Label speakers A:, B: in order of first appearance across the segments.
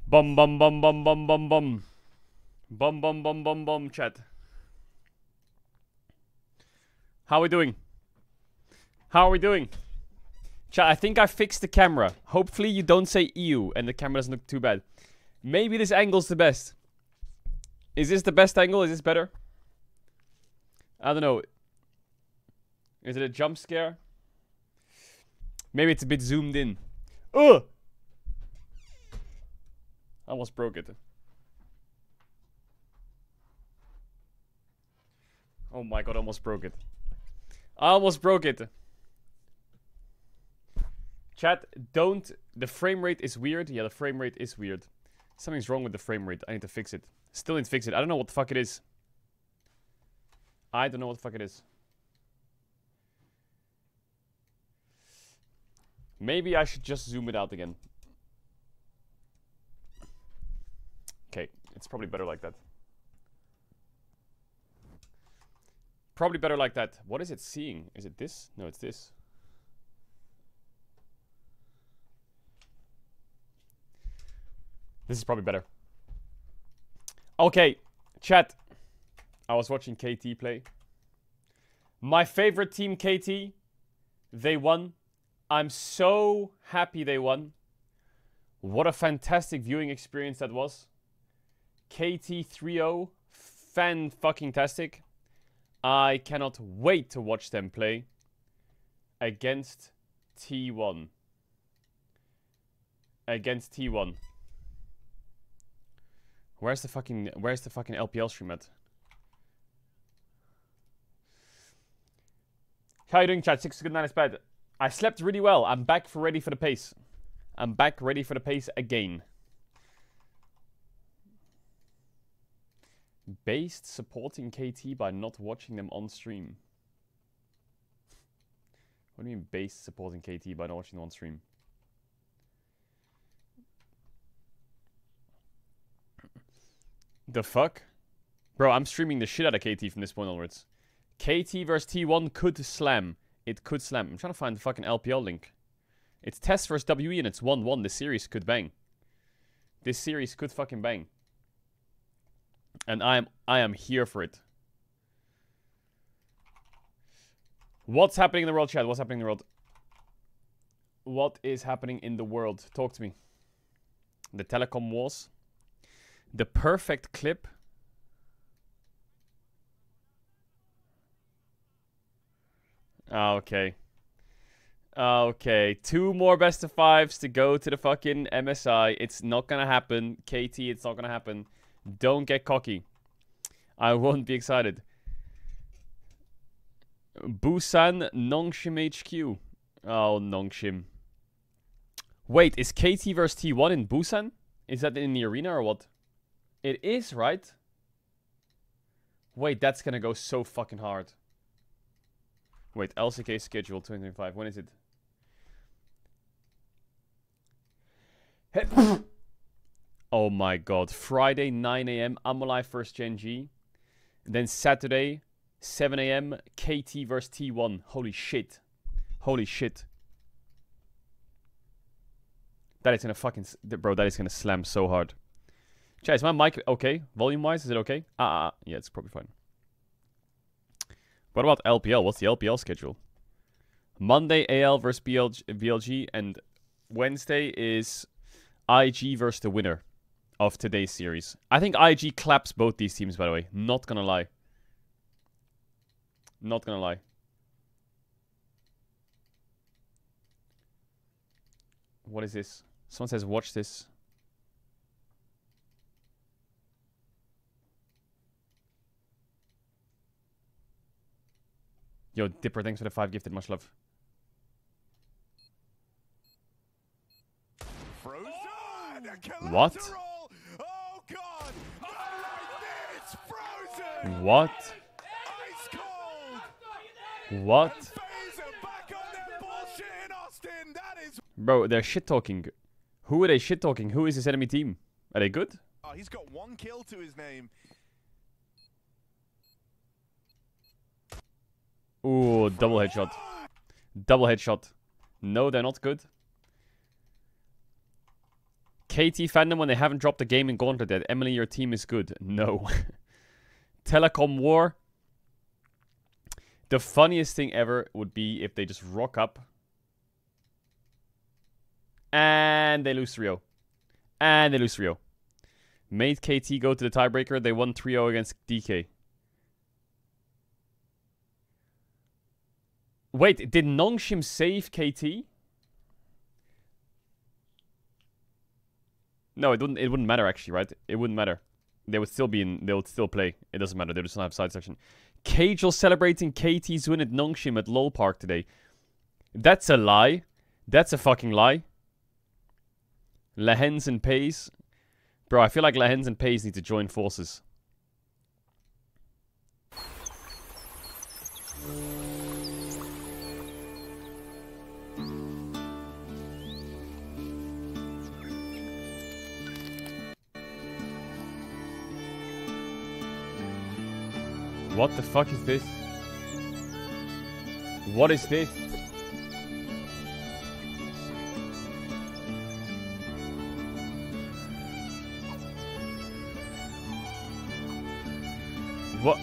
A: Bum bum bum bum bum bum bum. Bum bum bum bum bum chat. How are we doing? How are we doing? Chat, I think I fixed the camera. Hopefully you don't say ew and the camera doesn't look too bad. Maybe this angle's the best. Is this the best angle? Is this better? I don't know. Is it a jump scare? Maybe it's a bit zoomed in. Ugh! I almost broke it. Oh my god, I almost broke it. I almost broke it. Chat, don't... The frame rate is weird. Yeah, the frame rate is weird. Something's wrong with the frame rate. I need to fix it. Still need to fix it. I don't know what the fuck it is. I don't know what the fuck it is. Maybe I should just zoom it out again. Okay, it's probably better like that. Probably better like that. What is it seeing? Is it this? No, it's this. This is probably better. Okay, chat. I was watching KT play. My favorite team, KT. They won. I'm so happy they won. What a fantastic viewing experience that was. KT 3-0. Fan-fucking-tastic. I cannot wait to watch them play against T1. Against T1. Where's the fucking LPL stream at? How are you doing, chat? 6 good night is bad. I slept really well. I'm back ready for the pace. I'm back ready for the pace again. Based supporting KT by not watching them on stream. What do you mean based supporting KT by not watching them on stream? The fuck? Bro, I'm streaming the shit out of KT from this point onwards. KT versus T1 could slam. It could slam. I'm trying to find the fucking LPL link. It's Test versus WE and it's 1-1. This series could bang. This series could fucking bang. And I am here for it. What's happening in the world, chat? What's happening in the world? What is happening in the world? Talk to me. The telecom wars. The perfect clip. Okay. Okay. 2 more best of 5s to go to the fucking MSI. It's not gonna happen. KT, it's not gonna happen. Don't get cocky. I won't be excited. Busan Nongshim HQ. Oh, Nongshim. Wait, is KT versus T1 in Busan? Is that in the arena or what? It is, right? Wait, that's gonna go so fucking hard. Wait, LCK schedule 2025. When is it? Oh my god. Friday, 9 AM, Amolai vs Gen G. Then Saturday, 7 AM, KT vs T1. Holy shit. Holy shit. That is gonna fucking... Bro, that is gonna slam so hard. Chat, is my mic okay? Volume-wise, is it okay? Yeah, it's probably fine. What about LPL? What's the LPL schedule? Monday, AL versus BLG, and Wednesday is IG versus the winner of today's series. I think IG claps both these teams, by the way. Not gonna lie. Not gonna lie. What is this? Someone says, watch this. Yo, Dipper, thanks for the 5 gifted. Much love. What?
B: Oh God! It's frozen!
A: What?
B: Ice cold!
A: What?
B: Back on their bullshit in Austin. That is.
A: Bro, they're shit talking. Who are they shit talking? Who is this enemy team? Are they good?
B: Oh, he's got 1 kill to his name.
A: Ooh, double headshot. Double headshot. No, they're not good. KT fandom when they haven't dropped a game in Gauntlet yet. Emily, your team is good. No. Telecom War. The funniest thing ever would be if they just rock up. And they lose 3-0. And they lose 3-0. Made KT go to the tiebreaker. They won 3-0 against DK. Wait, did Nongshim save KT? No, it wouldn't matter actually, right? It wouldn't matter. They would still play. It doesn't matter. They just don't have side section. Caedrel celebrating KT's win at Nongshim at LOL Park today. That's a lie. That's a fucking lie. Lehens and Pays. Bro, I feel like Lehens and Pays need to join forces. What the fuck is this? What is this? What?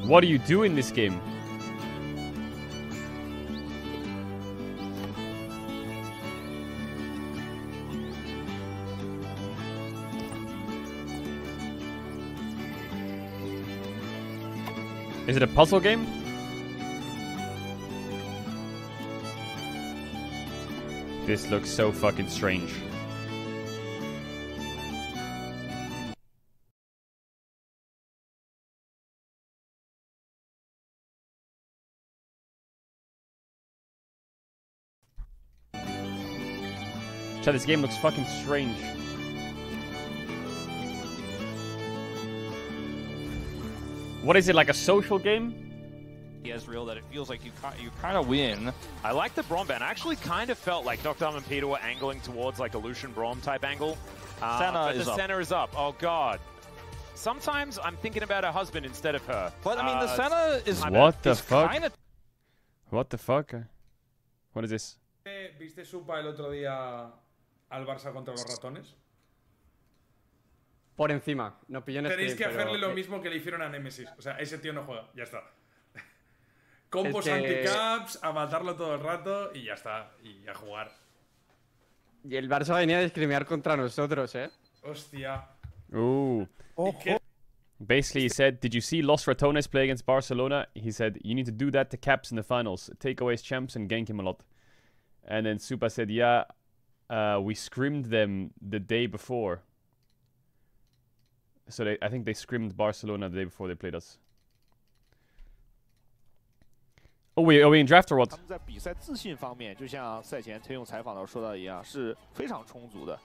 A: What do you do in this game? Is it a puzzle game? This looks so fucking strange. Chat, this game looks fucking strange. What is it, like a social game?
C: Ezreal, that it feels like you kind of win. I like the Braum ban. I actually kind of felt like Dr. and Peter were angling towards like a Lucian Braum type angle. But the center is up. Oh god. Sometimes I'm thinking about her husband instead of her.
D: But I mean, the center is...
A: What the fuck? What the fuck? What is this?
E: ¿Viste Supa el otro día al Barça contra los ratones?
F: Por encima, no pilló en
E: Tenéis
F: stream,
E: que
F: pero...
E: hacerle lo mismo que le hicieron a Nemesis. O sea, ese tío no juega, ya está. Compos
F: Es que-
E: anti-caps, a matarlo todo el rato y ya está. Y a jugar.
F: Y el Barça venía a discriminar contra nosotros, ¿eh?
E: Hostia.
A: Ooh.
E: ¿Qué?
A: Basically, he said, did you see Los Ratones play against Barcelona? He said, you need to do that to Caps in the finals. Take away his champs and gank him a lot. And then Supa said, yeah, we scrimmed them the day before. So I think they scrimmed Barcelona the day before they played us. Oh, wait, are we in draft or what?
D: 他们在比赛自信方面，就像赛前陈勇采访的说到一样，是非常充足的。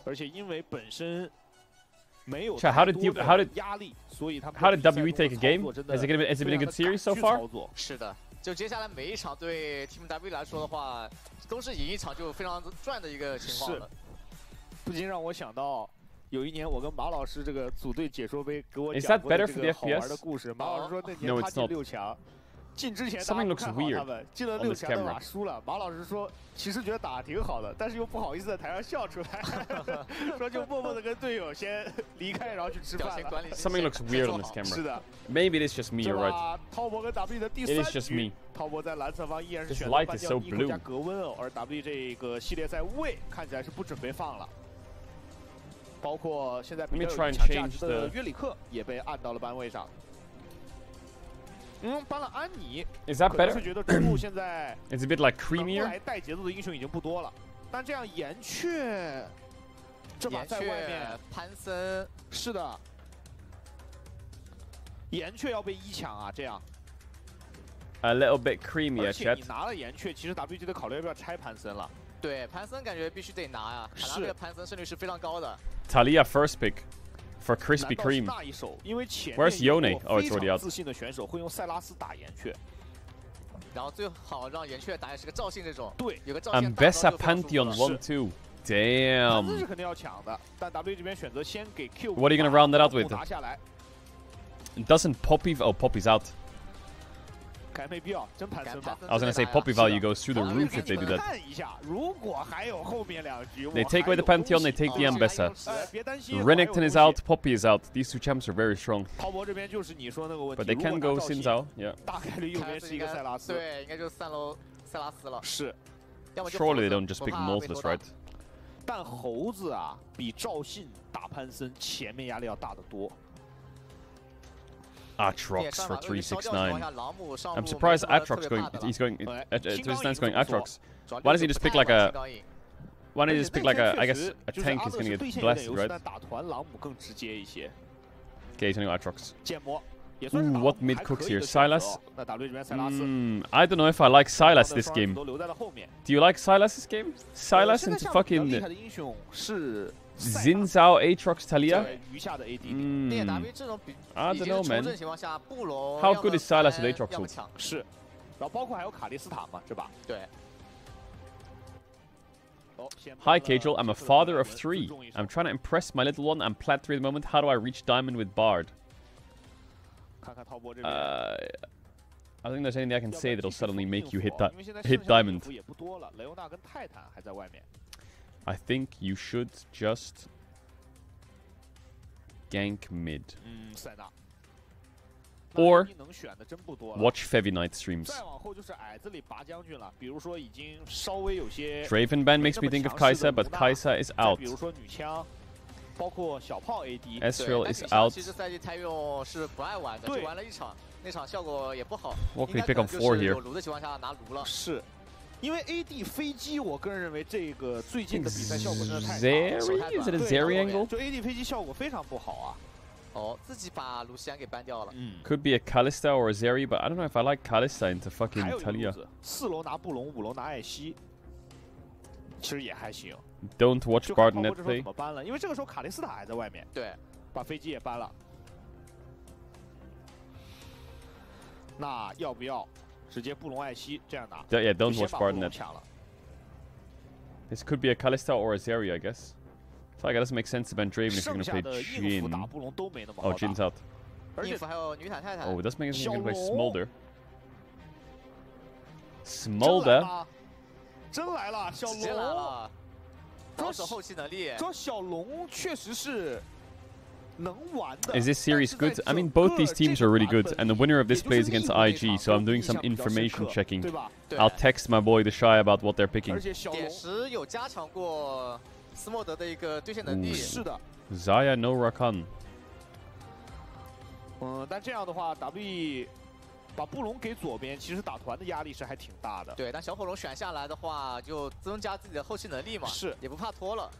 D: 而且因为本身没有
A: How did
D: 太多的压力，所以他们
A: How did
D: 在比
A: WE
D: 赛
A: take a
D: 中的
A: game?
D: 操作真的
A: Has it been a good series so
D: 非常的
A: far?
D: 敢去操作。
G: 是的，就接下来每一场对 Team W 来说的话，都是赢一场就非常赚的一个情况了。
D: 不禁让我想到，有一年我跟马老师这个组队解说杯给我
A: Is
D: 讲
A: that
D: 过的
A: better
D: 这
A: for
D: 个
A: the
D: 好玩
A: FPS?
D: 的故事。马老师说那
A: No,
D: 年他
A: it's
D: 进
A: not.
D: 6强。进之前大
A: Something
D: 家
A: looks
D: 看好
A: weird
D: 他们，进了
A: on
D: 6
A: this
D: 强的
A: camera.
D: 马输了。马老师说，其实觉得打得挺好的，但是又不好意思在台上笑出来，说就默默的跟队友先离开，然后去吃饭了。
A: Something looks weird on this
D: 是
A: camera.
D: 的，
A: Maybe it is just me,
D: 这
A: you're right.
D: 把滔博跟 W 的第
A: It is
D: 3
A: just
D: 局
A: me.
D: 滔博在蓝侧方依然是
A: This
D: 选择
A: light
D: 半
A: is
D: 掉
A: so
D: 尼克
A: blue.
D: 加格温哦，而 W 这个系列赛位看起来是不准备放了。包括现在比较
A: Let me
D: 有
A: try
D: 影
A: and
D: 响价
A: change
D: 值的
A: the-
D: 约里克也被按到了班位上。搬了安妮，
A: Is that
D: 可能
A: better?
D: 是觉得中路现在
A: It's a bit like
D: 能过
A: creamier.
D: 来带节奏的英雄已经不多了，但这样岩雀，这把在外面
G: 潘森
D: 是的，岩雀要被1抢啊，这样。
A: A little bit creamier,
D: 而且
A: chat.
D: 你拿了岩雀，其实 W 就得考虑要不要拆潘森了。
G: 对潘森感觉必须得拿呀，卡纳这个潘森胜率是非常高的。
A: Talia first pick for Krispy
D: 难道是
A: Kreme.
D: 那一手？因为前
A: Where's
D: 面有
A: Yone?
D: 过
A: Oh,
D: 非
A: it's already
D: 常
A: out.
D: 自信的选手会用塞拉斯打岩雀。
G: 然后最好让岩雀打也是个赵信这种，
D: 对，
G: 有个赵信
A: Ambessa
G: 大招就非常舒服了
A: Pantheon 1-2.
D: 潘森
A: Damn.
D: 是肯定要抢的，但 W 这边选择先给 Q。
A: What are you gonna round that out with?
D: 拿下来。
A: Doesn't Poppy... Oh, Poppy's out.
D: 感觉没必要，真盘村吧。
A: I was gonna say Poppy value goes through the roof if they do that.
D: 看一下，如果还有后面2局，
A: They take away the Pantheon, they take the Ambessa.
D: 别担心
A: Renekton is out, Poppy is out. These two champs are very strong.
D: 滔博这边就是你说那个问题
A: But they can go Xin Zhao, yeah.
D: 大概率右边是一个塞拉斯。
G: 对，应该就是3楼塞拉斯了。
D: 是。
A: Surely they don't just pick Morphless, right?
D: 但猴子啊，比赵信打潘森前面压力要大得多。
A: Aatrox for 369. I'm surprised Aatrox he's going Twistan's going Aatrox. Why doesn't he just pick like a Why don't you just pick like a I guess a tank is gonna get blasted, right? Okay, he's gonna go Aatrox. Ooh, what mid cooks here? Sylas? I don't know if I like Sylas this game. Do you like Sylas this game? Sylas into fucking Xin Zhao, Aatrox, Talia? I don't know, man. How good is Sylas with Aatrox ult?
D: 是，然后包括还有卡莉斯塔嘛，这把。
G: 对。
A: Hi Caedrel, I'm a father of 3. I'm trying to impress my little one. I'm plat 3 at the moment. How do I reach diamond with Bard? I don't think there's anything I can say that'll suddenly make you hit diamond. I think you should just gank mid. Or watch Fevi Night streams. Dravenban makes me think of Kai'Sa, but Kai'Sa is out. Ezreal is out. What can he pick on 4 here?
D: 是，因为 AD 飞机，我个人认为这个最近的比赛效果真的太差了。
A: Zeri? Is it a Zeri angle?
D: 就 AD 飞机效果非常不好啊。
G: 哦，自己把卢锡安给 ban 掉了。
A: Could be a Kalista or a Zeri, but I don't know if I like Kalista into fucking Talia.
D: 4楼拿布隆，5楼拿艾希，其实也还行。
A: Don't watch Bard net play.
D: 怎么搬了？因为这个时候卡莉斯塔还在外面。
G: 对，
D: 把飞机也搬了。那要不要直接布隆艾希这样拿
A: Yeah, don't watch Bard net. This could be a Kalista or a Zeri, I guess. I feel like it doesn't make sense to ban Draven if you're gonna play Jhin. Oh, Jin's out. Oh, it does make sense if you're gonna play Smolder. Smolder?
D: 真来了，小龙。
G: 高手后期能力。
D: 这小龙确实是能玩的。
A: Is this series good? I mean, both these teams are really good, and the winner of this plays against IG, so I'm doing some information checking. I'll text my boy the Shy about what they're picking.
G: 点石有加强过斯莫德的一个对线能力。
D: 是的。
A: Zaya no Rakan.
D: 但这样的话 ，WE 把布隆给左边，其实打团的压力是还挺大的。
G: 对，但小火龙选下来的话，就增加自己的后期能力嘛，
D: 是
G: 也不怕拖了。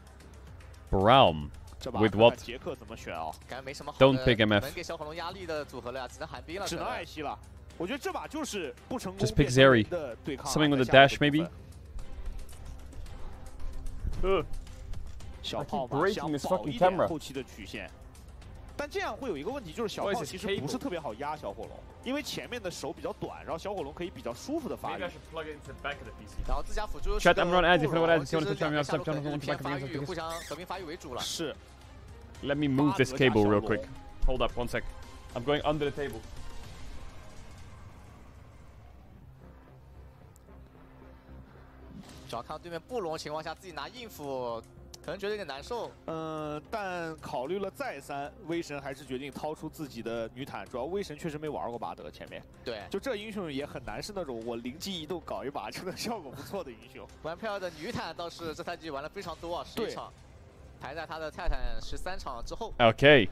A: Braum with what?
D: 杰克怎么选啊？
G: 感觉没什么好
A: Don't pick MF.
G: 能给小火龙压力的组合了呀，只能寒冰了。
D: 只能艾希了。我觉得这把就是不成功。
A: Just pick Zeri. Something with a dash, maybe.
D: 小炮嘛，想保一点后期的曲线。 但这样会有一个问题，就是小炮其实不是特别好压小火龙，因为前面的手比较短，然后小火龙可以比较舒服的发育。
G: 然后自家辅助
A: Chat, I'm not ads. If anyone ads,
G: 其实两个下路可能偏发育，互相合并发育为主了。
D: 是。
A: Let me move this cable real quick. Hold up, 1 sec. I'm going under the table.
G: 主要看到对面布隆情况下，自己拿应付。 可能觉得有点难受，
D: 但考虑了再三，威神还是决定掏出自己的女坦。主要威神确实没玩过巴德，前面
G: 对，
D: 就这英雄也很难是那种我灵机一动搞一把就能效果不错的英雄。
G: 玩票的女坦倒是这赛季玩了非常多啊，11场，排在他的泰坦13场之后。
A: OK。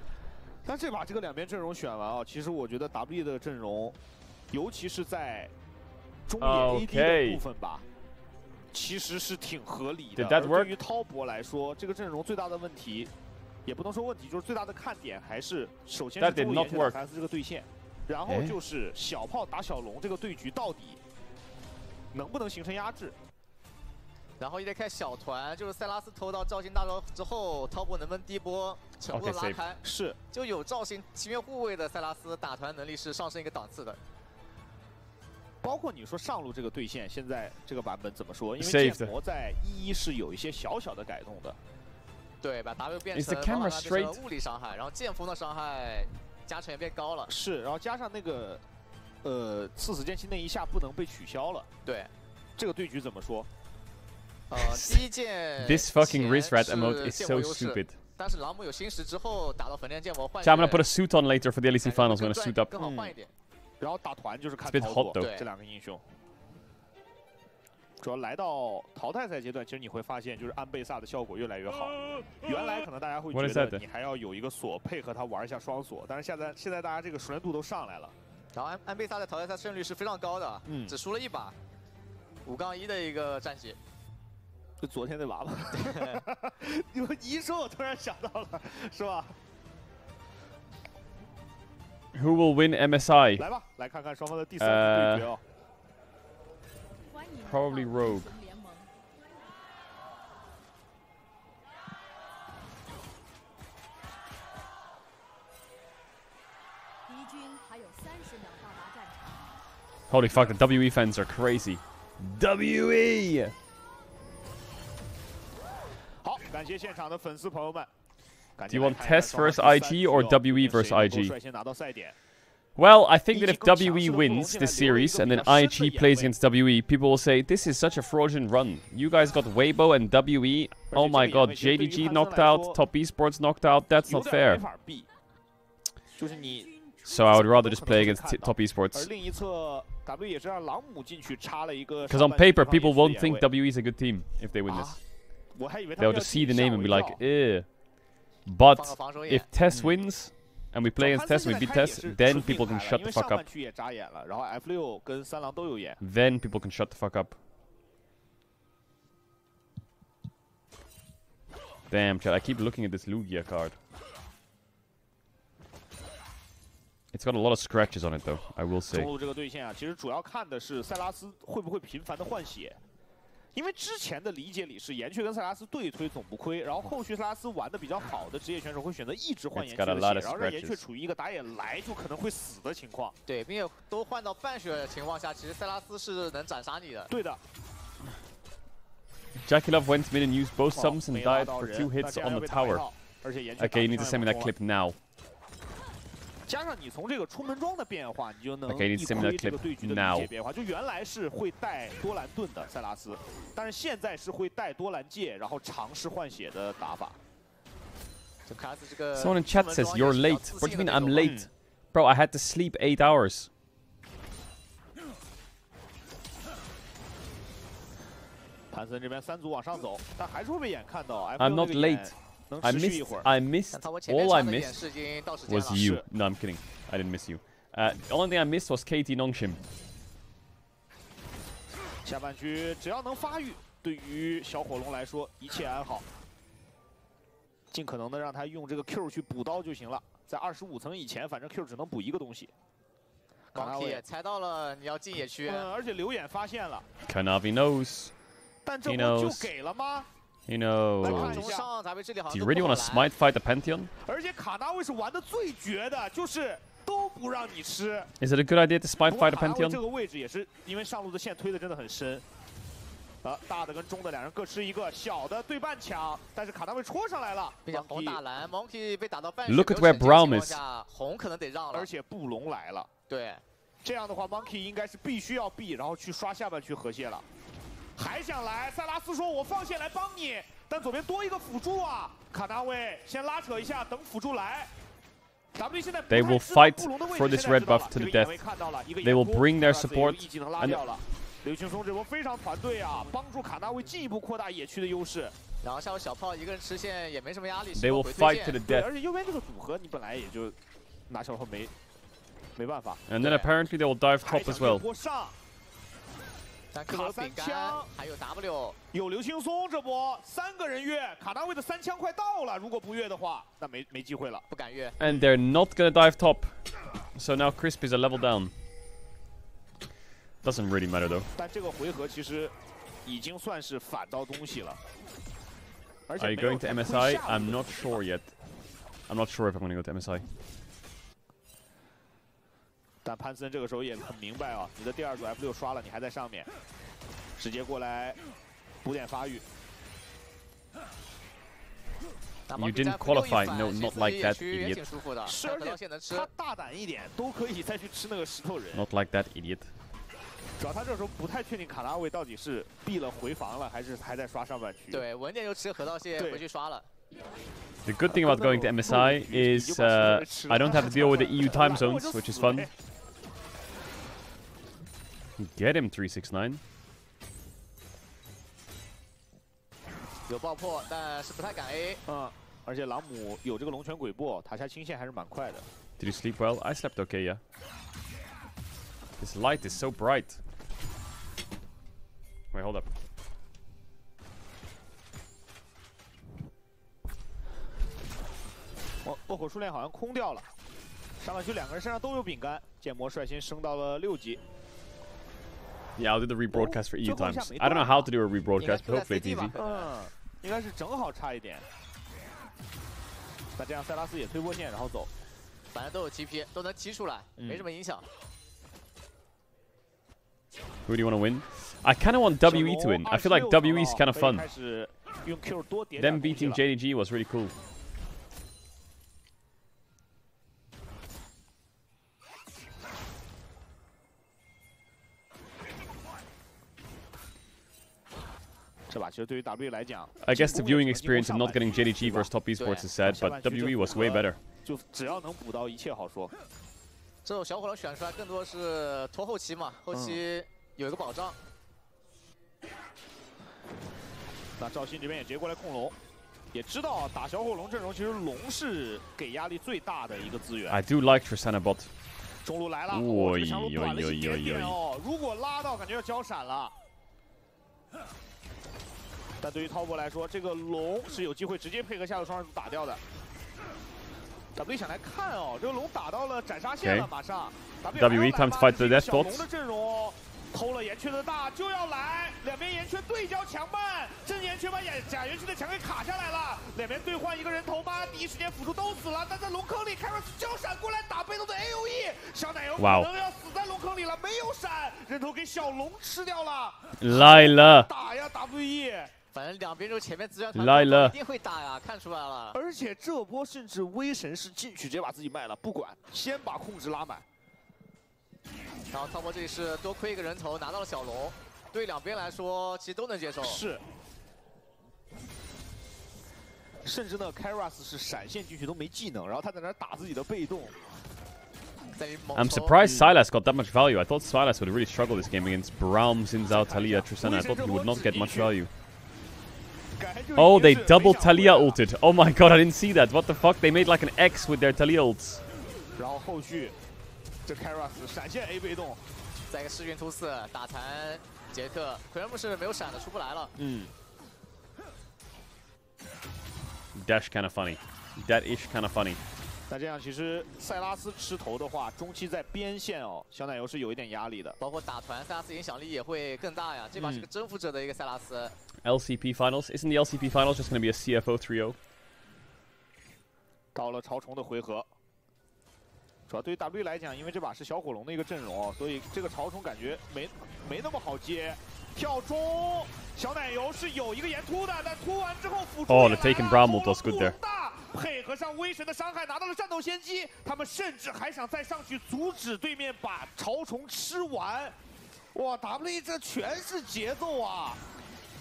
D: 但这把这个两边阵容选完啊，其实我觉得 W 的阵容，尤其是在中野 AD 的部分吧。 其实是挺合理的。对于滔博来说，这个阵容最大的问题，也不能说问题，就是最大的看点还是首先是中野打凡斯这个对线，然后就是小炮打小龙这个对局到底能不能形成压制。
G: 然后也得看小团，就是塞拉斯偷到赵信大招之后，滔博能不能第一波成功的拉开？
D: 是，
G: 就有赵信情愿护卫的塞拉斯打团能力是上升一个档次的。
D: 包括你说上路这个对线，现在这个版本怎么说？因为剑魔在1-1是有一些小小的改动的。
G: 对，把 W 变成物理伤害，然后剑锋的伤害加成也变高了。
D: 是，然后加上那个刺死剑气那一下不能被取消了。
G: 对，
D: 这个对局怎么说？
G: 第一剑
A: This fucking wrist rat emote is so stupid.
G: 但是朗姆有星石之后打到焚炼剑魔换。
A: I'm gonna put a suit on later for the LEC finals. I'm gonna suit up.
G: 更好换一点。
D: 然后打团就是看
A: It's a bit
D: 操
A: hot
D: 作，
A: though.
D: 这两个英雄。主要来到淘汰赛阶段，其实你会发现，就是安倍萨的效果越来越好。原来可能大家会觉得你还要有一个锁配合他玩一下双锁，但是现在大家这个熟练度都上来了。
G: 然后安倍萨在淘汰赛胜率是非常高的，只输了一把，5-1的一个战绩。
D: 就昨天那把吧。你一说，我突然想到了，是吧
A: Who will win MSI?
D: 来吧，来看看双方的第三次对决哦。
A: Probably Rogue. Holy fuck, the WE fans are crazy. WE!
D: 好，感谢现场的粉丝朋友们。Do
A: you want Test versus IG or WE versus IG?
D: 率先拿到赛点。
A: Well, I think that if WE wins this series and then IG plays against WE, people will say, this is such a fraudulent run. You guys got Weibo and WE. Oh my god, JDG knocked out, Top Esports knocked out. That's not fair. So I would rather just play against Top Esports. Because on paper, people won't think WE is a good team if they win this. They'll just see the name and be like, eh. But if Tess wins, and we play against Tess, we beat Tess, then people can shut the fuck up. Then people can shut the fuck up. Damn, chat, I keep looking at this Lugia card. It's got a lot of scratches on it, though, I will say.
D: 因为之前的理解里是岩雀跟塞拉斯对推总不亏，然后后续塞拉斯玩的比较好的职业选手会选择一直换岩雀的血，然后让岩雀处于一个打野来就可能会死的情况。
G: 对，并且都换到半血的情况下，其实塞拉斯是能斩杀你的。
D: 对的。
A: Jackie Love went mid and used both subs and died for 2 hits on the tower. Okay, you need to send me that clip now.
D: 加上你从这个出门装的变化，你就能一窥这个对局的理解变化。就原来是会带多兰盾的塞拉斯，但是现在是会带多兰戒，然后尝试换血的打法。
A: Someone in chat says you're late. What do you mean I'm late? Bro, I had to sleep 8 hours.
D: 潘森这边3组往上走，但还是会被眼看到。
A: I'm not late. I missed. All I missed was you. No, I'm kidding. I didn't miss you. The only thing I missed was KT Nongshim.
D: 下半局只要能发育，对于小火龙来说一切安好。尽可能的让他用这个 Q 去补刀就行了。在25层以前，反正 Q 只能补一个东西。
G: Monkey 也猜到了你要进野区，
D: 而且刘眼发现了。
A: Kanavi knows.
D: 但这波就给了吗？
A: He knows. Do you really want to smite fight the Pantheon?
D: 而且卡纳卫是玩的最绝的，就是都不让你吃。
A: Is it a good idea to smite fight the Pantheon?
D: 这个位置也是因为上路的线推的真的很深。大的跟中的两人各吃一个，小的对半抢，但是卡纳卫戳上来了，
G: 并且红打蓝 ，Monkey 被打到半血。
A: Look at where Braum is.
G: 红可能得让了，
D: 而且布隆来了。
G: 对，
D: 这样的话 ，Monkey 应该是必须要避，然后去刷下半区河蟹了。 还想来，塞拉斯说：“我放线来帮你，但左边多一个辅助啊！”卡纳卫先拉扯一下，等辅助来。W 现在
A: They will fight for this red buff to the death. They will bring their support.
D: 技能拉掉了。刘青松这波非常团队啊，帮助卡纳卫进一步扩大野区的优势。
G: 然后下路小炮一个人吃线也没什么压力。
A: They will fight to the death.
D: 而且右边这个组合你本来也就拿小炮没办法。
A: And then apparently they will dive top as well.
D: 卡3枪，
G: 还有 W，
D: 有刘青松这波3个人越，卡纳卫的3枪快到了，如果不越的话，那没机会了，
G: 不敢越。
A: And they're not gonna dive top, so now Crisp is a level down. Doesn't really matter though.
D: 但这个回合其实已经算是反到东西了。
A: Are you going to MSI? I'm not sure yet. I'm not sure if I'm gonna go to MSI.
D: 但潘森这个时候也很明白啊，你的第2组 F6 刷了，你还在上面，直接过来补点发育。
G: 那
A: You didn't qualify. No, not like that, idiot.
D: 是，而且他大胆一点，都可以再去吃那个石头人。
A: Not like that, idiot.
D: 主要他这时候不太确定卡纳卫到底是闭了回防了，还是还在刷上半区。
G: 对，稳点就吃核桃蟹回去刷了。
A: The good thing about going to MSI is I don't have to deal with the EU time zones, which is fun. Get him 369.
G: 有爆破，但是不太敢 A。
D: 而且朗姆有这个龙泉鬼步，塔下清线还是蛮快的。
A: Did you sleep well? I slept okay, yeah. This light is so bright. Wait, hold up.
D: 爆火数量好像空掉了，上半区两个人身上都有饼干，剑魔率先升到了6级。
A: Yeah, I'll do the rebroadcast for EU times. I don't know how to do a rebroadcast, but hopefully it's easy.
D: 应该是正好差一点。那这样塞拉斯也推波线，然后走。
G: 反正都有TP，都能踢出来，没什么影响。
A: Who do you want to win? I kind of want WE to win. I feel like WE is kind of fun. Them beating JDG was really cool.
D: 这把其实对于 W 来讲
A: I guess the viewing experience of not getting JDG versus top esports is sad, but WE was way better.
D: 就只要能补到，一切好说。
G: 这种小火龙选出来更多是拖后期嘛，后期有一个保障。
D: 那赵鑫这边也直接过来控龙，也知道打小火龙阵容，其实龙是给压力最大的一个资源。
A: I do like Tristana bot.
D: 中路来了，
A: 哦，
D: 这条路短了一点点哦，如果拉到，感觉要交闪了。但对于滔博来说，这个龙是有机会直接配合下路双人组打掉的。W 想来看哦，这个龙打到了斩杀线了，马上。
A: WE time to fight the death bots.
D: 龙的阵容偷了岩雀的大就要来，两边岩雀对焦强慢，真岩雀把假岩雀的墙给卡下来了，两边对换一个人头吗？第一时间辅助都死了，但在龙坑里开始交闪过来打被动的 AOE， 小奶油可能要死在龙坑里了，没有闪，人头给小龙吃掉了。
A: 来了，
D: 打呀 WE。
G: 反正两边就前面资源团来了，一定会打呀，看出来了。
D: 而且这波甚至威神是进去直接把自己卖了，不管，先把控制拉满。
G: 然后滔博这里是多亏一个人头拿到了小龙，对两边来说其实都能接受。
D: 是。甚至呢 ，Karas 是闪现进去都没技能，然后他在那打自己的被动。
A: I'm surprised Sylas got that much value. I thought Sylas would really struggle this game against Braum, Sinzao, Taliyah, Tristana. I thought he would not get much value. Oh, they double Taliyah ulted. Oh my god, I didn't see that. What the fuck? They made like an X with their Taliyah ults.
D: 然后后续，这 Karas 闪现 A 被动，
G: 在一个世运突4打残杰克，奎恩姆是没有闪的，出不来了。
A: Dash kind of funny. That ish kind of funny.
D: 那这样其实塞拉斯吃头的话，中期在边线哦，小奶油是有一点压力的。
G: 包括打团，塞拉斯影响力也会更大呀。这把是个征服者的一个塞拉斯。
A: LCP finals isn't the LCP finals just going to be a CFO 3-0?
D: 到了潮虫的回合，主要对于 W 来讲，因为这把是小火龙的一个阵容，所以这个潮虫感觉没那么好接。跳中，小奶油是有一个岩突的，但突完之后辅助。
A: Oh, the taken Bramble was good there.
D: 配合上威神的伤害，拿到了战斗先机。他们甚至还想再上去阻止对面把潮虫吃完。哇 ，W 这全是节奏啊！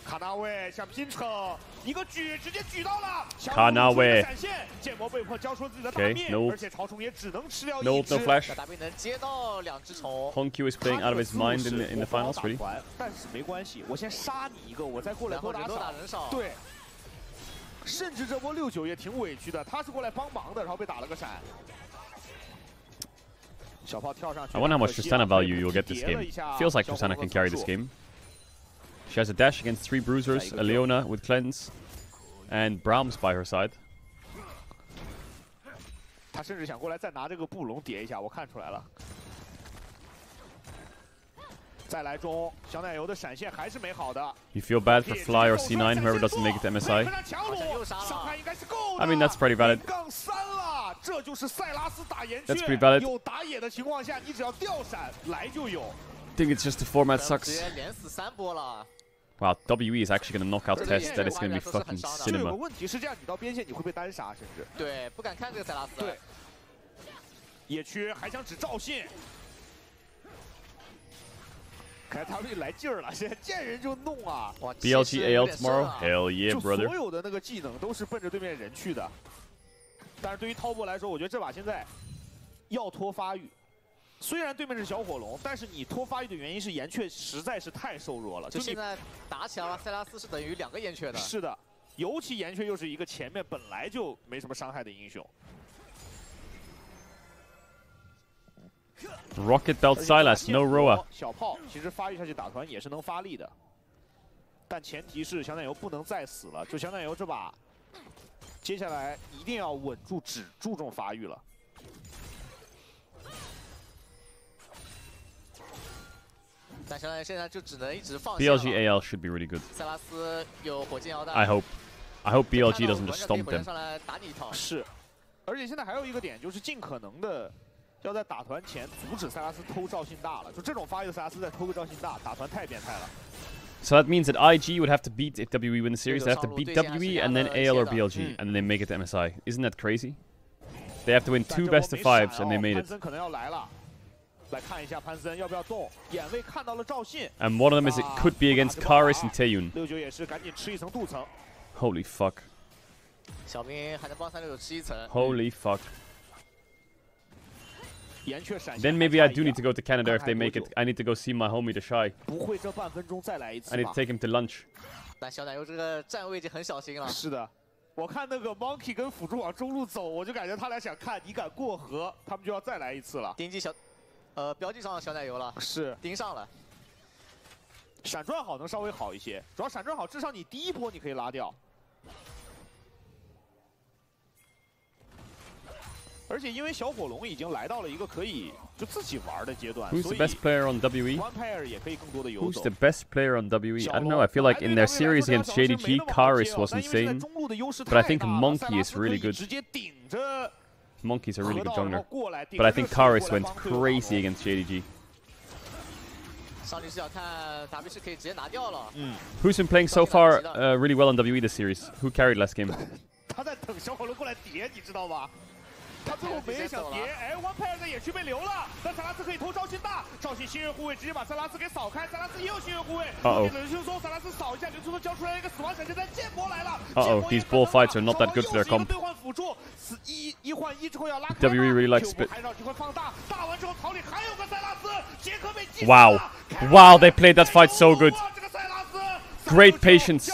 D: 卡纳卫想拼撑，一个举直接举到了。
A: 卡纳卫
D: 闪现，剑魔被迫交出自己的大灭，而且潮虫也只能吃掉一只。
A: No flash.
G: W 能接到2只虫。
A: Hongq is playing out of his mind in the finals, really.
D: 但是没关系，我先杀你一个，我再过来多打
G: 人少。
D: 对。甚至这波69也挺委屈的，他是过来帮忙的，然后被打了个闪。小炮跳上去。
A: I wonder how much Tristana value you'll get this game. Feels like Tristana can carry this game. She has a dash against 3 bruisers, a Leona with cleanse, and Braum's by her side.
D: 他甚至想过来再拿这个布龙叠一下，我看出来了。再来中，小奶油的闪现还是没好的。
A: You feel bad for Fly or C9, whoever doesn't make it to MSI. I mean, that's pretty valid. That's pretty valid.
D: 有打野的情况下，你只要掉闪来就有。
A: I think it's just the format sucks. Wow, WE is actually gonna knock out Test. That is gonna be fucking
D: 就有
A: cinema.
D: 个问题是这样，你到边线你会被单杀，甚至
G: 对，不敢看这个塞拉斯。
D: 对，野区还想指赵信，凯塔瑞来劲儿了，现在见人就弄啊！
G: 哇
A: BLG AL tomorrow? Hell yeah,
D: 就
A: brother.
D: 所有的那个技能都是奔着对面人去的。但是对于滔博来说，我觉得这把现在要拖发育。虽然对面是小火龙，但是你拖发育的原因是岩雀实在是太瘦弱了。
G: 就现在打起来了，塞拉斯是等于2个岩雀的。
D: 是的，尤其岩雀又是一个前面本来就没什么伤害的英雄。
A: Rocket Belt Silas, no Roa.
D: 小炮其实发育下去打团也是能发力的，但前提是小奶油不能再死了。就小奶油这把，接下来一定要稳住，只注重发育了。
G: 但小奶油现在就只能一直放。
A: BLG AL should be really good.
G: 塞拉斯有火箭腰带。
A: I hope BLG doesn't just stomp them.
G: 上来打你一套。
D: 是，而且现在还有一个点就是尽可能的。 要在打团前阻止塞拉斯偷赵信大了，就这种发育的塞拉斯再偷个赵信大，打团太变态了。
A: So that means that IG would have to beat, if WE win the series, they have to beat WE and then AL or BLG, and then they make it to MSI. Isn't that crazy? They have to win 2 best of 5s, and they made it.
D: 潘森可能要来了，来看一下潘森要不要动。眼位看到了赵信
A: And one of them is it could be against Karis and Taeyun.
D: 69也是赶紧吃一层镀层。
A: Holy fuck.
G: 小兵还能帮369吃一层。
A: Holy fuck.
D: 岩雀闪现。
A: Then maybe I do need to go to Canada if they make it. I need to go see my homie the Shy.
D: 不会这半分钟再来一次吧
A: I need to take him to lunch.
G: 但小奶油这个站位已经很小心了。
D: 是的，我看那个 Monkey 跟辅助往中路走，我就感觉他俩想看你敢过河，他们就要再来一次了。
G: 盯击标记上小奶油了，
D: 是
G: 盯上了。
D: 闪转好能稍微好一些，主要闪转好，至少你第一波你可以拉掉。 而且因为小火龙已经来到了一个可以就自己玩的阶段，
A: Who's the best player on WE?
D: Vampire 也可以更多的游走。
A: Who's the best player on WE? I don't know. I feel like in their series against JDG, Karis was insane, but I think Monkey is really good. Monkey's a really good jungler, but I think Karis went crazy against JDG.
G: 上帝视角看 W 是可以直接拿掉了。
A: Who's been playing so far really well on WE this series? Who carried last game?
D: 他在等小火龙过来叠，你知道吗？ 他最后没想叠，哎，Vampire 在野区被留了，但塞拉斯可以偷赵信大，赵信新月护卫直接把塞拉斯给扫开，塞拉斯也有新月护卫，刘青松，塞拉斯扫一下，刘青松交出来一个死亡闪现，但剑魔来了。
A: These bull fights are not that good for their comp.
D: 兑换辅助，一换一之后要拉开。
A: WE really likes spit.
D: 拍照机会放大，大完之后草里还有个塞拉斯，杰克被击。
A: Wow, wow, they played that fight so good. Great patience.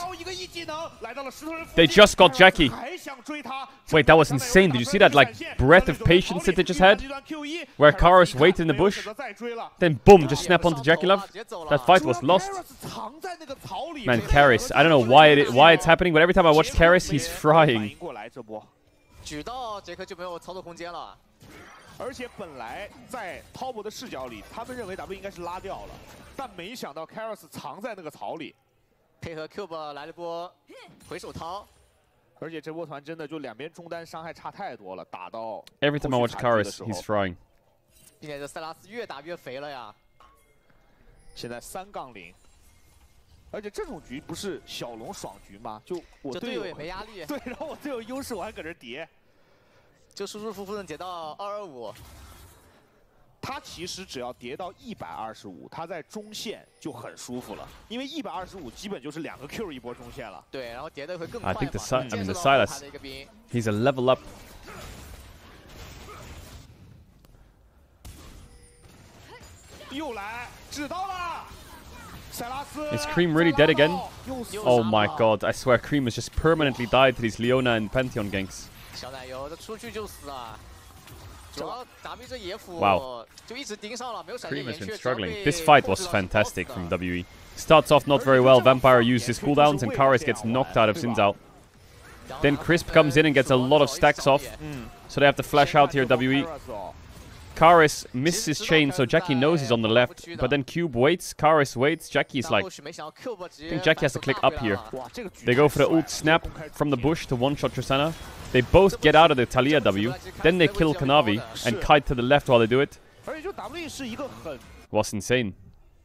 A: They just got Jackie. Wait, that was insane. Did you see that like breath of patience that they just had? Where Karis waited in the bush, then boom, just snap onto Jackie Love. That fight was lost. Man, Karis, I don't know why it's happening, but every time I watch Karis, he's frying.
G: 举到杰克就没有操作空间了。
D: 而且本来在滔博的视角里，他们认为 W 应该是拉掉了，但没想到 Karis 藏在那个草里。
G: 配合 Cube 来了波回手掏，
D: 而且这波团真的就两边中单伤害差太多了，打到
A: Every time I watch Karis, he's frying.
G: 并且这塞拉斯越打越肥了呀。
D: 现在3-0，而且这种局不是小龙爽局吗？就我队
G: 友也没压力，
D: 对，然后我队友优势我还搁这叠，
G: 就舒舒服服能叠到225。
D: 他其实只要叠到125，他在中线就很舒服了，因为125基本就是2个 Q 一波中线了。
G: 对，然后叠的会更快嘛。
A: I think the Silas, he's a level up.
D: 又来，指到了。塞拉斯
A: Is Cream really dead again? Oh my god! I swear Cream has just permanently died to these Leona and Pantheon ganks.
G: 小奶油这出去就死啊！ 主要 W 这野辅就一直盯上了，没有闪现。
A: Cream has been struggling. This fight was fantastic from WE. Starts off not very well. Vampire used his cooldowns, and Karis gets knocked out of Xin Zhao. Then Crisp comes in and gets a lot of stacks off, so they have to flash out here. WE. Karis misses his chain, so Jackie knows he's on the left. But then Cube waits. Karis waits. Jackie's like, I think Jackie has to click up here. They go for the ult snap from the bush to one-shot Tristana. They both get out of the Talia W, then they kill Kanavi and kite to the left while they do it. Was insane.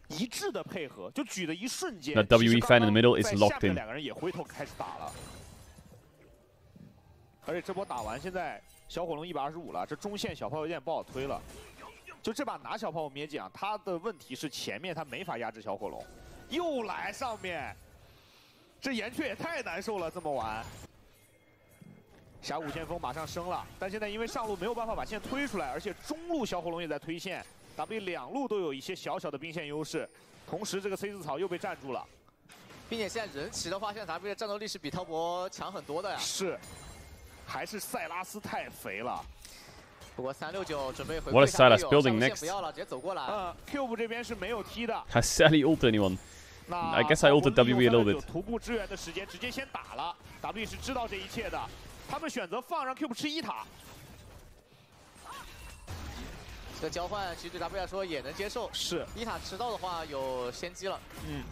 D: 一致的配合，就举的一瞬间。
A: The WE fan in the middle is locked in。
D: 两个人也回头开始打了，而且这波打完，现在小火龙125了，这中线小炮有点不好推了。就这把拿小炮，我们也讲，他的问题是前面他没法压制小火龙，又来上面，这岩雀也太难受了，这么玩。峡谷先锋马上升了，但现在因为上路没有办法把线推出来，而且中路小火龙也在推线。 W 两路都有一些小小的兵线优势，同时这个 C 字草又被占住了，
G: 并且现在人齐的话，现在 W 的战斗力是比滔博强很多的呀。
D: 是，还是塞拉斯太肥了。
G: 不过369准备回归。
A: What is Silas building next?
G: 不要了，直接走过来。
D: Cube 这边是没有踢的。
A: Has Sally ulted anyone? I guess I ulted WE a little bit.
D: 徒步支援的时间直接先打了 ，W 是知道这一切的，他们选择放让 Cube 吃1塔。
G: 这个交换其实对 W 来说也能接受，
D: 是
G: 1塔吃到的话有先机了。
D: 嗯，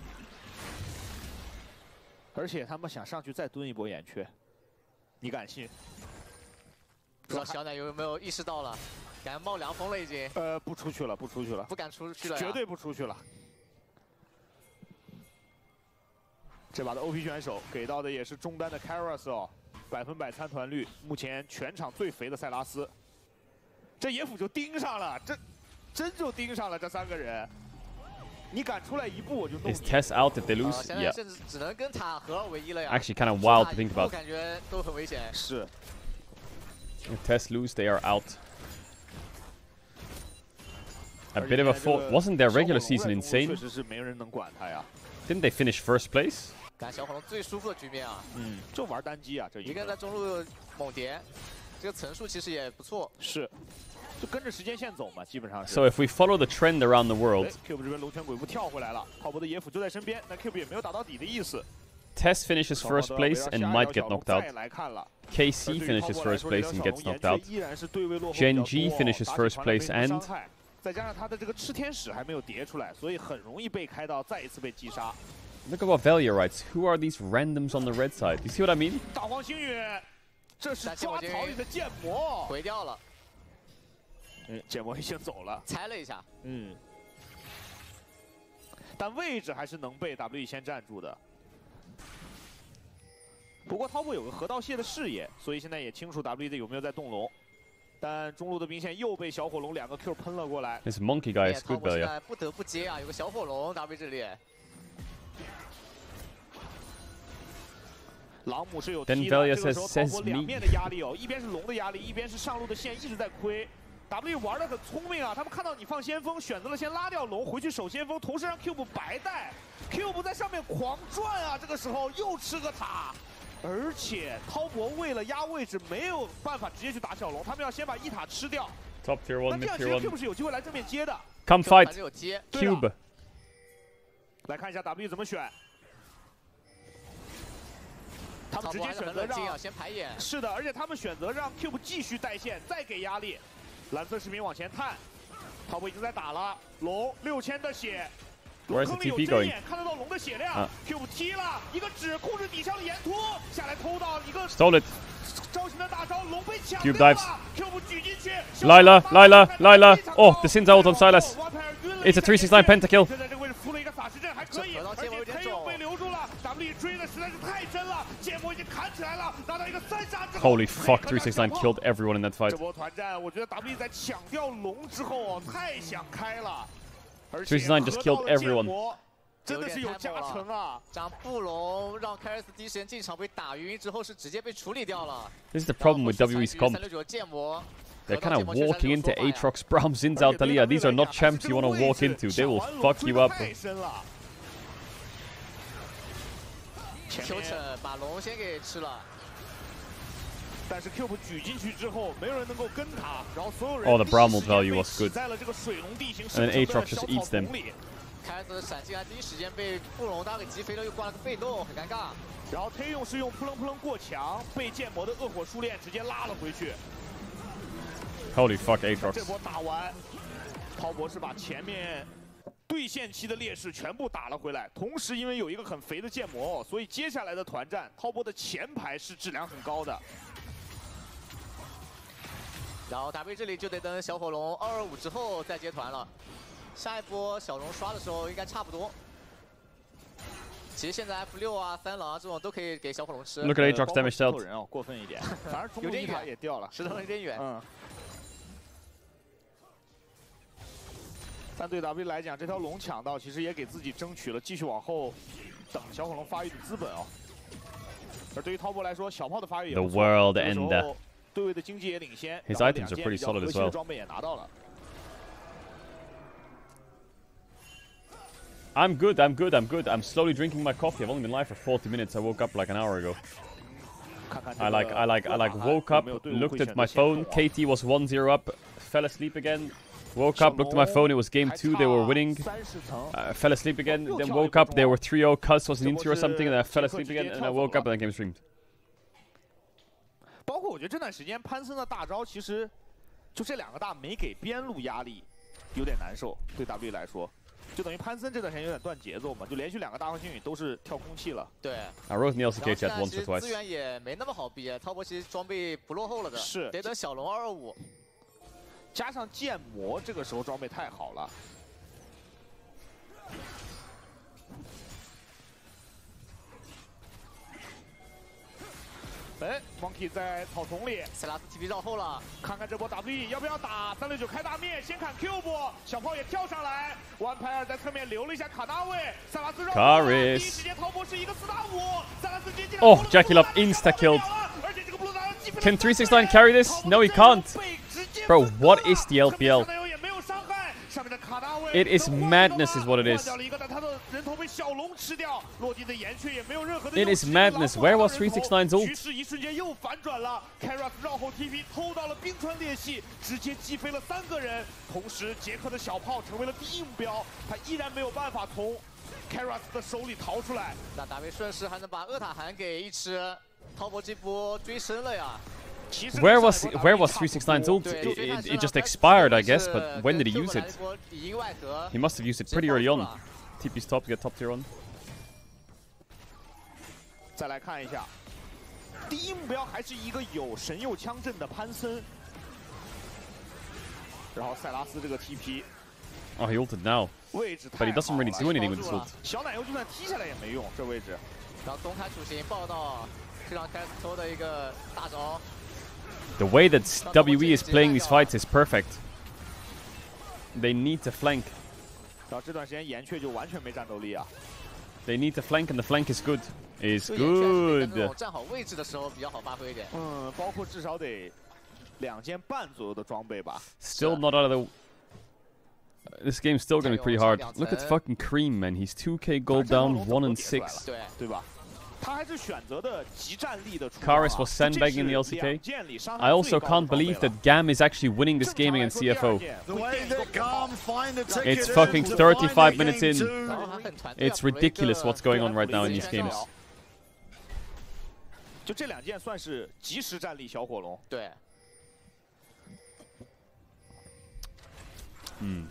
D: 而且他们想上去再蹲一波岩雀，你敢信？
G: 不知道小奶有没有意识到了，敢冒凉风了已经。
D: 不出去了，不出去了，
G: 不敢出去了，
D: 绝对不出去了。这把的 OP 选手给到的也是中单的 Caedrel， 100%参团率，目前全场最肥的塞拉斯。 这野辅就盯上了，这真就盯上了这3个人。你敢出来一步，我就弄你。
A: Is Tess out if they lose?
G: 现在甚至只能跟塔合二为一了呀。
A: Actually, kind of wild to think about.
G: 感觉都很危险。
D: 是。
A: If Tess lose, they are out. A bit of a fall. Wasn't their regular season insane?
D: 确实是没人能管他呀。
A: Didn't they finish first place?
G: 赶小火龙最舒服的局面啊。
D: 就玩单机啊，这
G: 一个人在中路猛叠。 这个层数其实也不错，
D: 是，就跟着时间线走嘛，基本上是。
A: So if we follow the trend around the world,
D: Cube 这边龙泉鬼步跳回来了，炮博的野辅就在身边，但 Cube 也没有打到底的意思。
A: Tess finishes first place and might get knocked out. KC finishes first place and gets knocked out. Gen.G finishes first place and
D: 再加上他的这个炽天使还没有叠出来，所以很容易被开到，再一次被击杀。
A: Look at what Velia writes. Who are these randoms on the red side? You see what I mean?
D: 大黄星宇。 这是抓草里的剑魔，
G: 回掉了。
D: 剑魔已经走了，
G: 猜了一下。
D: 但位置还是能被 WE 先占住的。不过涛博有个河道蟹的视野，所以现在也清楚 WE 有没有在动龙。但中路的兵线又被小火龙2个 Q 喷了过来。
A: This monkey guy is good, Velia.
G: 现在不得不接啊，有个小火龙 WE 这里。
D: 朗姆是有踢的，这个时候涛博两面的压力哦，一边是龙的压力，一边是上路的线一直在亏。W 玩的很聪明啊，他们看到你放先锋，选择了先拉掉龙，回去守先锋，同时让 Cube 白带 ，Cube 在上面狂转啊，这个时候又吃个塔，而且涛博为了压位置没有办法直接去打小龙，他们要先把1塔吃掉。
A: Top tier 1,
D: 那这样其实 Cube 是有机会来正面接的。
A: Come fight,
G: Cube.
D: 来看一下 W 怎么选。 他们直接选择让
G: 先排眼，
D: 是的，而且他们选择让 Cube 继续带线，再给压力。蓝色士兵往前探，涛博已经在打了，龙6000的血，龙坑里有针眼，看得到龙的血量。Cube 踢了一个指控制底下的沿突，下来偷到一个
A: stole it，
D: 招型的大招，龙被抢
A: Cube
D: 掉
A: dives
D: 了 ，Cube 举进去，
A: 来了。Oh, the Sin's ult on Silas. It's a 369 pentakill.
D: 现在这个位置扶了一个法师阵还可以，而且黑又被留住了 ，W 追的实在是太深了，剑魔已经砍起来了，拿到一个3杀之后
A: Holy fuck, 369 killed everyone in that fight.
D: 这波团战，我觉得 W 在抢掉龙之后太想开了，而且
A: 369 just killed everyone.
D: 真的是有加成啊！
G: 长布龙让凯尔斯第一时间进场被打晕之后是直接被处理掉了。
A: This is the problem with WE's comp.
G: 369剑魔。
A: They're kind of walking into Aatrox, Braum, Xin Zhao, Taliyah. These are not champs you want to walk into. They will fuck you up.
G: 秋晨把龙先给吃了，
D: 但是 Cube 举进去之后，没有人能够跟他，然后所有人
A: Oh, the Braum ult value was good.
D: 在了这个水龙地形
A: And then Aatrox just eats them.
G: 凯尔斯闪进来第一时间被布隆大给击飞了，又挂了个被动，很尴尬。
D: 然后忒用是用扑棱扑棱过墙，被剑魔的恶火束链直接拉了回去。
A: Holy fuck, Aatrox.
D: 这波打完，涛博是把前面对线期的劣势全部打了回来，同时因为有一个很肥的剑魔，所以接下来的团战，涛博的前排是质量很高的。
G: 然后 W 这里就得等小火龙225之后再接团了。下一波小龙刷的时候应该差不多。其实现在 F6啊、3狼啊这种都可以给小火龙吃。
A: Look at Aatrox damage dealt.
D: 人哦，过分一点，反而中路一塔也掉了，
G: 石头有点远。
D: 嗯。但对 W 来讲，这条龙抢到，其实也给自己争取了继续往后等小火龙发育的资本哦。而对于滔博来说，小炮的发育也不错。
A: The world end.
D: 对位的经济也领先。
A: His items are pretty solid as well.
D: 装备也拿到了。
A: I'm good, I'm good, I'm good. I'm slowly drinking my coffee. I've only been live for 40 minutes. I woke up like an hour ago. I woke up, looked at my phone. KT was 1-0 up, fell asleep again. Woke up, looked at my phone. It was game 2. They were winning. Fell asleep again. Then woke up. They were 3-0. Cuz was an inter or something. And then I fell asleep again. And I woke up and then game streamed.
D: 包括我觉得这段时间潘森的大招，其实就这两个大没给边路压力，有点难受。对 W 来说。 就等于潘森这段时间有点断节奏嘛，就连续2个大环星宇都是跳空气了。
G: 对。
A: I wrote Neil's cage at once or twice.
G: 资源也没那么好逼，滔博其实装备不落后了的，
D: 是
G: 得等小龙225，
D: 加上剑魔这个时候装备太好了。哎 ，Monkey 在草丛里，
G: 塞拉斯 TP 绕后了，
D: 看看这波 W 要不要打369开大面，先砍 Q 波，小炮也跳上来，弯拍尔在侧面留了一下卡纳位，塞拉斯绕后，第一时间滔博是1个4打5，塞拉斯直接进来
A: Oh, Jackie Love insta killed. Can 369 carry this? No, he can't. Bro, what is the LPL? It is madness, is what it is. It is madness. Where was 369's ult?
D: Caedrel 的手里逃出来，
G: 那大卫顺势还能把厄塔韩给一吃，滔博这波追深了呀。
A: Where was 369's ult? It just expired, I guess. But when did he use it? He must have used it pretty early on. TP's top to get top tier on.
D: 再来看一下，第一目标还是一个有神佑枪阵的潘森，然后塞拉斯这个 TP。
A: Oh, he ulted now. But he doesn't really do anything with his ult.
D: 小奶油就算踢下来也没用，这位置。
G: 然后公开处刑报道，非常开始偷的一个大招。
A: The way that WE is playing these fights is perfect. They need to flank.
D: 然后这段时间岩雀就完全没战斗力啊。
A: They need to flank, and the flank is good. Is good.
G: 站好位置的时候比较好发挥一点。
D: 嗯，包括至少得2件半左右的装备吧。
A: Still not out of the. This game's still gonna be pretty hard. Look at fucking Cream, man. He's 2k gold down, 1-6.
D: 对吧？ 他还是选择的极战力的出发。
A: Karis was sandbagging in the LCK. I also can't believe that Gam is actually winning this game against CFO. It's fucking 35 minutes in. It's ridiculous what's going on right now in these games.
D: 就这2件算是及时战力小火龙。
G: 对。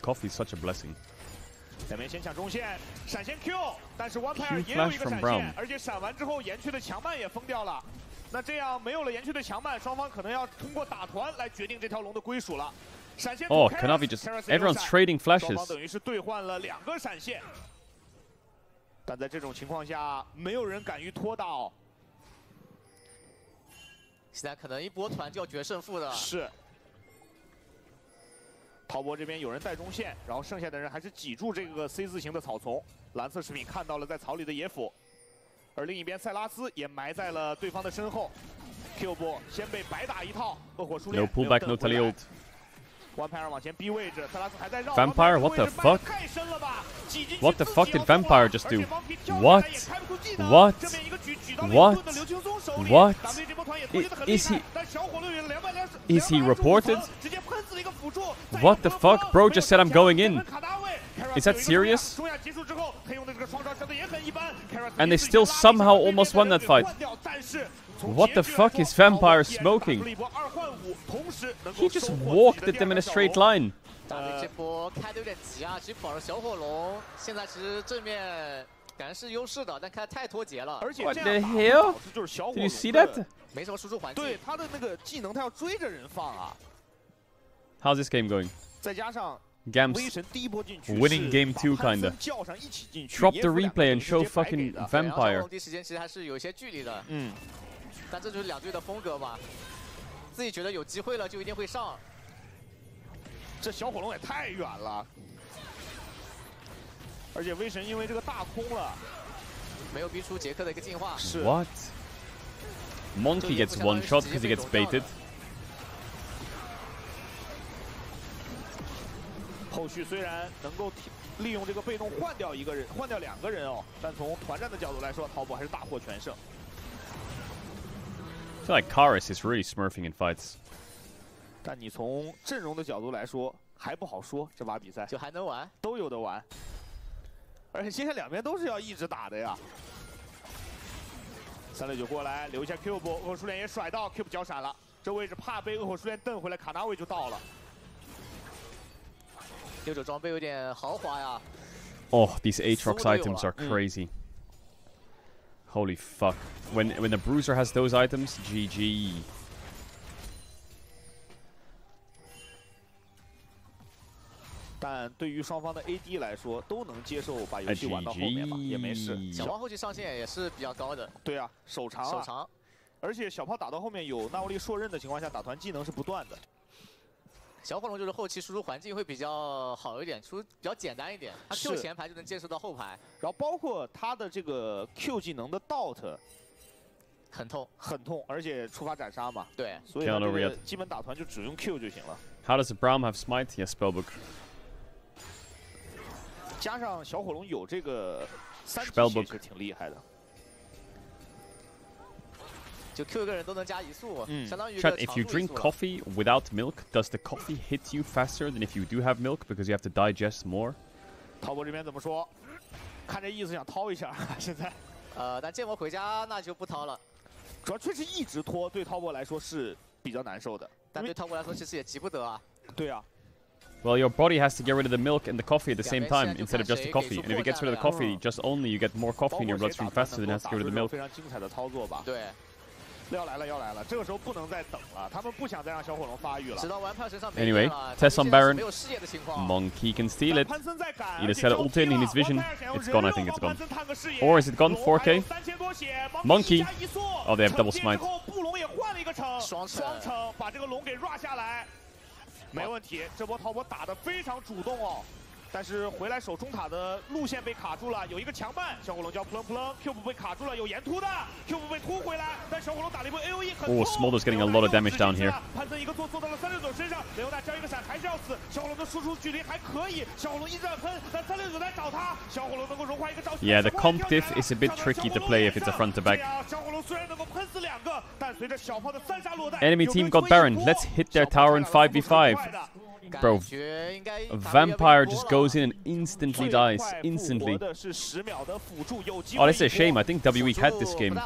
A: Coffee is such a blessing.
D: 两边先抢中线，闪现 Q， 但是弯拍尔也有一个闪现，而且闪完之后岩雀的强慢也封掉了。那这样没有了岩雀的强慢，双方可能要通过打团来决定这条龙的归属了。闪现
A: Oh, Kanavi just everyone's trading flashes.
D: 双方等于是兑换了2个闪现，但在这种情况下，没有人敢于拖到。
G: 现在可能一波团就要决胜负的。
D: 是。 滔博这边有人带中线，然后剩下的人还是挤住这个 C 字形的草丛。蓝色饰品看到了在草里的野辅，而另一边塞拉斯也埋在了对方的身后。Q 波先被白打一套，恶火熟练。
A: No pullback, no tele ult.
D: 弯拍尔往前逼位置，塞拉斯还在绕。
A: Vampire, what the fuck? What the fuck did Vampire just do? What? What? What? What? Is he reported? What the fuck? Bro just said I'm going in. Is that serious? And they still somehow almost won that fight. What the fuck is Vampire smoking? He just walked at them in a straight line.
G: 这波开的有点急啊，其实保着小火龙，现在其实正面感觉是优势的，但开太脱节了。
D: 而且
A: What the hell? Did you see that?
G: 没什么输出环境。
D: 对他的那个技能，他要追着人放啊。
A: How's this game going?
D: 再加上
A: Gams winning game 2 kinda. Drop the replay and show fucking Vampire.
G: 第一时间其实还是有一些距离的，但这就是两队的风格嘛，自己觉得有机会了就一定会上。
D: 这小火龙也太远了，而且威神因为这个大空了，
G: 没有逼出杰克的一个进化。
D: 是
A: What? Monkey gets one shot because he gets baited.
D: 后续虽然能够利用这个被动换掉一个人，换掉2个人哦，但从团战的角度来说，滔博还是大获全胜。
A: I feel like Karis is really smurfing in fights.
D: 但你从阵容的角度来说，还不好说，这把比赛
G: 就还能玩，
D: 都有的玩。而且接下来两边都是要一直打的呀。369过来留一下 Cube， 恶火熟练也甩到 Cube 脚闪了，这位置怕被恶火熟练蹬回来，卡纳位就到了。
G: 右手装备有点豪华呀。
A: Oh, these Aatrox items are crazy. Holy fuck. When the Bruiser has those items, GG.
D: 但对于双方的 AD 来说，都能接受把游戏玩到后面嘛，也没事。
G: 小炮后期上限也是比较高的。
D: 对啊，手长啊。手长。而且小炮打到后面有纳沃利硕刃的情况下，打团技能是不断的。
G: 小火龙就是后期输出环境会比较好一点，输出比较简单一点，他 Q 前排就能接受到后排，
D: 然后包括他的这个 Q 技能的 Dot，
G: 很痛，
D: 很痛，而且触发斩杀嘛，
G: 对，
D: 所以这个基本打团就只用 Q 就行了。
A: How does Braum have Smite? Yes, Spellbook.
D: 加上小火龙有这个3级是挺厉害的。
G: 就 Q 一个人都能加1速，相当于
A: Chat, if you drink coffee without milk, does the coffee hit you faster than if you do have milk because you have to digest more?
D: 滔博这边怎么说？看这意思想掏一下，现在。
G: 但剑魔回家那就不掏了。
D: 主要确实一直拖，对滔博来说是比较难受的。
G: 但对滔博来说其实也急不得啊。
D: 对啊。
A: Well, your body has to get rid of the milk and the coffee at the same time instead of just the coffee. And if it gets rid of the coffee, just only you get more coffee in your bloodstream faster than it has to get rid of the milk.
D: 非常精彩的操作吧？对。 要来了，要来了！这个时候不能再等了，他们不想再让小火龙发育了。
A: Anyway, test on Baron. Monkey can steal it. He just had an ult in his vision. It's gone, I think it's gone. Or is it gone? 4K? Monkey. Oh, they have double smite.
D: 布隆也换了一个城，双城把这个龙给 rua 下来，没问题。这波滔博打得非常主动哦。 但是回来守中塔的路线被卡住了，有一个强绊，小火龙就要扑棱扑棱 ，Q 被卡住了，有沿突的 ，Q 被突回来，但小火龙打了一波 AOE 很痛。
A: Oh, Smolder's getting a lot of damage down here.
D: 潘森一个做到了369身上，雷欧娜交一个闪还是要死，小火龙的输出距离还可以，小火龙一直在喷，但369在找他，小火龙能够融化一个招。
A: Yeah, the comp diff is a bit tricky to play if it's a front to back.
D: 小火龙虽然能够喷死2个，但随着小炮的3杀落袋
A: ，Enemy team got Baron. Let's hit their tower in 5v5. Bro, Vampire just goes in and instantly dies. Instantly. Oh, that's a shame. I think WE had this game.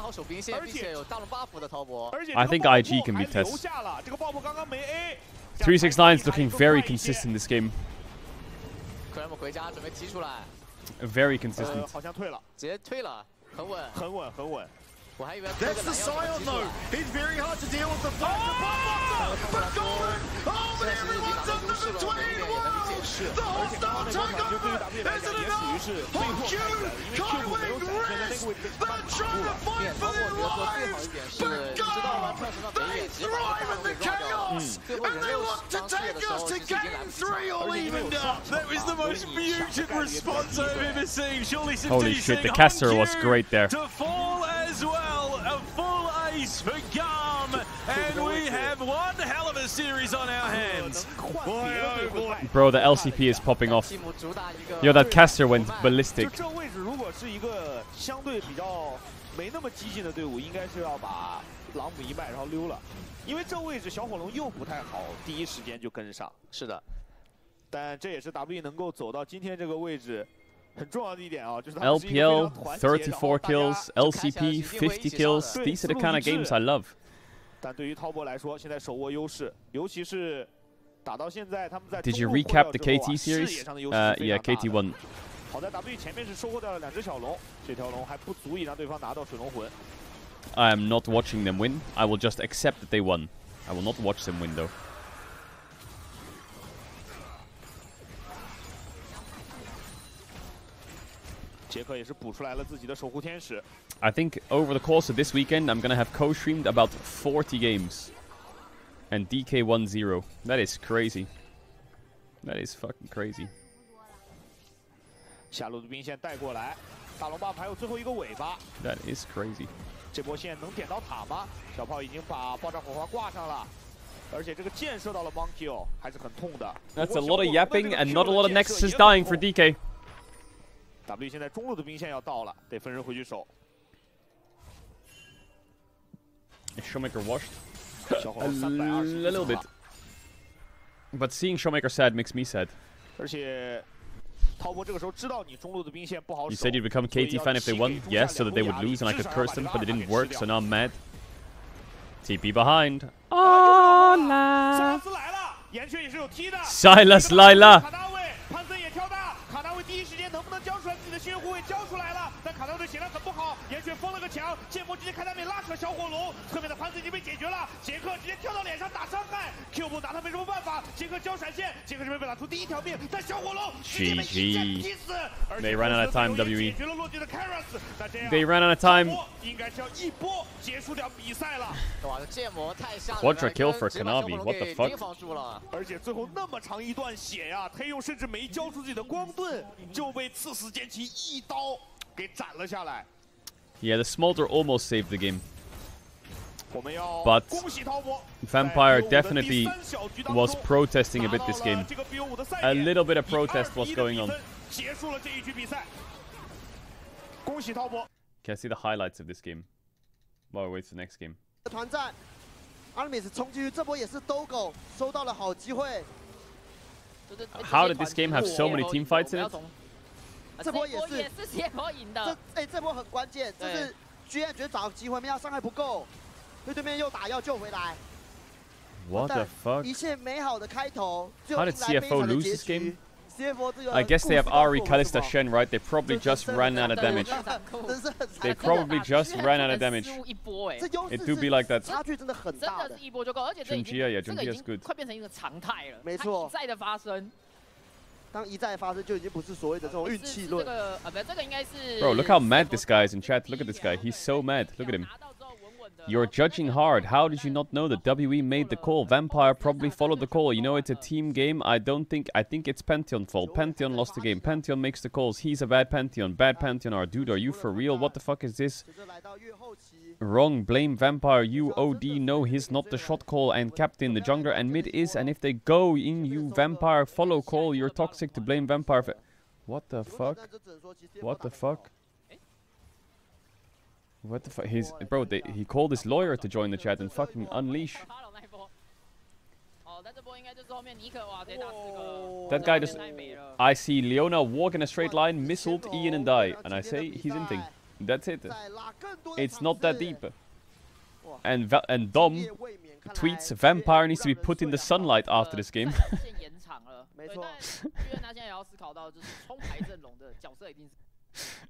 A: I think IG can beat Tess. 369 is looking very consistent this game. Very consistent.
D: 好像退了，
G: 直接退了，很稳，
D: 很稳，很稳。
B: That's the Scion though. It's very hard to deal with the fact but Golden! Oh, but everyone's under the 20 worlds! The hostile takeover! Isn't enough? Q can't win rest! They're trying to fight for their lives! But God! They thrive in the chaos! And they want to take us to game 3 all evened up!
H: That was the most muted response I've ever seen. Surely some
A: Holy shit, the caster was great there.
H: To fall as well. A full ace for Garm, and we have one hell of a series on our hands. Boy, oh boy.
A: Bro, the LCP is popping off. Yo, that caster went ballistic.
D: 这位置如果是一个相对比较没那么激进的队伍，应该是要把朗姆一卖，然后溜了，因为这位置小火龙又不太好，第一时间就跟上。是的，但这也是 WE 能够走到今天这个位置。 很重要的一点啊，就是
A: LPL 34 kills, LCP 50 kills. These are the kind of games I love.
D: 但对于滔博来说，现在手握优势，尤其是打到现在，他们在
A: Did you recap the KT series? Yeah, KT won.
D: 好在 WE 前面是收获掉了2只小龙，这条龙还不足以让对方拿到水龙魂。
A: I am not watching them win. I will just accept that they won. I will not watch them win though.
D: 杰克也是补出来了自己的守护天使。
A: I think over the course of this weekend, I'm gonna have co-streamed about 40 games. And DK 1-0. That is crazy. That is fucking crazy.
D: 下路的兵线带过来，大龙 buff 还有最后一个尾巴。
A: That is crazy.
D: 这波线能点到塔吗？小炮已经把爆炸火花挂上了，而且这个箭射到了 Monkey 哦，还是很痛的。
A: That's a lot of yapping and not a lot of nexuses dying for DK.
D: W 现在中路的兵线要到了，得分人回去守。
A: Showmaker washed. A little bit. But seeing Showmaker sad makes me sad.
D: 而且滔博这个时候知道你中路的兵线不好守。
A: You said you'd become a KT fan if they won? Yes, so that they would lose and I could curse them, but it didn't work, so now I'm mad. TP behind. Hola! Silas Laila!
D: 潘森也跳大，卡纳维第一时间能不能交出来自己的血护卫交出来了，但卡纳维显然很不好，严选封了个墙，剑魔直接开大面拉扯小火龙，侧面的潘森已经被解决了，杰克直接跳到脸上打伤害 ，Q 步打他没什么办法，杰克交闪现，杰克这边被打出第一条命，但小火龙直接被一剑劈死，
A: They ran out of time, WE.
D: 解决了落地的 Karas， 那这样
A: They ran out of time.
D: 应该是要一波结束掉比赛了。
G: 哇，这剑魔太吓人了
A: Quadra kill for Kanavi, what the fuck?
D: 而且最后那么长一段血呀，黑用甚至没交出自己的光盾，就被刺死剑奇一刀给斩了下来。
A: Yeah, the Smolder almost saved the game.
D: 我们要
A: But
D: 恭喜滔博
A: Vampire definitely was protesting a bit this game. A little bit of protest was going on.
D: 结束了这一局比赛。恭喜滔博。
A: Can I see the highlights of this game while we wait for the next game?
I: 团战 ，Artemis 冲进去，这波也是兜狗收到了好机会。
A: How did this game have so many team fights in it?
I: 这波也是
J: 结果赢的。
I: 这波很关键，这是居然觉得找机会，没想到伤害不够，所以对面又打要救回来。
A: What the fuck?
I: 一切美好的开头，
A: How did CFO lose this game?
I: CFO
A: I guess they have Ari, Kalista, Shen, right? They probably just ran out of damage. They probably just ran out of damage. It do be like that.
I: 差距真的很大的。
J: 真的是一波就够，而且这已经
A: Junjia is good.
J: 快变成一个常态了。
I: 没错，
J: 一再的发生。
I: 当一再发生，就已经不是所谓的这种运气论。
J: 这个应该是。
A: Bro, look how mad this guy is in chat. Look at this guy. He's so mad. Look at him. You're judging hard. How did you not know that WE made the call? Vampire probably followed the call. You know it's a team game. I think it's Pantheon's fault. Pantheon lost the game. Pantheon makes the calls. He's a bad Pantheon. Bad Pantheon. Dude, are you for real? What the fuck is this? Wrong. Blame Vampire. You OD. No, he's not the shot call and captain. The jungler and mid is. And if they go in, you Vampire follow call. You're toxic to blame Vampire. What the fuck? What the fuck? What the fuck? He called his lawyer to join the chat and fucking unleash. That guy just... I see Leona walk in a straight line, missiled Ian and die. And I say, he's inting. That's it. It's not that deep. And Dom tweets, Vampire needs to be put in the sunlight after this game.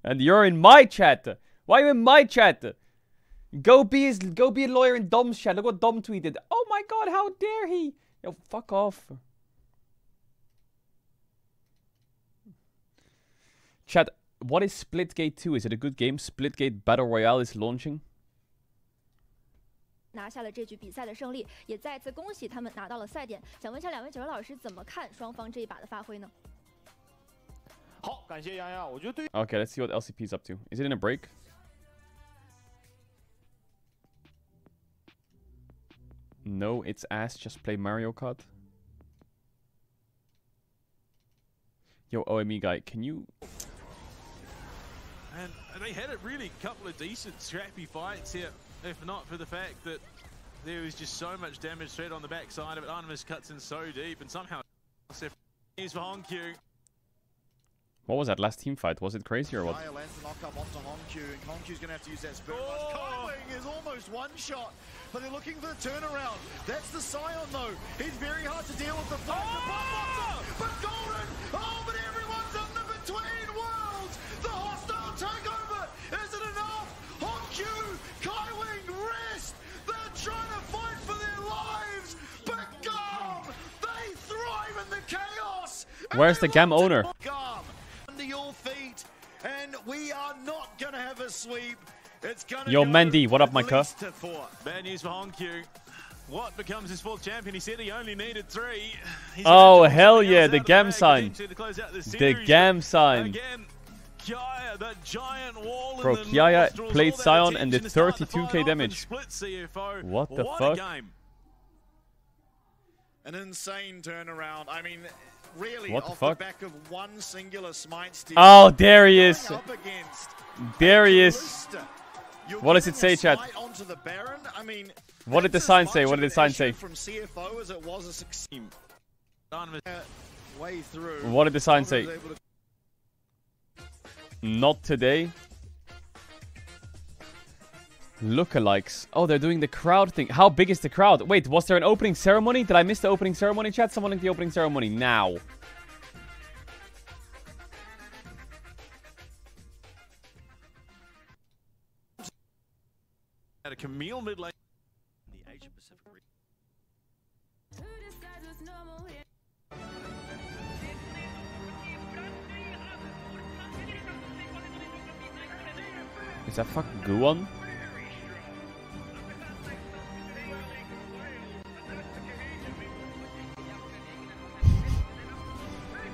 A: And you're in my chat! Why are you in my chat? Go be a lawyer in Dom's chat. Look what Dom tweeted. Oh my god, how dare he? Yo, fuck off. Chat, what is Splitgate 2? Is it a good game? Splitgate Battle Royale is launching.
K: 拿下了这局比赛的胜利，也再次恭喜他们拿到了赛点。想问一下两位解说老师怎么看双方这一把的发挥呢？
D: 好，感谢洋洋，我觉得对。
A: Okay, let's see what LCP's up to. Is it in a break? No, it's ass. Just play Mario Kart. Yo, OME guy, can you?
H: And they had a really couple of decent, scrappy fights here, if not for the fact that there was just so much damage threat on the backside of it. Artemis cuts in so deep, and somehow he's for Hongq.
A: What was that last team fight? Was it crazy or what?
B: Lands the knock up onto Hongq, and Hongq's going to have to use that spirit rush. Kaiwing is almost one shot, but they're looking for the turnaround. That's the Scion though. He's very hard to deal with the flash. But Golden! Oh, but everyone's on the between worlds! The hostile takeover! Is it enough? Hongq, Kaiwing, rest! They're trying to fight for their lives! But Gam! They thrive in the chaos!
A: Where's the Gam owner?
B: Your feet, and we a sweep. It's gonna
A: Yo, Mandy, what up, my cuss?
H: Bad news for Honkyu. What becomes his fourth champion? He said he only needed 3.
A: Oh, hell yeah, the Gam sign. The Gam sign.
H: Again, Kiaya, that giant wall.
A: Bro, Kiaya played Sion and did 32k damage. What the fuck?
B: An insane turnaround. I mean, really,
A: what the
B: off
A: fuck?
B: the back of one singular smite steal.
A: Oh, there he is. There he is. What does it say, chat?
B: I mean,
A: what did the sign say? What did the sign say?
B: From CFO as it was a success. Way through.
A: What did the sign say? Not today. Lookalikes. Oh, they're doing the crowd thing. How big is the crowd? Wait, was there an opening ceremony? Did I miss the opening ceremony, chat? Someone in the opening ceremony now.
H: At a Camille mid lane.
B: The Asia Pacific region.
A: Is that fucking Guon?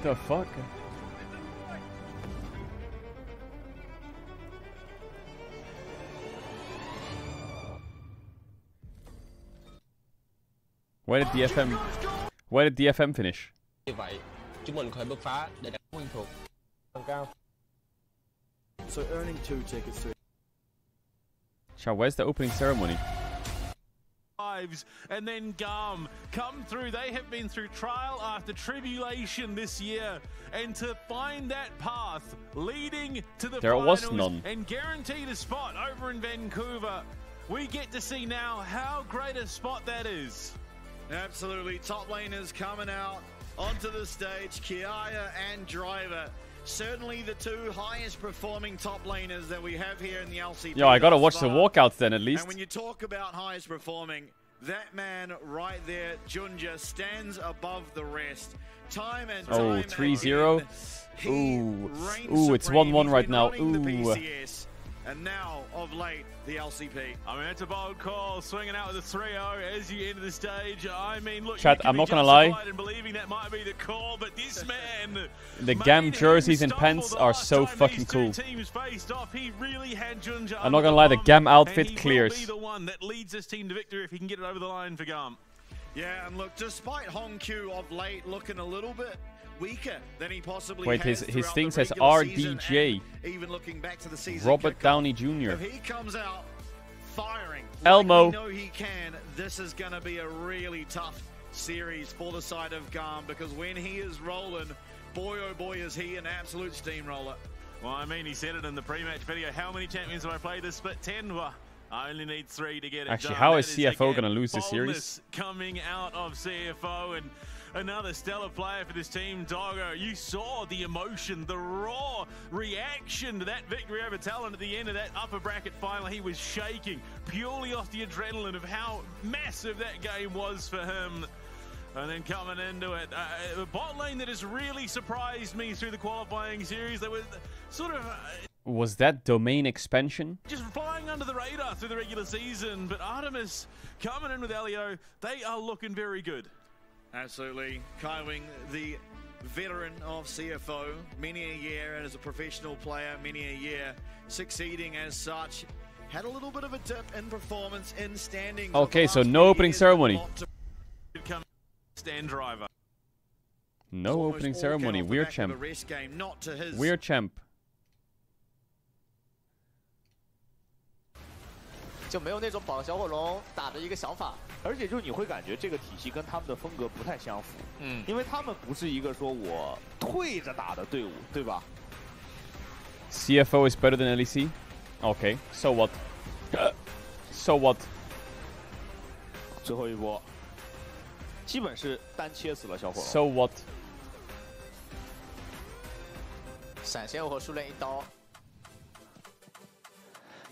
A: The fuck? Where did the FM? Where did the FM finish?
D: So earning 2 tickets to.
A: Chad, where's the opening ceremony?
H: And then Gum come through. They have been through trial after tribulation this year, and to find that path leading to the finals and guaranteed a spot over in Vancouver, we get to see now how great a spot that is.
B: Absolutely, top laners coming out onto the stage, Kiaya and Driver. Certainly the 2 highest performing top laners that we have here in the LCP.
A: Yo, I gotta watch the walkouts then at least.
B: And when you talk about highest performing, that man right there, Junja, stands above the rest. Time and time.
A: Oh, 3-0. Ooh, it's 1-1 right now. Ooh.
B: And now, of late, the LCP.
H: I mean, it's a bold call, swinging out with a 3-0 as you enter the stage. I mean, look,
A: chat, I'm not gonna lie.
H: Believing that might be the call, but this man,
A: the Gam jerseys and pants are so fucking cool.
H: Really
A: I'm not gonna lie, the Gam outfit clears.
H: Be the one that leads this team to victory if he can get it over the line for Gum.
B: Yeah, and look, despite Honkyu of late looking a little bit weaker than he possibly
A: Wait,
B: has
A: his thing
B: the
A: says
B: regular
A: RDJ.
B: Even looking back to the season
A: Robert Downey Jr.
B: If he comes out firing
A: Elmo.
B: like we know he can, this is going to be a really tough series for the side of Garm, because when he is rolling, boy oh boy is he an absolute steamroller.
H: Well, I mean, he said it in the pre-match video. How many champions have I played this split? 10? Well, I only need 3 to get it
A: Actually,
H: done.
A: how is CFO going to lose this series?
H: Coming out of CFO, and another stellar player for this team, Doggo. You saw the emotion, the raw reaction to that victory over Talon at the end of that upper bracket final. He was shaking purely off the adrenaline of how massive that game was for him. And then coming into it, a bot lane that has really surprised me through the qualifying series. They were sort of...
A: was that domain expansion?
H: Just flying under the radar through the regular season, but Artemis coming in with Elio, they are looking very good.
B: Absolutely. Kaiwing, the veteran of CFO, many a year as a professional player, many a year succeeding as such. Had a little bit of a dip in performance in standings.
A: Okay, so no opening ceremony.
H: Stand Driver.
A: No opening ceremony. Weird champ. Weird champ.
G: 就没有那种保小火龙打的一个想法，
D: 而且就是你会感觉这个体系跟他们的风格不太相符，因为他们不是一个说我退着打的队伍，对吧
A: ？CFO is better than LEC. Okay, so what? So what?
D: 最后一波，基本是单切死了小火龙。
A: So what?
G: 闪现和数连一刀。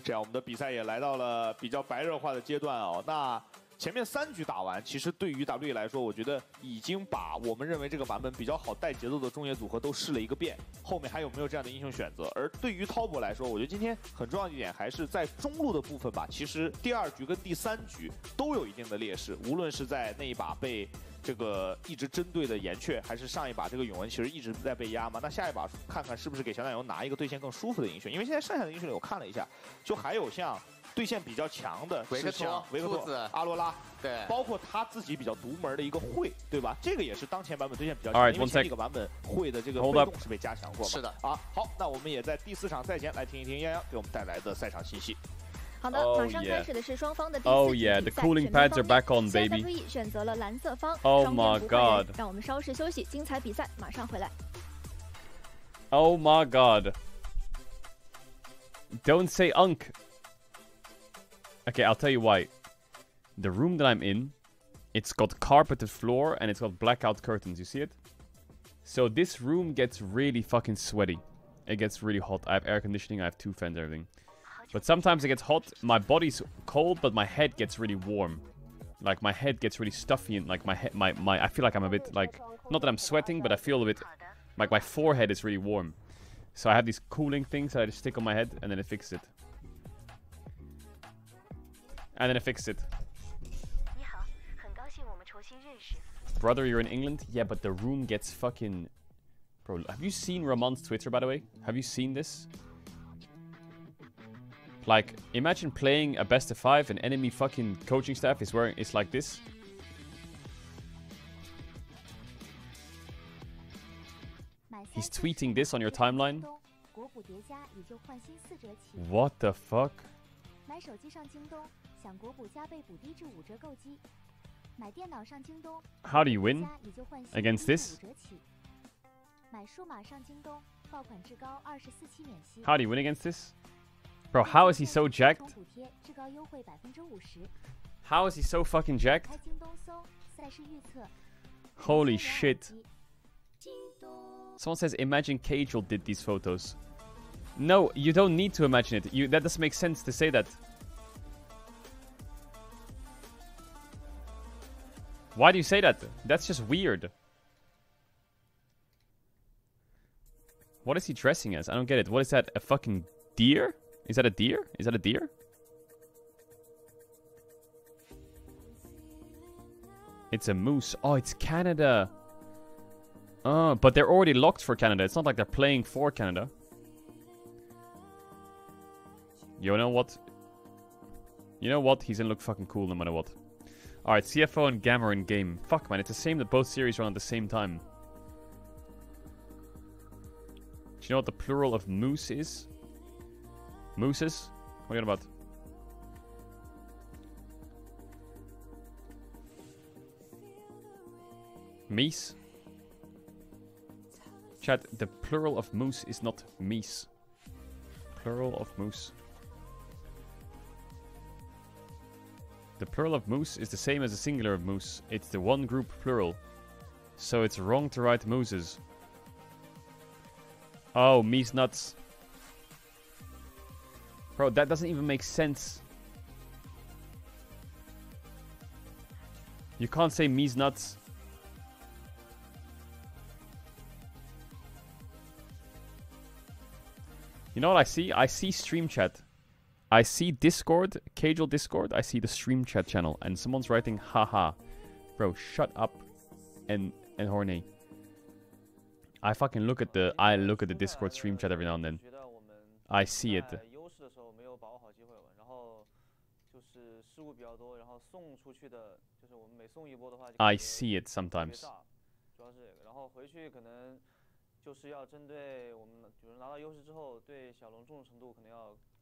D: 这样，我们的比赛也来到了比较白热化的阶段哦。那前面3局打完，其实对于 WE 来说，我觉得已经把我们认为这个版本比较好带节奏的中野组合都试了一个遍，后面还有没有这样的英雄选择？而对于滔博来说，我觉得今天很重要的一点还是在中路的部分吧。其实第2局跟第3局都有一定的劣势，无论是在那一把被这个一直针对的岩雀，还是上一把这个永文其实一直在被压嘛。那下一把看看是不是给小奶油拿一个对线更舒服的英雄，因为现在剩下的英雄里我看了一下，就还有像。对线比较强的是像维克托、阿罗拉，对，包括他自己比较独门的一个会，对吧？这个也是当前版本对线比较强，因为前几个版本会的这个被动是被加强过嘛。是的。啊，好，那我们也在第4场赛前来听一听泱泱给我们带来的赛场信息。
K: 好的，马上开始的是双方的第
A: 4
K: 局比赛。
A: the cooling pads are back on, baby.
K: CWE 选择了蓝色方。
A: Oh my god.
K: 让我们稍事休息，精彩比赛马上回来。
A: Oh my god. Don't say unk. Okay, I'll tell you why. The room that I'm in, it's got carpeted floor and it's got blackout curtains. You see it? So this room gets really fucking sweaty. It gets really hot. I have air conditioning, I have 2 fans, everything. But sometimes it gets hot. My body's cold, but my head gets really warm. Like my head gets really stuffy and like my head, I feel like I'm a bit like, not that I'm sweating, but I feel a bit like my forehead is really warm. So I have these cooling things that I just stick on my head and then it fixes it. And then I fixed it. Brother, you're in England? Yeah, but the room gets fucking... Bro, have you seen Ramon's Twitter, by the way? Have you seen this? Like, imagine playing a best of 5 and enemy fucking coaching staff is wearing... It's like this. He's tweeting this on your timeline. What the fuck? How do you win against this? How do you win against this? Bro, how is he so jacked? How is he so fucking jacked? Holy shit. Someone says imagine Caedrel did these photos. No, you don't need to imagine it. That doesn't make sense to say that. Why do you say that? That's just weird. What is he dressing as? I don't get it. What is that? A fucking deer? Is that a deer? Is that a deer? It's a moose. Oh, it's Canada. Oh, but they're already locked for Canada. It's not like they're playing for Canada. You know what? You know what? He's gonna look fucking cool no matter what. Alright, CFO and Gamma in game. Fuck, man. It's the same that both series run at the same time. Do you know what the plural of moose is? Mooses? What are you on about? Meese? Chat, the plural of moose is not meese. Plural of moose. The plural of moose is the same as the singular of moose. It's the one group plural. So it's wrong to write mooses. Oh, meese nuts. Bro, that doesn't even make sense. You can't say meese nuts. You know what I see? I see stream chat. I see Discord, Caedrel Discord. I see the stream chat channel, and someone's writing, haha. Bro, shut up and horny. I fucking look at the Discord stream chat every now and then. I see it. I see it sometimes.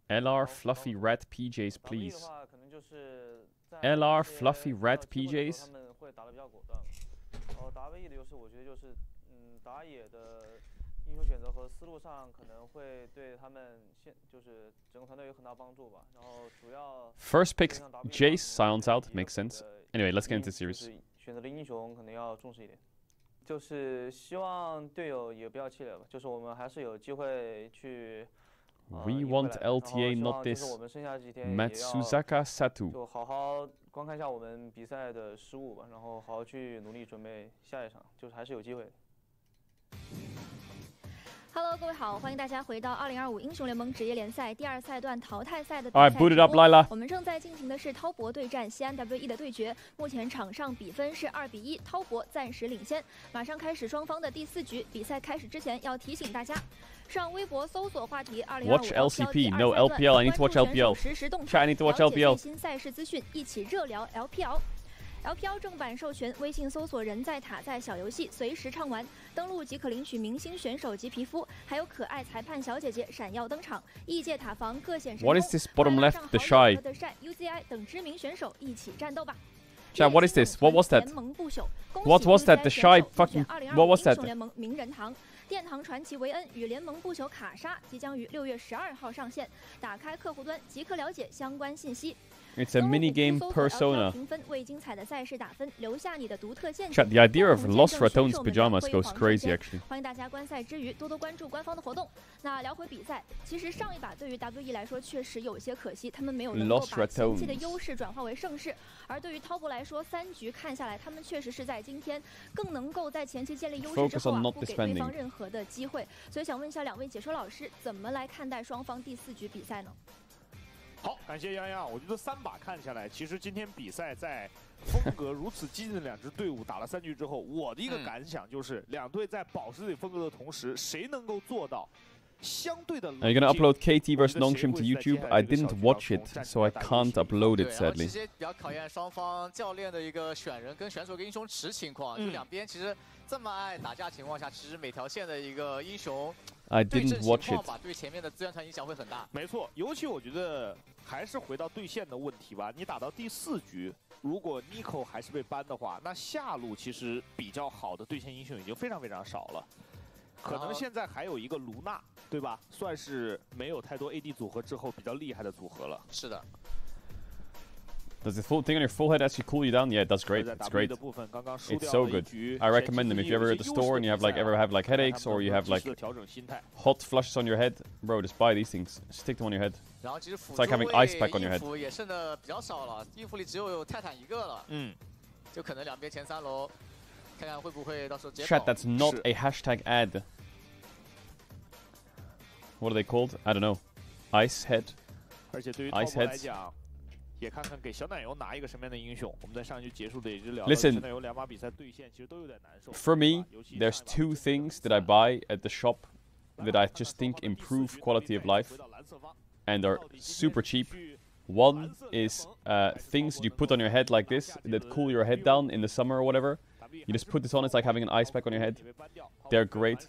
A: LR fluffy red PJs, please. LR fluffy red PJs. First pick Jace, silence out, makes sense. Anyway, let's get into the series. We want LTA, not this. Matsuzaka Satu.
L: 观看一下我们比赛的失误吧，然后好好去努力准备下一场，就是还是有机会的。
K: Hello， 各位好，欢迎大家回到2025英雄联盟职业联赛第2赛段淘汰赛的比
A: All
K: 赛
A: right, boot it
K: 直
A: up,
K: 播。
A: Lila.
K: 我们正在进行的是滔博对战西安 WE 的对决，目前场上比分是2比1，滔博暂时领先。马上开始双方的第4局，比赛开始之前要提醒大家。 上微博搜索话题2025
A: Watch LCP, no LPL. I need to watch LPL. Chat, I need to watch LPL.
K: 最新赛事资讯，一起热聊 LPL。 LPL 正版授权，微信搜索“人在塔在”小游戏，随时畅玩。登录即可领取明星选手及皮肤，还有可爱裁判小姐姐闪耀登场。异界塔防各显神通。
A: What is this bottom left? The Shy.
K: The Shy, UZI 等知名选手一起战斗吧。
A: Chat, what is this? What was that? What was that? The Shy fucking. What was that?
K: 联盟名人堂。 殿堂传奇维恩与联盟不朽卡莎即将于6月12号上线，打开客户端即可了解相关信息。
A: It's a mini-game persona.
K: Chat,
A: the idea of Los Ratones pajamas goes crazy, actually.
K: 欢迎大家观赛之余多多关注官方的活动。那聊回比赛，其实上一把对于 WE 来说确实有些可惜，他们没有能够把前期的优势转化为胜势。而对于滔博来说，3局看下来，他们确实是在今天更能够在前期建立优势之后不给对方任何的机会。所以想问一下两位解说老师，怎么来看待双方第4局比赛呢？
D: 好，感谢洋洋。我觉得3把看下来，其实今天比赛在风格如此激进的2支队伍打了3局之后，我的一个感想就是，2队在保持自己风格的同时，谁能够做到相对的冷静？
A: Are you gonna upload KT vs Nongshim to YouTube? I didn't watch it, so I can't upload it sadly.
G: 这些比较考验双方教练的一个选人跟选手跟英雄池情况，就两边其实这么爱打架情况下，其实每条线的一个英雄。
A: I didn't watch it.
G: 对前面的资源团影响会很大。
D: 没错，尤其我觉得还是回到对线的问题吧。你打到第4局，如果 Nico 还是被ban的话，那下路其实比较好的对线英雄已经非常非常少了。可能现在还有一个卢娜，对吧？算是没有太多 AD 组合之后比较厉害的组合了。
G: 是的。
A: Does the full thing on your full head actually cool you down? Yeah, it does great. It's great. It's so good. I recommend them if you ever at the store and you have ever have headaches or you have hot flushes on your head, bro. Just buy these things. Stick them on your head. It's like having ice pack on your head.
G: 也剩的比较少了，衣服里只有泰坦一个了。就可能两边前3楼，看看会不会到时候接。
A: Chat, that's not a hashtag ad. What are they called? I don't know. Ice head.
D: 而且对于滔博来讲。 也看看给小奶油拿一个什么样的英雄，我们在上一局结束的也就聊了。小奶油2把比赛对线其实都有点难受。
A: For me, there's 2 things that I buy at the shop that I just think improve quality of life and are super cheap. One is things you put on your head like this that cool your head down in the summer or whatever. You just put this on, it's like having an ice pack on your head. They're great.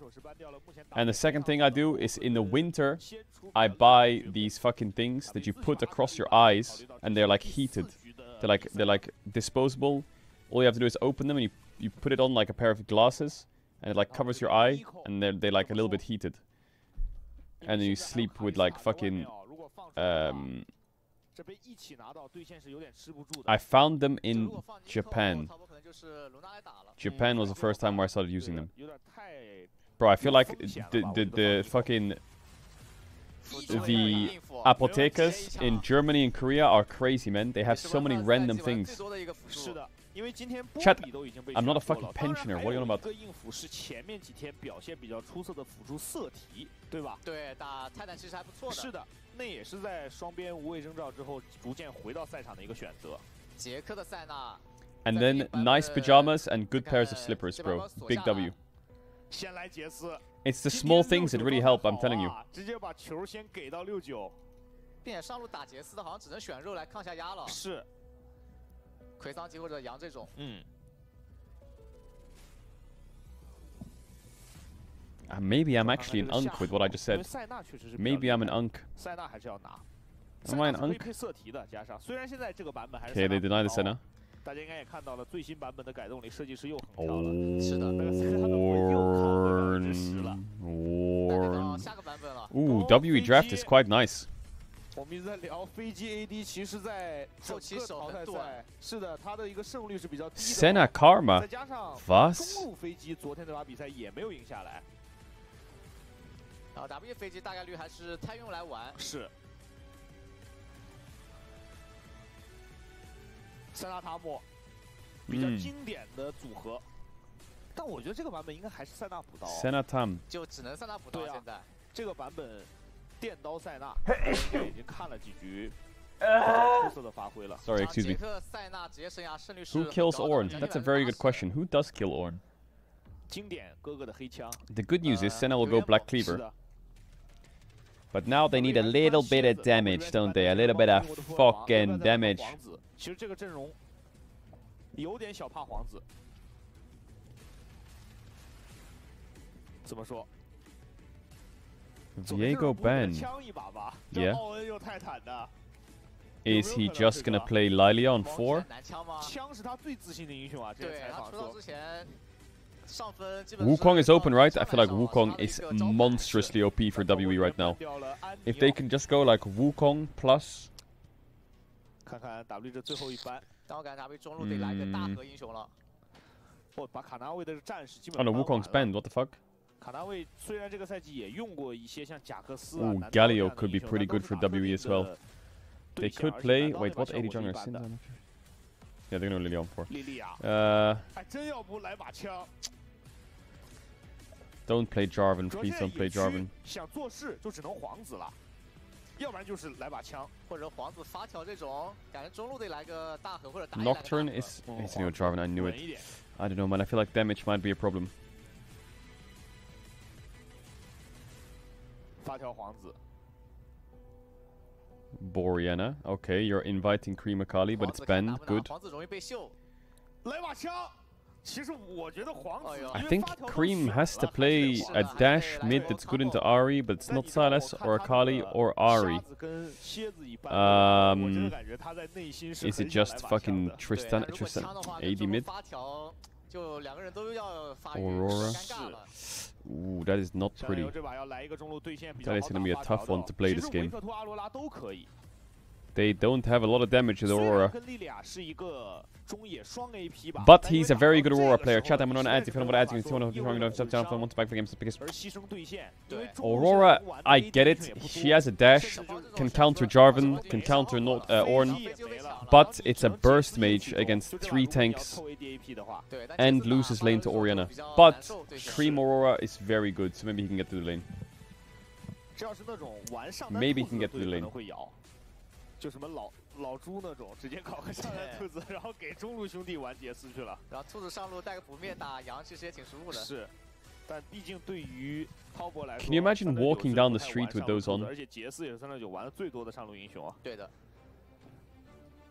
A: And the second thing I do is in the winter, I buy these fucking things that you put across your eyes and they're like heated. They're like disposable. All you have to do is open them and you put it on like a pair of glasses and it like covers your eye and they're like a little bit heated. And then you sleep with like fucking I found them in Japan. Japan was the first time where I started using them. Bro, I feel like the fucking... The apothekas in Germany and Korea are crazy, man. They have so many random things. Chat, I'm not a fucking pensioner. What are you on about?
D: 那也是在双边无畏征兆之后，逐渐回到赛场的一个选择。
G: 捷克的塞纳。
A: And then nice pajamas and good pairs of slippers, bro. Big W.
D: 先来杰斯。
A: It's the small things that really help, I'm telling you.
D: 直接把球先给到69。
G: 并且上路打杰斯的，好像只能选肉来抗下压了。
D: 是。
G: 魁桑吉或者杨这种。
A: Maybe I'm actually an unk with what I just said. Maybe I'm an unk. Am I an unk? Okay, they deny the Senna.
D: 大家应该也看到了，最新版本的改动里设计师又横
A: 跳
D: 了。是的，那个塞纳的
A: Ooh, WE draft is quite nice.
D: 我们一直在聊飞机 AD， 其实在
G: 后期手很短。
D: 是的，他的一个胜率是比较低的。
A: Senna Karma.
D: 再加上中路飞机昨天这把比赛也没有赢下来。
G: 然后 W 飞机大概率还是太用来玩。
D: 是。塞纳塔姆比较经典的组合，但我觉得这个版本应该还是塞纳补刀。
A: 塞纳塔姆
G: 就只能塞纳补刀。现在
D: 这个版本电刀塞纳应该已经看了几局出色的发挥了。
A: Sorry, excuse me.
G: 塞纳职业生涯胜率
A: Who kills Ornn? That's a very good question. Who does kill Ornn?
D: 经典哥哥的黑枪。
A: The good news is Senna will go Black Cleaver. But now they need a little bit of damage, don't they? A little bit of fucking damage.
D: 其实这个阵容有点小怕皇子。怎么说
A: Viego ban. Yeah. Is he just gonna play Lilia on 4?
D: 枪是他最自信的英雄啊！这个采访说。
A: Wukong is open, right? I feel like Wukong is monstrously OP for WE right now. If they can just go like Wukong plus...
D: 看看 W 这最后一班。
G: 但我感觉 W 中路得来个大核英雄了。
D: 把卡纳卫的战士基本。
A: Oh no, Wukong's banned. What the fuck?
D: 卡纳卫虽然这个赛季也用过一些像贾克斯。
A: Ooh, Galio could be pretty good for WE as well. They could play... Wait, what AD jungler is Sinza? Yeah, they're gonna Lily on 4. Don't play Jarvan, please don't play Jarvan.
D: 想做事就只能皇子了，要不然就是来把枪，
G: 或者皇子发条这种，感觉中路得来个大核或者打。
A: Nocturne is new Jarvan. I knew it. I don't know, man. I feel like damage might be a problem.
D: 发条皇子。
A: Boriana. Okay, you're inviting Cream Akali, but it's banned. Good.
G: 皇子容易被秀。
D: 来把枪。 其实我觉得皇子
A: I think Cream has to play a dash mid that's good into Ahri, but it's not Sylas or Akali or Ahri. Is it just fucking Tristan AD mid? Aurora. Ooh, that is not pretty. That is gonna be a tough one to play this game. They don't have a lot of damage with Aurora. But he's a very good Aurora player. Chat, I'm on ads. If you don't want ads, you can want to back the games because Aurora, I get it. She has a dash, can counter Jarvan, can counter Ornn, but it's a burst mage against 3 tanks and loses lane to Orianna. But Cream Aurora is very good, so maybe he can get to the lane. Maybe he can get to the lane.
D: 就什么老猪那种，直接搞个上来兔子，然后给中路兄弟完结四去了。
G: 然后兔子上路带个补面打羊，其实也挺舒服的。
D: 是，但毕竟对于滔博来说
A: ，Can you imagine walking down the street with those on？
D: 而且杰斯也是369玩的最多的上路英雄啊。
G: 对的。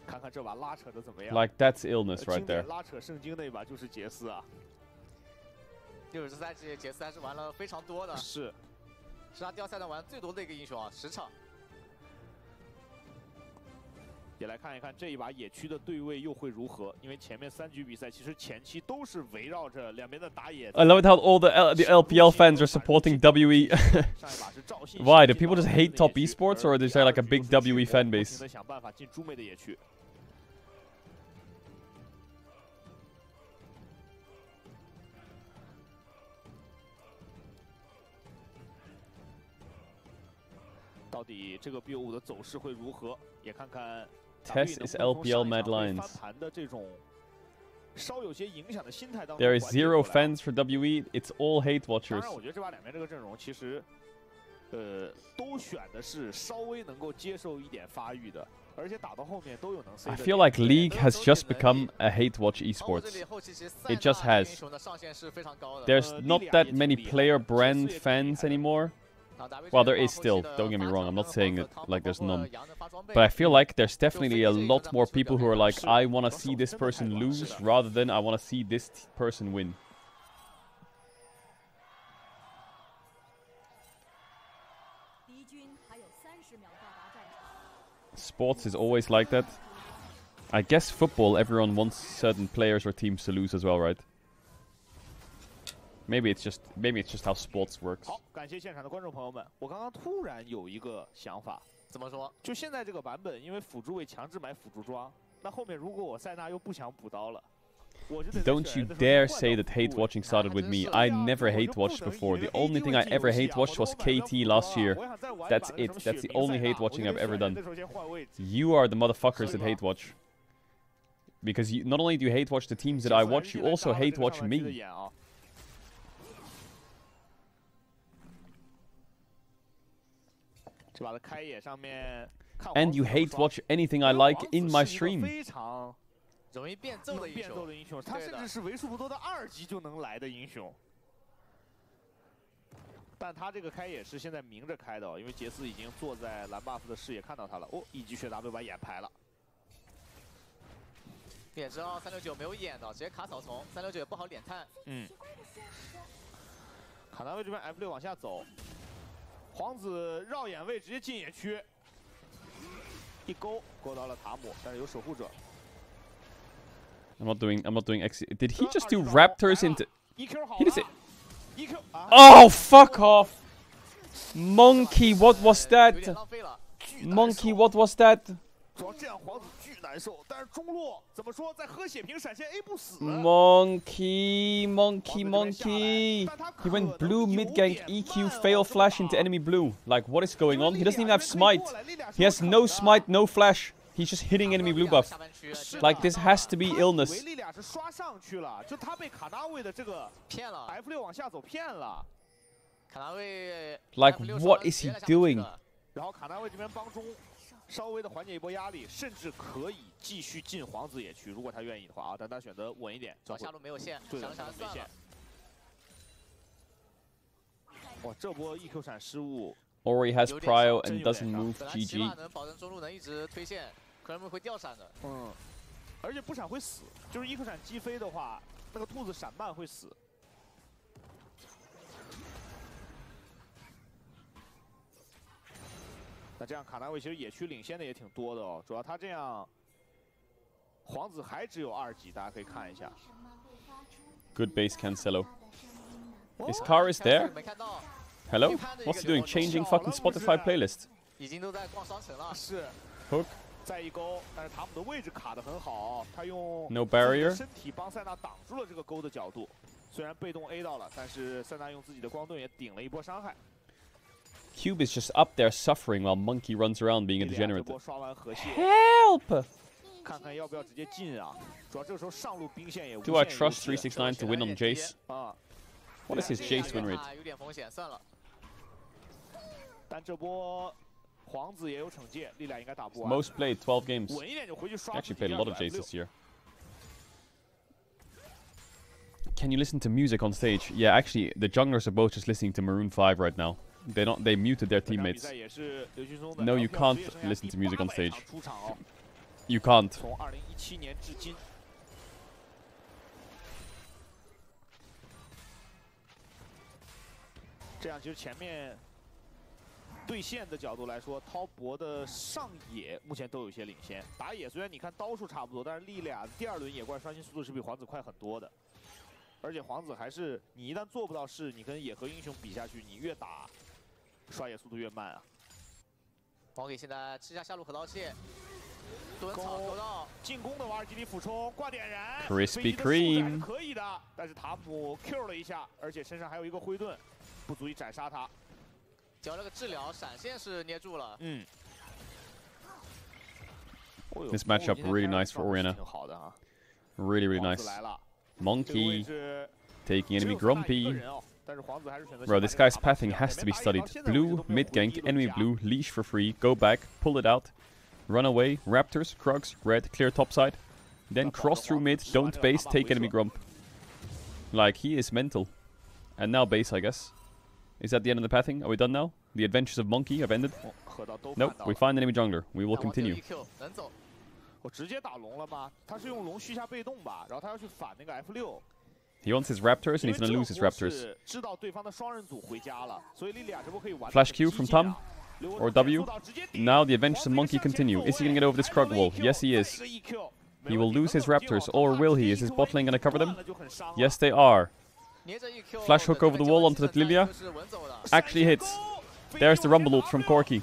D: 看看这把拉扯的怎么样
A: ？Like that's illness right there。
D: 拉扯圣经那把就是杰斯啊。
G: 60赛季杰斯还是玩了非常多的。
D: 是
G: 他第2赛段玩最多的一个英雄啊，10场。
D: 也来看一看这一把野区的对位又会如何，因为前面3局比赛其实前期都是围绕着两边的打野。
A: I love it how all the LPL fans are supporting WE. Why do people just hate top esports, or is there like a big WE fan base?
D: 想办法进猪妹的野区。到底这个 BO5的走势会如何？也看看。
A: Tess is LPL Mad Lions. There is 0 fans for WE. It's all hate watchers.
D: 我觉得这把两边这个阵容其实，都选的是稍微能够接受一点发育的，而且打到后面都有能
A: I feel like League has just become a hate watch esports. It just has. There's not that many player brand fans anymore. Well, there is still, don't get me wrong, I'm not saying it like there's none. But I feel like there's definitely a lot more people who are like, I want to see this person lose, rather than I want to see this person win. Sports is always like that. I guess football, everyone wants certain players or teams to lose as well, right? Maybe it's just how sports works.
D: 好，感谢现场的观众朋友们。我刚刚突然有一个想法，
G: 怎么说？
D: 就现在这个版本，因为辅助位强制买辅助装，那后面如果我塞纳又不想补刀了，我就得。
A: Don't you dare say that hate watching started with me. I never hate watched before. The only thing I ever hate watched was KT last year. That's it. That's the only hate watching I've ever done. You are the motherfuckers that hate watch. Because not only do you hate watch the teams that I watch, you also hate watch me. And you hate watch anything I like in my stream.
G: 容易变奏的英雄，
D: 他甚至是为数不多的2级就能来的英雄。但他这个开野是现在明着开的，因为杰斯已经坐在蓝 buff 的视野看到他了。哦，一击血 W 把眼排了。
G: 也知道369没有眼的，直接卡草丛，369也不好脸探。
D: 卡纳威这边 F6往下走，皇子绕眼位直接进野区，一勾到了塔姆，但是有守护者。
A: I'm not doing X. Did he just do Raptors into... He did it. Oh, fuck off! Monkey, what was that? Monkey, what was that? Monkey. He went blue mid gank EQ fail flash into enemy blue. Like, what is going on? He doesn't even have smite. He has no smite, no flash. He's just hitting enemy blue buff. Like, this has to be illness. Like, what is he doing?
D: 然后卡纳威这边帮中稍微的缓解一波压力，甚至可以继续进皇子野区，如果他愿意的话啊，但他选择稳一点。
G: 下路没有线，想想算了。
D: 哇，这波 EQ 闪失误。
A: Ori has prio and doesn't move. GG.
G: 能保证中路能一直推线，可能会掉闪的。
D: 而且不闪会死，就是EQ闪击飞的话，那个兔子闪慢会死。那这样卡纳威其实野区领先的也挺多的哦，主要他这样，皇子还只有2级，大家可以看一下。
A: Good base Cancelo. His car is there. Hello? What's he doing? Changing fucking Spotify playlist.
G: 已经都在逛商城了。
D: 是。
A: Hook.
D: 再一勾，但是塔姆的位置卡得很好，他用
A: No barrier.
D: 身体帮塞纳挡住了这个勾的角度。虽然被动 A 到了，但是塞纳用自己的光盾也顶了一波伤害。
A: Cube is just up there suffering while Monkey runs around being a degenerate.
D: 这波刷完河蟹
A: Help!
D: 看看要不要直接进啊？主要这个时候上路兵线也。
A: Do I trust 369 to win on Jace? What is his Jace win rate?
G: 有点风险，算了。
D: 但这波。 皇子也有惩戒，力量应该打不完。
A: Most played 12 games.
D: 稳一点就回去刷。
A: Actually played a lot of Jace this year. Can you listen to music on stage? Yeah, actually, the junglers are both just listening to Maroon 5 right now. They muted their teammates. No, you can't listen to music on stage. You can't.
D: 从2017年至今。这样其实前面。 对线的角度来说，滔博的上野目前都有些领先。打野虽然你看刀数差不多，但是莉莉娅第2轮野怪刷新速度是比皇子快很多的。而且皇子还是你一旦做不到事，你跟野核英雄比下去，你越打刷野速度越慢啊。
G: 黄给现在吃下下路核刀器，蹲草勾到
D: 进攻的瓦尔基里俯冲挂点燃
A: ，Crispy Cream
D: 可以的，但是塔姆 Q 了一下，而且身上还有一个灰盾，不足以斩杀他。
G: 交了个治疗，闪现是捏住了。
A: This matchup really nice for Oriana. Really nice. Monkey taking enemy Grumpy. Bro, this guy's pathing has to be studied. Blue, mid gank, enemy blue, leash for free, go back, pull it out, run away, Raptors, Krugs, red, clear topside. Then cross through mid, don't base, take enemy Grump. Like, he is mental. And now base, I guess. Is that the end of the pathing? Are we done now? The adventures of Monkey have ended? Nope, we find enemy jungler. We will continue.
D: 我直接打龙了吗？他是用龙续下被动吧，然后他要去反那个 F6。He
A: wants his Raptors and he's gonna lose his Raptors.
D: 知道对方的双人组回家了，所以莉莉娅这波可以完。
A: Flash Q from Tom or W. Now the adventures of Monkey continue. Is he gonna get over this Krug wall? Yes, he is. He will lose his Raptors, or will he? Is his bot lane gonna cover them? Yes, they are. Flash hook over the wall onto the Lilia. Actually hits. There's the Rumble ult from Corki.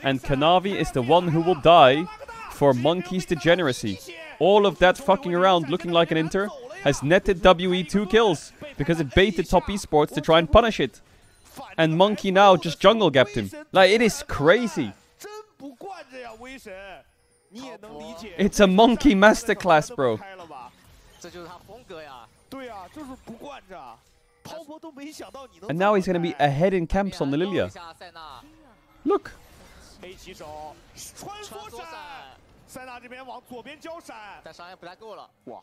A: And Kanavi is the one who will die for Monkey's degeneracy. All of that fucking around looking like an Inter has netted WE 2 kills because it baited top esports to try and punish it. And Monkey now just jungle gapped him. Like, it is crazy.
D: 你也能理解。
A: It's a monkey masterclass, bro.
G: 这就是他风格呀。
D: 对啊，就是不惯着。滔博都没想到你能。
A: And now he's gonna be ahead in camps on the Lilia. Look.
D: A 起手，穿梭闪，塞纳这边往左边交闪，
G: 但伤害不太够了。
D: 哇，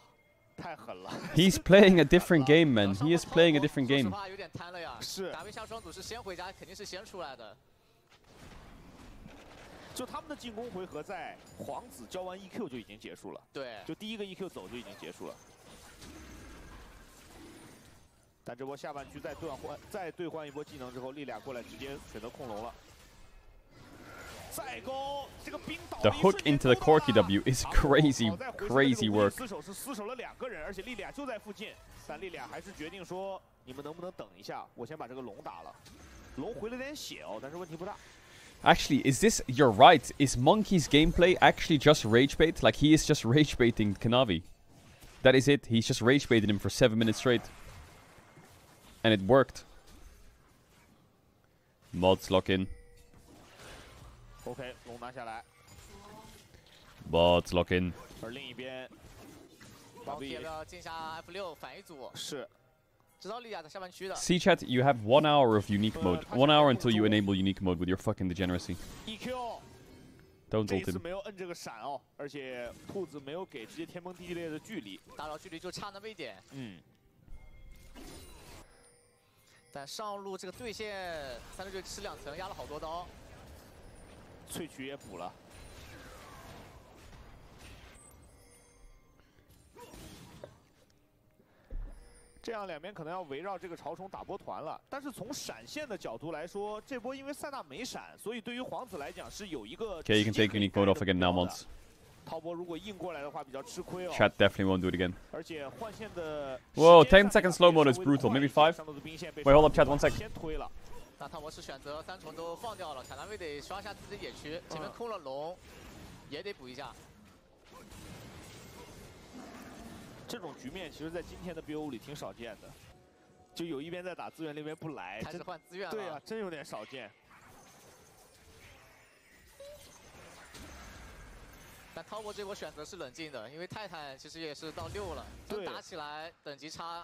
D: 太狠了。
A: He's playing a different game, man. He is playing a different game.
G: 有点贪了呀。是。打位下双组是先回家，肯定是先出来的。
D: 就他们的进攻回合在皇子交完 EQ 就已经结束了。
G: 对。
D: 就第一个 EQ 走就已经结束了。但这波下半区再兑换一波技能之后，莉俩过来直接选择控龙了。
A: The hook into the Corky W is crazy, crazy work.
D: 死守是死守了2个人，而且莉俩就在附近，但莉俩还是决定说：“你们能不能等一下？我先把这个龙打了。龙回了点血哦，但是问题不大。”
A: Actually, is this... You're right. Is Monkey's gameplay actually just rage bait? Like, he is just rage baiting Kanavi. That is it. He's just rage baited him for 7 minutes straight. And it worked. Mods lock in.
D: OK， 龙拿下来。
A: Bots lock in。
D: 而另一边，
G: 王铁要进下 F6反一组。
D: 是。
G: 知道莉亚在下半区的。
A: See chat, you have 1 hour of unique mode. 1 hour until you enable unique mode with your fucking degeneracy.
D: EQ。Don't
A: ult him.
D: 这次没有摁这个闪哦，而且兔子没有给直接天崩地裂的距离。
G: 打扰距离就差那么一点。
D: 嗯。
G: 但上路这个对线369吃2层，压了好多刀。
D: 萃取也补了，这样两边可能要围绕这个潮虫打波团了。但是从闪现的角度来说，这波因为塞纳没闪，所以对于皇子来讲是有一个。
A: Okay, you can take unique mode off again now, mods.
D: 滔波如果硬过来的话，比较吃亏哦。
A: Chat definitely won't do it again.
D: 而且换线的。
A: Whoa, 10 second slow mode is brutal. Maybe 5. Wait, hold up, chat. 1 sec.
D: 先推了。
G: 那汤博士选择3重都放掉了，凯南威得刷下自己的野区，前面空了龙，也得补一下。
D: 这种局面其实，在今天的 BO 里挺少见的，就有一边在打资源，那边不来，
G: 开始换资源了。
D: 对啊，真有点少见。
G: 但滔博这波选择是冷静的，因为泰坦其实也是到6了，真打起来等级差。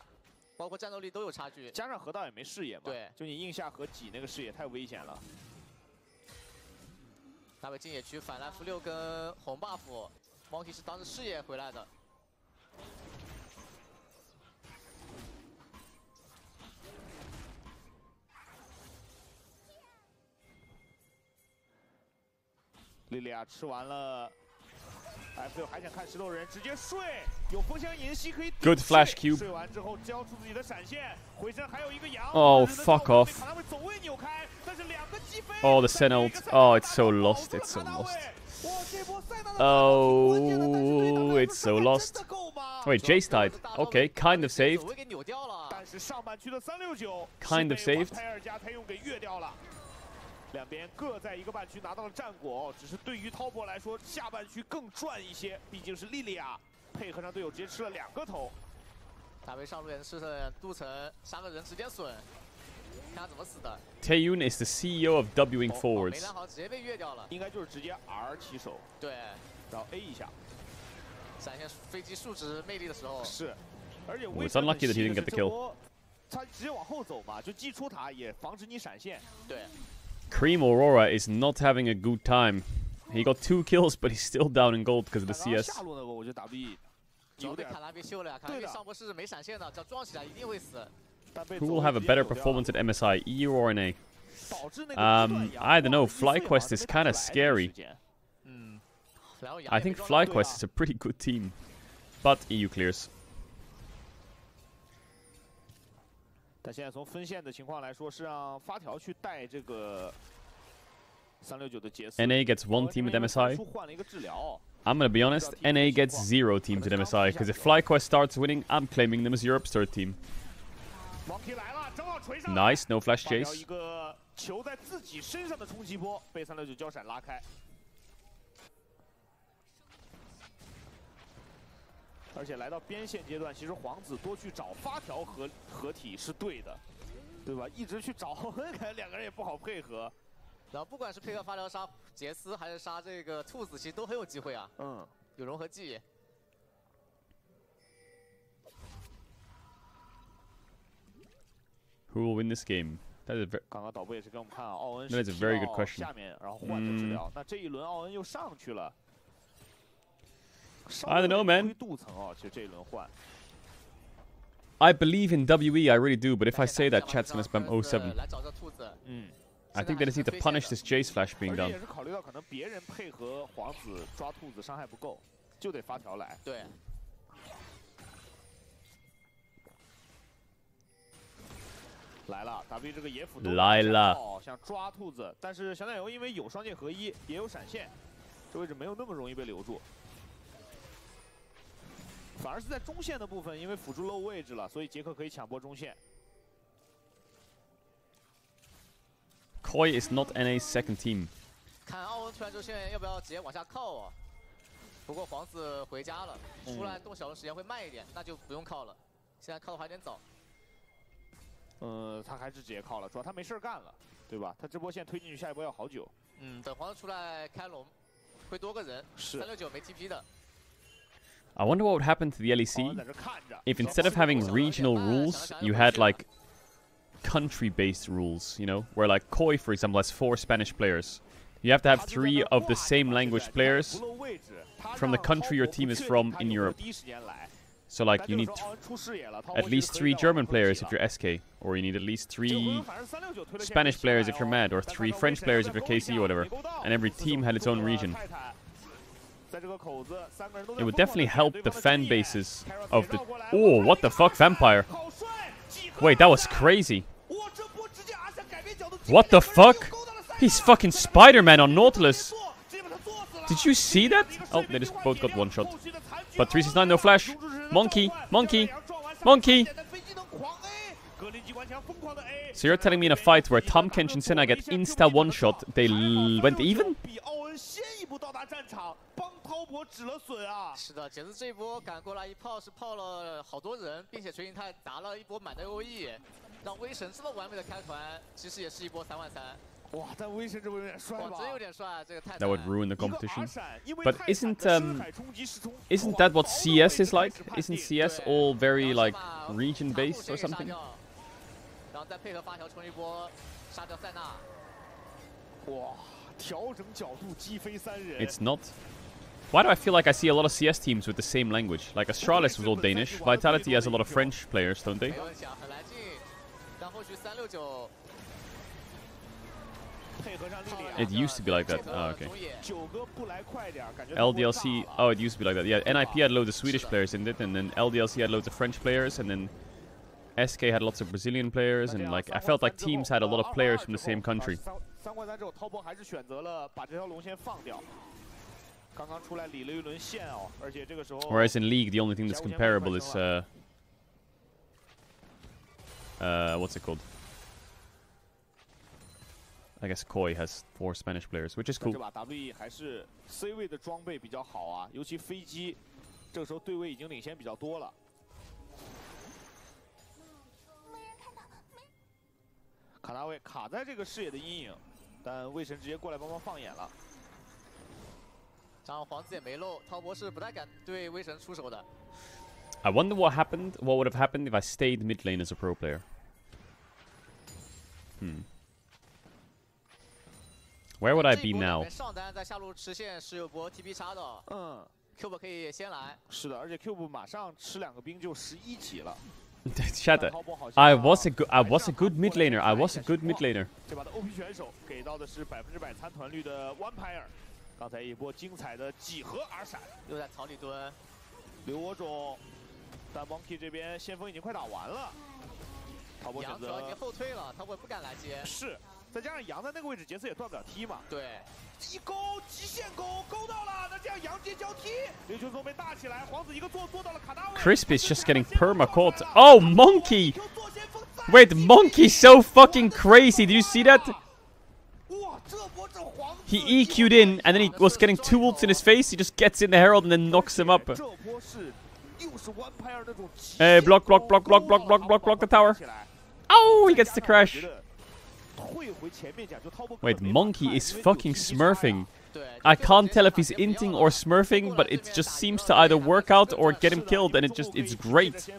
G: 包括战斗力都有差距，
D: 加上河道也没视野嘛，
G: 对，
D: 就你硬下河挤那个视野太危险了。
G: 大卫进野区反来F6跟红 buff，Monkey 是当着视野回来的。
D: 莉莉娅吃完了。 F6还想看石头人，直接睡，有风箱银息可以。
A: Good flash cube.
D: 睡完之后交出自己的闪现，回身还有一个羊。
A: Oh fuck off. Oh the Sen ult. Oh it's so lost. It's so lost. Oh it's so lost. Wait, Jace died. Okay, kind of saved. Kind of saved.
D: 两边各在一个半区拿到了战果，只是对于滔博来说，下半区更赚一些，毕竟是莉莉娅配合上队友直接吃了2个头。
G: 大卫上路也是镀层，3个人直接损，看他怎么死的。
A: Taeyun is the CEO of Wing forwards.
G: 没拦好，直接被越掉了。
D: 应该就是直接 R 起手，
G: 对，
D: 然后 A 一下，
G: 闪现飞机数值魅力的时候。
D: 是，而且
A: It's unlucky that he didn't get the kill.
D: 他直接往后走嘛，就击出塔也防止你闪现。
G: 对。
A: Cream Aurora is not having a good time. He got 2 kills, but he's still down in gold because of the CS.
D: 下路那个我觉得 WE
G: 有点卡拉被秀了呀，卡拉被上波是没闪现的，只要撞起来一定会死。
A: Who will have a better performance at MSI, EU or NA? I don't know. FlyQuest is kind of scary. I think FlyQuest is a pretty good team, but EU clears.
D: 但现在从分线的情况来说，是让发条去带这个369的杰斯。
A: NA gets 1 team at MSI. I'm gonna be honest, NA gets 0 teams at MSI, because if FlyQuest starts winning, I'm claiming them as Europe's 3rd team. Nice, no flash chase.
D: 一个球在自己身上的冲击波被369交闪拉开。而且来到边线阶段，其实皇子多去找发条合体是对的，对吧？一直去找，感觉2个人也不好配合。
G: 然后不管是配合发条杀，杰斯还是杀这个兔子，其实都很有机会啊。嗯，有融合技。
A: Who will win this game? That is
D: 刚刚导播也是给我们看啊，奥恩
A: That is a very good question.
D: 下面然后换着治疗，那这一轮奥恩又上去了。
A: I don't know, man.
D: 镀层啊，其实这一轮换。
A: I believe in WE, I really do. But if I say that, chat's gonna spam 07. I think they just need to punish this Jace flash being done.
D: 也是考虑到可能别人配合皇子抓兔子伤害不够，就得发条来。
G: 对。
D: 来了 ，W 这个野辅
A: 来了，
D: 想抓兔子，但是小奶油因为有双剑合一，也有闪现，这位置没有那么容易被留住，反而是在中线的部分，因为辅助漏位置了，所以杰克可以抢波中线。
A: Koi is not NA's second team.
G: 看奥恩突然就现在要不要直接往下靠啊？不过皇子回家了，出来动小的时间会慢一点，那就不用靠了。现在靠的还有点早。
D: 他还是直接靠了，主要他没事干了，对吧？他这波线推进去，下一波要好久。
G: 等皇子出来开龙，会多个人。是369没 TP 的。
A: I wonder what would happen to the LEC if instead of having regional rules, you had like country-based rules. You know, where like Koi, for example, has 4 Spanish players. You have to have 3 of the same language players from the country your team is from in Europe. So like you need at least 3 German players if you're SK, or you need at least 3 Spanish players if you're MAD, or 3 French players if you're KC or whatever. And every team had its own region. It would definitely help the fan bases of the... Oh, what the fuck, Vampire? Wait, that was crazy. What the fuck? He's fucking Spider-Man on Nautilus. Did you see that? Oh, they just both got one shot. But 369, no flash. Monkey, monkey, monkey. So you're telling me in a fight where Tom Kench and Senna get insta one shot, they went even?
G: 是的，杰斯这一波赶过来一炮是炮了好多人，并且锤形态砸了一波满的 OE， 让威神这么完美的开团，其实也是一波3万3。
D: 哇，但威神这波有点帅吧？
G: 真有点帅，这个太。
A: That would ruin the competition. But isn't that what CS is like? Isn't CS all very like region based or something?
G: 然后再配合发条冲一波杀掉塞纳。
D: 哇，调整角度击飞3人。
A: It's not. Why do I feel like I see a lot of CS teams with the same language? Like Astralis was all Danish. Vitality has a lot of French players, don't they?
G: 没问题啊，很来劲。但后续369。
A: It used to be like that. Oh, okay. LDLC. Oh, it used to be like that. Yeah, NIP had loads of Swedish players in it, and then LDLC had loads of French players, and then SK had lots of Brazilian players, and like I felt like teams had a lot of players from the same country. Whereas in League, the only thing that's comparable is what's it called? I guess Koi has 4 Spanish players, which is cool.
D: 这把 WE 还是 C 位的装备比较好啊，尤其飞机，这个时候对位已经领先比较多了。卡纳卫卡在这个视野的阴影，但卫神直接过来帮忙放眼了。
G: 然后皇子也没漏，滔博是不太敢对威神出手的。
A: I wonder what would have happened if I stayed mid lane as a pro player. Where would I be now?
G: 上单在下路吃线是有波 TP 差的。Cube 可以先来。
D: 是的，而且 Cube 马上吃2个兵就11级了。
A: Shut up. I was a good mid laner. I was a good mid laner.
D: 这把的 OP 选手给到的是100%参团率的 Vampire。刚才一波精彩的几何 R 闪，
G: 又在草里蹲，
D: 留我种。但 Monkey 这边先锋已经快打完了。滔博选择
G: 已经后退了，滔博不敢来接。
D: 是。 再加上杨在那个位置，杰斯也断不了踢嘛。
G: 对，
D: 一勾极限勾到了，那这样杨接交踢，刘球宗被大起来，皇子一个做到了卡纳位。
A: Crispy is just getting perma caught. Oh, Monkey! Wait, Monkey's so fucking crazy. Did you see that? He EQ'd in, and then he was getting 2 ults in his face. He just gets in the Herald and then knocks him up. Hey, block the tower. Oh, he gets the crash. Wait, Monkey is fucking smurfing. I can't tell if he's inting or smurfing, but it just seems to either work out or get him killed, and it's great.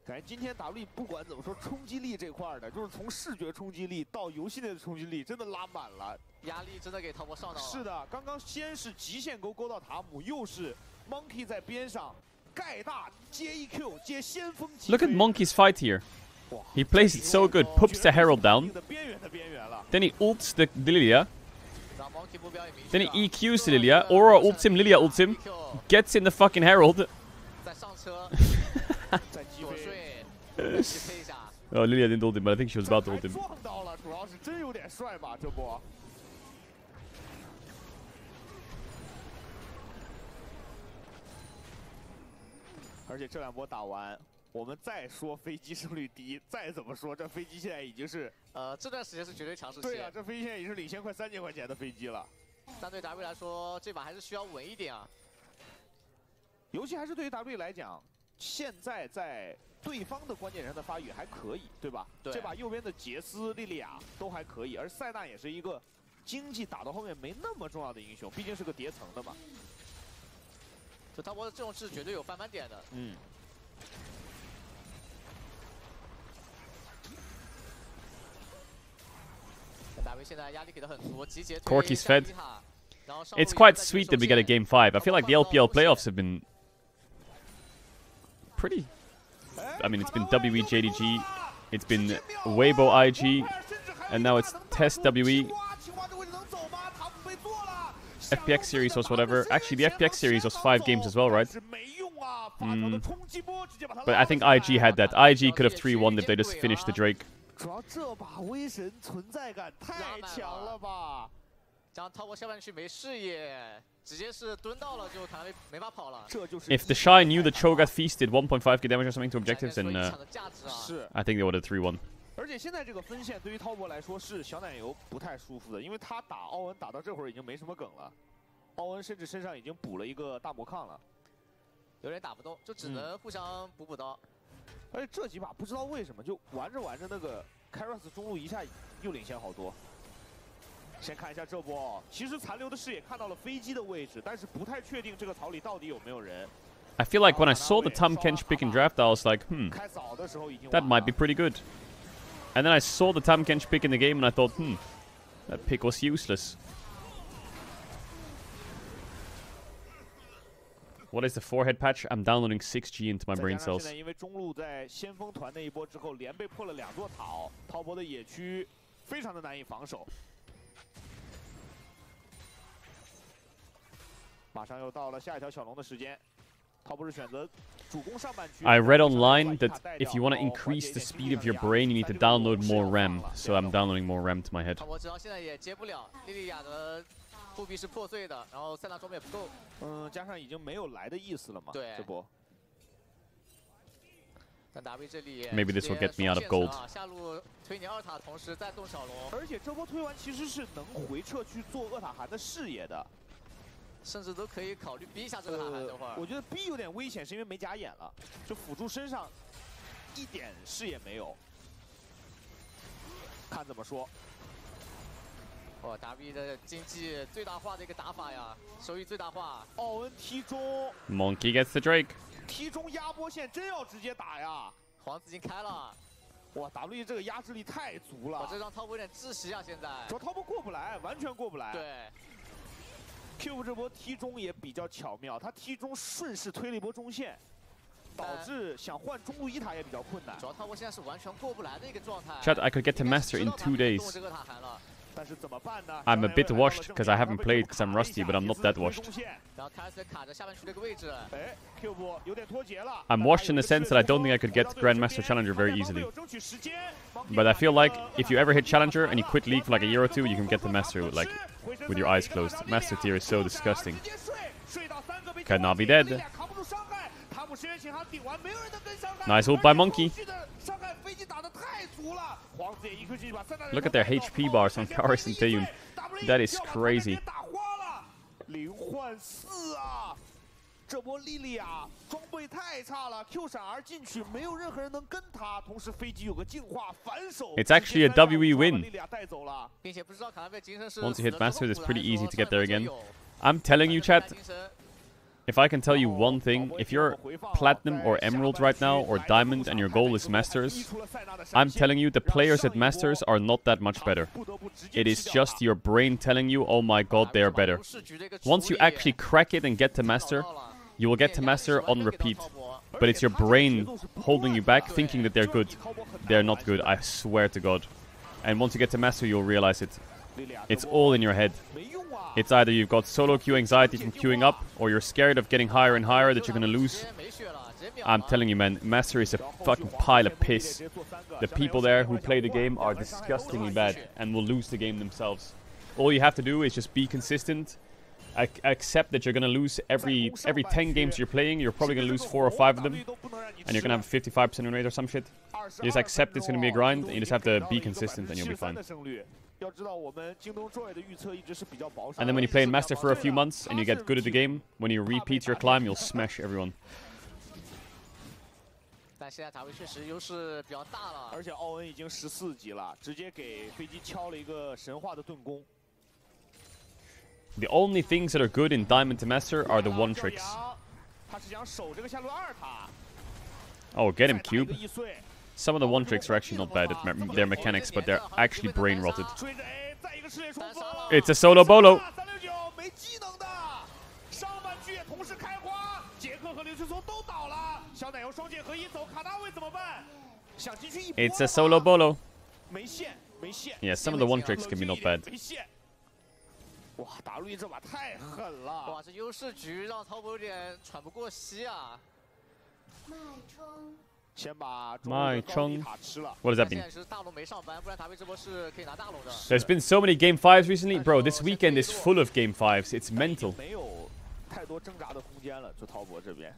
D: 感觉今天 W 不管怎么说，冲击力这块的，就是从视觉冲击力到游戏内的冲击力，真的拉满了，
G: 压力真的给滔博上到了。
D: 是的，刚刚先是极限勾勾到塔姆，又是 Monkey 在边上盖大接 EQ 接先锋。
A: Look at Monkey's fight here. He plays it so good. Puts the Herald down. Then he ults the Lilia. Then he EQs the Lilia. Aura ults him. Lilia ults him. Gets in the fucking Herald. Oh, Lilia didn't ult him, but I think she was about to ult him.
D: 而且这两波打完，我们再说飞机胜率低，再怎么说，这飞机现在已经是
G: 这段时间是绝对强势期。
D: 对啊，这飞机现在已经是领先快3000块钱的飞机了。
G: 但对 W 来说，这把还是需要稳一点啊。
D: 尤其还是对于 W 来讲，现在在对方的关键人的发育还可以，对吧？对。这把右边的杰斯、莉莉娅都还可以，而塞纳也是一个经济打到后面没那么重要的英雄，毕竟是个叠层的嘛。
G: 就滔博的这种是绝对有翻盘点的。嗯。大卫现在压力给的很足，集结。
A: Corky's fed. It's quite sweet that we get a game 5. I feel like the LPL playoffs have been pretty. I mean, it's been WE JDG, it's been Weibo IG, and now it's Test WE. FPX series was whatever. Actually, the FPX series was 5 games as well, right? But I think IG had that. IG could have 3-1 if they just finished the Drake.
D: 主要这把威神存在感太强了吧！
G: 这样滔博下半区没视野，直接是蹲到了就可能没法跑了。这就是
A: If the Shy knew the Cho got feasted 1.5k damage or something to objectives, then I think they would have 3-1.
D: 而且现在这个分线对于滔博来说是小奶油不太舒服的，因为他打奥恩打到这会儿已经没什么梗了，奥恩甚至身上已经补了一个大魔抗了，
G: 有点打不动，就只能互相补刀。
D: 而且这几把不知道为什么就玩着玩着那个 Caedrel 中路一下又领先好多。先看一下这波，其实残留的视野看到了飞机的位置，但是不太确定这个槽里到底有没有人。
A: I feel like when I saw the Tam Kench pick and draft, I was like, that might be pretty good. And then I saw the Tam Kench pick in the game and I thought, that pick was useless. What is the forehead patch? I'm downloading 6G into my brain cells.
D: 现在因为中路在先锋团那一波之后，连被破了2座草，滔博的野区非常的难以防守。马上又到了下一条小龙的时间，滔博是选择主攻上半区。
A: I read online that if you want to increase the speed of your brain, you need to download more RAM. So I'm downloading more RAM to my head.
G: 滔博知道现在也接不了，莉莉娅的 护臂是破碎的，然后塞纳装备也不够。
D: 加上已经没有来的意思了嘛。对。这波。
G: 但达威这里
A: Maybe this will get me out of gold.
G: 下路推你2塔，同时再动小龙。
D: 而且这波推完其实是能回撤去做恶塔寒的视野的，
G: 甚至都可以考虑逼一下这个塔寒的话。
D: 我觉得逼有点危险，是因为没假眼了，就辅助身上一点视野没有。看怎么说。
G: 哇 ，W 的经济最大化的一个打法呀，收益最大化。
D: 奥恩踢中
A: ，Monkey gets the Drake。
D: 踢中压波线真要直接打呀！
G: 皇子已经开了，
D: 哇 ，W 这个压制力太足了。
G: 这让滔博有点窒息啊，现在。
D: 主要滔博过不来，完全过不来。
G: 对。
D: Cube 这波踢中也比较巧妙，他踢中顺势推了一波中线，导致想换中路1塔也比较困难。
G: 主要滔博现在是完全过不来的一个状态。
A: Chat, I could get to master in 2 days. I'm a bit washed because I haven't played because I'm rusty, but I'm not that washed. I'm washed in the sense that I don't think I could get Grandmaster Challenger very easily. But I feel like if you ever hit Challenger and you quit League for like a year or 2, you can get the Master like with your eyes closed. Master tier is so disgusting. Cannot be dead. Nice ult by Monkey. Look at their HP bars on Karis and Taeyun. That is crazy.
D: 这波莉莉娅装备太差了 ，Q 闪而进去，没有任何人能跟她。同时飞机有个净化反手。
A: It's actually a WE win.
D: 带走了，
A: Once you hit Masters, it's pretty easy to get there again. I'm telling you, chat. If I can tell you one thing, if you're Platinum or Emerald right now, or Diamond, and your goal is Masters, I'm telling you, the players at Masters are not that much better. It is just your brain telling you, oh my god, they are better. Once you actually crack it and get to Master, you will get to Master on repeat. But it's your brain holding you back, thinking that they're good. They're not good, I swear to god. And once you get to Master, you'll realize it. It's all in your head. It's either you've got solo queue anxiety from queuing up, or you're scared of getting higher and higher that you're gonna lose. I'm telling you, man, Master is a fucking pile of piss. The people there who play the game are disgustingly bad and will lose the game themselves. All you have to do is just be consistent. Accept that you're gonna lose every 10 games you're playing. You're probably gonna lose 4 or 5 of them, and you're gonna have a 55% win rate or some shit. You just accept it's gonna be a grind, and you just have to be consistent, and you'll be fine. And then when you play in Master for a few months and you get good at the game, when you repeat your climb, you'll smash everyone.
G: 但现在塔位确实优势比较大了，
D: 而且奥恩已经14级了，直接给飞机敲了一个神话的盾弓。
A: The only things that are good in Diamond to Master are the one tricks.
D: 他是想守这个下路二塔。
A: Oh, get him, Cube. Some of the one tricks are actually not bad at their mechanics, but they're actually brain rotted. It's a solo bolo.
D: 没技能的，上半区也同时开花，杰克和流星松都倒了，小奶油双剑合一走，卡纳维怎么办？想进去一波。
A: It's a solo bolo.
D: 没线，没线。
A: Yeah, some of the one tricks can be not bad.
D: 没线。哇 ，WE 这把太狠了！
G: 哇，这优势局让滔博有点喘不过气啊。
D: 脉冲。
A: My Chung. What does that mean?
G: 大龙没上班，不然塔位这波是可以拿大龙的。
A: There's been so many Game 5s recently. Bro, this weekend is full of Game 5s. It's mental.
D: 没有太多挣扎的空间了，就滔博这边。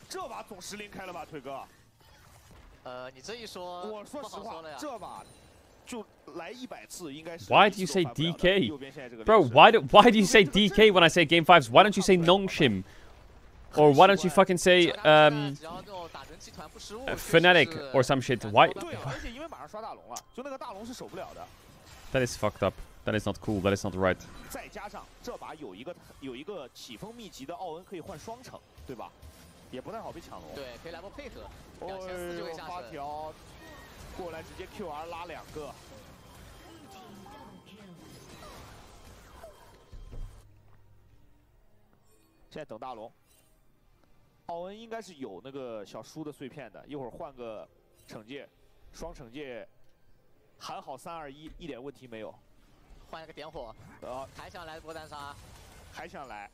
D: 这把总10连开了吧，腿哥？
G: 你这一说，
D: 我说实话，这把就来100次应该是。
A: Why do you say DK? Bro, why do you say DK when I say Game 5s? Why don't you say Nongshim? Or why don't you fucking say Fnatic or some shit? Why? That is fucked up. That is not cool. That is not right.
D: 再加上这把有一个起风秘籍的奥恩可以换双城，对吧？也不太好被抢龙。
G: 对，可以来波配合，2前4就可以下手。
D: 发条过来直接 QR 拉2个。 现在等大龙。 奥恩应该是有那个小书的碎片的，一会儿换个惩戒，双惩戒，喊好3、2、1，一点问题没有。
G: 换一个点火，还想来波单杀，
D: 还想来。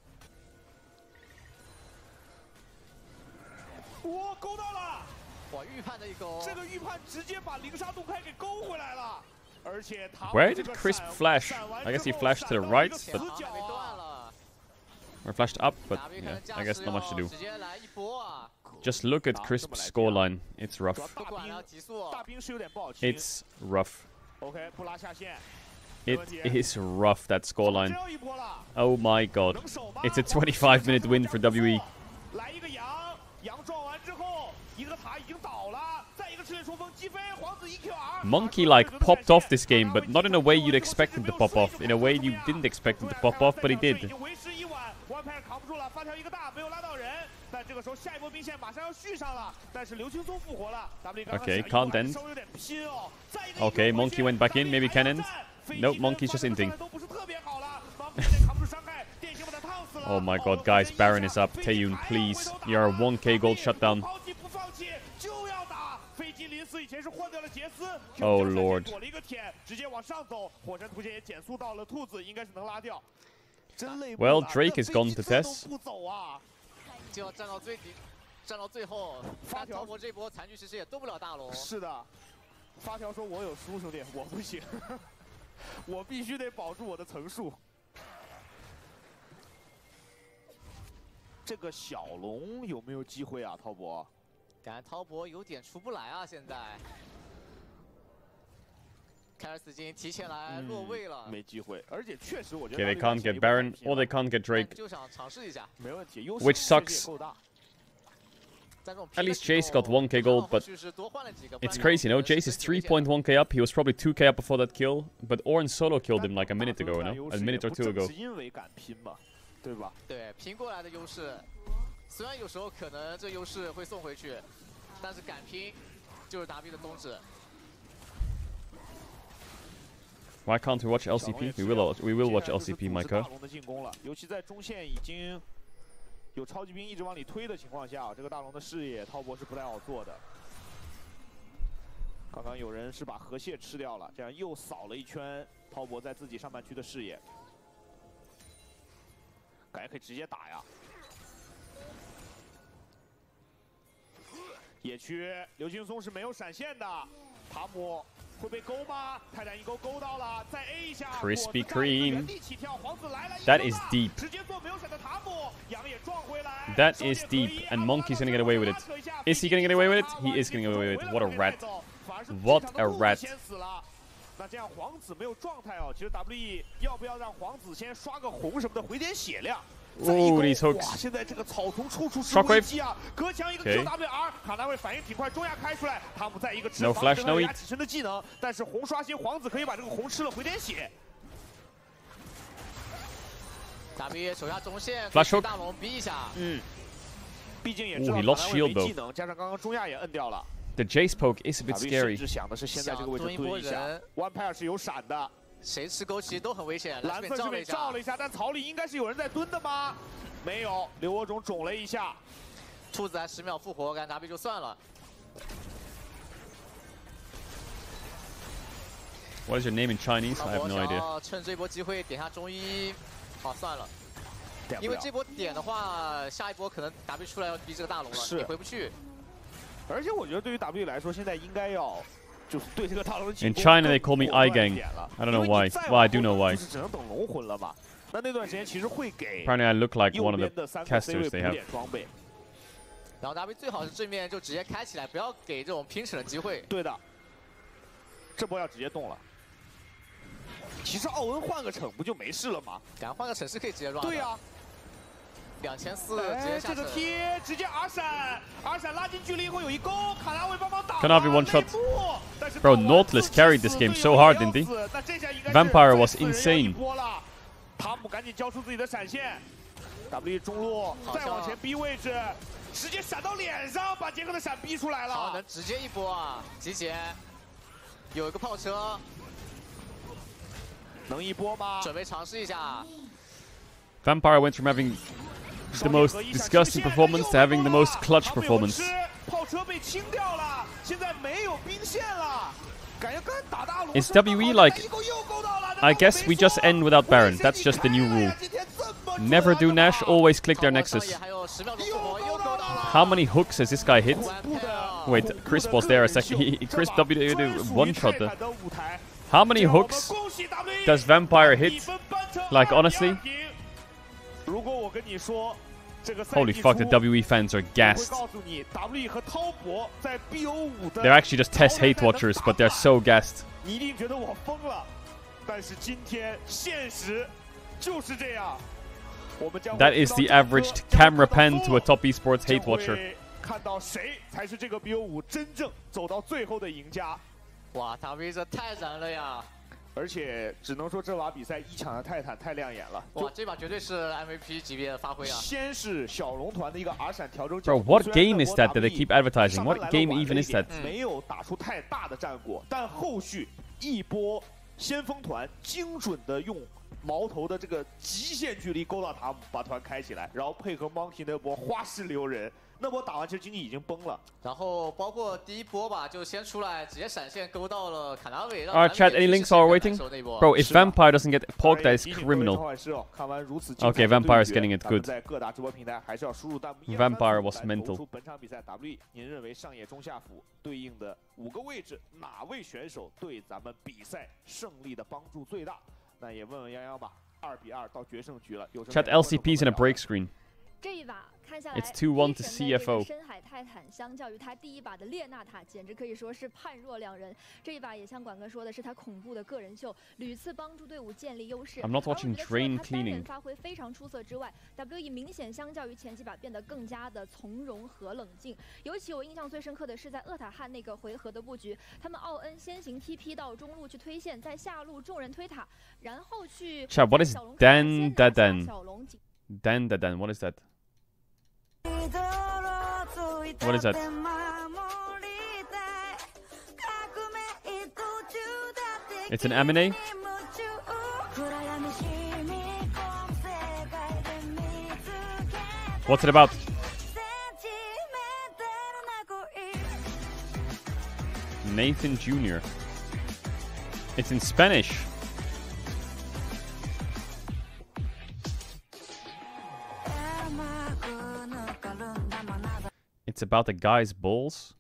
D: 哇，勾到了！
G: 哇，预判的一勾，
D: 这个预判直接把零杀洞开给勾回来了，而且他
A: Where did Crisp flash? I guess he flashed to the right, but or flashed up, but yeah, I guess not much to do. Just look at Crisp's scoreline. It's rough. It's rough. It is rough, that scoreline. Oh my god. It's a 25-minute win for WE. Monkey like popped off this game, but not in a way you'd expect him to pop off. In a way you didn't expect him to pop off, but he did. Okay, can't end. Okay, Monkey went back in, maybe can end. Nope, Monkey's just inting. Oh my god, guys, Baron is up. Taeyun, please. You're a 1k gold shutdown. Oh lord. Well, Drake is gone to Tess.
G: 就要站到最底，站到最后。发条这波残局其实也动不了大龙。
D: 是的，发条说我有书兄弟，我不行，我必须得保住我的层数。这个小龙有没有机会啊，滔博？
G: 感觉滔博有点出不来啊，现在。凯尔斯已经提前来落位了，
D: 没机会，而且确实我觉得
A: Okay, they can't get Baron or they can't get Drake.
G: 就想尝试一下，
D: 没问题
A: Which sucks. At least Jace got 1k gold, but it's crazy, you know? Jace is 3.1k up. He was probably 2k up before that kill, but Ornn solo killed him like a minute ago, you know? A minute or two ago.
D: 对吧？
G: 对，拼过来的优势，虽然有时候可能这优势会送回去，但是敢拼就是 W 的宗旨。
A: Why can't we watch LCP? We will watch LCP, Micah.
D: 大龙的进攻了，尤其在中线已经有超级兵一直往里推的情况下，这个大龙的视野滔博是不太好做的。刚刚有人是把河蟹吃掉了，这样又扫了一圈滔博在自己上半区的视野，感觉可以直接打呀。野区刘青松是没有闪现的，塔姆。 会被勾吗？泰坦一勾勾到了，再 A 一下。
A: Krispy Kreme. That is deep. That is deep, and Monkey's gonna get away with it. Is he gonna get away with it? He is gonna get away with it. What a rat! What a rat!
D: 那这样皇子没有状态哦，其实 WE 要不要让皇子先刷个红什么的，回点血量？
A: Ooh, these hooks.
D: 哇，现在这个草丛处处是危机啊！隔墙一个 QWR， 卡纳维反应挺快，中亚开出来，他们在一个直防跟他压起身的技能，但是红刷新皇子可以把这个红吃了，回点血。
G: W 手下中线
A: ，Flash hook，
G: 大龙逼一下，
D: 毕竟也知道卡纳维没技能，加上刚刚中亚也摁掉了。
A: The Jace poke is a bit scary.
D: 甚至想的是先在这个位置蹲一下 ，Vampire 是有闪的。
G: 谁吃勾其实都很危险。
D: 蓝色是被照了一下，但草里应该是有人在蹲的吗？没有，刘国种肿了一下。
G: 兔子还10秒复活，干 W 就算了。
A: What is your name in Chinese? I have no idea.
G: 趁这波机会点下中一，好算了，因为这波点的话，下一波可能 W 出来要逼这个大龙了，你回不去。
D: 而且我觉得对于 W 来说，现在应该要。
A: In China, they call me iGang. I don't know why. Well, I do know why. Apparently, I look like one of the casters they have.
G: 然后 W 最好是正面就直接开起来，不要给这种拼城的机会。
D: 对的，这波要直接动了。其实奥恩换个城不就没事了吗？
G: 敢换个城是可以直接 run。对
D: 呀。
G: 2400直接下
D: 这个贴直接 R 闪拉近距离以后有一勾，卡纳维帮忙打。
A: Cannot be one shot. Bro, Nautilus carried this game so hard, didn't he? Vampire was insane.
D: 塔姆赶紧交出自己的闪现 ，W 中路再往前逼位置，直接闪到脸上，把杰克的闪逼出来了。
G: 好，能直接一波啊！集结，有一个炮车，
D: 能一波吗？
G: 准备尝试一下。
A: Vampire went from having the most disgusting performance to having the most clutch performance. It's WE like... I guess we just end without Baron. That's just the new rule. Never do Nash, always click their Nexus. How many hooks has this guy hit? Wait, Chris was there a second. Chris W one-shot there. How many hooks does Vampire hit? Like, honestly? Holy fuck, the WE fans are gassed. They're actually just test hate watchers, but they're so gassed. That is the averaged camera pan to a top esports hate watcher.
D: 看到谁才是这个 BO5 真正走到最后的赢家。
G: 哇 ，W 这太燃了呀！
D: 而且只能说这把比赛一场的泰坦太亮眼了。
G: 哇，这把绝对是 MVP 级别的发挥啊！
D: 先是小龙团的一个 R 闪调整。
A: Bro, what game is that they keep advertising? What game even is that?
D: 没有打出太大的战果，但后续一波先锋团精准的用矛头的这个极限距离勾到塔姆，把团开起来，然后配合 Monkey 那波花式留人。 那波打完，其实经济已经崩了。
G: 然后包括第一波吧，就先出来直接闪现勾到了卡纳维。
A: Alright, chat. Any links while we're waiting? Bro, if Vampire doesn't get poked, that is criminal. Okay, Vampire is getting it good. Vampire was mental.
D: 本场比赛 W， 您认为上野中下辅对应的5个位置，哪位选手对咱们比赛胜利的帮助最大？那也问问泱泱吧。2比2到决胜局了。
A: Chat LCP's in a break screen.
K: 这一把看下来
A: It's 2-1 to CFO。
K: 深海泰坦相较于他第一把的列娜塔，简直可以说是判若两人。这一把也像管哥说的，是他恐怖的个人秀，屡次帮助队伍建立优势。
A: I'm not watching drain cleaning。
K: 发挥非常出色之外 ，WE 明显相较于前几把变得更加的从容和冷静。尤其我印象最深刻的是在厄塔汉那个回合的布局，他们奥恩先行 TP 到中路去推线，在下路众人推塔，然后去。
A: Chat, what is Dan Dadan? Dan Dadan, what is that? What is that? It's an M&A? What's it about? Nathan Jr. It's in Spanish. It's about the guy's balls.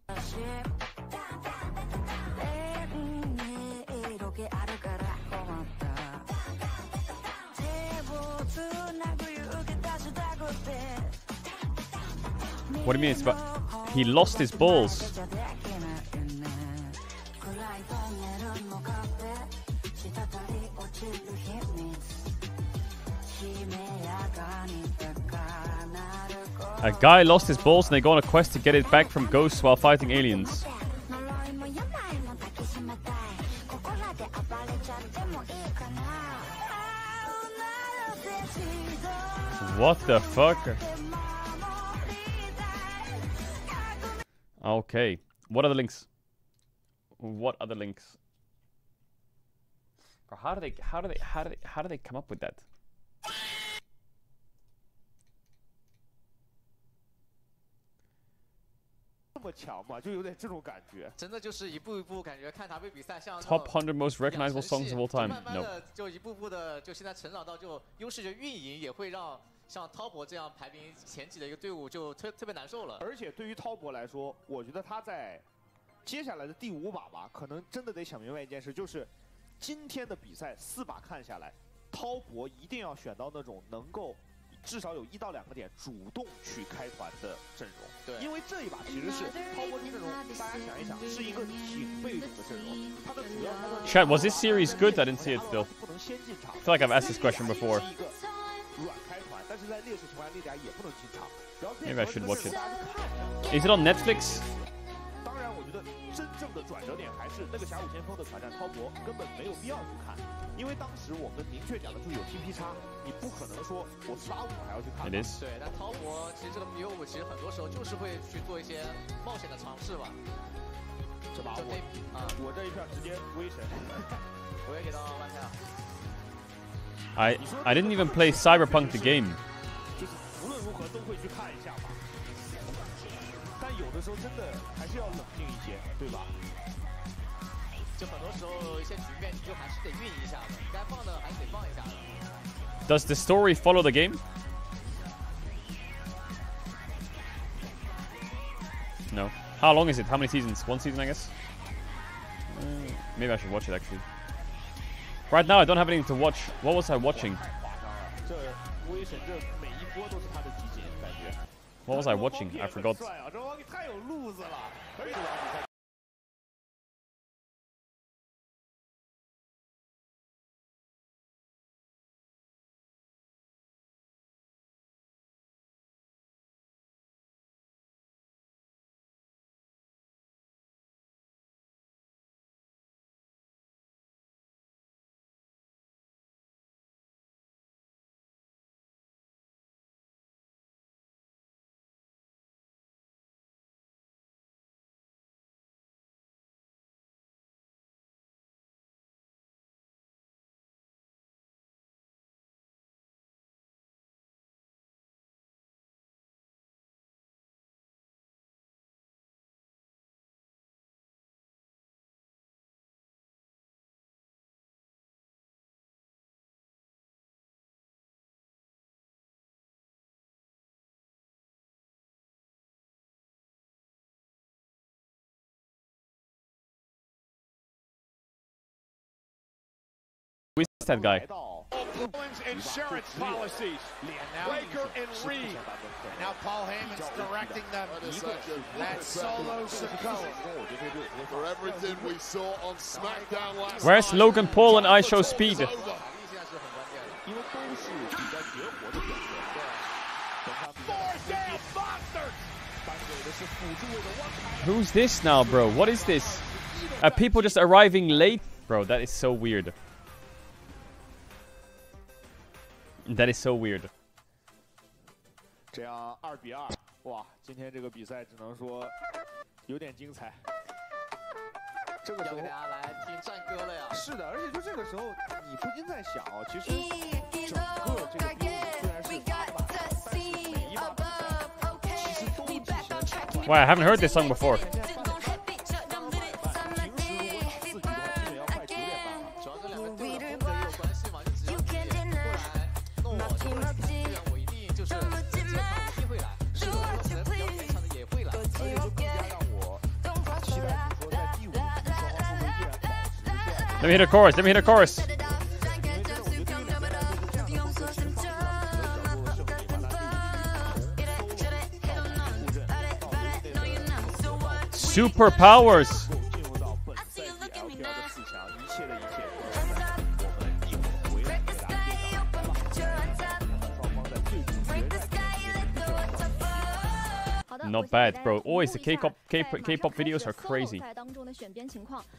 A: What do you mean it's about? He lost his balls. A guy lost his balls and they go on a quest to get it back from ghosts while fighting aliens. What the fuck? Okay. What are the links? What are the links? How do they come up with that?
D: 这么强嘛，就有点这种感觉。
G: 真的就是一步一步感觉看他们比赛像
A: Top 100 most recognizable songs of all time.
G: 慢慢的就一步步的就现在成长到就优势就运营也会让像滔博这样排名前几的一个队伍就特别难受了。
D: 而且对于滔博来说，我觉得他在接下来的第5把吧，可能真的得想明白一件事，就是今天的比赛4把看下来，滔博一定要选到那种能够。 至少有1到2个点主动去开团的阵容，对，因为这一把其实是滔博这阵容，大家想一想，是一个挺被动的阵容，它的主要开团。
A: Chat, was this series good? I didn't see it still.
D: 不能先进场。
A: I feel like I've asked this question before.
D: 是一个软开团，但是在劣势情况下，利甲也不能进场。然后
A: Maybe I should watch it. Is it on Netflix?
D: 当然，我觉得真正的转折点还是那个峡谷先锋的挑战，滔博根本没有必要去看。 因为当时我们明确讲的就是有 TP 差，你不可能说我4打5还要去看。
A: It is.
G: 对，但滔博其实这个 BO5其实很多时候就是会去做一些冒险的尝试吧。
D: 这把我这一票直接威神，
G: 我也给到万泰了。
A: I didn't even play Cyberpunk the game.
D: 就是无论如何都会去看一下吧。但有的时候真的还是要冷静一些，对吧？
G: 就很多时候一些局面你就还是得运一下的，该放的还是得放一下的。
A: Does the story follow the game? No. How long is it? How many seasons? 1 season, I guess. Maybe I should watch it actually. Right now, I don't have anything to watch. What was I watching? What was I watching? I forgot. Who's that guy?
B: Insurance policies. Breaker and Reed.
G: And now Paul Heyman's directing them. That solo Sokoa.
B: For everything we saw on SmackDown last
A: Where's Logan Paul and IShowSpeed? Who's this now, bro? What is this? Are people just arriving late? Bro, that is so weird. That is so weird.
D: 这样2比2，哇！今天这个比赛只能说有点精彩。这个时候，
G: 要给大家来听战歌了呀。
D: 是的，而且就这个时候，你不禁在想，其实整个这个比赛虽然是8把，但是每一把比赛其实都进行了抢断。
A: Wow, I haven't heard this song before. Let me hit a chorus. Let me hit a chorus. Superpowers. Not bad, bro. Always the K-pop videos are crazy.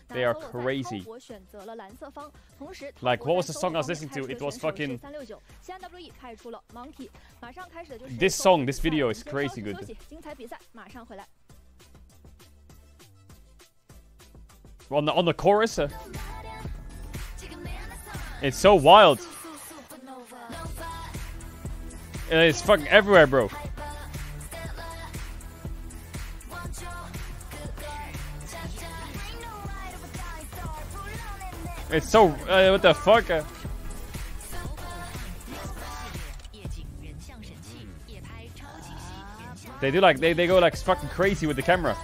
A: They are crazy. Like, what was the song I was listening to? It was fucking... This song, this video is crazy good. On the chorus? It's so wild. It's fucking everywhere, bro. It's so what the fuck? They do like they go like fucking crazy with the camera.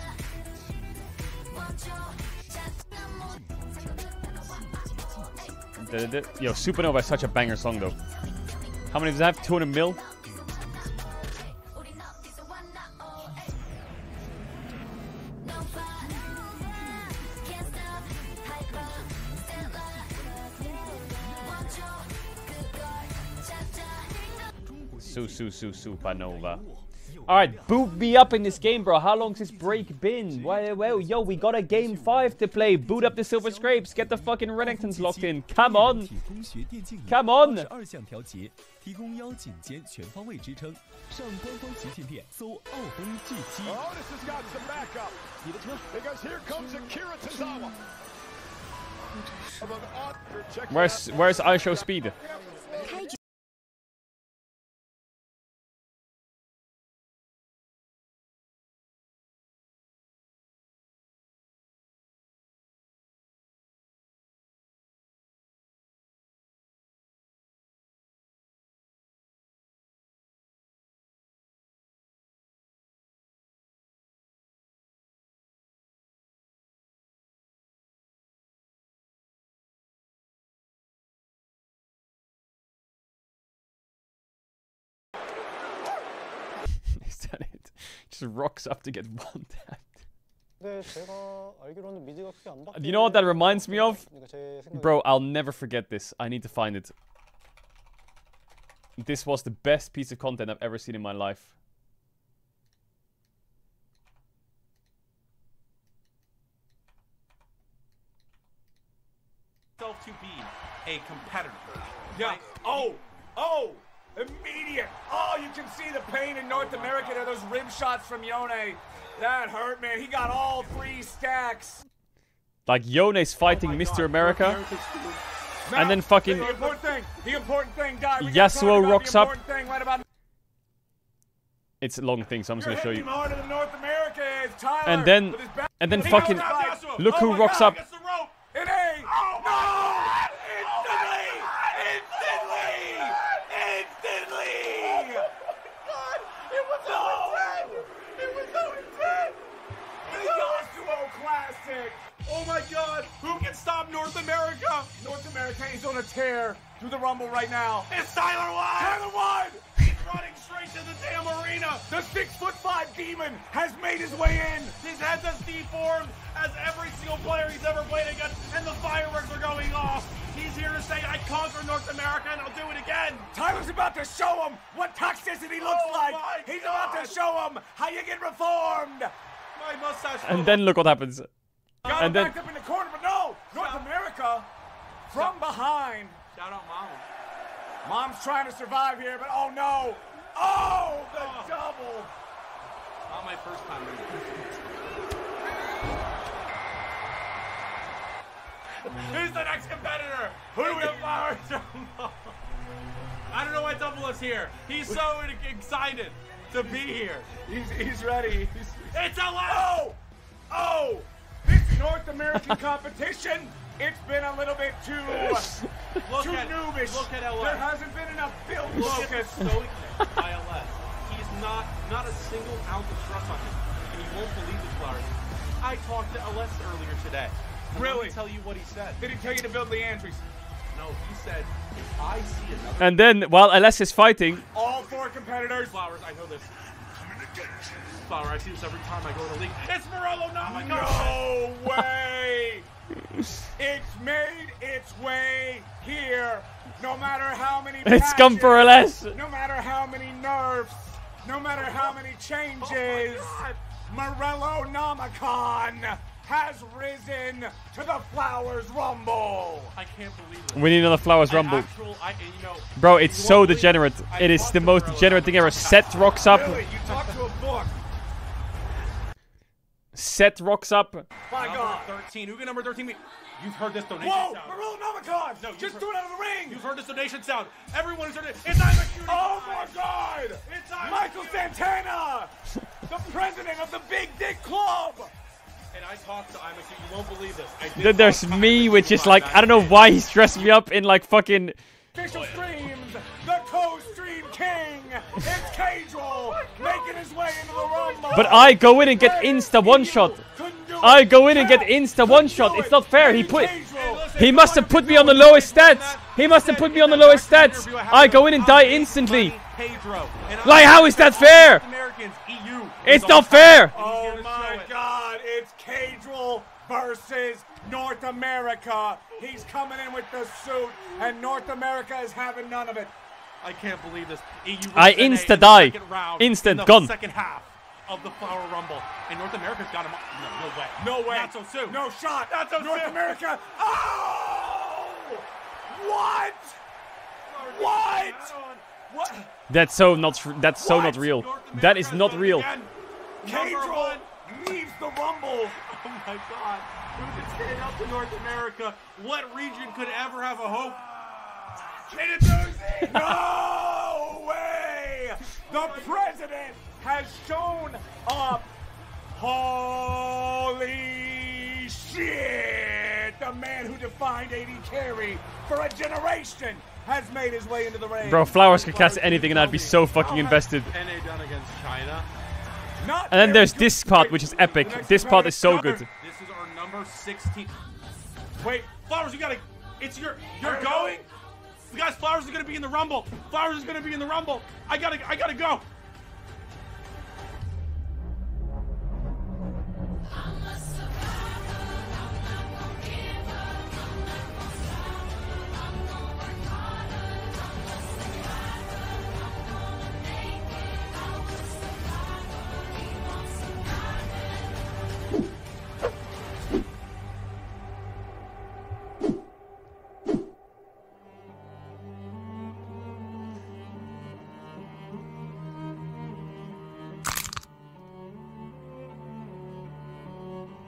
A: Yo, Supernova is such a banger song though. How many does it have? 200 mil? Supernova. Alright, boot me up in this game, bro. How long's this break been? Well, yo, we got a game 5 to play. Boot up the Silver Scrapes. Get the fucking Renekton's locked in. Come on. Come on. Where's IShowSpeed? Is that it? Just rocks up to get one tapped. You know what that reminds me of? Bro, I'll never forget this. I need to find it. This was the best piece of content I've ever seen in my life.
M: To be a competitor. Yeah. Oh! Immediate! Oh, you can see the pain in North America there. Those rib shots from Yone. That hurt, man. He got all 3 stacks.
A: Like, Yone's fighting Mr. America. Now, and then fucking...
M: The important thing, guy.
A: Yasuo rocks up. It's a long thing, so I'm just going to show you. And then fucking... Look who rocks up.
M: Oh my god, who can stop North America? North America is on a tear through the Rumble right now.
H: It's Tyler White!
M: Tyler White!
H: He's running straight to the damn arena!
M: The 6'5" demon has made his way in!
H: His head has deformed as every single player he's ever played against, and the fireworks are going off. He's here to say, I conquered North America, and I'll do it again.
M: Tyler's about to show him what toxicity looks like. He's about to show him how you get reformed.
H: My mustache.
A: And then look what happens.
M: Got him backed up in the corner, but no! North America from behind.
H: Shout out Mom.
M: Mom's trying to survive here, but oh no! Oh, the double!
H: Not my first time. Who's the next competitor?
M: Who do we
H: Flowers? I don't know why Double is here. He's so excited to be here.
M: He's ready.
H: It's a
M: Oh! Oh! This North American competition, it's been a little bit too noobish.
H: Look at LS.
M: There hasn't been enough build focus.
H: Stoicness by LS. He's not a single ounce of stress on him. And you won't believe this, Flowers. I talked to LS earlier today.
M: Really?
H: Let me tell you what he said.
M: Did he tell you to build Leandries?
H: No, he said, if I see another...
A: And then, while LS is fighting...
M: All 4 competitors.
H: Flowers, I know this. Flower, I see this every time I go to the league. It's Morello, not my
M: No way! It's made its way here. No matter how many
A: It's come for LS.
M: No matter how many nerfs. No matter how many changes. Morello Namacon has risen to the Flowers Rumble.
H: I can't believe it.
A: We need another Flowers Rumble. Bro, it's so degenerate. It is the most degenerate thing ever. Set rocks up.
M: Really? You talk to a book.
A: Set rocks up.
M: My God.
H: 13. Who get number 13? You've heard this donation
M: Whoa!
H: sound.
M: Morello Namacon! No, just threw it out of the ring!
H: You've heard this donation sound. Everyone has heard it. It's I'm a cutie.
M: Oh my God!
H: It's I'm
M: Michael Santana! The president of the Big Dick Club!
H: And I talked to I'm a cutie. You won't believe this.
A: Then there's me, which is like, I don't know why he's dressed me up in like fucking...
M: Official streams, the co-stream king, it's Caedrel, making his way into the Rumble.
A: But I go in and get insta one-shot. I go in and get insta one-shot. It's not fair. He must have put me on the lowest stats. He must have put me on the lowest stats. I go in and die instantly. Like, how is that fair? It's not fair.
M: Oh my God, it's Caedrel versus North America. He's coming in with the suit, and North America is having none of it.
H: I can't believe this.
A: I insta-die. Instant gone.
H: Second half of the Flower Rumble, and North America's got him. No way.
M: No way.
H: Not so soon.
M: No shot.
H: Not so
M: North
H: soon.
M: America. Oh! What? What?
A: That's so not real. That is not real.
M: Caedrel leaves the Rumble.
H: Oh my God. Who can stand up to North America? What region could ever have a hope?
M: No way! The president has shown up. Holy shit! The man who defined AD carry for a generation has made his way into the ring.
A: Bro, Flowers could cast anything and I'd be so fucking invested.
H: NA done against China.
A: And then there's this part, which is epic. This part is so good.
H: This is our number 16. Wait, Flowers, you gotta. It's you're going. Guys, Flowers is gonna be in the Rumble. Flowers is gonna be in the Rumble. I gotta go.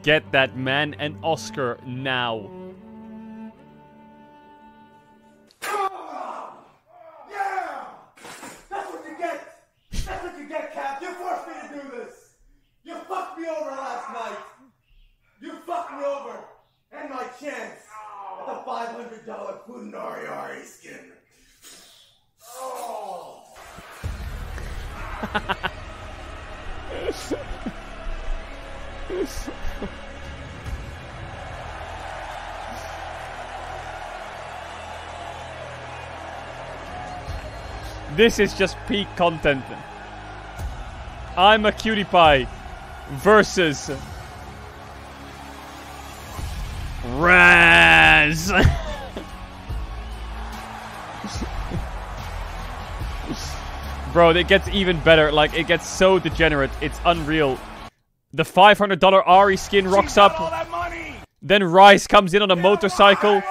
A: Get that man an Oscar now.
B: Yeah! That's what you get! That's what you get, Cap! You forced me to do this! You fucked me over last night! You fucked me over! And my chance at the $500 Funari skin! Oh!
A: This is just peak content. I'm a cutie pie versus Raz. Bro, it gets even better. Like, it gets so degenerate. It's unreal. The $500 Ari skin rocks up. Then Rice comes in on a motorcycle.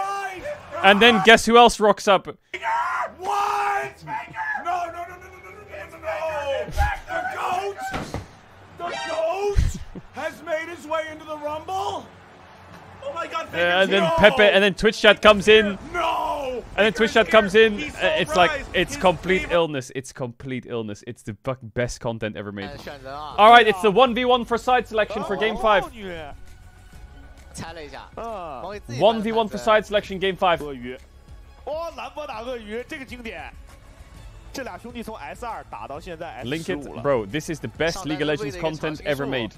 A: And then guess who else rocks up?
M: What? No. The goat has made his way into the Rumble. Oh my God!
A: And then Pepe, and then Twitch chat comes in.
M: No!
A: And then Twitch chat comes in. It's like, it's complete illness. It's complete illness. It's the fucking best content ever made. Alright, it's the 1v1 for side selection for game 5. 1v1 for side selection game 5.
D: 哦，兰博打鳄鱼，这个经典。这俩兄弟从 S2 打到现在
A: Link
D: S15
A: it,
D: 了。
A: bro. This is the best League of Legends content ever made.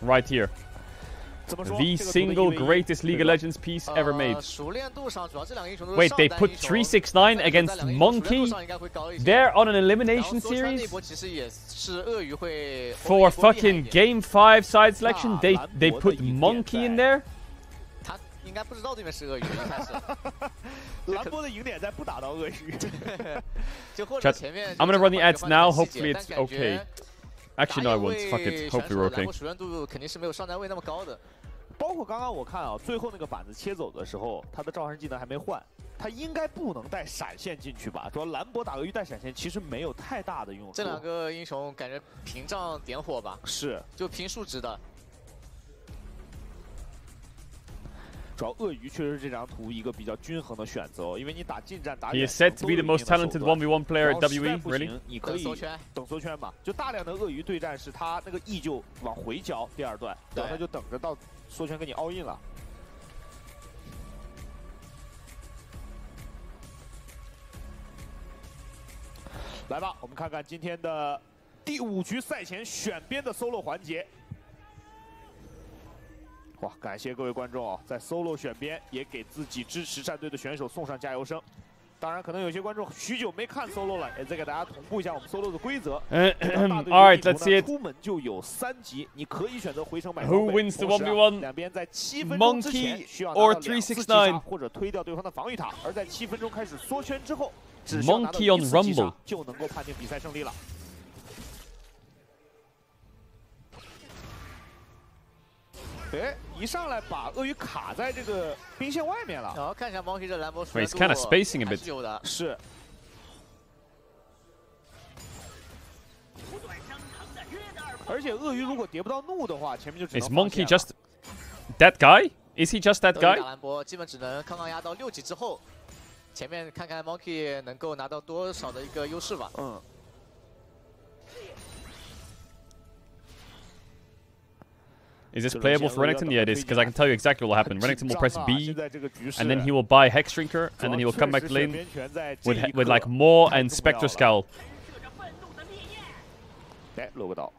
A: Right here. The single greatest League of Legends piece ever made. Wait, they put 369 against Monkey? They're on an elimination series? For fucking game 5 side selection, they put Monkey in there?
G: 应该不知道对面是鳄鱼，应该是。
D: 兰博的赢点在不打到鳄鱼。
G: 就或者前面。
A: I'm gonna run the ads now. Hopefully it's okay. Actually, no, I won't. Fuck it. Hopefully we're okay.
G: 熟练度肯定是没有上单位那么高的。
D: 包括刚刚我看啊，最后那个板子切走的时候，他的召唤技能还没换，他应该不能带闪现进去吧？主要兰博打鳄鱼带闪现其实没有太大的用处。
G: 这两个英雄感觉屏障点火吧？
D: 是，
G: 就凭数值的。
D: 主要鳄鱼确实是这张图一个比较均衡的选择，因为你打近战打
A: He is said to be the most talented 1v1 player at WE. Really?
D: 你可以等缩圈嘛，就大量的鳄鱼对战是他那个 E 就往回交第二段，然后他就等着到缩圈给你 all in 了。来吧，我们看看今天的第5局赛前选编的 solo 环节。 哇！感谢各位观众啊，在 solo 选编也给自己支持战队的选手送上加油声。当然，可能有些观众许久没看 solo 了，也再给大家同步一下我们 solo 的规则。
A: Alright, let's see it.
D: 出门就有3级，你可以选择回城买
A: Who wins the 1v1?
D: 两边在7分钟之前需要拿到2次击杀或者推掉对方的防御塔，而在7分钟开始缩圈之后，只需要拿到1次击杀就能够判定比赛胜利了。 哎，一上来把鳄鱼卡在这个兵线外面了。
G: 然后看一下 Monkey 这兰博，
A: He's kind of spacing a bit.
G: 有的
D: 是。而且鳄鱼如果叠不到怒的话，前面就只能。
A: Is Monkey just that guy? Is he just that guy?
G: 打兰博基本只能刚刚压到6级之后，前面看看 Monkey 能够拿到多少的一个优势吧。
D: 嗯。
A: Is this playable for Renekton? Yeah, it is, because I can tell you exactly what will happen. Renekton will press B, and then he will buy Hex Shrinker, and then he will come back to lane with like Maw and Spectre Scowl.
D: 哎，漏个刀，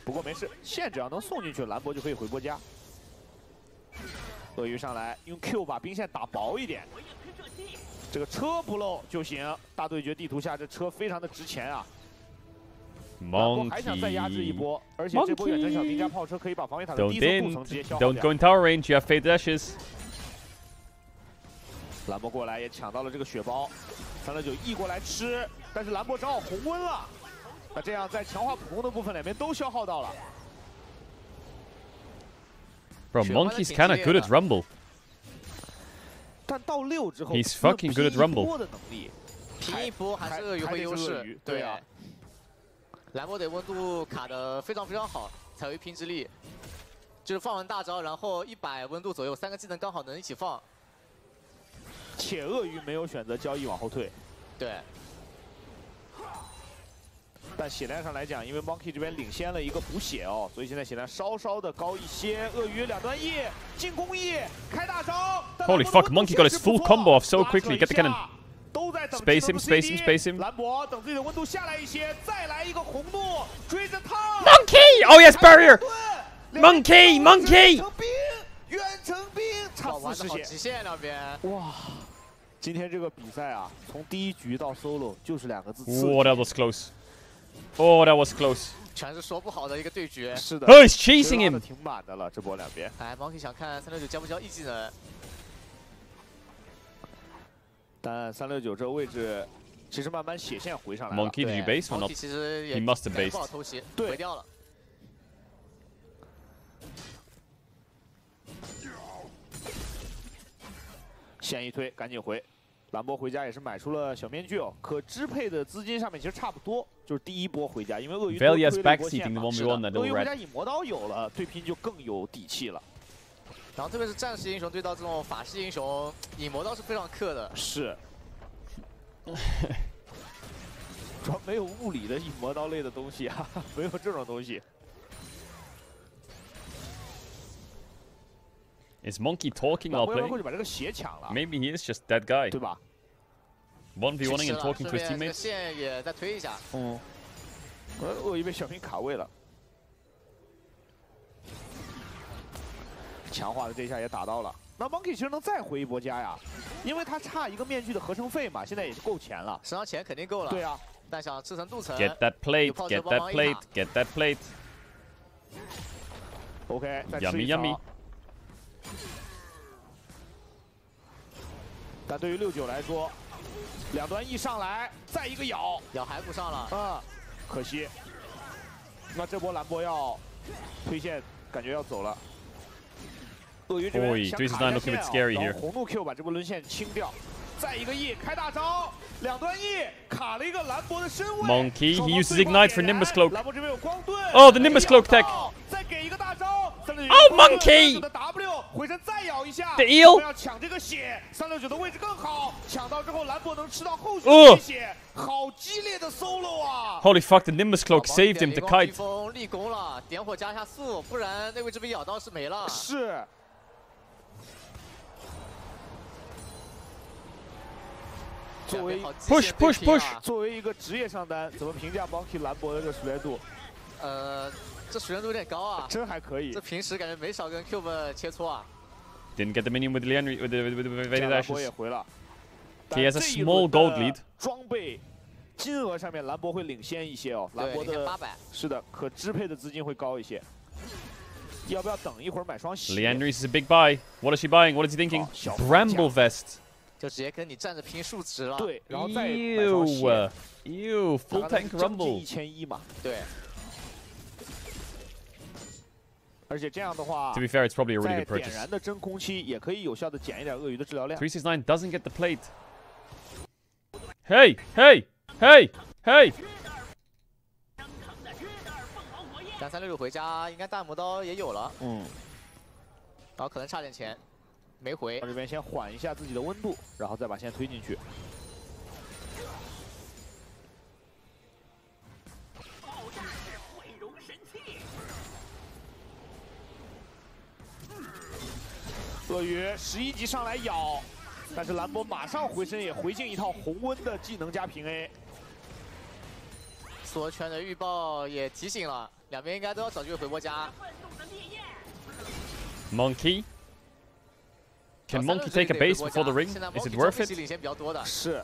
D: 不过没事，线只要能送进去，兰博就可以回波家。鳄鱼上来用 Q 把兵线打薄一点，这个车不漏就行。大对决地图下，这车非常的值钱啊。
A: Monkey.
D: 还想再压制一波，而且这波远程小兵加炮车可以把防御塔的低速镀层直接消耗掉。
A: Don't go in tower range. You have fade dashes.
D: 兰博过来也抢到了这个血包，369 E 过来吃，但是兰博正好红温了。那这样在强化普攻的部分两边都消耗到了。
A: Bro, Monkey's kind of good at Rumble.
D: 但到6之后
A: ，He's fucking good at Rumble.
D: 的能力，
G: 平一波还是鳄鱼会优势，对啊。 兰博得温度卡得非常非常好，才有一拼之力。就是放完大招，然后100温度左右，3个技能刚好能一起放。
D: 且鳄鱼没有选择交易往后退。
G: 对。
D: 但血量上来讲，因为 Monkey 这边领先了一个补血哦，所以现在血量稍稍的高一些。鳄鱼2段 E 进攻 E 开大招。
A: Holy fuck! Monkey got his full combo off so quickly. Get the cannon. Space him, space him, space him.
D: 兰博等自己的温度下来一些，再来一个红怒，追着他。
A: Monkey! Oh yes, barrier. Monkey, Monkey.
D: 远程兵，差40血。
G: 极限两边。
D: 哇，今天这个比赛啊，从第一局到 solo 就是2个字。
A: Oh, that was close. Oh, that was close.
G: 全是说不好的一个对决。
D: 是的。
A: Oh, he's chasing him.
D: 挺满的了，这波两边。
G: 哎 ，Monkey 想看369交不交 E 技能。
D: 但369这位置其实慢慢血线回上来了。
A: Monkey, did you base or not?
G: Monkey 其实也
A: He must have based.
G: 不好偷袭，
D: 对，
G: 回掉了。
D: 线一推，赶紧回。兰博回家也是买出了小面具哦，可支配的资金上面其实差不多，就是第一波回家，因为鳄鱼多推了一波线嘛。鳄鱼回家引魔刀有了，对拼就更有底气了。
G: 然后特别是战士英雄对到这种法系英雄，引魔刀是非常克的。
D: 是。主要没有物理的引魔刀类的东西啊，没有这种东西。
A: Is Monkey talking while playing?
D: 过去把这个血抢了。
A: Maybe he is just that guy.
D: 对吧
A: ？1v1ing and talking to his teammates.
G: 线也再推一下。
D: 嗯。鳄鱼被小平卡位了。强化的这一下也打到了。那 Monkey 其实能再回一波家呀，因为他差一个面具的合成费嘛，现在也是够钱了。
G: 身上钱肯定够了。
D: 对啊。
G: 但想吃层镀层。
A: Get that plate. Get that plate. Get that plate.
D: OK， 再吃一
A: Yummy.
D: 但对于69来说，2端一上来，再一个咬
G: 骸骨上了。
D: 啊，可惜。那这波兰博要推线，感觉要走了。鳄鱼这边想卡一下线，然后红怒 Q 把这波轮线清掉，再一个 E 开大招，2端 E 卡了一个兰博的身位。
A: Monkey, he uses Ignite for Nimbus Cloak.
D: 兰博这边有光盾。
A: Oh, the Nimbus Cloak tech.
D: 再给一个大招。
A: Oh, Monkey!
D: W 回身再咬一下。
A: The eel.
D: 要抢这个血，369的位置更好，抢到之后兰博能吃到后续的血，好激烈的 solo 啊
A: ！Holy fuck, the Nimbus Cloak saved him to kite.
G: 风立功了，点火加一下速，不然那位置被咬到是没了。
D: 是。作为
A: push，
D: 作为一个职业上单，怎么评价 Monkey 兰博的这个熟练度？
G: 这熟练度有点高啊，
D: 真还可以。
G: 这平时感觉没少跟 Cube 切磋啊。
A: Didn't get the minion with Leandry with the dashes.
D: 也回了。
A: He has a small gold lead.
D: 装备金额上面兰博会领先一些哦，兰博的
G: 800。
D: 是的，可支配的资金会高一些。要不要等一会儿买双鞋
A: ？Leandry is a big buy. What is he buying? What is he thinking? Bramble vest.
G: 就直接跟你站着拼数值了。
D: 对，然后再买双鞋。
A: Full tank rumble。
D: 1100嘛。
G: 对。
D: 而且这样的话
A: ，To be fair, it's probably a really good purchase.
D: 点燃的真空期也可以有效的减一点鳄鱼的治疗量。
A: 369 doesn't get the plate. Hey, hey, hey, hey.
G: 但369回家应该大魔刀也有了。然后可能差点钱，没回。
D: 这边先缓一下自己的温度，然后再把线推进去。鳄鱼11级上来咬，但是兰博马上回身也回敬一套红温的技能加平 A。
G: 缩圈的预报也提醒了，两边应该都要找机会回波家。
A: Monkey. Can Monkey take a base before the ring? Is it worth it?
G: 领先比较多的。
D: 是，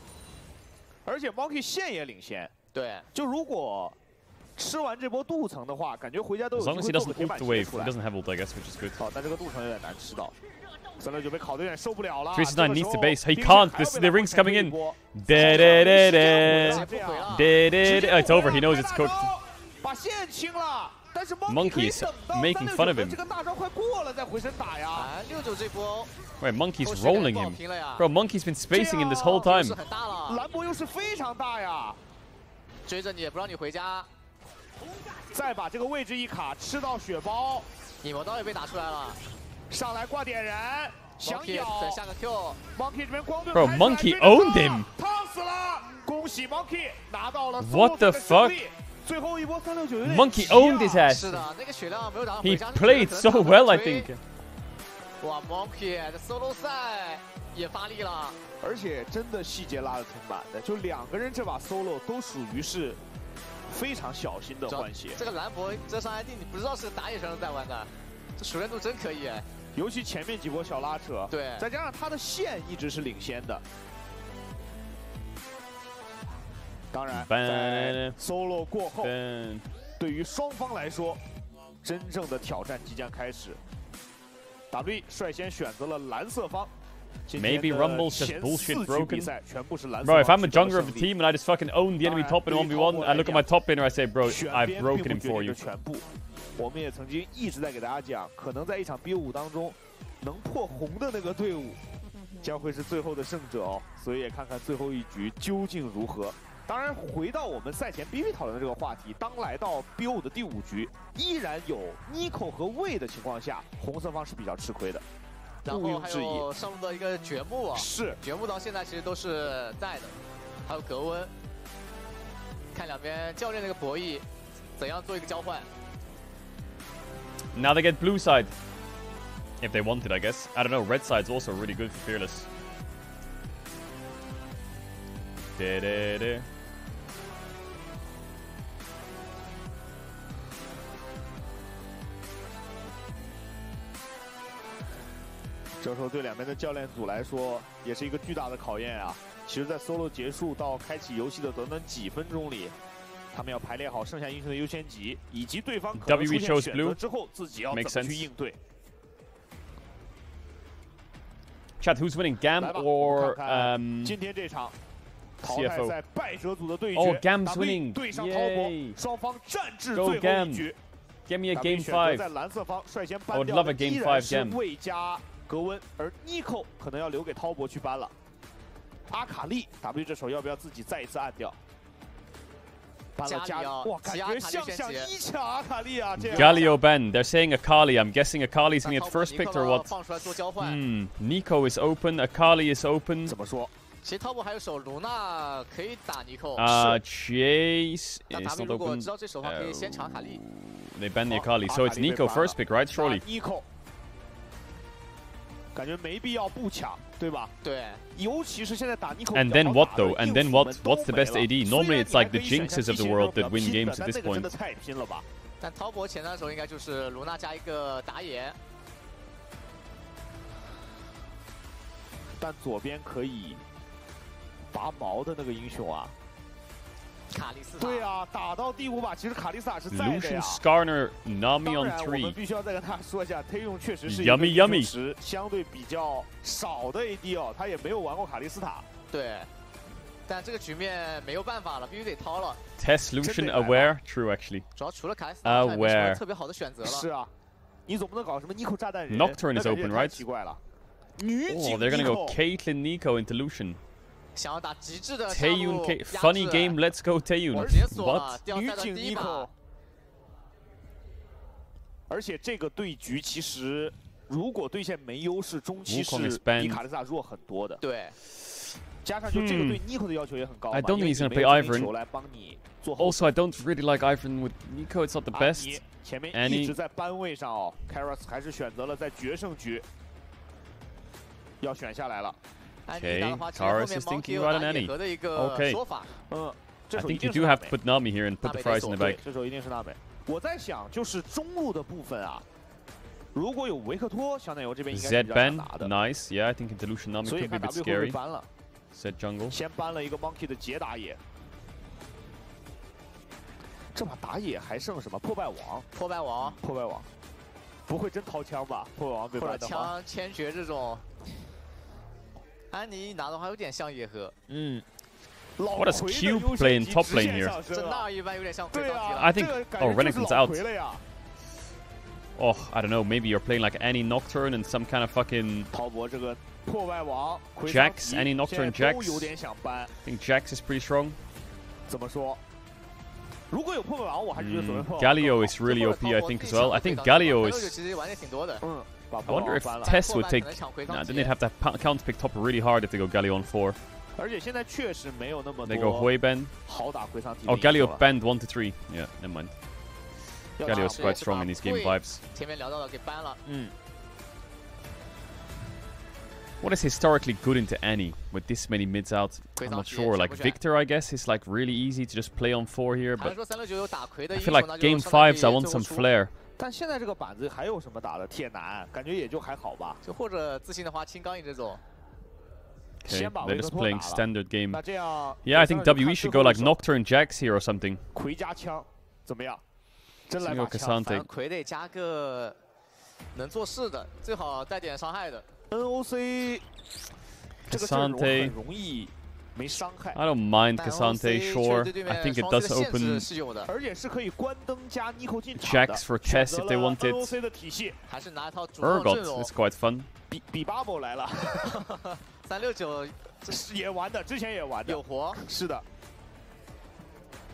D: 而且 Monkey 线也领先。
G: 对，
D: 就如果吃完这波镀层的话，感觉回家都有
A: As long as he doesn't ult the wave, he doesn't have ult, I guess, which is good.
D: 好，但这个镀层有点难吃到。369被烤得有点受不了了。
A: 369 needs to base. He can't. The ring's coming in. It's over. He knows it's cooked.
D: 把线清了，但是
A: Monkey is making fun of him.
D: 这个大招快过了再回身打呀。
G: 69这波。
A: Wait, Monkey's rolling him. Bro, Monkey's been spacing him this whole time.
D: 兰博优势非常大呀。
G: 追着你不让你回家。
D: 再把这个位置一卡，吃到血包。
G: 引魔刀也被打出来了。
D: 上来挂点燃，想咬，
G: 等下个
D: Q。Monkey 这边光盾
A: ，Bro, Monkey owned him。
D: 烫死了，恭喜 Monkey 拿到了
A: What the fuck？
D: 最后一波369
A: Monkey owned his ass。
G: 是的，那个血量没有打到
A: He played so well, I think。
G: 哇 ，Monkey 的 solo 赛也发力了，
D: 而且真的细节拉得挺满的，就2个人这把 solo 都属于是非常小心的换血。
G: 这个兰博这上 ID 你不知道是打野上在玩的，这熟练度真可以哎。
D: 尤其前面几波小拉扯，
G: 对，
D: 再加上他的线一直是领先的，当然，在 solo 过后，对于双方来说，真正的挑战即将开始。WE 率先选择了蓝色方。
A: Maybe Rumble's just bullshit broken. Bro, if I'm a jungler of the team and I just fucking own the enemy top in 1v1, I look at my top laner, I say, bro, I've broken him for you.
D: 我们也曾经一直在给大家讲，可能在一场 BO5 当中，能破红的那个队伍将会是最后的胜者哦。所以也看看最后一局究竟如何。当然，回到我们赛前 BB 讨论的这个话题，当来到 BO5 的第5局，依然有 Nico 和魏的情况下，红色方是比较吃亏的。
G: 然后还有上路的一个掘墓啊，
D: 是
G: 掘墓到现在其实都是在的，还有格温，看两边教练那个博弈，怎样做一个交换。
A: Now they get blue side, if they wanted, I guess. I don't know. Red side's also really good for Fearless. Da-da-da.
D: 这时候对两边的教练组来说，也是一个巨大的考验啊！其实，在 solo 结束到开启游戏的短短几分钟里，他们要排列好剩下英雄的优先级，以及对方可能出现选择之后，自己要怎么去应对。
A: Chat, who's winning, Gam or
D: 今天这场淘汰赛败者组的对决
A: ？Oh, Gam's winning!
D: 对上滔博，双方战至最后一局。
A: Give me a game 5.
D: 在蓝色方率先
A: I would love a game 5 Gam.
D: 魏加格温，而 Nico 可能要留给滔博去搬了。阿卡丽 W 这手要不要自己再一次按掉？搬了加里，哇，感觉像一抢阿卡丽啊！这样。
A: Galio ban. They're saying Akali. I'm guessing Akali's gonna get first picked or what?
G: 放出来做交换。
A: Nico is open. Akali is open.
D: 怎么说？
G: 其实滔博还有手卢娜可以打 Nico。Chase
A: is not open.
G: 如果知道这手的话，可以先抢阿卡丽。
A: They ban the Akali, so it's Nico first pick, right? Surely.
D: Nico. 感觉没必要不抢，对吧？
G: 对。
D: 尤其是现在打 Nico。
A: And then what though? And then what? What's the best AD? Normally it's like the Jinxes of the world that win games at this point.
D: 太拼了吧！
G: 但滔博前段的时候应该就是卢娜加一个打野。
D: 但左边可以拔毛的那个英雄啊。
G: 卡莉斯塔
D: 对啊，打到第5把，其实卡莉斯塔是在的呀。
A: Lucian Skarner, Nami on 3。
D: 我们必须要再跟大家说一下，忒用确实是
A: Yummy
D: 相对比较少的 AD 哦，他也没有玩过卡莉斯塔。
G: 对，但这个局面没有办法了，必须得掏了。
A: Test Lucian aware, true actually.
G: 主要除了卡莉斯塔，没什么特别好的选择了。
D: 是啊，你总不能搞什么 Nico 炸弹人。
A: Nocturne is open, right?
D: 奇怪了。
A: Oh, they're gonna go Caitlyn Nico into Lucian.
G: 想要打极致的
A: Taeyun funny game, let's go Taeyun. What?
D: 女警 Nico。而且这个对局其实，如果对线没优势，中期是比卡莉斯塔弱很多的。
G: 对。
D: 加上就这个对 Nico 的要求也很高。
A: I don't think he's gonna play Ivern. Also, I don't really like Ivern with Nico. It's not the best.
D: 前面一直在班位上哦 ，Karas 还是选择了在决胜局要选下来了。
A: Okay, Karas is thinking about an Annie. Okay. I think you do have to put Nami here and put the fries in the bag.
D: 这时候一定是娜美。我在想，就是中路的部分啊，如果有维克托，香奈游这边应该是比较难拿的。
A: Nice, yeah, I think Dilution Nami could be a bit scary.
D: 了
A: Set jungle.
D: 先搬了一个 Monkey 的捷打野。这把打野还剩什么？破败王。
G: 破败王。
D: 破败王。不会真掏枪吧？破败王被搬的话。
G: 枪千珏这种。 安妮拿的话有点像野河。
A: What does Cube play in top lane here?
G: 这那一般有点像回装机了。
A: I think. Oh, Renekton's out. Oh, I don't know. Maybe you're playing like Annie Nocturne and some kind of fucking.
D: 滔博这个破败王。
A: Jax, Annie Nocturne, Jax.
D: 有点想搬。
A: I think Jax is pretty strong.
D: 怎么说？如果有破败王，我还是觉得所谓破。
A: Galio is really OP, I think as well. I think Galio is.
G: 其实玩的挺多的。
A: I wonder if Tess would take. Nah, then they'd have to counter pick top really hard if they go Galio on 4.
D: 而且现在确实没有那么多。
A: They go Hui Ben.
D: 好打回桑体。
A: Oh, Galio banned 1 to 3. Yeah, never mind. Galio's quite strong in these game 5s.
G: 前面聊到的给搬了。
A: What is historically good into Annie with this many mids out? I'm not sure. Like Victor, I guess, is like really easy to just play on 4 here, but I feel like game 5s I want some flair.
D: 但现在这个板子还有什么打的？铁男感觉也就还好吧。
G: 就或者自信的话，轻刚毅这种。
A: Okay, they're just playing standard game. Yeah, I think WE should go like Nocturne Jax here or something.
D: 魁加枪怎么样？真来
A: 把枪。
G: 魁得加个能做事的，最好带点伤害的。
D: NOC 这个阵容很容易没伤害。
A: I don't mind Cassante, sure. I think it does open Jax for test if they want it. Urgot, it's quite fun.
D: 比 Bubble 来了，369也玩的，之前也玩的，
G: 有活。
D: 是的。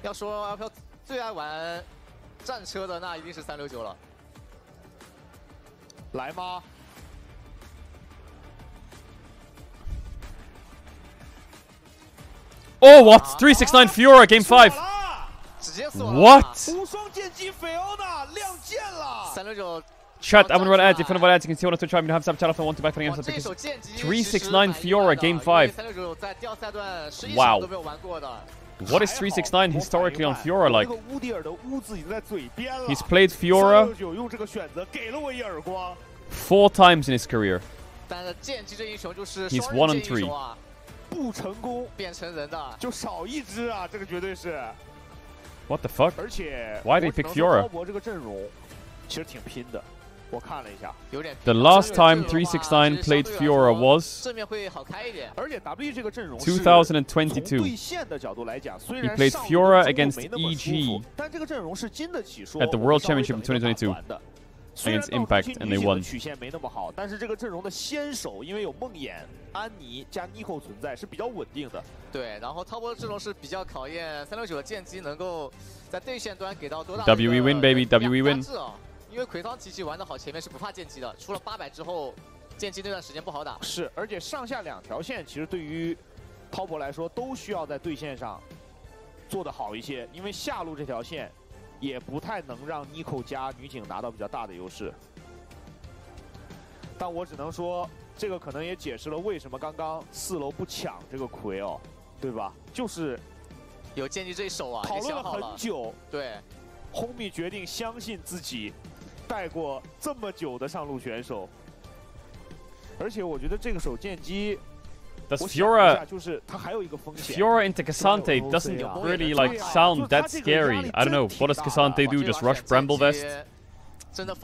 G: 要说 LPL 最爱玩战车的，那一定是369了。
D: 来吗？
A: Oh, what? 369 Fiora, game 5. What? Chat, I want to run ads. If you want ads, you can see on the Twitch. You have sub channel if I want to back for 369 Fiora, game 5. Wow. What is 369 historically on Fiora like? He's played Fiora 4 times in his career. He's 1 and 3.
D: 不成功变成人的就少一只啊，这个绝对是。
A: What the fuck?
D: 而且
A: Why did he pick Fiora?
D: 滔博这个阵容其实挺拼的，我看了一下，
G: 有点。
A: The last time 369 played Fiora was
G: 正面会好开一点。
D: 而且 W 这个阵容
A: 2022.
D: 对线的角度来讲，虽
A: He
D: 然
A: played Fiora against EG
D: 但这个阵容是经得起说
A: at the World Championship in 2022. Against Impact and they won.
D: 曲线没那么好，但是这个阵容的先手因为有梦魇、安妮加 Nico 存在，是比较稳定的。
G: 对，然后滔博的阵容是比较考验369的剑姬能够在对线端给到多大。
A: WE win baby, WE win.
G: 因为魁熵奇迹玩得好，前面是不怕剑姬的，出了800之后，剑姬那段时间不好打。
D: 是，而且上下2条线其实对于滔博来说都需要在对线上做得好一些，因为下路这条线。 也不太能让 Nico 加女警拿到比较大的优势，但我只能说，这个可能也解释了为什么刚刚4楼不抢这个魁哦，对吧？就是
G: 有剑姬这一手啊，
D: 讨论了很久，
G: 对
D: ，Homie 决定相信自己带过这么久的上路选手，而且我觉得这个手剑姬。
A: Does Fiora
D: into
A: Cassante doesn't really like sound that scary. I don't know. What does Cassante do? Just rush Bramble Vest,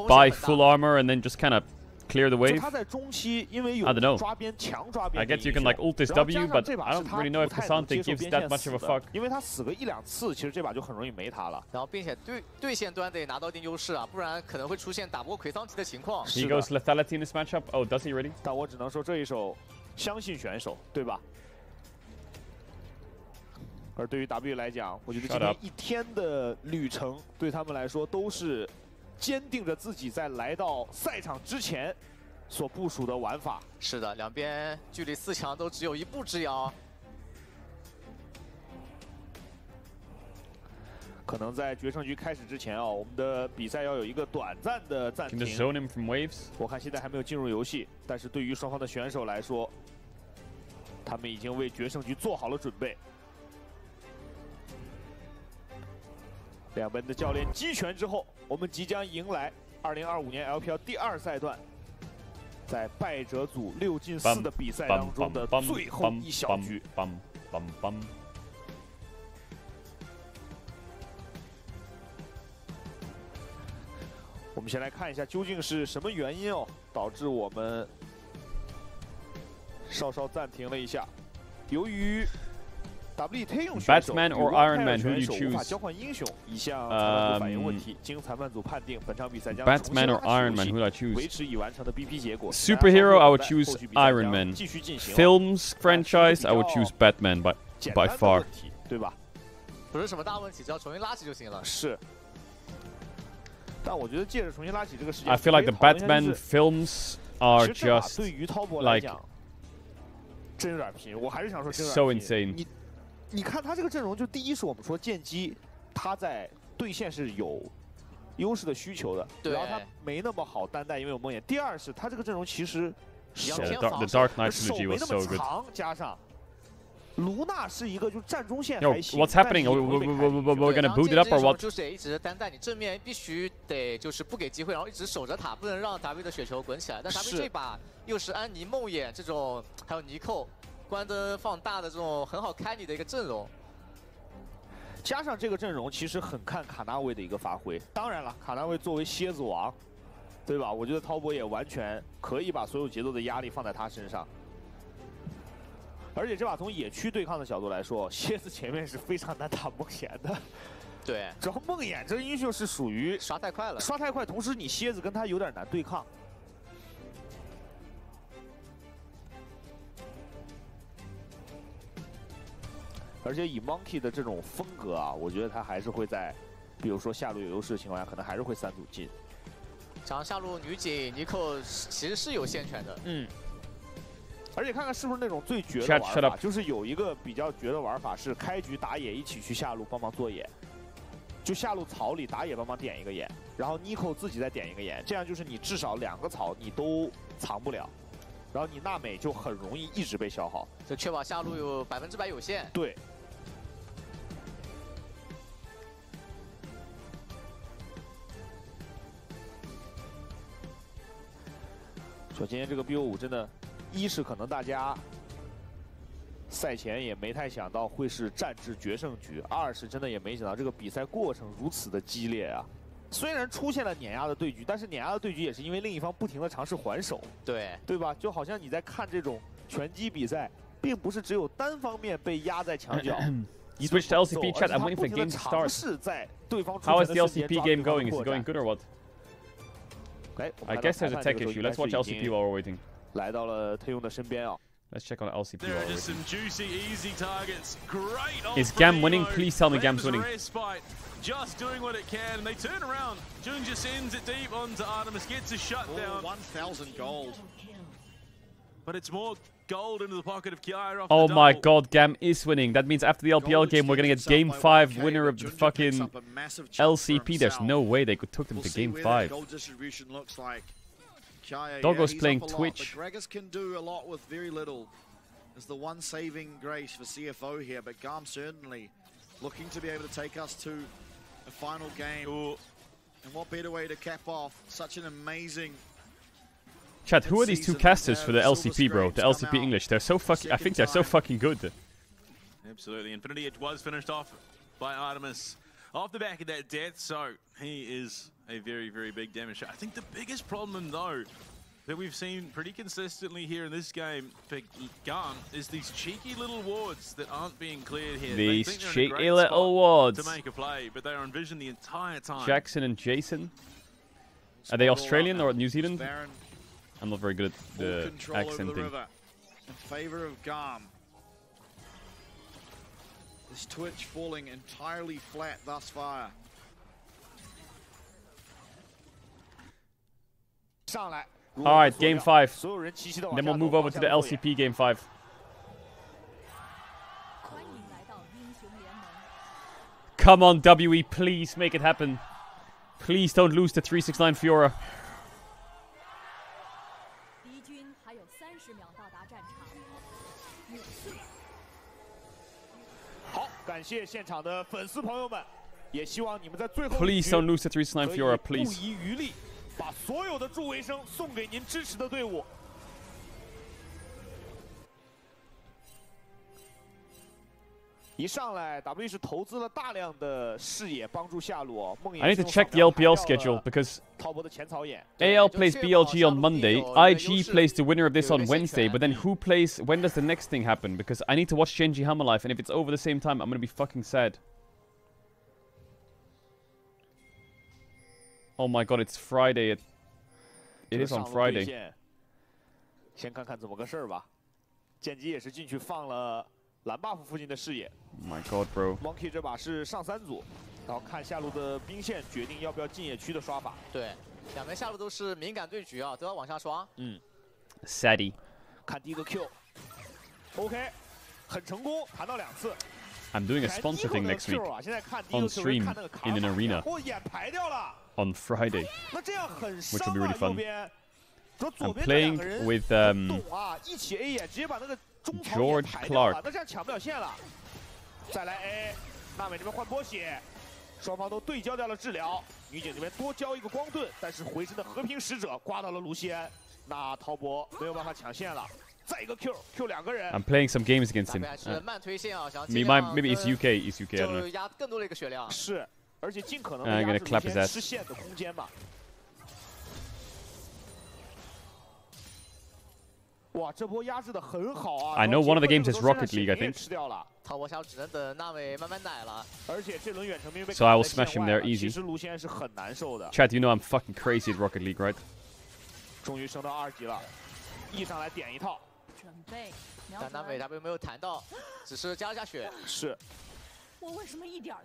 A: buy full armor, and then just kind of clear the wave? I don't know. I guess you can like ult this W, but I don't really know if Cassante gives that much of a fuck.
D: 因为他死个1、2次，其实这把就很容易没他了。
G: 然后并且对线端得拿到一定优势啊，不然可能会出现打不过魁熵奇的情况。
A: He goes lethality in this matchup. Oh, does he really?
D: 但我只能说这一手。 相信选手，对吧？而对于 W 来讲，我觉得今天一天的旅程对他们来说都是坚定着自己在来到赛场之前所部署的玩法。
G: 是的，两边距离4强都只有1步之遥。
D: 可能在决胜局开始之前啊，我们的比赛要有一个短暂的暂停。我看现在还没有进入游戏，但是对于双方的选手来说，他们已经为决胜局做好了准备。两边的教练击拳之后，我们即将迎来2025年 LPL 第2赛段，在败者组6进4的比赛当中的最后一小局。我们先来看一下究竟是什么原因哦，导致我们稍稍暂停了一下。由于 WT 用选手
A: Batman or Iron Man, who do you choose?
D: 无法交换英雄，一项裁判组反映问题，经裁判组判定，本场比赛将
A: Batman or Iron Man, who do I choose?
D: 维持已完成的 BP 结果。
A: Superhero, I would choose Iron Man. Films franchise, I would choose Batman by far.
D: 对吧？
G: 不是什么大问题，只要重新拉起就行了。
D: 是。 但我觉得借着重新拉起这个事件
A: I feel like the Batman films are just
D: 对于滔博来讲，真有点拼。我还是想说真有点拼。
A: So insane.
D: 你看他这个阵容，就第一是我们说剑姬，他在对线是有优势的需求的，然后他没那么好单带，因为有梦魇。第二是他这个阵容其实
A: 手没那么
D: 长，加上。 卢娜是一个就站中线还行。
A: What's happening? We're gonna boot it up or what?
G: 就是一直单带，你正面必须得就是不给机会，然后一直守着塔，不能让 W 的雪球滚起来。但 W 这把又是安妮、梦魇这种，还有尼寇关灯放大的这种很好开你的一个阵容。
D: 加上这个阵容，其实很看卡纳维的一个发挥。当然了，卡纳维作为蝎子王，对吧？我觉得滔博也完全可以把所有节奏的压力放在他身上。而且这把从野区对抗的角度来说，蝎子前面是非常难打梦魇的。
G: 对，
D: 主要梦魇这个英雄是属于
G: 刷太快了，
D: 刷太快，同时你蝎子跟他有点难对抗。 而且以 Monkey 的这种风格啊，我觉得他还是会在，比如说下路有优势的情况下，可能还是会3组进。
G: 讲下路女警尼克其实是有先权的，
D: 而且看看是不是那种最绝的玩法，就是有一个比较绝的玩法是开局打野一起去下路帮忙做野，就下路草里打野帮忙点一个眼，然后 Nico 自己再点一个眼，这样就是你至少2个草你都藏不了。 然后你娜美就很容易一直被消耗，
G: 就确保下路有100%有限。
D: 对。说今天这个 BO5真的，一是可能大家赛前也没太想到会是战至决胜局，二是真的也没想到这个比赛过程如此的激烈啊。 虽然出现了碾压的对局，但是碾压的对局也是因为另一方不停的尝试还手，对吧？就好像你在看这种拳击比赛，并不是只有单方面被压在墙角。
A: Switch to LCP chat. I'm waiting for the game to start. How is the LCP game going? Is it going good or what? I guess there's a tech issue. Let's watch LCP while we're waiting.
D: 来到了推用的身边啊。
A: Let's check on LCP.
H: There are just some juicy, easy targets. Great.
A: Is Gam winning? Please tell me Gam's winning.
H: Just doing what it can, and they turn around. Junja sends it deep onto Artemis, gets a shutdown.
B: 1,000 gold.
H: But it's more gold into the pocket of Kiara.
A: Oh my god, Gam is winning. That means after the LPL game, we're gonna get Game 5 winner of the fucking LCP. There's no way they could took them to Game 5. Doggo's playing Twitch.
B: Gregors can do a lot with very little. Is the one saving grace for CFO here, but Garm certainly looking to be able to take us to a final game. Ooh. And what better way to cap off such an amazing...
A: Chat, who are these two casters for the LCP, bro? The LCP English. They're so fucking... I think they're so fucking good.
H: Absolutely. Infinity Edge was finished off by Artemis off the back of that death, so he is a very, very big damage shot. I think the biggest problem, though, that we've seen pretty consistently here in this game for Garm is these cheeky little wards that aren't being cleared here.
A: These cheeky little wards.
H: To make a play, but they are on vision the entire time.
A: Jackson and Jason. Are they Australian or New Zealand? I'm not very good at the accent thing.
B: In favor of Garm. This Twitch falling entirely flat thus far.
A: Alright, Game 5. Then we'll move over to the LCP Game 5. Come on, WE, please make it happen. Please don't lose to 369 Fiora. Please don't lose to 369 Fiora, please.
D: 把所有的助威声送给您支持的队伍。一上来 ，W 是投资了大量的视野帮助下路。
A: I need to check the LPL schedule because AL plays BLG on Monday, IG plays the winner of this on Wednesday, but then who plays? When does the next thing happen? Because I need to watch Genji Hammer Life, and if it's over the same time, I'm gonna be fucking sad. Oh my god, it's Friday. It is on Friday.
D: 先看看怎么个事儿吧。剑姬也是进去放了蓝 buff 附近的视野。
A: Oh my god, bro.
D: Monkey 这把是上3组，然后看下路的兵线决定要不要进野区的刷法。
G: 对，两边下路都是敏感对局啊，都要往下刷。
A: Sadie.
D: 看第一个 Q。OK， 很成功，弹到2次。
A: I'm doing a sponsor thing next week on stream in an arena on Friday, which will be really fun. I'm playing with George Clark.
D: 那这样抢不了线了。再来 A， 娜美这边换波血，双方都对焦掉了治疗。女警这边多交一个光盾，但是回身的和平使者刮到了卢锡安，那滔博没有办法抢线了。再一个 Q 两个人。
A: I'm playing some games against him.
G: 是慢推线啊，想
A: maybe it's UK, it's UK. I don't
G: 就
A: know.
G: 压更多的一个血量。
D: 是，而且尽可能
A: I'm gonna clap his ass.
D: 实现的空间吧。哇，这波压制的很好啊
A: I know one of the games is Rocket League, I think.
D: 吃掉了。
G: 逃跑下只能等纳美慢慢奶了。
D: 而且这轮远程兵被
A: So I will smash him there easy.
D: 其实卢锡安是很难受的。
A: Chad, you know I'm fucking crazy at Rocket League, right?
D: 终于升到2级了，E上来点一套。
J: 准备。
G: 但纳美 W 没有弹到，只是加了下血。
D: 是。
J: 我为什么一点？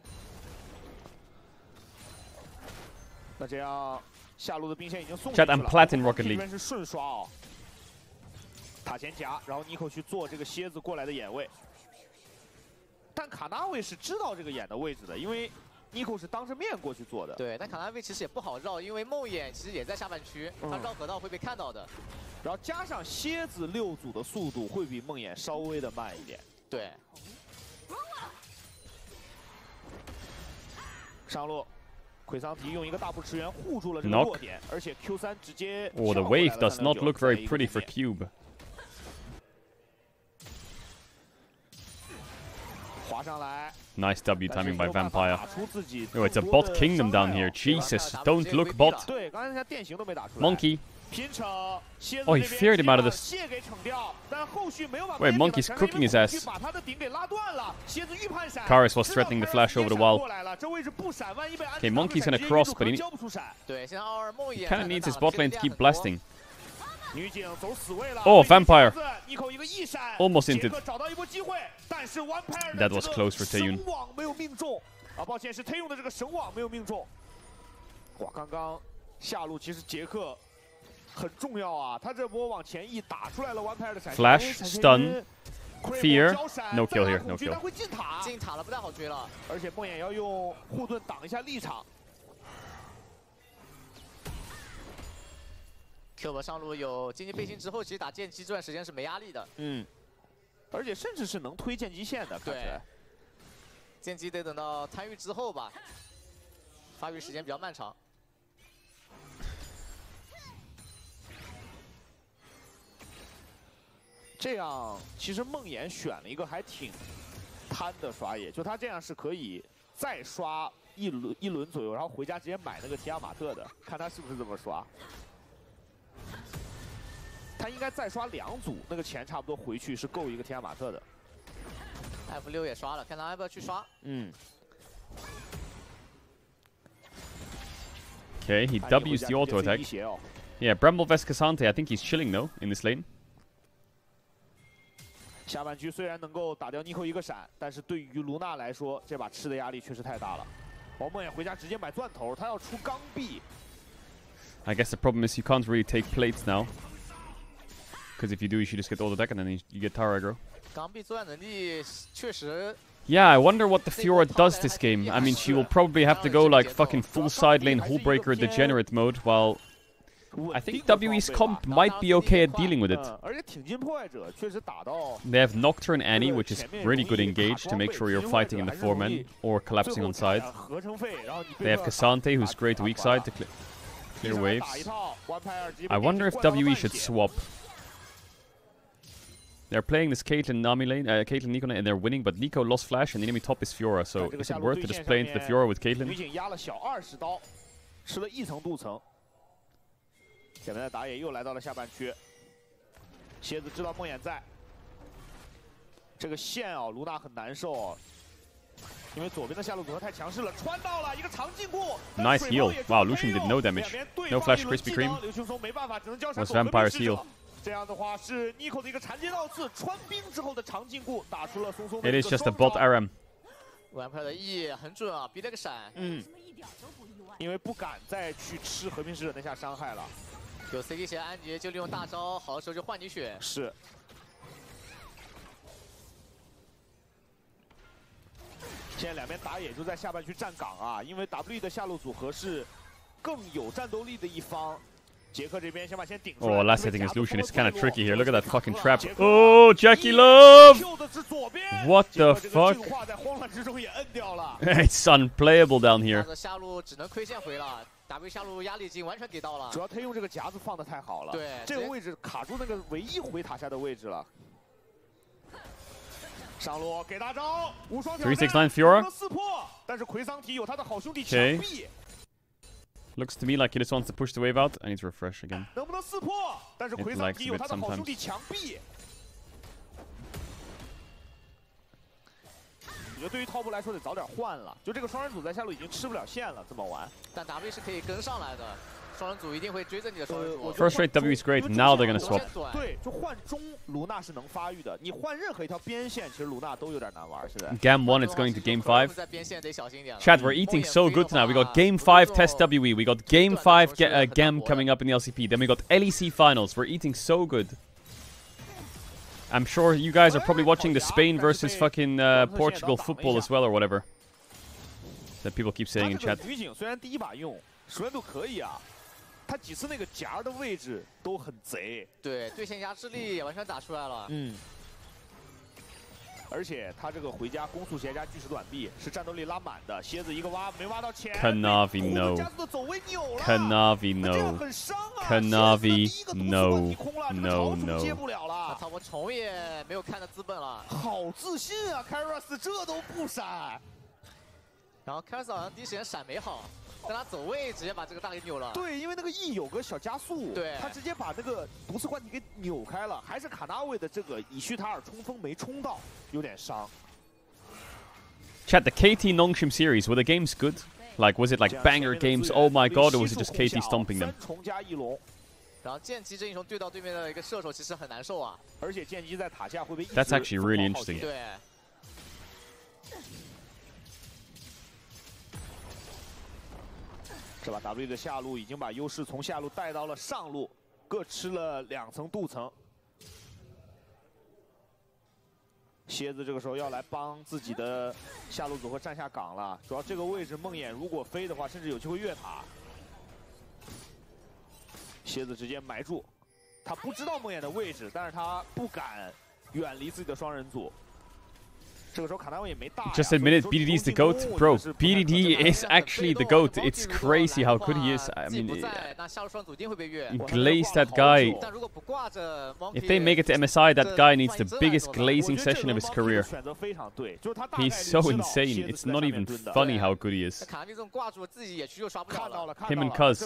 D: 那这样下路的兵线已经送
A: Chad, I'm platin Rocket League.
D: 这边是顺刷哦。 塔前夹，然后尼克去做这个蝎子过来的眼位，但卡纳维是知道这个眼的位置的，因为尼克是当着面过去做的。
G: 对，但卡纳维其实也不好绕，因为梦魇其实也在下半区，他绕河道会被看到的。
D: 然后加上蝎子6组的速度会比梦魇稍微的慢一点。
G: 对。
D: 上路，奎桑提用一个大步驰援护住了这个弱点，而且 Q3 直接。
A: Oh, the wave does not look very pretty for Cube.
D: 滑上来
A: Nice W timing by Vampire. Oh, it's a bot kingdom down here. Jesus, don't look bot.
D: 对，刚才那电刑都没打出来。
A: Monkey.
D: 拼城，蝎子
A: Oh, he feared him out of this.
D: 蟹给惩掉，但后续没有把
A: Wait, Monkey's cooking his ass.
D: 把他的顶给拉断了。蝎子预判闪
A: Karis was threatening the flash over the wall.
D: 过来了，这位置不闪，万一被
A: Okay, Monkey's gonna cross, but he
D: 交不出闪。
G: 对，现在奥尔梦魇
A: kind of needs his bot lane to keep blasting.
D: 女警走死位了。
A: Oh, Vampire.
D: 尼克一个翼闪
A: Almost into.
D: 找到一波机会，但是 Vampire
A: That was close for Taeyun.
D: 神网没有命中啊，抱歉，是他用的这个神网没有命中。哇，刚刚下路其实杰克。 很重要啊！他这波往前一打出来了 ，Vampire 的闪
A: Flash stun, fear, no kill here, no kill.
D: 他会进塔
G: 了不太好追了，
D: 而且梦魇要用护盾挡一下立场。
G: Q 上路有经济背心之后，其实打剑姬这段时间是没压力的。
D: 而且甚至是能推剑姬线的，看起来。
G: 剑姬得等到参与之后吧，发育时间比较漫长。
D: 这样，其实梦魇选了一个还挺贪的刷野，就他这样是可以再刷一轮左右，然后回家直接买那个提亚马特的，看他是不是这么刷。他应该再刷2组，那个钱差不多回去是够一个提亚马特的。
G: F6也刷了，看他要不要去刷。
A: Okay, he W's the auto attack. Yeah, Bramble vs Cassante. I think he's chilling though in this lane.
D: 下半局虽然能够打掉尼克一个闪，但是对于卢娜来说，这把吃的压力确实太大了。王梦魇回家直接买钻头，他要出钢臂。
A: I guess the problem is you can't really take plates now. Because if you do, you should just get auto deck and then you get tower aggro.
G: 钢臂作战能力确实。
A: Yeah, I wonder what the Fiora does this game. I mean, she will probably have to go like fucking full side lane Hullbreaker degenerate mode, while I think WE's comp might be okay at dealing with it. They have Nocturne Annie, which is really good engage to make sure you're fighting in the 4-man or collapsing on side. They have Cassante, who's great weak side to clear waves. I wonder if WE should swap. They're playing this Caitlyn Nami lane, Caitlyn Nico lane, and they're winning, but Nico lost flash and the enemy top is Fiora, so is it worth to just play into the Fiora with Caitlyn?
D: 前面的打野又来到了下半区，蝎子知道梦魇在，这个线哦，卢娜很难受，因为左边的下路组合太强势了，穿到了一个长禁锢。
A: Nice heal. Wow, Lucian did no damage. No flash, Krispy Kreme. Was Vampire's heal.
D: 这样的话是 Nico 的一个缠结倒刺，穿冰之后的长禁锢打出了松松的。
A: It is just a bot RM.
G: Vampire 的 E 很准啊，逼了个闪。
D: 因为不敢再去吃和平使者那下伤害了。
G: 有 CK 鞋安杰就利用大招，好的时候就换你血。
D: 是。现在两边打野就在下半区站岗啊，因为 W 的下路组合是更有战斗力的一方。杰克这边先把先顶出来。
A: Oh, last hitting his Lucian is kind of tricky here. Look at that fucking trap. Oh, Jackie Love! What the fuck? It's unplayable down here.
G: 下路只能亏线回了。 W 下路压力已经完全给到了，
D: 主要他用这个夹子放的太好了，
G: 对，
D: 这个位置卡住那个唯一回塔下的位置了。上路给大招，无双挑战
A: 369 Fiora.
D: 撕破，但是奎桑提有他的好兄弟墙壁。
A: Looks to me like he just wants to push the wave out. I need to refresh again.
D: 能不能撕破？但是奎桑提有他的好兄弟墙壁。我觉得对于 top 来说得早点换了，就这个双人组在下路已经吃不了线了，这么玩。
G: 但 W 是可以跟上来的，双人组一定会追着你的双人组。
A: First rate W is great. Now they're gonna swap.
D: 对，就换中卢娜是能发育的，你换任何一条边线，其实卢娜都有点难玩。现在。
A: Game 1, it's going to Game 5.
G: 在边线得小心一点。
A: Chat, we're eating so good tonight. We got Game 5 Test WE. We got Game 5 Gem coming up in the LCP. Then we got LEC Finals. We're eating so good. I'm sure you guys are probably watching the Spain versus fucking Portugal football as well or whatever. That people keep saying in chat.
D: 女警虽然第一把用熟练度可以啊，他几次那个夹的位置都很贼。
G: 对，对线压制力也完全打出来了。
D: 嗯。而且他这个回家攻速鞋加巨石短臂是战斗力拉满的，蝎子一个挖没挖到前。
A: Kanavi no. Kanavi no. Kanavi no. No no.
G: 接不了了，草魔虫也没有看的资本了。
D: 好自信啊 ，Kairos 这都不闪。
G: 然后 Kairos 好像第一时间闪没好。 但他走位直接把这个大给扭了。
D: 对，因为那个 E 有个小加速，
G: 对，
D: 他直接把那个毒刺冠体给扭开了。还是卡纳维的这个以须塔尔冲锋没冲到，有点伤。
A: Chat, the KT Nongshim series, were the games good? Like, was it like banger games? Oh my god, or was it just KT stomping them?
D: 3重加1龙。
G: 然后剑姬这英雄对到对面的一个射手，其实很难受啊。
D: 而且剑姬在塔下会被。
A: That's actually really interesting.
G: 对。
D: 是吧 ？W 的下路已经把优势从下路带到了上路，各吃了2层镀层。蝎子这个时候要来帮自己的下路组合站下岗了，主要这个位置梦魇如果飞的话，甚至有机会越塔。蝎子直接埋住，他不知道梦魇的位置，但是他不敢远离自己的双人组。
A: Just admit it, BDD is the GOAT. Bro, BDD is actually the GOAT. It's crazy how good he is. I mean, glaze that guy. If they make it to MSI, that guy needs the biggest glazing session of his career. He's so insane. It's not even funny how good he is. Him and Cuz.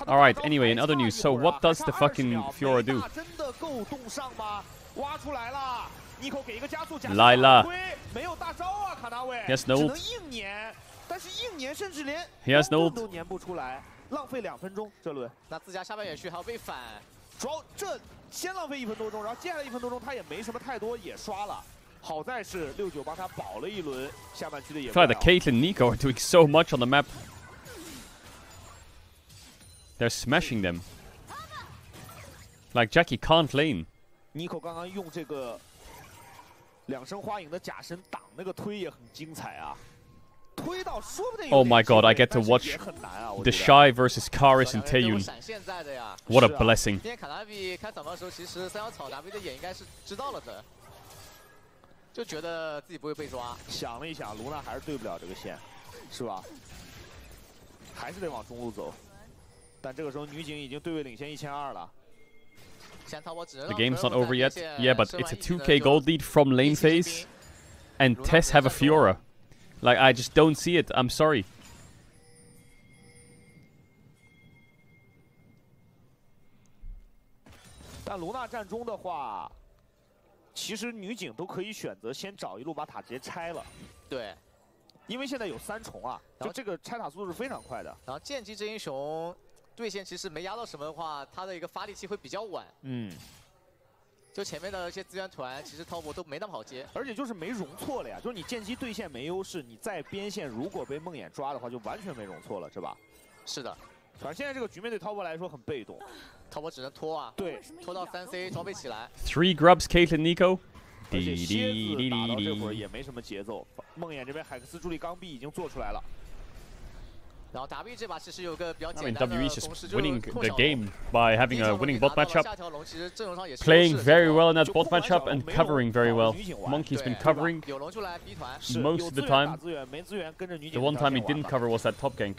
A: Alright, anyway, in other news, so what does the fucking Fiora do? Lila. He has no ult. He has no ult.
D: 浪费2分钟这轮。
G: 那自家下半野区还要被反，
D: 主要这先浪费1分多钟，然后接下来1分多钟他也没什么太多野刷了。好在是69帮他保了一轮下半区的野。
A: I feel like the Caitlyn and Nico are doing so much on the map. They're smashing them. Like Jackie can't lane.
D: Nico 刚刚用这个2声花影的假神挡那个推也很精彩啊。
A: Oh my god, I get to watch the Shy versus Karis and Taeyun. What a blessing.
G: 今天卡纳比开扫描的时候，其实3小草 W 的眼应该是知道了的，就觉得自己不会被抓。
D: 想了一想，卢娜还是对不了这个线，是吧？还是得往中路走。但这个时候女警已经对位领先1200了。
A: The game's not over yet. Yeah, but it's a 2k gold lead from lane phase. And Tess have a Fiora. Like, I just don't see it. I'm sorry.
D: 但卢娜战中的话，其实女警都可以选择先找一路把塔直接拆了。
G: 对，
D: 因为现在有3重啊，就这个拆塔速度是非常快的。
G: 然后剑姬这英雄。 对线其实没压到什么的话，他的一个发力期会比较晚。
D: 嗯，
G: 就前面的一些资源团，其实 top 都没那么好接。
D: 而且就是没容错了呀，就是你剑姬对线没优势，你在边线如果被梦魇抓的话，就完全没容错了，是吧？
G: 是的。
D: 反正现在这个局面对 top 来说很被动
G: ，top 只能拖啊。
D: 对，
G: 拖到3C 装备起来。
A: 3 grubs, Caitlyn, Nico.
D: 而且蝎子打到这会儿也没什么节奏。梦魇这边海克斯助力钢臂已经做出来了。
G: 然后 W 这把其实有个比较
A: I
G: 简
A: mean,
G: 单的
A: WE is
G: 公
A: just
G: 式，就是
A: winning
G: 控
A: the
G: 小
A: game by having a winning bot matchup,
G: 下条龙其实阵容上也是
A: playing very well in that bot matchup and covering very well. Monkey's been covering
G: 有龙就来 B 团，
A: most of the time. The one time he didn't cover was that top gank.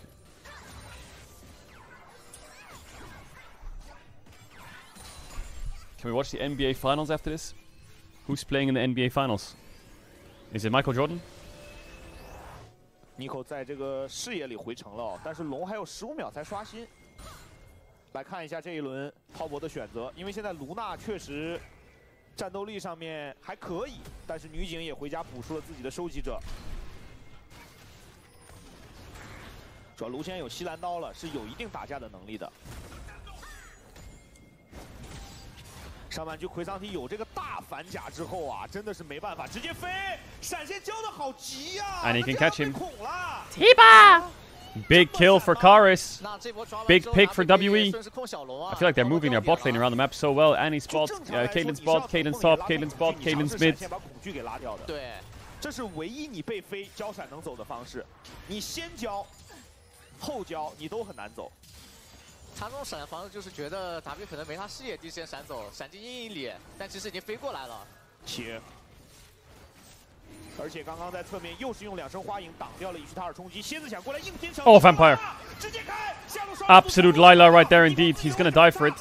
A: Can we watch the NBA Finals after this? Who's playing in the NBA Finals? Is it Michael Jordan?
D: Nico 在这个视野里回城了，但是龙还有15秒才刷新。来看一下这一轮滔博的选择，因为现在卢娜确实战斗力上面还可以，但是女警也回家补出了自己的收集者。主要卢现在有西兰刀了，是有一定打架的能力的。 上半局魁桑提有这个大反甲之后啊，真的是没办法，直接飞，闪现交的好急呀、
A: And he can catch him. Tiba! Big kill for Karis. Big pick for WE. I feel like they're moving their bot lane around the map so well. Annie's bot, Caedren's bot, Caedren's top, Caedren's bot, Caedren's mid.
D: 对，这是唯一你被飞交闪能走的方式，你先交，后交你都很难走。
G: 他这种闪防就是觉得 W 可能没他视野，第一时间闪走，闪进阴影里，但其实已经飞过来了。
D: 切！而且刚刚在侧面又是用2声花影挡掉了伊绪塔尔冲击，蝎子想过来硬拼成。
A: Oh, Vampire! Absolute Lila right there indeed. He's gonna die for it.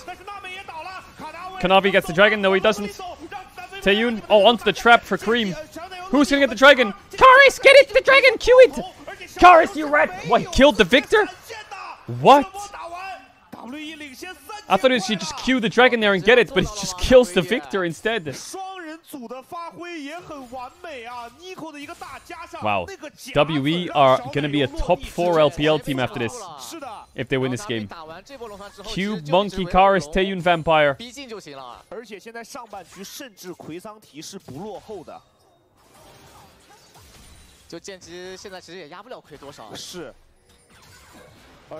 A: Kanavi gets the dragon. No, he doesn't. Taeyun. Oh, onto the trap for Cream. Who's gonna get the dragon? Karis, get it! The dragon! Q it! Karis, you rat! What? He killed the Victor? What? I thought she just queue the dragon there and get it, but he just kills the Victor instead. Wow. WE are going to be a top 4 LPL team after this, if they win this game. Cube, Monkey, Karis, Taeyun, Vampire.
G: 逼近就行了。
D: 而且现在上半局甚至魁桑提是不落后的。
G: 就剑姬现在其实也压不了魁多少。
D: 是。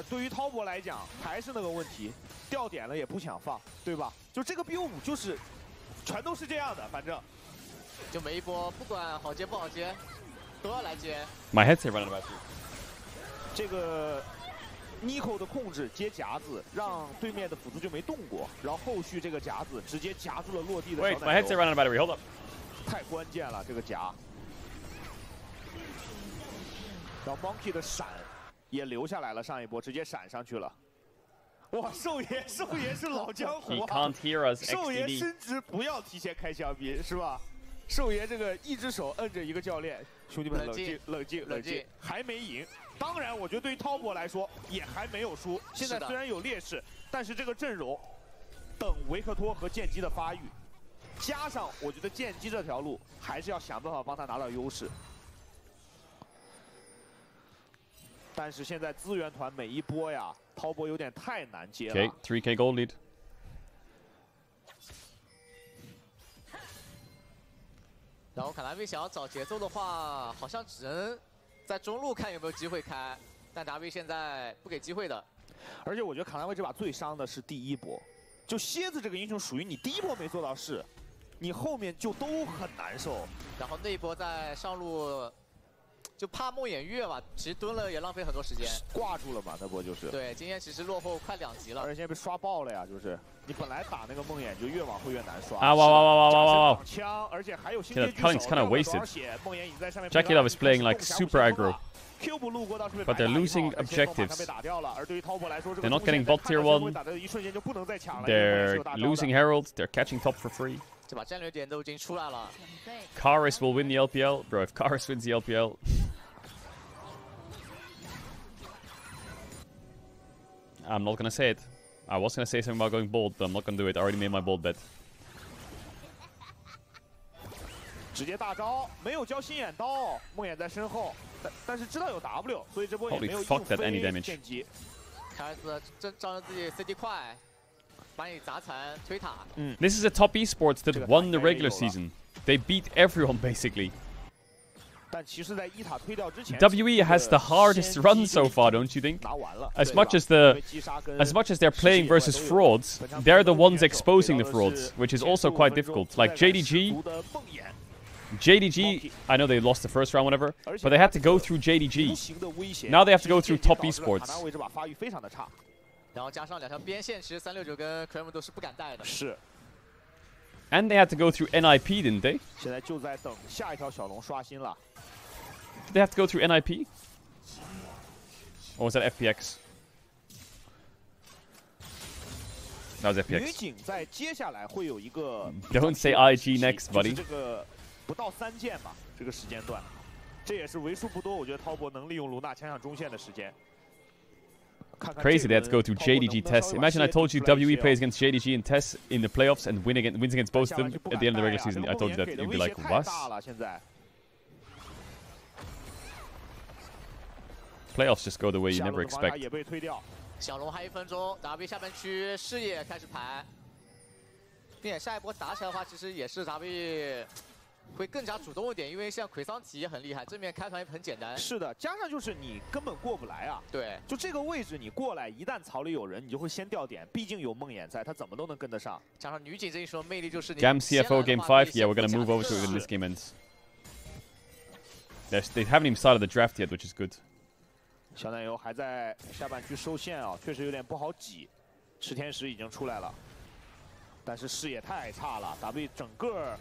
D: 对于滔博来讲，还是那个问题，掉点了也不想放，对吧？就这个 BO5就是，全都是这样的，反正。
G: 就每一波不管好接不好接，都要来接。
A: My headset running about you.
D: 这个 Nico 的控制接夹子，让对面的辅助就没动过，然后后续这个夹子直接夹住了落地的。
A: Wait, my headset running battery. Hold up.
D: 太关键了，这个夹。然后 Monkey 的闪。 也留下来了，上一波直接闪上去了。哇，兽爷是老江湖啊！兽爷深知不要提前开香槟，是吧？兽爷这个一只手摁着一个教练，兄弟们冷静，还没赢。当然，我觉得对于滔博来说也还没有输。现在虽然有劣势，但是这个阵容等维克托和剑姬的发育，加上我觉得剑姬这条路还是要想办法帮他拿到优势。 但是现在资源团每一波呀，滔博有点太难接了。
A: Okay, 3K gold lead.
G: 然后卡纳维想要找节奏的话，好像只能在中路看有没有机会开，但达维现在不给机会的。
D: 而且我觉得卡纳维这把最伤的是第一波，就蝎子这个英雄属于你第一波没做到事，你后面就都很难受。
G: 然后那一波在上路。 就怕梦魇月吧，其实蹲了也浪费很多时间，
D: 挂住了嘛，那波就是。
G: 对，今天其实落后快2级了，
D: 而且现在被刷爆了呀，就是你本来打那个梦魇就越往后越难刷。
A: 啊哇！
D: 枪，而且还有星界
A: Cunning's kind of wasted. Jackie Love is playing like super aggro, but they're losing objectives. They're not getting bot tier 1. They're losing Herald. They're catching top for free.
G: 这把战略点都已经出来了。
A: Karis will win the LPL, bro. If Karis wins the LPL, I'm not gonna say it. I was gonna say something about going bold, but I'm not gonna do it. I already made my bold bet.
D: 直接大招，没有交心眼刀，梦魇在身后，但是知道有 W， 所以这波也没有硬飞剑姬。
G: 凯子正仗着自己 CD 快。
A: This is a top esports that won the regular season. They beat everyone basically. WE has the hardest run so far, don't you think? As much as they're playing versus frauds, they're the ones exposing the frauds, which is also quite difficult. Like JDG, JDG, I know they lost the first round, whatever, but they had to go through JDG. Now they have to go through top esports.
G: 然后加上2条边线，其实369跟 Krem 都是不敢带的。
D: 是。
A: And they had to go through NIP, didn't they?
D: 现在就在等下一条小龙刷新了。
A: Did they have to go through NIP? Or was that FPX? That was FPX.
D: 女警在接下来会有一个
A: Don't say IG next, buddy.
D: 这个不到3件吧，这个时间段，这也是为数不多，我觉得滔博能利用卢娜抢抢中线的时间。
A: Crazy they had to go through JDG tests. Imagine I told you WE plays against JDG in tests in the playoffs and wins against both of them at the end of the regular season. I told you that you'd be like, what? Playoffs just go the way you never expect.
G: 小龙还1分钟 ，W 下半区视野开始排，并且下一波打起来的话，其实也是 W 会更加主动一点，因为像奎桑提也很厉害，正面开团也很简单。
D: 是的，加上就是你根本过不来啊。
G: 对，
D: 就这个位置你过来，一旦槽里有人，你就会先掉点，毕竟有梦魇在，他怎么都能跟得上。
G: 加上女警这一手魅力就是。
A: Gam CFO Game 5, yeah, we're gonna move over to it when this game ends. They haven't even started the draft yet, which is good.
D: 小奶油还在下半区收线啊，确实有点不好挤。池天使已经出来了，但是视野太差了 ，W 整个。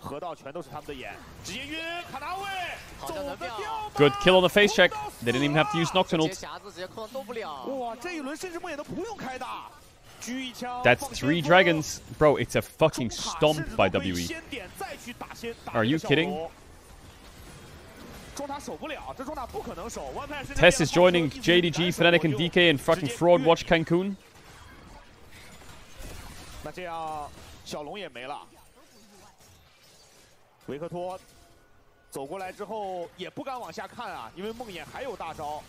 D: 河道全都是他们的眼，直接晕卡纳位，走得掉。
A: Good kill on the face check. They didn't even have to use Nocturnal.
G: 匣子直接控动不了。
D: 哇，这一轮甚至梦魇都不用开大，狙一枪。
A: That's 3 dragons, bro. It's a fucking stomp by WE. Are you kidding?
D: 中塔守不了，这中塔不可能守。
A: Tess is joining JDG, Fnatic, and DK, and fucking fraud watch Cancun.
D: 那这样小龙也没了。 维克托走过来之后也不敢往下看啊，因为梦魇还有大招。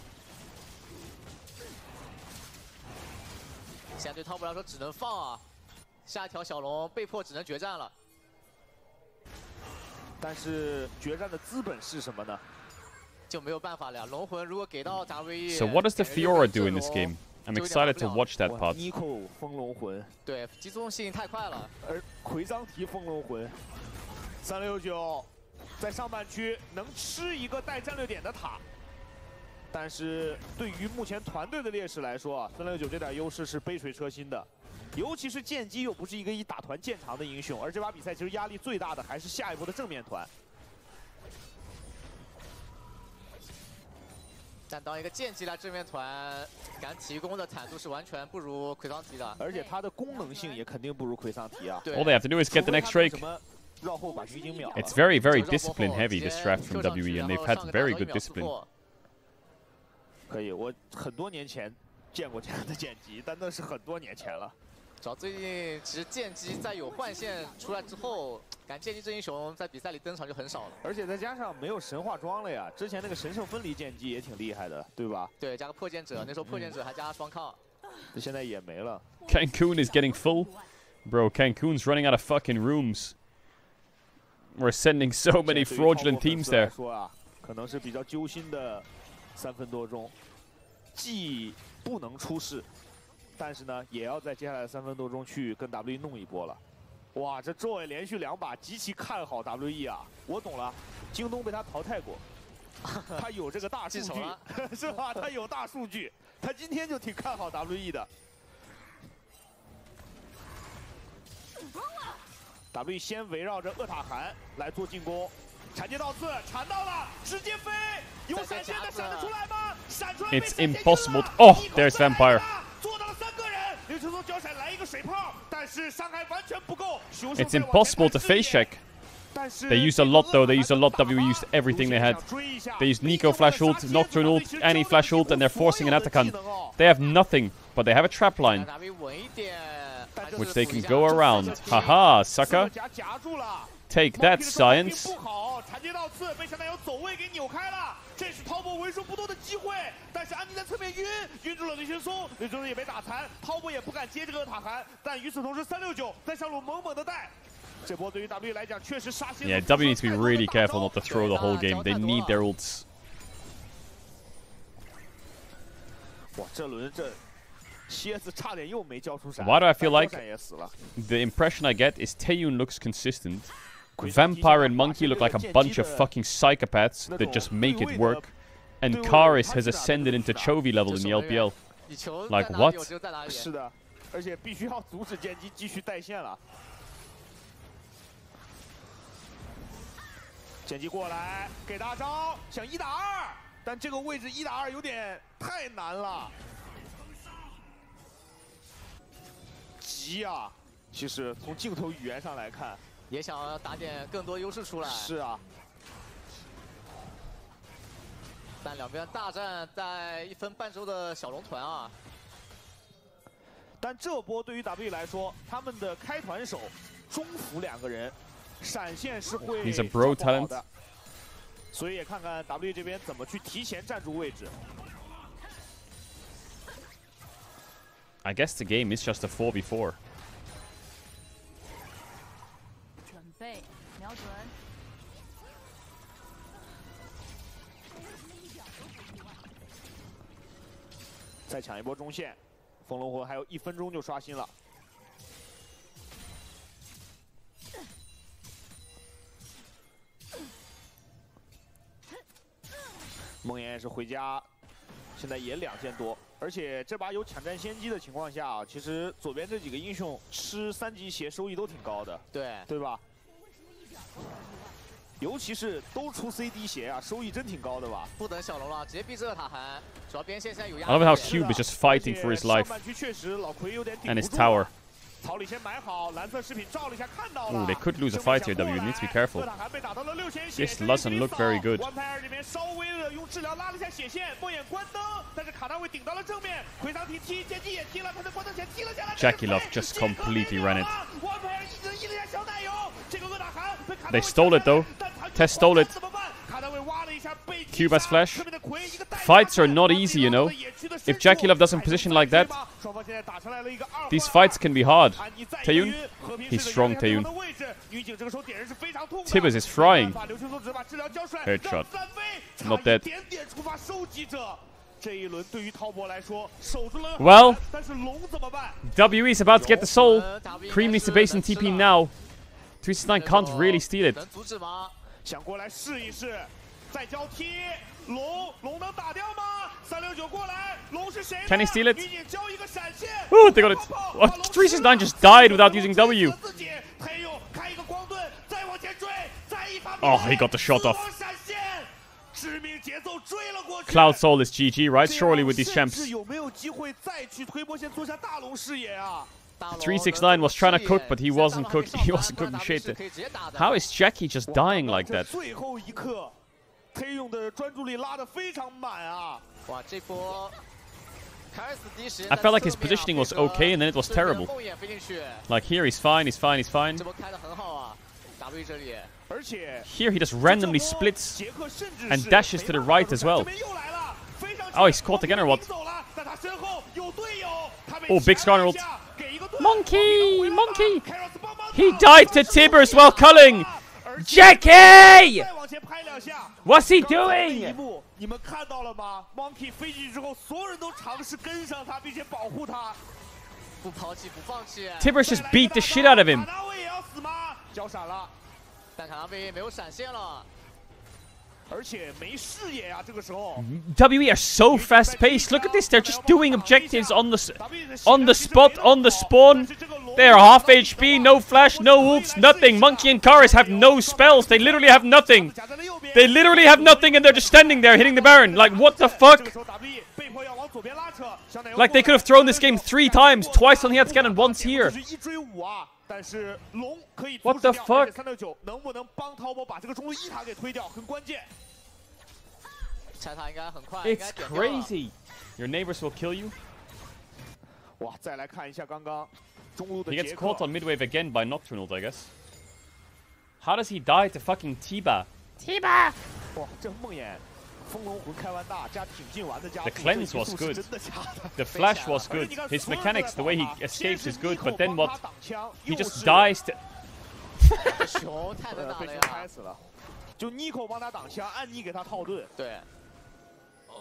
G: 现在对滔博来说只能放啊，下一条小龙被迫只能决战了。
D: 但是决战的资本是什么呢？
G: 就没有办法了。龙魂如果给到 WE，
A: So what does the Fiora do in this game? I'm excited to watch that part.
D: Nico 风龙魂，
G: 对，集中性太快了。
D: 而奎桑提风龙魂。 369在上半区能吃一个带战略点的塔，但是对于目前团队的劣势来说啊，369这点优势是杯水车薪的，尤其是剑姬又不是一个以打团见长的英雄，而这把比赛其实压力最大的还是下一波的正面团。
G: 但当一个剑姬来正面团，敢提供的坦度是完全不如奎桑提的，
D: 而且它的功能性也肯定不如奎桑提啊。
A: All they have to do is get the next Drake.
D: 绕后把狙警秒了。
A: It's very, very discipline heavy this draft from WE, and they've had very good discipline.
D: 可以，我很多年前见过这样的剑姬，但那是很多年前了。
G: 主要最近其实剑姬在有换线出来之后，感觉剑姬这英雄在比赛里登场就很少了。
D: 而且再加上没有神话装了呀，之前那个神圣分离剑姬也挺厉害的，对吧？
G: 对，加个破剑者，那时候破剑者还加双抗，
D: 现在也没了。
A: Cancun is getting full, bro. Cancun's running out of fucking rooms. We're sending so many fraudulent teams there.
D: 说啊，可能是比较揪心的3分多钟，既不能出事，但是呢，也要在接下来的3分多钟去跟 WE 弄一波了。哇，这 Joy 连续2把极其看好 WE 啊！我懂了，京东被他淘汰过，他有这个大数据，是吧？他有大数据，他今天就挺看好 WE 的。 W 先围绕着厄塔汗来做进攻，缠接到刺，缠到了，直接飞，有闪现的闪得出来吗？闪出来
A: It's impossible. Oh, there's Vampire.
D: 做到了3个人，刘晨松脚闪来一个水泡，但是伤害完全不够。
A: It's impossible to face check. They used a lot though. They used a lot. WE used everything they had. They used Nico flash ult, Nocturne ult, Annie flash ult, and they're forcing an Atakan. They have nothing, but they have a trap line, which they can go around. Haha, sucker. Take that, Science.
D: 缠接到刺，被小奶油走位给扭开了，这是滔博为数不多的机会。但是安妮在侧面晕住了雷神松，雷神松也被打残，滔博也不敢接这个塔寒。但与此同时，369在上路猛猛的带。这波对于 W 来讲确实杀心。
A: Yeah, W needs to be really careful not to throw the whole game. They need their ults.
D: 哇，这轮这蝎子差点又没交出闪。
A: Why do I feel like the impression I get is Taeyun looks consistent, Vampire and Monkey look like a bunch of fucking psychopaths that just make it work. And Karis has ascended into Chovy level in the LPL. Like, what?
D: 是的，而且必须要阻止剑姬继续带线了。剑姬过来给大招，想1打2，但这个位置1打2有点太难了。急啊！其实从镜头语言上来看，
G: 也想要打点更多优势出来。
D: 是啊。
G: 但两边大战在1分半周的小龙团啊，
D: 但这波对于 W 来说，他们的开团手中辅2个人，闪现是会
A: He's a bro talent
D: 的，所以也看看 W 这边怎么去提前站住位置。
A: I guess the game is just a 4v4.
J: 准备，瞄准。
D: 再抢一波中线，风龙魂还有1分钟就刷新了。梦魇也是回家，现在也2件多，而且这把有抢占先机的情况下啊，其实左边这几个英雄吃3级鞋收益都挺高的，对吧？尤其是都出 CD 鞋啊，收益真挺高的吧？
G: 不等小龙了，直接逼这个塔韩，主要边线现在有压
A: I love how Cube is just fighting for his life.
D: 上半区确实老奎有点顶
A: And
D: 不
A: his
D: 住。
A: tower.
D: 草里先买好，蓝色饰品照了一下，看到了。
A: Ooh, they could lose a fight here, W. Needs to be careful. This doesn't look very good.
D: 王牌尔这边稍微的用治疗拉了一下血线，梦魇关灯，但是卡纳维顶到了正面，奎桑提踢，剑姬也踢了，他在关灯前踢了下来。
A: Jackie Love just completely ran it.
D: 王牌尔一直了一下小奶油，这个恶打韩被卡纳
A: They stole it though. Test stole it. Cube has flash. Fights are not easy, you know. If Jackie Love doesn't position like that, these fights can be hard. Taeyun, he's strong, Taeyun. Tibbers is frying. Headshot. Not dead. Well, WE is about to get the soul. Cream needs to base in TP now. 369 can't really steal it.
D: 想过来试一试，再交踢，龙能打掉吗？369过来，龙是谁
A: Can he steal it?
D: 于景交一个闪现
A: Oh, they got it. Oh, 369 just died without using W. Oh, he got the shot off. Cloud Soul is GG, right? Surely with these champs. 369 was trying to cook, but he wasn't cooking. He wasn't cooking shit. How is Jackie just dying like that? I felt like his positioning was okay, and then it was terrible. Like here, he's fine, he's fine, he's fine. Here, he just randomly splits and dashes to the right as well. Oh, he's caught again or what? Oh, big Skarner ult. Monkey! Monkey! He died to Tibbers while culling! Jackie! What's he doing? Tibbers just beat the shit out of him. WE are so fast-paced. Look at this. They're just doing objectives on the spot, on the spawn. They're half HP, no flash, no ults, nothing. Monkey and Karis have no spells. They literally have nothing. They literally have nothing, and they're just standing there hitting the Baron. Like, what the fuck? Like, they could have thrown this game 3 times. Twice on the head and once here. What the fuck? It's crazy. Your neighbors will kill you. He gets caught on mid-wave again by Nocturnal, I guess. How does he die to fucking Tiba? Tiba! The cleanse was good. The flash was good. His mechanics, the way he escapes is good, but then what? He just dies to...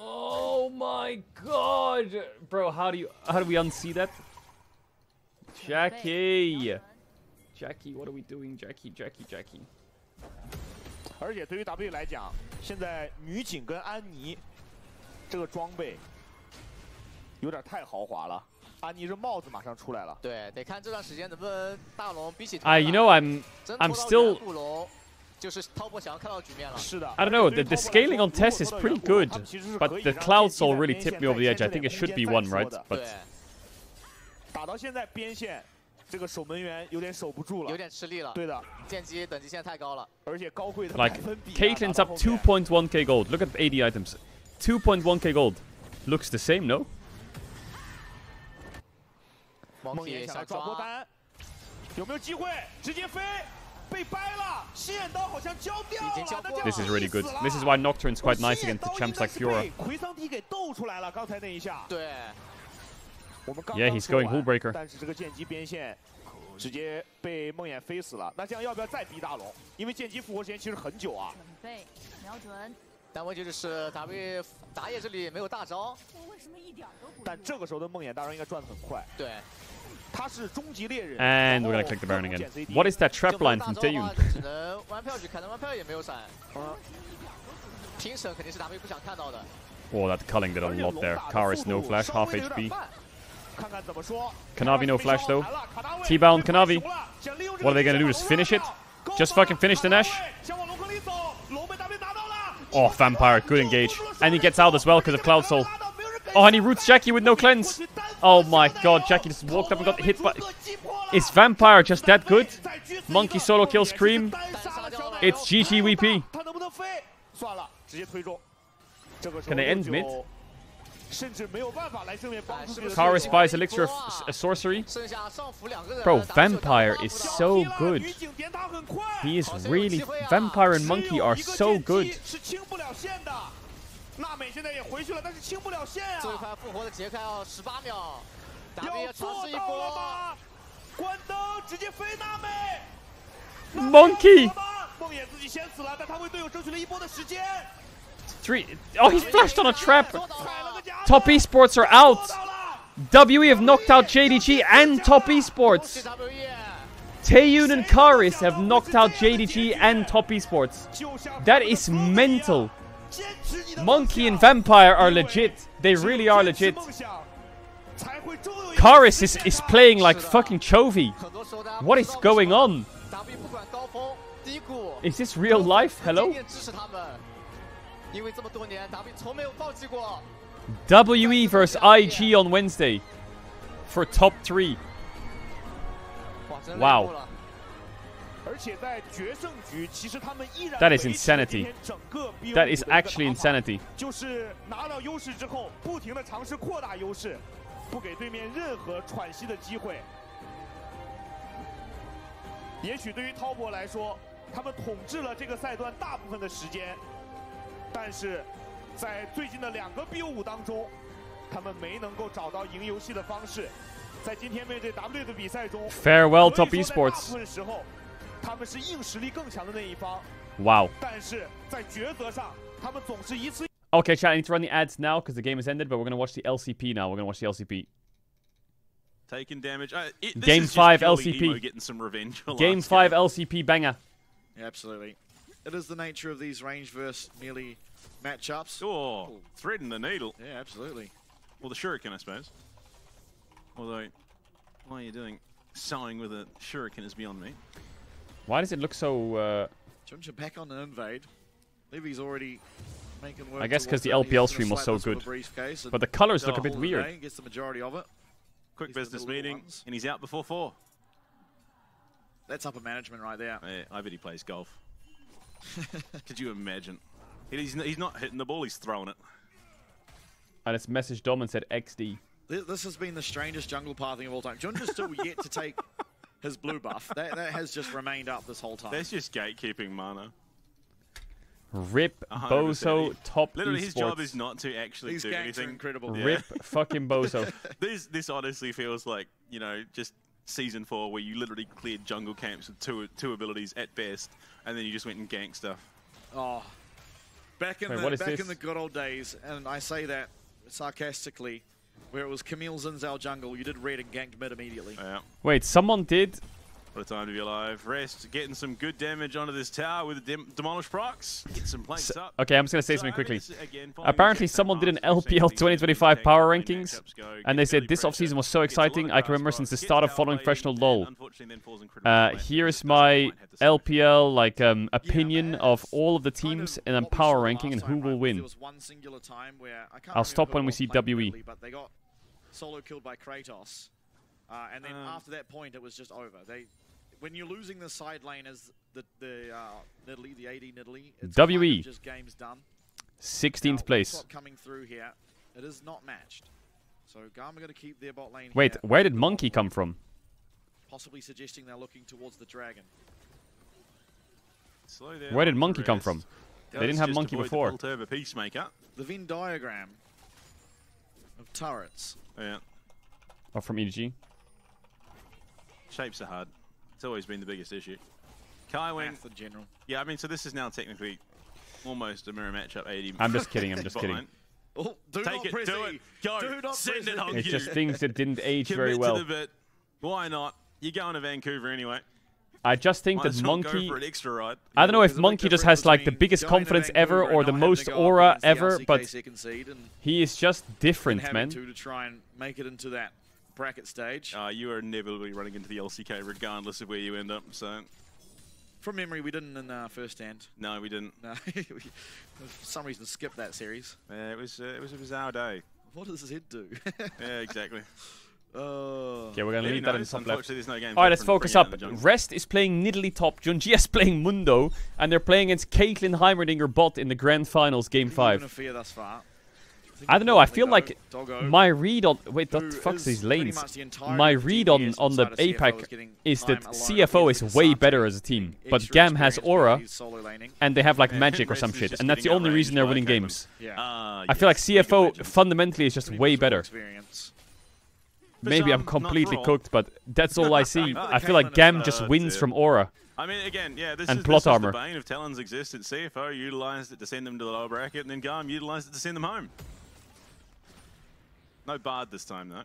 A: Oh my god! Bro, how do we unsee that? Jackie! Jackie, what are we doing? Jackie.
D: 而且对于 W 来讲，现在女警跟安妮这个装备有点太豪华了。安妮这帽子马上出来了。
G: 对，得看这段时间能不能大龙比起。
A: You know, I'm still.
G: 就是滔博想要看到局面了。
D: 是的。
A: I don't know. The scaling on Tess is pretty good, but the Cloud Soul really tipped me over the edge. I think it should be one, right? But.
D: 打到现在边线。 这个守门员有点守不住了，
G: 有点吃力了。
D: 对的，
G: 剑姬等级现在太高了，
D: 而且高贵的
A: Like Caitlyn's up 2.1k gold. Look at the AD items. 2.1k gold. Looks the same, no?
D: 梦魇想抓波单，有没有机会？直接飞，被掰了，心眼刀好像交掉了。
A: This is really good. This is why Nocturne's quite nice against the champs like Fiora.
D: 奎桑迪给斗出来了，刚才那一下。
G: 对。
A: Yeah, he's going Hullbreaker.
D: 但是这个剑姬边线直接被梦魇飞死了。那这样要不要再逼大龙？因为剑姬复活时间其实很久啊。
J: 准备，瞄准。
G: 但问题就是 W 打野这里没有大招。
J: 我为什么一点都不？
D: 但这个时候的梦魇大招应该转得很快。
G: 对。
D: 他是终极猎人。
A: And we're gonna click the Baron again. What is that trap line from Taeyun?
G: 只能弯票去看，但弯票也没有闪。平审肯定是 W 不想看到的。
A: Oh, that culling did a lot there. Karis no flash, half HP.
D: 看看怎么说。
A: Kanavi no flash though. T-bound Kanavi. What are they gonna do? Just finish it? Just fucking finish the Nash? Oh, Vampire, good engage. And he gets out as well because of Cloud Soul. Oh, and he roots Jackie with no cleanse. Oh my god, Jackie just walked up and got hit by... Is Vampire just that good? Monkey solo kill Scream. It's GG VP. Can they end mid? Karis buys Elixir of Sorcery. Bro, Vampire is so good. He is really... Vampire and Monkey are so good.
D: 娜美现在也回去了，但是清不了线啊！
G: 最快复活的杰克要18秒，
D: 要做到了吗？关灯，直接飞娜美。
A: Monkey。
D: 梦魇自己先死了，但他为队友争取了一波的时间。
A: 3. Oh, he's flashed on a trap. Top Esports are out. WE have knocked out JDG and Top Esports. Taeyun and Karis have knocked out JDG and Top Esports. That is mental. Monkey and Vampire are legit. They really are legit. Karis is playing like fucking Chovy. What is going on? Is this real life? Hello? WE versus IG on Wednesday for top 3. Wow. That is insanity. That is actually insanity.
D: 就是拿到优势之后，不停地尝试扩大优势，不给对面任何喘息的机会。也许对于滔博来说，他们统治了这个赛段大部分的时间，但是在最近的2个 BO5当中，他们没能够找到赢游戏的方式。在今天面对 W 的比赛中
A: ，Farewell Top Esports。
D: 他们是硬实力更强的那一方。
A: Wow.
D: 但是在抉择上，他们总是一次。
A: Okay, chat. I need to run the ads now because the game has ended, but we're gonna watch the LCP now. We're gonna watch the LCP.
H: Taking damage.
A: Game 5 LCP.
H: Getting some revenge.
A: Game 5 LCP banger.
B: Yeah, absolutely. It is the nature of these range versus melee matchups.
H: Oh, threading the needle.
B: Yeah, absolutely.
H: Well, the shuriken, I suppose. Although, why are you doing sewing with a shuriken is beyond me.
A: Why does it look so...
B: Junja back on an invade. Levy's already making work.
A: I guess because the LPL stream was so good. But the colors look a bit weird.
B: Gets the majority of it.
H: Quick business meeting, and he's out before 4.
B: That's upper management right there.
H: Yeah, I bet he plays golf. Could you imagine? He's not hitting the ball, he's throwing it.
A: And it's messaged Dom and said XD.
B: This has been the strangest jungle pathing of all time. Junja's still yet to take his blue buff. That has just remained up this whole time.
H: That's just gatekeeping mana.
A: Rip Bozo Top
H: Literally,
A: Esports.
H: his job is not to actually do anything.
B: Incredible.
H: Yeah.
A: Rip fucking Bozo.
H: This honestly feels like, you know, just Season 4 where you literally cleared jungle camps with two abilities at best, and then you just went and ganked stuff.
B: Oh, back in the good old days, and I say that sarcastically, where it was Camille Zinzao jungle, you did red and ganked mid immediately.
H: Yeah.
A: Wait, someone did
H: What a time to be alive. Rest getting some good damage onto this tower with the Demolish procs. Get some planks up.
A: Okay, I'm just going to say something quickly. Apparently someone did an LPL 2025 power rankings, and they said this offseason was so exciting, I can remember since the start of following professional LoL. Here's my LPL opinion of all of the teams and then power ranking and who will win. I'll stop when we see WE.
B: But they got solo killed by Kratos. And then after that point, it was just over. When you're losing the side lane as the Nidalee, the AD Nidalee, it's
A: WE.
B: kind of just game's done.
A: 16th place.
B: Coming through here, it is not matched. So Garm are going to keep their bot lane.
A: Wait,
B: here.
A: where did Monkey come from?
B: Possibly suggesting they're looking towards the dragon.
A: Where did Monkey come from? They didn't have Monkey before.
H: The Peacemaker.
B: The Venn diagram of turrets.
H: Yeah.
A: Or from EDG.
H: Shapes are hard. It's always been the biggest issue. Kaiwing.
B: In general.
H: Yeah, I mean, so this is now technically almost a mirror matchup 80.
A: I'm just kidding, I'm just kidding.
B: Oh,
H: take it, do it, go, send it on you.
A: It's just things that didn't age very well.
H: To the bit. Why not? You're going to Vancouver anyway.
A: I just think that
H: Monkey...
A: Monkey...
H: Go for an extra ride.
A: I don't know if Monkey just has like the biggest confidence ever or the most aura ever, but he is just different, man.
B: To try and make it into that bracket stage.
H: You are inevitably running into the LCK regardless of where you end up, so...
B: From memory, we didn't in first hand.
H: No, we didn't.
B: No, we for some reason skipped that series.
H: Yeah, it was a bizarre day.
B: What does his head do?
H: Yeah, exactly.
A: Okay, we're going to leave that in the top left.
H: No
A: Alright, let's focus up. Rest is playing Nidalee top, Junji is playing Mundo, and they're playing against Caitlyn Heimerdinger bot in the Grand Finals, Game 5. I don't know, I feel like my read on... Wait, what the fuck's these lanes? My read on the APAC is that CFO is way better as a team, but GAM has aura, and they have like magic or some shit, and that's the only reason they're winning games. I feel like CFO fundamentally is just way better. Maybe I'm completely cooked, but that's all I see. I feel like GAM just wins from aura.
H: I mean, again, yeah, this
A: and
H: is
A: plot armor.
H: The bane of Talon's existence. CFO utilized it to send them to the lower bracket, and then GAM utilized it to send them home. No Bard this time, though.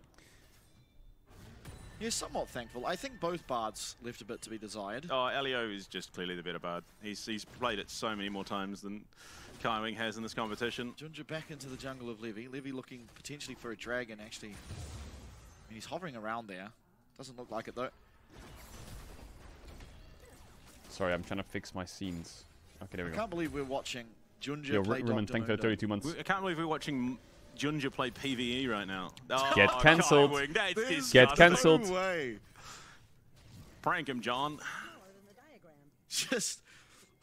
B: You're somewhat thankful. I think both Bards left a bit to be desired.
H: Oh, Elio is just clearly the better Bard. He's played it so many more times than Kaiwing has in this competition.
B: Junja back into the jungle of Levy. Levy looking potentially for a dragon, actually. I mean, he's hovering around there. Doesn't look like it, though.
A: Sorry, I'm trying to fix my scenes. Okay, there we go.
B: I can't believe we're watching Junja play
A: Rumen, thank you for 32 months.
H: I can't believe we're watching Junja play PvE right now. Oh,
A: get cancelled.
H: Get
A: cancelled.
B: No way.
H: Prank him, John.
B: Just,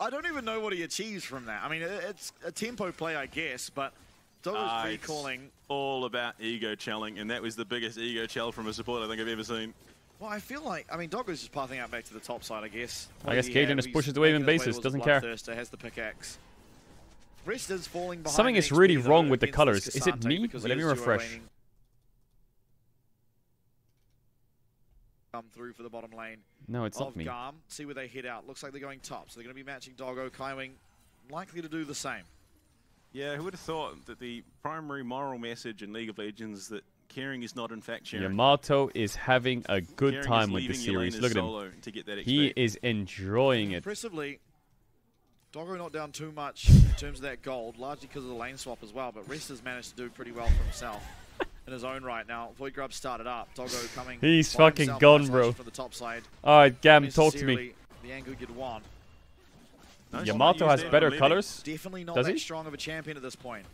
B: I don't even know what he achieves from that. I mean, it's a tempo play, I guess, but Doggo's recalling.
H: All about ego chelling, and that was the biggest ego chell from a support I think I've ever seen.
B: Well, I feel like, I mean, Doggo's just pathing out back to the top side, I guess.
A: I guess Caden just pushes the wave in bases, doesn't care.
B: Has the pickaxe. Rest is falling behind.
A: Something is really wrong with the colors. Is it me? Let me refresh.
B: Come through for the bottom lane.
A: No, it's not me.
B: Garm. See where they head out. Looks like they're going top, so they're going to be matching Doggo. Kaiwing likely to do the same.
H: Yeah, who would have thought that the primary moral message in League of Legends is that caring is not in fact sharing.
A: Yamato is having a good time with this series. Look at him. He is enjoying it.
B: Impressively, Doggo not down too much in terms of that gold, largely because of the lane swap as well, but Rest has managed to do pretty well for himself in his own right now. Void Grub started up. Doggo coming.
A: He's fucking gone, bro.
B: For the top side.
A: Alright, Gam, talk to me.
B: The angle you'd want.
A: Yamato has better colors?
B: Definitely not that strong of a champion at this point.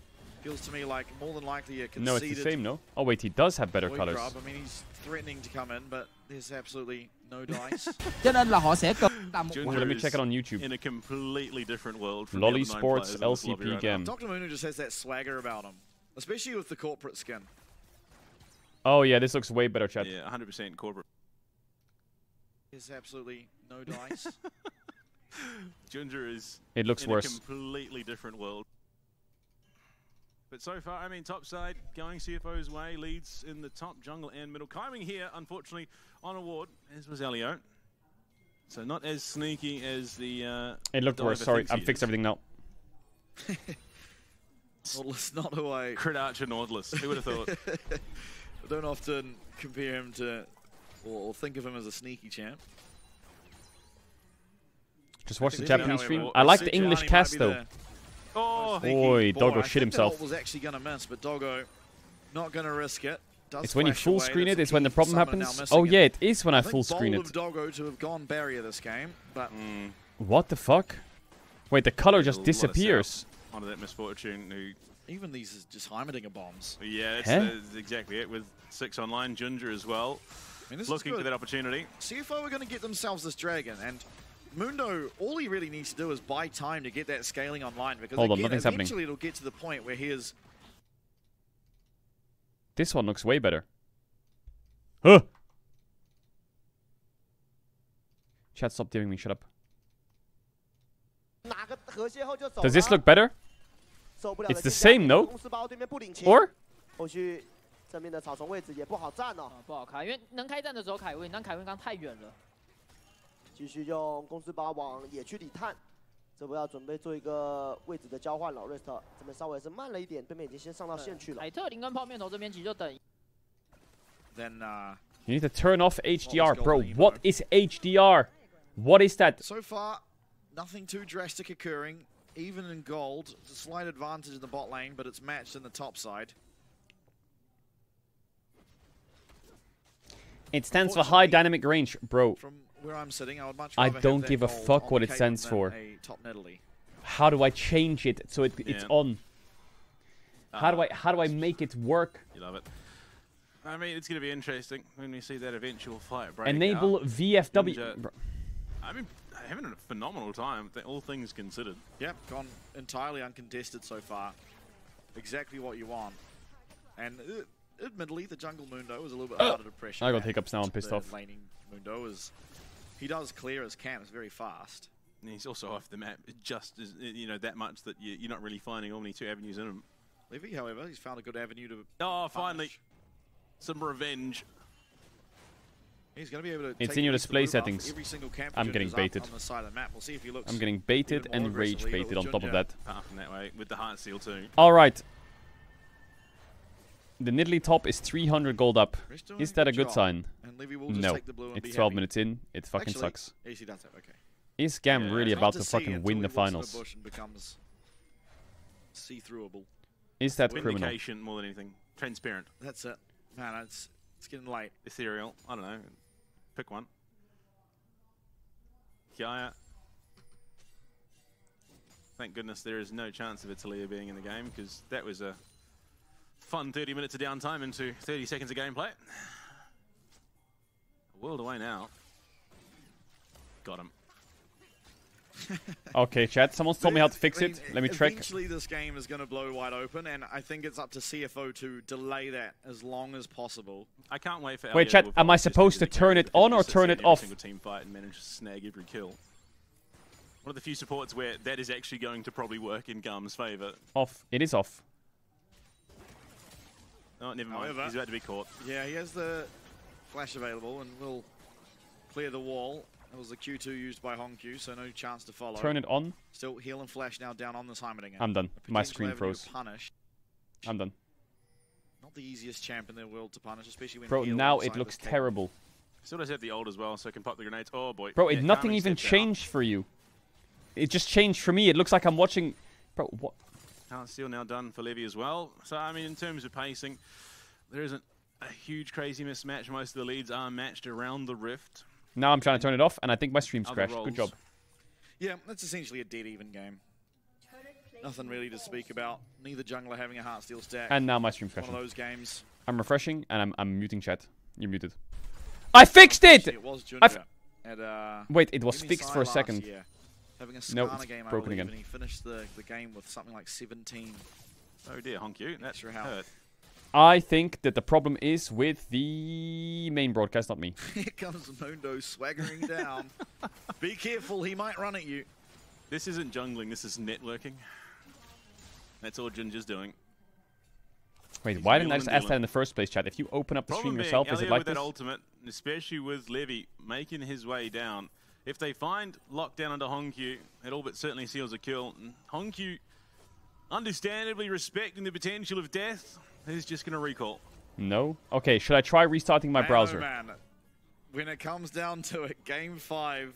B: Feels to me like more than likely a conceded...
A: No, it's the same, no? Oh, wait, he does have better colors.
B: I mean, he's threatening to come in, but there's absolutely no dice.
A: Let me check it on YouTube.
H: In a completely different world.
A: Lolly Sports LCP game.
B: Dr. Moonu just has that swagger about him, especially with the corporate skin.
A: Oh, yeah, this looks way better, chat.
H: Yeah, 100% corporate.
B: There's absolutely no dice.
H: Junja is
A: it looks
H: in
A: worse.
H: A completely different world. But so far, I mean, top side going CFO's way, leads in the top jungle and middle. Kaiwing here, unfortunately, on a ward, as was Elio. So not as sneaky as the...
A: it looked worse, sorry, I've fixed everything now.
B: Nautilus, not who I...
H: Crit Archer Nautilus, who would have thought?
B: I don't often compare him to, or think of him as a sneaky champ.
A: Just watch the Japanese stream. I like the English cast though.
C: Oh,
A: boy, Doggo shit himself.
B: Was actually going to miss, but Doggo not going to risk it.
A: It's when you full screen it, it's when the problem happens. Oh yeah, it is when I full screen it.
B: Doggo to have gone barrier this game, but
A: what the fuck? Wait, the color just disappears.
C: Under that misfortune, who
B: even these just Heimerdinger bombs.
C: Yeah, that's exactly it. With 6 online, Ginger as well.
B: I mean,
C: looking for that opportunity.
B: CFO are going to get themselves this dragon, and Mundo, all he really needs to do is buy time to get that scaling online, because
A: Hold on,
B: again,
A: nothing's
B: eventually
A: happening.
B: it'll get to the point where he is...
A: This one looks way better. Huh! Chat, stop doing me, shut up. Does this look better? It's the same, no? Or?
I: 正面的草丛位置也不好站哦，
N: 不好看，因为能开战的时候凯文，但凯文刚太远了。
I: 继续用公司包往野区里探，这波要准备做一个位置的交换了。Rest 这边稍微是慢了一点，对面已经先上到线去了。
N: 凯特林跟泡面头这边其实就等。
B: Then
A: you need to turn off HDR, bro. What is HDR? What is that?
B: So far, nothing too drastic occurring. Even in gold, it's a slight advantage in the bot lane, but it's matched in the top side.
A: It stands for high dynamic range, bro.
B: From where I'm sitting,
A: I don't give a fuck what it stands for. How do I change it so it's on? How do I make it work?
C: You love it. I mean, it's going to be interesting when we see that eventual fight break
A: Enable
C: out.
A: VFW.
C: I mean, having a phenomenal time, all things considered.
B: Yep, gone entirely uncontested so far. Exactly what you want. And admittedly, the jungle Mundo is a little bit harder to pressure.
A: I got hiccups now, I'm pissed off.
B: Laning Mundo is, he does clear his camps very fast.
C: And he's also off the map just as, that much that you're not really finding only 2 avenues in him.
B: Levy, however, he's found a good avenue to
C: finally. Some revenge.
B: He's going to be able to
A: it's in your display settings. I'm getting baited.
B: We'll see if he looks
A: I'm getting baited and rage baited on top of that.
C: Apart from that way, with the heart seal too.
A: Alright. The Nidalee top is 300 gold up. Is that a good sign? No. It's 12 minutes in. It fucking sucks. Is Gam really about to fucking win the finals? Is that criminal?
C: Vindication more than anything. Transparent.
B: That's it. Man, it's getting late.
C: Ethereal. I don't know. Pick one. Kiaya. Thank goodness there is no chance of Italia being in the game, because that was a fun 30 minutes of downtime into 30 seconds of gameplay. A world away now. Got him.
A: Okay, chat. Someone's told me how to fix it. Let me check.
B: Eventually, this game is going to blow wide open, and I think it's up to CFO to delay that as long as possible.
C: I can't wait for.
A: Wait, chat. Am I supposed to turn it on or turn it off?
C: Single team fight and manage to snag every kill. One of the few supports where that is actually going to probably work in Gum's favor.
A: Off. It is off.
C: Oh, never mind. He's about to be caught.
B: Yeah, he has the flash available and will clear the wall. That was the Q2 used by Hongq, so no chance to follow.
A: Turn it on.
B: Still heal and flash now down on this Heimerdinger.
A: I'm done. My screen froze. I'm done.
B: Not the easiest champ in the world to punish, especially when.
A: Bro, now it looks terrible.
C: Still does have the ult as well, so it can pop the grenades. Oh boy.
A: Bro, nothing even changed for you. It just changed for me. It looks like I'm watching. Bro, what?
C: Talent steal now done for Levy as well. So I mean, in terms of pacing, there isn't a huge crazy mismatch. Most of the leads are matched around the rift.
A: Now I'm trying to turn it off, and I think my stream's crashed. Good job.
B: Yeah, that's essentially a dead-even game. Nothing really to speak about. Neither jungler having a heartsteel stack.
A: And now my stream's crashing.
B: One of those games.
A: I'm refreshing, and I'm muting chat. You're muted. I fixed it!
B: It was
A: wait, it was fixed for a second.
B: Having a
A: nope, it's
B: game,
A: broken again.
B: And he finished the game with something like 17.
C: Oh dear, Hongq. That's hurt.
A: I think that the problem is with the main broadcast, not me.
B: Here comes Mundo swaggering down. Be careful, he might run at you.
C: This isn't jungling, this is networking. That's all Ginger's doing.
A: Wait, why didn't I just ask that in the first place, chat? If you open up the stream yourself, is it like
C: with
A: this?
C: That ultimate, especially with Levy making his way down. If they find lockdown under Hongq, it all but certainly seals a kill. And Hongq, understandably respecting the potential of death, is just going to recall.
A: No? Okay, should I try restarting my browser?
B: Man, when it comes down to it, Game 5,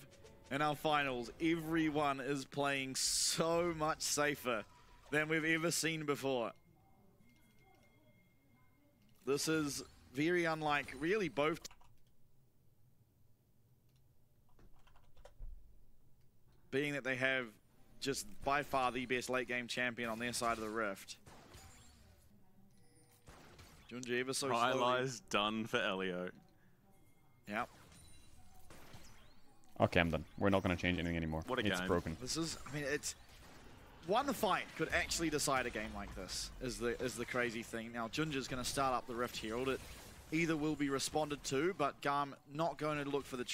B: in our finals. Everyone is playing so much safer than we've ever seen before. This is very unlike really both. Being that they have just by far the best late game champion on their side of the rift. Junji ever so slowly.
O: Rylai's done for Elio.
B: Yep.
A: Okay, I'm done. We're not going to change anything anymore.
O: What a
A: It's
O: game.
A: broken.
B: This is, I mean, it's one fight could actually decide a game like this. Is the crazy thing. Now Junja's going to start up the Rift Herald. It either will be responded to, but Garm not going to look for the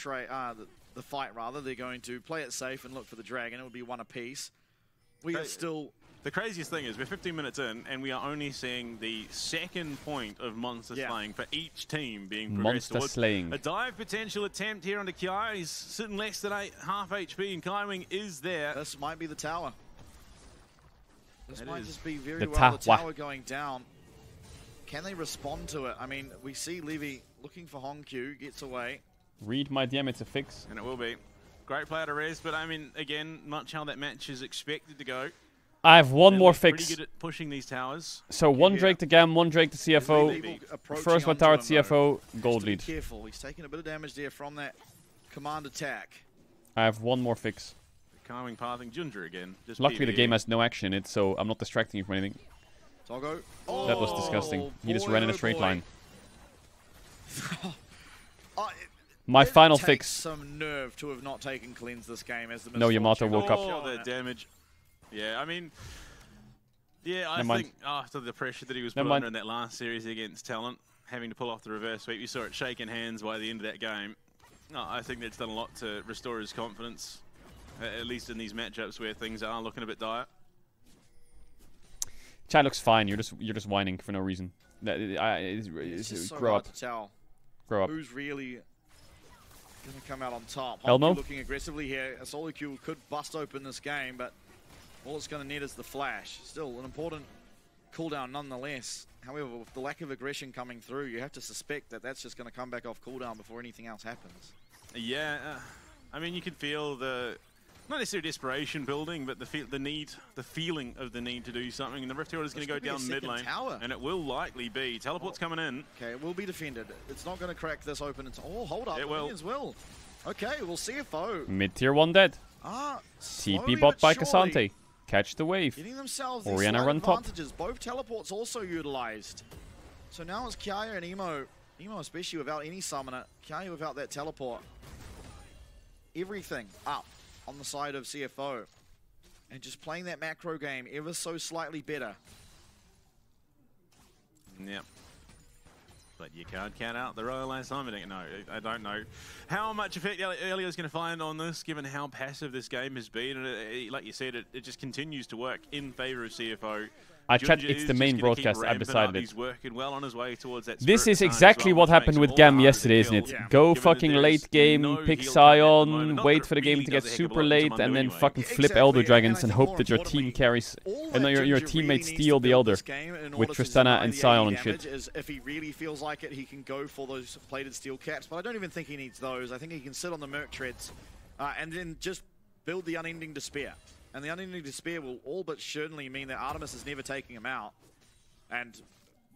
B: fight rather. They're going to play it safe and look for the dragon. It will be one apiece. We are still.
O: The craziest thing is we're 15 minutes in and we are only seeing the second point of monster slaying for each team being progressed
A: Monster
O: towards.
A: slaying.
O: A dive potential attempt here under Kiai. He's sitting less than half HP and Kaiwing is there.
B: This might be the tower. This might just be very
A: The
B: well the
A: tower.
B: tower going down. Can they respond to it? I mean, we see Levy looking for Hongq, gets away.
A: Read my DM, it's a fix.
O: And it will be. Great player to res, but I mean, again, much how that match is expected to go.
A: I have one
O: They're
A: more
O: pretty
A: fix.
O: good at pushing these towers.
A: So one Drake to Gam, one Drake to CFO. First one tower to CFO, gold lead.
B: Be careful, he's taking a bit of damage there from that command attack.
A: I have one more fix.
O: Kaiwing pathing Junja again. Just
A: Luckily the
O: PvE.
A: game has no action in it, so I'm not distracting you from anything.
B: Toggo.
A: That was disgusting. He just ran in a straight line. My final
B: It takes
A: fix.
B: some nerve to have not taken cleanse this game as the
A: No, Yamato woke up.
O: Oh, the damage. Yeah, I mean, yeah, I
A: Never mind.
O: think after the pressure that he was put
A: Never mind.
O: under in that last series against Talent, having to pull off the reverse sweep, you saw it shaking hands by the end of that game. No, I think that's done a lot to restore his confidence, at least in these matchups where things are looking a bit dire.
A: Chat looks fine. You're just whining for no reason.
B: It's just so
A: Grow
B: hard
A: up.
B: to tell
A: Grow up.
B: who's really going to come out on top.
A: Elmo?
B: Hongq looking aggressively here. A solo queue could bust open this game, but all it's going to need is the flash. Still an important cooldown nonetheless. However, with the lack of aggression coming through, you have to suspect that that's just going to come back off cooldown before anything else happens.
O: Yeah, I mean, you could feel the, not necessarily desperation building, but the feeling of the need to do something. And the Rift Herald is going to go down mid lane, and it will likely be. Teleport's coming in.
B: Okay, it will be defended. It's not going to crack this open. Oh, hold up.
O: It will.
B: As well. Okay, we'll see if
A: Mid tier 1 dead.
B: slowly
A: TP bot by
B: but surely
A: Cassante. Catch the wave.
B: getting themselves these
A: Oriana
B: slight
A: run top.
B: advantages. Both teleports also utilized. So now it's Kiai and Emo. Emo especially without any summoner. Kiai without that teleport. Everything up on the side of CFO. And just playing that macro game ever so slightly better.
O: Yep. But you can't count out the Rylai summoning. No, I don't know how much effect Elio's going to find on this, given how passive this game has been. And like you said, it just continues to work in favor of CFO.
A: Chat, it's the main broadcast. I've decided it.
O: He's working well on his way towards that.
A: This is exactly what happened with Gam yesterday, isn't it? Go fucking late game, pick Sion, wait for the game to get super late, and then fucking flip Elder Dragons and hope that your team carries, and your teammates steal the Elder with Tristana and Sion and shit.
B: If he really feels like it, he can go for those plated steel caps, but I don't even think he needs those. I think he can sit on the Merc Treads and then just build the Unending Despair. And the Unending Despair will all but certainly mean that Artemis is never taking him out. And,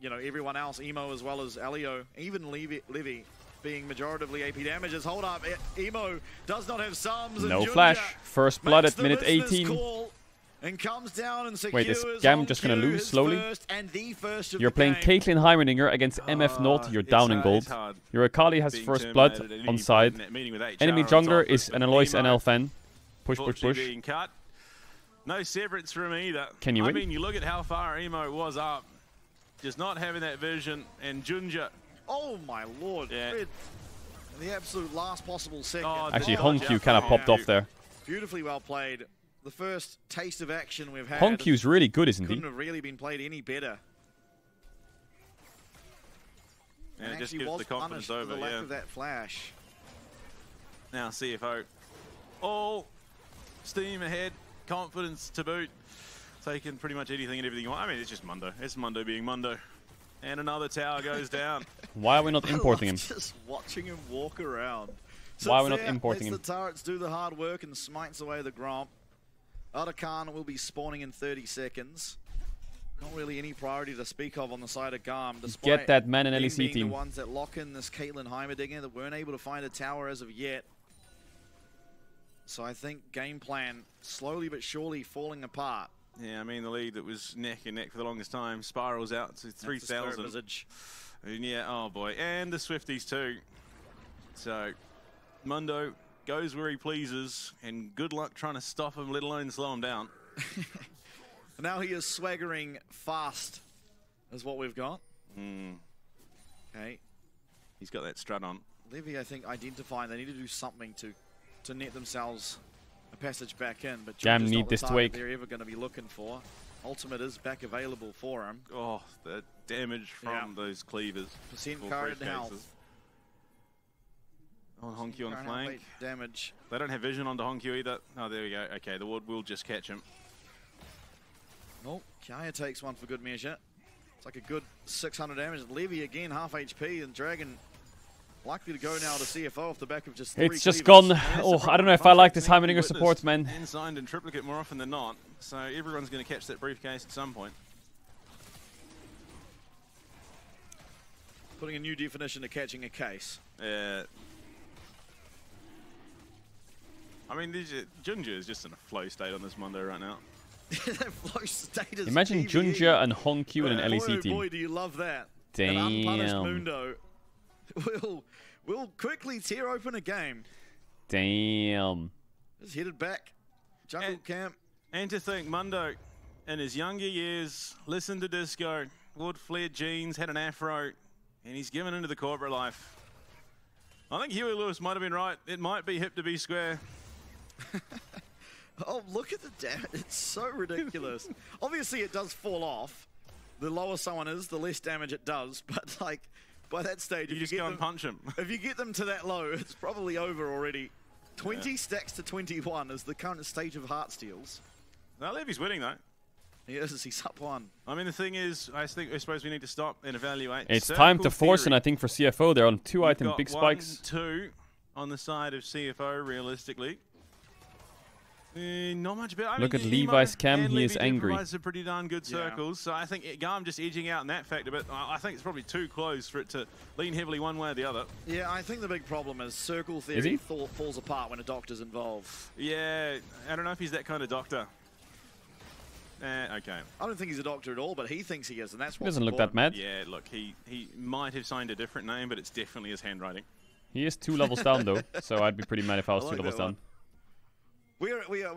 B: you know, everyone else, Emo as well as Elio, even Livy being majoritively AP damages. Hold up, Emo does not have sums.
A: No flash. First blood at minute 18.
B: And comes down and secures.
A: Wait, is Gam just gonna lose slowly? You're playing Caitlyn Heimerdinger against MF Naught. You're down in gold. Your Akali has first blood on side. Enemy jungler is an Alois NL fan. Push, push, push.
O: No severance from either.
A: Can you win?
O: I mean, you look at how far Emo was up. Just not having that vision. And Junja.
B: Oh my lord.
O: Yeah.
B: The absolute last possible second.
A: Actually, Hongq kind of popped off there.
B: Beautifully well played. The first taste of action we've had.
A: Hongq's really good, isn't he?
B: Couldn't have really been played any better.
O: And it just gives the confidence over,
B: for the lack of that flash.
O: Now CFO. All steam ahead. Confidence to boot. Taking pretty much anything and everything you want. I mean, it's just Mundo. It's Mundo being Mundo. And another tower goes down.
A: Why are we not importing him?
B: Just watching him walk around.
A: Why are we not importing him?
B: The turrets do the hard work and smites away the Gromp. Otacon will be spawning in 30 seconds. Not really any priority to speak of on the side of Garm.
A: Get that man and LEC team.
B: The ones that lock in this Caitlyn Heimerdinger that weren't able to find a tower as of yet. So I think game plan slowly but surely falling apart.
O: Yeah, I mean the lead that was neck and neck for the longest time spirals out to 3,000. Yeah, oh boy, and the Swifties too. So Mundo goes where he pleases, and good luck trying to stop him, let alone slow him down.
B: Now he is swaggering fast, is what we've got. Okay.
O: He's got that strut on.
B: Levy, I think, identifying they need to do something to net themselves a passage back in, but
A: Jam need this tweak.
B: They're ever going to be looking for. Ultimate is back available for him.
O: Oh, the damage from those cleavers.
B: Percent current health.
O: On Honkyu on the flank.
B: Damage.
O: They don't have vision onto Honkyu either. Oh, there we go. Okay, the ward will just catch him.
B: Oh, Kaya takes one for good measure. It's like a good 600 damage. Levy again, half HP, and Dragon likely to go now to CFO off the back of just 3
A: It's just
B: cleavers.
A: gone. Oh, I don't know if I like this Heimerdinger support, man.
O: Insigned and triplicate more often than not, so everyone's going to catch that briefcase at some point.
B: Putting a new definition to catching a case.
O: I mean, Junja is just in a flow state on this Mundo right now.
B: That flow state is
A: Imagine Junja and Honkyu and an LEC team.
B: Boy, do you love that.
A: Damn.
B: An unpunished Mundo will quickly tear open a game.
A: Damn.
B: Just headed back. Jungle camp.
O: And to think, Mundo, in his younger years, listened to disco, wore flared jeans, had an afro, and he's given into the corporate life. I think Huey Lewis might have been right. It might be hip to be square.
B: Oh, look at the damage. It's so ridiculous. Obviously, it does fall off. The lower someone is, the less damage it does. But, like, by that stage...
O: You just go and punch him.
B: If you get them to that low, it's probably over already. 20 stacks to 21 is the current stage of Heartsteals.
O: No, Levy's winning, though.
B: He is. He's up one.
O: I mean, the thing is, I suppose we need to stop and evaluate.
A: It's time to force, and I think for CFO, they're on 2-item big spikes.
O: 1, 2 on the side of CFO, realistically. Not much better.
A: Look at Levi's cam, he is angry.
O: Provides some pretty darn good circles, so I think Garm just edging out in that factor, but I think it's probably too close for it to lean heavily one way or the other.
B: Yeah, I think the big problem is circle theory falls apart when a doctor's involved.
O: Yeah, I don't know if he's that kind of doctor. Okay.
B: I don't think he's a doctor at all, but he thinks he is, and that's
A: He
B: what's
A: doesn't look that mad.
O: Yeah, look, he might have signed a different name, but it's definitely his handwriting.
A: He is 2 levels down, though, so I'd be pretty mad if I was 2 levels down.
B: We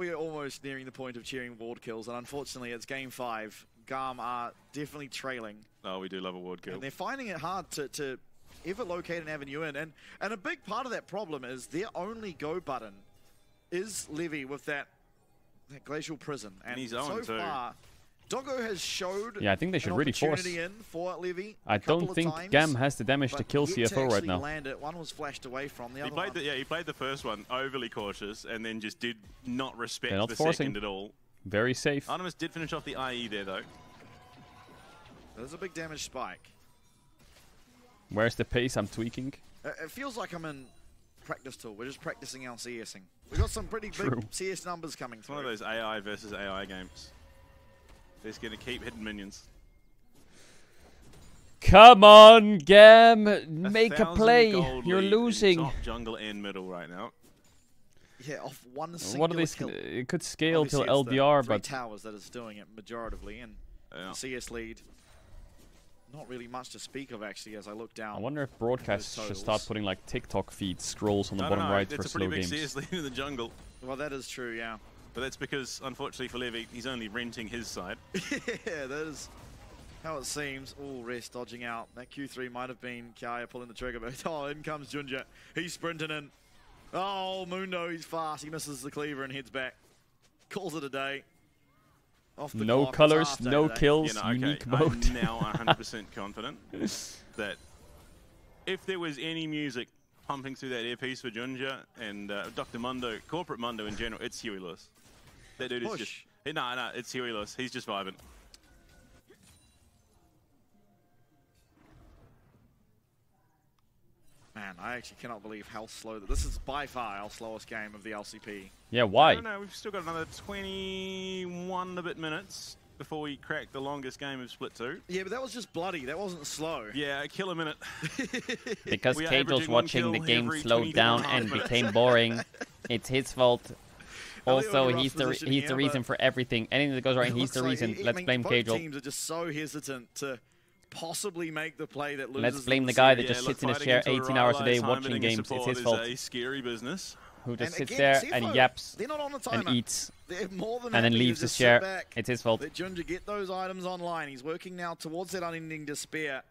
B: are almost nearing the point of cheering ward kills, and unfortunately it's game 5. Garm are definitely trailing.
O: Oh, we do love a ward kill.
B: And they're finding it hard to ever locate an avenue in, and a big part of that problem is their only go button is Levy with that glacial prison, and
O: he's
B: so far Doggo has showed.
A: Yeah, I think they should really force.
B: In for Levy
A: I don't think Gam has the damage to kill CFO right now.
B: Land it. One was flashed away from the other one.
O: He played the first one overly cautious, and then just did not respect the
A: forcing.
O: second at all.
A: Very safe.
O: Artemis did finish off the IE there, though.
B: There's a big damage spike.
A: Where's the pace I'm tweaking?
B: It feels like I'm in practice tool. We're just practicing our CSing. We've got some pretty big CS numbers coming through.
O: It's one of those AI versus AI games. They're just going to keep hitting minions.
A: Come on, Gam. Make a play. You're losing.
O: Top jungle and middle right now.
B: Yeah, off one single
A: What are they?
B: kill.
A: It could scale
B: Obviously
A: till LDR,
B: the 3
A: but
B: towers that is doing it majoritively, and the CS lead. Not really much to speak of, actually, as I look down.
A: I wonder if broadcasts should start putting like TikTok feed scrolls on the bottom right for slow games.
O: It's a pretty big CS lead in the jungle.
B: Well, that is true, yeah.
O: But that's because, unfortunately for Levy, he's only renting his side.
B: Yeah, that is how it seems. Oh, Rest dodging out. That Q3 might have been Kaya pulling the trigger, but oh, in comes Junja. He's sprinting in. Oh, Mundo, he's fast. He misses the cleaver and heads back. Calls it a day. Off the
A: no
B: clock.
A: colors, no kills,
O: okay,
A: unique mode.
O: I'm now 100% confident that if there was any music pumping through that earpiece for Junja and Dr. Mundo, corporate Mundo in general, it's Huey Lewis. That dude is just... No, it's Huey Lewis. He's just vibing.
B: Man, I actually cannot believe how slow this is by far our slowest game of the LCP.
A: Yeah, why?
O: I don't know, we've still got another 21 and a bit minutes before we crack the longest game of Split 2.
B: Yeah, but that was just bloody. That wasn't slow.
O: Yeah, a kill a minute.
A: Because Caedrel's watching the game slow down and became boring. It's his fault. Also, he's the reason for everything. Anything that goes wrong, he's the reason. Let's blame Caedrel.
B: Both teams are just so hesitant to possibly make the play that loses.
A: Let's blame the guy that just sits in his chair 18 hours a day watching games. It's his fault.
O: A scary business.
A: Who just sits there and yaps and eats and then leaves his chair. It's his fault.
B: Let Junja get those items online. He's working now towards that unending despair.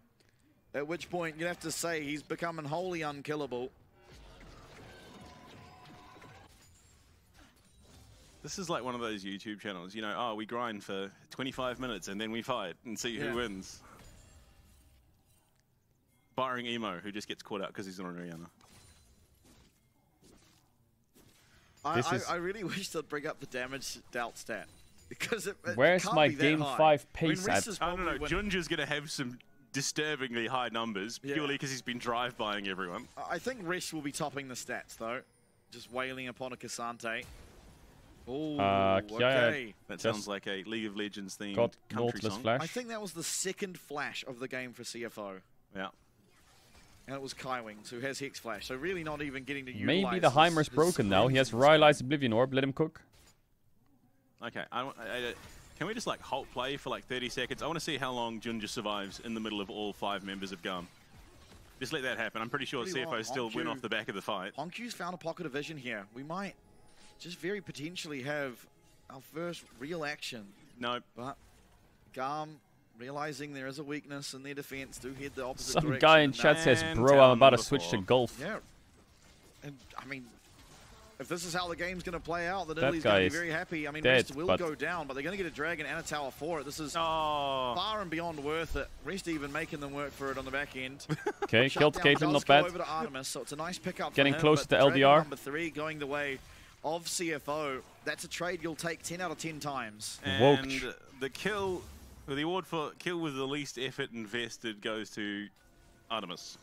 B: At which point you have to say he's becoming wholly unkillable.
O: This is like one of those YouTube channels, you know, oh, we grind for 25 minutes and then we fight and see who wins. Barring Emo, who just gets caught out because he's on Rihanna.
B: I really wish they'd bring up the damage dealt stat. Because it
A: where's
B: can't
A: my
B: be that
A: Game
B: high.
A: 5 pace at?
O: I don't know, Junja's going to have some disturbingly high numbers, purely because he's been drive-buying everyone.
B: I think Resh will be topping the stats, though. Just wailing upon a Cassante. Oh, okay.
O: That sounds like a League of Legends themed country song.
A: Flash.
B: I think that was the second flash of the game for CFO.
O: Yeah.
B: And it was Kaiwings, who has Hex Flash, so really not even getting to utilize
A: Maybe the Heimer's broken now. He has Rylai's Oblivion Orb. Let him cook.
O: Okay, can we just like halt play for like 30 seconds? I want to see how long Junja survives in the middle of all 5 members of GAM. Just let that happen. I'm pretty sure CFO still win off the back of the fight.
B: Honkyu's found a pocket of vision here. We might just very potentially have our first real action.
O: No.
B: But GAM, realizing there is a weakness in their defense, do head the opposite
A: Some
B: direction.
A: guy in chat says, bro, I'm about to switch to golf.
B: Yeah. And, I mean, if this is how the game's going to play out, then Italy's going to be very happy. I mean, Rest will go down, but they're going to get a Dragon and a Tower for it. This is far and beyond worth it. Rest even making them work for it on the back end.
A: Okay, killed Caedrel, not bad.
B: Over to Artemis, so it's a nice pickup
A: Getting
B: for him,
A: closer to
B: Dragon
A: LDR.
B: Number 3 going the way of CFO. That's a trade you'll take 10 out of 10 times.
O: And the kill, the award for kill with the least effort invested goes to Artemis.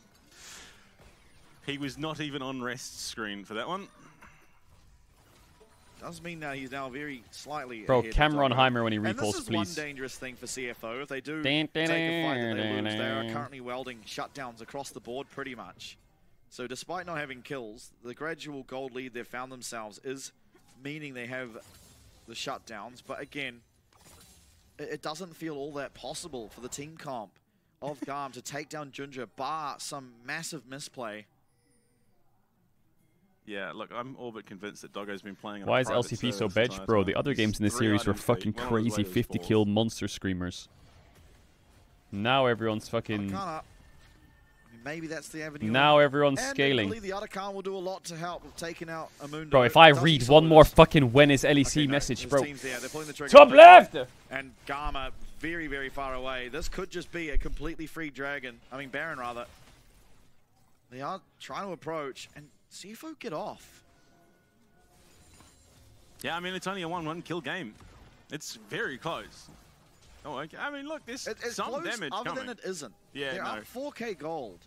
O: He was not even on Rest's screen for that one.
B: Does mean that he's now very slightly
A: Bro,
B: ahead
A: camera on Heimer when he
B: and
A: recalls,
B: this is
A: please.
B: one dangerous thing for CFO. If they do take a fight that they lose, they are currently welding shutdowns across the board pretty much. So despite not having kills, the gradual gold lead they've found themselves is meaning they have the shutdowns. But again, it doesn't feel all that possible for the team comp of GAM to take down Junja, bar some massive misplay.
O: Yeah, look, I'm all but convinced that Doggo's been playing on
A: Why is LCP so bedged, bro? The other games in this series were fucking crazy 50-kill monster screamers. Now everyone's fucking...
B: Maybe that's the avenue.
A: Now everyone's
B: and
A: scaling.
B: The other Khan will do a lot to help with taking out Amundo.
A: Bro, if I read one more fucking when is LEC message, bro.
B: Top
A: Top left!
B: And Garma very, very far away. This could just be a completely free dragon. I mean, Baron, rather. They are trying to approach and see if we get off.
O: Yeah, I mean, it's only a 1-1 kill game. It's very close. Oh, okay. I mean, look, there's some
B: close
O: damage
B: other
O: coming.
B: than it isn't.
O: Yeah,
B: They're up 4k gold.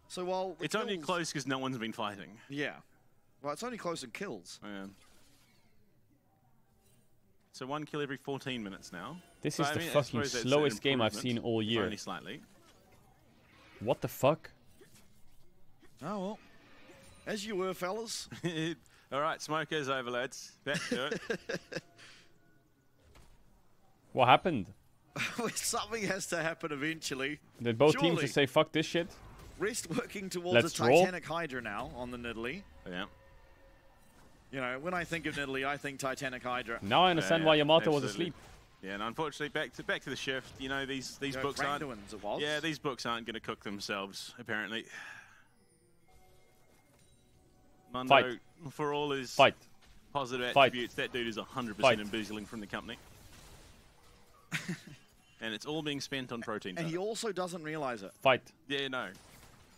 B: So while
O: it's only close because no one's been fighting.
B: Yeah. Well, it's only close in kills.
O: Yeah. So 1 kill every 14 minutes now.
A: This is the fucking slowest game I've seen all year.
O: Only slightly.
A: What the fuck?
B: Oh, well. As you were, fellas.
O: All right, smokers over, lads. Back to it.
A: What happened?
B: Something has to happen eventually.
A: Did both teams just say, fuck this shit?
B: Rest working towards a Titanic Hydra now on the Nidalee.
O: Yeah.
B: You know, when I think of Nidalee, I think Titanic Hydra.
A: Now I understand why Yamato was asleep.
O: Yeah, and unfortunately, back to the shift. You know, these books aren't. Yeah, these books aren't going to cook themselves. Apparently. Mundo, for all his positive attributes, that dude is 100% embezzling from the company. And it's all being spent on protein.
B: And he also doesn't realize it.
O: Yeah, no.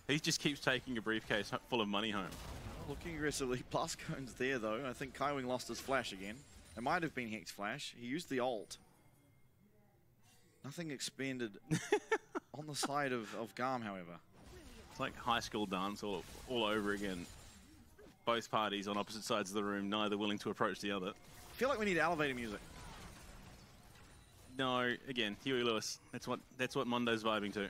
O: He just keeps taking a briefcase full of money home.
B: Looking aggressively. Plus cones there, though. I think Kaiwing lost his flash again. It might have been Hex Flash. He used the ult. Nothing expended on the side of GAM, however.
O: It's like high school dance all over again. Both parties on opposite sides of the room, neither willing to approach the other.
B: I feel like we need elevator music.
O: No, again, Huey Lewis. That's what Mondo's vibing to.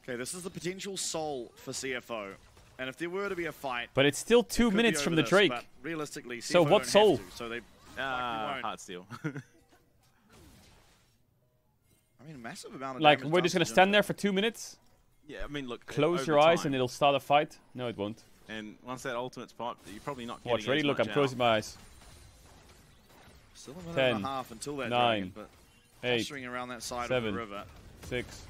B: Okay, this is the potential soul for CFO. And if there were to be a fight...
A: But it's still 2 minutes from the Drake.
B: Realistically, CFO
A: so what soul?
B: So they
O: Heartsteel.
B: I mean, a massive amount of
A: like,
B: damage
A: we're just going to stand there for 2 minutes?
O: Yeah, I mean, look.
A: Close your eyes and it'll start a fight? No, it won't.
O: And once that ultimate's popped, you're probably not getting
A: Watch, ready? Look, I'm closing my eyes.
B: Still a minute
A: 10,
B: and a half until that
A: 9,
B: dragon, but
A: 8,
B: posturing around that side
A: 7,
B: of the river.
A: 6,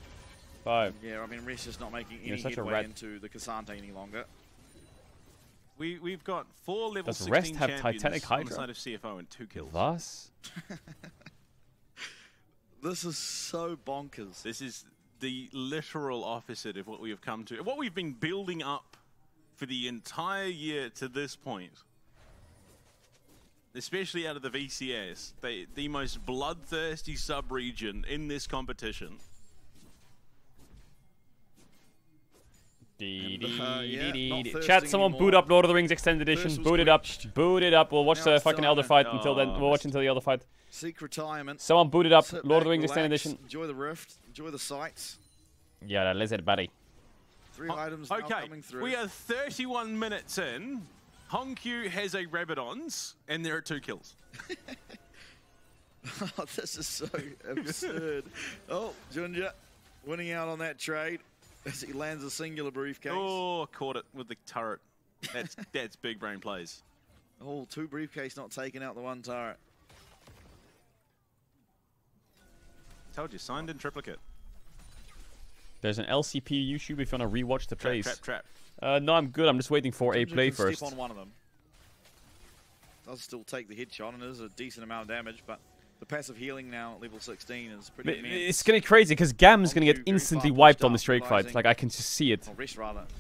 A: 5.
B: Yeah, I mean, Rest is not making any
A: such a
B: headway
A: rat.
B: into the Cassante any longer.
O: We've got 4 level
A: Does
O: 16
A: Rest have
O: champions
A: Titanic
O: on the
A: Hydra?
O: side of CFO and 2 kills.
A: Was?
B: This is so bonkers.
O: This is the literal opposite of what we have come to. What we've been building up for the entire year to this point. Especially out of the VCS. The most bloodthirsty sub-region in this competition.
A: Chat, someone boot up Lord of the Rings Extended Edition. Boot it up. Boot it up. We'll watch the fucking Elder fight until then. We'll watch until the Elder fight.
B: Seek retirement.
A: Someone boot it up.
B: Sit
A: Lord of
B: back,
A: the Rings
B: relax,
A: Extended Edition.
B: Enjoy the rift. Enjoy the sights.
A: Yeah, let's it, buddy.
B: 3 items now coming through.
O: We are 31 minutes in. Hongq has a Rabadons, and there are 2 kills.
B: Oh, this is so absurd. Oh, Junja winning out on that trade as he lands a singular briefcase.
O: Oh, caught it with the turret. That's big brain plays.
B: Oh, 2 briefcase not taking out the 1 turret.
O: Told you, signed in triplicate.
B: There's an LCP YouTube if you want to rewatch the plays.
O: Trap.
B: No, I'm good. I'm just waiting for a play
P: Step
B: first.
P: on one of them. Does still take the headshot and it is a decent amount of damage, but the passive healing now at level 16 is pretty immense.
B: It's going to be crazy because Gam's going to get instantly wiped on the Drake fight. Like, I can just see it.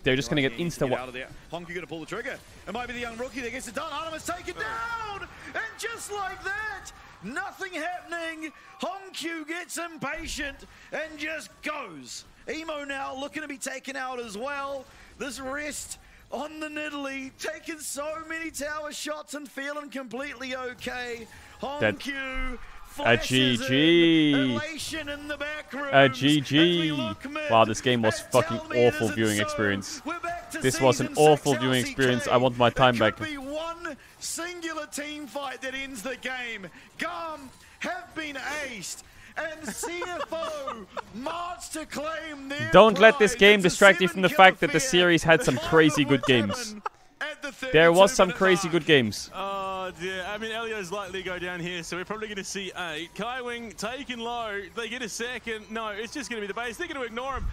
B: They're just going to get insta-wiped.
P: Hongq going to pull the trigger. It might be the young rookie that gets it done. Artemis taken down! And just like that, nothing happening. Hongq gets impatient and just goes. Emo now looking to be taken out as well. This Rest on the Nidalee, taking so many tower shots and feeling completely okay. Hongq
B: a GG. A GG. Wow, this game was fucking awful viewing experience. This was an awful viewing experience. I want my time back.
P: It could be one singular team fight that ends the game. Gum have been aced. And CFO march to claim their
B: Don't let this game distract you from the fact that the series had some crazy good games. There was some crazy good games.
O: Oh dear, I mean Elio's likely to go down here, so we're probably going to see 8. Kaiwing taken low, they get a second. No, it's just going to be the base, they're going to ignore him.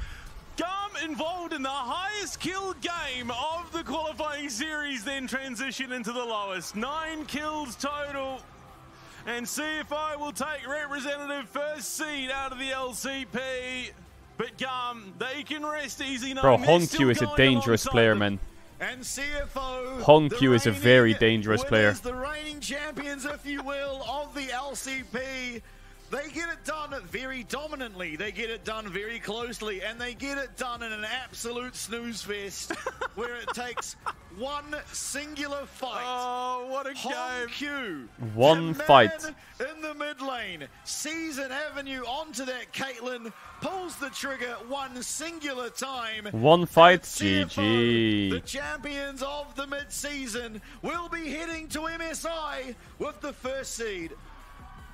O: Gum involved in the highest kill game of the qualifying series, then transition into the lowest. 9 kills total. And CFI will take representative first seed out of the LCP. But Gum, they can rest easy.
B: Bro, Hongq is a dangerous player, man.
P: And CFO,
B: Hongq is a very dangerous player.
P: The reigning champions, if you will, of the LCP. They get it done very dominantly, they get it done very closely, and they get it done in an absolute snooze fest where it takes one singular fight.
O: Oh, what a
P: game.
B: One fight.
P: In the mid lane, sees an avenue onto that Caitlyn, pulls the trigger one singular time.
B: One fight,
P: CFO, the
B: GG.
P: champions of the mid-season, will be heading to MSI with the first seed.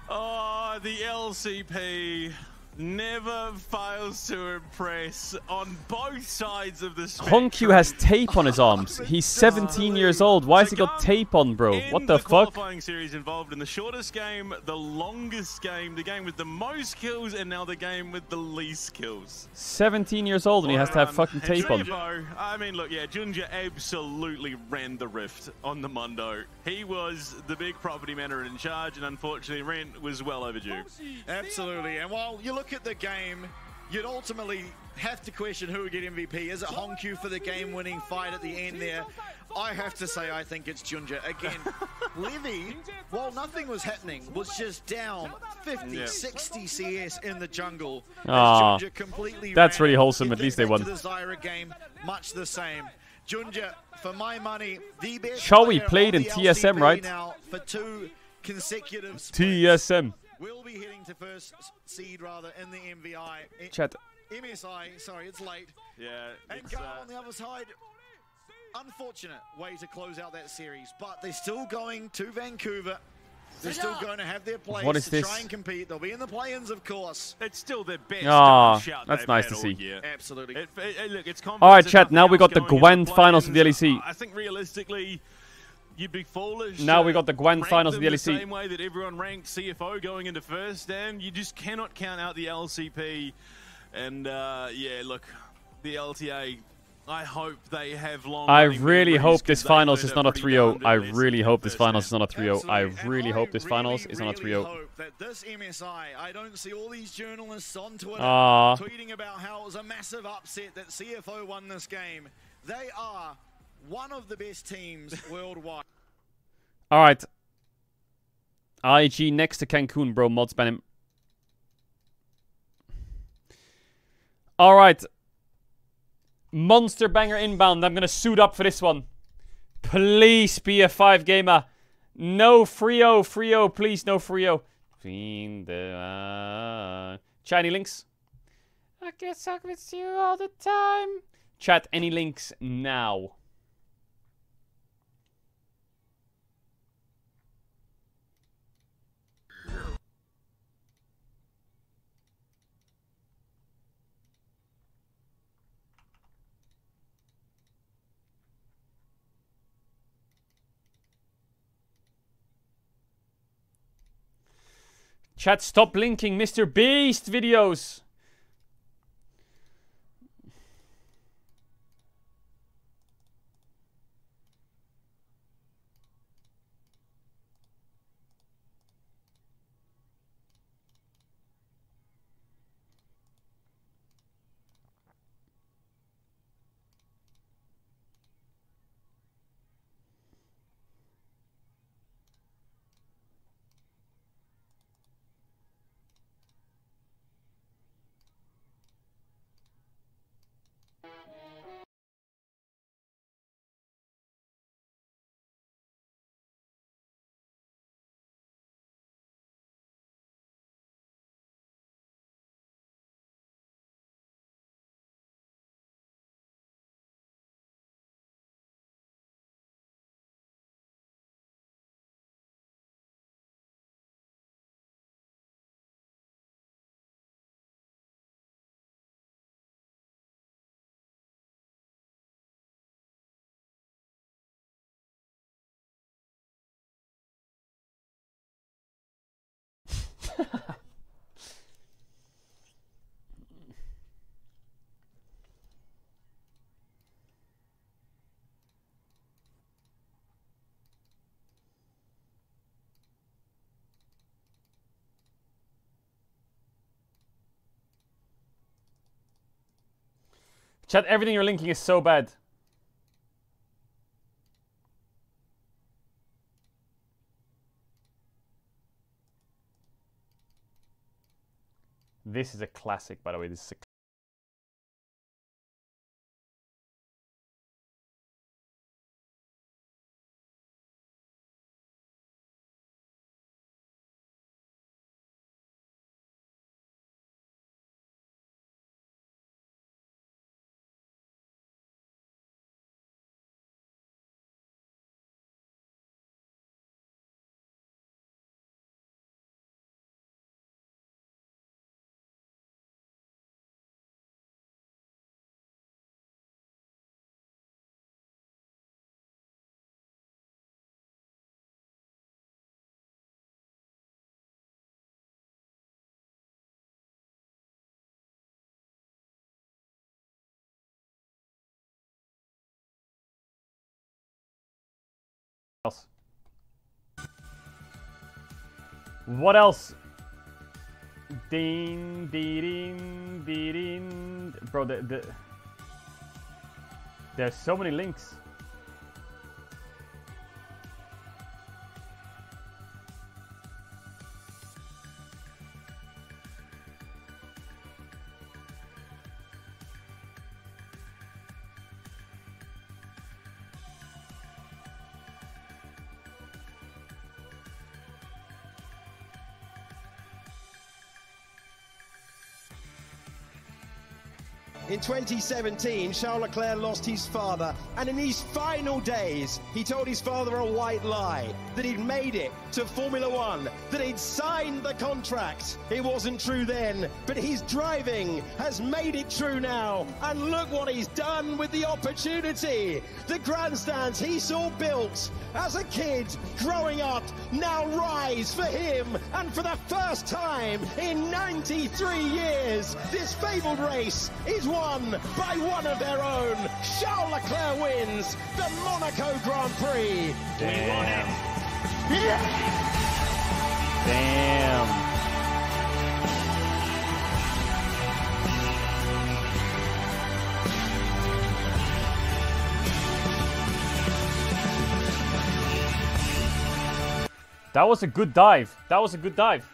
O: Oh, the LCP never fails to impress on both sides of the spectrum.
B: Hongq has tape on his arms. He's 17 years old. Why has he got tape on, bro? What the fuck?
O: Qualifying series involved in the shortest game, the longest game, the game with the most kills, and now the game with the least kills.
B: 17 years old and he has to have fucking tape on.
O: I mean, look, yeah, Junja absolutely ran the rift on the Mundo. He was the big property manager in charge, and unfortunately, rent was well overdue.
P: Absolutely, and while you look at the game, you'd ultimately have to question who would get MVP. Is it Hongq for the game-winning fight at the end there? I have to say I think it's Junja. Again, Levy, while nothing was happening, was just down 50, 60 CS in the jungle.
A: Ah, that's really wholesome. At least they won.
P: The Zyra game, much the same. Junja, for my money, the best
A: Chowi played in TSM, right?
P: Now for 2 consecutive
A: TSM.
P: We'll be heading to first seed rather in the MVI.
A: Chat.
P: MSI, sorry, it's late.
O: Yeah.
P: And Carl on the other side. Unfortunate way to close out that series, but they're still going to Vancouver. They're still going to have their place to try and compete. They'll be in the play-ins, of course.
O: It's still their best.
A: That's nice to see.
P: Absolutely.
O: Look, it's
A: all right, chat. Now we got the Gwen finals of the LEC.
O: I think realistically, you'd be foolish.
A: Now we got the Gwen finals of the LEC.
O: The same way that everyone ranked CFO going into first, and you just cannot count out the LCP. And yeah, look, the LTA. I hope they have long.
A: I really hope this finals is not a 3-0. I really hope this finals is not a 3-0. I really hope this finals is not a 3-0.
P: Hope that this MSI, I don't see all these journalists on Twitter tweeting about how it was a massive upset that CFO won this game. They are one of the best teams worldwide.
A: All right. IG next to Cancun, bro. Mod span him. All right. Monster banger inbound. I'm going to suit up for this one. Please be a 5 gamer. No Frio. Frio, please. No Frio. Chat, any links? I guess I'll miss you all the time. Chat, any links now? Chat, stop linking Mr. Beast videos. Chat, everything you're linking is so bad. This is a classic, by the way. This is a What else Ding, ding, ding. Bro, there's so many links.
Q: In 2017, Charles Leclerc lost his father, and in these final days, he told his father a white lie, that he'd made it to Formula One, that he'd signed the contract. It wasn't true then, but his driving has made it true now, and look what he's done with the opportunity. The grandstands he saw built as a kid growing up now rise for him, and for the first time in 93 years, this fabled race is won by one of their own. Charles Leclerc wins the Monaco Grand Prix.
A: Damn. Damn. That was a good dive. That was a good dive.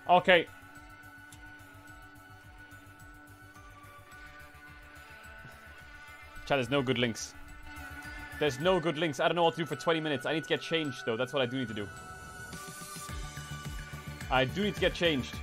A: Okay. Chat, there's no good links. There's no good links. I don't know what to do for 20 minutes. I need to get changed, though. That's what I do need to do. I do need to get changed.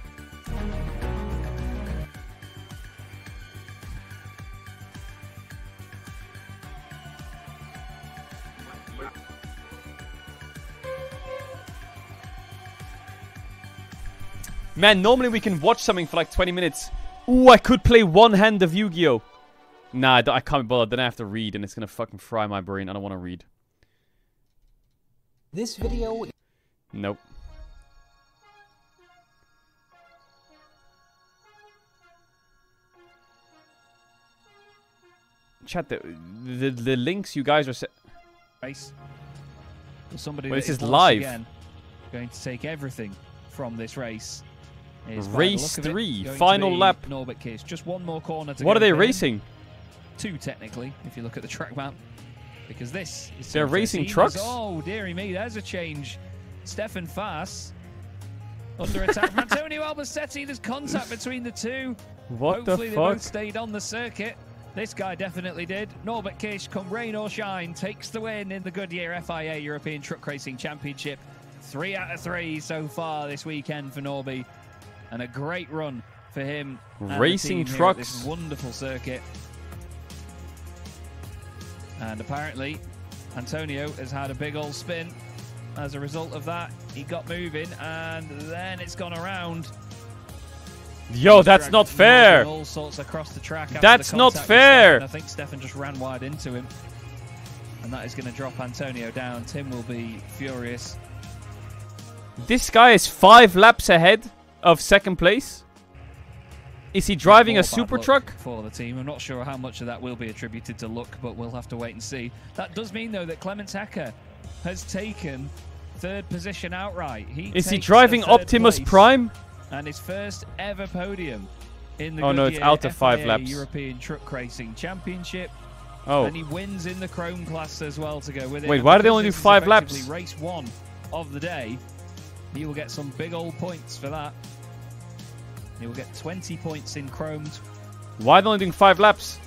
A: Man, normally we can watch something for like 20 minutes. Ooh, I could play one hand of Yu-Gi-Oh! Nah, I can't be bothered. Then I have to read, and it's gonna fucking fry my brain. I don't want to read.
R: This video...
A: Nope. Chat, the links you guys are...
S: Race. Somebody
A: well, this is
S: once
A: live.
S: Again going to take everything from this race.
A: Race 3, final lap.
S: Norbert Kiss. Just one more corner to
A: What
S: go
A: are they
S: for
A: racing?
S: Him. 2 technically, if you look at the track map. Because this is...
A: They're racing trucks?
S: Oh, dearie me, there's a change. Stefan Fass under attack from Antonio Albacetti. There's contact between the two.
A: What the
S: Hopefully
A: fuck?
S: they both stayed on the circuit. This guy definitely did. Norbert Kish, come rain or shine, takes the win in the Goodyear FIA European Truck Racing Championship. 3 out of 3 so far this weekend for Norby. And a great run for him.
A: Racing trucks.
S: This wonderful circuit. And apparently, Antonio has had a big old spin. As a result of that, he got moving, and then it's gone around.
A: Yo, that's not fair.
S: All sorts across the track.
A: That's not fair.
S: I think Stefan just ran wide into him, and that is going to drop Antonio down. Tim will be furious.
A: This guy is 5 laps ahead of second place. Is he driving a super truck?
S: For the team. I'm not sure how much of that will be attributed to luck, but we'll have to wait and see. That does mean, though, that Clemens Hecker has taken 3rd position outright.
A: Is he driving Optimus Prime?
S: And his first ever podium in the
A: oh no, it's out of 5
S: FIA
A: laps.
S: European Truck Racing Championship.
A: Oh.
S: And he wins in the Chrome class as well to go with it.
A: Wait, why do they only do 5 laps?
S: Race 1 of the day. He will get some big old points for that. He will get 20 points in Chrome.
A: Why are they only doing 5 laps?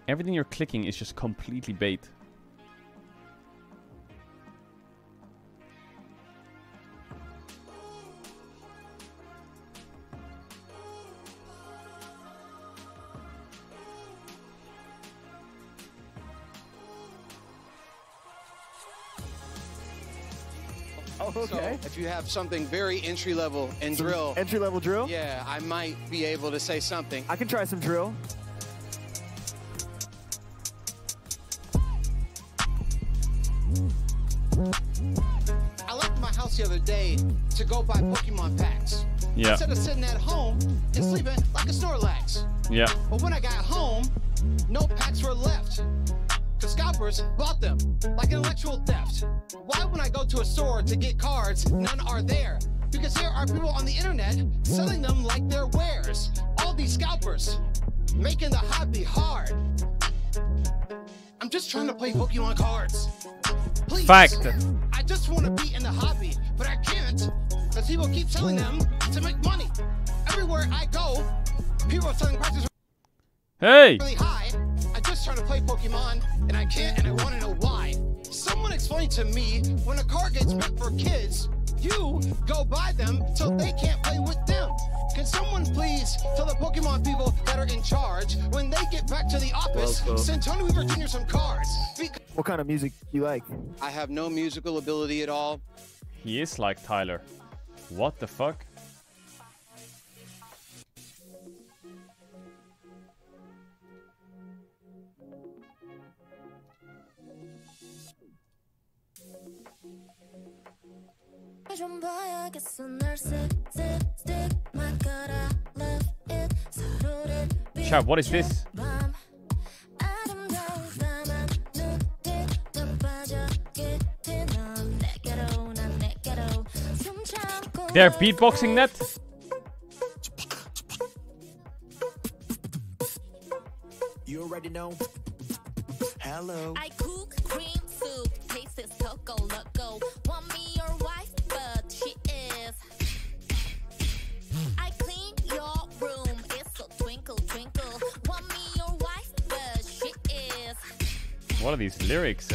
A: Everything you're clicking is just completely bait.
T: Oh, okay. So if you have something very entry level and drill.
D: Entry level drill?
T: Yeah, I might be able to say something.
D: I can try some drill.
T: I left my house house the other day to go buy Pokemon packs.
A: Yeah.
T: Instead of sitting at home and sleeping like a Snorlax.
A: Yeah.
T: But when I got home, no packs were left. The scalpers bought them like intellectual theft. Why when I go to a store to get cards, none are there? Because there are people on the internet selling them like they're wares. All these scalpers making the hobby hard. I'm just trying to play Pokemon cards. Please.
A: Fact.
T: I just want to be in the hobby, but I can't because people keep selling them to make money. Everywhere I go, people are selling prices really high. I'm just trying to play Pokemon, and I can't, and I want to know why. Someone explain to me, when a card gets meant for kids, you go buy them so they can't play with them. Can someone please tell the Pokemon people that are in charge, when they get back to the office, send Tony Weaver Jr. some cards?
D: What kind of music do you like?
T: I have no musical ability at all.
A: He is like Tyler. What the fuck? Chat, what is this? They're beatboxing that?
B: You already know. Hello.
R: I cook cream soup, taste is cocoa loco. Want me your wife, but she is. I clean your room, it's a twinkle twinkle. Want me your wife, but she is.
A: What are these lyrics?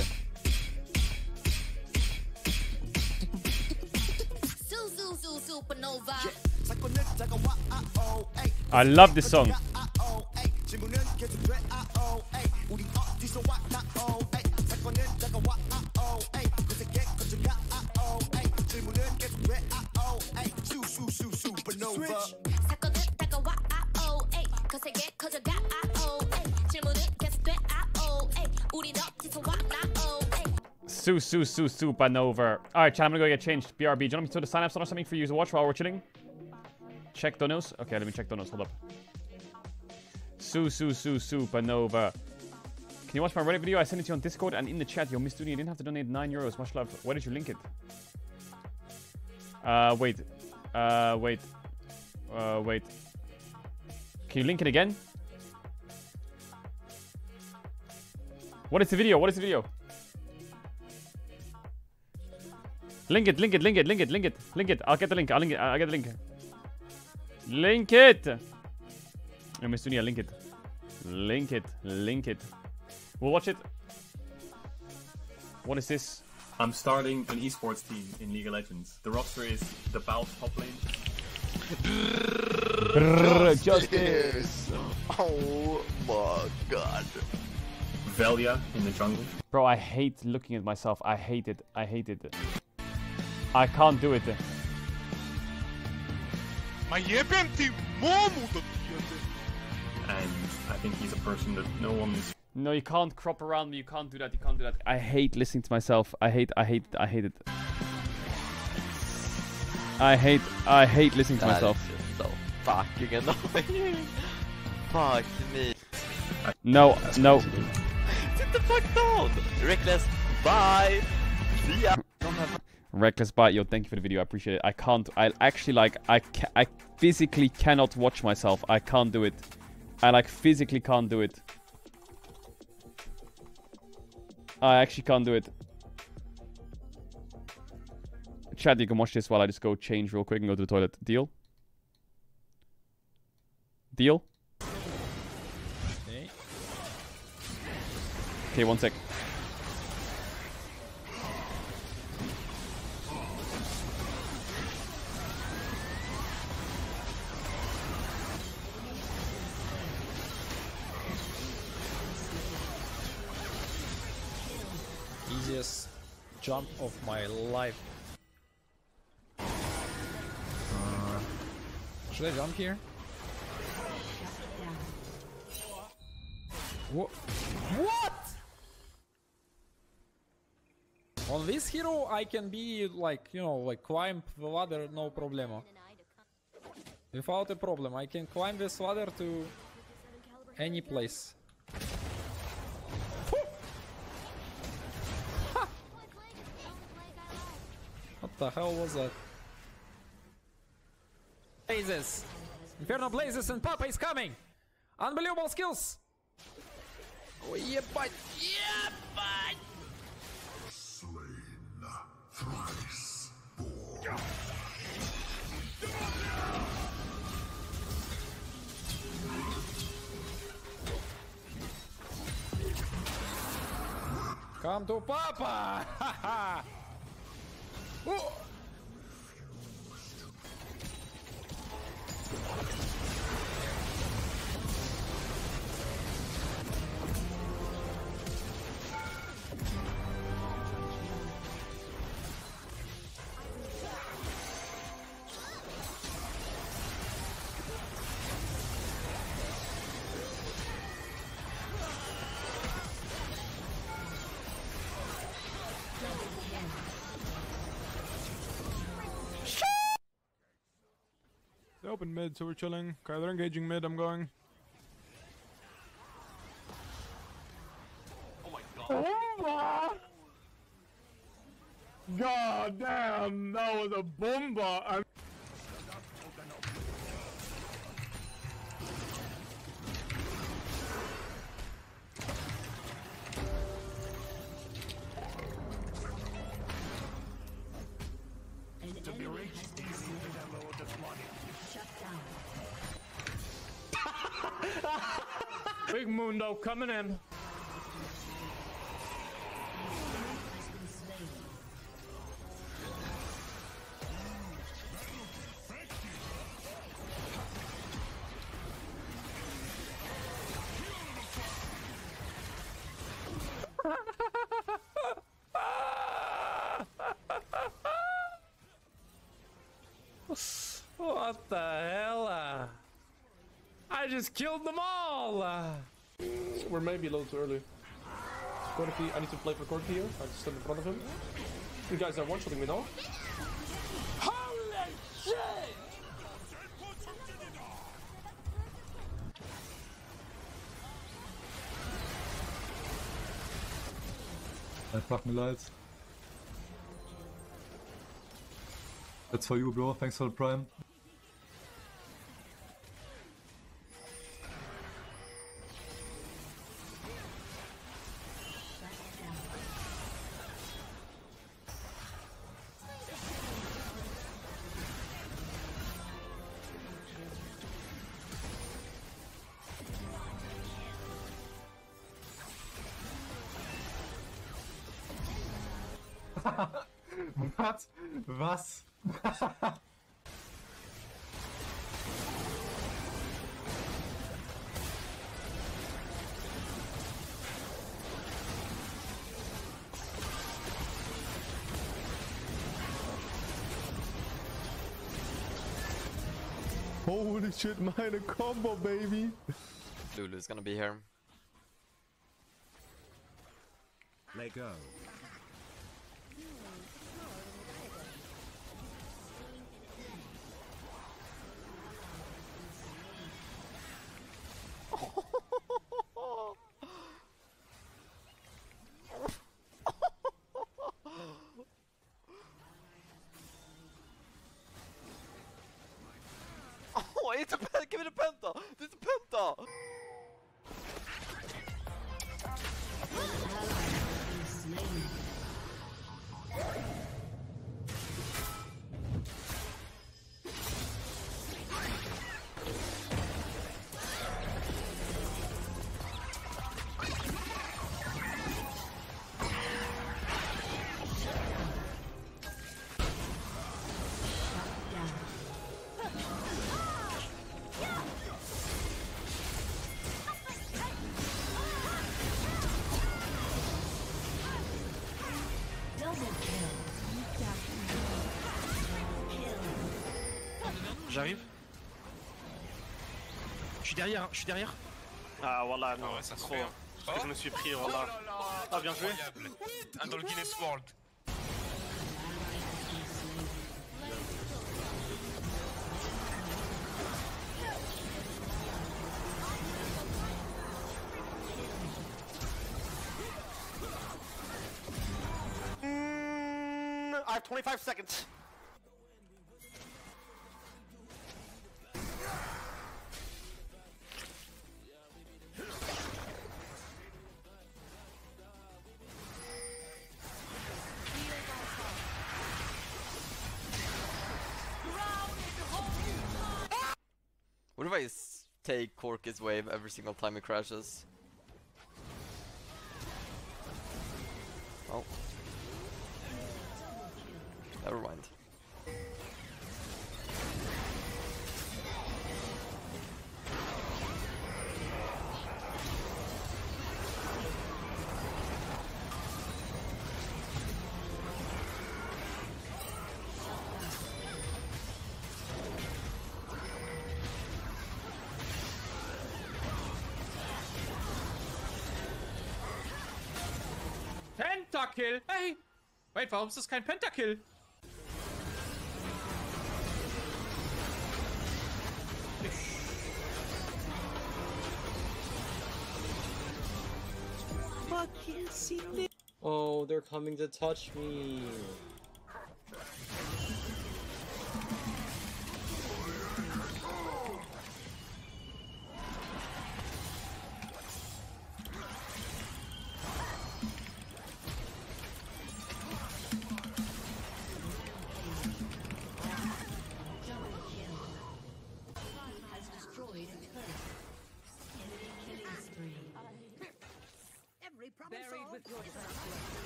A: I love this song. Supernova. Alright, chat, I'm gonna go get changed. BRB, do you want me to the sign-ups or something for you to watch while we're chilling? Check donos. Okay, let me check donos. Hold up. Supernova. Can you watch my Reddit video? I sent it to you on Discord and in the chat. Yo, Miss Dooney, you didn't have to donate €9. Much love. Where did you link it? Wait. Wait. Can you link it again? What is the video? What is the video? Link it. I'll get the link. I'll get the link. Link it! No, Miss Dunia, link it. Link it. We'll watch it. What is this?
U: I'm starting an esports team in League of Legends. The roster is the Valve top lane.
A: Justice!
B: Oh my god.
U: Velia in the jungle.
A: Bro, I hate looking at myself. I hate it. I can't do it.
U: And I think he's a person that no one is.
A: No, you can't crop around me. You can't do that. I hate listening to myself. I hate it. I hate listening to myself.
V: So fucking annoying. Fuck me.
A: No.
V: Sit the fuck down. Reckless. Bye. See ya.
A: Reckless bite, yo, thank you for the video. I appreciate it. I actually I physically cannot watch myself. I can't do it. I physically can't do it. I actually can't do it. Chat, you can watch this while I just go change real quick and go to the toilet. Deal? Okay, 1 sec.
W: Easiest jump of my life. Should I jump here? What? On this hero, I can be like, you know, like climb the ladder, no problemo. Without a problem, I can climb this ladder to any place. What the hell was that? Blazes! Inferno Blazes and Papa is coming! Unbelievable skills! Oh yeah, but yeah, but
B: Slain thrice born.
W: Come to Papa! Haha! Oh.
E: They open mid, so we're chilling. Okay, they're engaging mid, I'm going.
A: Oh my god. God damn, that was a bomba. Big Mundo coming in.
W: What the hell? I just killed them all!
E: We're maybe a little too early. Corki, I need to play for Corki here. I just stand in front of him. You guys are one-shotting me now.
W: Holy shit!
F: Fuck me lights. That's for you, bro. Thanks for the prime. Was? Was?
E: Holy shit, minor combo, baby!
V: Lulu's gonna be here.
F: Let go.
V: Oh, it's a penta! Give me the penta! It's a penta!
W: J'arrive. Je suis derrière, hein, je suis derrière.
L: Ah voilà, non,
W: ça se
L: trop.
W: fait.
L: Parce que je me suis pris, voilà. Ah, bien joué.
W: Un dans le Guinness World.
V: 25 seconds. What if I take Corky's wave every single time it crashes? Oh. Never mind.
K: Pentakill! Hey! Wait, warum ist das kein Pentakill?
L: Oh, they're coming to touch me.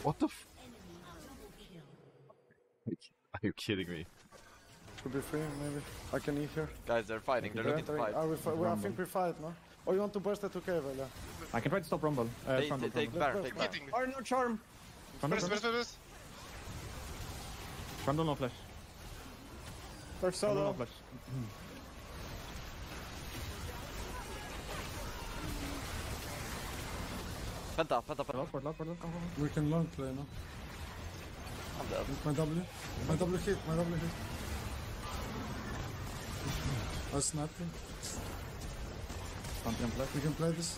M: What the f- Are you kidding me?
B: Could be free, maybe. I can eat here.
V: Guys, they're fighting. They're looking to fight.
B: I think we fight, no? Or you want to burst it to Caedrel, yeah?
X: I can try to stop Rumble.
V: Take Baron, take Baron.
X: Or no charm. Rumble no flash.
B: First solo.
X: No flash.
V: Penta.
B: We can long play, no?
V: I'm dead.
B: My W. My W hit. I snapped him. We can play this.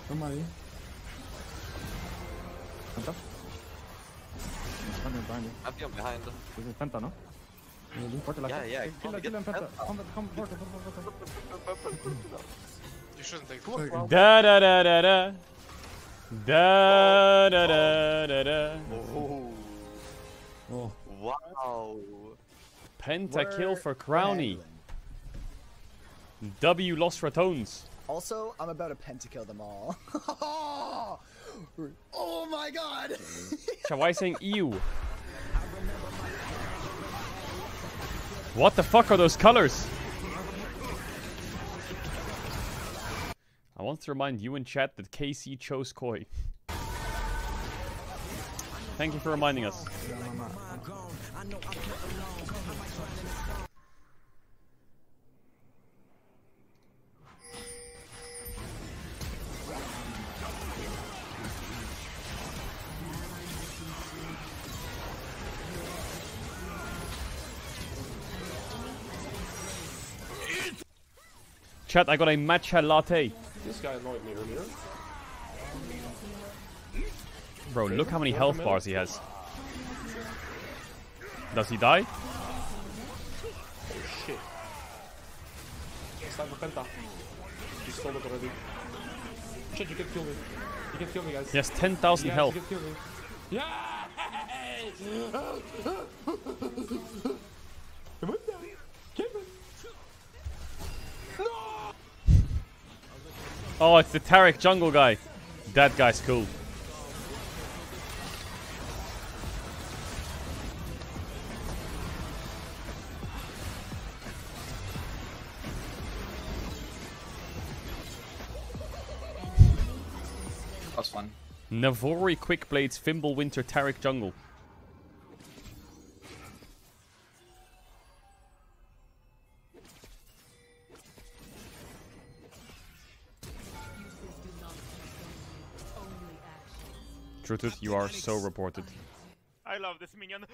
B: Come on.
X: Penta.
V: I'm behind.
X: This is Penta, no?
V: Yeah.
X: Kill him, Penta. Come,
E: You shouldn't take
A: Da da da da da. Da da da da da.
V: Oh. Wow.
A: Pentakill for Crowny. W lost Ratones.
Y: Also, I'm about to pentakill them all. Oh my god!
A: Why are you saying ew? What the fuck are those colors? I want to remind you in chat that KC chose Koi. Thank you for reminding us. Chat, I got a matcha latte.
E: This guy annoyed me earlier.
A: Bro, look how many health bars he has. Does he die?
E: Oh shit. It's time for Penta. He stole it already. Shit, you can kill me. You can kill me, guys.
A: He has 10,000 health.
E: You can kill me. Yeah!
A: Oh, it's the Taric jungle guy. That guy's cool.
X: That's fun.
A: Navori Quickblades Fimbulwinter Taric jungle. Truth, you are so reported.
Z: I love this minion.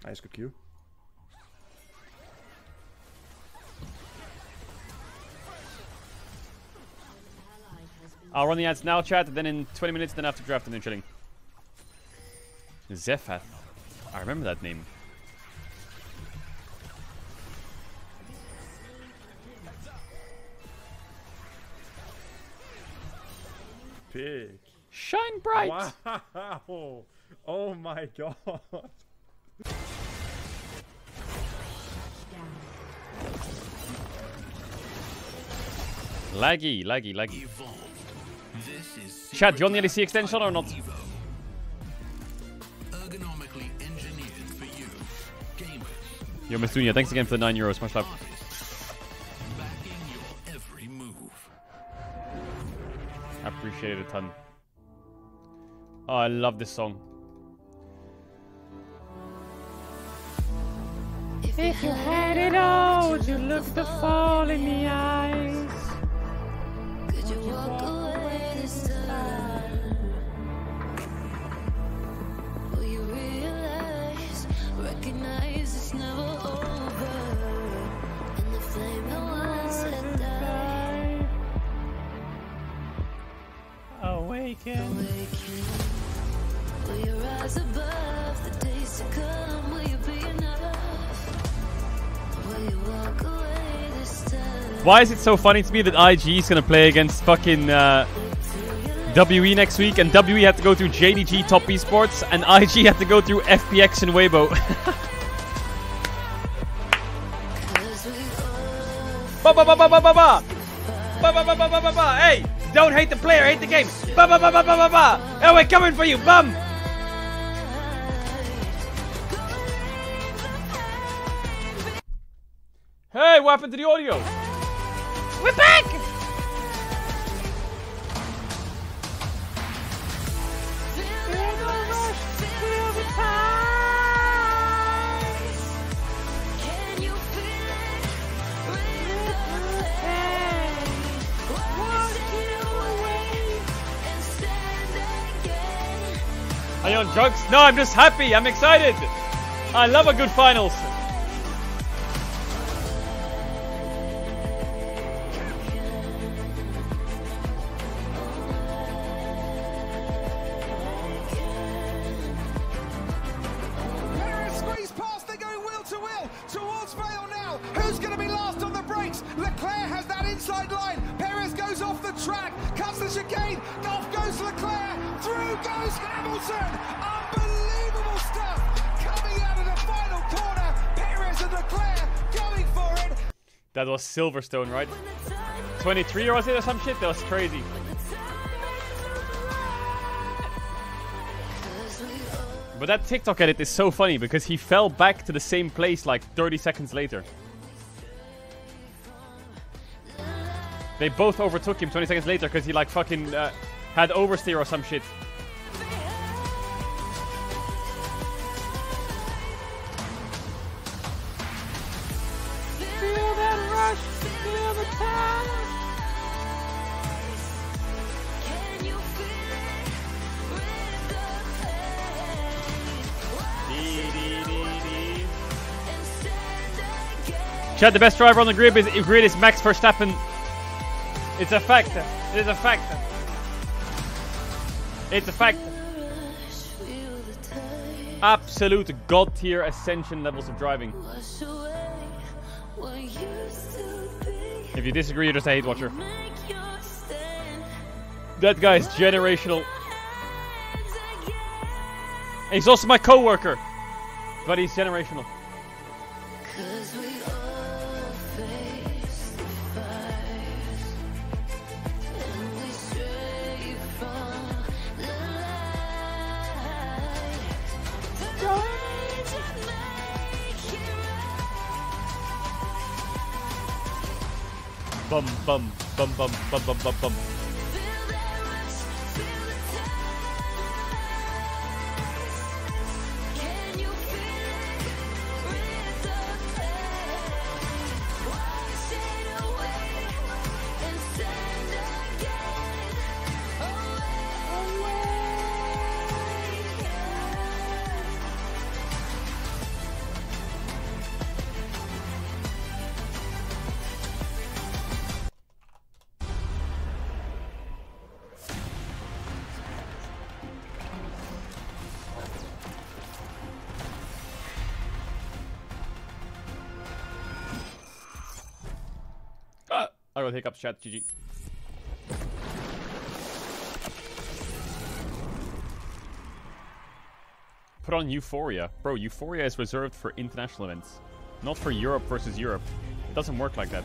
E: Nice, good Q.
A: I'll run the ads now, chat, then in 20 minutes, then after draft and then chilling. Zephath. I remember that name.
C: Big.
A: Shine bright.
C: Wow. Oh my god.
A: Laggy, laggy, laggy. Chat, do you want the LEC extension or not? Yo, Miss Dunya, thanks again for the €9. Much love. I appreciate it a ton. Oh, I love this song.
G: If you had it all, would you look the fall in the eyes? Could you walk away this time? Will you realize, recognize it's never over? And the flame that once had died. Awaken. Will you rise above the days to come? Will you be enough? Will you walk away this time?
A: Why is it so funny to me that IG is gonna play against fucking WE next week, and WE had to go through JDG Top Esports, and IG had to go through FPX and Weibo. Ba ba ba ba ba ba ba. Ba ba ba ba ba ba ba. Hey, don't hate the player, hate the game. Ba ba ba ba ba ba ba. Oh, we're coming for you, bum. Hey, what happened to the audio?
G: We're back!
A: Are you on drugs? No, I'm just happy. I'm excited. I love a good finals.
B: Squeeze past, they're going wheel to wheel towards Vale now. Who's going to be last on the brakes? Leclerc has that inside line. Perez goes off the track, cuts the chicane. Off goes Leclerc, through goes Hamilton. Unbelievable stuff coming out of the final corner. Perez and Leclerc going for it.
A: That was Silverstone, right? 23 or was it or some shit? That was crazy. But that TikTok edit is so funny because he fell back to the same place like 30 seconds later. They both overtook him 20 seconds later because he like fucking had oversteer or some shit.
G: Feel that rush, feel the time. Can you feel it with the
A: Chad, the best driver on the grid is Max Verstappen. It's a fact. It is a fact. It's a fact. Absolute god tier ascension levels of driving. If you disagree, you're just a hate watcher. That guy is generational. And he's also my co-worker. But he's generational. Bum bum bum bum bum bum bum bum. I got hiccups, chat. GG. Put on Euphoria. Bro, Euphoria is reserved for international events. Not for Europe versus Europe. It doesn't work like that.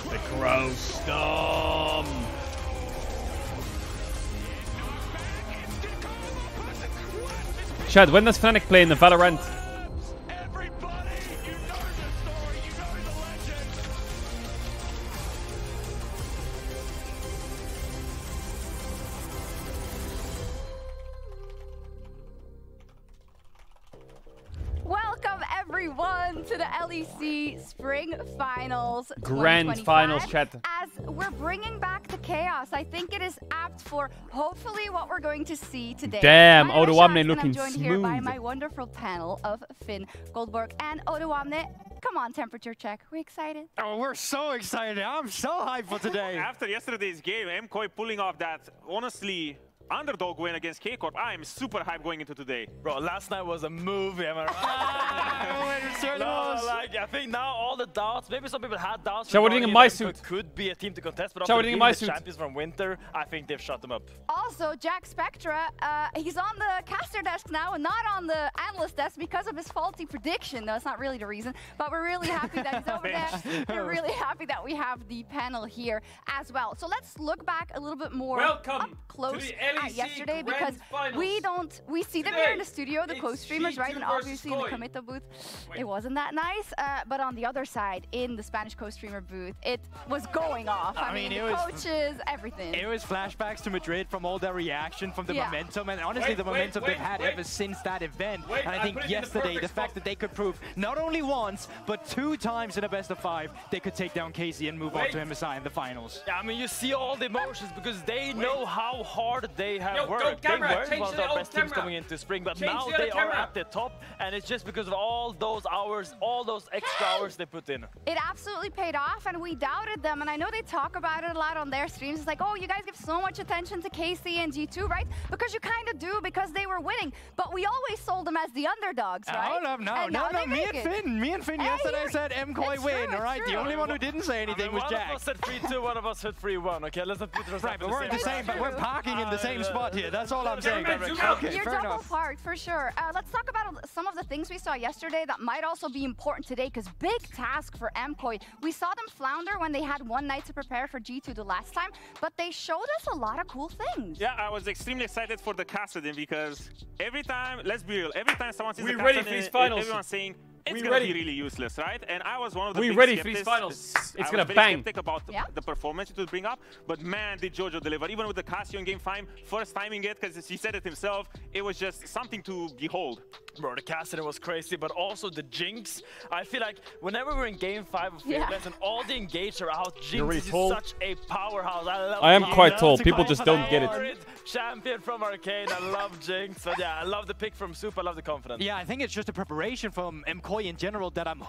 A: The Crow Storm! Chad, when does Fnatic play in the Valorant?
H: Welcome everyone to the LEC Spring Finals.
A: Grand Finals, chat.
H: As we're bringing back the chaos, I think it is apt for hopefully what we're going to see today.
A: Damn,
H: My name is
A: Odoamne
H: Shaz, and
A: looking
H: I'm joined here by
A: smooth.
H: my wonderful panel of Finn Goldberg and Odoamne. Come on, temperature check. We excited?
I: Oh, we're so excited. I'm so hyped for today.
E: After yesterday's game, MKOI pulling off that, honestly, underdog win against K-Corp, I am super hyped going into today.
I: Bro, last night was a movie, am I right? No, like, I think now all the doubts, maybe some people had doubts.
A: Shall we think in my suit?
I: Could be a team to contest, but
A: Shall we
I: after
A: think in
I: being
A: my
I: the
A: suit?
I: champions from Winter, I think they've shut them up.
H: Also, Jack Spectra, he's on the caster desk now and not on the analyst desk because of his faulty prediction. No, it's not really the reason, but we're really happy that he's over there. We're really happy that we have the panel here as well. So let's look back a little bit more up close at yesterday because we see them here in the studio, the co-streamers, right? And obviously in the Comito booth, it wasn't that nice. But on the other side, in the Spanish co-streamer booth, it was going off. I mean the coaches, everything.
I: It was flashbacks to Madrid from all their reaction, from the momentum, and honestly the momentum they've had ever since that event. And I think yesterday, the fact that they could prove not only once, but 2 times in a best of 5, they could take down Casey and move on to MSI in the finals. Yeah, I mean, you see all the emotions because they know how hard they have worked. They weren't one of the best teams coming into spring, but now they are at the top, and it's just because of all those hours, all those extra hours they put in.
H: It absolutely paid off, and we doubted them, and I know they talk about it a lot on their streams. It's like, oh, you guys give so much attention to KC and G2, right? Because you kind of do, because they were winning, but we always sold them as the underdogs, right?
I: No, me and Finn yesterday said MKOI win, all right? The only one who didn't say anything was Jack. One of us said 3-2, one of us said 3-1, okay? Let's not put right, but we're in the same, but we're parking in the same spot here, that's all I'm saying. Okay,
H: You're
I: fair
H: double
I: enough.
H: parked, for sure. Let's talk about some of the things we saw yesterday that might also be important today, because big task for MKOI. We saw them flounder when they had one night to prepare for G2 the last time, but they showed us a lot of cool things.
E: Yeah, I was extremely excited for the Caedrel because every time, let's be real, every time someone sees
A: We
E: the
A: ready
E: Caedrel,
A: for these finals.
E: everyone's saying it's
A: We
E: gonna
A: ready.
E: be really useless, right? And I was one of the
A: We
E: big
A: ready for these
E: skeptics.
A: finals. It's
E: I
A: gonna
E: was very
A: bang.
E: skeptic about the performance it would bring up, but man, did Jojo deliver. Even with the Cassio in game 5, first timing it, because he said it himself, it was just something to behold.
I: Bro, the Cassidy was crazy, but also the Jinx. I feel like whenever we're in game 5 of Fearless and all the engage are out,
A: You're really
I: Jinx is
A: tall.
I: such a powerhouse. I love
A: I am
I: Jinx.
A: quite tall. People just don't get it.
I: Champion from Arcane, I love Jinx. But yeah, I love the pick from Soup, I love the confidence. Yeah, I think it's just a preparation from MKOI in general that I'm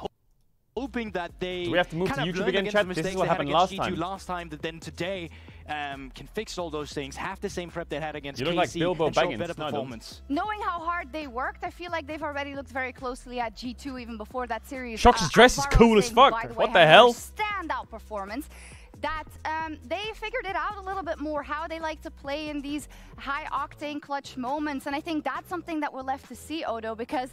I: hoping that they
A: Do we have to move to
I: kind of
A: YouTube
I: learn
A: again,
I: against
A: chat?
I: the
A: This is
I: mistakes
A: what
I: they had
A: happened
I: against
A: last
I: G2
A: time.
I: last time, that then today can fix all those things, have the same prep they had against
A: You look like
I: KC,
A: Bilbo
I: and show
A: Baggins.
I: better
A: No, I don't.
I: performance.
H: Knowing how hard they worked, I feel like they've already looked very closely at G2 even before that series.
A: Shox's dress is
H: Alvaro
A: cool as
H: saying,
A: fuck.
H: by the way,
A: What the
H: had
A: hell?
H: their standout performance. That they figured it out a little bit more, how they like to play in these high-octane clutch moments. And I think that's something that we're left to see, Odo, because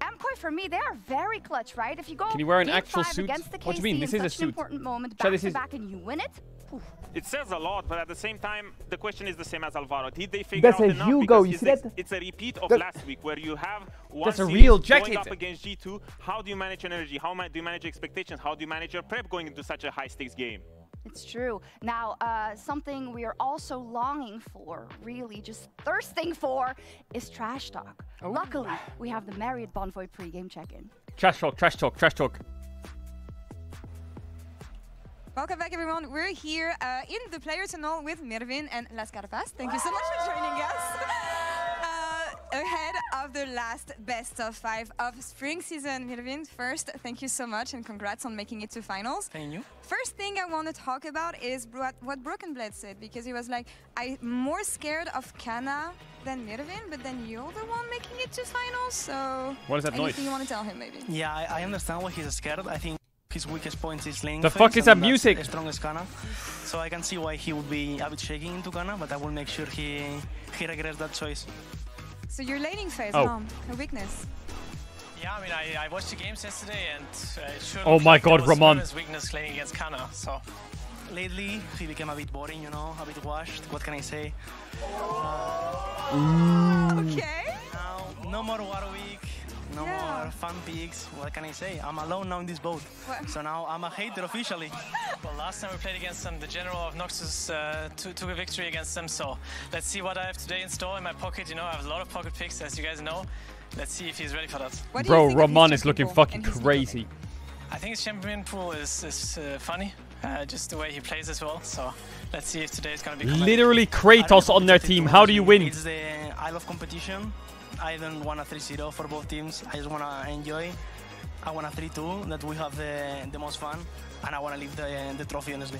H: MKOI, for me, they are very clutch, right? If you go
A: Can you wear an
H: game
A: actual
H: 5
A: suit?
H: against the
A: What do you mean?
H: KC
A: This
H: in
A: is a
H: such an
A: suit.
H: important moment,
A: Chat,
H: back
A: this
H: to
A: is-
H: back, and you win it, oof.
E: It says a lot, but at the same time, the question is the same as Alvaro. Did they figure
J: That's
E: out
J: a
E: enough?
J: Hugo,
E: Because
J: you see that?
E: it's a repeat of
J: That-
E: last week, where you have one
A: That's a
E: series
A: real
E: going
A: jacket.
E: up against G2. How do you manage your energy? How do you manage expectations? How do you manage your prep going into such a high-stakes game?
H: It's true. Now, something we are also longing for, really just thirsting for, is trash talk. Luckily, we have the Marriott Bonvoy pre-game check-in.
A: Trash talk, trash talk, trash talk.
N: Welcome back, everyone. We're here in the player tunnel with Mervin and Las Carpas. Thank you so much for joining us. ahead of the last best of 5 of spring season. Mirvin, first, thank you so much and congrats on making it to finals.
D: Thank you.
N: First thing I want to talk about is what Broken Blade said, because he was like, I'm more scared of Kana than Mirvin, but then you're the one making it to finals, so...
A: What is that noise?
N: Anything you want to tell him, maybe?
D: Yeah, I understand why he's scared. I think his weakest point is laning.
A: The fuck is that music?
D: The strongest Kana. So I can see why he would be a bit shaking into Kana, but I will make sure he regrets that choice.
N: So your laning phase,
A: Oh.
N: a weakness.
D: Yeah, I mean, I watched the games yesterday and it sure
A: Oh my god, Ramon.
D: His weakness playing against Kana. So lately he became a bit boring, you know, a bit washed. What can I say?
N: Okay.
D: Now, no more Warwick, no more fun picks. What can I say? I'm alone now in this boat. So now I'm a hater officially. Well, last time we played against them, the General of Noxus took a victory against them. So let's see what I have today in store in my pocket. You know, I have a lot of pocket picks, as you guys know. Let's see if he's ready for that.
A: Bro, Ramon is looking fucking crazy.
D: I think his champion pool is funny, just the way he plays as well. So let's see if today is going to be...
A: Literally Kratos on their team. How do you win?
D: It's the I love competition. I don't want a 3-0 for both teams. I just want to enjoy. I want a 3-2, that we have the most fun. And I want to leave the trophy, honestly.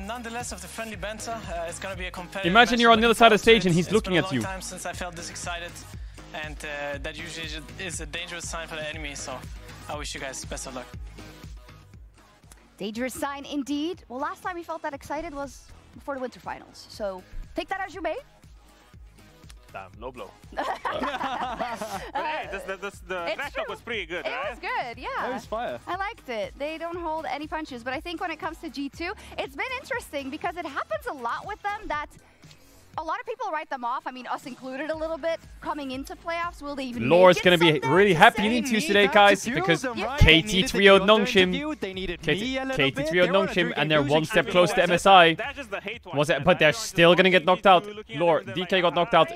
D: Nonetheless, of the friendly banter, it's going to be a competitive...
A: Imagine you're on the other side of the stage and he's looking at you.
D: It's been a long time since I felt this excited. And that usually is a dangerous sign for the enemy. So I wish you guys best of luck.
H: Dangerous sign indeed. Well, last time we felt that excited was before the winter finals. So take that as you may.
Z: Damn, low blow. But hey, the trash talk was pretty good, right?
H: It was good, yeah.
W: That was fire.
H: I liked it. They don't hold any punches. But I think when it comes to G2, it's been interesting because it happens a lot with them that a lot of people write them off. I mean, us included a little bit coming into playoffs. Will they even
A: Lore's
H: make it
A: gonna be really happy in interviews today, guys, because KT 3-0'd Nongshim. KT 3-0'd Nongshim, and they're one step close to MSI. But they're still gonna get knocked out. Lore, DK got knocked out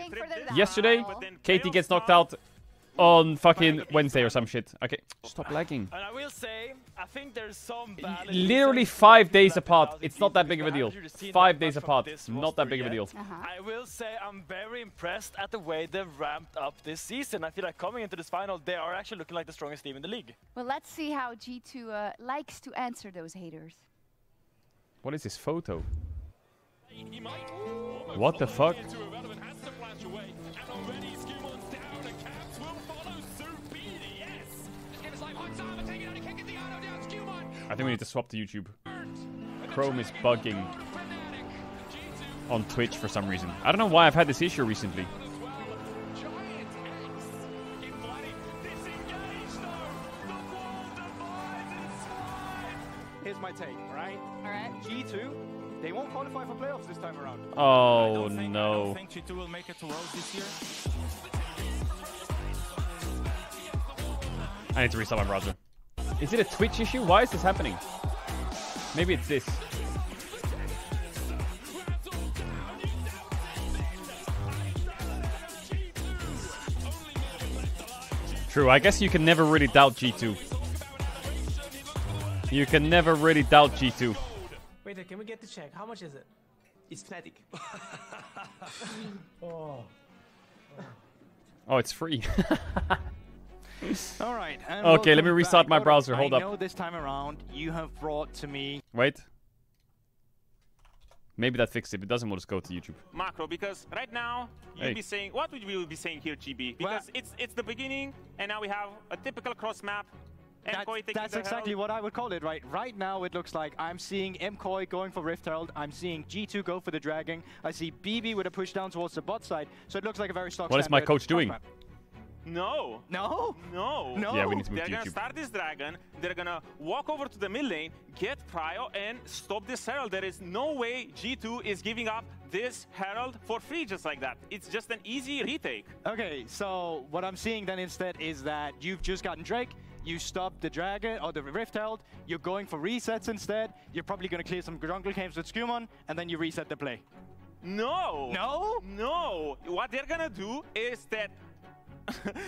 A: yesterday. KT gets knocked out on fucking Wednesday or some shit. Okay, stop lagging.
J: And I will say, I think there's some balance.
A: Literally 5 days apart. It's not that big of a deal. 5 days apart. Not that big of a deal.
J: I will say I'm very impressed at the way they've ramped up this season. I feel like coming into this final, they are actually looking like the strongest team in the league.
H: Well, let's see how G2 likes to answer those haters.
A: What is this photo? What the fuck? I think we need to swap to YouTube. Chrome is bugging on Twitch for some reason. I don't know why I've had this issue recently.
O: Here's my take, alright? Alright. G2, they won't qualify for playoffs this time around.
A: Oh,
D: I
A: no.
D: don't think G2 will make it to Worlds this year.
A: I need to restart my browser. Is it a Twitch issue? Why is this happening? Maybe it's this. True, I guess you can never really doubt G2. You can never really doubt G2.
O: Wait, can we get the check? How much is it? It's Fnatic.
A: Oh, it's free.
I: All right.
A: Okay, let me restart my browser. Hold up.
I: I know this time around you have brought to me.
A: Wait. Maybe that fixed it. If it doesn't, we'll just go to YouTube.
Z: Macro, because right now you'll be saying, what would we be saying here, GB? Because it's the beginning, and now we have a typical cross map.
I: That's exactly what I would call it, right? Right now it looks like I'm seeing MKOI going for Rift Herald. I'm seeing G2 go for the Dragon. I see BB with a push down towards the bot side. So it looks like a very stock.
A: What is my coach doing?
Z: No.
I: No?
Z: No.
I: No.
A: Yeah, we need to move
Z: They're
A: to
Z: gonna
A: YouTube.
Z: start this dragon. They're gonna walk over to the mid lane, get Prio, and stop this Herald. There is no way G2 is giving up this Herald for free just like that. It's just an easy retake.
I: Okay, so what I'm seeing then instead is that you've just gotten Drake. You stopped the Dragon or the Rift Herald. You're going for resets instead. You're probably going to clear some jungle games with Skumon, and then you reset the play.
Z: No.
I: No?
Z: No. What they're gonna do is that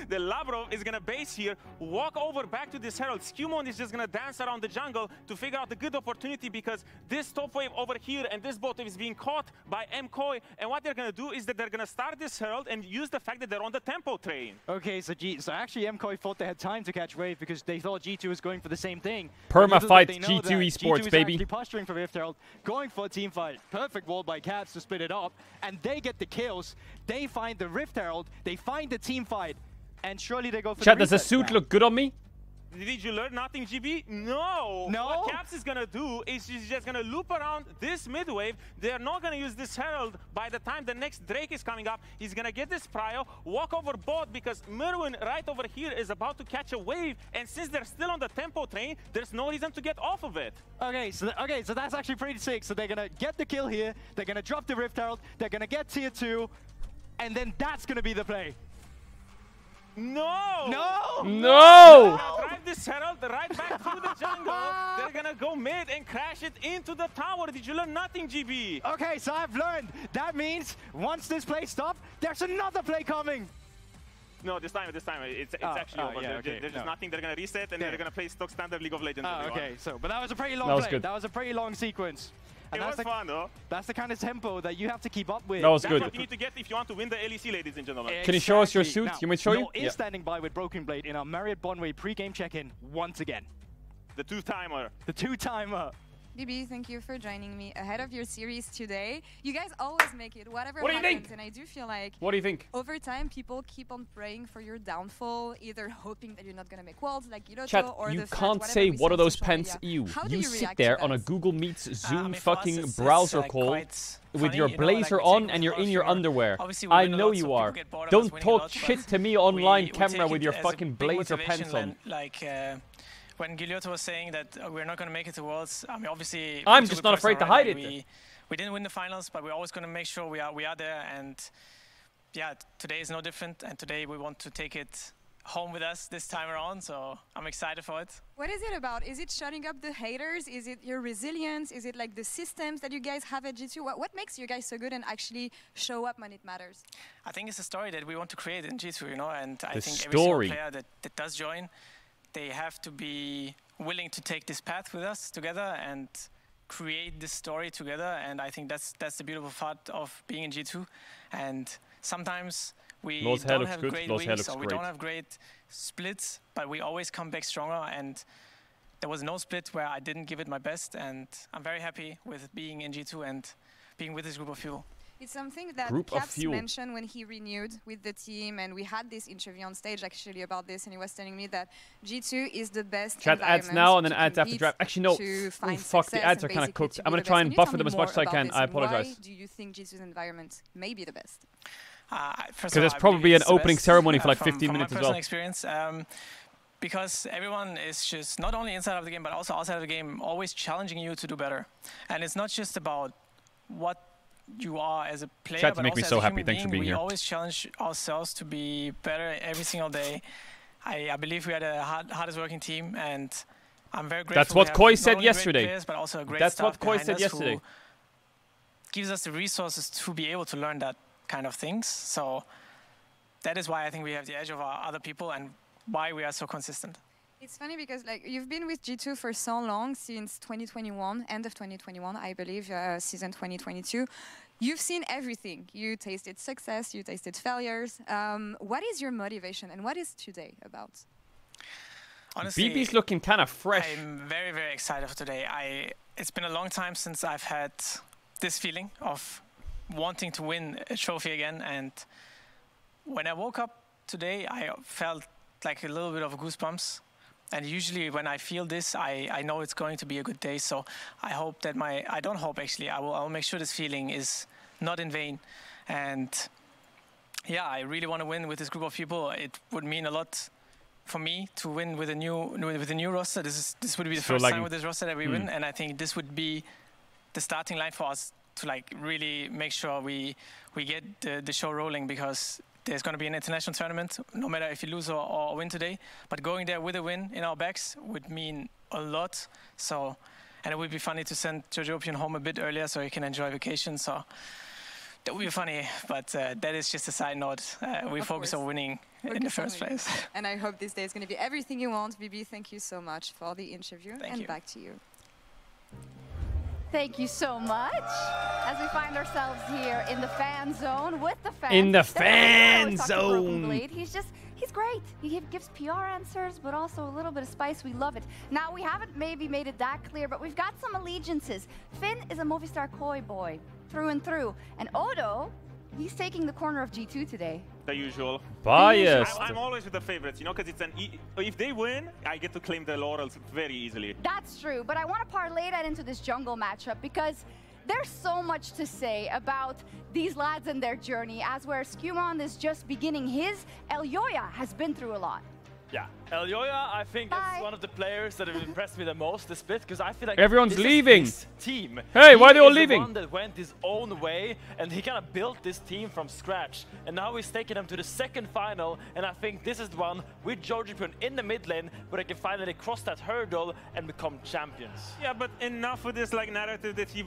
Z: the Lavrov is gonna base here, walk over back to this Herald. Skewmon is just gonna dance around the jungle to figure out the good opportunity, because this top wave over here and this bot wave is being caught by MKoi. And what they're gonna do is that they're gonna start this Herald and use the fact that they're on the tempo train.
I: Okay, so actually MKoi thought they had time to catch wave because they thought G2 was going for the same thing.
A: Perma fight G2 esports,
I: G2
A: baby.
I: Actually posturing for Rift Herald, going for a team fight. Perfect wall by Cats to split it up, and they get the kills. They find the Rift Herald, they find the team fight, and surely they go for
A: Chat,
I: the
A: does the suit look good on me?
Z: Did you learn nothing, GB? No!
I: No?
Z: What Caps is gonna do is she's just gonna loop around this mid wave. They're not gonna use this Herald. By the time the next Drake is coming up, he's gonna get this Prio, walk over bot, because Merwin right over here is about to catch a wave, and since they're still on the tempo train, there's no reason to get off of it.
I: Okay, so that's actually pretty sick. So they're gonna get the kill here, they're gonna drop the Rift Herald, they're gonna get tier 2, and then that's gonna be the play.
Z: No!
I: No!
A: No!
Z: Drive this Herald right back through the jungle. They're gonna go mid and crash it into the tower. Did you learn nothing, GB?
I: Okay, so I've learned. That means once this play stops, there's another play coming.
Z: No, this time it's actually over.
I: Yeah,
Z: There's just nothing. They're gonna reset and they're gonna play stock standard League of Legends.
I: Okay, so but that was a pretty long play. That was a pretty long sequence. And
Z: it was fun, though.
I: That's the kind of tempo that you have to keep up with.
A: That was good.
Z: That's what you need to get if you want to win the LEC, ladies and gentlemen.
A: Can you show us your suit?
I: Now,
A: You want me to show you?
I: Noel is standing by with Broken Blade in our Marriott Bonway pre-game check-in once again.
Z: The two-timer.
I: The two-timer.
N: BB, thank you for joining me ahead of your series today. You guys always make it, whatever
A: What do you
N: happens,
A: think?
N: and I do feel like
A: What do you think?
N: over time people keep on praying for your downfall, either hoping that you're not gonna make worlds like Giroto,
A: Chat,
N: or
A: you
N: the
A: can't say what are those pens you.
N: How do
A: You
N: you
A: sit
N: react
A: there
N: to
A: on a
N: that?
A: Google Meets Zoom
D: for us,
A: fucking
D: it's,
A: browser
D: like,
A: call
D: quite
A: with
D: funny,
A: your
D: you know, like
A: blazer
D: we
A: on
D: take
A: and you're
D: this
A: in your
D: for-
A: underwear.
D: obviously we
A: I
D: win a
A: know
D: lot, so
A: you
D: people
A: are.
D: get bored of us
A: Don't
D: winning a
A: talk
D: lot,
A: shit
D: but
A: to me online
D: we
A: camera
D: take
A: with
D: it
A: your
D: as a
A: fucking
D: big
A: blazer
D: motivation
A: pants on.
D: when, like, when Giglioto was saying that we're not going to make it to Worlds, I mean, obviously...
A: I'm
D: we took
A: just
D: it
A: not afraid to
D: personal,
A: hide
D: right?
A: it.
D: We didn't win the finals, but we're always going to make sure we are there. And yeah, today is no different. And today we want to take it home with us this time around. So I'm excited for it.
N: What is it about? Is it shutting up the haters? Is it your resilience? Is it like the systems that you guys have at G2? What makes you guys so good and actually show up when it matters?
D: I think it's a story that we want to create in G2, you know, and I
A: The
D: think every single
A: story.
D: player that does join, they have to be willing to take this path with us together and create this story together. And I think that's the beautiful part of being in G2. And sometimes we
A: Lord's hair
D: don't
A: looks
D: have
A: good.
D: great
A: Lord's hair
D: weeks,
A: looks
D: or we
A: great.
D: don't have great splits, but we always come back stronger. And there was no split where I didn't give it my best. And I'm very happy with being in G2 and being with this group of people.
N: It's something that
A: Group of
N: Caps
A: fuel.
N: mentioned when he renewed with the team, and we had this interview on stage actually about this, and he was telling me that G2 is the best
A: Chat ads
N: environment
A: now and then
N: to
A: ads after
N: compete,
A: draft. Actually, no.
N: to
A: Ooh,
N: find
A: fuck, the
N: success
A: ads are
N: and
A: kind of
N: basically
A: cooked.
N: to
A: I'm
N: be
A: going
N: the
A: to try
N: best.
A: and
N: Can you
A: buffer
N: tell
A: them
N: me
A: as much as I
N: more
A: can.
N: about
A: I
N: this, and
A: apologize.
N: Why do you think G2's environment may be the best?
D: Because
A: there's probably an opening ceremony for like 15
D: from
A: minutes
D: my
A: as well.
D: personal experience, because everyone is just not only inside of the game but also outside of the game, always challenging you to do better. And it's not just about what you are as a player,
A: Chat,
D: but
A: make me
D: also
A: so
D: as a
A: happy.
D: human
A: Thanks for being
D: we
A: here.
D: always challenge ourselves to be better every single day. I believe we are the hardest working team, and I'm very grateful.
A: That's what
D: we have
A: Koi
D: not
A: said
D: only great
A: yesterday.
D: players, but also a great
A: That's
D: staff
A: what Koi
D: behind
A: said
D: us
A: yesterday.
D: who gives us the resources to be able to learn that kind of things. So that is why I think we have the edge over other people and why we are so consistent.
N: It's funny because like you've been with G2 for so long, since 2021, end of 2021, I believe, season 2022. You've seen everything. You tasted success, you tasted failures. What is your motivation and what is today about?
D: Honestly,
A: BB's looking kind of fresh.
D: I'm very, very excited for today. It's been a long time since I've had this feeling of wanting to win a trophy again. And when I woke up today, I felt like a little bit of goosebumps. And usually when I feel this, I know it's going to be a good day. So I hope that I don't hope actually, I'll make sure this feeling is not in vain. And yeah, I really want to win with this group of people. It would mean a lot for me to win with a new roster. This would be the first time with this roster that we win. And I think this would be the starting line for us to like really make sure we get the show rolling, because there's going to be an international tournament, no matter if you lose or win today. But going there with a win in our backs would mean a lot. So, and it would be funny to send Jojopian home a bit earlier so he can enjoy vacation. So, That would be funny, but that is just a side note. We focus on winning in the first place.
N: And I hope this day is going to be everything you want. BB, thank you so much for the interview. And back to you.
H: Thank you so much. As we find ourselves here in the fan zone with the fans.
A: In the fan zone.
H: He's great. He gives PR answers, but also a little bit of spice. We love it. Now, we haven't maybe made it that clear, but we've got some allegiances. Finn is a Movistar Koi boy through and through. And Odo, he's taking the corner of G2 today.
Z: The usual.
A: Biased.
Z: I'm always with the favorites, you know, because it's if they win, I get to claim the laurels very easily.
H: That's true, but I want to parlay that into this jungle matchup because there's so much to say about these lads and their journey, as where Skewmon is just beginning his, Elyoya has been through a lot.
J: Yeah, Elyoya, I think is one of the players that have impressed me the most this split, because I feel like
A: everyone's
J: this
A: leaving.
J: Is his team.
A: Hey, why are they all
J: He is
A: leaving?
J: the one that went his own way, and he kind of built this team from scratch. And now he's taking them to the second final, and I think this is the one with Georgiepun in the mid lane, where they can finally cross that hurdle and become champions.
Z: Yeah, but enough with this like narrative that he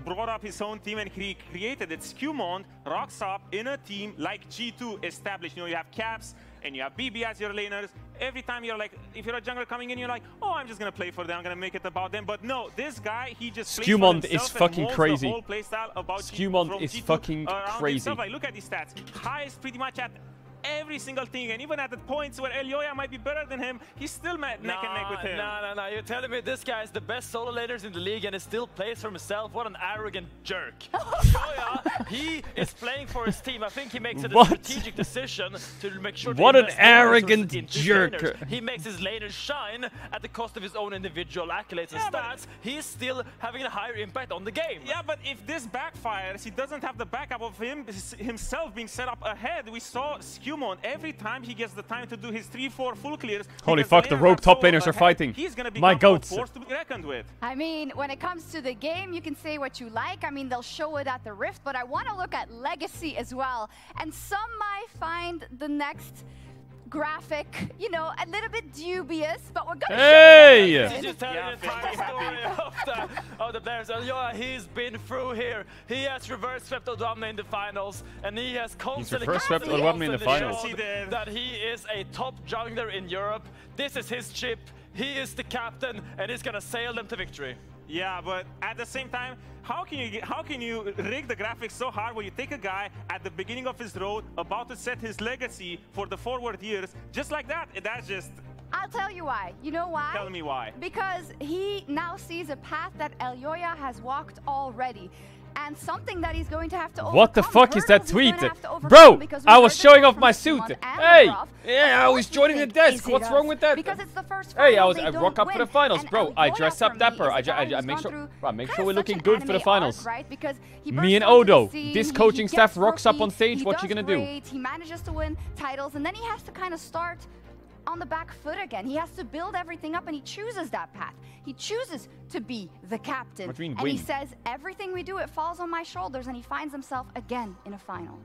Z: brought up his own team and he created it. Skewmon rocks up in a team like G2 established. You know, you have Caps and you have BB as your laners. Every time you're like, if you're a jungler coming in, you're like, oh, I'm just gonna play for them, I'm gonna make it about them. But no, this guy, he just plays for himself
A: is fucking
Z: and
A: crazy.
Z: the whole play style about
A: Skewmon is fucking crazy.
Z: Like, look at these stats. Highest pretty much at every single thing, and even at the points where Elyoya might be better than him, he's still neck and neck with him.
J: No, you're telling me this guy is the best solo laners in the league and he still plays for himself? What an arrogant jerk. Elyoya, he is playing for his team. I think he makes it a strategic decision to make sure
A: what an arrogant jerk.
J: Laners. He makes his laners shine at the cost of his own individual accolades and stats. He's still having a higher impact on the game.
Z: Yeah, but if this backfires, he doesn't have the backup of himself being set up ahead. We saw Skewmon, every time he gets the time to do his 3-4 full clears.
A: Holy fuck, the rogue top laners are fighting.
Z: He's gonna be
A: my goats.
Z: Force to be reckoned with.
H: I mean, when it comes to the game, you can say what you like. I mean, they'll show it at the Rift, but I want to look at Legacy as well. And some might find the next graphic, you know, a little bit dubious, but we're gonna show it.
J: He's just telling the entire story of the players. Elyoya, he's been through here. He has reverse swept Odwamne in the finals, and he has constantly
A: swept Odwamne in the finals.
J: That he is a top jungler in Europe. This is his chip. He is the captain, and he's gonna sail them to victory.
Z: Yeah, but at the same time, how can you rig the graphics so hard where you take a guy at the beginning of his road, about to set his legacy for the forward years, just like that? That's just...
H: I'll tell you why. You know why?
Z: Tell me why.
H: Because he now sees a path that Elyoya has walked already. And something that he's going to have to overcome.
A: What the fuck is that tweet? Bro, I was showing off my suit. Hey, yeah, I was joining the desk. What's wrong with that?
H: Because it's the first
A: hey, I rock up for the finals, bro. I dress up dapper. I make sure we're looking good for the finals. Me and Odo, this coaching staff rocks up on stage. What you gonna do?
H: He manages to win titles, and then he has to kind of start on the back foot again. He has to build everything up, and he chooses that path. He chooses to be the captain.
A: What do you mean,
H: and
A: win?
H: he says, everything we do, it falls on my shoulders, and he finds himself again in a final.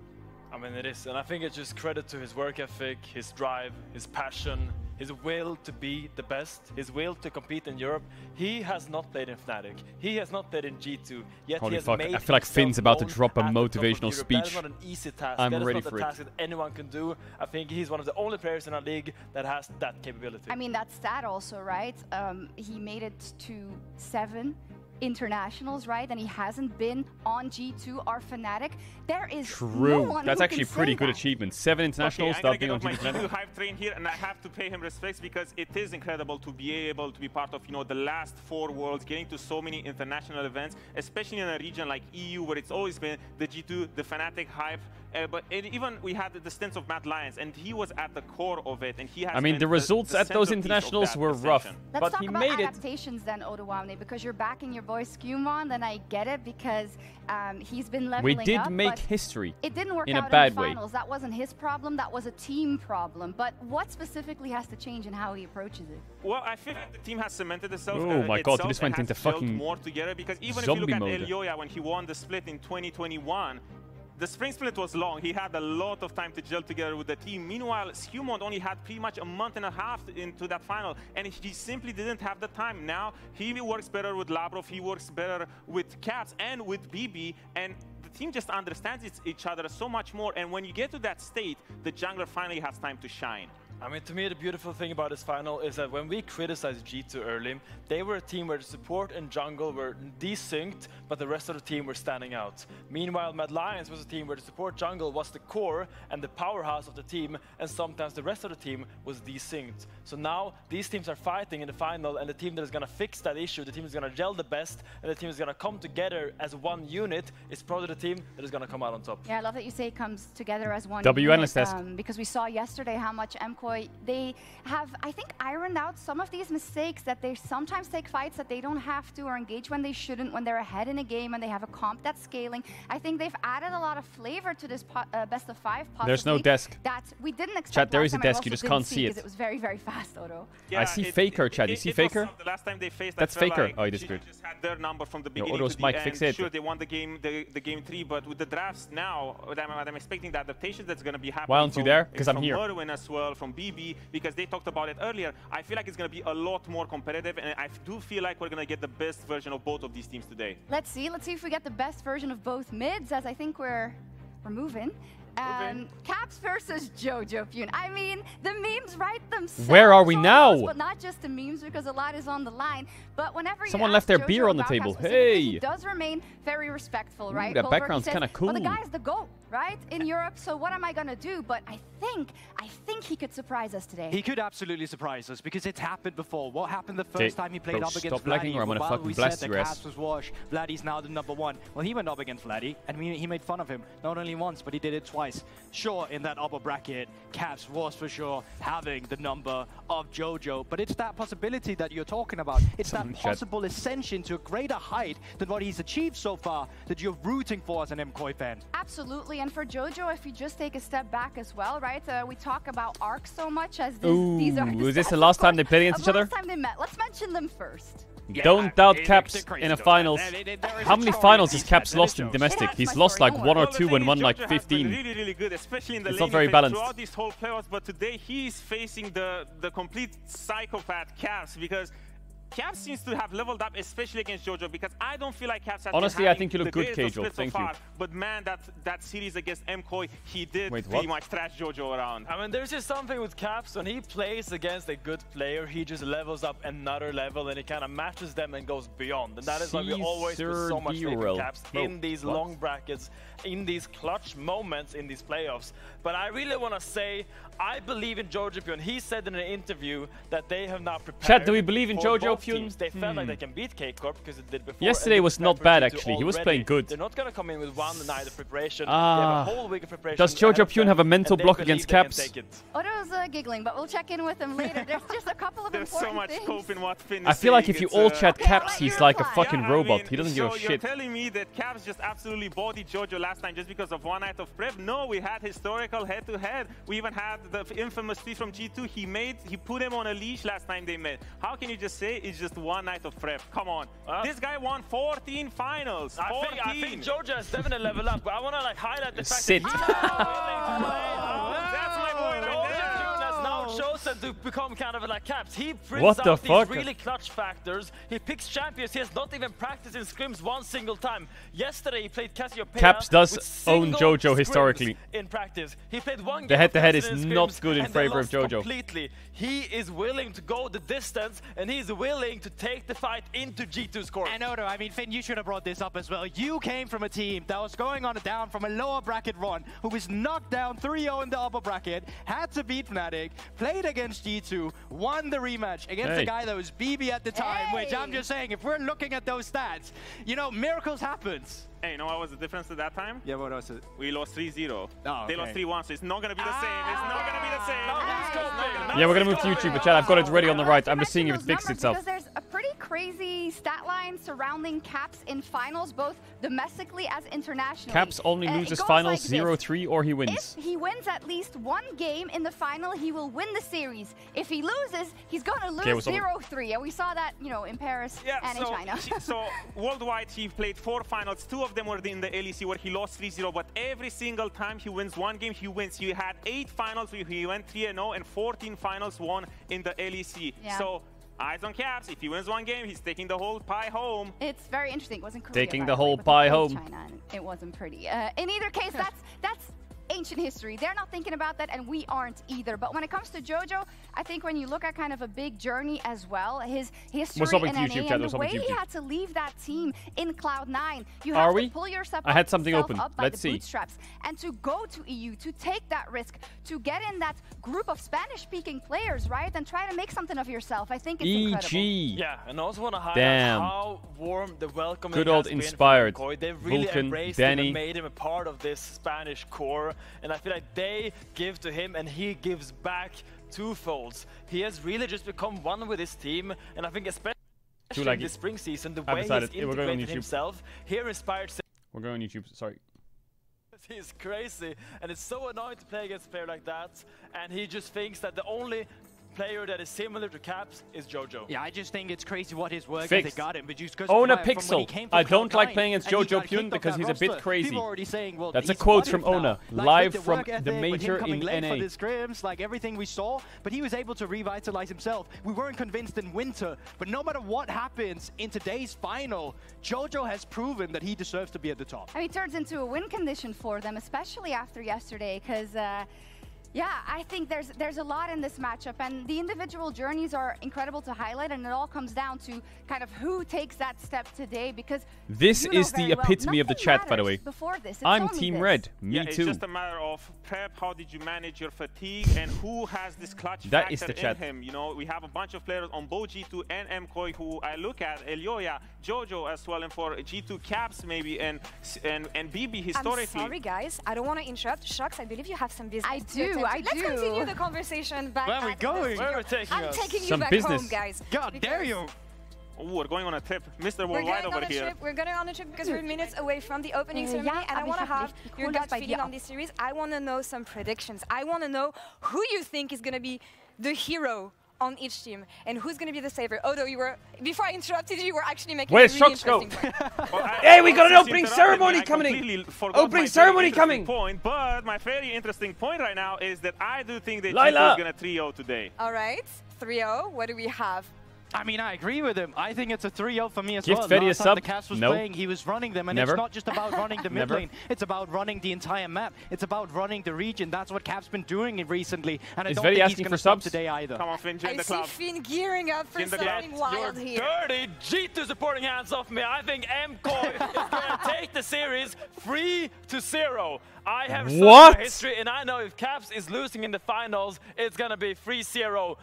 J: I mean, it is, and I think it's just credit to his work ethic, his drive, his passion, his will to be the best, his will to compete in Europe. He has not played in Fnatic. He has not played in G2. Yet
A: Holy
J: he has
A: fuck,
J: made
A: I feel like Finn's about to drop a
J: at the top of
A: motivational
J: Europe.
A: speech.
J: That is not an easy task.
A: I'm
J: that is
A: ready
J: not
A: for
J: a
A: it.
J: task that anyone can do. I think he's one of the only players in our league that has that capability.
H: I mean, that stat also, right? He made it to 7 internationals, right? And he hasn't been on G2 or Fnatic. There is no one
A: That's
H: who
A: actually a
H: can
A: pretty
H: say
A: good
H: that.
A: achievement. 7 internationals without being on
Z: my
A: G2 Fnatic.
Z: hype train here, and I have to pay him respects because it is incredible to be able to be part of, you know, the last 4 worlds, getting to so many international events, especially in a region like EU where it's always been the G2, the Fnatic hype. But even we had the stints of Matt Lyons, and he was at the core of it, and he has.
A: I mean, the results at those internationals were rough,
H: Let's
A: but
H: talk
A: he
H: about
A: made it.
H: adaptations then, Odwamne, because you're backing your boy Skewmon, then I get it because he's been leveling
A: We did
H: up,
A: make
H: but
A: history
H: it didn't work
A: in
H: out
A: a bad
H: in the
A: way.
H: finals. That wasn't his problem. That was a team problem. But what specifically has to change in how he approaches it?
Z: Well, I feel like the team has cemented itself.
A: Oh my god, he just went
Z: and
A: into
Z: has gelled
A: fucking
Z: more together because even
A: zombie
Z: if you look
A: mode.
Z: at Elyoya when he won the split in 2021, the spring split was long. He had a lot of time to gel together with the team. Meanwhile, Skewmon only had pretty much a month and a half into that final, and he simply didn't have the time. Now, he works better with Labrov, he works better with Caps and with BB, and the team just understands each other so much more. And when you get to that state, the jungler finally has time to shine.
J: I mean, to me, the beautiful thing about this final is that when we criticized G2 early, they were a team where the support and jungle were desynced, but the rest of the team were standing out. Meanwhile, Mad Lions was a team where the support jungle was the core and the powerhouse of the team, and sometimes the rest of the team was desynced. So now, these teams are fighting in the final, and the team that is going to fix that issue, the team is going to gel the best, and the team is going to come together as one unit, is probably the team that is going to come out on top.
H: Yeah, I love that you say it comes together as one
A: unit,
H: because we saw yesterday how much MKOI, they have, I think, ironed out some of these mistakes that they sometimes take fights that they don't have to or engage when they shouldn't, when they're ahead in a game and they have a comp that's scaling. I think they've added a lot of flavor to this best of 5. Possibly,
A: there's no desk.
H: That we didn't expect.
A: Chat, there is a
H: last time.
A: desk, you just can't see it.
H: It was very, very fast, Odo.
Z: Yeah,
A: I see Faker, Chad. You see Faker?
Z: The last time they faced,
A: that's Faker. Like, oh, he disappeared.
Z: Just had their number from the beginning
A: Odo's
Z: to the
A: mic,
Z: end.
A: fix it.
Z: Sure, they won the game 3, but with the drafts now, what I'm expecting the adaptation that's going to be happening.
A: Why aren't you there? Because I'm here.
Z: From Merwin as well, from BB, because they talked about it earlier. I feel like it's going to be a lot more competitive, and I do feel like we're going to get the best version of both of these teams today. Let's see if we get the best version of both mids, as I think we're moving. Caps versus JoJo. I mean, the memes write themselves.
A: Where are we now?
H: But not just the memes, because a lot is on the line. But whenever
A: someone left their beer on the table. Hey,
H: he does remain very respectful, right?
A: That background's kind of cool.
H: Well, the guy's the GOAT, right? In Europe. So what am I gonna do? But I think he could surprise us today.
I: He could absolutely surprise us because it's happened before. What happened the first time he played up against
A: stop lagging or I'm gonna fucking blast your ass.
I: Was washed. Vladdy's now the #1. Well, he went up against Vladdy, and he made fun of him not only once, but he did it twice. Sure, in that upper bracket, Caps was for sure having the number of JoJo, but it's that possibility that you're talking about. It's that possible ascension to a greater height than what he's achieved so far that you're rooting for as an MKOI fan.
H: Absolutely, and for JoJo, if you just take a step back as well, right? We talk about ARC so much as these are.
A: Was this the last time they played against each other?
H: Last time they met. Let's mention them first.
A: Yeah, don't doubt Caps in a finals. How many finals has Caps lost in domestic? He's lost like 1 or 2 and won like 15.
Z: Really good, especially in the
A: it's not very balanced
Z: throughout these whole playoffs. But today he's facing the complete psychopath Caps, because Caps seems to have leveled up, especially against JoJo, because I don't feel like Caps has
A: honestly, I think you look good, Caedrel. Thank you.
Z: But man, that series against MKOI, he did pretty much trash JoJo around.
J: I mean, there's just something with Caps. When he plays against a good player, he just levels up another level, and he kind of matches them and goes beyond. And that is why we always put so much faith in Caps in these long brackets, in these clutch moments in these playoffs. But I really want to say, I believe in JoJo. He said in an interview that they have not prepared.
A: Chat, do we believe in JoJo?
J: They felt like they can beat K-Corp because it did before.
A: Yesterday was not bad, actually. He was playing good.
J: They're not going to come in with one night of preparation. They have a whole week of preparation.
A: Does JoJo have a mental block against Caps?
H: Odo's giggling, but we'll check in with him later. There's just a couple of
Z: There's so much hope in what Finn is
A: I feel like
Z: saying.
A: if you all chat Caps, he's like a fucking robot. He doesn't give a shit.
Z: You're telling me that Caps just absolutely bodied JoJo last time just because of one night of prep? No, we had historical head-to-head. We even had the infamous tweet from G2. He put him on a leash last time they met. How can you just say it's just one night of prep? Come on. This guy won 14 finals.
J: I think JoJo has definitely leveled up, but I want to highlight the fact
A: that
J: he's
Z: that's my boy right there.
J: Has now chosen to become kind of like Caps. He prints out these really clutch factors. He picks champions. He has not even practiced in scrims one single time. Yesterday he played Cassiopeia.
A: Caps does own JoJo historically.
J: In practice, he played one game.
A: The head-to-head is not good in favor of JoJo.
J: Completely. He is willing to go the distance, and he's willing to take the fight into G2's court.
I: And Odo, I mean, Finn, you should have brought this up as well. You came from a team that was going on a down from a lower bracket run, who was knocked down 3-0 in the upper bracket, had to beat Fnatic, played against G2, won the rematch against a guy that was BB at the time, which I'm just saying, if we're looking at those stats, you know, miracles happen.
Z: Hey, you know what was the difference at that time?
X: Yeah, what was it?
Z: We lost 3-0.
X: Oh,
Z: They lost 3-1, so it's not going to be the same. It's not going to be the same.
A: Yeah, we're going to move to YouTube, but chat, I've got it ready on the right. I'm just seeing if it fixed itself.
H: Because there's a pretty crazy stat line surrounding Caps in finals, both domestically as internationally.
A: Caps only loses finals 0-3 or he wins.
H: If he wins at least one game in the final, he will win the series. If he loses, he's going to lose 0-3. And we saw that, you know, in Paris and in China.
Z: So worldwide, he played 4 finals. 2 of them were in the LEC where he lost 3-0, but every single time he wins one game, he wins. He had 8 finals where he went 3-0 and 14 finals won in the LEC.
H: Yeah.
Z: So Eyes on Caps. If he wins one game, he's taking the whole pie home.
H: It's very interesting. It wasn't Korea,
A: Taking
H: by
A: the
H: way,
A: whole
H: but
A: pie
H: they played
A: home.
H: China, and it wasn't pretty. In either case, that's ancient history. They're not thinking about that, and we aren't either. But when it comes to JoJo, I think when you look at kind of a big journey as well, his history in NA and the way he had to leave that team in Cloud9, you have to pull yourself
A: I had something open.
H: up by
A: Let's
H: the
A: see.
H: bootstraps and to go to EU, to take that risk, to get in that group of Spanish-speaking players, right, and try to make something of yourself. I think it's incredible.
J: Yeah, and I also want to highlight
A: Damn.
J: how warm the welcome
A: Good
J: has
A: old
J: been
A: inspired.
J: from McCoy. They really
A: Vulcan,
J: embraced
A: Danny.
J: him and made him a part of this Spanish core, and I feel like they give to him and he gives back twofolds. He has really just become one with his team, and I think especially in this spring season, the way he's integrated himself here inspired.
A: We're going on YouTube, sorry.
J: He's crazy, and it's so annoying to play against a player like that, and he just thinks that the only player that is similar to Caps is JoJo.
I: Yeah, I just think it's crazy what his work
A: Fixed.
I: ethic got him. But just because
A: Own a
I: from when he
A: Pixel.
I: came from
A: I don't like
I: Cloud9
A: playing against
I: and he
A: JoJo
I: got
A: Pune
I: kicked
A: because
I: off
A: he's
I: that
A: a bit
I: roster,
A: crazy.
I: people already saying, well,
A: That's a
I: he's
A: quote
I: what
A: from
I: if now?
A: Ona,
I: Like,
A: live
I: with the
A: from
I: work
A: the
I: ethic, with him
A: major
I: coming
A: in
I: late
A: NA.
I: for the scrims, like everything we saw, but he was able to revitalize himself. We weren't convinced in winter, but no matter what happens in today's final, JoJo has proven that he deserves to be at the top.
H: I mean, it turns into a win condition for them, especially after yesterday, because yeah, I think there's a lot in this matchup, and the individual journeys are incredible to highlight, and it all comes down to kind of who takes that step today, because
A: This
H: you know
A: is the
H: very well,
A: epitome of the
H: nothing
A: chat, by the
H: matters
A: way.
H: before this. It's
A: I'm
H: only
A: Team
H: this.
A: Red. Me
Z: yeah,
A: too.
Z: It's just a matter of prep. How did you manage your fatigue, and who has this clutch
A: That
Z: factor
A: is the
Z: in
A: chat.
Z: him? You know, we have a bunch of players on both G2 and MKOI who I look at, Elioya, JoJo as well, and for G2 Caps maybe, and BB historically.
P: I'm sorry, guys. I don't want to interrupt. Shucks, I believe you have some business.
H: I do.
P: Let's continue the conversation back.
I: Where are we going?
J: Where are we taking
P: I'm
J: us?
P: taking
A: Some
P: you back
A: business.
P: home, guys.
I: God dare you!
Z: Ooh, we're going on a trip, Mr.
P: We're
Z: Worldwide
P: going
Z: over
P: on a
Z: here.
P: trip. We're going on a trip because we're minutes away from the opening ceremony, and I want to have your gut feeling on this series. I want to know some predictions. I want to know who you think is going to be the hero on each team and who's going to be the saver. Although you were, before I interrupted you, you were actually making a really interesting point.
A: Hey, we got an opening ceremony coming! Opening ceremony coming!
Z: Point, but my very interesting point right now is that I do think that
A: Lila
Z: G2 is going to trio today.
P: All right, 3-0. What do we have?
I: I mean, I agree with him. I think it's a 3-0 for me as
A: Gift
I: well.
A: Freddy a
I: Last time
A: sub?
I: the Caps was
A: No.
I: playing, he was running them, and
A: Never.
I: it's not just about running the mid
A: Never.
I: lane. It's about running the entire map. It's about running the region. That's what Cap's been doing recently, and I
A: Is
I: don't
A: Freddy
I: think he's
A: asking
I: going
A: for
I: to stop
A: subs?
I: today either.
Z: Come on, Finn, join
P: I
Z: the
P: see
Z: club.
P: Finn gearing up for
Z: In the
P: something
Z: club.
P: wild
J: You're
P: here.
J: dirty G2 supporting hands off me. I think MKOI is going to take the series 3-0. I have
A: What?
J: some history, and I know if Caps is losing in the finals, it's going to be 3-0.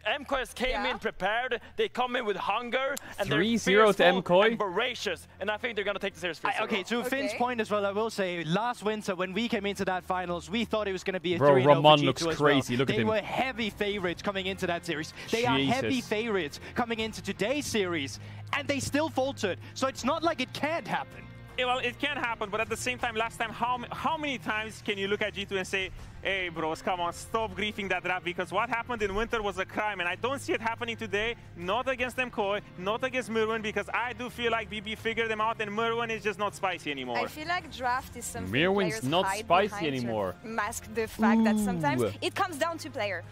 J: MKOI came in prepared. They come in with hunger, and they're
A: 3-0 to
J: fearful
A: MKOI?
J: and voracious. And I think they're going to take the series 3-0.
I: Okay, to Finn's point as well, I will say, last winter when we came into that finals, we thought it was going to be a 3-0
A: Bro,
I: for
A: Ramon
I: G2
A: looks
I: as well.
A: crazy. Look at
I: They
A: him.
I: were heavy favorites coming into that series. They are heavy
A: Jesus.
I: favorites coming into today's series, and they still faltered. So it's not like it can't happen.
Z: Yeah, well, it can happen, but at the same time, last time, how many times can you look at G2 and say, hey, bros, come on, stop griefing that rap, because what happened in winter was a crime, and I don't see it happening today, not against MKOI, not against Merwin, because I do feel like BB figured them out, and Merwin is just not spicy anymore.
P: I feel like draft is something
A: Merwin's
P: players
A: not
P: hide
A: spicy
P: behind to
A: anymore.
P: mask the fact that sometimes
A: Ooh.
P: it comes down to player.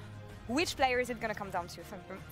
P: Which player is it going to come down to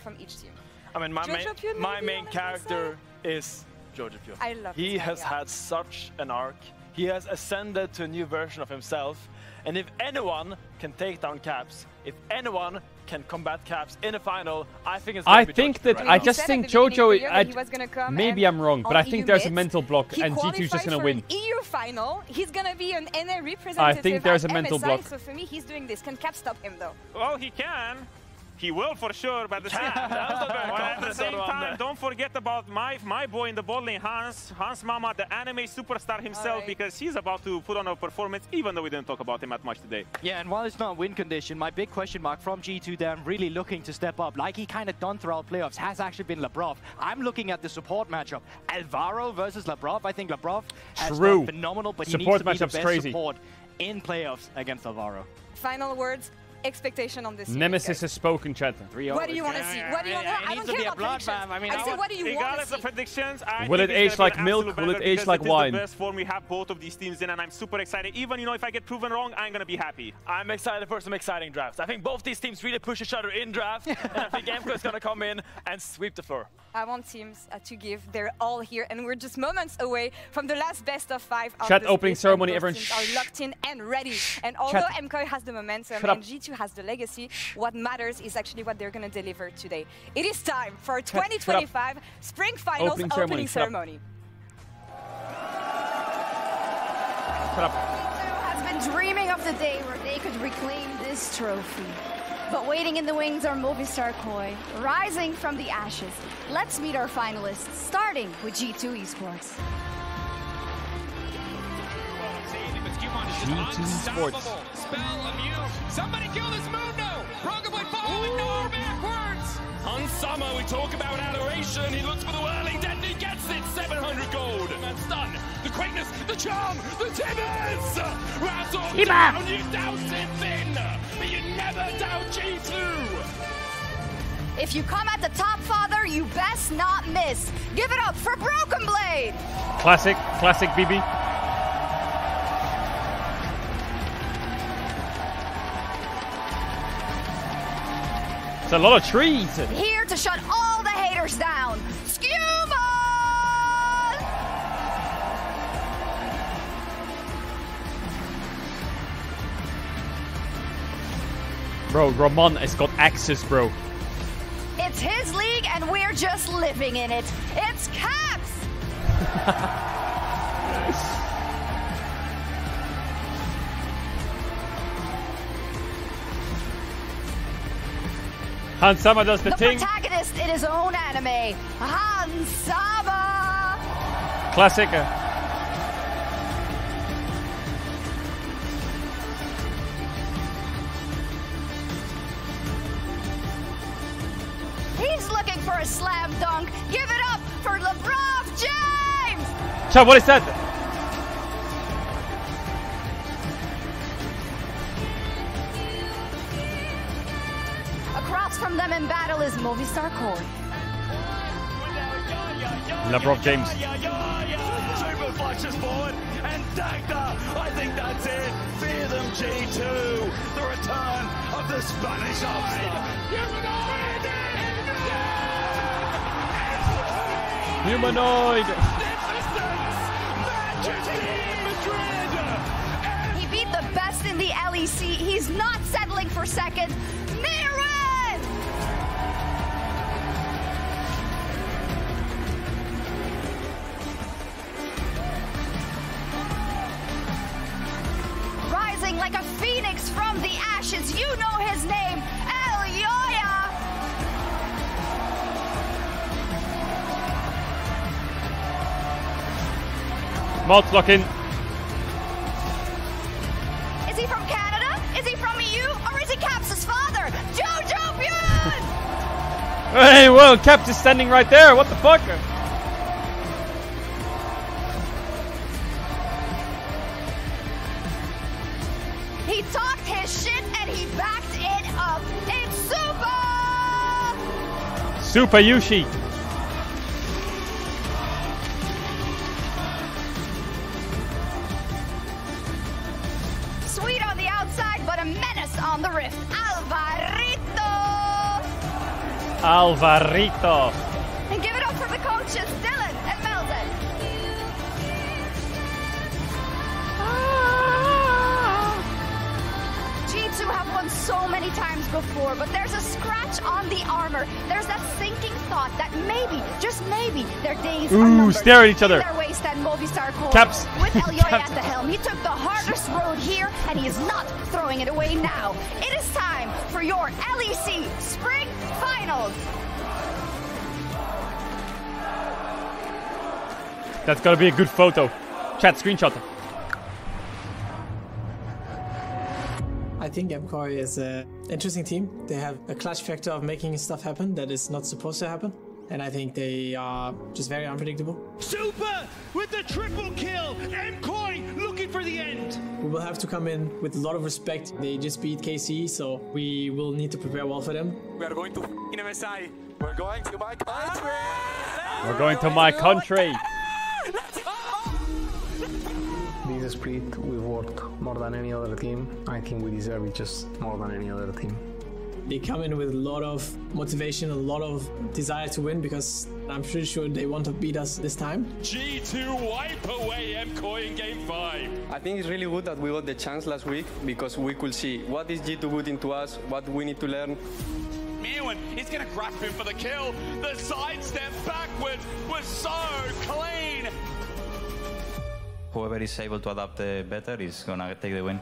P: from each team?
J: I mean, my
P: JoJo Pune
J: main
P: maybe on the
J: character is JoJo Pune.
P: I love
J: He
P: this guy,
J: has
P: yeah.
J: had such an arc. He has ascended to a new version of himself. And if anyone can take down Caps, if anyone can combat Caps in a final, I think it's going
A: I
J: to be
A: think
J: JoJo
A: that
J: Pune
A: I
J: right
A: just
J: now.
A: think
P: at the beginning of the
A: JoJo.
P: year that he was gonna come
A: Maybe
P: and
A: I'm wrong, but
P: on
A: I think
P: EU
A: there's a
P: mid,
A: mental block,
P: he
A: and G2's just
P: qualified
A: gonna
P: for
A: win.
P: an EU final. He's gonna be an NA representative.
A: I think there's a
P: at
A: mental
P: MSI,
A: block.
P: So for me, he's doing this. Can Cap stop him though?
Z: Well, he can. He will for sure, but at the same
J: That was not very
Z: Well, at the
J: confident
Z: same
J: on
Z: time,
J: that.
Z: don't forget about my boy in the bot lane, Hans Mama, the anime superstar himself, because he's about to put on a performance, even though we didn't talk about him that much today.
I: Yeah, and while it's not win condition, my big question mark from G2 them really looking to step up, like he kind of done throughout playoffs, has actually been Labrov. I'm looking at the support matchup. Alvaro versus Labrov. I think Labrov has
A: True.
I: done phenomenal, but
A: Support
I: he needs to be the
A: matchup's
I: best
A: crazy.
I: support in playoffs against Alvaro.
P: Final words. expectation on this series.
A: Nemesis has spoken, chat.
P: What do you want to see? What do you want to? I don't care about predictions. I say, what do you want to see?
Z: Predictions,
A: will it age like milk? Will it age like wine?
Z: The best form we have both of these teams in, and I'm super excited. Even, you know, if I get proven wrong, I'm gonna be happy.
J: I'm excited for some exciting drafts. I think both these teams really push each other in draft, and I think MK is gonna come in and sweep the floor.
P: I want teams to give their all here, and we're just moments away from the last best of 5.
A: Chat opening ceremony, everyone
P: are locked in and ready. And although MK has the momentum and G2 has the legacy, what matters is actually what they're going to deliver today. It is time for 2025 Spring Finals opening ceremony.
H: Has been dreaming of the day where they could reclaim this trophy. But waiting in the wings are Movistar Koi, rising from the ashes. Let's meet our finalists, starting with G2 Esports.
A: G2 Esports.
F: Spell immune. Somebody kill this move now. Rockably following Nor backwards. On Summer, we talk about adoration. He looks for the whirling death. He gets it. 700 gold. And that's done. The quickness, the charm, the timbers. Razzle down. You douse it thin. But you never doubt G2.
H: If you come at the top, Father, you best not miss. Give it up for Broken Blade.
A: Classic BB. It's a lot of trees.
H: Here to shut all the haters down. Scuba!
A: Bro, Ramon has got axes, bro.
H: It's his league and we're just living in it. It's Caps!
A: Hansama does the thing.
H: The protagonist in his own anime, Hansama!
A: Classic.
H: He's looking for a slam dunk. Give it up for LeBron James!
A: Chat, what is that?
H: Across from them in battle is Movistar Koi.
A: LeBron James.
F: Super flashes forward and Dagda. I think that's it. Fear them, G2. The return of the Spanish side.
A: Humanoid.
H: He beat the best in the LEC. He's not settling for second. Miran! Rising like a phoenix from the ashes, you know his name, El Yoya!
A: Mods locking.
H: Is he from Canada? Is he from EU? Or is he Caps' father? Jojo Bjorn!
A: Hey, whoa, Caps is standing right there. What the fuck?
H: He talked his shit and he backed it up. It's
A: Super Yushi.
H: Sweet on the outside, but a menace on the rift.
A: Alvarito.
H: And give it up for the coaches, Dylan and Melvin. G2 have won so many times before, but there's a scratch on the armor. There's that sinking thought that maybe, just maybe, their days are numbered.
A: Stare at each other.
H: Their waist and Movistar Koi.
A: Caps.
H: With Elyoya at the helm, he took the hardest road here, and he is not throwing it away now. It is time for your LEC Spring Finals.
A: That's gotta be a good photo. Chat, screenshot.
Q: I think MKOI is an interesting team. They have a clutch factor of making stuff happen that is not supposed to happen. And I think they are just very unpredictable.
B: Super with the triple kill. MKOI looking
K: for the end.
Q: We will have to come in with a lot of respect. They just beat KC, so we will need to prepare well for them.
K: We are going to MSI. We're going to my country.
A: We're going to my country.
L: This split, we worked more than any other team. I think we deserve it just more than any other team.
Q: They come in with a lot of motivation, a lot of desire to win, because I'm pretty sure they want to beat us this time.
F: G2 wipe away MKOI in Game 5.
R: I think it's really good that we got the chance last week, because we could see what is G2 good into us, what we need to learn.
F: Mirwin is going to grab him for the kill. The sidestep backwards was so clean.
S: Whoever is able to adapt better is going to take the win.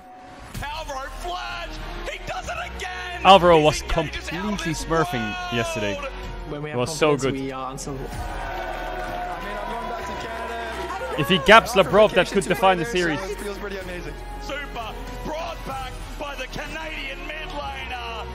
F: Alvaro flash! He does it again!
A: Alvaro was completely smurfing yesterday. It was so good. If he gaps Labrov, that could define the series.
F: Feels pretty amazing. Super brought back by the Canadian mid laner.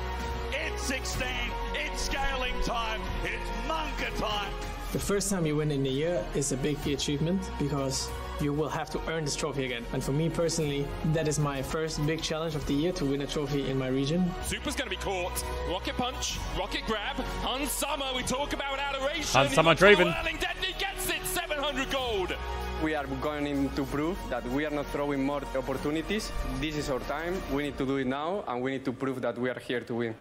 F: It's 16. It's scaling time. It's Monka time.
Q: The first time you win in a year is a big achievement, because you will have to earn this trophy again. And for me personally, that is my first big challenge of the year, to win a trophy in my region.
F: Super's going to be caught. Rocket punch, rocket grab. Hansama, we talk about adoration.
A: Hansama Draven.
F: He gets it, 700 gold.
R: We are going to prove that we are not throwing more opportunities. This is our time. We need to do it now, and we need to prove that we are here to win.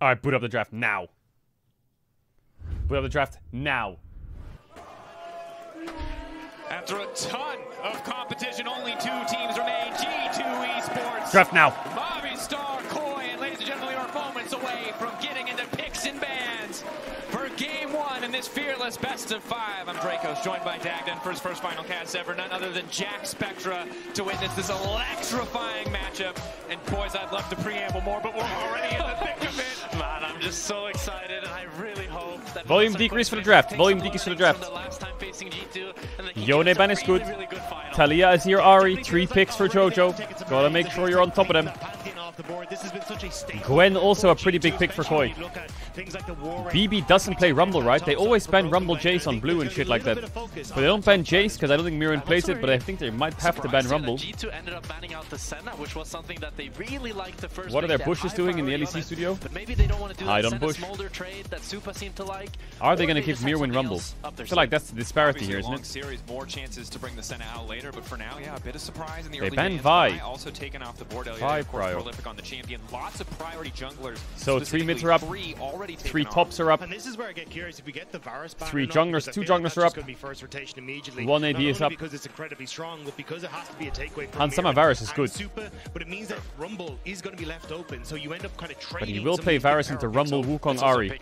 A: All right, boot up the draft now. Boot up the draft now.
F: After a ton of competition, only 2 teams remain. G2 Esports.
A: Draft now.
F: Bobby Star, Koi, and ladies and gentlemen, we are moments away from getting into picks and bans for Game 1 in this fearless best of 5. I'm Dracos, joined by Dagden for his first final cast ever. None other than Jack Spectra to witness this electrifying matchup. And boys, I'd love to preamble more, but we're already in the thick of it.
J: Man, I'm just so excited, and I really hope that
A: Volume decrease for the draft. Volume decrease for the draft. Yone ban is good. Talia, Azir, Ari. 3 picks for Jojo. Gotta make sure you're on top of them. Gwen also a pretty big pick for Koi. BB doesn't play Rumble, right? They always ban Rumble Jace on blue and shit like that. But they don't ban Jace because I don't think Mirren plays it, but I think they might have to ban Rumble.
J: G2 ended up banning out the Senna, which was something that they really liked the first.
A: What are their bushes doing in the LEC studio?
J: But maybe they don't want to do
A: I
J: that
A: don't
J: Senna
A: bush.
J: Smolder trade that Super seemed to like.
A: Are they going to give Mirwin Rumble? I feel like that's the disparity here, isn't it?
T: Series, more chances to bring the Senna out later, but for now, yeah, a bit of surprise in the
A: They
T: early
A: banned
T: games.
A: Vi.
T: Also taken off the board.
A: Vi
T: of course,
A: prio.
T: prolific on the champion. Lots of priority junglers.
A: So 3 mids are up, 3 tops are up,
K: And this is where I get curious. If we get the Varus ban
A: 3
K: or not,
A: junglers,
K: because
A: 2
K: I feel like
A: junglers
K: that's
A: are up,
K: just gonna be first rotation immediately.
A: 1 AD
K: Not
A: is
K: only
A: up.
K: because it's incredibly strong, but because it has to be a takeaway from
A: Hansama
K: Mirren
A: Varus is
K: and
A: good.
K: Super, but it means that Rumble is going to be left open, so you end up kind of trading.
A: but he will
K: some
A: play
K: of the
A: Varus
K: power
A: into
K: picks
A: Rumble
K: over.
A: Wukong Ari.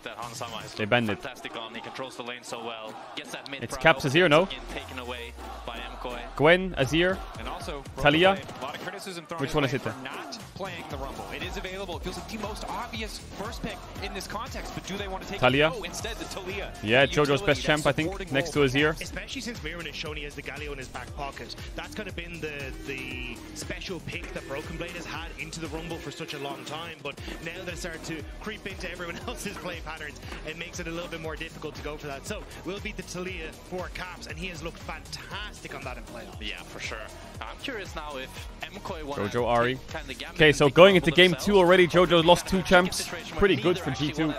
A: They banned it.
J: Fantastic on. He controls the lane so well. Gets that mid
A: It's
J: prio,
A: Caps Azir, no?
J: taken away by MKOI.
A: Gwen, Azir,
T: And also,
A: Talia.
T: a lot of criticism thrown
A: Which
T: his
A: one
T: way
A: is it
T: for
A: then?
T: not playing the Rumble. It is available. It feels like the most obvious first pick in this context, but do they want to take
A: Talia.
T: it? No, instead the Talia.
A: Yeah,
T: The
A: Jojo's
T: utility,
A: best
T: that
A: champ, I think,
T: supporting
A: next
T: role.
A: to Azir.
K: Especially since Mirren has shown he has the Galio in his back pocket. That's kind of been the special pick that Broken Blade has had into the Rumble for such a long time. But now that it started to creep into everyone else's play patterns, it makes it a little bit more difficult to go for that. So we'll beat the Talia for Caps, and he has looked fantastic on that in playoffs.
J: Yeah, for sure. I'm curious now if MKOI won.
A: Jojo, Ari. Okay, so going into game 2 already, Jojo lost 2 champs. Pretty good for G2.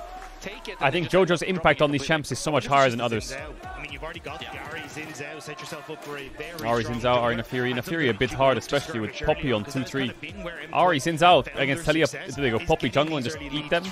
A: I think Jojo's impact on these champs is so much higher than others.
K: I mean, you've already got the Ari Xin Zhao, set yourself up for a very
A: Ari
K: strong
A: Xin Zhao, Ari
K: door.
A: Nafiri. Nafiri a bit hard, especially with Poppy on 2-3. Ari Xin Zhao against Talia. Do they go Poppy jungle and just eat them?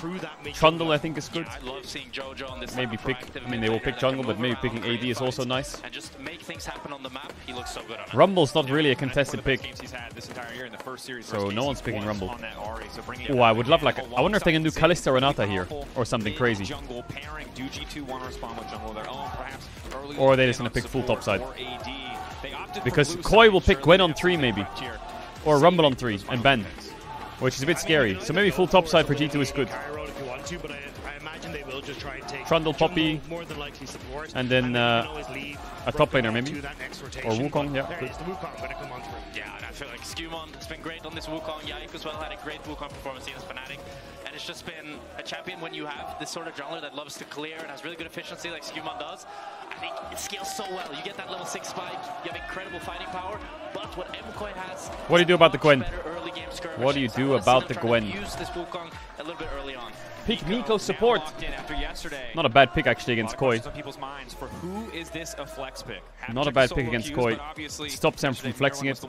A: Trundle, I think, is good.
J: I love seeing Jojo on this
A: Maybe pick, I mean, they will pick jungle, but maybe picking AD is also nice.
J: and just make things happen on the map. He looks so good on it.
A: Rumble's not really a contested pick,
T: He's had this entire year in the first series.
A: so no one's picking Rumble.
T: On that Ari, so bringing it
A: Oh, I would love like, I wonder if they can do Kalista Renata here, or something crazy.
T: jungle pairing. Do G2 want to respond with jungle of their own, perhaps early
A: Or are they
T: on
A: just gonna pick full
T: support
A: topside?
T: or AD. They opted for
A: Because
T: blue
A: Koi
T: side,
A: will pick
T: surely
A: Gwen on
T: they're
A: 3
T: sure
A: maybe.
T: left here.
A: Or Rumble on 3 and Ben, which is a bit scary. So maybe full topside for G2 is good.
K: Cairo if you want to, but I imagine they will will just try and take
A: Trundle, Poppy,
K: more than likely support,
A: and then a top laner maybe, or Wukong. Yeah.
K: There it is, the Wukong going to come on through.
J: Yeah, and I feel like Skewmon has been great on this Wukong. Yike as well had a great Wukong performance against Fnatic. And it's just been a champion when you have this sort of jungler that loves to clear and has really good efficiency like Skewmon does. I think it scales so well. You get that level 6 spike, you have incredible fighting power, but what MKoy has...
A: What do you do about the Gwen?
J: What
A: do you do about the Gwen?
J: Use this Wukong a little bit early on.
A: Pick Nico support. Not a bad pick actually against Koi.
T: For who is this a flex pick?
A: Not a bad pick against Koi. Stops them from flexing it.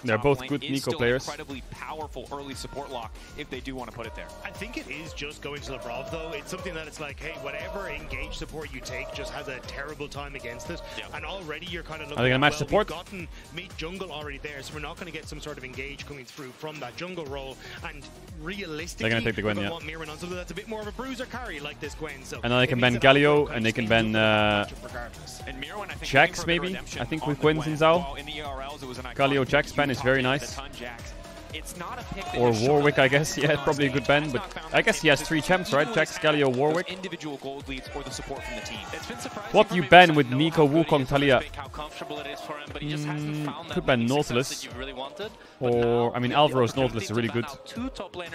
A: They're both good Nico players.
T: Incredibly powerful early support lock if they do want to put it there.
K: I think it is just going to Labrov though. It's something that it's like, hey, whatever engage support you take just has a terrible time against it. Yep. And already you're kind of looking
A: Are they gonna match support?
K: We've gotten mid jungle already there, so we're not going to get some sort of engage coming through from that jungle role. And realistically,
A: they're going to take the Gwen, yeah.
K: Want Mirren on something that's a bit more of a bruiser carry like this Gwen. So
A: and then they can ban Galio, and they can ban Jax maybe. I think with Gwen and Zhao. Galio Jax ban is very nice. Or Warwick, I guess. Yeah, probably a good ban, but I guess he has 3 champs, right? Jax, Galio, Warwick.
T: Individual gold leads or the support from the team.
A: What you ban with Nico, Wukong, Talia? Could ban Nautilus. Or, I mean, Alvaro's Nautilus is really good.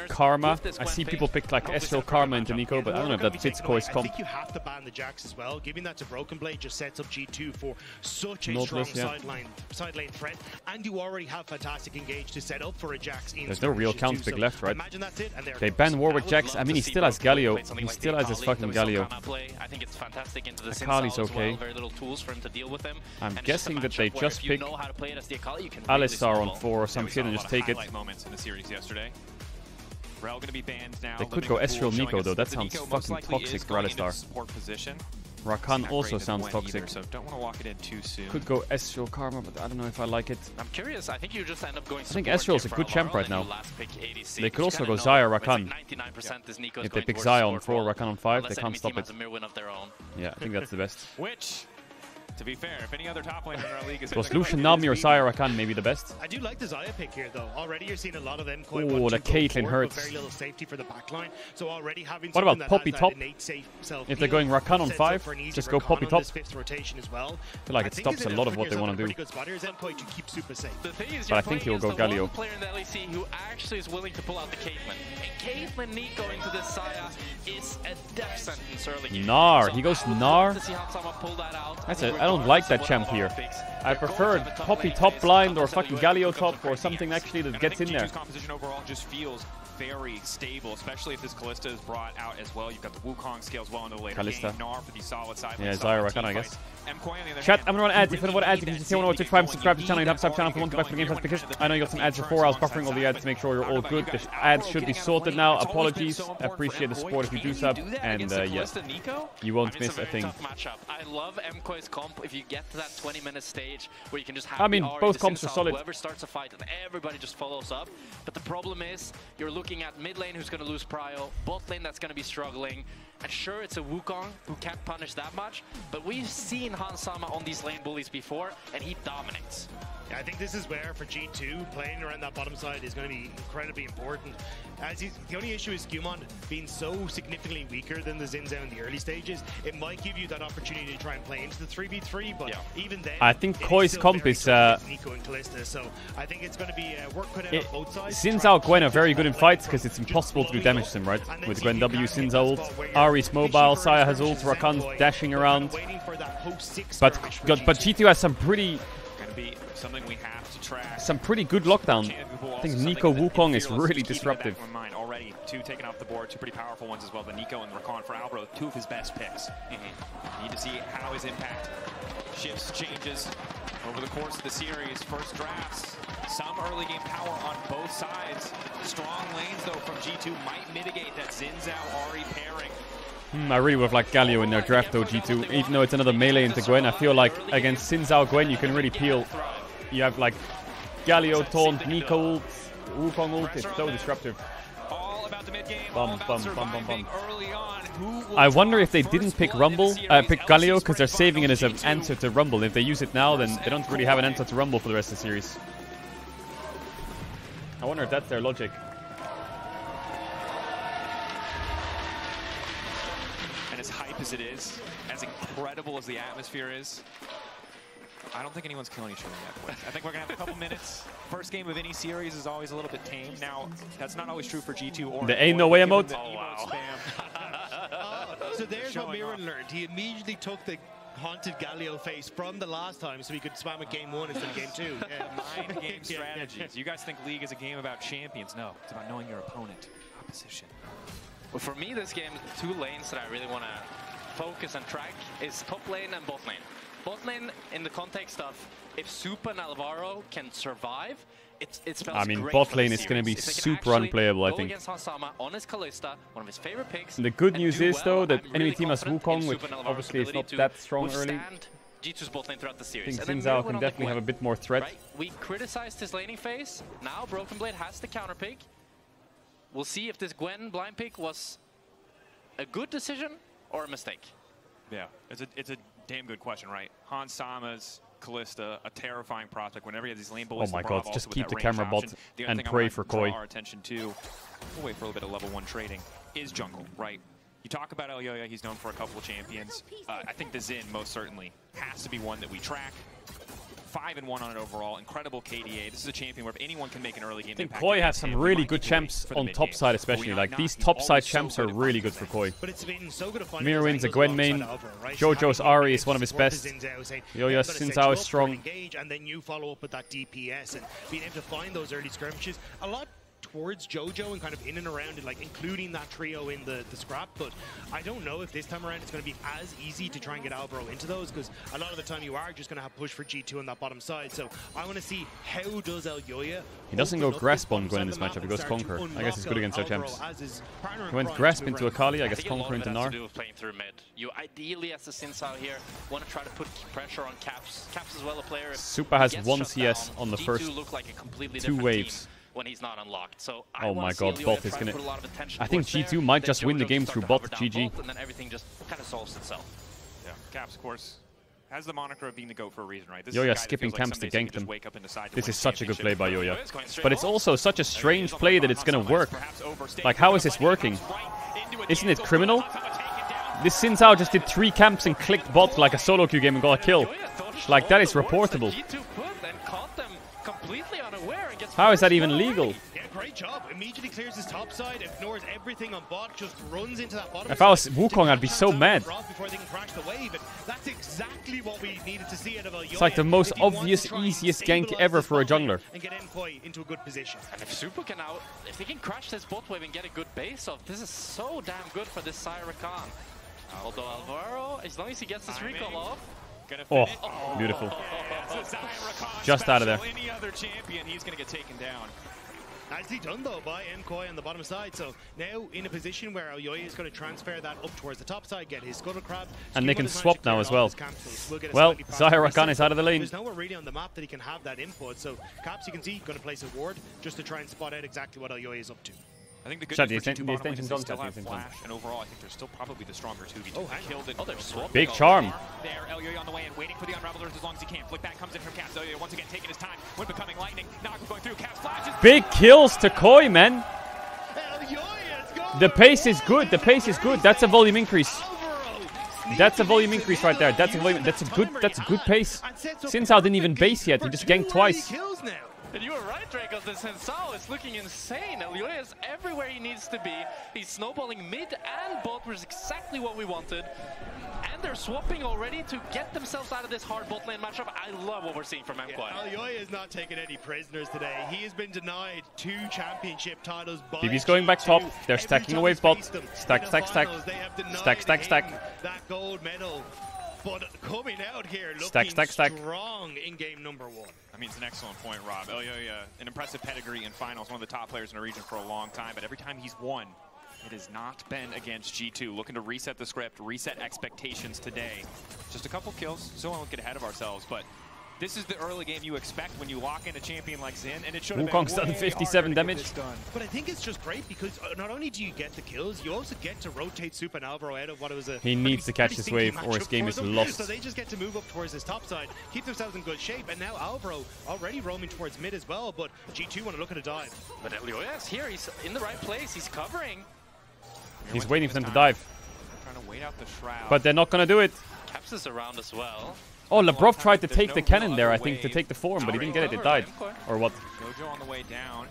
A: Karma. I see people pick like Ezreal Karma into Nico, but I don't know if that fits Koi's comp.
K: I think you have to ban the Jax as well. Giving that to Broken Blade just sets up G2 for such a strong side lane threat. And you already have fantastic engage to set up for a Jax in.
A: There's no real counter pick left, right?
K: Imagine that's it, and
A: they ban Warwick Jax. I mean, he still has Galio. He still has his fucking Galio.
J: I think it's fantastic into the
A: Akali's okay.
J: Very little tools for him to deal with them.
A: I'm guessing that they just pick Alistar on 4 or some shit and just take it.
T: Moments in the series yesterday. Rel going to be banned now.
A: They could go Ezreal Nico though. That sounds fucking toxic for Alistar. Rakan also sounds toxic.
T: So don't want to lock it in too soon.
A: Could go Ezreal Karma, but I don't know if I like it.
J: I'm curious. I think you just end up going.
A: I think Ezreal's a good champ right now. They could also go Xayah Rakan. If they pick Xayah on 4, Rakan on 5, they can't stop it. Yeah, I think that's the best.
T: Which, to be fair, if any other top laner in our league is...
A: Was Lucian Nami or Xayah Rakan maybe the best?
K: I do like the Xayah pick here, though. Already you're seeing a lot of them.
A: Oh, the Caitlyn hurts.
K: Very little safety for the backline. So already having
A: what about Poppy top? If they're going Rakan on 5, just go Poppy top. I feel like it stops a lot of what they want to do. But I think he'll go Galio.
J: Player in the LEC who actually is willing to pull out the Caitlyn. And Caitlyn Nico into this Xayah is a death sentence early game.
A: Gnar. He goes Gnar. That's it. I don't like that champ here. I prefer Poppy top blind or fucking Galio top or something actually that gets in there.
T: Composition overall just feels very stable, especially if this Kalista is brought out as well. You've got the Wukong scales well into the later game. Gnar for the solid side.
A: Yeah, Xayah Rakan, I guess. Chat, I'm gonna add. If you want to add, you can just say one more Twitch Prime, subscribe to the channel, you have to sub channel if you want to back for the Game Pass because I know you got some ads before. I was buffering all the ads to make sure you're all good. The ads should be sorted now. Apologies. I appreciate the support if you do sub. And yes, you won't miss a thing.
J: I love MKoy's comp if you get to that 20-minute stage where you can just have
A: I mean, both comps are solid.
J: Whoever starts a fight and everybody just follows up. But the problem is you're looking at mid lane who's going to lose prio, bot lane that's going to be struggling. And sure, it's a Wukong who can't punish that much, but we've seen Hans-Sama on these lane bullies before, and he dominates.
K: Yeah, I think this is where, for G2, playing around that bottom side is going to be incredibly important. The only issue is Skewmon being so significantly weaker than the Xin Zhao in the early stages. It might give you that opportunity to try and play into the 3v3, but even then,
A: I think Koi's comp is
K: Nico and Kalista, so I think it's going to be work put out on both sides.
A: Xin Zhao Gwen are very good in fights because it's impossible to do damage to them, right? With Gwen W, Xin Zhao ult, Ahri's mobile, Xayah has ult, Rakan's dashing around. But G2 has some pretty...
T: Something we have to track.
A: Some pretty good lockdown. I think Nico Wukong is really disruptive.
T: Already 2 taken off the board, 2 pretty powerful ones as well. The Nico and Rakan for Alvaro, 2 of his best picks. Need to see how his impact shifts, changes over the course of the series. First drafts, some early game power on both sides. Strong lanes though from G2 might mitigate that Xin Zhao Ahri pairing.
A: I really would have liked Galio in their draft though, G2. Even though it's another melee into Gwen, I feel like against Xin Zhao Gwen you can really peel. You have like Galio taunt, Nico ult, Wukong ult, it's so disruptive. Bum, bum, bum, bum, bum. I wonder if they didn't pick Rumble, pick Galio because they're saving it as an answer to Rumble. If they use it now, then they don't really have an answer to Rumble for the rest of the series. I wonder if that's their logic.
T: hype as it is, as incredible as the atmosphere is, I don't think anyone's killing each other yet, boys. I think we're going to have a couple minutes. First game of any series is always a little bit tame. Now, that's not always true for G2 or...
A: The ain't no way emote.
T: Oh, wow.
K: So there's what Mirren learned. He immediately took the haunted Galio face from the last time so he could spam it game 1 instead of game 2.
T: Mind game strategies. You guys think League is a game about champions. No, it's about knowing your opponent. Opposition.
C: Well, for me, this game, 2 lanes that I really want to focus and track is top lane and bot lane. Bot lane in the context of if Super and Alvaro can survive, it spells
A: I mean,
C: great
A: bot
C: for
A: lane
C: the
A: is going to be
C: series.
A: super unplayable, I think.
C: Against Hansama on his Kalista, one of his favorite picks.
A: The good news is, though, that
C: I'm
A: enemy
C: really
A: team has
C: confident
A: Wukong,
C: in
A: which
C: Super and Alvaro's
A: obviously is not
C: ability
A: that strong
C: to
A: early.
C: withstand G2's bot lane throughout the
A: I
C: series.
A: think
C: And
A: Xin
C: then
A: Zhao
C: Mirren
A: can
C: on the
A: definitely have a
C: Gwen.
A: bit more threat.
C: Right? We criticized his laning phase. Now Broken Blade has the counter pick. We'll see if this Gwen blind pick was a good decision or a mistake.
T: Yeah, it's a damn good question, right? Hans Sama's Kalista, a terrifying prospect. Whenever he has these lane bullets,
A: Oh my God, just keep the
T: camera
A: camera bot and pray for Koi.
T: Our attention to, we'll wait for a little bit of level 1 trading, is jungle, right? You talk about Elyoya, he's known for a couple of champions. I think the Xin most certainly has to be one that we track. 5-1 on it overall. Incredible KDA. This is a champion where if anyone can make an early game
A: I think
T: impact,
A: Koi has some really good champs on top side, especially. Like, these top side champs are really good for Koi. Mirwin's a Gwen main. Jojo's Ahri is one of his best. Yoya's Xin Zhao is strong.
K: And then you follow up with that DPS and being able to find those early skirmishes. A lot towards Jojo and kind of in and around it, like including that trio in the scrap, but I don't know if this time around it's going to be as easy to try and get Alvaro into those, because a lot of the time you are just going to have push for G2 on that bottom side. So I want to see how does Elyoya.
A: He doesn't go Grasp on Gwen in this matchup, he goes Conquer. I guess he's good against our champs. He went Grasp into Akali, I guess Conquer into Gnar.
C: To do with playing through mid. You ideally, as the Xin Zhao here, want to try to put pressure on Caps. Caps as well, a player.
A: Super has 1 CS on the first
C: like a completely
A: 2 waves.
C: When he's not unlocked. So
A: oh my God, bot is gonna. I think G2 might just win the game through bot. GG.
C: And then everything just kind of solves itself.
T: Yeah, Caps, of course, has the moniker of being the GOAT for a reason, right? This
A: Yoya skipping camps to gank them. This is such a good play by Yoya. But it's also such a strange play that it's gonna work. Like, how is this working? Isn't it criminal? This Xin Zhao just did 3 camps and clicked bot like a solo queue game and got a kill. Like, that is reportable. How is that even legal?
K: Yeah, great job. Immediately clears his top side, ignores everything on bot, just runs into that bottom.
A: If I was Wukong, I'd be so mad.
K: Before they can crash the wave, and that's exactly what we needed to see out of Elyoya.
A: It's like the most obvious, easiest gank ever for a jungler.
K: And get Nkoi into a good position.
C: And if Super can out, if they can crash this bot wave and get a good base off, this is so damn good for this Syra Khan. Although Alvaro, as long as he gets this recall off.
A: Oh, beautiful. Just out of there.
T: Any other champion, he's going to get taken down.
K: Nicely done though by Nkoi on the bottom side. So now in a position where Elyoya is going to transfer that up towards the top side, get his Scuttle Crab.
A: And they can swap now as well. Well, Syra Khan is out of the lane.
K: There's nowhere really on the map that he can have that input. So Caps, you can see, going to place a ward just to try and spot out exactly what Elyoya is up to.
T: I think the good news for G2 bottom lane is they still have Flash, and overall I think they're still probably the stronger 2v2. Killed it.
C: They're swapping.
A: Big charm.
T: There, Elyoya on the way and waiting for the Unravelers as long as he can. Flick back comes in from Caps. Elyoya once again taking his time when becoming lightning. Naga going through. Caps flashes.
A: Big kills to Koi, man. The pace is good. The pace is good. That's a volume increase. That's a volume increase right there. That's a volume. That's a good pace. Xin Zhao didn't even base yet. He just ganked twice.
C: And you were right, Draco. The Xin Zhao is looking insane. Elyoya is everywhere he needs to be. He's snowballing mid and bot, which is exactly what we wanted. And they're swapping already to get themselves out of this hard bot lane matchup. I love what we're seeing from Nkoi.
K: Elyoya is not taking any prisoners today. He has been denied 2 championship titles by
A: BB's going back top. They're stacking away bot. Stack, stack, stack. Stack, stack, stack.
K: That gold medal. But coming out here looking strong in game number 1.
T: I mean, it's an excellent point, Rob. Elyoya, an impressive pedigree in finals, one of the top players in the region for a long time, but every time he's won, it has not been against G2. Looking to reset the script, reset expectations today. Just a couple kills, so we won't get ahead of ourselves, but this is the early game you expect when you lock in a champion like Xin, and it should have been
A: Wukong's done 57 damage.
K: But I think it's just great because not only do you get the kills, you also get to rotate Super and Alvaro out of what was a
A: He needs to catch this wave or his game is lost.
K: So they just get to move up towards his top side, keep themselves in good shape, and now Alvaro already roaming towards mid as well, but G2 want to look at a dive.
C: But Elyoya is here, he's in the right place, he's covering.
A: He's waiting for them to dive.
T: Wait out the shroud.
A: But they're not gonna do it.
C: Caps is around as well.
A: Oh, Labrov tried to take the cannon there, I think, to take the form, but he didn't get it. It died. Or what?
T: Gojo on the way down.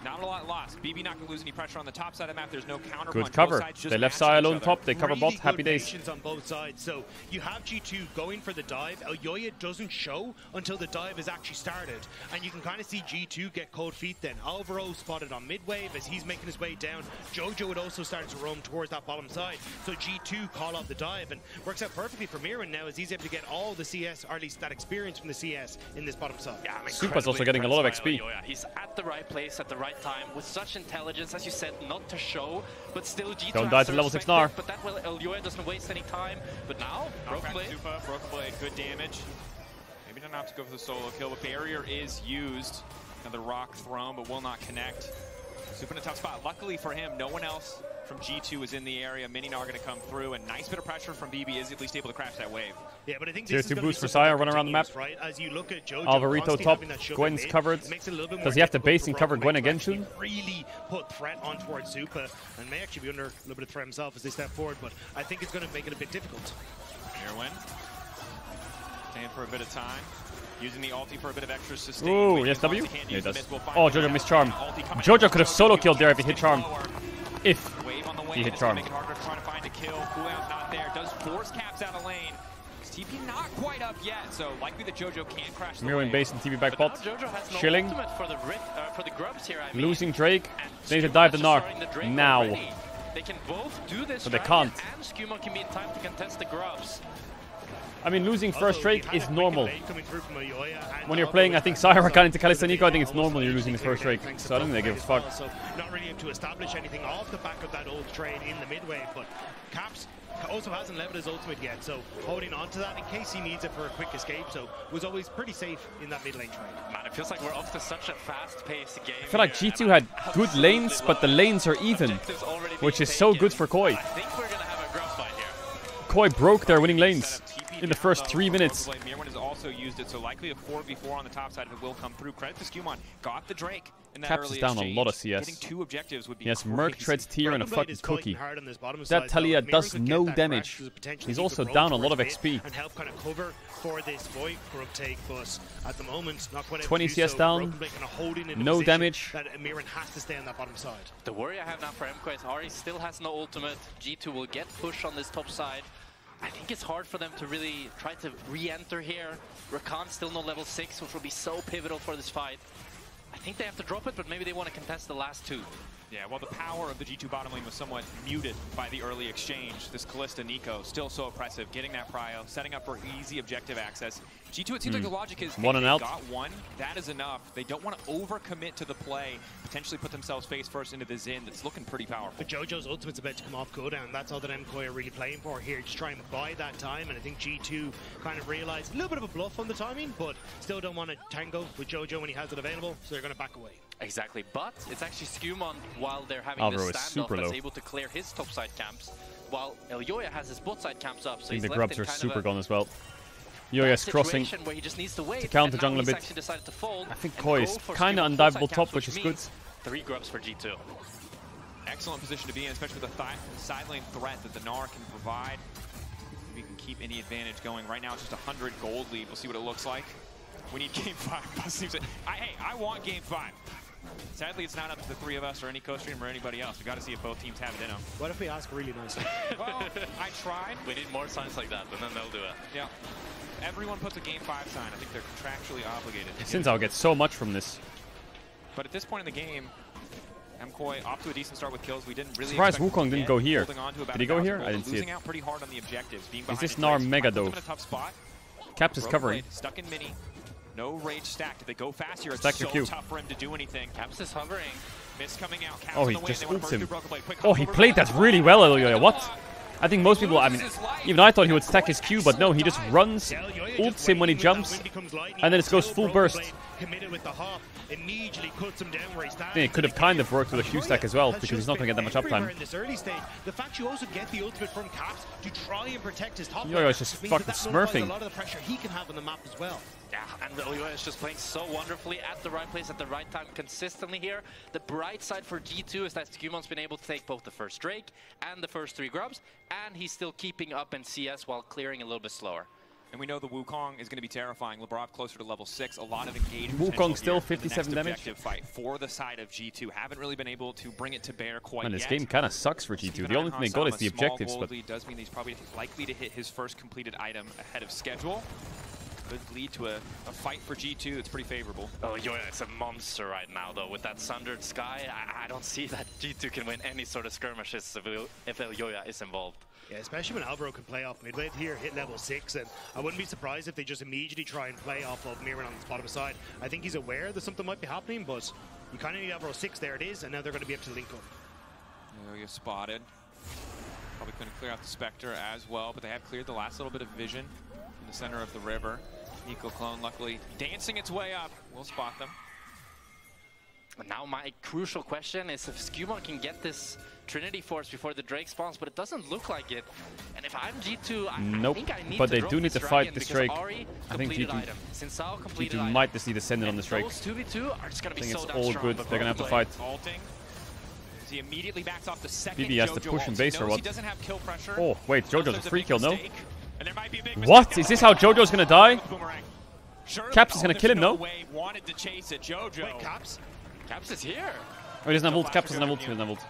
T: Not a lot lost. BB not gonna lose any pressure on the top side of the map. There's no counter.
A: Good cover. They left Sai alone top. They cover bot. Happy days.
K: On both sides. So you have G2 going for the dive. Elyoya doesn't show until the dive is actually started, and you can kind of see G2 get cold feet. Then Alvaro spotted on mid wave as he's making his way down. Jojo would also start to roam towards that bottom side. So G2 call off the dive and works out perfectly for Mirren now as he's able to get all the CS, or at least that experience from the CS in this bottom side.
C: Yeah,
A: Supa's also getting a lot of XP.
C: He's at the right place at the right time with such intelligence, as you said, not to show, but still G2
A: don't die to level 6 Gnar.
C: But that way Elyoya doesn't waste any time. But now, Broken Blade.
T: Broken Blade, good damage. Maybe not enough to go for the solo kill, but barrier is used. Another rock thrown, but will not connect. Super in a tough spot. Luckily for him, no one else from G2 is in the area. Mini Gnar gonna come through, and nice bit of pressure from BB is at least able to crash that wave.
K: Yeah, but I think
A: Tier 2 boost for Saya, run around the map.
K: Right? As you look at Jojo,
A: Alvarito top, Gwen's covered. Does he have to base and cover Gwen again soon?
K: Really put threat on towards Zupa, and may actually be under a little bit of threat himself as they step forward, but I think it's going to make it a bit difficult.
T: Mirwin, staying for a bit of time. Using the ulti for a bit of extra sustain.
A: Ooh, yes, W? Yeah, it does. Oh, Jojo missed Charm. Jojo could have solo killed there if he hit Charm. If he hit Charm.
T: Make it harder trying to find a kill. Cooldown's not there. Does force Caps out of lane. TP not quite up yet, so likely that Jojo can't crash the
A: Mirwin base and TP back bot. Chilling.
C: For the grubs here, I mean.
A: Losing Drake. They need to dive the Gnar. Now.
C: They can both do this,
A: but they can't.
C: And Skuma can be in time to contest the grubs.
A: I mean, losing first Drake is normal. When you're playing, I think Cyrakan into Kalista I think it's normal you're losing the first Drake. So I don't think they give a fuck.
K: So not really able to establish anything off the back of that old trade in the mid wave, but Caps also hasn't leveled his ultimate yet, so holding on to that in case he needs it for a quick escape, so was always pretty safe in that mid lane trade.
C: Man, it feels like we're off to such a fast-paced game.
A: I feel like G2 had good lanes, but the lanes are even, which is so good for Koi.
C: I think we're gonna have a grub fight here.
A: Koi broke their winning lanes in the first 3 minutes.
T: Mirwin has also used it, so likely a 4v4 on the top side of it will come through. Credit to Skewmon. Got the Drake in that
A: Caps
T: early
A: is down
T: exchange.
A: a lot of CS.
T: Getting 2 objectives would be
A: yes, Merc treads tier and a fucking cookie. That
K: side,
A: Talia
K: so
A: does no damage. He's also down a lot of XP.
K: And help kind of cover for this Void grub take, but at the moment, not quite
A: 20 CS down, no damage.
K: That Mirren has to stay on that bottom side.
C: The worry I have now for MK is Ari still has no ultimate. G2 will get pushed on this top side. I think it's hard for them to really try to re-enter here. Rakan still no level 6, which will be so pivotal for this fight. I think they have to drop it, but maybe they want to contest the last 2.
T: Yeah, well, the power of the G2 bottom lane was somewhat muted by the early exchange. This Kalista Nico, still so oppressive, getting that prio, setting up for easy objective access. G2, it seems like the logic is,
A: one and out.
T: Got one, that is enough. They don't want to overcommit to the play, potentially put themselves face first into the Xin that's looking pretty powerful.
K: But Jojo's ultimate's about to come off cooldown. That's all that MKOI are really playing for here, just trying to buy that time, and I think G2 kind of realized a little bit of a bluff on the timing, but still don't want to tango with Jojo when he has it available, so they're going to back away.
C: Exactly, but it's actually Skewmon, while they're having
A: Alvaro
C: this standoff, that's able to clear his topside camps, while Elyoya has his bot-side camps up, so
A: I think
C: he's
A: the grubs are
C: left in
A: super gone as well. Yoya's crossing
C: where he just needs to wait,
A: counter jungle a bit. I think Koi is kind of undiveable top, which is good.
C: 3 grubs for G2.
T: Excellent position to be in, especially with the side lane threat that the Gnar can provide. We can keep any advantage going. Right now it's just 100 gold lead. We'll see what it looks like. We need game 5. Hey, I want game 5. Sadly, it's not up to the 3 of us or any co-streamer or anybody else. We've got to see if both teams have it in them.
K: What if we ask really nicely?
T: Well, I tried.
C: We need more signs like that, and then they'll do it.
T: Yeah. Everyone puts a game 5 sign. I think they're contractually obligated.
A: Since I'll get so much from this.
T: But at this point in the game, MKOI off to a decent start with kills. We didn't really
A: surprised Wukong didn't go here. Did he go here? I didn't see it.
T: Losing out pretty hard on the objectives.
A: Is this Gnar mega dove? Caps is covering.
T: Stuck in mini. No rage stacked. If they go fast here, it's
A: so
T: tough for him to do anything.
C: Caps is hovering.
T: Miss coming out. Caps
A: oh, he
T: on the
A: just
T: way.
A: ults him. Oh, he played that really well, Elyoya. What? I think most people, I mean, even I thought he would stack his Q, but no, he just runs, ults him when he jumps, and then it goes full burst.
K: Immediately cuts him down where he stands.
A: I think it could have kind of worked with a Q stack as well, because he's not going to get that much uptime.
K: In this early stage, the fact you also get the ultimate from Caps to try and protect his top
A: lane is just fucking smurfing.
K: A lot of the pressure he can have on the map as well.
C: Yeah, and Elyoya is just playing so wonderfully at the right place at the right time consistently here. The bright side for G2 is that Scumon's been able to take both the first Drake and the first 3 grubs, and he's still keeping up in CS while clearing a little bit slower.
T: And we know the Wukong is going to be terrifying. Labrov closer to level 6. A lot of engagement.
A: Wukong still 57 damage.
T: Fight for the side of G2. Haven't really been able to bring it to bear quite
A: Man,
T: yet.
A: this game kind of sucks for G2. The only thing they got is the objectives.
T: But it does mean he's probably likely to hit his first completed item ahead of schedule. Could lead to a fight for G2 that's pretty favorable.
C: Oh, Yoya is a monster right now, though. With that Sundered Sky, I don't see that G2 can win any sort of skirmishes if Yoya is involved.
K: Yeah, especially when Alvaro can play off mid-lane here, hit level 6, and I wouldn't be surprised if they just immediately try and play off of Mirren on the bottom side. I think he's aware that something might be happening, but you kind of need Alvaro 6, there it is, and now they're going to be able to link up.
T: Yoya spotted. Probably couldn't clear out the Spectre as well, but they have cleared the last little bit of vision in the center of the river. Nico Clone luckily dancing its way up. We'll spot them.
C: Now my crucial question is if Skewmon can get this Trinity Force before the Drake spawns, but it doesn't look like it. And if I'm G2, I think I need
A: but
C: to
A: they
C: drop
A: do need to fight this Drake.
C: I think
A: G2 might just need to send it on this Drake.
C: Those 2v2 are just going to be so
A: it's all good. They're going to have to fight.
T: Ulting. He immediately backs off the second
A: BB has to push in base or what?
T: He doesn't have kill pressure.
A: Oh, wait, Jojo's a free kill, no?
T: What?
A: Is this how Jojo's going to die? Caps is going to kill him, no?
T: Wanted to chase it, Jojo.
K: Wait, Caps?
C: Caps is here.
A: Oh, he doesn't have ult. Caps doesn't have ult. He doesn't have ult.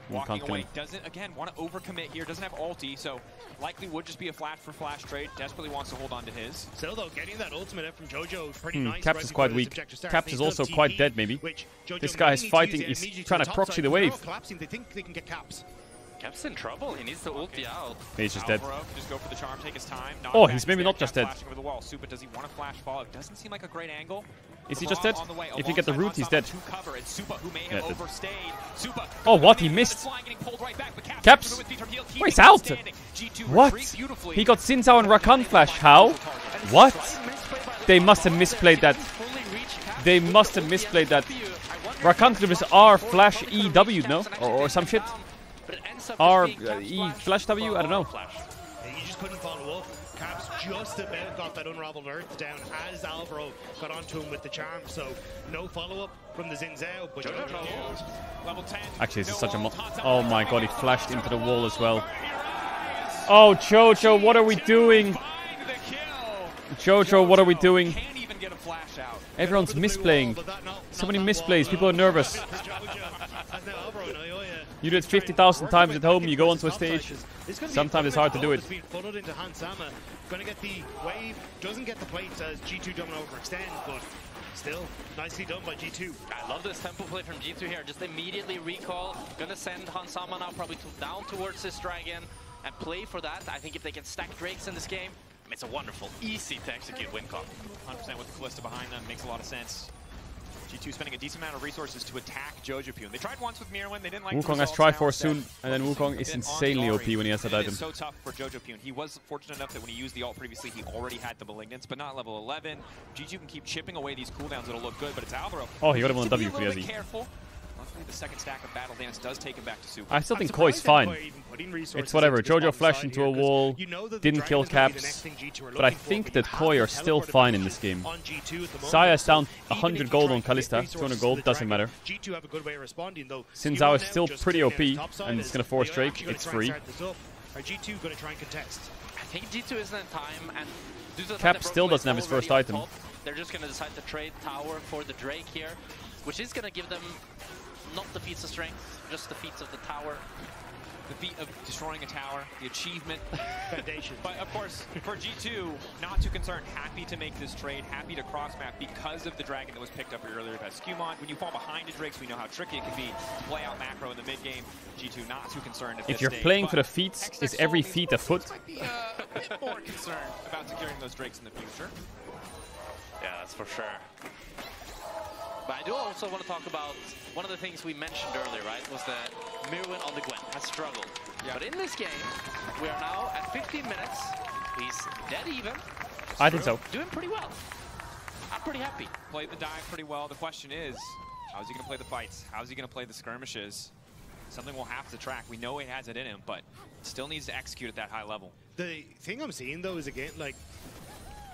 T: Walking away, doesn't, again, want to overcommit here, doesn't have ulti, so likely would just be a flash for flash trade, desperately wants to hold on to his.
K: Still though, getting that ultimate out from Jojo, pretty nice.
A: Caps is quite weak. Caps is also quite dead, maybe. This guy is fighting, he's trying to proxy the wave.
K: They think they can get Caps.
C: Caps in trouble, he needs to ulti out.
A: He's just dead.
T: Just go for the charm, take his time.
A: Oh, he's maybe not just dead.
T: Over the wall. Supa, does he want to flash follow? Doesn't seem like a great angle.
A: Is he just dead? If you get the root, he's dead.
T: Yeah,
A: oh, what? He missed. Caps. Wait, he's out. What? He got Xin Zhao and Rakan flash. How? What? They must have misplayed that. They must have misplayed that. Rakan could have R flash EW, no? Or some shit. R E flash W? I don't know.
K: You just couldn't follow up. Caps just about got that Unraveled Earth down as Alvaro got onto him with the charm, so no follow-up from the Xin Zhao, but
T: level 10.
A: Actually, this is such a oh my god, he flashed into the wall as well. Oh, Jojo, what are we doing? Jojo, what are we doing? Everyone's misplaying. So many misplays, people are nervous. You do it 50,000 times at home, you go onto a stage. Sometimes it's hard to do it.
K: Funneled into Hansama, gonna get the wave, doesn't get the plates as G2 don't overextend, but still nicely done by G2.
C: I love this tempo play from G2 here. Just immediately recall, gonna send Hansama now probably down towards this dragon and play for that. I think if they can stack Drakes in this game, it's a wonderful, easy to execute win con.
T: 100% with the Kalista behind them makes a lot of sense. G2 spending a decent amount of resources to attack Jojopyun. They tried once with Mirwin, they didn't like
A: Wukong has Triforce soon, and then Wukong is insanely OP when he has that item.
T: It's so tough for Jojopyun. He was fortunate enough that when he used the ult previously, he already had the Malignance, but not level 11. G2 can keep chipping away these cooldowns, it'll look good, but it's Alvaro.
A: Oh, he got him on W for
T: Be careful. Luckily, the second stack of Battle Dance does take him back to Supa.
A: I still think Koi's fine. It's whatever. Jojo flashed into a wall, didn't kill Caps, but I think that Koi are still fine in this game. Saya's down 100 gold on Kalista, 200 gold, doesn't matter. Xin Zhao is still pretty OP, and it's gonna force Drake, it's free.
K: Are G2 gonna try and contest?
C: I think G2 isn't in time, and due to the
A: Cap still doesn't have his first item.
C: They're just gonna decide to trade tower for the Drake here, which is gonna give them not the feats of strength, just the feats of the tower.
T: The feat of destroying a tower, the achievement. Foundation. But of course, for G2, not too concerned. Happy to make this trade, happy to cross-map because of the dragon that was picked up earlier by Skewmon. When you fall behind a Drakes, we know how tricky it can be to play out macro in the mid-game. G2 not too concerned at
A: if you're playing for the feats, is every feat a foot?
T: Might be a bit more concerned about securing those Drakes in the future.
C: Yeah, that's for sure. But I do also want to talk about one of the things we mentioned earlier, right? Was that Mirwin on the Gwen has struggled. Yeah. But in this game, we are now at 15 minutes. He's dead even.
A: I think so.
C: Doing pretty well. I'm pretty happy.
T: Played the dive pretty well. The question is, how is he going to play the fights? How is he going to play the skirmishes? Something we'll have to track. We know he has it in him, but still needs to execute at that high level.
K: The thing I'm seeing, though, is again, like,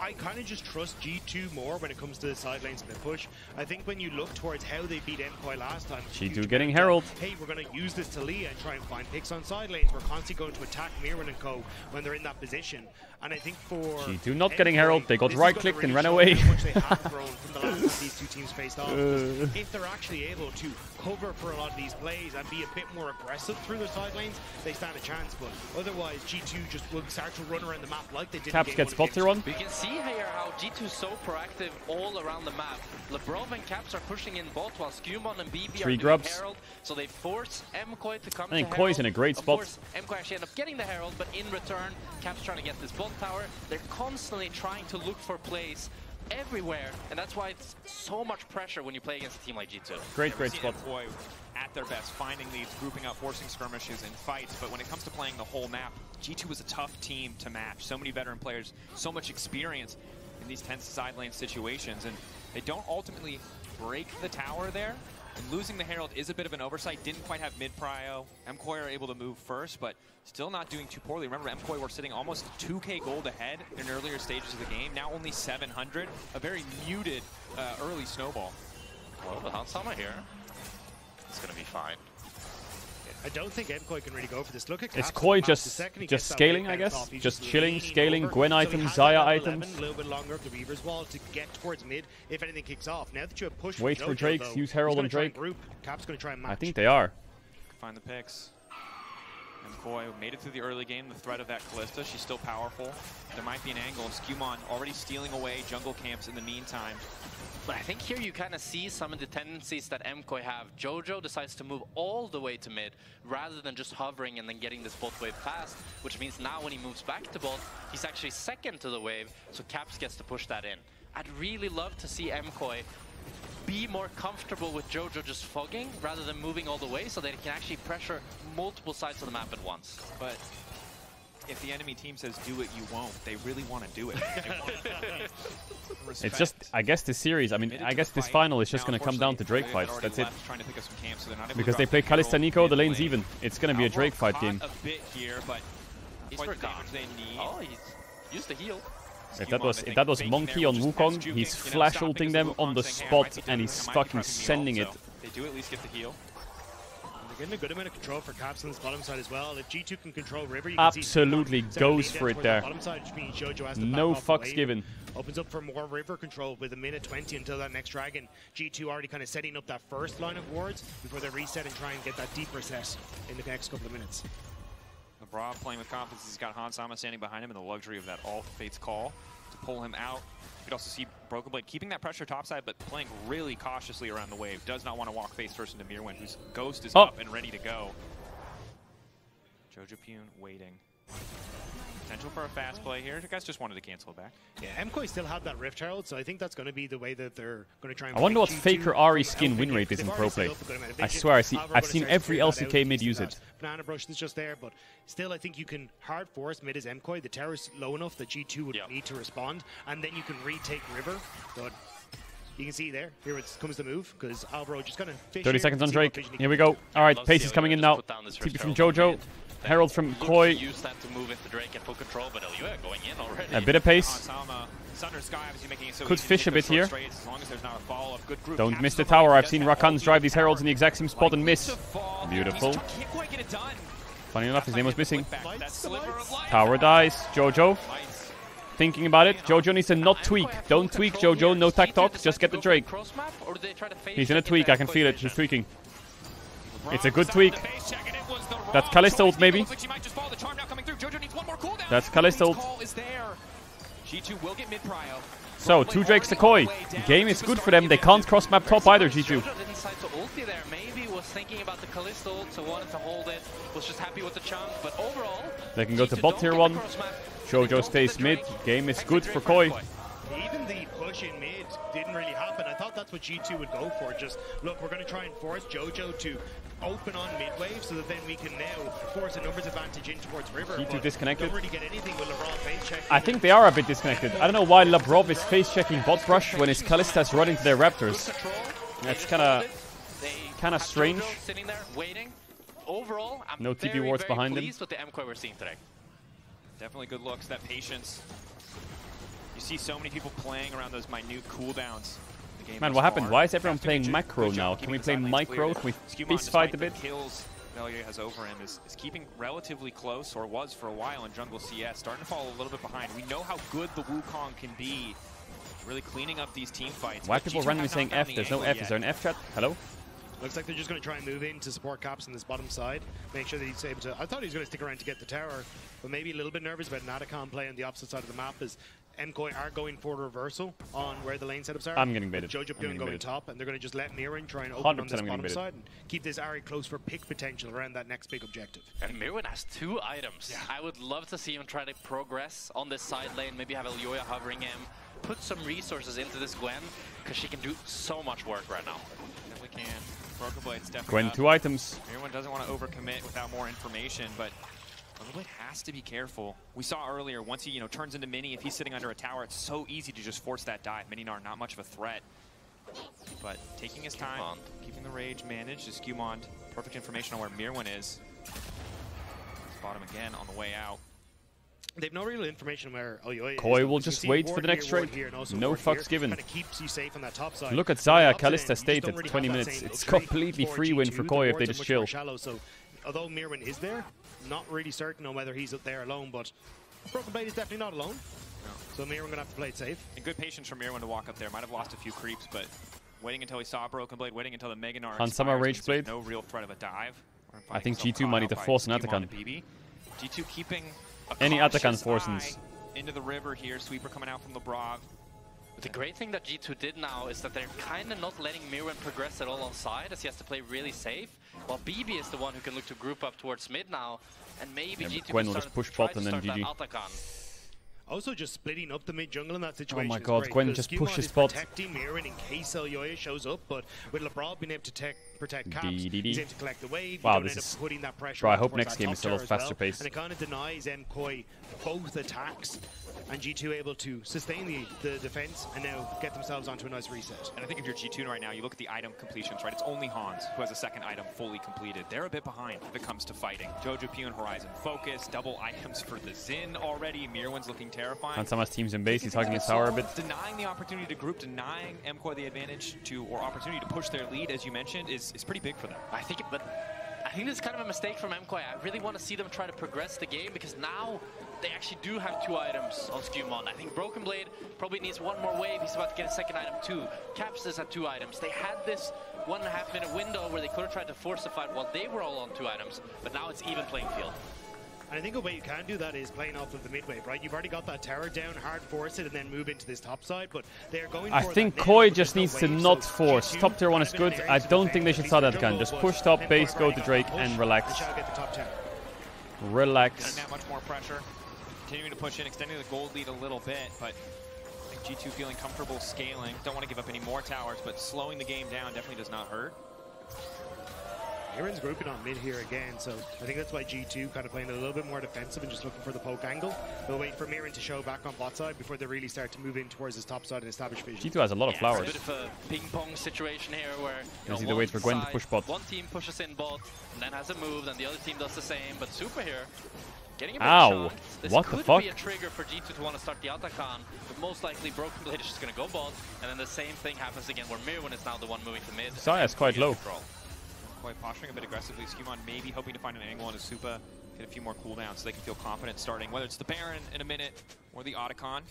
K: I kind of just trust G2 more when it comes to the side lanes and the push. I think when you look towards how they beat MKOI last time,
A: G2 getting Herald.
K: Hey, we're going to use this Talia and try and find picks on side lanes. We're constantly going to attack Mirren and co when they're in that position. And I think for
A: G2 not getting Herald, they got right-clicked and ran away.
K: How much they have grown from the last time these two teams faced off. If they're actually able to cover for a lot of these plays and be a bit more aggressive through their side lanes, they stand a chance. But otherwise, G2 just will start to run around the map like they did.
A: Caps gets spot here on.
C: We can see here how G2 is so proactive all around the map. Lebrov and Caps are pushing in bot while Skewmon and BB are doing Herald. So they force MKOI to come to Herald.
A: I think Koi's in a great spot.
C: Of course, MKOI actually end up getting the Herald, but in return, Caps trying to get this bot tower. They're constantly trying to look for plays everywhere, and that's why it's so much pressure when you play against a team like G2.
A: Great spot.
T: MKOI at their best, finding leads, grouping up, forcing skirmishes and fights, but when it comes to playing the whole map, G2 is a tough team to match. So many veteran players, so much experience in these tense side lane situations, and they don't ultimately break the tower there. And losing the Herald is a bit of an oversight. Didn't quite have mid-prio. MKOI are able to move first, but still not doing too poorly. Remember, MKOI were sitting almost 2k gold ahead in earlier stages of the game. Now only 700. A very muted early snowball.
C: Well, the Hansama here. It's going to be fine.
K: I don't think MKOI can really go for this. Look at
A: It's Koi just scaling, I guess. Just chilling, scaling, Gwen items, Xayah items.
K: A little bit longer of the Reaver's wall to get towards mid if anything kicks off. Now that you have pushed
A: Wait for Drake, use Herald on Drake.
K: Cap's going to try and match.
A: I think they are.
T: Find the picks. MKOI made it through the early game. The threat of that Kalista, she's still powerful. There might be an angle. Skewmon already stealing away jungle camps in the meantime.
C: But I think here you kind of see some of the tendencies that MKOI have. Jojo decides to move all the way to mid rather than just hovering and then getting this bot wave fast, which means now when he moves back to bot, he's actually second to the wave, so Caps gets to push that in. I'd really love to see MKOI be more comfortable with Jojo just fogging rather than moving all the way so that he can actually pressure multiple sides of the map at once.
T: But if the enemy team says do it, you won't. They really want to do it.
A: It's just, I guess this series, I mean, I guess this final is just going to come down to Drake fights. That's it. Because they play Kalista Nico, the lane's even. It's going to be a Drake fight game.
T: A bit here, but
C: he's forgotten. Oh, he's used the heal.
A: If that was Monkey on Wukong, he's flash ulting them on the spot and he's fucking sending it.
T: They do at least get the heal.
K: They're getting a good amount of control for Caps on this bottom side as well. If G2 can control River, you
A: absolutely
K: can see
A: goes for it there. No fucks given.
K: Opens up for more River control with a minute 20 until that next dragon. G2 already kind of setting up that first line of wards before they reset and try and get that deeper set in the next couple of minutes.
T: LeBron playing with confidence. He's got Hansama standing behind him and the luxury of that Alt Fate's Call to pull him out. You could also see Broken Blade keeping that pressure topside, but playing really cautiously around the wave. Does not want to walk face first into Mirwen, whose Ghost is up and ready to go. Jojo Pune waiting. Potential for a fast play here. The guys just wanted to cancel it back.
K: Yeah, MKOI still have that Rift Herald, so I think that's going to be the way that they're going to try and
A: I wonder what Faker Ari skin win rate is in pro play. I swear I've seen every LCK mid use it.
K: Banana Brush is just there, but still I think you can hard force mid as MKOI. The tower's low enough that G2 would need to respond, and then you can retake River. But you can see there, here it comes the move, because Alvaro just kind of fish
A: 30 seconds on Drake. Here we go. Alright, pace is coming in now. TP from Jojo. Herald from Koi.
C: Use that to move into Drake and full control, but Liyue going in already.
A: A bit of pace. Could fish a bit here. Don't miss the tower. I've seen Rakans drive these Heralds in the exact same spot and miss. Beautiful. Funny enough, his name was missing. Tower dies. Jojo. Thinking about it. Jojo needs to not tweak. Don't tweak, Jojo. No tech talk. Just get the Drake. He's in a tweak. I can feel it. He's tweaking. It's a good tweak. That's Kalista ult, maybe. That's Kalista ult. So, 2 Drakes to Koi. Game is good for them. They can't cross map top either, G2.
C: Maybe was thinking about the Kalista ult, so wanted to hold it. Was just happy with the chunk, but overall,
A: they can go to bot tier 1. Jojo stays mid. Game is good for Koi.
K: Even the push in mid didn't really happen. I thought that's what G2 would go for. Just, look, we're going to try and force Jojo to open on mid wave so that then we can now force a numbers advantage in towards River.
A: G2 disconnected.
K: Don't really get anything with Labrov face checking.
A: I think they are a bit disconnected. I don't know why Labrov is face checking bot rush when his Kalista's running to their Raptors. That's kind of strange.
C: Sitting there waiting. Overall, I'm
A: no TP wards behind him.
C: With the MKOI we're seeing today.
T: Definitely good looks. That patience. You see so many people playing around those minute cooldowns.
A: Man, what happened? Why is everyone playing macro now? Can we play micro? Can we fist fight a bit?
T: Kills Valier has over him is keeping relatively close, or was for a while in jungle CS, starting to fall a little bit behind. We know how good the Wukong can be, really cleaning up these team fights.
A: Why are people randomly saying F? There's no F. Is there an F chat? Hello?
K: Looks like they're just going to try and move in to support Caps on this bottom side. Make sure that he's able to... I thought he was going to stick around to get the tower, but maybe a little bit nervous about Natacon playing on the opposite side of the map as MKOI are going for reversal on where the lane setups are.
A: I'm getting baited.
K: Jojo going to go top, and they're going to just let Mirwin try and open on this bottom side and keep this Ahri close for pick potential around that next big objective.
C: And Mirwin has 2 items. Yeah. I would love to see him try to progress on this side lane, maybe have Elyoya hovering him, put some resources into this Gwen, because she can do so much work right now.
T: Definitely can. Broken Blade's definitely
A: Gwen,
T: up.
A: 2 items.
T: Everyone doesn't want to overcommit without more information, but Broken Blade has to be careful. We saw earlier, once he turns into Mini, if he's sitting under a tower, it's so easy to just force that dive. Mininar, not much of a threat. But taking his time, keeping the rage managed, is Skewmond. Perfect information on where Mirwin is. Spot him again on the way out.
K: They've no real information where Elyoya is.
A: Koi will just wait for the next trade. No fucks given.
K: Keeps you safe on that top side.
A: Look at Zaya, Kalista stated, 20 minutes. It's completely free win for Koi if they just chill.
K: So, although Mirwin is there, not really certain on whether he's up there alone, but Broken Blade is definitely not alone. No. So Mirwin going to have to play it safe.
T: And good patience from Mirwin to walk up there. Might have lost a few creeps, but waiting until he saw Broken Blade, waiting until the Meganar
A: Hansama Rage Blade.
T: No real threat of a dive.
A: I think G2 might need to force an Atakan.
T: G2 keeping
A: any Atakan forces
T: into the river here. Sweeper coming out from the Brav.
C: The great thing that G2 did now is that they're kind of not letting Mirwin progress at all on side, as he has to play really safe, while BB is the one who can look to group up towards mid now, and maybe G2
A: Gwen will just push bot and then GG.
K: Also, just splitting up the mid jungle in that situation.
A: Oh my god, Gwen just pushes bot.
K: Protecting Mirwin in case Elyoya shows up, but with LeBron being able to protect Caps, he's able to collect the wave.
A: Wow, this is...
K: putting that pressure.
A: Bro, I hope next game is a little faster pace.
K: And it kind of denies MKOI both attacks, and G2 able to sustain the defense and now get themselves onto a nice reset.
T: And I think if you're G2 right now, you look at the item completions, right? It's only Hans who has a second item fully completed. They're a bit behind if it comes to fighting. Jojo P and Horizon focus, double items for the Xin already. Mirwin's looking terrifying.
A: Hansama's team's in base, he's hugging his tower a bit.
T: Denying the opportunity to group, denying MKOI the advantage to, or opportunity to push their lead, as you mentioned, is pretty big for them.
C: I think this is kind of a mistake from MKOI. I really want to see them try to progress the game, because now they actually do have 2 items on Skewmon. I think Broken Blade probably needs 1 more wave. He's about to get a second item too. Caps has had 2 items. They had this 1.5 minute window where they could have tried to force the fight while they were all on 2 items, but now it's even playing field.
K: And I think a way you can do that is playing off of the mid wave, right? You've already got that tower down, hard force it, and then move into this top side, but they're going
A: I think Koi just needs to not force. Top tier 1 is good. I don't think they should start that gun. Just push top base, go to Drake, and relax. Relax.
T: Not much more pressure. Continuing to push in, extending the gold lead a little bit, but I think G2 feeling comfortable scaling. Don't want to give up any more towers, but slowing the game down definitely does not hurt.
K: Mirwin's grouping on mid here again, so I think that's why G2 kind of playing a little bit more defensive and just looking for the poke angle. They'll wait for Mirwin to show back on bot side before they really start to move in towards his top side and establish vision.
A: G2 has a lot of flowers.
C: It's a bit of a ping-pong situation here where
A: you either wait for Gwen to push bot.
C: One team pushes in bot, and then has a move, and the other team does the same, but Super here getting a bit
A: Ow!
C: This
A: what the fuck?
C: Could be a trigger for G2 to want to start the Atakan, but most likely Broken Blade is just going to go bot, and then the same thing happens again where Mirwin is now the one moving to mid.
A: Zaya's quite low.
T: Quite posturing a bit aggressively. Skewmon maybe hoping to find an angle on his Supa, get a few more cooldowns so they can feel confident starting, whether it's the Baron in a minute or the Otacon.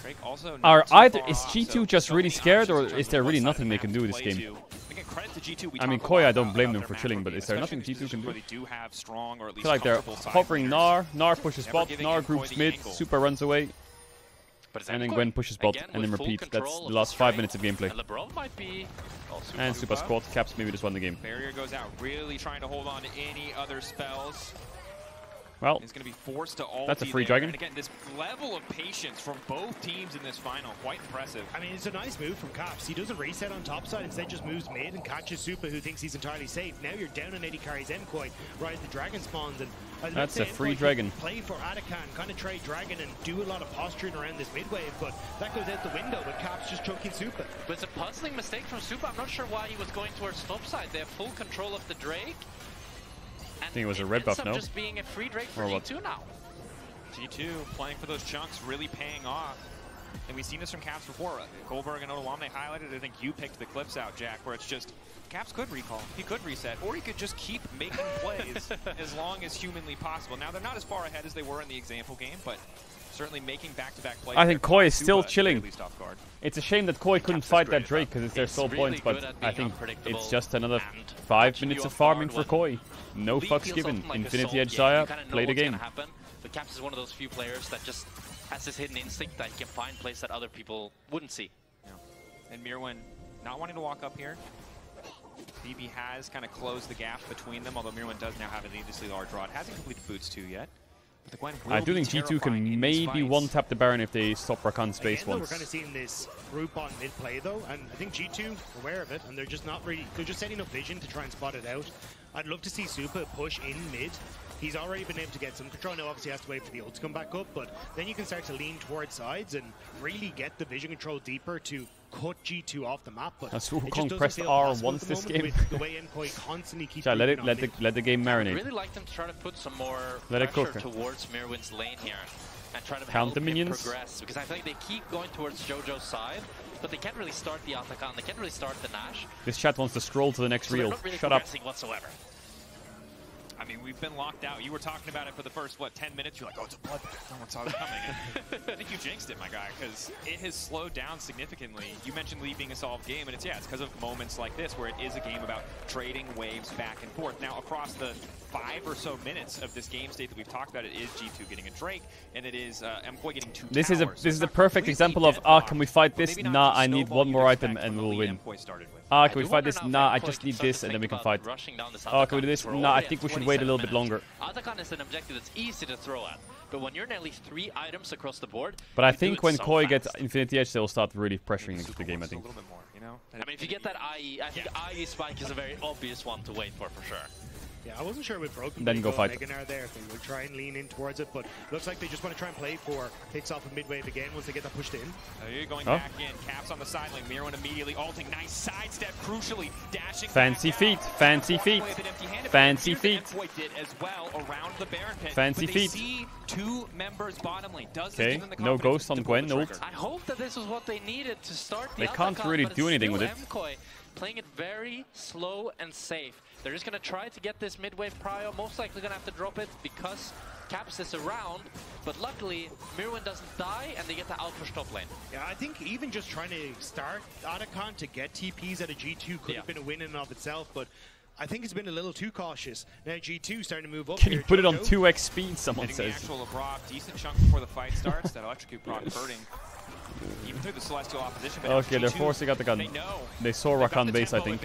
T: Drake also
A: is G2 just really scared, or is there really nothing they can do this game? I mean, Koi, I don't blame them for chilling, but is there nothing G2 can do? I feel like they're hovering Gnar, Gnar pushes bot, Gnar groups mid, Super runs away. And then Gwen pushes bot, and then repeat. That's the last 5 minutes of gameplay. And Super squad, Caps maybe just won the game.
T: Barrier goes out, really trying to hold on to any other spells.
A: Well,
T: he's going to be forced to ult.
A: That's a free dragon.
T: And again, this level of patience from both teams in this final, quite impressive.
K: I mean, it's a nice move from Caps. He doesn't reset on top side, instead just moves mid and catches Supa, who thinks he's entirely safe. Now you're down on AD carries MKOI, rise the dragon spawns, and
A: that's a free dragon.
K: Play for Atakan, kind of trade dragon and do a lot of posturing around this mid wave, but that goes out the window with Caps just choking Supa.
C: But it's a puzzling mistake from Supa. I'm not sure why he was going towards top side. They have full control of the Drake.
A: I think it was a red buff, no?
C: Just being a free Drake for G2 now.
T: G2 playing for those chunks, really paying off. And we've seen this from Caps before. Goldberg and Odoamne highlighted. I think you picked the clips out, Jack, where it's just Caps could recall, he could reset, or he could just keep making plays as long as humanly possible. Now, they're not as far ahead as they were in the example game, but certainly making back-to-back plays.
A: I think Koi is still chilling. It's a shame that Koi couldn't fight that Drake because it's their sole point, but I think it's just another 5 minutes of farming for Koi. No fucks given. Infinity Edge Xayah, play the game.
E: But Caps is one of those few players that just has this hidden instinct that he can find plays that other people wouldn't see.
T: Yeah. And Mirwin not wanting to walk up here. BB has kind of closed the gap between them, although Mirwin does now have a needlessly large rod. Hasn't completed boots 2 yet. But the Gwen
A: I do think G2 can maybe one-tap the Baron if they stop Rakan space
K: Again,
A: once.
K: We're kind of seeing this group on mid play though, and I think G2 aware of it, and they're just not really, they're just setting up vision to try and spot it out. I'd love to see Supa push in mid. He's already been able to get some control. Now, obviously, he has to wait for the ult to come back up, but then you can start to lean towards sides and really get the vision control deeper to cut G2 off the map. But
A: Wukong pressed R once this game.
K: The way MKoi constantly keeps
A: let the game marinate.
E: I'd really like them to try to put some more
A: pressure
E: towards Mirwin's lane here and try to
A: count the minions.
E: Progress, because I think they keep going towards JoJo's side, but they can't really start the Atakan. They can't really start the Nash.
A: This chat wants to scroll to the next reel.
E: Not really
A: Shut up.
E: Whatsoever.
T: I mean, we've been locked out. You were talking about it for the first, 10 minutes? You're like, oh, it's a bloodbath. No one saw it coming. I think you jinxed it, my guy, because it has slowed down significantly. You mentioned League being a solved game, and it's because of moments like this where it is a game about trading waves back and forth. Now, across the 5 or so minutes of this game state that we've talked about, it is G2 getting a Drake, and it is MKoi getting 2
A: This
T: towers.
A: is a perfect example of, can we fight this? Nah, I need one more item and we'll win. Can we fight this? Nah, I just need this and then we can fight. Can we do this? Nah, I think we should wait a little bit longer.
E: Atakan is an objective that's easy to throw at, but when you're in at least 3 items across the board,
A: but I think when Koi gets Infinity Edge, they'll start really pressuring the game, I think.
T: A little bit more, you know?
E: I mean, if you get that IE, I think IE spike is a very obvious one to wait for sure.
K: Yeah, I wasn't sure with Broken
A: Then go fight.
K: Meganar there if they would try and lean in towards it, but looks like they just want to try and play for takes off of mid-wave again once they get that pushed in.
T: You're going back in. Caps on the side lane. Mirwin immediately ulting. Nice sidestep, crucially dashing.
A: Fancy feet, fancy feet, fancy feet.
T: Did as well around the Baron pit.
A: Fancy feet.
T: See 2 members bottom lane.
A: Okay, no ghost on Gwen, no ult.
E: I hope that this was what they needed to start the
A: They can't really do anything with it.
E: MKoi playing it very slow and safe. They're just going to try to get this mid-wave prio, most likely going to have to drop it because Caps is around, but luckily Mirwin doesn't die and they get the out-push top lane.
K: Yeah, I think even just trying to start Atakan to get TPs at a G2 could have been a win in and of itself, but I think it's been a little too cautious. Now G2 starting to move up.
A: Can you put it on 2x speed, someone says.
T: The actual Abroad, decent chunk before the fight starts. That electrocute proc hurting. Even through the Celestial opposition. But
A: okay, they're forcing out the gun. They saw Rakan base, I think.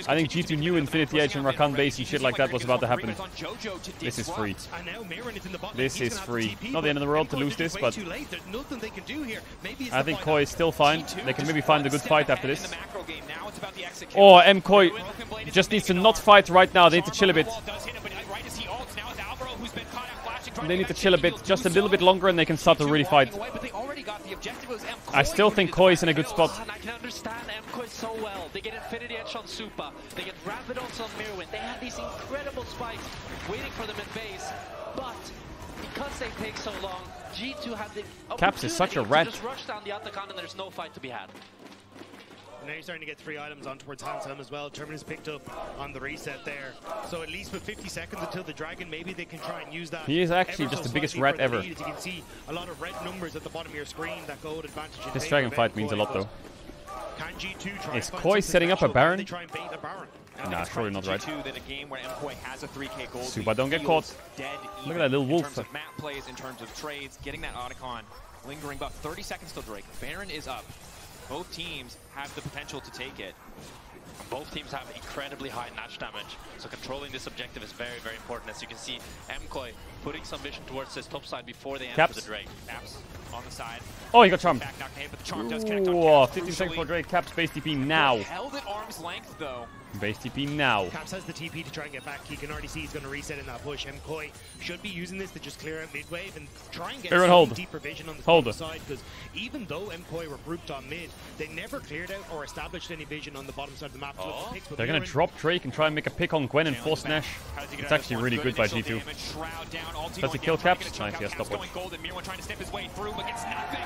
A: I think G2 knew Infinity Edge and Rakan base and shit like that was about to happen. This is free. This is free. Not the end of the world to lose this, but I think Koi is still fine. They can maybe find a good fight after this. Oh, MKoi just needs to not fight right now. They need to chill a bit. They need to chill a bit, just a little bit longer, and they can start to really fight. I still think Koi is in a good spot.
E: And I can understand MKoi so well. They get Infinity Edge on Supa. They get Rapid also on Mirwin. They have these incredible spikes waiting for them in base. But because they take so long, G2 have the
A: Caps is such a rat.
E: Just rush down the Atakan and there's no fight to be had.
K: Now you're starting to get 3 items on towards Hanshelm as well. Terminus picked up on the reset there. So at least with 50 seconds until the Dragon, maybe they can try and use that.
A: He is actually just the biggest rat ever.
K: You can see a lot of red numbers at the bottom of your screen that gold advantage.
A: This Dragon fight means a lot though.
K: Can G2 try
A: is Koi setting up a Baron?
K: Nah,
A: surely not right.
T: That a game where MKoi has a 3k gold
A: Supa don't get caught. Look at that little wolf.
T: In terms of map plays, in terms of trades, getting that Otacon, lingering about 30 seconds till Drake. Baron is up. Both teams have the potential to take it.
E: Both teams have incredibly high Nash damage, so controlling this objective is very, very important. As you can see, MKoi putting some vision towards his top side before they enter the Drake.
T: Caps on the side.
A: Oh, he got charmed.
T: Back knock hit, but the charm does connect on Caps.
A: 15 seconds for Drake. Caps base TP now.
T: Held at arm's length though.
A: Base TP now.
K: Caps has the TP to try and get back. You can already see he's going to reset in that push. MKoi should be using this to just clear out mid-wave and try and get some deeper vision on the bottom side, because even though MKoi were grouped on mid, they never cleared out or established any vision on the bottom side of the map.
A: They're going to drop Drake and try and make a pick on Gwen and force Nash. It's actually really good by G2. Does he kill Caps? Nice, yeah, stop it.
T: Mirwin trying to snip his way through, but gets nothing.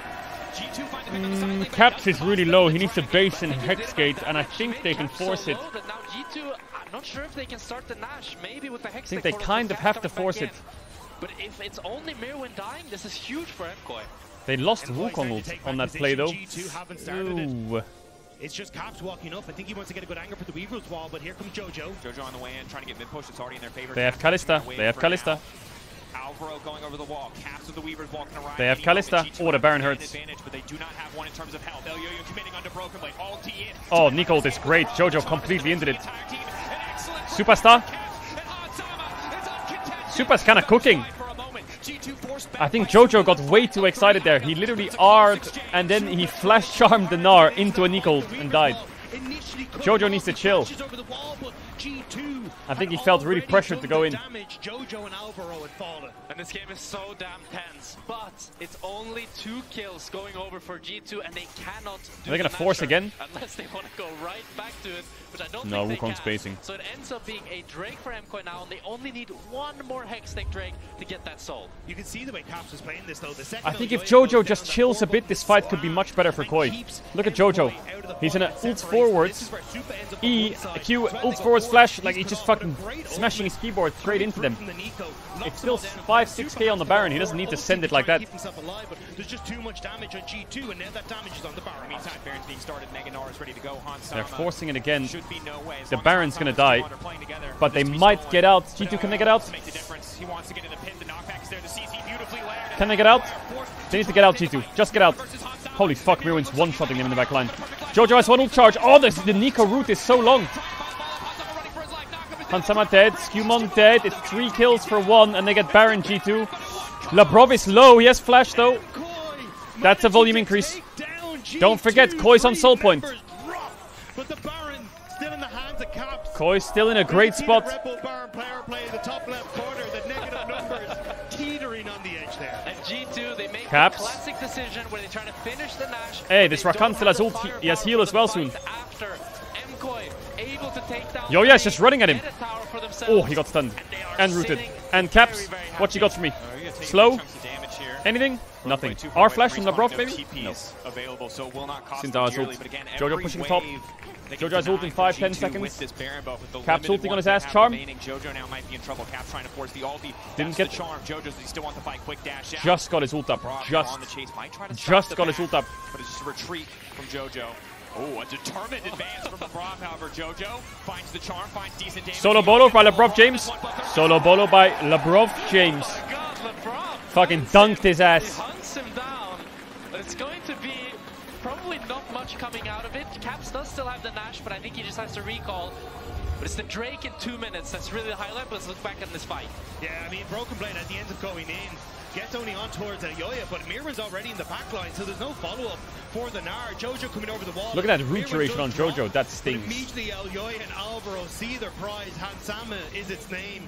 A: Caps is really low. He needs to base and hex gate, and I think they can force it.
E: Now G2, I'm not sure if they can start the Nash. Maybe with the hex.
A: I think they kind of have to force it.
E: But if it's only Mirwin dying, this is huge for MKOI.
A: They lost Wukong ult on that play though. Ooh.
K: It's just Caps walking up. I think he wants to get a good angle for the Weaver's wall, but here comes Jojo.
T: Jojo on the way in, trying to get mid push. It's already in their favor.
A: They have Kalista. They have Kalista.
T: Alvaro going over the wall. Caps with the Weavers walking around.
A: They have Kalista. Oh, the Baron hurts.
T: But they do not have one in terms of health. Elyoyo committing under Broken Blade. Ulti in.
A: Oh, Nico ult is great. Jojo completely ended it. Superstar. Super's kind of cooking. I think Jojo got way too excited there. He literally R'd and then he flash charmed the Gnar into a Nico and died. Jojo needs to chill. I think he felt really pressured to go in.
K: Jojo and Alvaro had fallen.
E: And this game is so damn tense. But it's only 2 kills going over for G2 and they cannot do
A: Are they gonna force again?
E: Unless they want to go right back to it, which I don't
A: no,
E: think they
A: Wukong's
E: can.
A: spacing.
E: So it ends up being a Drake for MKOI now, and they only need 1 more Hextech Drake to get that soul.
K: You can see the way Caps was playing this though. The second
A: I think if Jojo just chills a bit, this fight could be much better for Koi. Look at Jojo. He's in a ult forwards, E, Q, ult forwards flash, like he's just fucking smashing his keyboard straight into them. It's still 5-6k on the Baron, he doesn't need to send it like that.
K: There's just too much damage on G2 and now that damage is on the Baron.
T: Meantime, Baron's being started, Mega Gnar is ready to go.
A: They're forcing it again. The Baron's gonna die, but they might get out. G2, can they get out? Can they get out? They need to get out, G2. Just get out. Holy fuck, Mirwin's one-shotting them in the back line. Jojo has 1 ult charge. Oh, the Nico route is so long. Hansama dead, Skewmon dead. It's 3 kills for 1, and they get Baron G2. Labrov is low. He has flash though. That's a volume increase. Don't forget, Koi's on soul point.
K: But the Baron still in the hands of Caps.
A: Koi's still in a great spot.
K: Red Bull Baron player play in the top left corner. The negative numbers teetering on the edge there.
E: And G2, they make
A: Caps.
E: the classic decision where they try to finish the Nash.
A: Hey, this Rakan still has ult. He has heal as well soon.
E: After MKOI able to take down
A: Yo, yeah, it's just running at him. Oh, he got stunned. And rooted. And Caps, what you got for me? Slow? Anything? Nothing. R flash from Labrov, maybe? No. Sinza's ult. Jojo pushing top. Jojo has ult in 5-10 seconds. Caps ulting on his ass. Charm. Didn't get
T: charm. Jojo's still wants to fight quick dash out.
A: Just got his ult up. Just got his ult up.
T: But it's just a retreat from Jojo. Oh, a determined advance from Labrov, however. Jojo finds the charm, finds decent damage.
A: Solo bolo by Labrov James. Solo bolo by Labrov James. Fucking dunked his ass.
E: Hunts him down. But it's going to be probably not much coming out of it. Caps does still have the Nash, but I think he just has to recall. But it's the Drake in 2 minutes that's really the highlight. But let's look back at this fight.
K: Yeah, I mean, Broken Blade at the end of going in gets only on towards Elyoyo, but Mirwin's already in the back line, so there's no follow-up for the Gnar. Jojo coming over the wall.
A: Look at that root duration on Jojo. That stings.
K: Immediately, Elyoyo and Alvaro see their prize. Hansama is its name.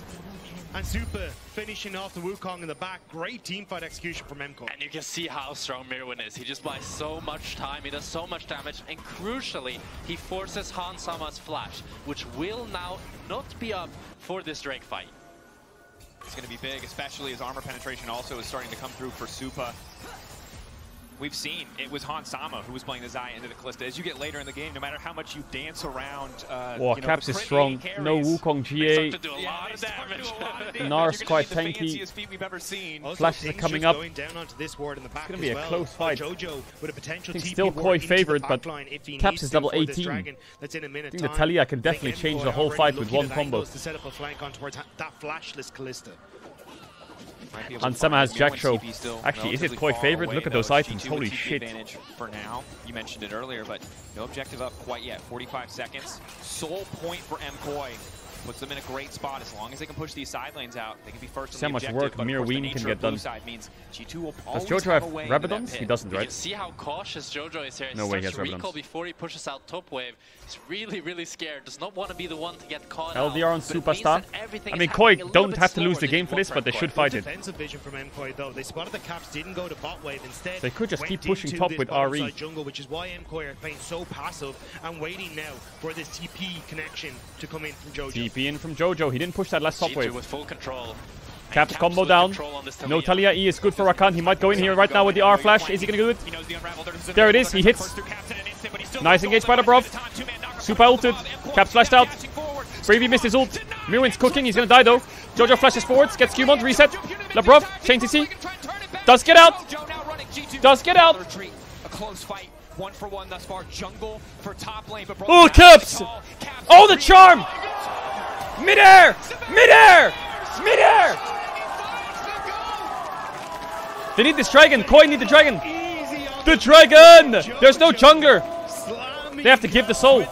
K: And Super finishing off the Wukong in the back. Great teamfight execution from MKOI.
E: And you can see how strong Mirwin is. He just buys so much time, he does so much damage, and crucially, he forces Hansama's flash, which will now not be up for this Drake fight.
T: It's going to be big, especially as armor penetration also is starting to come through for Supa. We've seen it was Hansama who was playing the Xayah into the Kalista. As you get later in the game, no matter how much you dance around,
A: oh, Caps is strong. No Wukong GA. Gnar's quite tanky. Flashes are coming up. It's going to be a close fight. I think still Koi favored, but Caps is level 18. I think the Talia can definitely change the whole fight with one combo. Hansama has Jack Show. Actually, is it Koi favorite? Look at those items. Holy shit.
T: For now, you mentioned it earlier, but no objective up quite yet. 45 seconds. Soul point for MKOI. Puts them in a great spot. As long as they can push these side lanes out, they can be first on the objective.
A: So much work Mirwin can get done.
T: Does
A: Jojo have Rabadons? He doesn't, right?
E: You can see how cautious Jojo is here.
A: No way he has
E: recall before he pushes out top wave. He's really, really scared. Does not want to be the one to get caught
A: LDR
E: out.
A: on Superstar. I mean, Koi don't have to lose the game for this, but they should fight it.
K: Defensive vision from MKOI though. They spotted the Caps didn't go to bot wave. Instead,
A: they could just keep pushing top with RE.
K: Jungle, which is why MKOI are playing so passive and waiting now for this TP connection to come in from Jojo.
A: TP in from Jojo. He didn't push that last top wave.
E: With full control.
A: Caps combo down. No Talia E is good for Rakan. He might go in here right now with the R flash. Is he gonna do it? There it is. He hits. Nice engage by Labrov. Super ulted. Caps flashed out. Bravey missed his ult. Mirwin's cooking. He's gonna die though. Jojo flashes forwards. Gets Qmont. Reset. Labrov. Chain TC. Does get out. Does get out.
T: A close fight. 1-for-1 thus far. Jungle for top lane. But
A: oh, Caps! Oh, the charm! Mid-air! Mid-air! Mid-air! They need this dragon. Koi need the dragon. The dragon! There's no jungler. They have to give the soul.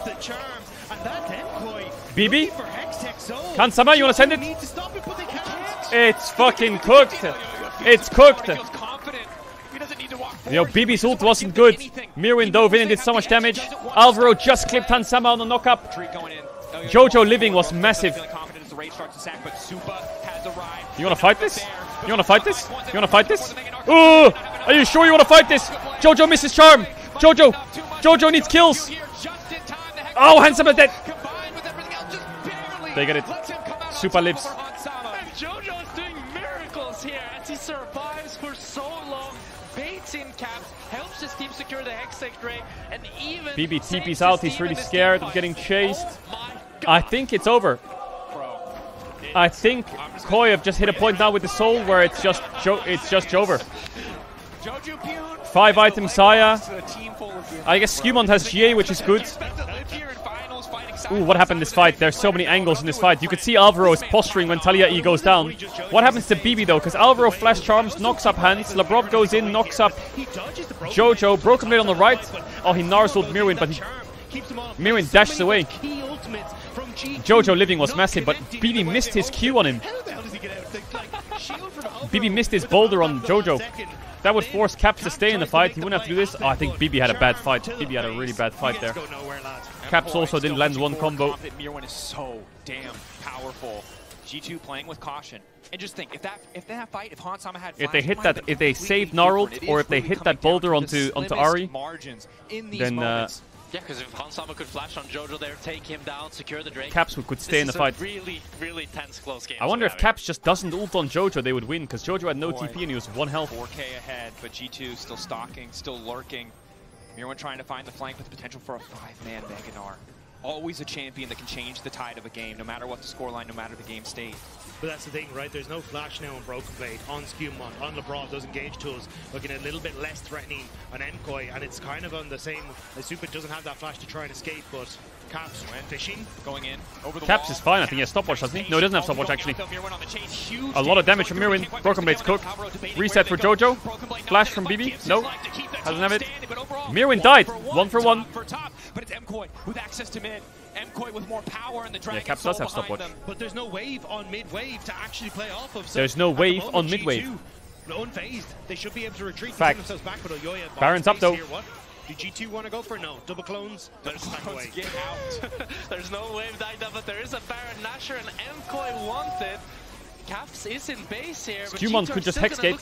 A: BB? Kansama, you wanna send it? It's fucking cooked. It's cooked. Yo, BB's ult wasn't good. Mirwin dove in and did so much damage. Alvaro just clipped Hansama on the knock-up. Jojo living was massive. You wanna fight this? You wanna fight this? You wanna fight this? Ooh! Are you sure you wanna fight this? Jojo misses charm. Jojo needs kills. Oh, Hansama dead. They get it. Super lives.
C: Jojo's doing miracles here as he survives for so long. Baits in Caps, helps his team secure the Hextech Drake, and even
A: BB TP's out. He's really scared of getting chased. I think it's over. I think Koi have just hit a point now with the soul where it's just Jover. 5 items Saya. I guess Qmont has GA, which is good. Ooh, what happened in this fight? There's so many angles in this fight. You could see Alvaro is posturing when Talia E goes down. What happens to BB though? Because Alvaro flash charms, knocks up Hans. Labrov goes in, knocks up Jojo. Broken Blade on the right. Oh, he Narzuled Mirwin, but Mirwin dashes away. Jojo living was massive, but BB missed his Q on him. BB missed his boulder on Jojo. That would force Caps to stay in the fight. He wouldn't have to do this. Oh, I think BB had a bad fight. BB had a really bad fight there. Caps also didn't land one combo.
T: Mirwin is so damn powerful. G2 playing with caution. And just think, if that fight, if Hansama had
A: if they hit that, if they saved Gnarled, or if they hit that boulder onto Ari, then
C: yeah, because if Hansama could flash on Jojo there, take him down, secure the Drake.
A: Caps could stay in the fight.
C: Really, really tense close game.
A: I wonder if Caps just doesn't ult on Jojo, they would win, because Jojo had no TP and he was 1 health.
T: 4K ahead, but G2 still stalking, still lurking. Mirwin trying to find the flank with the potential for a 5-man Mega Gnar. Always a champion that can change the tide of a game, no matter what the scoreline, no matter the game state.
K: But that's the thing, right? There's no flash now on Broken Blade, on Qmont, on Labrov. Those engage tools looking a little bit less threatening on Mkoi, and it's kind of on the same. Super doesn't have that flash to try and escape, but Caps went fishing, going in over the
A: Caps is fine. I think he has stopwatch, doesn't he? No, he doesn't have stopwatch actually. A lot of damage from Mirwin. Broken Blade's cook. Reset for Jojo. Flash from BB. No, doesn't have it. Mirwin died. 1 for 1.
T: But it's Mkoi with access to mid. Mkoi with more power and the dragon.
A: Yeah, Caps does have stopwatch.
K: But there's no wave on mid-wave to actually play off of.
A: There's no wave on mid-wave.
K: Unfazed. They should be able to retreat.
A: Fact. Baron's up though.
K: Do G2 want to go for no? Double clones?
C: There's clones get out. There's no wave died up, but there is a Baron Nashor and Mkoi wanted. Caps is in base here, but
A: Qmont could just Hexgate,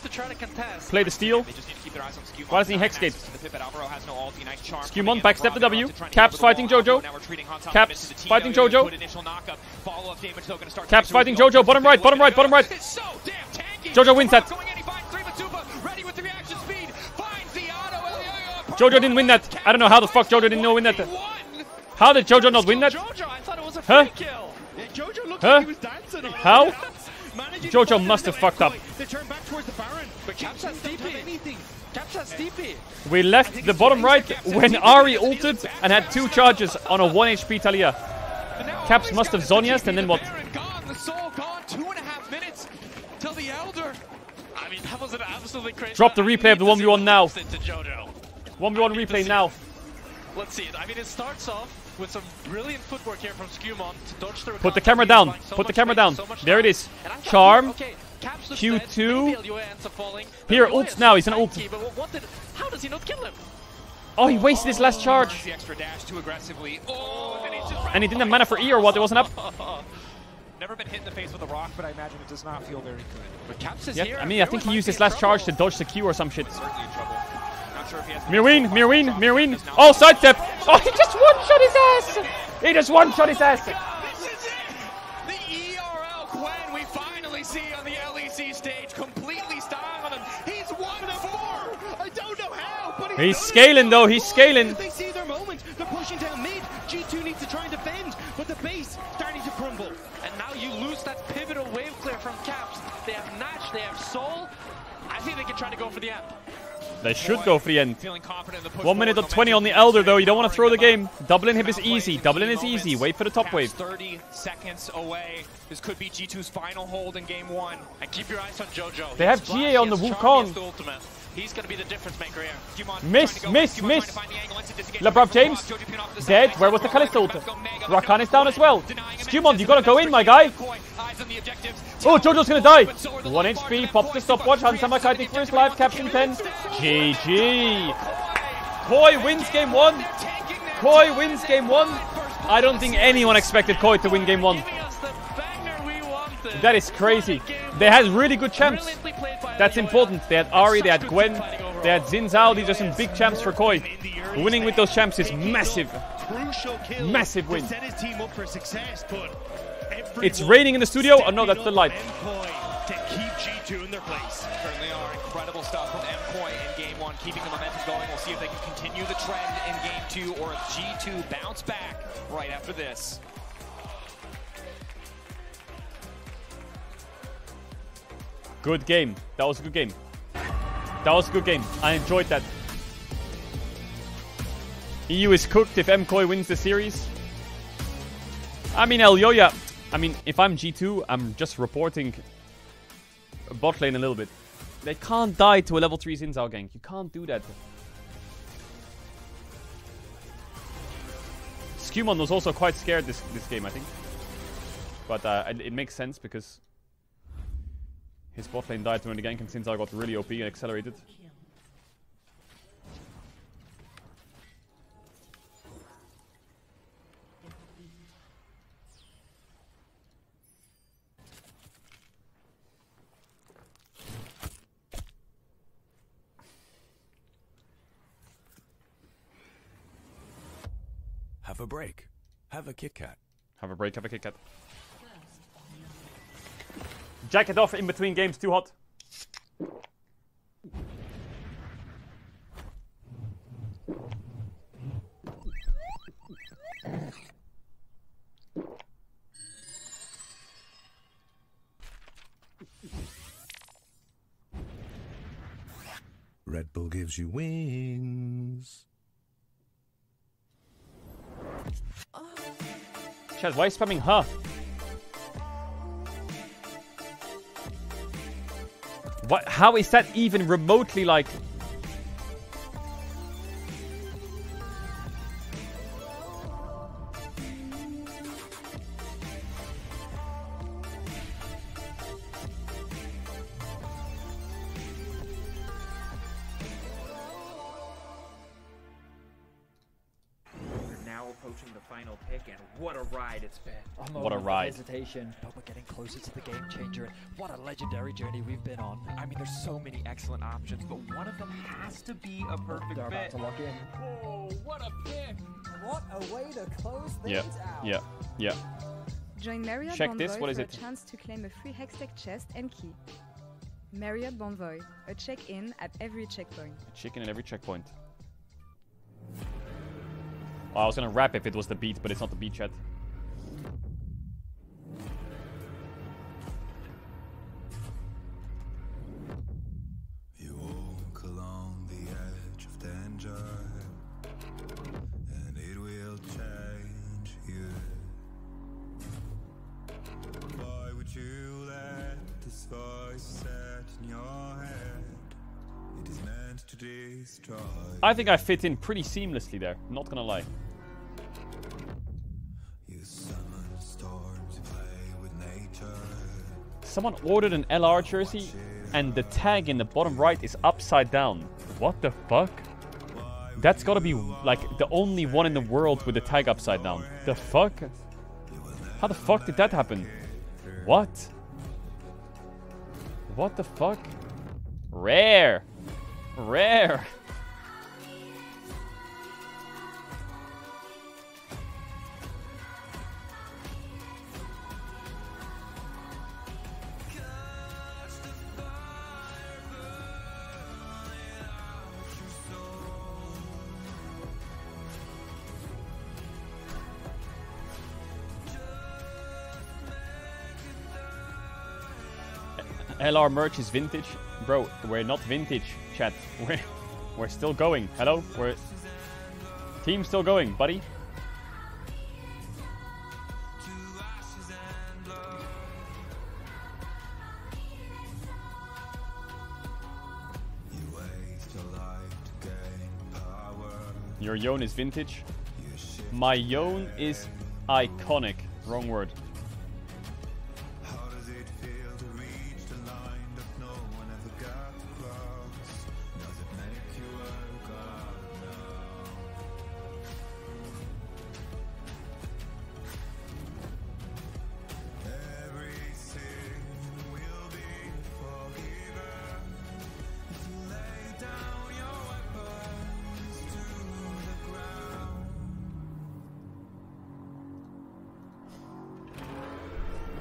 A: play the steal. Why doesn't he Hexgate? Qmont backstep the W. Caps fighting Jojo. Caps fighting Jojo. Caps fighting Jojo. Bottom right, bottom right, bottom right. Jojo wins that. Jojo didn't win that. I don't know how the fuck Jojo didn't win that. How did Jojo not win that? Huh? Huh? How? Jojo must have fucked up.
K: They turn back towards the Baron.
C: But Caps has DP. Caps has DP.
A: We left the bottom right when Ari ulted and had 2 charges on a 1 HP Talia. Caps must have Zonias and then what?
C: The soul gone. 2.5 minutes till the Elder. I mean, that was an absolutely crazy.
A: Drop the replay of the 1v1 now. 1v1 replay now.
C: Let's see it. I mean, it starts off with some brilliant footwork here from Qmont to dodge the.
A: Put the camera down. Put the camera down. There it is. Charm. Q2. Here, ults now. He's an ult.
C: How does he not kill him?
A: Oh, he wasted his last charge. And he didn't have mana for E or what? It wasn't up.
T: Never been hit in the face with a rock, but I imagine it does not feel very good.
C: But Caps is
A: here. I mean, I think he used his last charge to dodge the Q or some shit. Mirwin, Mirwin, Mirwin. Oh, sidestep. Oh, he just one-shot his ass. He just one-shot his ass.
C: This is it. The ERL Gwen we finally see on the LEC
A: He's scaling though, he's scaling.
K: They see their moment. They're pushing down mid. G2 needs to try and defend, but the base starting to crumble.
C: And now you lose that pivotal wave clear from Caps. They have Natch, they have Soul. I think they can try to go for the end.
A: They should go for the end. 1 minute or 20 on the Elder though, you don't want to throw the game. Double inhib is easy, double in is easy. Wait for the top wave.
T: 30 seconds away. This could be G2's final hold in game 1.
C: And keep your eyes on Jojo.
A: They have GA on the Wukong.
C: He's going to be the difference maker here.
A: Miss. LeBron James, dead. Where was the Kalista ult? Rakan is down as well. Skumon, you gotta go in, my guy. Oh, Jojo's gonna die. 1 HP, pops the stopwatch. Hansama kiting for his life. Caption 10. GG. Koi wins game 1. Koi wins game 1. I don't think anyone expected Koi to win game 1. That is crazy. They had really good champs. That's important. They had Ahri, they had Gwen, they had Xin Zhao. These are some big champs for Koi. Winning with those champs is massive. Massive win. It's raining in the studio. Oh no, that's the light.
K: To keep G2 in their place.
T: Certainly are. Incredible stuff from MKoi in game 1, keeping the momentum going. We'll see if they can continue the trend in game 2 or if G2 bounce back right after this.
A: Good game. That was a good game. That was a good game. I enjoyed that. EU is cooked if MKoi wins the series. I mean, Elyoya. I mean, if I'm G2, I'm just reporting bot lane a little bit. They can't die to a level 3 Xin Zhao gank. You can't do that. Skumon was also quite scared this game, I think. But it makes sense because his bot lane died when the gank and Xin Zhao got really OP and accelerated.
G: Have a break. Have a Kit Kat.
A: Have a break, have a Kit Kat. Jack it off in between games, too hot.
G: Red Bull gives you wings.
A: Chaz, why are you spamming her? What? How is that even remotely like?
M: Approaching the final pick, and what a ride it's been.
A: What a ride.
M: Hesitation, but we're getting closer to the game changer. What a legendary journey we've been on. I mean, there's so many excellent options, but one of them has to be a perfect They're fit. about to lock in.
T: Oh, what a pick!
M: What a way to close things out.
A: Yeah.
N: Join Marriott
A: Check
N: Bonvoy
A: this, what is
N: for
A: it?
N: a chance to claim a free Hextech chest and key. Marriott Bonvoy, a check-in at every checkpoint.
A: Chicken at every checkpoint. Oh, I was gonna rap if it was the beat, but it's not the beat yet.
G: You walk along the edge of danger, and it will change you. Why would you let this voice set in your head? It is meant to destroy.
A: I think I fit in pretty seamlessly there, not gonna lie. Someone ordered an LR jersey and the tag in the bottom right is upside down. What the fuck? That's gotta be like the only one in the world with the tag upside down. The fuck? How the fuck did that happen? What? What the fuck? Rare. Rare. LR merch is vintage. Bro, we're not vintage, chat. We're still going. Hello? Team's still going, buddy. Your Yone is vintage. My Yone is iconic. Wrong word.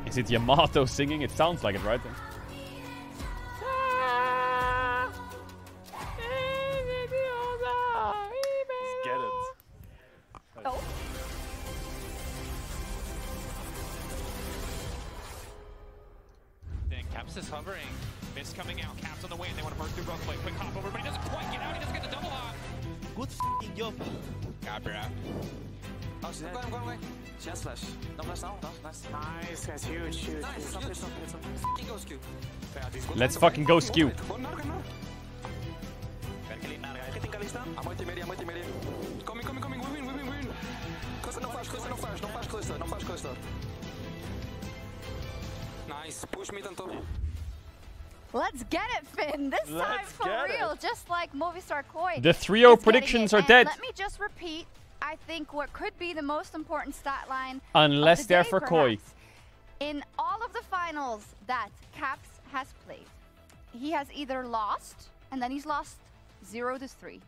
A: Is it Yamato singing? It sounds like it, right?
J: Get it.
H: Oh.
T: Then Caps is hovering. Mist coming out. Caps on the way, and they want to burst through Brokenblade. Quick hop over, but he doesn't quite get out. He doesn't get the double hop.
D: Good f***ing job.
T: God, bro.
D: Oh, shit. Go away. She has flash. No flash now. No, nice. Nice, guys. Huge, huge. Nice. Fucking go skew.
A: Let's fucking go skew.
D: Coming. We win. Cluster, no flash. Nice. Push me, Tanto.
H: Let's get it, Finn. This time for real, just like Movistar Koi.
A: The 3-0 predictions are dead.
H: Let me just repeat. I think what could be the most important stat line.
A: Unless
H: of the
A: they're
H: day,
A: for
H: perhaps.
A: Koi.
H: In all of the finals that Caps has played, he has either lost, and then he's lost 0-3,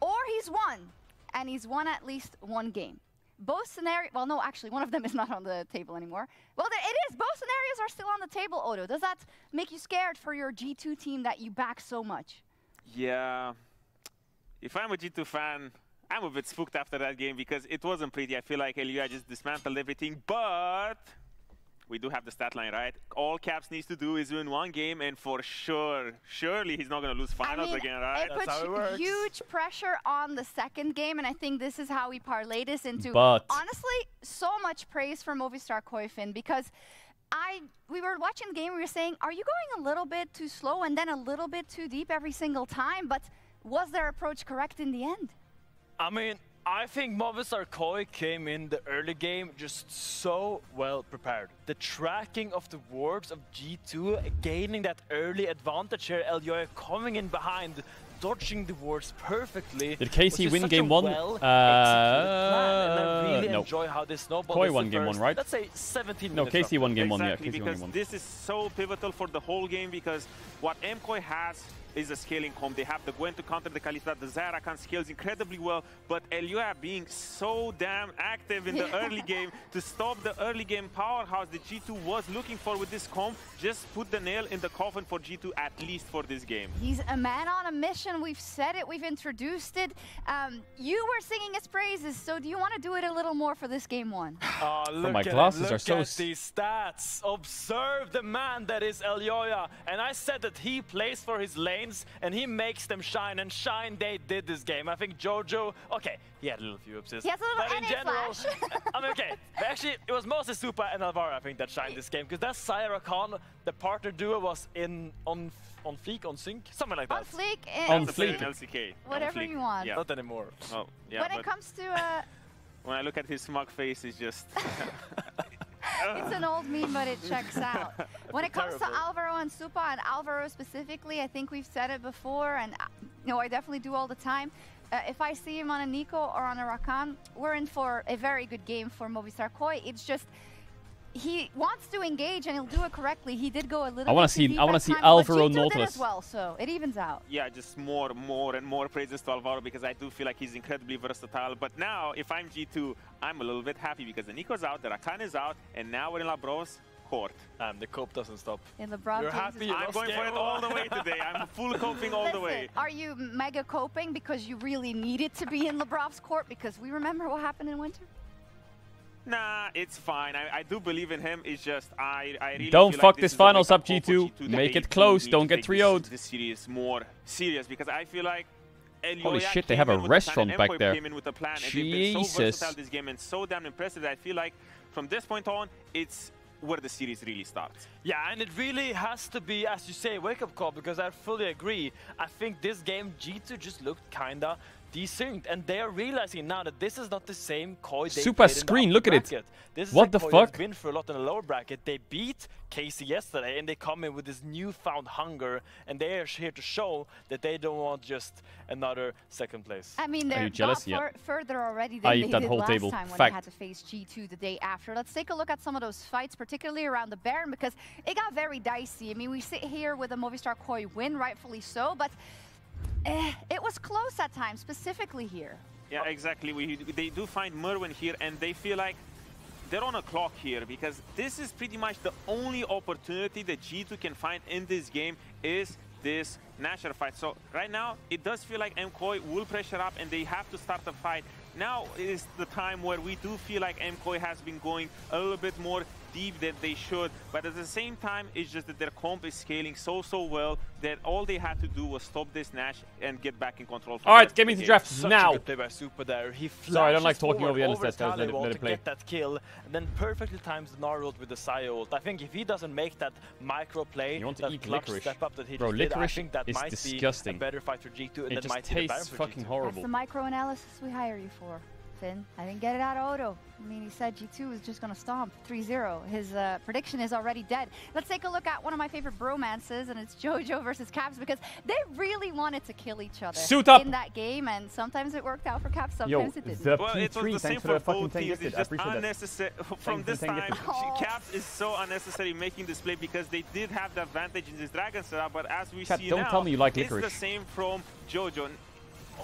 H: or he's won, and he's won at least one game. Both scenarios, well, no, actually, one of them is not on the table anymore. Well, it is. Both scenarios are still on the table, Odo. Does that make you scared for your G2 team that you back so much?
Z: Yeah. If I'm a G2 fan, I'm a bit spooked after that game because it wasn't pretty. I feel like Elia just dismantled everything, but we do have the stat line, right? All Caps needs to do is win one game, and for sure, surely he's not going to lose finals again, right?
H: It puts huge pressure on the second game, and I think this is how we parlay this into,
A: But
H: honestly, so much praise for Movistar Koi, Finn, because we were watching the game, we were saying, are you going a little bit too slow and then a little bit too deep every single time? But was their approach correct in the end?
J: I mean, I think Movistar Koi came in the early game just so well prepared. The tracking of the wards of G2, gaining that early advantage here, Elioy coming in behind, dodging the wards perfectly.
A: Did KC win game one?
J: And I really
A: No.
J: enjoy how this snowball
A: Koi
J: is
A: won
J: the
A: game
J: first,
A: one, right?
J: Let's say 17
A: No,
J: minutes.
A: KC won game one, yeah.
Z: Exactly,
A: KC won
Z: because
A: game one.
Z: this is so pivotal for the whole game because what MKOI has is a scaling comp. They have the Gwen to counter the Kalista, the Zarakan scales incredibly well, but Elioya being so damn active in the early game to stop the early game powerhouse that G2 was looking for with this comp, just put the nail in the coffin for G2 at least for this game.
H: He's a man on a mission. We've said it, we've introduced it. You were singing his praises, so do you want to do it a little more for this game one?
J: Oh, look
A: my
J: at
A: glasses
J: look
A: are so
J: at these stats. Observe the man that is Elioya. And I said that he plays for his lanes and he makes them shine, and shine they did this game. I think Jojo, okay, he had a little few assists.
H: He has a little
J: but in
H: NA
J: general,
H: flash.
J: I mean, okay, but actually it was mostly Super and Alvaro, I think, that shined this game, because that Syra Khan, the partner duo, was on fleek, on sync, something like that.
H: On fleek,
A: On fleek.
Z: LCK.
H: Whatever you want.
Z: Yeah.
J: Not anymore.
Z: Oh, yeah,
H: when it comes to
Z: when I look at his smug face, it's just
H: it's an old meme, but it checks out. When it comes to Alvaro and Supa, and Alvaro specifically, I think we've said it before, and I definitely do all the time. If I see him on a Nico or on a Rakan, we're in for a very good game for Movistar Koi. It's just he wants to engage and he'll do it correctly. He did go a little.
A: I want to see Alvaro Nautilus
H: as well, so it evens out.
Z: Yeah, just more and more praises to Alvaro because I do feel like he's incredibly versatile. But now, if I'm G2, I'm a little bit happy because the Nico's out, the Rakan is out, and now we're in Labrov's court.
J: The cope doesn't stop.
H: In LeBron
J: You're
H: James'
J: happy.
Z: I'm going for it all the way today. I'm full coping all the way.
H: Are you mega coping because you really needed to be in LeBron's court? Because we remember what happened in winter.
Z: Nah, it's fine. I do believe in him. It's just I really
A: don't
Z: feel
A: fuck
Z: like
A: this
Z: is
A: finals
Z: a
A: up, G2.
Z: G2
A: Make
Z: they
A: it close.
Z: do
A: Don't
Z: need to
A: get
Z: take
A: 3-0'd.
Z: this series more serious because I feel like
A: Holy
Z: Elioya
A: shit, they
Z: came
A: have a
Z: in with a
A: restaurant
Z: plan,
A: back
Z: Mkoy
A: there.
Z: Came in with a plan, and they've been so
A: Jesus.
Z: versatile this game and so damn impressive that I feel like from this point on, it's where the series really starts.
J: Yeah, and it really has to be, as you say, wake-up call, because I fully agree. I think this game, G2 just looked kinda desynced, and they are realizing now that this is not the same Koi they
A: Super
J: played in the
A: screen,
J: upper
A: look at it.
J: bracket. This
A: What
J: is
A: the
J: a Koi
A: fuck?
J: that's been through a lot in the lower bracket. They beat Casey yesterday, and they come in with this newfound hunger, and they are here to show that they don't want just another second place.
H: I mean, they're
A: jealous?
H: got
A: Yeah.
H: further already than
A: I
H: they
A: eat that
H: did
A: whole
H: last
A: table.
H: time when
A: Fact.
H: they had to face G2 the day after. Let's take a look at some of those fights, particularly around the Baron, because it got very dicey. I mean, we sit here with a Movistar Koi win, rightfully so, but it was close at times, specifically here.
Z: Yeah, exactly. They do find Merwin here, and they feel like they're on a clock here because this is pretty much the only opportunity that G2 can find in this game is this Nashor fight. So right now, it does feel like Mkoy will pressure up and they have to start the fight. Now is the time where we do feel like Mkoy has been going a little bit more deep than they should, but at the same time, it's just that their comp is scaling so well that all they had to do was stop this Nash and get back in control.
A: All right, get me the draft
J: Such
A: now.
J: a good play by Super there. He
A: Sorry, I don't like
J: flashes
A: talking over the
J: forward
A: endless stats, guys.
J: Tally
A: Let it
J: to
A: play.
J: get that kill, and then perfectly times the Gnar ult with the Saya ult. I think if he doesn't make that micro play,
A: You want to
J: that
A: eat
J: clutch
A: licorice.
J: step up that he
A: Bro,
J: just did, I
A: licorice
J: think that
A: is
J: might
A: disgusting.
J: be a better fight for G2, and
A: It
J: that
A: just
J: might hit the Baron
A: tastes
J: for
A: fucking
J: G2.
A: horrible.
H: That's the micro-analysis we hire you for, Finn. I didn't get it out of Odo. I mean, he said G2 is just going to stomp 3-0. His prediction is already dead. Let's take a look at one of my favorite bromances, and it's JoJo versus Caps, because they really wanted to kill each other
A: Suit up.
H: in that game, and sometimes it worked out for Caps, sometimes
A: Yo,
H: it didn't.
A: the
Z: Well, it was
A: P3,
Z: the same
A: thanks for
Z: for
A: the fucking
Z: both
A: 10
Z: teams.
A: gifted.
Z: It's
A: I
Z: just
A: appreciate that.
Z: unnecessary. From
A: Thanks
Z: this
A: for the 10
Z: time,
A: gifted.
Z: Caps is so unnecessary making this play because they did have the advantage in this Dragon setup, but as we
A: Chat,
Z: see
A: don't
Z: now,
A: tell me you like
Z: it's
A: licorice.
Z: the same from JoJo.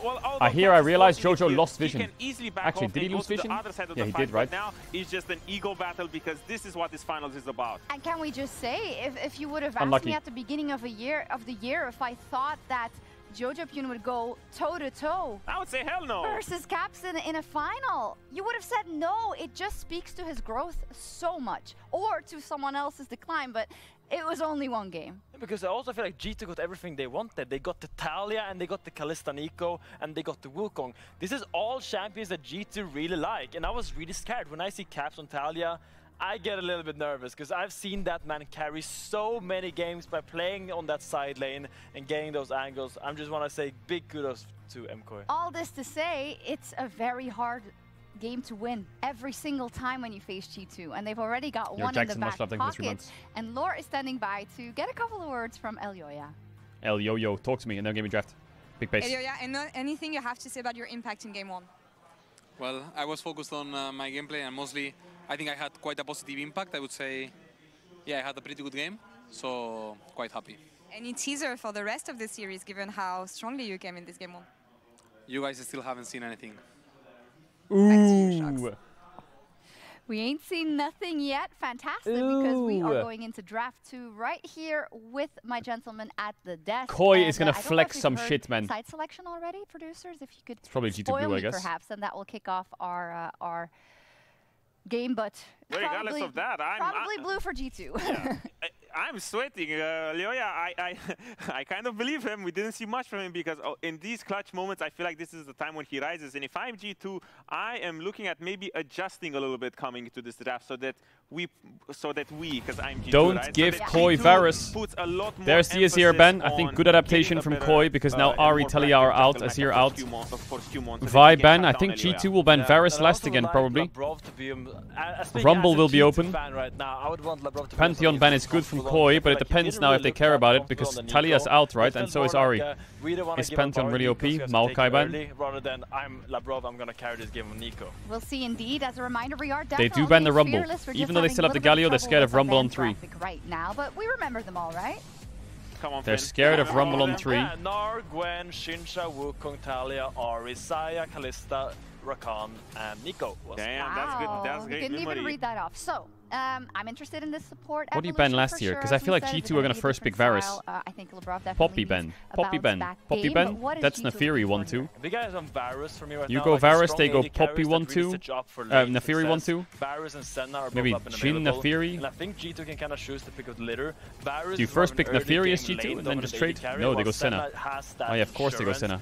Z: Well,
A: I realized JoJo lost vision.
Z: He can easily back
A: Actually,
Z: off
A: did he
Z: and go
A: lose
Z: to the
A: vision?
Z: other side of
A: Yeah,
Z: the
A: he
Z: fight,
A: did, right?
Z: But now it's just an ego battle because this is what this finals is about.
H: And can we just say, if you would have asked
Z: Unlucky.
H: me at the beginning of the year if I thought that JoJo Pune would go toe-to-toe
Z: I would say hell no.
H: versus Caps in a final, you would have said no. It just speaks to his growth so much, or to someone else's decline, but it was only one game.
J: Because I also feel like G2 got everything they wanted. They got the Talia, and they got the Kalista Nico, and they got the Wukong. This is all champions that G2 really like, and I was really scared. When I see Caps on Talia, I get a little bit nervous, because I've seen that man carry so many games by playing on that side lane and getting those angles. I just want to say big kudos to Mkoy.
H: All this to say, it's a very hard game to win every single time when you face G2, and they've already got one in the back pocket, and Lore is standing by to get a couple of words from Elioya.
A: Yo, talk to me and then give me draft. Big pace.
N: Elioya, anything you have to say about your impact in game one?
O: Well, I was focused on my gameplay, and mostly I think I had quite a positive impact. I would say, yeah, I had a pretty good game, so quite happy.
N: Any teaser for the rest of the series, given how strongly you came in this game one?
O: You guys still haven't seen anything.
A: Ooh.
H: We ain't seen nothing yet. Fantastic, because we are going into draft 2 right here with my gentleman at the desk.
A: Koi is gonna
H: I don't know
A: flex
H: if you've
A: some
H: heard
A: shit, man.
H: Side selection already, producers? If you could
A: probably G2
H: spoil
A: Blue, I
H: me,
A: guess.
H: perhaps, and that will kick off our game. But
Z: Regardless
H: probably,
Z: of that,
H: probably blue for G2.
Z: Yeah. I'm sweating. Elioya, I kind of believe him. We didn't see much from him because in these clutch moments, I feel like this is the time when he rises. And if I'm G2, I am looking at maybe adjusting a little bit coming to this draft so that we, because I'm G2,
A: Don't
Z: right?
A: give
Z: so
A: Koi
Z: G2
A: Varus.
Z: puts a lot more
A: There's the Azir ban. I think
Z: emphasis
A: good adaptation
Z: on
A: from
Z: getting a
A: Koi
Z: better,
A: because now
Z: and
A: Ari
Z: more
A: Talia are out,
Z: practice
A: Azir
Z: like
A: out.
Z: for few months, so that
A: Vi
Z: he can
A: ban. I
Z: shut
A: think
Z: down
A: G2 will ban Varus last again, probably. Rumble will be open. Pantheon ban is good from Koi, but it depends now if they care about it, because Talia's out, right? And so is Ari. Is Pantheon really OP? Maokai ban?
J: Rather than I'm Labrov, I'm gonna carry this game on Nico.
H: We'll see indeed. As a reminder, we are
A: They
H: definitely
A: do ban the Rumble.
H: fearless. We're just
A: Even though they
H: having
A: still
H: a
A: have the
H: little bit
A: Galio, they're scared of
H: trouble
A: Rumble on
H: with
A: 3.
H: traffic right now, but we remember them all, right?
Z: Come on,
A: They're
Z: Finn.
A: scared of Rumble on 3.
J: Yeah, Gnar, Gwen, Shincha, Wukong, Talia, Ari, Saya, Kalista, Rakan, and Nico.
Z: Damn, that's good. That's great
H: Didn't
Z: memory.
H: even read that off. So, I'm interested in this support.
A: What do you ban last year? Because I feel like G2 are going to first pick Varus.
H: I think Labrov
A: Poppy ban. Poppy ban. Poppy ban. That's Nafiri 1-2.
J: The guys on Varus for me right now.
A: You go
J: like
A: Varus, they go Poppy 1-2. Nafiri 1-2.
J: Varus and Senna are
A: maybe
J: both up and
A: Jhin
J: available.
A: Nafiri.
J: And I think G2 can kind of choose to pick up the litter. Varus
A: Do you first pick Nafiri as G2 and then just trade? No, they go Senna. Oh yeah, of course they go Senna.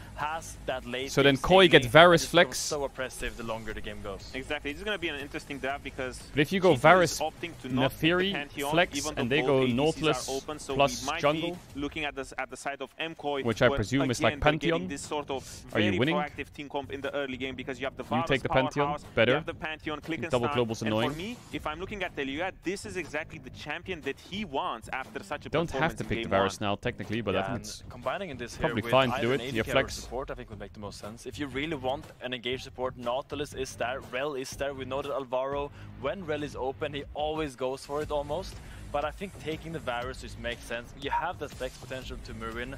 A: So then Koi gets Varus flex.
J: So oppressive the longer the game goes.
Z: Exactly, this is going to be an interesting draft because.
A: But if you go Varus,
Z: Nafiri,
A: flex, and they go Nautilus
Z: open, so
A: plus jungle,
Z: looking at the side of MKoi,
A: which I presume is like Pantheon.
Z: This sort of
A: Are you winning?
Z: Proactive team comp in the early game because you have the Varus
A: you take the Pantheon, better.
Z: You have the Pantheon, click and
A: double
Z: stun.
A: global's annoying.
Z: And for me, if I'm looking at Telua, this is exactly the champion that he wants after such a
A: don't have to pick the Varus now technically, but I think it's
J: combining in this
A: probably
J: here
A: fine
J: with
A: to do it.
J: either
A: You
J: AD
A: flex.
J: Support, I think would make the most sense. If you really want an engaged support, Nautilus is there, Rel is there. We know that Alvaro, when Rel is open, he always goes for it almost. But I think taking the Varus just makes sense. You have that flex potential to Murin.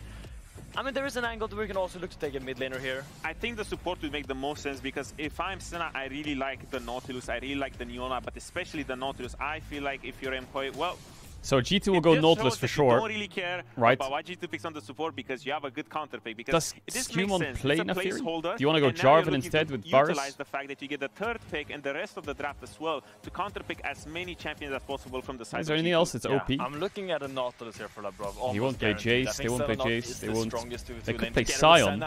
J: I mean, there is an angle that we can also look to take a mid laner here.
Z: I think the support would make the most sense because if I'm Senna, I really like the Nautilus, I really like the Neona, but especially the Nautilus. I feel like if you're MKoi, well,
A: so G2 will go Nautilus for sure.
Z: You don't really care about why G2 picks on the support because you have a good counter pick. Because
A: does Skewmon play Nafiri? Do you want to go
Z: and
A: Jarvan instead with Varus?
Z: Utilize the fact that you get the third pick and the rest of the draft as well to counter pick as many champions as possible from the side.
A: Is there anything else that's OP?
J: I'm looking at a Nautilus here for Labrov.
A: He won't play Jace. They won't play Jace. They won't. They could play Sion.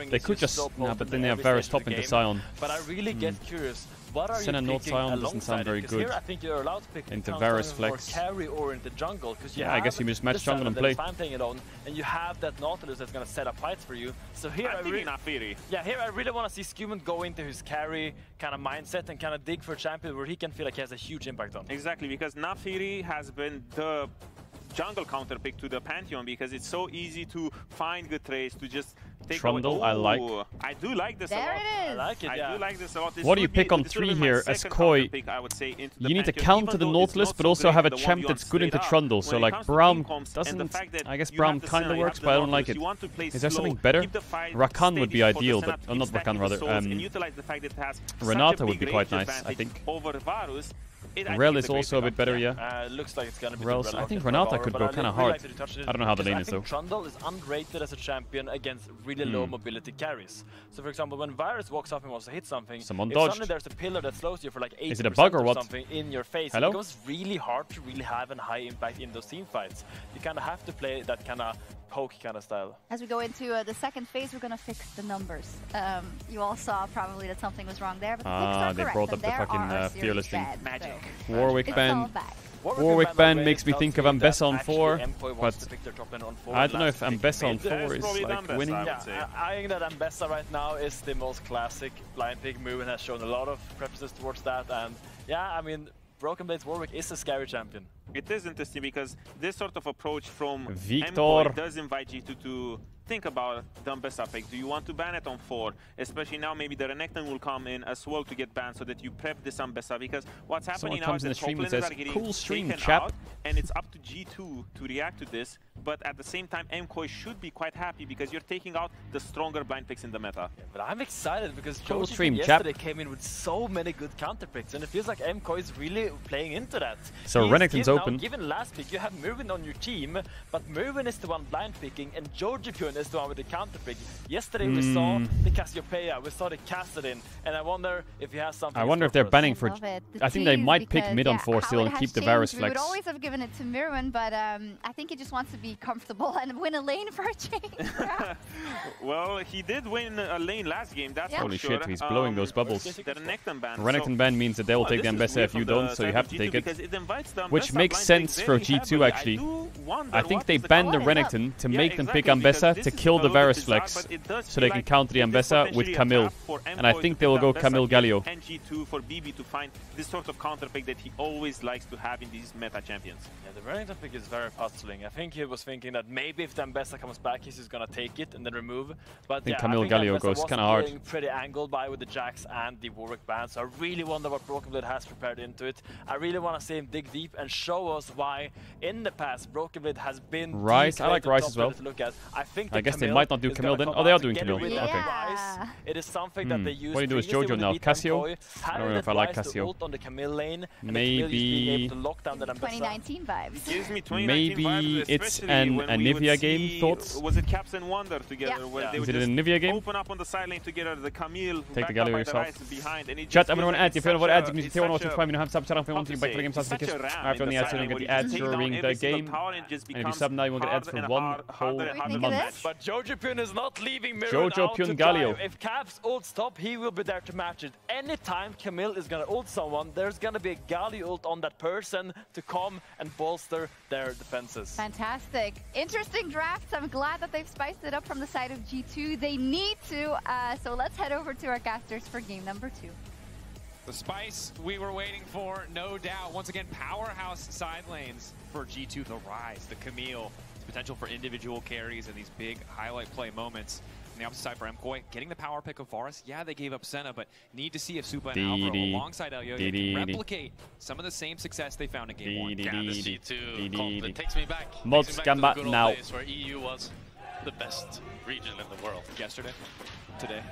A: They could just. Nah, but then they have Varus top into Sion.
J: But I really get curious. What are
A: Senna
J: you
A: Nord
J: picking
A: Sion doesn't sound very good.
J: Here I think you're allowed to pick
A: into Varus
J: or
A: flex.
J: Carry or into jungle because you have
A: I guess you mismatch jungle and play.
J: Fine playing it on, and you have that Nautilus that's going to set up fights for you. So here I really,
Z: Nafiri.
J: Yeah, here I really want to see Skewmon go into his carry kind of mindset and kind of dig for a champion where he can feel like he has a huge impact on.
Z: Exactly, because Nafiri has been the jungle counter pick to the Pantheon because it's so easy to find good trades to just take
A: Trundle, I like.
Z: I do like this
H: there
Z: a lot.
H: It is.
Z: I like it, I do like this a lot. This
A: what do you pick on 3 here as Koi? You need to counter the Nautilus, but also have a champ that's good into Trundle. So like Braum doesn't. I guess Braum kind of works, but I don't like it. Is there something better? Rakan would be ideal, but not Rakan rather. Renata would be quite nice, I think. Rel is also a bit better, yeah.
J: Looks like it's gonna be
A: Rel's, I think Renata could go kind of hard. I don't know how the lane is though.
J: Trundle is underrated as a champion against really low mobility carries. So for example, when Varus walks up and wants to hit something,
A: someone
J: if
A: dodged.
J: suddenly there's a pillar that slows you for like 80%
A: is it a bug or what?
J: something in your face,
A: Hello?
J: it becomes really hard to really have a high impact in those team fights. You kind of have to play that kind of poke kind of style.
H: As we go into the second phase, we're going to fix the numbers. You all saw probably that something was wrong there, but the picks are
A: they
H: correct,
A: brought up the fucking fearless thing.
Z: Magic.
H: So
A: Warwick ban. Warwick ban makes me think of Ambessa on 4, but I don't know if Ambessa on 4 is like winning.
J: Yeah, I think that Ambessa right now is the most classic blind pick move and has shown a lot of preferences towards that. And yeah, I mean, Broken Blades Warwick is a scary champion.
Z: It is interesting because this sort of approach from
A: Victor
Z: MKoi does invite you to think about the Ambessa pick. Do you want to ban it on 4? Especially now, maybe the Renekton will come in as well to get banned so that you prep this Ambessa. Because what's happening now is that top laners are getting
A: cool stream,
Z: taken
A: chap.
Z: out, and it's up to G2 to react to this. But at the same time, MKoi should be quite happy because you're taking out the stronger blind picks in the meta.
J: Yeah, but I'm excited because
A: cool
J: Joji
A: stream,
J: yesterday came in with so many good counter picks, and it feels like MKoi is really playing into that.
A: So Renekton's open.
J: Given last pick, you have Mervin on your team, but Mervin is the one blind picking, and Georgipion is the one with the counter pick. Yesterday we saw the Cassiopeia, we saw the Kassadin, and I wonder if he has something.
A: I wonder if they're banning for. I think they might pick mid on 4 still and keep the Varus flex.
H: We would always have given it to Mirwin, but I think he just wants to be comfortable and win a lane for a change.
Z: Well, he did win a lane last game, that's for
A: Holy
Z: sure.
A: shit, he's blowing those bubbles.
Z: The Renekton ban.
A: Renekton ban means that they will take the Ambessa if you don't, so you have to take it. Which makes sense for G2 actually. I think they banned the Renekton to make them pick Ambessa to kill the Varus flex, so they can counter the Ambessa with Camille. And I think they will go Camille Galio.
Z: And G2 for BB to find this sort of counter pick that he always likes to have in these meta champions.
J: Yeah, the Renekton pick is very puzzling. I think he was was thinking that maybe if Dembessa comes back, he's just gonna take it and then remove. But
A: I think
J: yeah,
A: Camille Galio goes kind of hard.
J: Getting pretty angled by with the Jax and the Warwick band, so I really wonder what Broken Blade has prepared into it. I really want to see him dig deep and show us why in the past Broken Blade has been
A: Rice. I like Rice as well.
J: To look at.
A: I guess they might not do Camille then. Oh, they are doing Camille. Okay.
J: Rice. It is something that they use.
A: What do you do with Jojo now? Cassio? I don't know if I like Cassio.
J: On the Camille lane,
A: maybe
H: 2019 vibes.
Z: Gives me 2019
A: maybe
Z: vibes,
A: it's an Nivea game. Thoughts?
Z: Was it Caps and Wonder together? Where they
A: Is
Z: would
A: it a
Z: just
A: Nivea game?
Z: open up on the side lane together, the Camille
A: Take the
Z: back
A: Galio
Z: up by the
A: yourself.
Z: Rice behind, and it
A: Chat,
Z: just
A: everyone
Z: feels
A: ads. If you
Z: like
A: want ads, you can
Z: it's
A: see one
Z: such
A: watch
Z: a-
A: Prime. You don't have sub channel if you want to back to the game.
Z: It's
A: Subs
Z: such a
A: tickets.
Z: ram
A: After
Z: in
A: the
Z: the
A: ads, you're
Z: side
A: gonna
Z: lane
A: get
Z: where
A: ads
Z: you take
A: during
Z: down
A: the
Z: every single
A: game.
Z: tower and it just
A: And if you
Z: becomes
A: sub now, you won't get ads for
Z: harder and
A: one
Z: harder
A: whole
Z: and harder
A: month.
J: But Jojo Pyun is not leaving Mirren
A: Jojo
J: out to
A: Pyun
J: dry.
A: Galio.
J: If Caps ult stop, he will be there to match it. Anytime Camille is gonna ult someone, there's gonna be a Galio ult on that person to come and bolster their defenses.
H: Fantastic. Interesting drafts. I'm glad that they've spiced it up from the side of G2. They need to. So let's head over to our casters for game number 2.
T: The spice we were waiting for, no doubt. Once again, powerhouse side lanes for G2, the Rise, the Camille, potential for individual carries and these big highlight play moments. On the opposite side for MKOI, getting the power pick of Varus. Yeah, they gave up Senna, but need to see if Supa and Alvaro alongside Elyoya can replicate some of the same success they found in game 1.
E: Yeah, this G2 comp, it takes me back.
A: Mods
E: Takes me back to the
A: Gamba
E: good old
A: now.
E: days where EU was the best region in the world.
T: Yesterday? Today?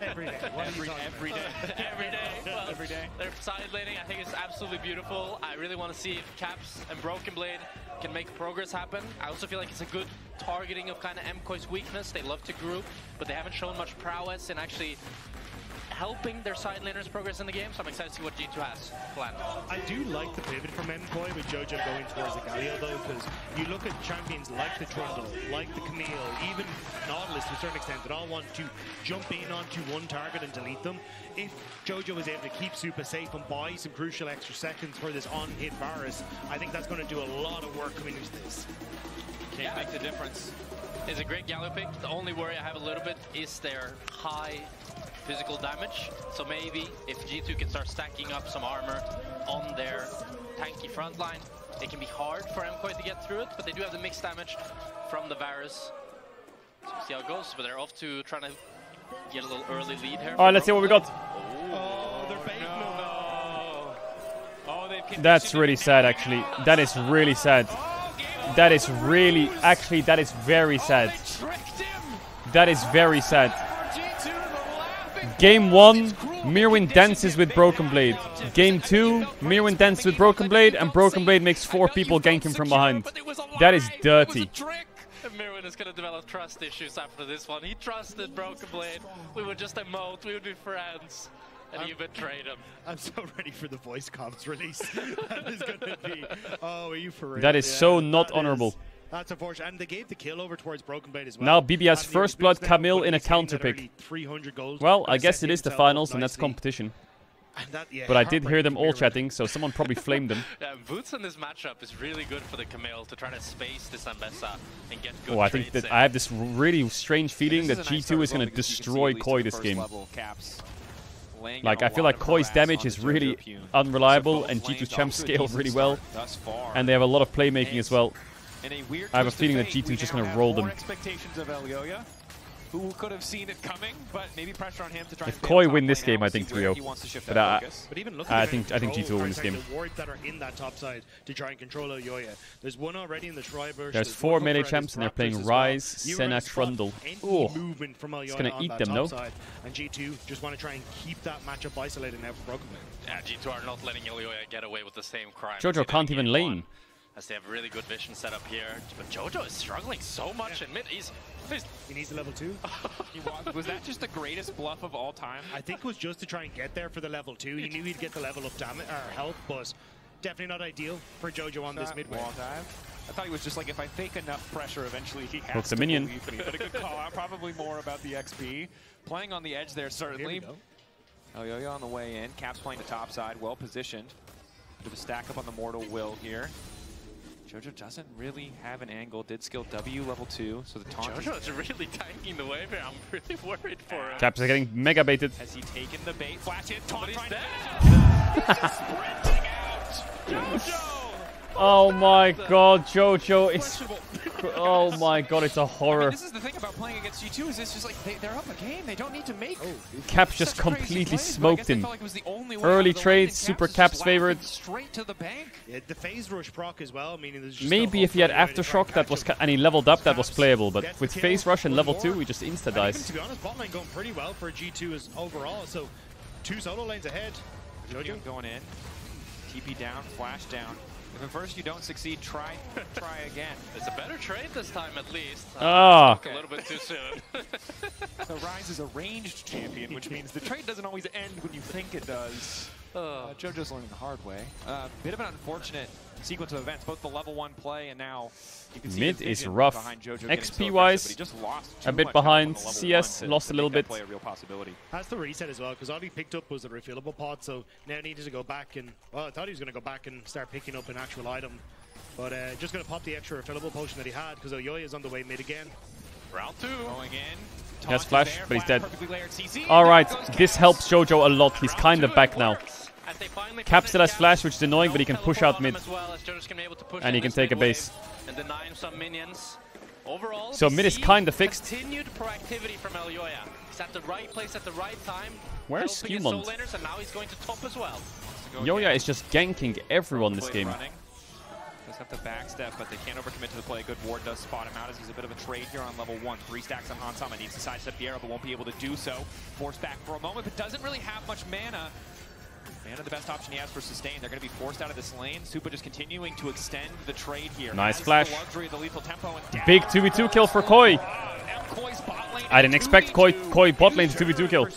E: Every day. Every day. Well,
T: Every day.
E: Their side laning, I think, is absolutely beautiful. I really want to see if Caps and Broken Blade can make progress happen. I also feel like it's a good targeting of kind of MKOI's weakness. They love to group, but they haven't shown much prowess in actually helping their side laners progress in the game, so I'm excited to see what G2 has planned.
K: I do like the pivot from MKOI with Jojo going towards the Galio though, because you look at champions like the Trundle, like the Camille, even Nautilus to a certain extent, that all want to jump in onto one target and delete them. If Jojo is able to keep Supa safe and buy some crucial extra seconds for this on-hit Varus, I think that's going to do a lot of work coming into this.
E: Can't make the difference. It's a great Galio pick. The only worry I have a little bit is their high physical damage. So maybe if G2 can start stacking up some armor on their tanky front line, it can be hard for MKOI to get through it, but they do have the mixed damage from the Varus. So we'll see how it goes, but they're off to trying to get a little early lead here.
A: Alright, let's see what we got. That's really sad, actually. That is really sad. That is really, actually, that is very sad. That is very sad. Game 1, Mirwin dances with Broken Blade. Game 2, Mirwin dances with Broken Blade, and Broken Blade makes 4 people gank him from behind. That is dirty.
E: Mirwin is going to develop trust issues after this one. He trusted Broken Blade. We would just emote, we would be friends. And you betrayed him.
K: I'm so ready for the voice comms release. That is going to be... Oh, are you for real?
A: That is so not honorable.
K: That's unfortunate. And they gave the kill over towards Broken Blade as well.
A: Now BB has first blood Camille in a counter pick.
K: 300 goals.
A: Well, I guess it is the finals and that's competition. But I did hear them all chatting, so someone probably flamed them.
E: Yeah, Boots in this matchup is really good for the Camille to try to space this Ambessa and get good
A: Oh, I think that I have this really strange feeling that G2 is going to destroy Koi this game. Like, I feel like Koi's damage is really unreliable and G2's champs scale really well. And they have a lot of playmaking as well. I have a feeling that G2 is just going to roll them.
T: Expectations of Elyoya, who could have seen it coming, but maybe pressure on him to try
A: If
T: and
A: Koi win this game, I think 3-0. But I think
K: G2
A: will win this game.
K: The wards that are in that top side to try and control Elyoya. There's one already in the Triburst.
A: There's 4 melee champs and they're playing Rise, Senna, Trundle. Oh, it's going to eat them, no?
K: And G2 just want to try and keep that matchup isolated now for Broken Blade.
E: Yeah, G2 are not letting Elyoya get away with the same crime.
A: Jojo can't even lane.
E: As they have really good vision set up here. But Jojo is struggling so much in mid. He
K: needs a level 2.
T: Was that just the greatest bluff of all time?
K: I think it was just to try and get there for the level 2. He knew he'd get the level of damage or health, but definitely not ideal for Jojo on this mid wave.
T: I thought he was just like, if I fake enough pressure, eventually he has
A: Hooks
T: to
A: a minion.
T: believe me. But a good call out, probably more about the XP. Playing on the edge there, certainly. Elyoya on the way in. Caps playing the top side, well positioned. Bit of a stack up on the Mortal Will here. Jojo doesn't really have an angle. Did skill W level 2, so the taunt.
E: Jojo is really tanking the wave here. I'm really worried for him.
A: Caps are getting mega baited.
T: Has he taken the bait? Flash hit, taunt
E: He's dead.
T: sprinting out. Jojo!
A: Oh my god, Jojo is... Oh my god, it's a horror.
T: I mean, this is the thing about playing against G2 is it's just like they're up a game. They don't need to make.
A: Caps just completely smoked him. Early trades, super Caps favored.
T: Straight to the bank.
K: Yeah, the phase rush proc as well. Meaning there's just
A: Maybe if he had Aftershock that was and he leveled up, that was playable. But with phase rush and level 2, he just insta dies.
K: To be honest, bot lane going pretty well for G2 as overall. So 2 solo lanes ahead.
T: Jojo going in. TP down, flash down. If at first you don't succeed, try again.
E: It's a better trade this time at least.
A: Ah.
E: A little bit too soon.
T: So Rise is a ranged champion, which means the trade doesn't always end when you think it does. Jojo's learning the hard way. Bit of an unfortunate sequence of events, both the level 1 play and now you can see
A: Mid is rough. XP wise, a bit behind. CS lost a little bit.
K: A real possibility. That's the reset as well, because all he picked up was a refillable pod, so now needed to go back and, well, I thought he was going to go back and start picking up an actual item. But just going to pop the extra refillable potion that he had, because Oyoya is on the way mid again.
T: Round 2. Going in.
A: He has flash, but he's dead. Alright, this helps Jojo a lot. He's kind of back now. Cap still has flash, which is annoying, but he can push out mid. And he can take a base. So mid is kind of fixed.
E: Continued proactivity from Elyoya. He's at the right place at the right time.
A: Where's Skewmont?
E: And now he's going to top as well.
A: Yoya is just ganking everyone this game.
T: Does have to backstep, but they can't overcommit to the play. Good ward does spot him out as he's a bit of a trade here on level 1. 3 stacks on Hansama. Needs to sidestep the arrow, but won't be able to do so. Forced back for a moment, but doesn't really have much mana. Mana the best option he has for sustain. They're going to be forced out of this lane. Supa just continuing to extend the trade here.
A: Nice flash.
T: The luxury of the lethal tempo and
A: Big 2v2 kill for Koi. I didn't expect Koi bot lane to 2v2 kill.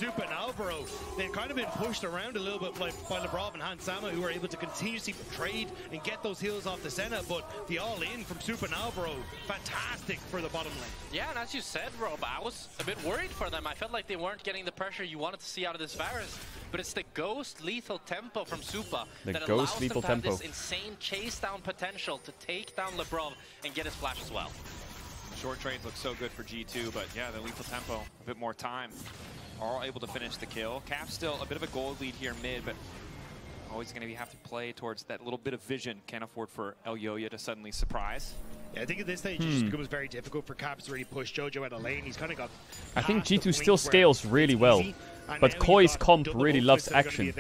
K: They've kind of been pushed around a little bit by Lebrov and Hansama, who were able to continuously trade and get those heals off the Senna, but the all-in from Supa and Alvaro, fantastic for the bottom lane.
E: Yeah, and as you said, Rob, I was a bit worried for them. I felt like they weren't getting the pressure you wanted to see out of this Varus, but it's the Ghost lethal tempo from Supa that allows them to have this insane chase down potential to take down Lebrov and get his flash as well.
T: Short trades look so good for G2, but yeah, the lethal tempo, a bit more time. Are able to finish the kill. Cap still a bit of a gold lead here mid, but always going to have to play towards that little bit of vision. Can't afford for Elyoya to suddenly surprise.
K: Yeah, I think at this stage it just becomes very difficult for Caps to really push Jojo out of lane. He's kind of got.
A: I think G2 still scales really well, but Koi's comp really loves action.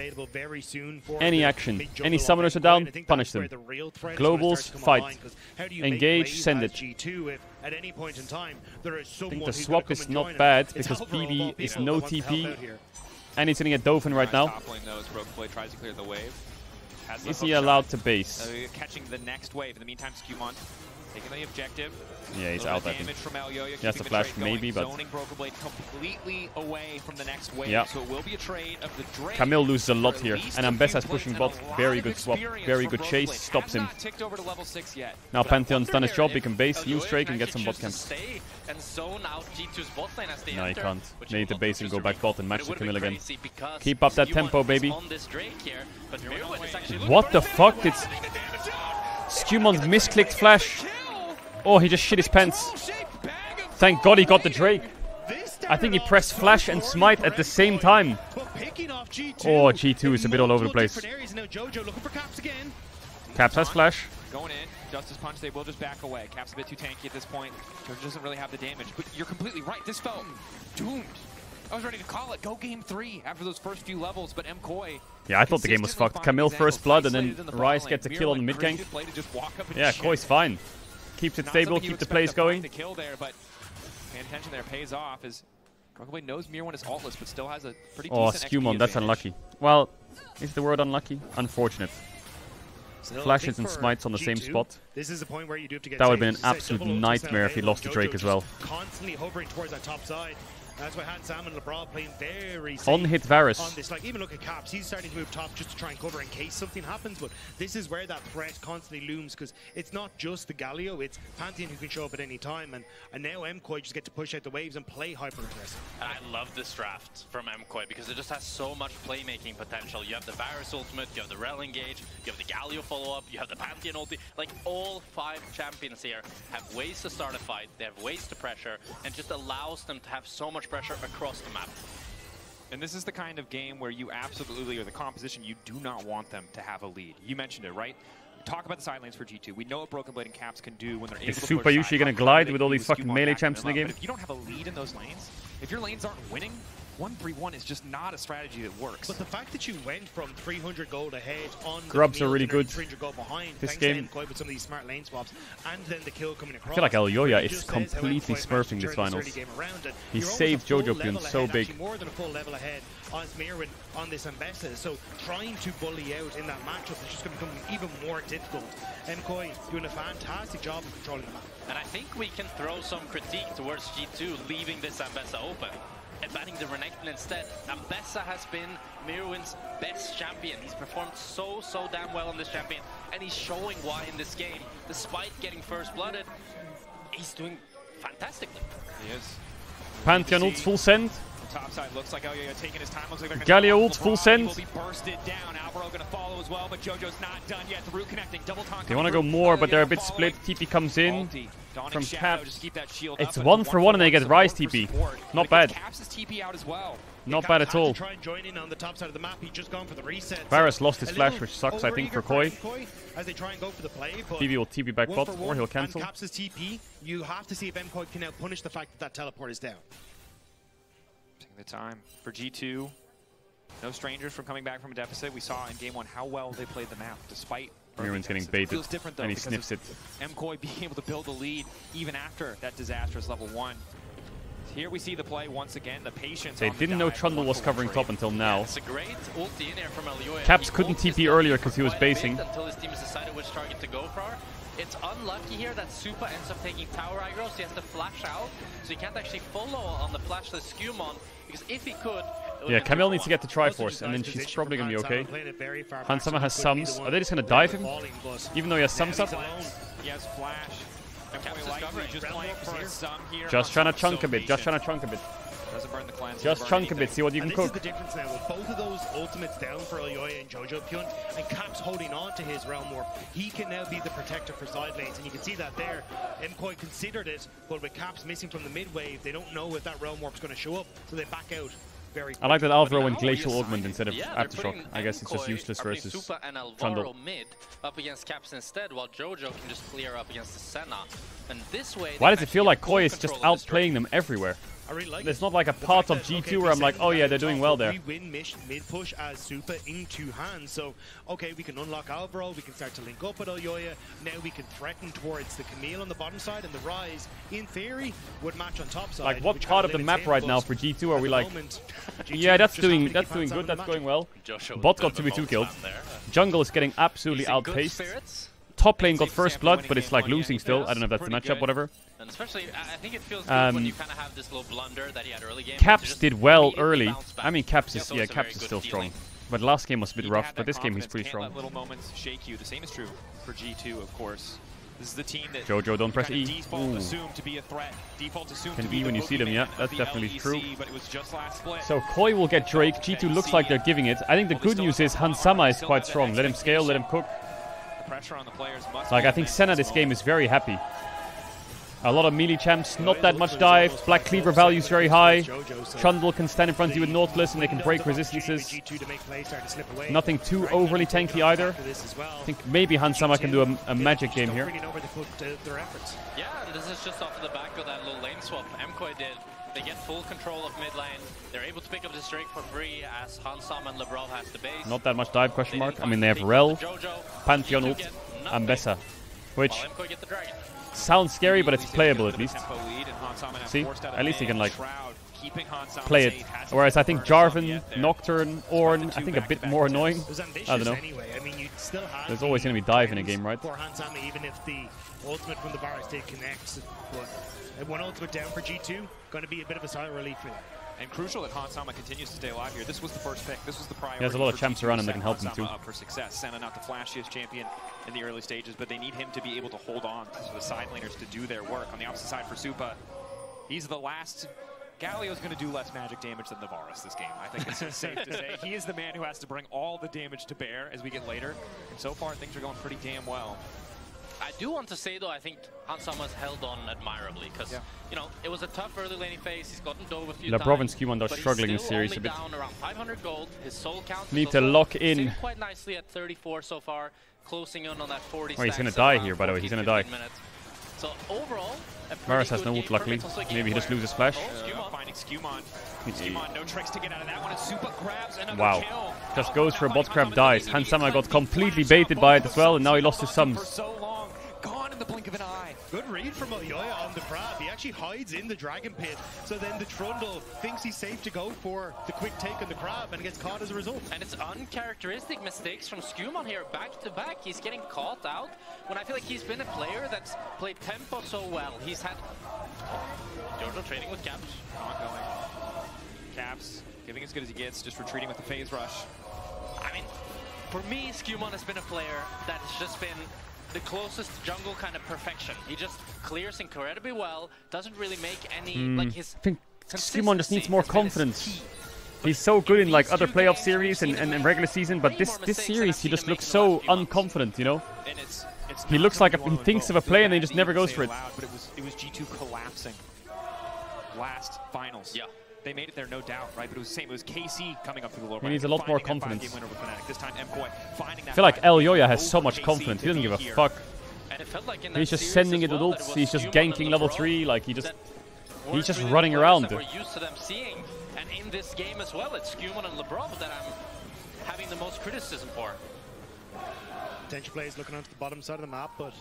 A: Any action, any summoners are down, punish them. Globals, fight. Engage, send it.
K: At any point in time, there is
A: I think the swap is not bad because BB is no TP. And he's sitting at Dovin right now.
T: Tries to clear the wave.
A: Is he allowed to base?
T: Catching the next wave. In the meantime, Skewmont taking the objective.
A: Yeah, he's out, I think. He has to flash maybe, but...
T: Zoning Broken Blade completely away from the next wave,
A: yeah.
T: So it will be a trade of the Drake.
A: Camille loses a lot here, and Ambessa's pushing bot. Very good swap, very good chase, stops him. Now Pantheon's done his job, he can base, use Drake and get some bot camps. No, he can't. They need to base and go back bot and match the Camille again. Keep up that tempo, baby. What the fuck? It's... Skewmont misclicked flash. Oh, he just shit his pants. Thank God he got the Drake. I think he pressed flash and smite at the same time. Oh, G2 is a bit all over the place. Caps has flash.
T: Going in, Justice Punch, they will just back away. Cap's a bit too tanky at this point. Jojo doesn't really have the damage, but you're completely right. This felt doomed. I was ready to call it. Go game 3 after those first few levels, but MKoi.
A: Yeah, I thought the game was fucked. Camille first blood and then Ryze gets a kill on the mid gank. Yeah, Koi's fine. Keeps it stable, keep the plays going.
T: The kill there, but paying attention there pays off as Broken knows Mir1 is ultless, but still has a pretty decent
A: Skewmont, that's unlucky. Well, is the word unlucky? Unfortunate. Flashes and smites on the same spot.
K: This is the point where you do have to get
A: that would have been an absolute nightmare if he lost to Drake as well.
K: Constantly hovering towards that top side. That's why Hansama and Lebrov playing very safe
A: on hit Varus.
K: On this, like even look at Caps, he's starting to move top just to try and cover in case something happens. But this is where that threat constantly looms because it's not just the Galio, it's Pantheon who can show up at any time, and now MKoi just get to push out the waves and play hyper aggressive.
E: And I love this draft from MKoi because it just has so much playmaking potential. You have the Varus ultimate, you have the Rel engage, you have the Galio follow up, you have the Pantheon ulti. Like all 5 champions here have ways to start a fight, they have ways to pressure, and just allows them to have so much pressure across the map.
T: And this is the kind of game where you absolutely, or the composition, you do not want them to have a lead. You mentioned it, right? talk about the side lanes for G2. We know what Broken Blade and Caps can do when they're able
A: Is
T: to
A: Super
T: push
A: usually
T: side.
A: going to glide with all these fucking melee champs in the game?
T: But if you don't have a lead in those lanes, if your lanes aren't winning, 1-3-1 is just not a strategy that works.
K: But the fact that you went from 300 gold ahead on
A: Grubs
K: the
A: are really good
K: 300 gold behind,
A: this
K: thanks
A: game.
K: to with some of these smart lane swaps, and then the kill coming across.
A: I feel like Elyoya is
K: Just
A: completely
K: says how MKoi
A: smurfing this
K: managed to turn
A: finals.
K: early game around, and
A: He
K: you're almost
A: saved
K: a full
A: Jojo Pyun
K: level
A: so
K: ahead,
A: big.
K: actually more than a full level ahead on Mirwin on this Ambessa. So trying to bully out in that matchup is just going to become even more difficult. MKoi doing a fantastic job of controlling the map.
E: And I think we can throw some critique towards G2 leaving this Ambessa open and banning the Renekton instead. Ambessa has been Mirwin's best champion. He's performed so damn well on this champion, and he's showing why in this game. Despite getting first blooded, he's doing fantastically.
T: He is.
A: Pantheon ults full send.
T: Top side looks like Elyoya taking his time. Looks like they're
A: Galio ult full send.
T: will be bursted down. Alvaro going to follow as well, but Jojo's not done yet. The root connecting. Double taunt.
A: They want to go more, but they're a bit split. TP comes in from Caps. It's 1-for-1 and they get Rise TP. Not bad.
T: Caps' TP out as well.
A: Not bad at all.
K: Try and join in on the top side of the map. He's just gone for the reset.
A: Varus lost his flash, which sucks, I think, for Koi.
K: As they try and go for the play, but
A: TV will TP back bot, or he'll cancel.
K: And Caps' TP, you have to see if MKoi can now punish the fact that that teleport is down.
T: Taking the time for G2. No strangers from coming back from a deficit. We saw in game 1 how well they played the map, despite
A: Mirwin's getting baited,
T: feels different, though,
A: and he
T: because
A: sniffs it.
T: MKoi being able to build a lead even after that disastrous level 1. Here we see the play once again, the patience.
A: They didn't know Trundle was covering top until now.
E: It's a great ulti in here from Elyoya.
A: Caps couldn't TP earlier because he was basing.
E: Until his team has decided which target to go for. It's unlucky here that Supa ends up taking tower aggro, so he has to flash out. So he can't actually follow on the flashless Skewmon, because if he could...
A: Yeah, Camille needs to get the Triforce, and then she's probably going to be okay. Hansama has sums. Are they just going to dive him? Even though he has sums up?
T: He has flash.
A: Just trying to chunk a bit, just trying to chunk a bit.
T: Doesn't burn the cleanse.
A: Just chunk a bit, see what you can cook.
K: This is the difference now, with both of those ultimates down for Elyoya and Jojo Pyun, and Caps holding on to his Realm Warp. He can now be the protector for side lanes, and you can see that there. MKoi considered it, but with Caps missing from the mid wave, they don't know if that Realm Warp's going to show up, so they back out.
A: I like that Alvaro went Glacial Augment instead of Aftershock. I guess it's just useless versus
E: Supa and Alvaro
A: Trundle.
E: mid up against Caps instead, while Jojo can just clear up against the Senna. And this way,
A: Why does it feel like Koi is just outplaying them everywhere?
K: I really like
A: There's not like a part of G2 where I'm like, oh yeah, they're doing well there.
K: We win mid push as Supa in 2 hands. So, okay, we can unlock Alvaro, we can start to link up with Elyoya. Now we can threaten towards the Camille on the bottom side, and the Rise, in theory, would match on top side.
A: Like, what part of the map right now for G2 are we like, yeah, that's doing good, that's going well. Bot got 2v2 killed. Jungle is getting absolutely outpaced. Top lane got first blood, but it's like losing still. I don't know if that's the matchup, whatever.
E: And especially, I think it feels good when you kind of have this little blunder that he had early game.
A: Caps did well early. I mean, Caps is still strong. But last game was a bit rough, but this game he's pretty strong.
T: Let little moments shake you. The same is true for G2, of course. This is the team that
A: Jojo, don't press E.
T: Default assumed to be a threat. Default assumed to
A: Can
T: be
A: E when you see them, yeah, that's definitely true.
T: But it was just last split.
A: So Koi will get Drake. G2 looks like they're giving it. I think the good news is Hansama is quite strong. Let him scale, let him cook.
T: Pressure on the players must
A: Like, I think Senna this game is very happy. A lot of melee champs, not that much dive. Black Cleaver value is very high. Trundle can stand in front of you with Nautilus and they can break resistances. Nothing too overly tanky either. I think maybe Hansama can do a magic game here.
E: Yeah, and this is just off of the back of that little lane swap MKoi did. They get full control of mid lane. They're able to pick up this Drake for free as Hansama and Lebrov has the base.
A: Not that much dive, question mark. I mean, they have Rel, Pantheon ult, Ambessa, which sounds scary, but it's playable at least. See? At least he can, like, play it. Whereas I think Jarvan, Nocturne, Ornn, I think a bit more annoying. I don't know. There's always going to be dive in a game, right?
K: For Hansama, even if the ultimate from the Varus did connect. One ultimate down for G2, going to be a bit of a silent relief for them.
T: And crucial that Hansama continues to stay alive here. This was the first pick. This was the priority.
A: He has a lot of champs around him that can help him too.
T: Up for success. Senna not the flashiest champion in the early stages, but they need him to be able to hold on to the side laners to do their work. On the opposite side for Supa, he's the last. Galio's going to do less magic damage than the Varus this game. I think it's safe to say. He is the man who has to bring all the damage to bear as we get later. And so far, things are going pretty damn well.
E: I do want to say, though, I think Hansama's held on admirably, because, you know, it was a tough early laning phase. He's gotten dove a few times.
A: Labrov and Skewman are struggling in this series a bit.
E: Down around 500 gold. His soul count
A: Need to lock in.
E: Quite nicely at 34 so far, closing in on that 40.
A: Oh, he's gonna die here, by the way. He's gonna die.
E: So overall,
A: Varus has no ult, luckily. Maybe he just loses flash.
T: Finding Skewman. Skewman, no tricks to get out of that one. And Super grabs another
A: Wow.
T: kill.
A: Just goes for a bot crab, dies. Hansama got completely baited by it as well, and now he lost his sums.
T: So long, gone in the blink of an eye.
K: Good read from Elyoya on the crab. He actually hides in the dragon pit, so then the Trundle thinks he's safe to go for the quick take on the crab and gets caught as a result.
E: And it's uncharacteristic mistakes from Skewman here, back to back. He's getting caught out when I feel like he's been a player that's played tempo so well. He's had Jojo trading with Caps.
T: Ongoing. Caps giving as good as he gets, just retreating with the phase rush.
E: I mean, for me, Skewman has been a player that's just been the closest to jungle kind of perfection. He just clears incredibly well, doesn't really make any, like his...
A: I think Skewman just needs more confidence. He's so good in like other playoff series and regular season, but this series he just looks so unconfident, you know? He looks like he thinks of a play and then he just never goes for it.
T: But it was G2 collapsing last finals.
E: Yeah.
T: They made it there, no doubt, right? But it was the same. It was KC coming up to the lower.
A: He needs a lot more confidence.
T: This time,
A: I feel like Elyoya has so much confidence. He doesn't give a fuck.
E: And it felt like in
A: He's just sending it with ults. He's just ganking level 3. Like he's just running around.
E: We're used to them seeing, and in this game as well, it's Skewman and Labrov that I'm having the most criticism for.
K: Potential plays looking onto the bottom side of the map, but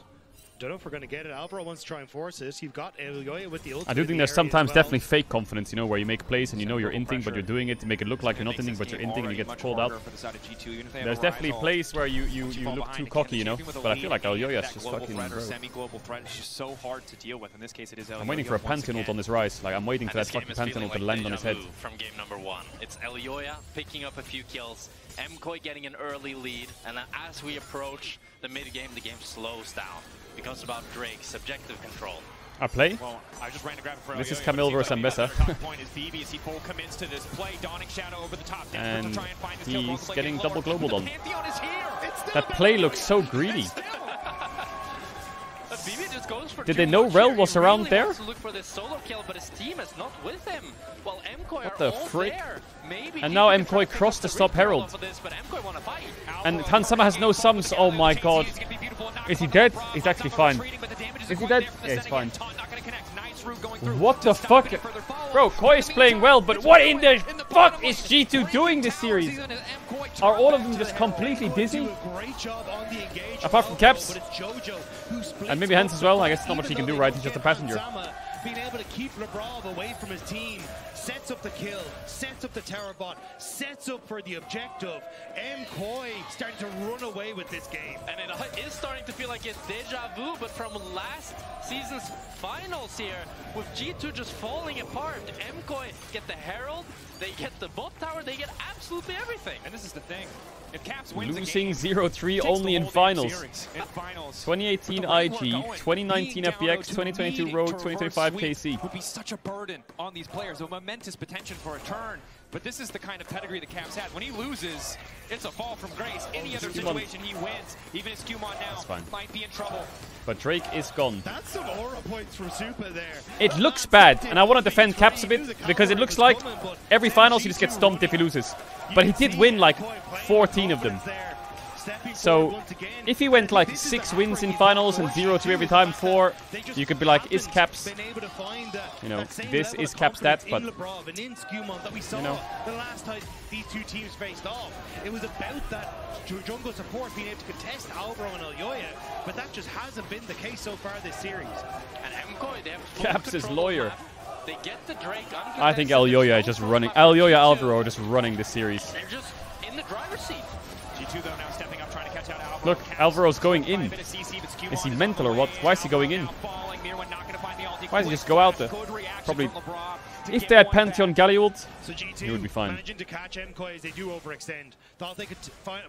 K: don't know if we're going to get it. Alvaro wants to try and force it. You've got Elyoya with the ult.
A: I do think there's sometimes definitely fake confidence, you know, where you make plays and you know you're inting, but you're doing it to make it look like you're not inting, but you're inting and you get called out. There's definitely plays where you look too cocky, you know, but I feel like Elyoya's just fucking bro.
T: Semi-global threat is just so hard to deal with. In this case, it is Elyoya.
A: I'm waiting for a Pantheon ult on this Rise. Like, I'm waiting for that fucking Pantheon ult to land on his head.
E: From game number 1. It's Elyoya picking up a few kills, MKOI getting an early lead, and as we approach the mid-game, the game slows down. Becomes about Drake's subjective control.
A: I play?
T: Well, I just ran to grab it for
A: this is
T: Elyoya,
A: Camille versus Ambessa. And he's getting double global on. That play looks so greedy. Did they know Rel was around there?
E: To look for this solo kill, but his team is not with him. Well, MKOI
A: what the frick? And now MKOI crossed to stop Herald. And Hansama has no sums. Oh my god. Is he dead? He's actually fine. Is he dead? Yeah, he's fine. What the fuck? Bro, Koi is playing well, but what in the fuck is G2 doing this series? Are all of them just completely dizzy? Apart from Caps. And maybe Hans as well. I guess not much he can do, right? He's just a passenger.
K: Being able to keep Labrov away from his team, sets up the kill, sets up the tower bot, sets up for the objective. MKOI starting to run away with this game.
E: And it is starting to feel like it's deja vu, but from last season's finals here, with G2 just falling apart. MKOI get the Herald, they get the bot tower, they get absolutely everything.
T: And this is the thing. If Caps wins
A: losing 0-3 only in finals. 2018 IG, 2019 FPX, 2022 Road, 2025 KC.
T: Would be such a burden on these players, a momentous potential for a turn. But this is the kind of pedigree that Caps had. When he loses, it's a fall from grace. Any other situation he wins, even if Skewman now might be in trouble.
A: But Drake is gone.
K: That's some aura points from Super there.
A: It looks bad, and I want to defend Caps a bit, because it looks like every finals he just gets stomped if he loses. But he did win like 14 of them. So if he went like 6 wins in finals and 0-2 every time, 4, you could be like, is Caps, you know, this is Caps stats, but, you know.
K: The last time these two teams faced off, it was about that jungle support being able to contest Alvaro and Elyoya, but that just hasn't been the case so far this series.
E: And MKOI, they have
A: Caps is lawyer.
E: They get the Drake.
A: I think Elyoya is just running. Elyoya, Alvaro are just running this series.
E: They're just in the driver's seat.
T: G2 though now stepping up, trying to catch out Alvaro.
A: Look, Alvaro's going in. Is he mental or what? Why is he going in? Why does he just go out there? Probably. If they had Pantheon Galli ult, he would be fine.
K: Managing to catch MKOI as they do overextend. Thought they could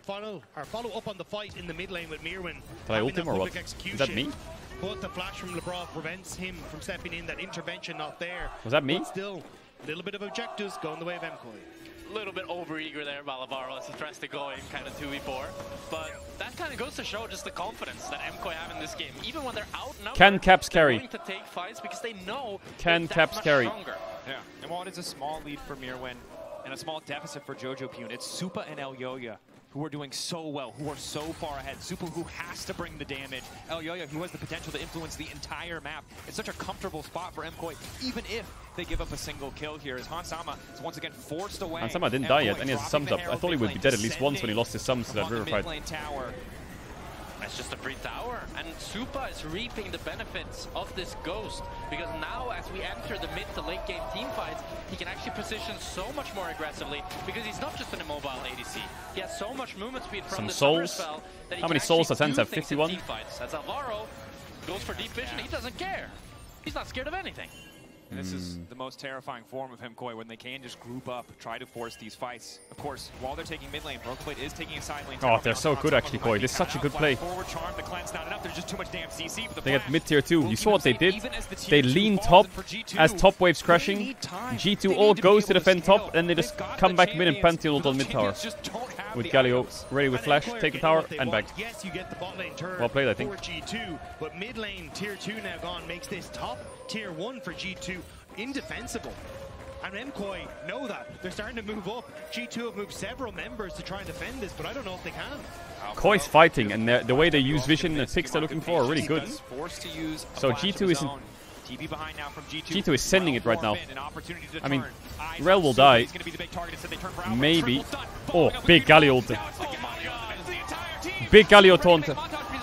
K: follow up on the fight in the mid lane with Mirwin.
A: Did I ult him or what? Is that me?
K: But the flash from Labrov prevents him from stepping in. That intervention not there.
A: Was that me?
K: But still, a little bit of objectives going the way of MKOI.
E: A little bit over-eager there by Alvaro as he tries to go in kind of 2v4. But that kind kind of goes to show just the confidence that MKOI have in this game. Even when they're outnumbered,
A: Can Caps carry?
E: they're willing to take fights because they know
A: Can
E: they're
A: Caps
E: that much
A: carry?
E: stronger.
T: Yeah, and while it is a small lead for Mirwin and a small deficit for Jojo Pune, it's Supa and Elyoya who are doing so well, who are so far ahead. Supa who has to bring the damage. Elyoya who has the potential to influence the entire map. It's such a comfortable spot for MKOI, even if they give up a single kill here, as Hansama is once again forced away.
A: Hansama didn't die yet, and he has sums up. I thought he would be dead at least once when he lost his sums to that river fight.
E: That's just a free tower, and Supa is reaping the benefits of this Ghost, because now as we enter the mid to late game team fights, he can actually position so much more aggressively, because he's not just an immobile ADC. He has so much movement speed from the summer spell that he
A: How many
E: can
A: souls does
E: actually
A: Hans
E: do
A: have?
E: things in
A: 51?
E: team fights. As Alvaro goes for deep vision, he doesn't care. He's not scared of anything.
T: And this is the most terrifying form of MKOI, when they can just group up, try to force these fights. Of course, while they're taking mid lane, Brokenblade is taking a side lane.
A: Oh, they're so good actually, Koi. This is such a good play.
T: Forward charm, the cleanse not enough. There's just too much damn CC.
A: They get mid tier 2. You saw what they did? They lean top as top waves crashing. G2 all goes to defend top, and they just come back mid and Pantheon ult on mid tower. With Galio ready with flash, take the tower, and back.
K: Yes, you get the bot lane turn
A: well played, I think.
K: for G2, but mid lane tier 2 now gone makes this top tier 1 for G2 indefensible. And MKOI know that. They're starting to move up. G2 have moved several members to try and defend this, but I don't know if they can.
A: Koi's fighting, and the way they use vision and the picks they're looking for are really good. So G2 isn't... G2 is sending it right now. I mean, Rel will die. Maybe. Oh, big Galio ult. Big Galio taunt.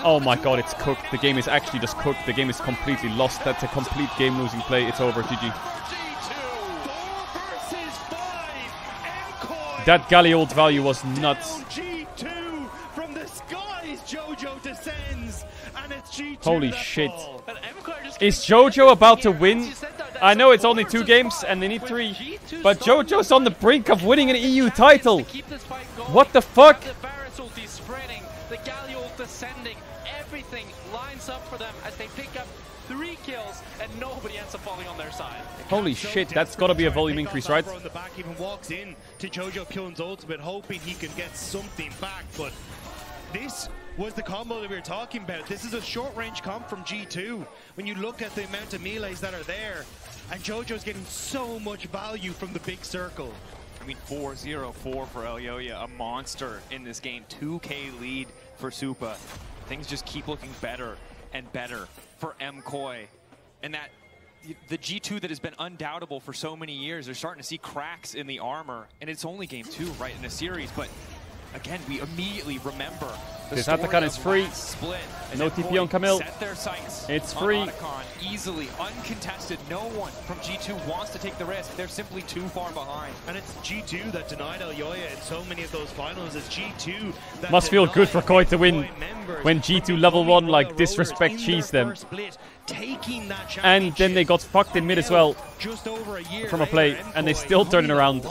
A: Oh my god, it's cooked. The game is actually just cooked. The game is completely lost. That's a complete game-losing play. It's over. GG. That Galio ult value was nuts.
K: G2 from the skies, Jojo descends, and it's G2.
A: Holy shit. Is Jojo about to win? I know it's only 2 games and they need 3, but Jojo's on the brink of winning an EU title. What the fuck?
E: The Galio ult descending, everything lines up for them as they pick up 3 kills and nobody ends up falling on their side.
A: Holy shit, that's gotta be a volume increase, right?
K: The back even walks in to Jojo Pune's ultimate, hoping he can get something back, but this was the combo that we were talking about. This is a short-range comp from G2. When you look at the amount of melees that are there, and Jojo's getting so much value from the big circle.
T: I mean, 4-0-4 for Elyoya, a monster in this game. 2K lead for Supa. Things just keep looking better and better for MKOI. And that the G2 that has been undoubtable for so many years, they're starting to see cracks in the armor. And it's only game 2, right, in a series, but again, we immediately remember the
A: This Atakan is free.
T: Split.
A: No TP on Camille.
T: Set their sights.
A: It's free.
T: Otacon, easily, uncontested. No one from G2 wants to take the risk. They're simply too far behind.
K: And it's G2 that denied Elyoya in so many of those finals. It's G2 that
A: Must feel good for Koi to win when G2 level 1 like disrespect cheese them. And then they got fucked in mid as well
K: just over a year
A: from a play, and they still turn it around.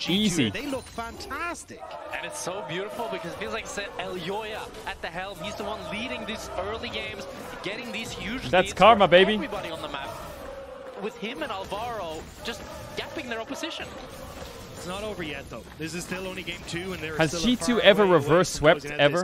A: Easy.
K: They look fantastic.
E: And it's so beautiful because it feels like Elyoya at the helm. He's the one leading these early games, getting these huge
A: That's
E: leads
A: karma,
E: for
A: baby.
E: everybody on the map. With him and Alvaro just gapping their opposition.
K: It's not over yet, though. This is still only game 2, and there
A: Has
K: is still
A: G2 ever reverse swept ever?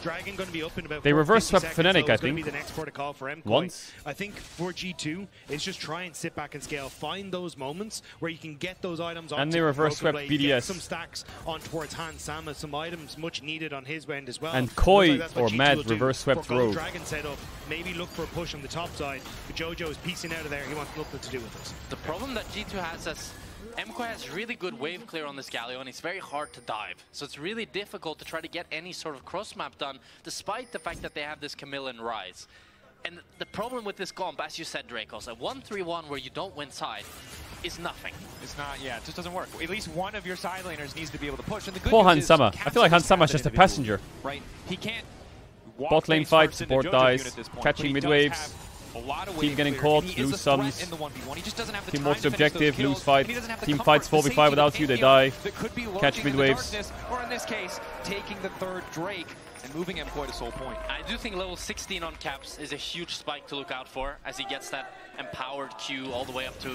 K: Dragon going to be up in about
A: They reverse swept
K: 50 seconds,
A: Fnatic,
K: so
A: I
K: it's going
A: think.
K: to be the next protocol for MKOI.
A: Once.
K: I think for G2, it's just try and sit back and scale. Find those moments where you can get those items on.
A: And they reverse swept
K: Brokenblade,
A: BDS.
K: get some stacks on towards Hansama, some items much needed on his end as well.
A: And
K: Looks
A: Koi
K: like that's what
A: or
K: G2
A: Mad
K: will do.
A: reverse swept
K: For Gold
A: Rogue.
K: Dragon setup, maybe look for a push on the top side. But Jojo is piecing out of there. He wants nothing to do with this.
E: The problem that G2 has is MKOI has really good wave clear on this Galio, and it's very hard to dive. So it's really difficult to try to get any sort of cross map done, despite the fact that they have this Camille and Rise. And the problem with this comp, as you said, Dracos, a 1-3-1 where you don't win side is nothing.
T: It's not, yeah, it just doesn't work. At least one of your side laners needs to be able to push. And the good
A: Poor
T: news is
A: Hansama. I
T: Caps
A: feel like
T: just
A: Hansama's
T: have
A: just a
T: that
A: passenger.
T: Right? He can't walk
A: Bot lane
T: face
A: fight,
T: first into
A: support
T: Jojo
A: dies,
T: Pune at this point,
A: catching
T: but he
A: mid
T: does
A: waves.
T: have a lot of
A: Team
T: wave
A: getting
T: clear,
A: caught,
T: and he is
A: lose
T: a threat
A: sums.
T: in the 1v1. He just doesn't have the
A: Team
T: time
A: walks
T: to finish those
A: objective,
T: kills,
A: lose fight.
T: and he doesn't have the
A: Team
T: comfort,
A: fights
T: the
A: 4v5
T: safety
A: without
T: of
A: you, they
T: any
A: die.
T: that could be
A: Catch
T: lurking
A: mid
T: in the
A: waves.
T: darkness, or in this case, taking the third Drake and moving MKOI to Soul Point.
E: I do think level 16 on Caps is a huge spike to look out for, as he gets that empowered Q all the way up to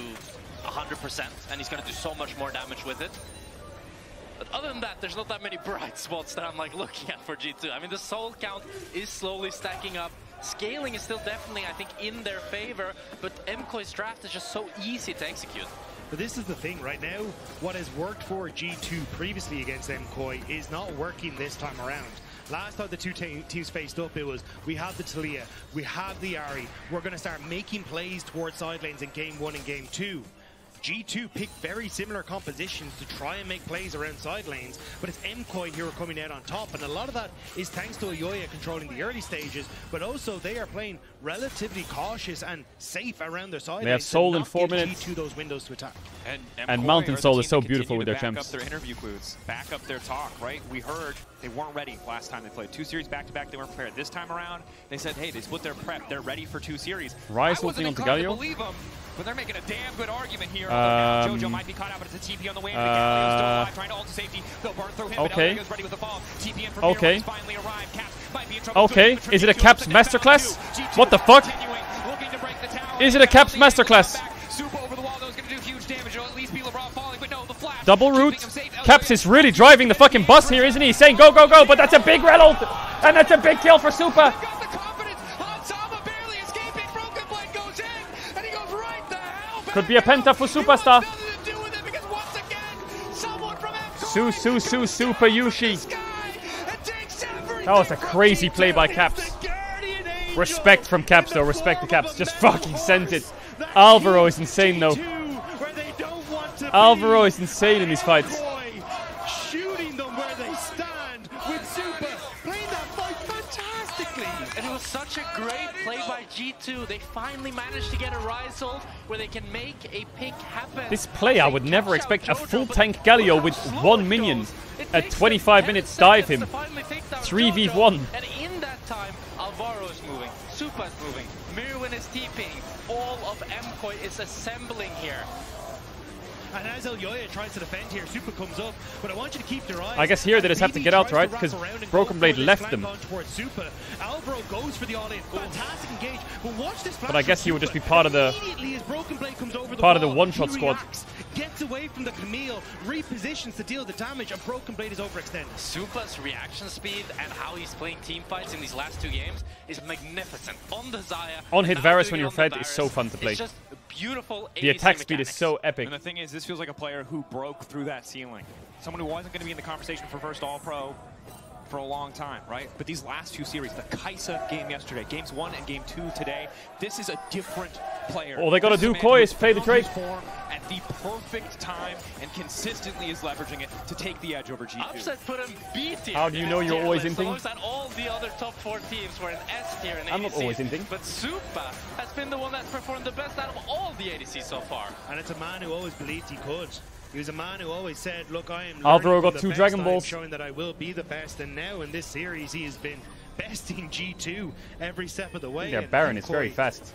E: 100%, and he's going to do so much more damage with it. But other than that, there's not that many bright spots that I'm like looking at for G2. I mean, the soul count is slowly stacking up. Scaling is still definitely, I think, in their favor, but MKOI's draft is just so easy to execute.
K: But this is the thing right now. What has worked for G2 previously against MKOI is not working this time around. Last time the two teams faced up, it was, we have the Talia, we have the Ahri, we're going to start making plays towards side lanes in Game 1 and Game 2. G2 picked very similar compositions to try and make plays around side lanes, but it's MKOI who are coming out on top, and a lot of that is thanks to Ayoya controlling the early stages, but also they are playing relatively cautious and safe around their side lanes.
A: They have Soul in 4 minutes.
K: G2 those windows to attack.
A: And Mountain Soul is so beautiful with their
T: champs.
A: champs.
T: Back up their interview quotes, back up their talk, right? We heard they weren't ready last time they played. 2 series back-to-back, they weren't prepared. This time around, they said, hey, they split their prep. They're ready for 2 series.
A: Rise ulting onto Galio.
T: Believe them, but they're making a damn good argument here. Jojo might be caught out, but it's a TP on the way. Galio's still alive, trying to ult to safety. They'll burn through him,
A: okay.
T: but ready with the fall. TP in from
A: okay.
T: Finally arrived. Caps might be in trouble.
A: Okay, is it a Caps Masterclass? What the fuck? Is it a Caps Masterclass? Double root. Caps is really driving the fucking bus here, isn't he? He's saying go, go, go, but that's a big red ult. And that's a big kill for Supa. Could be a penta for Superstar. Super Yushi. That was a crazy play by Caps. Respect from Caps though, respect the Caps. Just fucking sent it. Alvaro is insane though. Alvaro is insane in these fights.
K: Shooting them where they stand with Supa, playing that fight fantastically.
E: And it was such a great play by G2. They finally managed to get a Rise ult where they can make a pick happen.
A: This play I would never expect. A full tank Galio with 1 minion at 25 minutes dive him. 3v1.
E: And in that time, Alvaro is moving, Supa is moving, Mirwin is TPing, all of MKOI is assembling here.
K: And as Ayoya tries to defend here, Supa comes up, but I want you to keep your eyes.
A: I guess here they just have to get out, right? Because Broken Blade left them.
K: Alvaro goes for the all-in. Fantastic engage. But watch this.
A: But I guess he would just be part of the one-shot squad.
K: Gets away from the Camille, repositions to deal the damage, and Broken Blade is overextended.
E: Supa's reaction speed and how he's playing team fights in these last 2 games is magnificent. On the Xayah,
A: on hit Varus when you're fed is so fun to play.
E: It's just beautiful.
A: The attack speed is so epic.
T: And the thing is, this feels like a player who broke through that ceiling. Someone who wasn't going to be in the conversation for first All-Pro for a long time, right? But these last 2 series, the Kai'Sa game yesterday, games 1 and game 2 today, this is a different player.
A: All they got to do, Koi, is play the Drake.
T: At the perfect time and consistently is leveraging it to take the edge over G2.
E: Upset put him B tier.
A: How do you know you're always in thing?
E: All the other top 4 teams were in S tier and ADCs.
A: I'm not always in thing.
E: But Supa has been the one that's performed the best out of all the ADCs so far.
K: And it's a man who always believed he could. He was a man who always said, look, I am
A: Alvaro got 2 Dragon Balls.
K: showing that I will be the best. And now in this series, he has been besting G2 every step of the way.
A: Yeah, Baron is very fast.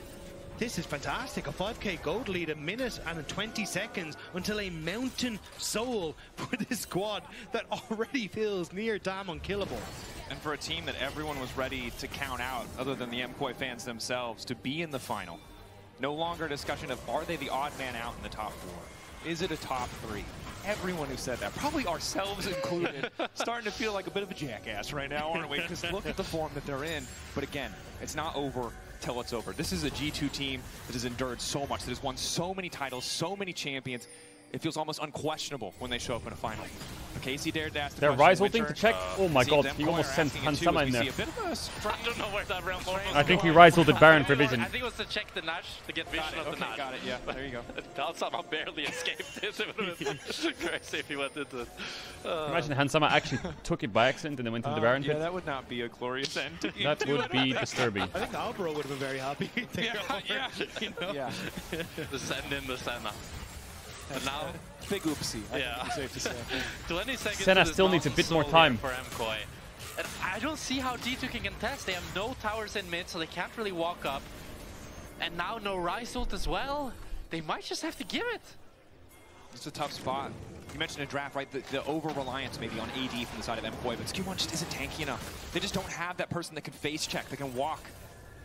K: This is fantastic. A 5k gold lead, a minute and 20 seconds until a Mountain Soul for this squad that already feels near damn unkillable.
T: And for a team that everyone was ready to count out, other than the MKOI fans themselves, to be in the final. No longer a discussion of, are they the odd man out in the top 4? Is it a top 3? Everyone who said that, probably ourselves included, starting to feel like a bit of a jackass right now, aren't we? Because look at the form that they're in. But again, it's not over till it's over. This is a G2 team that has endured so much, that has won so many titles, so many champions. It feels almost unquestionable when they show up in a final. Casey dared to ask the
A: Their Rise ulting to check. Oh my god, he almost sent Hansama in there.
E: I don't know where that round was.
A: I think he Rise ulted Baron for vision.
E: I think it was to check the Nash, to get vision of the Nash.
T: Got it, yeah, there you go.
E: Hansama barely escaped it. It would have been crazy if he went into it.
A: Imagine Hansama actually took it by accident and then went into the Baron pit.
T: Yeah, that would not be a glorious end.
A: That would be disturbing.
K: I think Alvaro would have been very happy.
T: Yeah.
E: The send in the Senna. And now,
T: big oopsie.
E: Yeah.
T: Safe to say.
E: 20 seconds.
A: Senna still needs a bit more time
E: for MKOI. And I don't see how G2 can contest. They have no towers in mid, so they can't really walk up. And now no Rise ult as well. They might just have to give it.
T: It's a tough spot. You mentioned a draft, right? The over-reliance maybe on AD from the side of MKOI, but Q1 just isn't tanky enough. They just don't have that person that can face check, that can walk.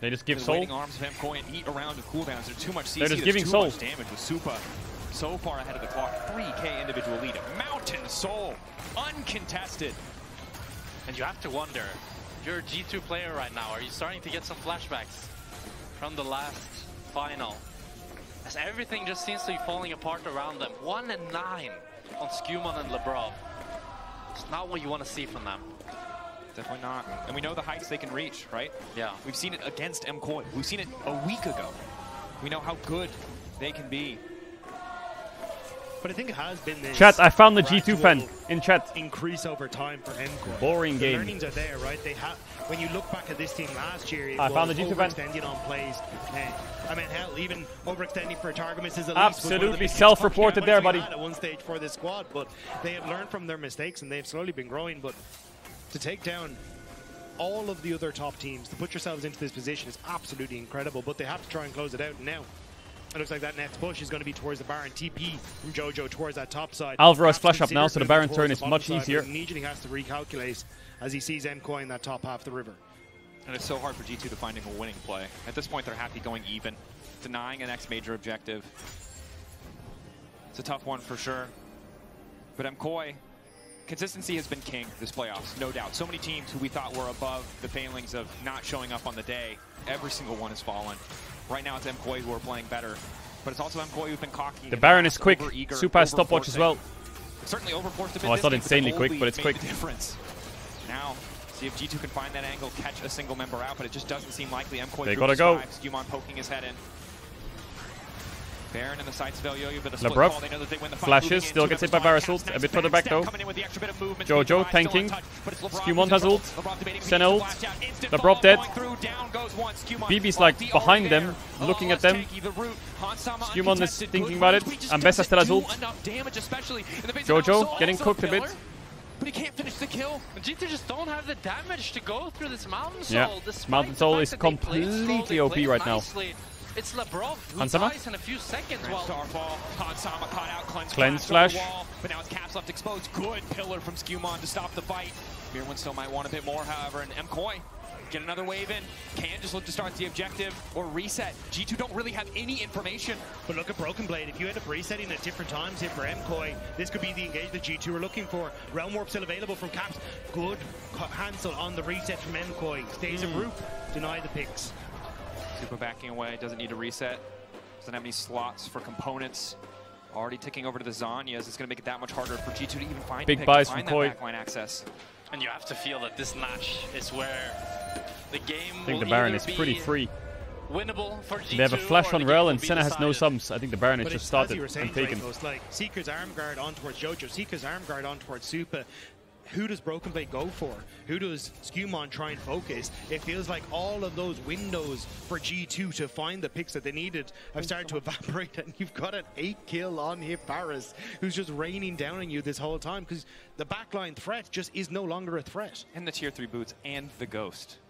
A: They just give
T: the
A: soul.
T: Waiting arms of MKOI and eat around with cooldowns. There's too much CC.
A: They're just giving
T: too
A: soul.
T: Much damage with Supa. So far ahead of the clock, 3k individual lead. Mountain Heart and soul, uncontested.
E: And you have to wonder, you're a G2 player right now. Are you starting to get some flashbacks from the last final? As everything just seems to be falling apart around them. 1 and 9 on Skumon and Lebrov. It's not what you want to see from them.
T: Definitely not. And we know the heights they can reach, right?
E: Yeah.
T: We've seen it against MKOI. We've seen it a week ago. We know how good they can be.
K: But I think it has been this.
A: Chat, I found the G2 fan in chat.
K: Increase over time for MKOI.
A: Boring game.
K: The learnings are there, right? They have. When you look back at this team last year, it
A: I found
K: was
A: the G2 fan.
K: overextending on plays. I mean, hell, even overextending for target misses.
A: Absolutely self-reported there, buddy.
K: At one stage for this squad, but they have learned from their mistakes and they've slowly been growing. But to take down all of the other top teams, to put yourselves into this position is absolutely incredible. But they have to try and close it out now. It looks like that next push is going to be towards the Baron. TP from Jojo towards that top side.
A: Alvarez flash up now, so the Baron turn is much easier.
K: He immediately has to recalculate as he sees MKOI in that top half of the river.
T: And it's so hard for G2 to finding a winning play. At this point, they're happy going even, denying a next major objective. It's a tough one for sure. But MKOI, consistency has been king this playoffs, no doubt. So many teams who we thought were above the failings of not showing up on the day, every single one has fallen. Right now it's MKOI who are playing better, but it's also MKOI who've been cocky.
A: The Baron is quick. Super has stopwatch as well.
T: Certainly overforced a bit.
A: Oh, it's not insanely quick, but it's quick.
T: Difference. Now, see if G2 can find that angle, catch a single member out, but it just doesn't seem likely. MKOI
A: they gotta go.
T: Skumon poking his head in. Baron in the sights of Elyoyo, but a
A: Lebrov
T: split call. They know that they win the fight.
A: flashes, still gets hit by Varus ult. A bit further back though. Jojo tanking. Skumon has ult. Senna ult. Lebrov dead. BB's like behind them, looking at them. Skumon is thinking about it. Ambessa still has ult. Jojo getting cooked a bit.
E: But he can't finish the kill. G2 just don't have the damage to go through this Mountain Soul.
A: Yeah, Mountain Soul is completely OP right now.
E: It's Lebrov who
A: Hansama?
E: dies in a few seconds.
T: Starfall, Hansama caught out,
A: Cleanse flash.
T: Wall, but now it's Caps left exposed. Good pillar from Skumon to stop the fight. Mirwin still might want a bit more, however, and MKOI get another wave in. Can just look to start the objective or reset. G2 don't really have any information.
K: But look at Broken Blade. If you end up resetting at different times here for MKOI, this could be the engagement G2 are looking for. Realm Warp still available from Caps. Good cancel on the reset from MKOI. Stays of Root, deny the picks.
T: Super backing away, doesn't need to reset. Doesn't have any slots for components. Already ticking over to the Zanyas. It's going to make it that much harder for G2 to even find
A: big buys from Koi.
T: Backline access.
E: And you have to feel that this match is where the game
A: I think the Baron is pretty free.
E: Winnable for G2.
A: They have a flash on Rel and Senna has no sums. I think the Baron has just started
K: saying,
A: and taken.
K: Dracos, like Seeker's arm guard on towards Jojo, Seeker's arm guard on towards Supa. Who does Broken Blade go for? Who does Skumon try and focus? It feels like all of those windows for G2 to find the picks that they needed have started to evaporate, and you've got an 8-kill on hit Varus, who's just raining down on you this whole time because the backline threat just is no longer a threat.
T: And the tier 3 boots and the Ghost.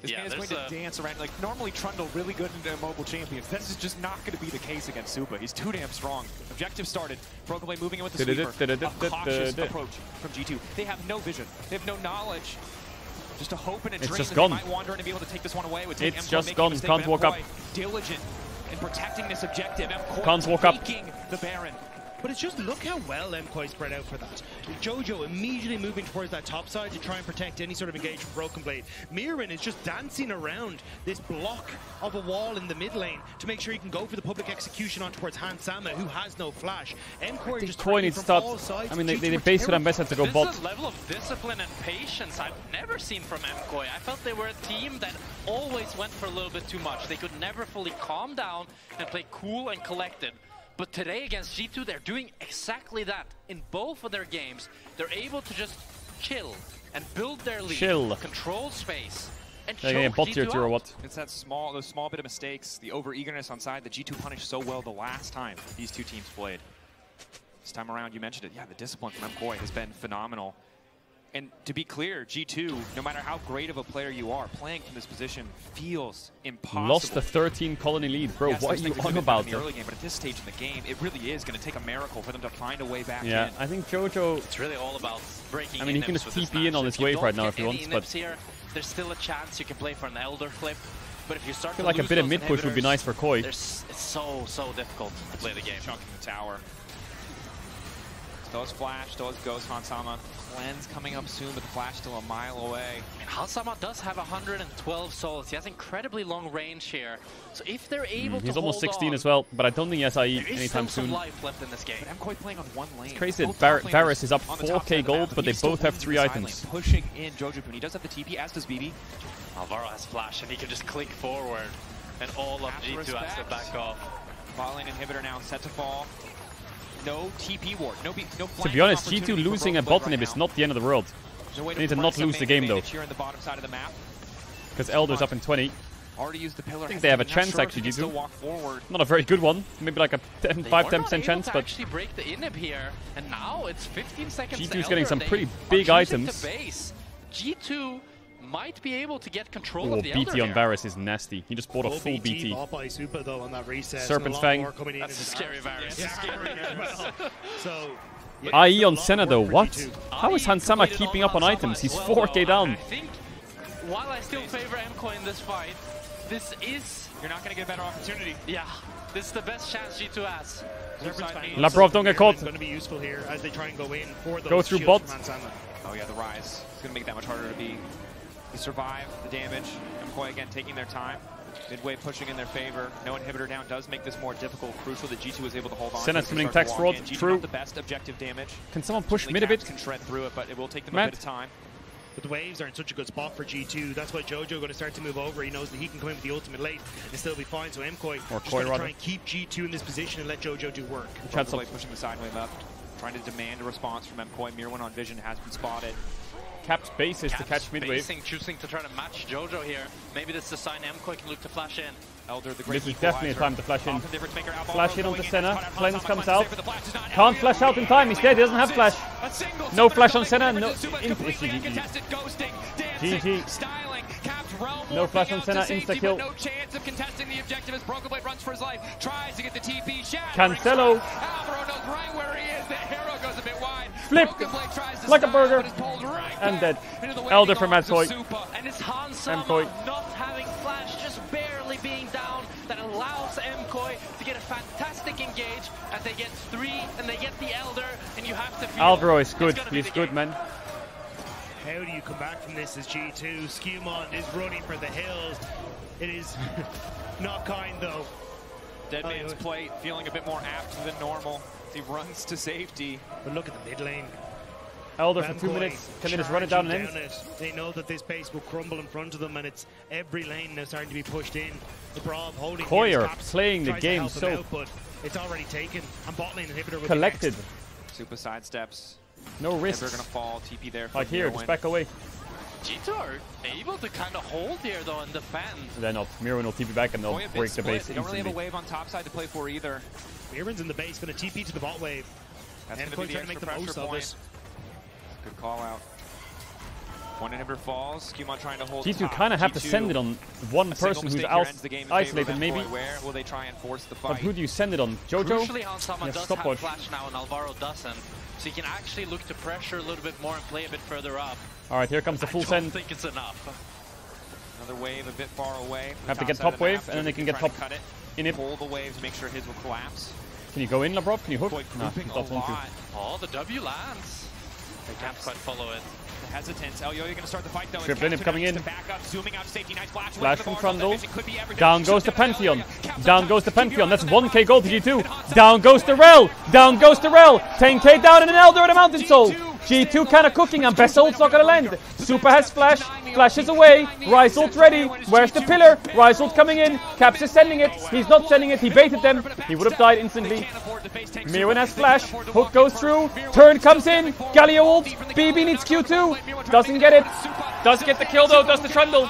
T: This
E: yeah,
T: man is going to dance around. Like, normally Trundle really good into mobile champions. This is just not going to be the case against Supa. He's too damn strong. Objective started. Broken Blade moving in with the sweeper. A cautious approach from G2. They have no vision. They have no knowledge. Just a hope and a dream that they might wander in and be able to take this one away. Would take
A: it's just gone. Can't walk up.
T: Diligent in protecting this objective.
A: Can't walk up.
K: The Baron. But it's just look how well MKOI spread out for that. Jojo immediately moving towards that top side to try and protect any sort of engagement from Broken Blade. Mirwin is just dancing around this block of a wall in the mid lane to make sure he can go for the public execution on towards Hansama, who has no flash. MKOI just
A: Koi needs to start. I mean, they base it on Ambessa to go bot.
E: This is a level of discipline and patience I've never seen from MKOI. I felt they were a team that always went for a little bit too much. They could never fully calm down and play cool and collected. But today against G2, they're doing exactly that. In both of their games, they're able to just chill and build their lead, control space, and choke G2
A: or what?
T: It's that those small bit of mistakes, the over-eagerness on side that G2 punished so well the last time these two teams played. This time around, you mentioned it. Yeah, the discipline from MKOI has been phenomenal. And to be clear, G2, no matter how great of a player you are, playing from this position feels impossible.
A: Lost the 13 colony lead, bro.
T: Yes,
A: what are you on about?
T: In the early game, but at this stage in the game, it really is going to take a miracle for them to find a way back in.
A: Yeah, I think Jojo.
E: It's really all about breaking.
A: I mean, he can just TP in on his wave right now if he wants, but
E: here, there's still a chance you can play for an Elder Flip. But if you start
A: I feel like a bit of mid push would be nice for Koi.
E: It's so difficult to play the game.
T: Chunking the tower. Does flash, does ghost Hansama. Cleanse coming up soon, but the flash still a mile away.
E: And Hansama does have 112 souls. He has incredibly long range here. So if they're able to
A: he's almost 16
E: on,
A: as well, but I don't think he has IE
E: there is
A: anytime
E: still some
A: soon.
E: life left in this game.
T: But MKOI playing on one lane.
A: It's crazy that Varus is up 4k gold, but they both have 3 items.
T: Pushing in Jojopun. He does have the TP, as does BB.
E: Alvaro has flash, and he can just click forward. And all of G2 has to back off.
T: Bot lane inhibitor now set to fall. No TP ward. No
A: to be honest, G2 losing a bot inhib is not the end of the world. They need to not lose the game though. Because Elder's up in 20. I think they have a chance actually, G2. Not a very good one. Maybe like a 5-10% chance, but
E: actually break the inhib here. And now it's 15 seconds.
A: G2's getting some pretty big items.
E: G2 might be able to get control of the
A: BT
E: Elder
A: on
E: here.
A: Varus is nasty. He just bought a full BT.
K: By Super, though, on that reset.
A: Serpent's Fang.
E: That's a scary Varus.
K: So,
A: IE on Senna though, what? How is Hansama keeping up on items? He's 4k down.
E: I think, while I still favor MKOI in this fight, this is...
T: You're not going to get a better opportunity.
E: Yeah, this is the best chance G2 has.
A: Labrov, don't get caught.
K: Going to be useful here as they try and go in for those
A: go through bot.
T: Oh yeah, the rise. It's going to make it that much harder to survive the damage. MKOI again taking their time. Midway pushing in their favor. No inhibitor down does make this more difficult. Crucial that G2 is able to hold on.
A: Senna's committing tax fraud. True.
T: The best objective damage.
A: Can someone push mid a bit?
T: Can shred through it, but it will take them a bit of time.
K: But the waves are in such a good spot for G2. That's why Jojo going to start to move over. He knows that he can come in with the ultimate late and still be fine. So MKOI just going to try and keep G2 in this position and let Jojo do work.
T: Brokenblade pushing the sideway left, trying to demand a response from MKOI. Mirwin on vision has been spotted.
A: Cap's base is to catch midwave.
E: Choosing to try to match Jojo here. Maybe this is a sign MKOI can look to flash in.
T: Elder, the great
A: this is definitely a time to flash in.
T: Flash
A: Flash in onto Senna. Cleanse comes out. Can't flash out in time. He's dead. He doesn't have flash. No flash on Senna. No. GG. No flash on Senna. Insta kill.
F: No chance of contesting the objective as Brokenblade runs for his life. Tries to get the TP.
A: Cancelo.
F: Alvaro knows right where he is. The hero goes a bit wide.
A: Flip like a burger. And dead. Elder from MKOI.
E: And it's Hansama not having flash, just barely being down, that allows MKOI to get a fantastic engage as they get 3 and they get the Elder, and you have to feel
A: Alvaro is good. He's good, man.
K: How do you come back from this as G2? Skewmon is running for the hills. It is not kind though.
T: Dead man's plate feeling a bit more apt than normal. He runs to safety.
K: But look at the mid lane.
A: Elder for 2 minutes. Can they just run it down and in?
K: They know that this base will crumble in front of them, and it's every lane now starting to be pushed in. The Brav holding
A: Koyer playing the game so
K: out, but it's already taken. And bot lane inhibitor
A: collected.
T: Super side steps.
A: No risks.
T: They're gonna fall. TP there.
A: Like here, just back away.
E: G2 are able to kind of hold here though and defend.
A: They're not. Mirwin will TP back and they'll break the base.
T: They don't really have a wave on top side to play for either.
K: Mirwin's in the base, going to TP to the bot wave.
T: That's
K: and
T: going to be
K: trying to make the most of it.
T: Good call out. One inhibitor falls. Skewmon trying to hold.
A: G2 kind of have to send it on one person who's isolated, maybe.
T: Where will they try and force the fight?
A: But who do you send it on? Jojo?
E: Crucially, Hansama does have flash now, and Alvaro doesn't. So he can actually look to pressure a little bit more and play a bit further up.
A: All right, here comes the full send.
E: I think it's enough.
T: Another wave a bit far away.
A: Have to get top wave, and then they can get top in it.
T: Pull the wave to make sure his will collapse.
A: Can you go in, Labrov? Can you hook? No, he doesn't want to.
E: Oh, the W lands. They can't quite follow it.
T: The hesitance. Elio, you're going to start the fight though.
A: Triple inhib coming in.
T: Back up, zooming out, safety, nice
A: flash from Trundle. Down goes the Pantheon. Down goes the Pantheon. That's 1k gold to G2. Down goes the Rel. Down goes the Rel. 10k down and an Elder and a Mountain Soul. G2 kind of cooking and best ult's not going to land. Super has flash. Flash is away. Rise ult ready. Where's the pillar? Rise ult coming in. Caps is sending it. He's not sending it. He baited them. He would have died instantly. Mirwin has flash. Hook goes through. Turn comes in. Galio ult. BB needs Q2. Doesn't get it. Does get the kill though. Does the Trundle.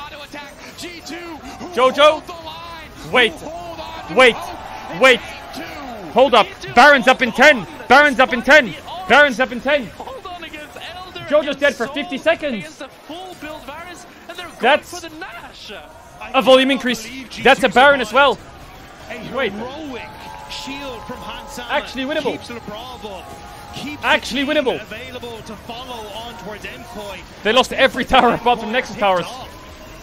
A: Jojo. Wait. Wait. Wait. Hold up. Baron's up in 10. Baron's up in 10. Baron's up in 10. Jojo's dead for 50 seconds. That's a volume increase. That's a Baron as well. Wait. Actually winnable. Actually winnable. They lost every tower apart from Nexus towers.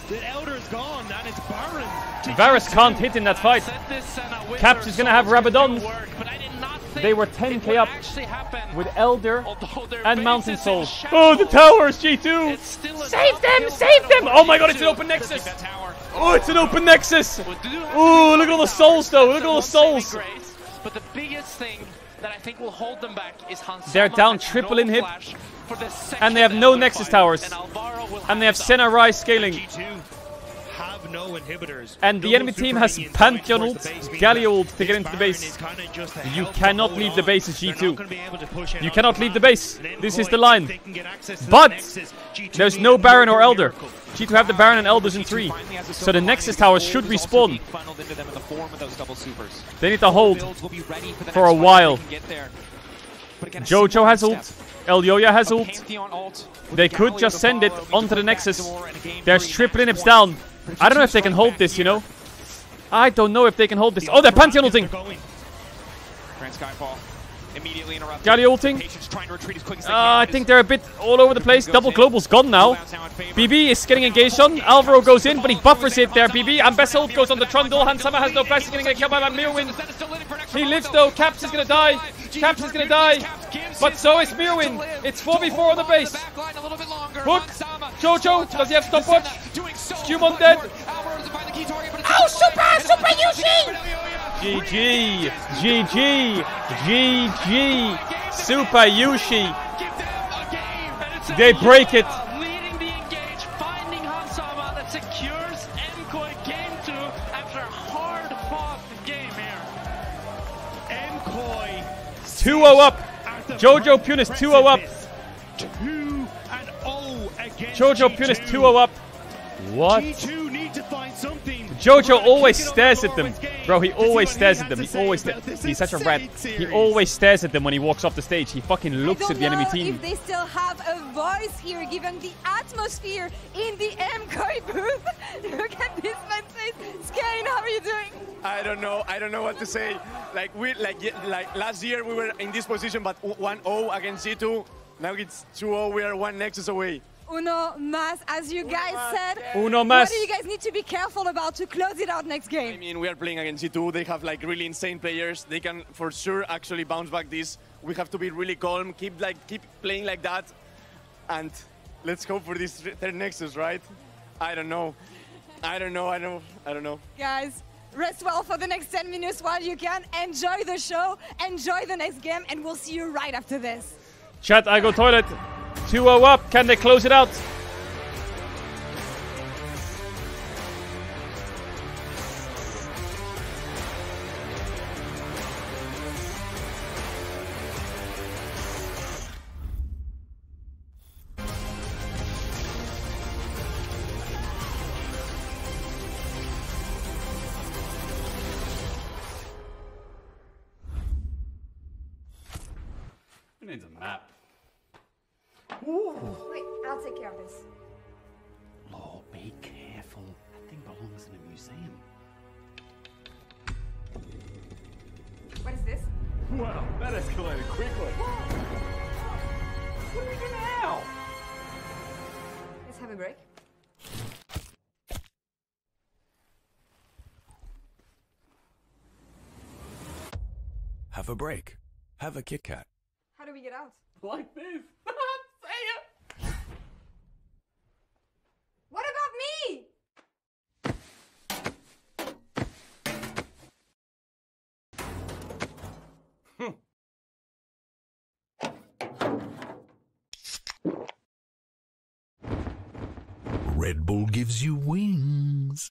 K: The Elder's gone and it's Baron.
A: Varus can't hit in that fight. Caps is going to have Rabadons.
E: But I did not
A: They were 10k up with Elder and Mountain Soul.
C: shadow.
A: Oh, the towers, G2! Save them! Save them! Oh my god, it's an open
C: to
A: Nexus!
C: take that tower.
A: Oh, it's an open Nexus! Oh, look at all the souls, though. Look at all the souls.
C: Great, but the biggest thing that I think will hold them back is Hans.
A: They're down triple in hip, and they have no Nexus towers, and they have Senna Rise scaling.
K: Have no inhibitors.
A: And the enemy team has Pantheon ult, Galio ult to get into the base. You cannot leave the base as G2. You cannot leave the base. This is the line. But there's no Baron or Elder. G2 have the Baron and Elders in 3. So the Nexus towers should respawn. They need to hold for a while. Jojo has ult. Elyoya has ult. They could just send it onto the Nexus. There's triple inhips down. I don't know if they can hold this, you know. I don't know if they can hold this. Oh, they're Pantheon ulting. Galio ulting. I think they're a bit all over the place. Double global's gone now. BB is getting engaged on. Alvaro goes in, but he buffers it there, BB. And Best ult goes on the Trundle. Hansama has no flash. He's going to get killed by Mirwin. He lives though. Caps is going to die. Caps is going to die. But so is Mirwin. It's 4v4 on the base. Hook. Jojo. Does he have stopwatch? Stumon dead.
B: Oh, Super Yushi!
A: GG. GG. GG. Super Yushi. They break it.
C: Leading the engage, finding Hansama that secures Mkoi game 2 after a hard-fought game here.
K: Mkoi
A: 2-0 up. Jojo Punis 2-0 up.
K: 2-0 against
A: Jojo Punis 2-0 up. What?
K: G2 need to find something.
A: Jojo always stares at them. Bro, he always stares at them. He always he's such a rat. He always stares at them when he walks off the stage. He fucking looks at the enemy team.
P: If they still have a voice here, given the atmosphere in the MKOI booth. Look at this man's face. Skane, how are you doing?
I: I don't know what to say. Like last year we were in this position, but 1-0 against G2. Now it's 2-0. We are one Nexus away.
P: Uno mas, as you guys said.
A: Uno mas.
P: What do you guys need to be careful about to close it out next game?
I: I mean, we are playing against G2. They have like really insane players. They can for sure actually bounce back this. We have to be really calm, keep playing like that, and let's hope for this third Nexus, right? I don't know.
P: Guys, rest well for the next 10 minutes while you can. Enjoy the show, enjoy the next game, and we'll see you right after this.
A: Chat, I go toilet. 2-0 up. Can they close it out?
U: Who needs a map?
P: Ooh. Wait, I'll take care of this.
U: Oh, be careful. That thing belongs in a museum.
P: What is this?
U: Wow, that escalated quickly. What do we do now?
P: Let's have a break.
V: Have a break. Have a Kit Kat.
P: How do we get out?
U: Like this.
P: What about me?
V: Red Bull gives you wings.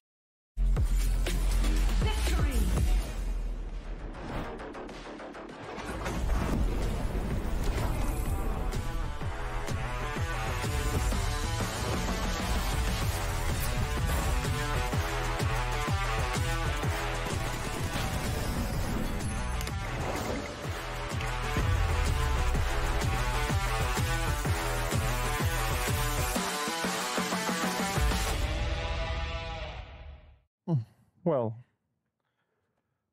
W: Well,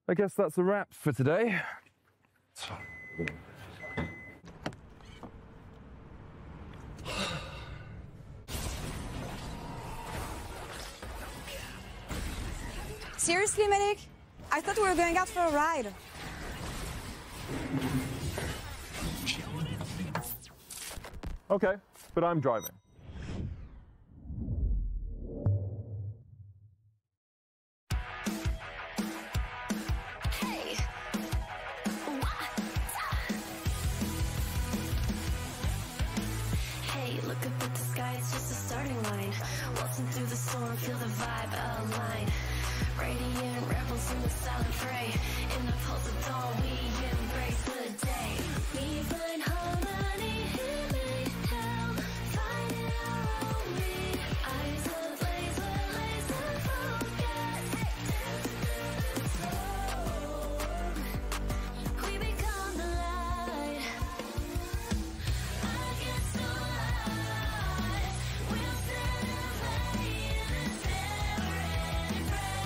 W: I guess that's a wrap for today.
P: Seriously, Medic? I thought we were going out for a ride.
W: Okay, but I'm driving.
L: Look up at the sky, it's just a starting line. Waltzing through the storm, feel the vibe align. Radiant rebels in the silent fray. In the pulse of dawn, we embrace the day. We find harmony, healing, hell, finding our own beat. Eyes ablaze, we're laser focused. We become the light. Against the light, we'll celebrate and never end pray.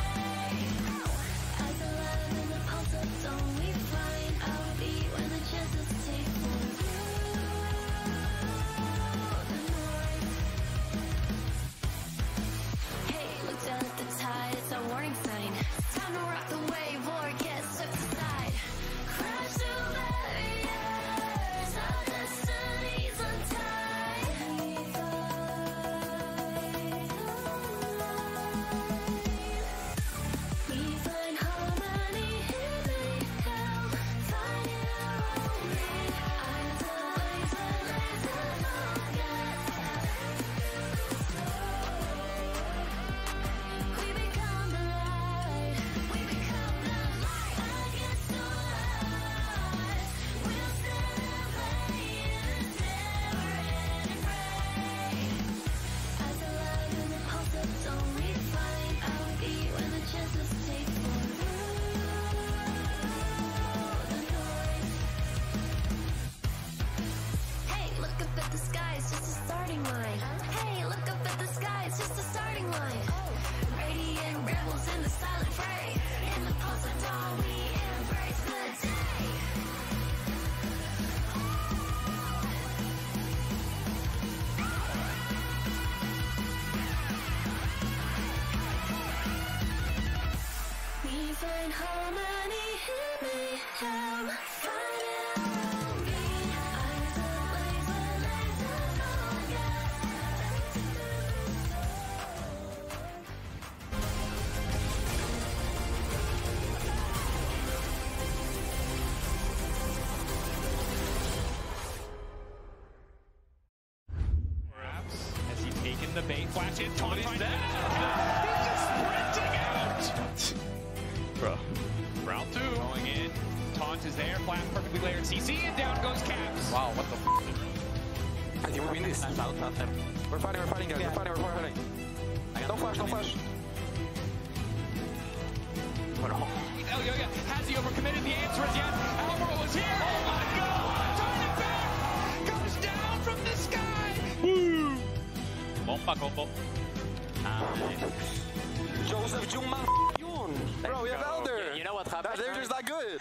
L: As alive in the pulse of dawn, we find our beat when the chances take form. Hey, look down at the tide, it's a warning sign. It's time to rock the wave or get swept aside. Crash through barriers, our destinies untied. We find harmony, healing, hell, finding our own beat. Eyes ablaze, we're laser focused. We become the light. We become the light. Against the light, we'll celebrate and never end pray. As alive in the pulse of dawn, we find our beat when the chances take form. The noise. Hey, look up at the sky, it's just a starting line. Hey, look up at the sky, it's just a starting line. Radiant rebels in the silent fray. In the pulse of dawn, we embrace the day. We find harmony, healing, hell, finding our own beat. Eyes ablaze, we're laser
T: Has he taken the bait? Flash in, Taunt is there! He's just sprinting out!
A: Bro.
T: Round 2. Going in. Taunt is there. Flash perfectly layered CC, and down goes Caps.
D: Wow, what the f? I think we win this. We're fighting, guys. We're fighting. Don't flash.
T: Elio, has he overcommitted? The answer is yes. Alvaro is here. Oh my god! Turning back! Comes down from the sky! Woo! Bomba combo.
D: Joseph Jungman yun. Bro, we have Elder. You know what happened? They're just that good.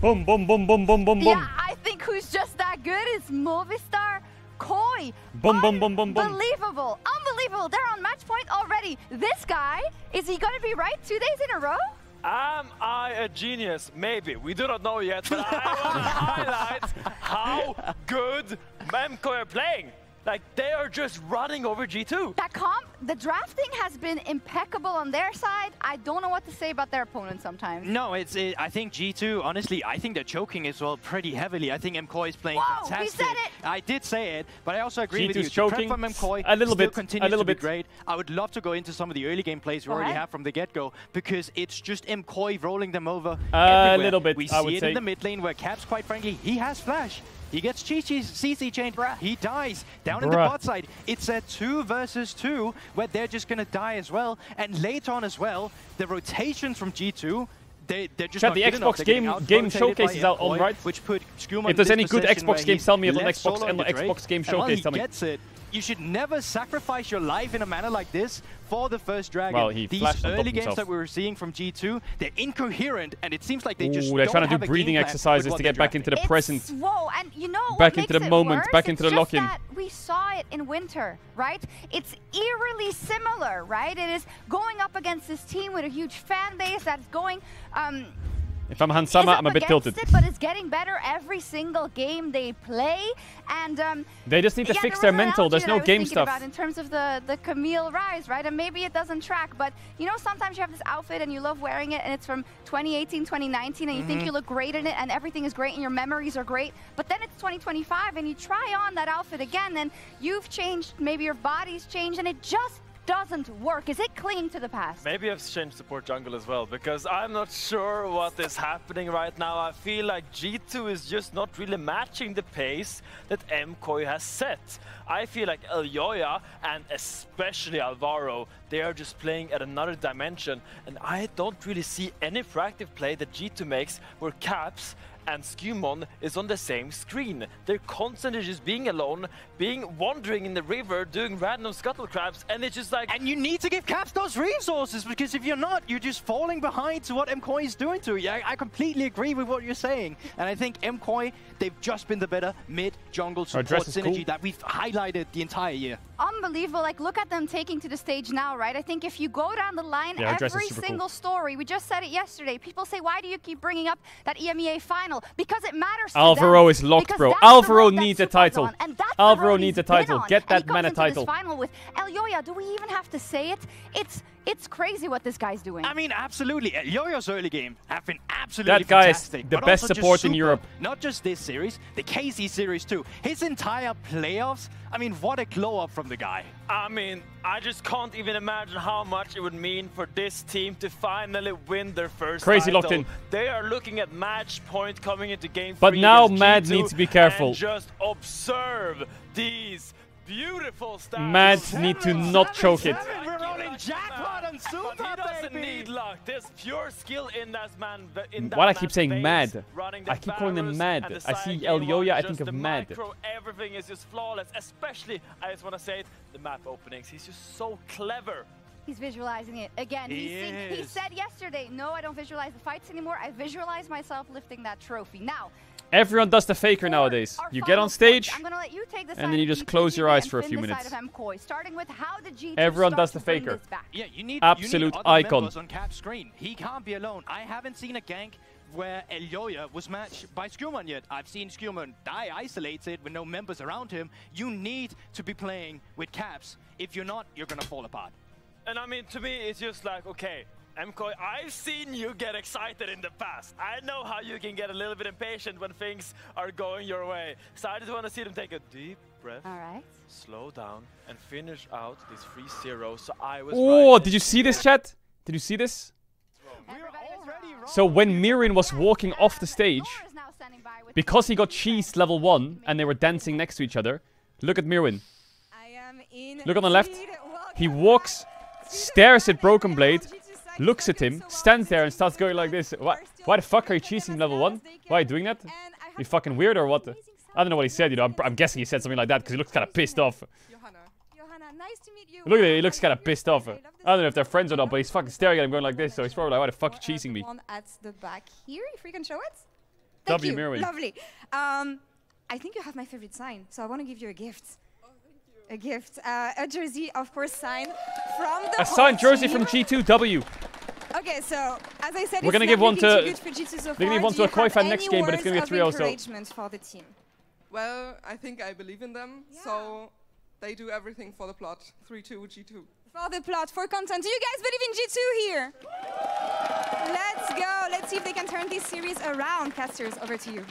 A: Boom, boom, boom, boom, boom, boom, boom.
H: Yeah, I think who's just that good is Movistar Koi.
A: Boom, boom, boom, boom, boom.
H: Unbelievable. Unbelievable. They're on match point already. This guy, is he going to be right 2 days in a row?
J: Am I a genius? Maybe. We do not know yet, but I want to highlight how good Memco are playing. Like, they are just running over G2.
H: That comp, the drafting has been impeccable on their side. I don't know what to say about their opponents sometimes.
M: No, I think G2, honestly, I think they're choking as well pretty heavily. I think MCoy is playing fantastic.
H: He said it!
M: I did say it, but I also agree with you.
A: G2's choking
M: The prep from MCoy
A: a little bit.
M: continues to be great. I would love to go into some of the early game plays we already have from the get-go, because it's just MCoy rolling them over everywhere.
A: A little bit,
M: We
A: I
M: see
A: would
M: it
A: say.
M: in the mid lane where Caps, quite frankly, he has flash. He gets CC chained, he dies. Down in the bot side, it's a 2 versus 2 where they're just going to die as well. And later on as well, the rotations from G2, they're just
A: Chat,
M: not
A: the
M: good enough.
A: Xbox
M: They're getting
A: game
M: out-rotated
A: showcase
M: by
A: is out
M: MCoy,
A: on right.
M: Which put Skuma
A: If there's
M: in
A: any
M: this
A: good
M: position
A: Xbox
M: where
A: games,
M: he's
A: tell me of an
M: left
A: Xbox
M: solo
A: and
M: on the Drake.
A: Xbox game
M: And while
A: showcase.
M: he
A: Tell me.
M: gets it, you should never sacrifice your life in a manner like this for the first dragon.
A: Well, he
M: These
A: flashed on top
M: early
A: of
M: games
A: himself.
M: that we were seeing from G2, they're incoherent, and it seems like they just
A: they're
M: don't
A: trying to
M: have
A: do
M: a
A: breathing
M: game plan
A: exercises
M: with what
A: to get
M: they're
A: back into the
M: drafting.
A: present.
H: Whoa, and you know
A: Back
H: what
A: into
H: makes
A: the
H: it
A: moment,
H: worse?
A: back into
H: It's
A: the
H: just
A: lock-in.
H: that we saw it in winter, right? It's eerily similar, right? It is going up against this team with a huge fan base that's going
A: If I'm Hansama, I'm a bit tilted.
H: But it's getting better every single game they play, and
A: they just need to fix their mental. There's no game stuff.
H: About in terms of the Camille Rise, right? And maybe it doesn't track, but you know, sometimes you have this outfit and you love wearing it, and it's from 2018, 2019, and you think you look great in it, and everything is great, and your memories are great. But then it's 2025, and you try on that outfit again, and you've changed. Maybe your body's changed, and it just doesn't work. Is it clinging to the past?
J: Maybe I've changed support jungle as well, because I'm not sure what is happening right now. I feel like G2 is just not really matching the pace that MKOI has set. I feel like Elyoya and especially Alvaro, they are just playing at another dimension, and I don't really see any proactive play that G2 makes where Caps and Skewmon is on the same screen. They're constantly just being alone, wandering in the river, doing random scuttle crabs, and it's just like...
M: And you need to give Caps those resources, because if you're not, you're just falling behind to what MKOI is doing to you. I completely agree with what you're saying. And I think MKOI, they've just been the better mid-jungle support synergy that we've highlighted the entire year.
H: Unbelievable. Like, look at them taking to the stage now, right? I think if you go down the line, every single story, we just said it yesterday, people say, why do you keep bringing up that EMEA final? Because it matters to
A: Alvaro
H: them.
A: is locked,
H: Because
A: bro.
H: that's
A: Alvaro
H: the road
A: needs a
H: that Supa's
A: title.
H: on, and that's
A: Alvaro needs a title. Get that man a
H: This
A: title.
H: final with Elyoya, do we even have to say it? It's crazy what this guy's doing.
M: I mean, absolutely. Elyoya's early game have been absolutely
A: That guy
M: fantastic.
A: is the
M: but
A: best
M: also just
A: support in
M: super.
A: Europe.
M: Not just this series, the KC series too. His entire playoffs, I mean, what a glow up from the guy.
J: I mean, I just can't even imagine how much it would mean for this team to finally win their first
A: Crazy
J: title.
A: locked in.
J: They are looking at match point coming into game 3.
A: But now
J: against
A: Mad
J: G2,
A: needs to be careful.
J: And just observe these beautiful stats.
A: Mad need to not choke it.
M: We're rolling jackpot on Super,
J: He doesn't need luck. There's pure skill in that man.
A: Why I keep saying Mad? I keep calling him Mad. I see Elyoya, I think of Mad.
J: Everything is just flawless. Especially, I just want to say it, the map openings. He's just so clever.
H: He's visualizing it. Again, he said yesterday, no, I don't visualize the fights anymore. I visualize myself lifting that trophy. Now,
A: Everyone does the faker nowadays. You get on stage,
H: I'm gonna let you take the
A: and then you just close your eyes for a few minutes.
H: Starting with how the G2
A: Everyone does the faker.
M: Yeah, you need
A: absolute
M: other
A: icon.
M: members on Cap's screen. He can't be alone. I haven't seen a gank where Elyoya was matched by Skewmon yet. I've seen Skewmon die isolated with no members around him. You need to be playing with Caps. If you're not, you're gonna fall apart.
J: And I mean, to me, it's just like, okay, MKOI, I've seen you get excited in the past. I know how you can get a little bit impatient when things are going your way. So I just want to see them take a deep breath, slow down, and finish out this 3-0. So I was
A: right. Did you see this, chat? Did you see this? So when Mirin was walking off the stage, because he got cheesed level 1 and they were dancing next to each other, look at Mirwin. Look on the left. He walks, stares at Broken Blade, looks at him, stands there and starts going like this. Why the fuck are you cheesing level 1? Why are you doing that? You fucking weird or what? I don't know what he said, you know. I'm guessing he said something like that because he looks kind of pissed off.
P: Nice to meet you.
A: Look at it, he looks kind of pissed off. I don't know if they're friends or not, but he's fucking staring at him going like this, so he's probably like, why the fuck are you cheesing me?
P: One at the back here, if we can show it.
A: Thank you, Mirwin.
P: Lovely. I think you have my favorite sign, so I want to give you a gift. A gift, a jersey, of course, signed from the
A: A signed jersey
P: team.
A: from G2W.
P: Okay, so as I said,
A: we're gonna give one to. We're gonna give one to a Koi fan next game, but it's gonna be a 3-0.
P: Encouragement for the team.
G: Well, I think I believe in them, so they do everything for the plot. 3-2 G2.
P: For the plot, for content. Do you guys believe in G2 here? Let's go. Let's see if they can turn this series around. Casters, over to you.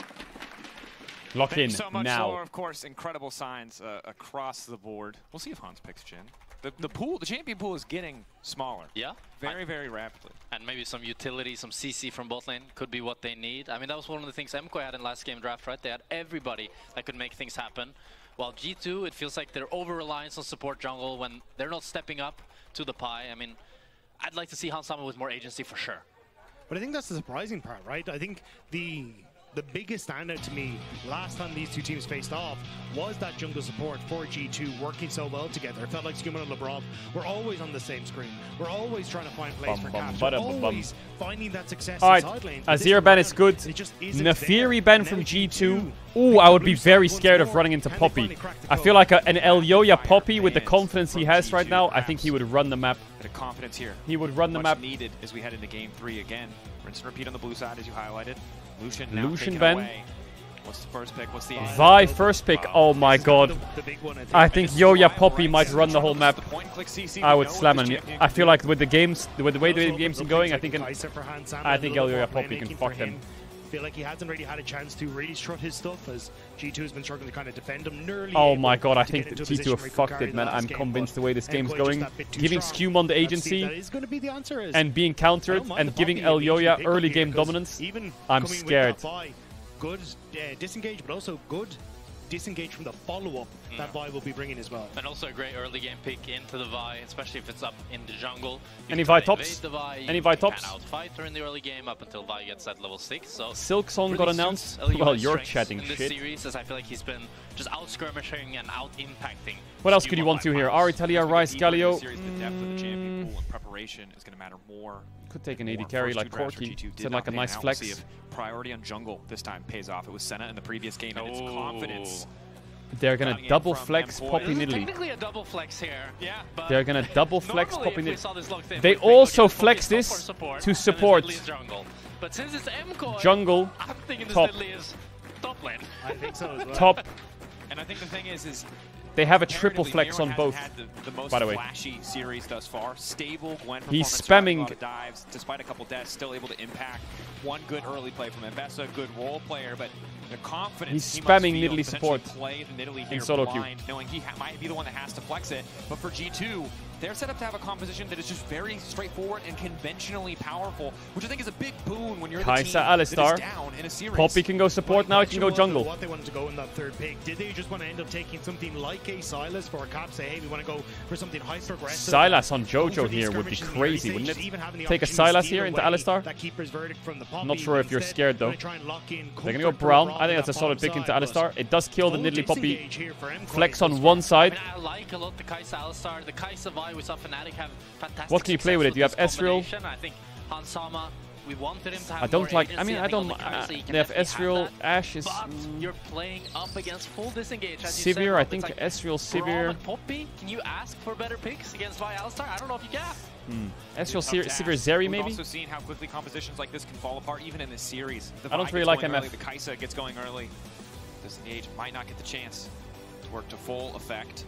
A: Lock in
T: so much
A: now.
T: More, of course, incredible signs across the board. We'll see if Hans picks Jhin. The champion pool is getting smaller.
E: Yeah.
T: Very, very rapidly.
E: And maybe some utility, some CC from bot lane could be what they need. I mean, that was one of the things MKOI had in last game draft, right? They had everybody that could make things happen. While G2, it feels like they're over-reliance on support jungle when they're not stepping up to the pie. I mean, I'd like to see Hansama with more agency for sure.
K: But I think that's the surprising part, right? I think the the biggest standout to me last time these two teams faced off was that jungle support for G2 working so well together. It felt like Scuman and LeBron were always on the same screen. We're always trying to find plays for Caps. We're always finding that success in side lanes.
A: Azir ban is good. Nefiri ban from G2. Ooh, I would be very scared of running into Poppy. I feel like an Elyoya Poppy with the confidence he has right now, I think he would run the map.
T: Bit of confidence here.
A: He would run the map.
T: Needed as we head into game 3 again. Rinse and repeat on the blue side as you highlighted.
A: Lucian ban.
T: Away. What's the first pick? What's the aim?
A: Vi first pick. Oh my god. I think Yoya Poppy might run the whole map. I would slam him. I feel like with the games, with the way the games are going, I think Yoya Poppy can fuck them.
K: I feel like he hasn't really had a chance to really strut his stuff as G2 has been struggling to kind of defend him.
A: Oh my god, I think G2 have fucked it, man. I'm convinced the way this game's going. Giving Skumon the agency and being countered and giving Elyoya early game dominance, I'm scared.
K: Good disengage, but also good disengage from the follow-up that Vi will be bringing as well.
E: And also a great early game pick into the Vi, especially if it's up in the jungle.
A: Any Vi tops? Any Vi tops?
E: Outfight her in the early game up until Vi gets at level 6. So
A: Silk Song got announced. Well, you're chatting shit.
E: Series, as I feel like he's been just out skirmishing and out impacting.
A: What else could you want to here? Ari, Talia, Rice, Galio.
T: Preparation is going to matter more.
A: Could take an AD carry like Corky. Is that like a nice flex?
T: Priority on jungle this time pays off. It was Senna in the previous game, and it's confidence.
A: They're gonna double flex Poppy Nidalee.
E: Technically a double flex here. Yeah, but
A: they're gonna double flex Poppy Nidalee. They also flex this to support
E: jungle. But since it's MCoy,
A: jungle,
E: I'm thinking this
A: top.
E: Nidalee is top lane.
K: I think so as well.
A: Top.
T: And I think the thing is
A: they have a triple flex on both.
T: The most
A: by the way,
T: flashy series thus far. Stable Gwen.
A: He's spamming
T: dives, despite a couple deaths, still able to impact. One good early play from Mbessa, good role player, but the confidence.
A: He's spamming Nidalee support
T: in
A: solo queue,
T: knowing he might be the one that has to flex it. But for G2, they're set up to have a composition that is just very straightforward and conventionally powerful, which I think is a big boon when you're the team that is down in a series.
A: Poppy can go support now. He can go jungle.
K: What they wanted to go in that third pick? Did they just want to end up taking something like a Sylas for a Cap? Say, hey, we want to go for something hyper aggressive.
A: Sylas on Jojo here would be crazy, wouldn't it? Take a Sylas here into Alistar. Not sure if you're scared though. They're gonna go Brown. I think that's a solid pick into Alistar. It does kill the Nidalee Poppy. Flex on one side.
E: I like a lot the Kai'Sa Alistar, the Kai'Sa Vi with Fnatic have fantastic.
A: What can you play with it? You have Ezreal.
E: I think Hansama, we wanted him to have
A: I don't
E: more
A: like. I
E: agency.
A: mean, I don't. They have Ezreal. Ashe is.
E: You're playing up against full disengage.
A: Sivir. I think Ezreal, Sivir.
E: Poppy. Can you ask for better picks against Vi Alistar? I don't know if you can.
A: Ezreal, Sivir, Zeri maybe.
T: We've also seen how quickly compositions like this can fall apart, even in this series.
A: I don't really like MF.
T: Early, the Kai'Sa gets going early. Disengage might not get the chance to work to full effect.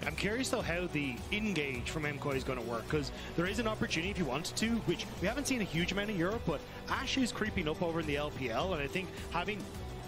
K: I'm curious though how the engage from MCoy is going to work, because there is an opportunity if you wanted to, which we haven't seen a huge amount in Europe, but Ashe is creeping up over in the LPL, and I think having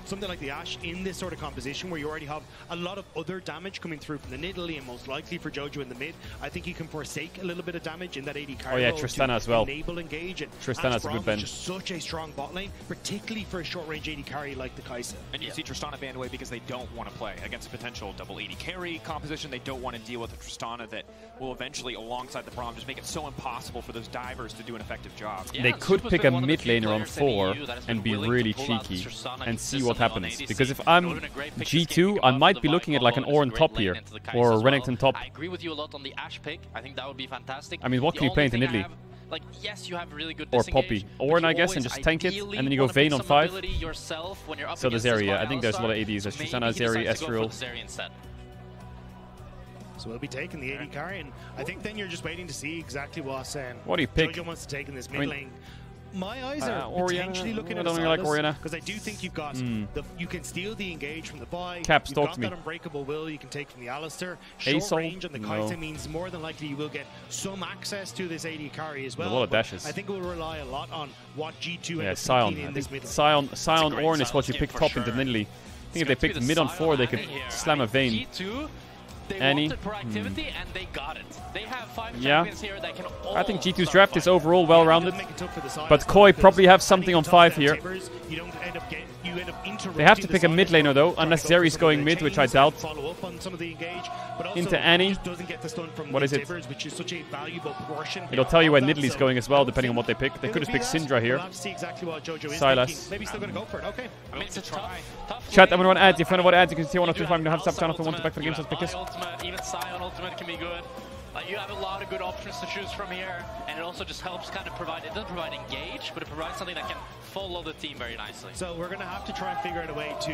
K: something like the Ashe in this sort of composition where you already have a lot of other damage coming through from the Nidalee and most likely for Jojo in the mid, I think you can forsake a little bit of damage in that AD carry.
A: Oh yeah, Tristana as well.
K: Enable engage, and
A: Tristana's a good bend.
K: Just such a strong bot lane, particularly for a short range AD carry like the Kai'Sa.
T: And you see Tristana banned away because they don't want to play against a potential double AD carry composition. They don't want to deal with a Tristana that will eventually, alongside the Braum, just make it so impossible for those divers to do an effective job.
A: Yeah, they could pick a mid laner on 4 and be really cheeky and see what happens. Because if I'm G2, I might be looking at like an Ornn top here or a Renekton top.
E: I agree with you a lot on the Ashe pick. I think that would be fantastic.
A: I mean, what can you play into Nidalee?
E: Like, yes, you have really good
A: or Poppy. Ornn, I guess, and just tank it, and then you go Vayne on 5. So there's Zeri, I think there's a lot of ADs. There's Tristana, Zeri, Ezreal.
K: So we'll be taking the AD carry, and I think then you're just waiting to see exactly what
A: do you pick?
K: Jojo wants to take in this mid lane. My eyes are potentially looking at
A: Orianna,
K: because I do think you've got you can steal the engage from the Vi.
A: Caps,
K: you've
A: talk
K: got
A: to me.
K: that unbreakable will you can take from the Alistar. Short range on the Kai'Sa means more than likely you will get some access to this AD carry as well.
A: A lot of dashes.
K: I think it will rely a lot on what G2
A: yeah, Sion.
K: in this mid lane.
A: Sion Ornn is what you pick top into Nidalee. I think if they picked mid on 4, they could slam a Vayne.
E: They wanted proactivity and they got it. They have 5 champions here that can all
A: I think G2's draft is overall well-rounded, but Koi probably have something on 5 here.
K: You don't end up getting, you end up interrupting
A: They have to pick a mid laner though, unless Zeri's going mid, which I doubt.
K: Follow up on some of the engage, but also
A: Into Annie.
K: just doesn't get the stun from
A: What
K: the
A: is it?
K: Tibbers, which is such a valuable portion.
A: It'll tell you where
K: of that,
A: Nidalee
K: so
A: going as well, depending on what they pick. They could just pick Syndra here.
K: We'll have to see exactly what Jojo is
A: Silas.
K: thinking. Maybe he's still going to go for it. Okay.
C: I mean, it's a tough
A: Chat, everyone want ads. If you want ads, you can see 103.5. You have to channel if you want to back for the game, so let's pick this.
C: Ultimate, even Sion ultimate can be good. You have a lot of good options to choose from here, and it also just helps kind of provide, it doesn't provide engage, but it provides something that can follow the team very nicely.
K: So we're going to have to try and figure out a way to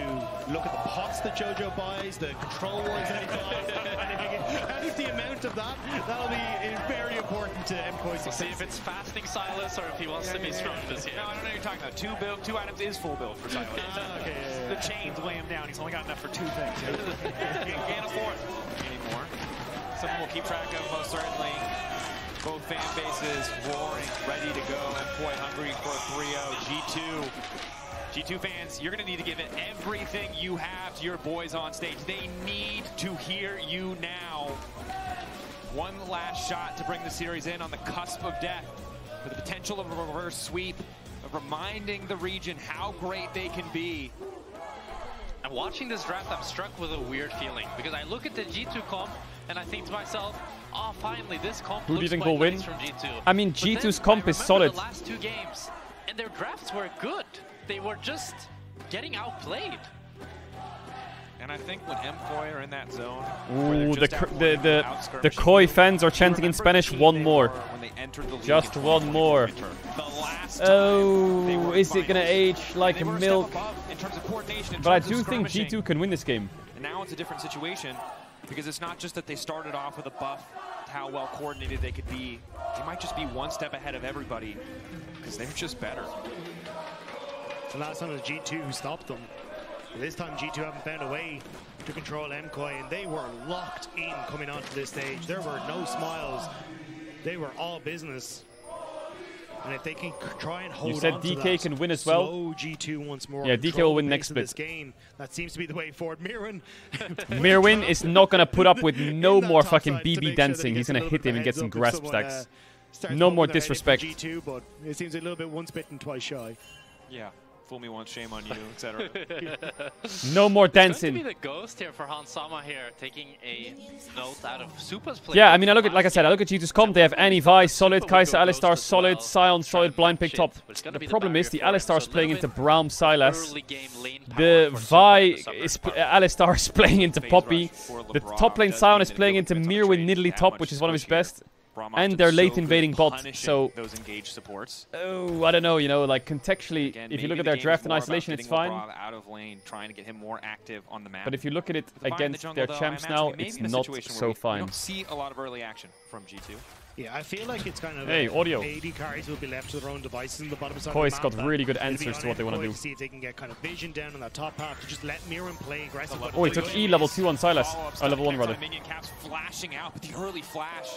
K: look at the pots that Jojo buys, the control ones that he buys, and if you can count the amount of that, that'll be very important to MKOI's success.
C: See if it's fasting Silas or if he wants to be strong this year.
T: No, I don't know what you're talking about. Two items is full build for Silas. The chains weigh him down. He's only got enough for 2 things. Can't afford anymore. Someone will keep track of, most certainly. Both fan bases roaring, ready to go. MKOI hungry for a 3-0. G2 fans, you're going to need to give it everything you have to your boys on stage. They need to hear you now. One last shot to bring the series in on the cusp of death, with the potential of a reverse sweep, of reminding the region how great they can be.
C: And watching this draft, I'm struck with a weird feeling, because I look at the G2 comp and I think to myself, oh, finally, this comp
A: Who do you
C: looks
A: think
C: quite
A: will win?
C: nice from G2.
A: I mean,
C: But then
A: G2's comp is
C: I remember
A: solid.
C: the last 2 games, and their drafts were good. They were just getting outplayed.
T: And I think when MKOI are in that zone,
A: Ooh, the Koi fans are chanting in Spanish, one more. Just one more. Oh, is it gonna age like milk? But I do think G2 can win this game.
T: And now it's a different situation, because it's not just that they started off with a buff to how well coordinated they could be. They might just be one step ahead of everybody, because they're just better.
K: The last time it was G2 who stopped them. This time G2 haven't found a way to control MKOI, and they were locked in coming onto this stage. There were no smiles. They were all business. And if they can try and hold
A: You said
K: on to
A: DK
K: that,
A: can win as well.
K: slow G2 once more.
A: Yeah, DK
K: control
A: will win
K: the
A: next
K: pace of this
A: split.
K: game. That seems to be the way forward. Mirwin.
A: Mirwin is not gonna put up with no more
K: top
A: fucking
K: side to make
A: BB
K: sure that
A: dancing.
K: he
A: He's
K: gets a
A: gonna
K: little
A: hit
K: bit
A: him and
K: of
A: get
K: heads
A: some
K: up if
A: grasp
K: someone,
A: stacks.
K: starts
A: No more
K: poking their head in for
A: disrespect.
K: G2, but it seems a little bit once bitten, twice shy.
T: Yeah, fool me once, shame on you, etc.
A: No more
C: It's going
A: dancing.
C: to be the ghost here for Hansama here, taking a note out of Supa's play.
A: Yeah, I mean, like I said, I look at G2's comp. They have Annie, Vi, solid, Kai'Sa, Alistar, solid, Sion, solid, blind pick top. The problem is the Alistar's playing into Braum, Silas. The Vi is Alistar is playing into Poppy. The top lane Sion is playing into Mirwin, Nidalee top, which is one of his best. And they're late invading bot, so
T: those engaged supports.
A: Oh, I don't know. You know, like contextually,
T: Again,
A: if you look
T: maybe
A: at
T: the
A: their
T: game
A: draft
T: is
A: in
T: more about
A: isolation, it's
T: getting
A: fine.
T: LeBron out of lane, trying to get him more active on the map.
A: But if you look at it
T: The Vi in the
A: against
T: jungle,
A: their
T: though, I
A: champs
T: imagine
A: now,
T: we may
A: it's
T: be in a
A: not
T: situation where
A: so
T: we
A: fine.
T: don't see a lot of early action from G2.
K: Yeah, I feel like it's kind of
A: Hey, audio.
K: AD carries will be left to their own devices in the bottom side
A: Koi's
K: of the
A: got
K: map.
A: really good
K: It'll be
A: answers
K: on
A: to what they want to
K: MKOI
A: do.
K: see if they can get kind of vision down on that top half to just let Mirren play aggressive.
A: Oh, he took E level 2 on Silas. Level 1 rather.
T: Minion caps flashing out, but the early flash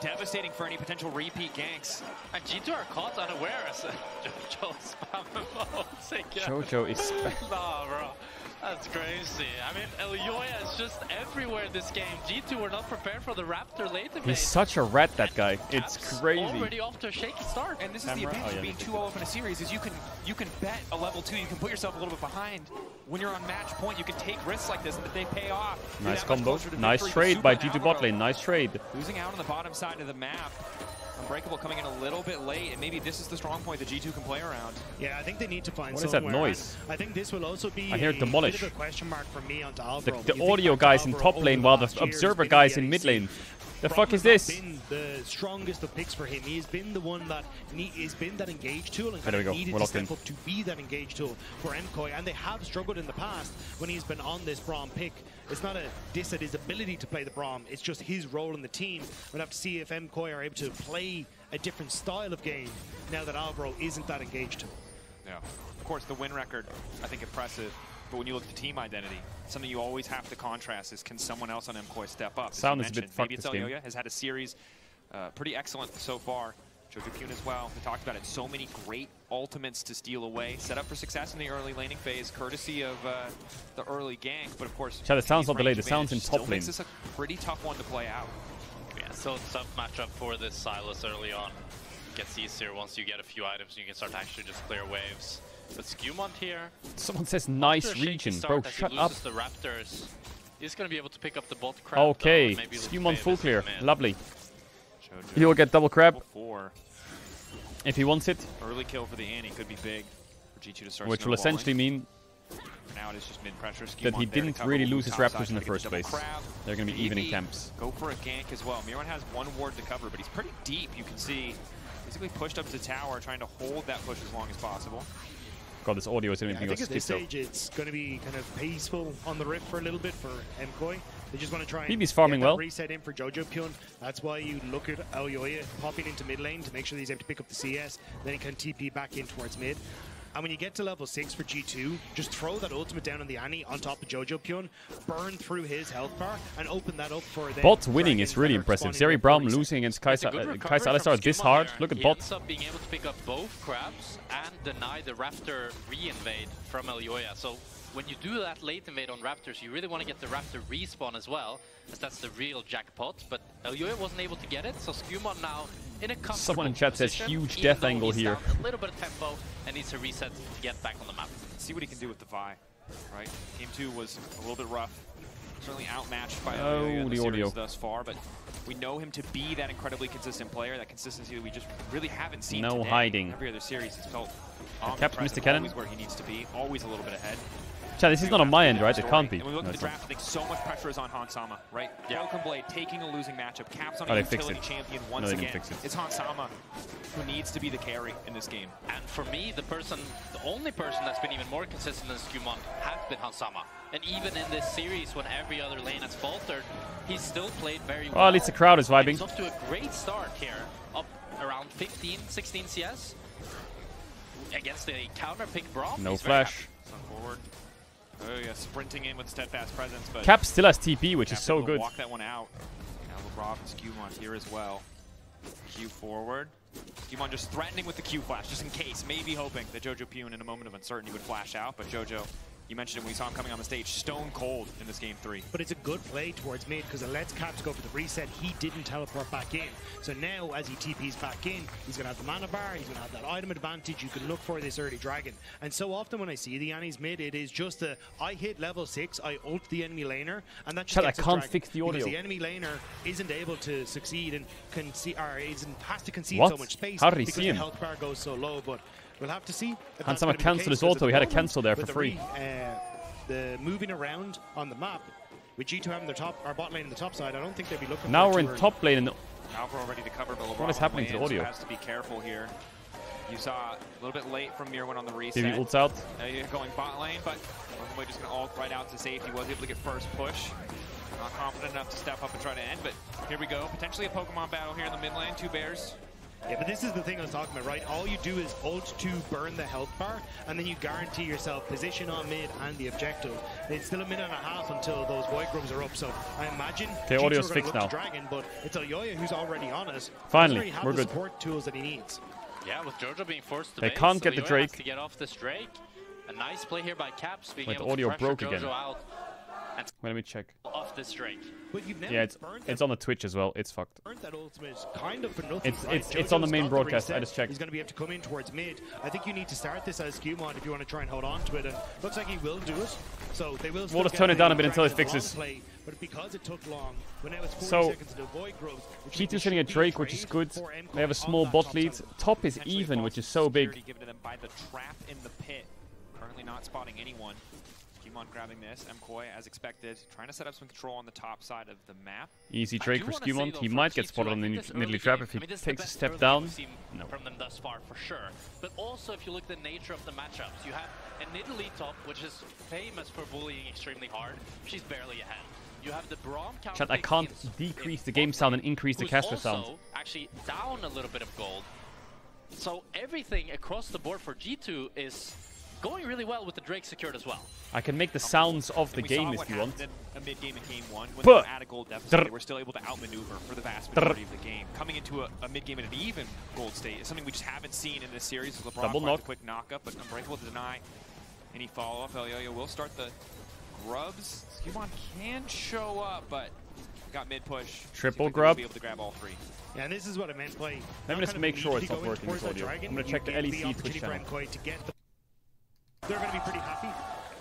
T: devastating for any potential repeat ganks.
C: And G2 are caught unaware as Jojo's spamming.
A: Jojo is
C: Nah, bro. That's crazy. I mean, Elyoya is just everywhere this game. G2 were not prepared for the Raptor late invade.
A: He's such a rat, that guy. It's crazy.
C: Already off to a shaky start.
T: And this is the advantage of being 2-0 up in a series, is you can bet a level 2, you can put yourself a little bit behind. When you're on match point, you can take risks like this, and if they pay off.
A: Nice combo. Nice trade by G2 bot lane. Nice trade.
T: Losing out on the bottom side of the map. Unbreakable coming in a little bit late, and maybe this is the strong point that G2 can play around.
K: Yeah, I think they need to find
A: What is that
K: somewhere.
A: noise?
K: I think this will also be
A: I hear
K: a
A: demolish.
K: bit of a question mark for me onto Alvaro.
A: The audio guys in top lane while the observer guys in mid lane. The fuck is this?
K: Been the strongest of picks for him. He's been the one that has been that engage tool and
A: There
K: kind
A: we
K: of
A: go.
K: needed
A: We're
K: to
A: locked in.
K: step up to be that engage tool for MKOI, and they have struggled in the past when he's been on this Braum pick. It's not a diss at his ability to play the Braum, it's just his role in the team. We'll have to see if MKOI are able to play a different style of game now that Alvaro isn't that engaged tool.
T: Yeah. Of course, the win record, I think, impressive. But when you look at the team identity, something you always have to contrast is, can someone else on MKOI step up? As
A: Sound
T: you
A: is a bit
T: mentioned,
A: fucked
T: maybe it's
A: this game.
T: Elyoya, has had a series pretty excellent so far. Jojo Pune as well. We talked about it. So many great ultimates to steal away. Set up for success in the early laning phase, courtesy of the early gank. But of course,
A: Chat, the sound's not delayed. The
T: range
A: sound's in
T: advantage
A: top
T: still
A: lane.
T: makes this a pretty tough one to play out.
C: Yeah, still a tough matchup for this Silas early on. Gets easier once you get a few items and you can start to actually just clear waves.
E: But Skewmont here.
A: Someone says nice region. Bro, shut up.
E: The Raptors. He's going to be able to pick up the bot crab.
A: Okay, Skewmont full clear. Lovely. He'll get double crab. If he wants it.
T: Early kill for the Annie could be big for G2 to start.
A: Which will essentially mean
T: now it is just mid-pressure.
A: that he didn't really lose his Raptors in the first place. They're going to be even in camps.
T: Go for a gank as well. Mirwan has one ward to cover, but he's pretty deep. You can see basically pushed up to tower, trying to hold that push as long as possible.
A: God, this audio is going to be
K: I think at this stage it's going to be kind of peaceful on the rift for a little bit for MKOI. They just want to try and
A: BB's farming well.
K: Reset in for Jojo Pyun. That's why you look at Elyoya popping into mid lane to make sure that he's able to pick up the CS. Then he can TP back in towards mid. And when you get to level 6 for G2, just throw that ultimate down on the Annie on top of Jojo Pyun, burn through his health bar, and open that up for them.
A: Bot winning is really impressive. Zeri Braum losing against Kai'Sa Alistar this hard. Look at bot.
E: He ends up being able to pick up both crabs and deny the Raptor re-invade from Elyoya. So when you do that late invade on Raptors, you really want to get the Raptor respawn as well, as that's the real jackpot. But Elyoya wasn't able to get it, so Skewmont now in a comfortable
A: Someone in chat says
E: position,
A: huge
E: even
A: death
E: though
A: angle
E: he's
A: here.
E: down a little bit of tempo and needs to reset to get back on the map.
T: See what he can do with the Vi, right? Game 2 was a little bit rough. Certainly outmatched by
A: the audio
T: thus far, but we know him to be that incredibly consistent player, that consistency that we just really haven't seen
A: No
T: today.
A: hiding.
T: Every other series he's felt
A: Capped Mr. Cannon.
T: always where he needs to be, always a little bit ahead.
A: Chat, this is not on my end, right? It can't be.
T: And we look
A: No,
T: at the
A: it's not.
T: draft, I think so much pressure is on Hansama, right? Broken Blade taking a losing matchup, Caps on
A: Oh,
T: a
A: they fixed
T: utility
A: it.
T: champion
A: No,
T: once
A: they didn't
T: again.
A: fix it.
T: It's Hansama who needs to be the carry in this game.
E: And for me, the only person that's been even more consistent than Skewmont has been Hansama. And even in this series, when every other lane has faltered, he's still played very well.
A: Well, at least the crowd is vibing.
E: He's off to a great start here, up around 15, 16 CS. Against a counter-pick Braum.
A: No flash.
T: Forward. Oh yeah, sprinting in with steadfast presence, but
A: Cap still has TP, which is so good.
T: Walk that one out. Now LeBron and Skewmont here as well. Q forward. Skewmont just threatening with the Q flash, just in case, maybe hoping that Jojo Pyun in a moment of uncertainty would flash out, but Jojo, you mentioned it when we saw him coming on the stage, stone cold in this game 3.
K: But it's a good play towards mid because it lets Caps go for the reset. He didn't teleport back in. So now as he TPs back in, he's going to have the mana bar, he's going to have that item advantage. You can look for this early dragon. And so often when I see the Annie's mid, it is just a, I hit level 6, I ult the enemy laner, and that just
A: Chat,
K: gets
A: I
K: us
A: can't
K: dragon.
A: fix the audio.
K: Because the enemy laner isn't able to succeed and has to concede
A: What?
K: so much space
A: How did he
K: because
A: see
K: the
A: him?
K: health bar goes so low. But we'll have to see.
A: Hansama cancelled his auto. He had a cancel there for free.
K: The moving around on the map with G2 having their bot lane in the top side, I don't think they'd be looking.
A: Now
K: for
A: we're
K: it
A: in
K: too early.
A: top lane. And
T: Alvaro ready to cover, but
A: what is happening to the audio?
T: Has to be careful here. You saw a little bit late from Mirwan on the reset.
A: BB ults out.
T: Going bot lane, but Broken just going to ult right out to safety. Was able to get first push. Not confident enough to step up and try to end, but here we go. Potentially a Pokemon battle here in the mid lane. 2 bears.
K: Yeah, but this is the thing I was talking about, right? All you do is ult to burn the health bar, and then you guarantee yourself position on mid and the objective. It's still a minute and a half until those void grubs are up, so I imagine
A: Okay, audio's
K: G2 are
A: fixed
K: gonna
A: now.
K: look to Dragon, but it's Elyoya who's already on us.
A: Finally,
K: have
A: we're
K: the
A: good.
K: support tools that he needs.
E: Yeah, with Jojo being forced to
A: They
E: base,
A: can't get the
E: Elyoya
A: Drake.
E: has to get off this Drake. A nice play here by Caps, being
A: Wait,
E: able
A: the audio
E: to pressure
A: broke
E: Jojo
A: again.
E: out and
A: Wait, let me check.
E: off this Drake.
K: But you've now
A: Yeah, it's on the Twitch as well. It's fucked.
K: Burnt that ultimate kind of for nothing.
A: It's on the main
K: Jojo's got
A: broadcast.
K: reset.
A: I just checked.
K: He's going to be able to come in towards mid. I think you need to start this as Skewmont if you want to try and hold on to it. And looks like he will do it. So they will.
A: We'll just turn it down a bit until it fixes.
K: Play, but because it took long, but now it's 40
A: So,
K: seconds to avoid growth.
A: G2 sitting a Drake, which is good. They have a small bot lead. Top is even, which is so big.
T: Given to them by the trap in the pit. Currently not spotting anyone. Skewmont grabbing this. MKOI, as expected, trying to set up some control on the top side of the map.
A: Easy Drake for Skewmont. He might get spotted on the Nidalee trap if he takes a step down. No.
E: From them thus far, for sure. But also, if you look at the nature of the matchups, you have a Nidalee top, which is famous for bullying extremely hard. She's barely ahead. You have the Braum counter.
A: Chat, I can't decrease the game sound and increase the caster sound.
E: Also actually down a little bit of gold. So everything across the board for G2 is going really well with the Drake secured as well.
A: I can make the sounds of the game if you want.
T: A mid game in game 1, when they were at a gold deficit, they were still able to outmaneuver for the vast majority of the game. Coming into a mid game at an even gold state is something we just haven't seen in this series. LeBron
A: Double
T: finds
A: knock.
T: a quick knock-up, but Unbreakable to deny any follow-up. Elyoya will start the grubs. Skewmont can show up, but got mid push.
A: Triple
T: Seems like
A: grub.
T: they'll be able to grab all 3.
K: Yeah, and this is what I meant by.
A: Let me just make sure it's not working, this audio. I'm going to check the LEC Twitch channel.
K: they're going to be pretty happy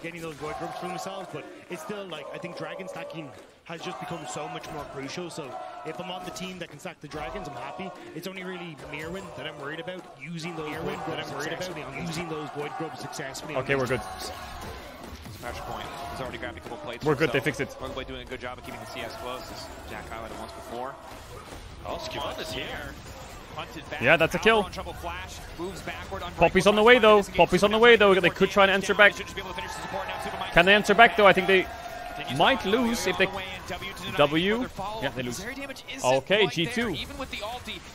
K: getting those void grubs for themselves, but it's still like, I think dragon stacking has just become so much more crucial. So if I'm on the team that can stack the dragons, I'm happy. It's only really Mirwin that I'm worried about using those void grubs successfully.
A: Okay, we're good.
T: It's a pressure point. He's already grabbed a couple plates.
A: We're good, they fixed it.
T: Rogueblade doing a good job of keeping the CS close, as Jack highlighted once before.
E: Oh, Skewon is here.
A: Yeah, that's a kill.
T: Flash, moves backward,
A: Poppy's on the way though. Poppy's on the way though. They could try and answer back. Can they answer back though? I think they might lose if they W. Yeah, they lose. Okay, G2.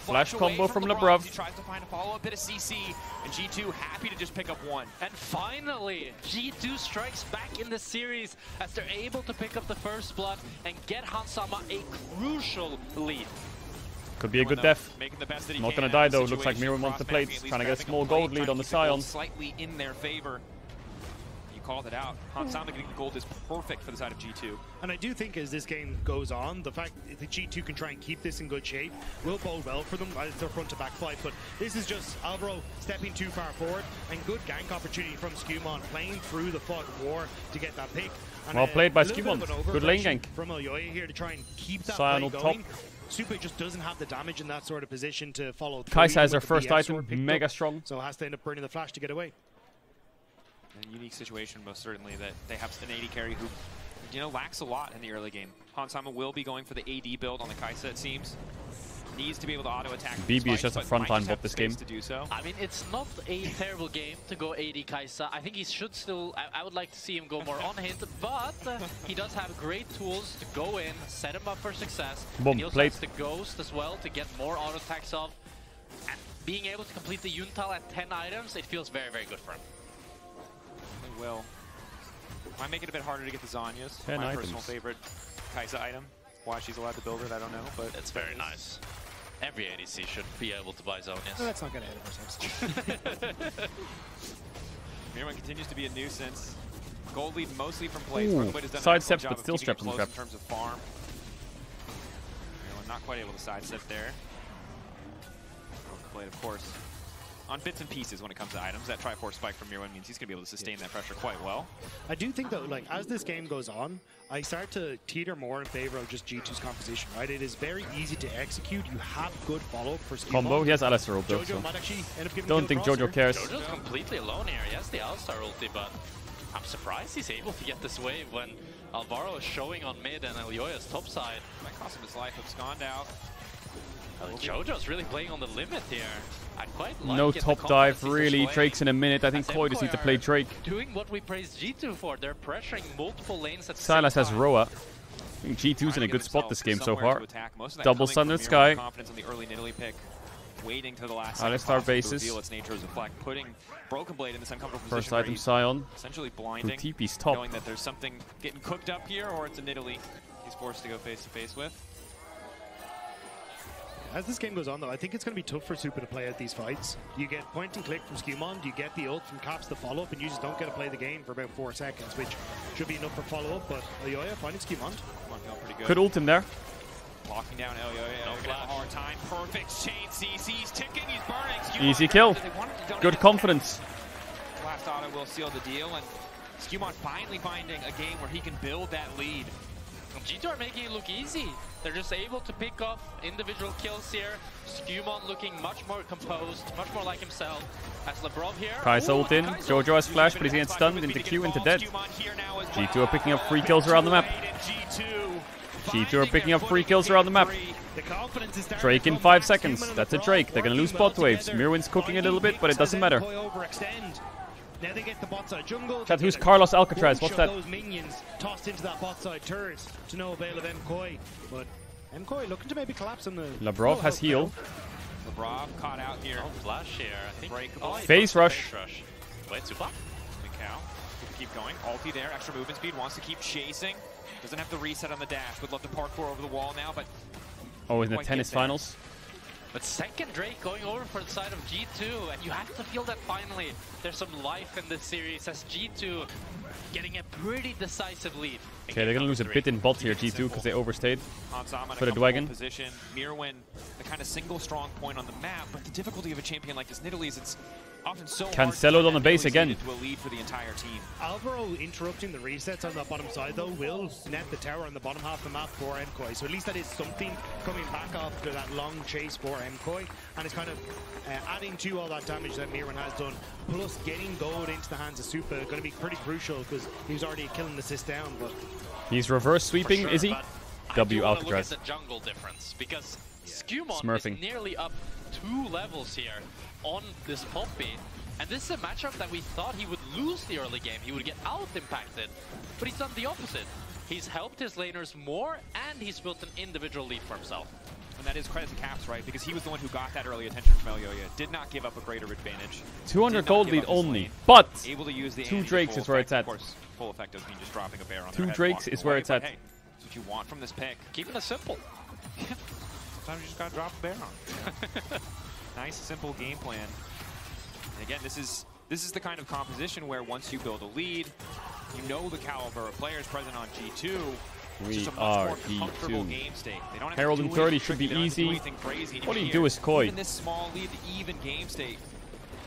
A: Flash combo from Labrov.
T: He tries to find a follow-up bit of CC, and G2 happy to just pick up one.
E: And finally, G2 strikes back in the series as they're able to pick up the first blood and get Hansama a crucial lead.
A: Could be a good def. Not gonna die though. Looks like Mirwin wants the plates. Trying to get a small gold lead on the Sion.
T: Slightly in their favor. You called it out. Hansama getting the gold is perfect for the side of G2.
K: And I do think as this game goes on, the fact that G2 can try and keep this in good shape will bode well for them as their front to back fight. But this is just Alvaro stepping too far forward, and good gank opportunity from Skewon playing through the fog of war to get that pick. And
A: well played by Skewon. Good lane gank.
K: From Elyoya here to try and keep that
A: Sion
K: play
A: up
K: going.
A: top.
K: Super just doesn't have the damage in that sort of position to follow through.
A: Kai'Sa has
K: with
A: her
K: the
A: first
K: BS
A: item,
K: sword picked
A: mega
K: up,
A: strong.
K: So has to end up burning the flash to get away.
T: A unique situation, most certainly, that they have an AD carry who, you know, lacks a lot in the early game. Hansama will be going for the AD build on the Kai'Sa, it seems. Needs to be able to auto-attack.
A: BB is just a frontline bot this game.
T: To do so.
E: I mean, it's not a terrible game to go AD Kai'Sa. I think he should still... I would like to see him go more on hit, but he does have great tools to go in, set him up for success.
A: Boom,
E: and he also
A: plate.
E: has the Ghost as well to get more auto-attacks off. And being able to complete the Yuntal at 10 items, it feels very, very good for him.
T: It will. Might make it a bit harder to get the Zhonya's.
A: 10
T: My
A: items.
T: personal favorite Kai'Sa item. Why she's allowed to build it, I don't know, but...
E: It's very nice. Every ADC should be able to buy Zhonya's.
K: No, let's not get ahead of ourselves.
T: Mirwin continues to be a nuisance. Gold lead mostly from plays.
A: Ooh, sidesteps, but still strapped in the trap.
T: In terms of farm. Mirwin not quite able to sidestep there. Blade, of course. On bits and pieces when it comes to items. That Triforce spike from Mirwin means he's going to be able to sustain that pressure quite well.
K: I do think, though, like, as this game goes on, I start to teeter more in favor of just G2's composition, right? It is very easy to execute. You have good follow-up for Skewon.
A: Combo, he has Alistar ult though, so don't think Jojo cares.
E: Jojo's completely alone here. He has the Alistar ulti, but I'm surprised he's able to get this wave when Alvaro is showing on mid and Elyoya's top side.
T: Might cost him his life. Abscond out.
E: Jojo's really playing on the limit here. I quite like
A: No
E: it,
A: top dive, really. Drake's in a minute. I think Koi just needs to play Drake.
E: Doing what we praised G2 for. They're pressuring multiple lanes at the
A: Silas
E: same
A: has
E: time.
A: Roa. I think G2's in a good spot this game so far. Double Sundered Sky.
T: Confidence in the early Nidalee pick. Waiting to the last
A: Alistar bases.
T: reveal its nature as a flag, putting Broken Blade in this uncomfortable
A: First
T: position.
A: item Sion.
T: Essentially blinding.
A: Who TP's top.
T: Knowing that there's something getting cooked up here, or it's a Nidalee he's forced to go face to face with.
K: As this game goes on, though, I think it's going to be tough for Super to play out these fights. You get point and click from Skewon, you get the ult from Caps to follow up, and you just don't get to play the game for about 4 seconds, which should be enough for follow-up, but Elyoya finding Skewon.
T: Pretty good.
A: Could ult him there.
T: Locking down Elyoya. Gonna have a hard time. Perfect chain CC's ticking. He's burning. Skewon
A: Easy kill. Good confidence.
T: Last auto will seal the deal, and Skewon finally finding a game where he can build that lead.
E: G2 are making it look easy. They're just able to pick off individual kills here. Skewon looking much more composed, much more like himself. As Labrov here.
A: Kai'Sa ult in. Jojo has flash, but he's getting stunned into Q, into dead. G2 are picking up free kills around the map. G2 are picking up free kills around the map. Drake in 5 seconds. That's a Drake. They're going to lose bot waves. Mirwin's cooking a little bit, but it doesn't matter.
K: Now they get the bot side jungle.
A: Chat, who's Carlos Alcatraz? What's that?
K: Those minions tossed into that bot side turret to no avail of MKoi. But MKoi looking to maybe collapse on the...
A: Labrov has heal.
T: Labrov caught out here.
E: Oh, flash here. I think.
A: Phase rush.
E: Wait, Super?
T: Mikau. Keep going. Ulti there. Extra movement speed. Wants to keep chasing. Doesn't have the reset on the dash. Would love to parkour over the wall now, but...
A: Oh, in the tennis finals?
E: But second Drake going over for the side of G2, and you have to feel that finally there's some life in this series as G2 getting a pretty decisive lead.
A: Okay, they're gonna lose a bit in bot here, G2, because they overstayed for the Dwagon.
T: Position. Mirwin, the kind of single strong point on the map, but the difficulty of a champion like this Nidalee is often so
A: Canceloed on the base again.
T: to a lead for the entire team.
K: Alvaro interrupting the resets on the bottom side though will net the tower on the bottom half of the map for MKOI. So at least that is something coming back after that long chase for MKOI, and it's kind of adding to all that damage that Mirren has done. Plus getting gold into the hands of Super going to be pretty crucial because he was already killing the assist down. But
A: he's reverse sweeping, is he? W Alcatraz.
E: Look at the jungle difference because Skewmon
A: Smurfing.
E: is nearly up 2 levels here on this Poppy. And this is a matchup that we thought he would lose the early game. He would get out impacted, but he's done the opposite. He's helped his laners more, and he's built an individual lead for himself.
T: And that is credit to Caps, right? Because he was the one who got that early attention from Elyoya. Did not give up a greater advantage.
A: 200 gold lead only, but
T: able to use the
A: 2 Drakes is where it's at.
T: Of course, full effect doesn't mean just dropping a bear on
A: 2
T: their head
A: Drakes is where it's at.
T: Hey, that's what you want from this pick.
E: Keeping it simple.
T: Sometimes you just gotta drop a bear on. Nice, simple game plan. And again, this is the kind of composition where once you build a lead, you know the caliber of players present on G2.
A: We are G2. Herald in 30 should be easy. What do you do with Koi?
T: Even this small lead, even game state.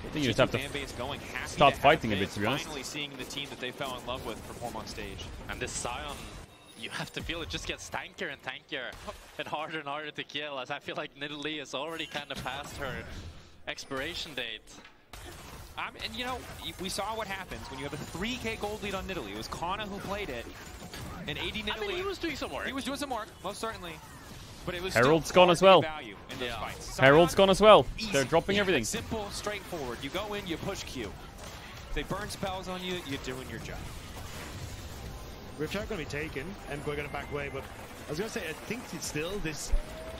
A: I think you just have to start fighting a bit, to be honest.
T: Finally seeing the team that they fell in love with perform on stage.
E: And this Sion, you have to feel it just gets tankier and tankier and harder to kill, as I feel like Nidalee has already kind of passed her expiration date.
T: And you know, we saw what happens when you have a 3k gold lead on Nidalee. It was Kana who played it. And AD Nidalee,
E: I mean, he was doing some work.
T: He was doing some work, most certainly. But it was
A: Herald's
T: still
A: gone as well.
T: Value in those fights.
A: Herald's gone as well.
T: Easy.
A: They're dropping everything.
T: Simple, straightforward. You go in, you push Q. If they burn spells on you, you're doing your job.
K: Ripshot going to be taken, and we're going to back away. But I was going to say, I think it's still this.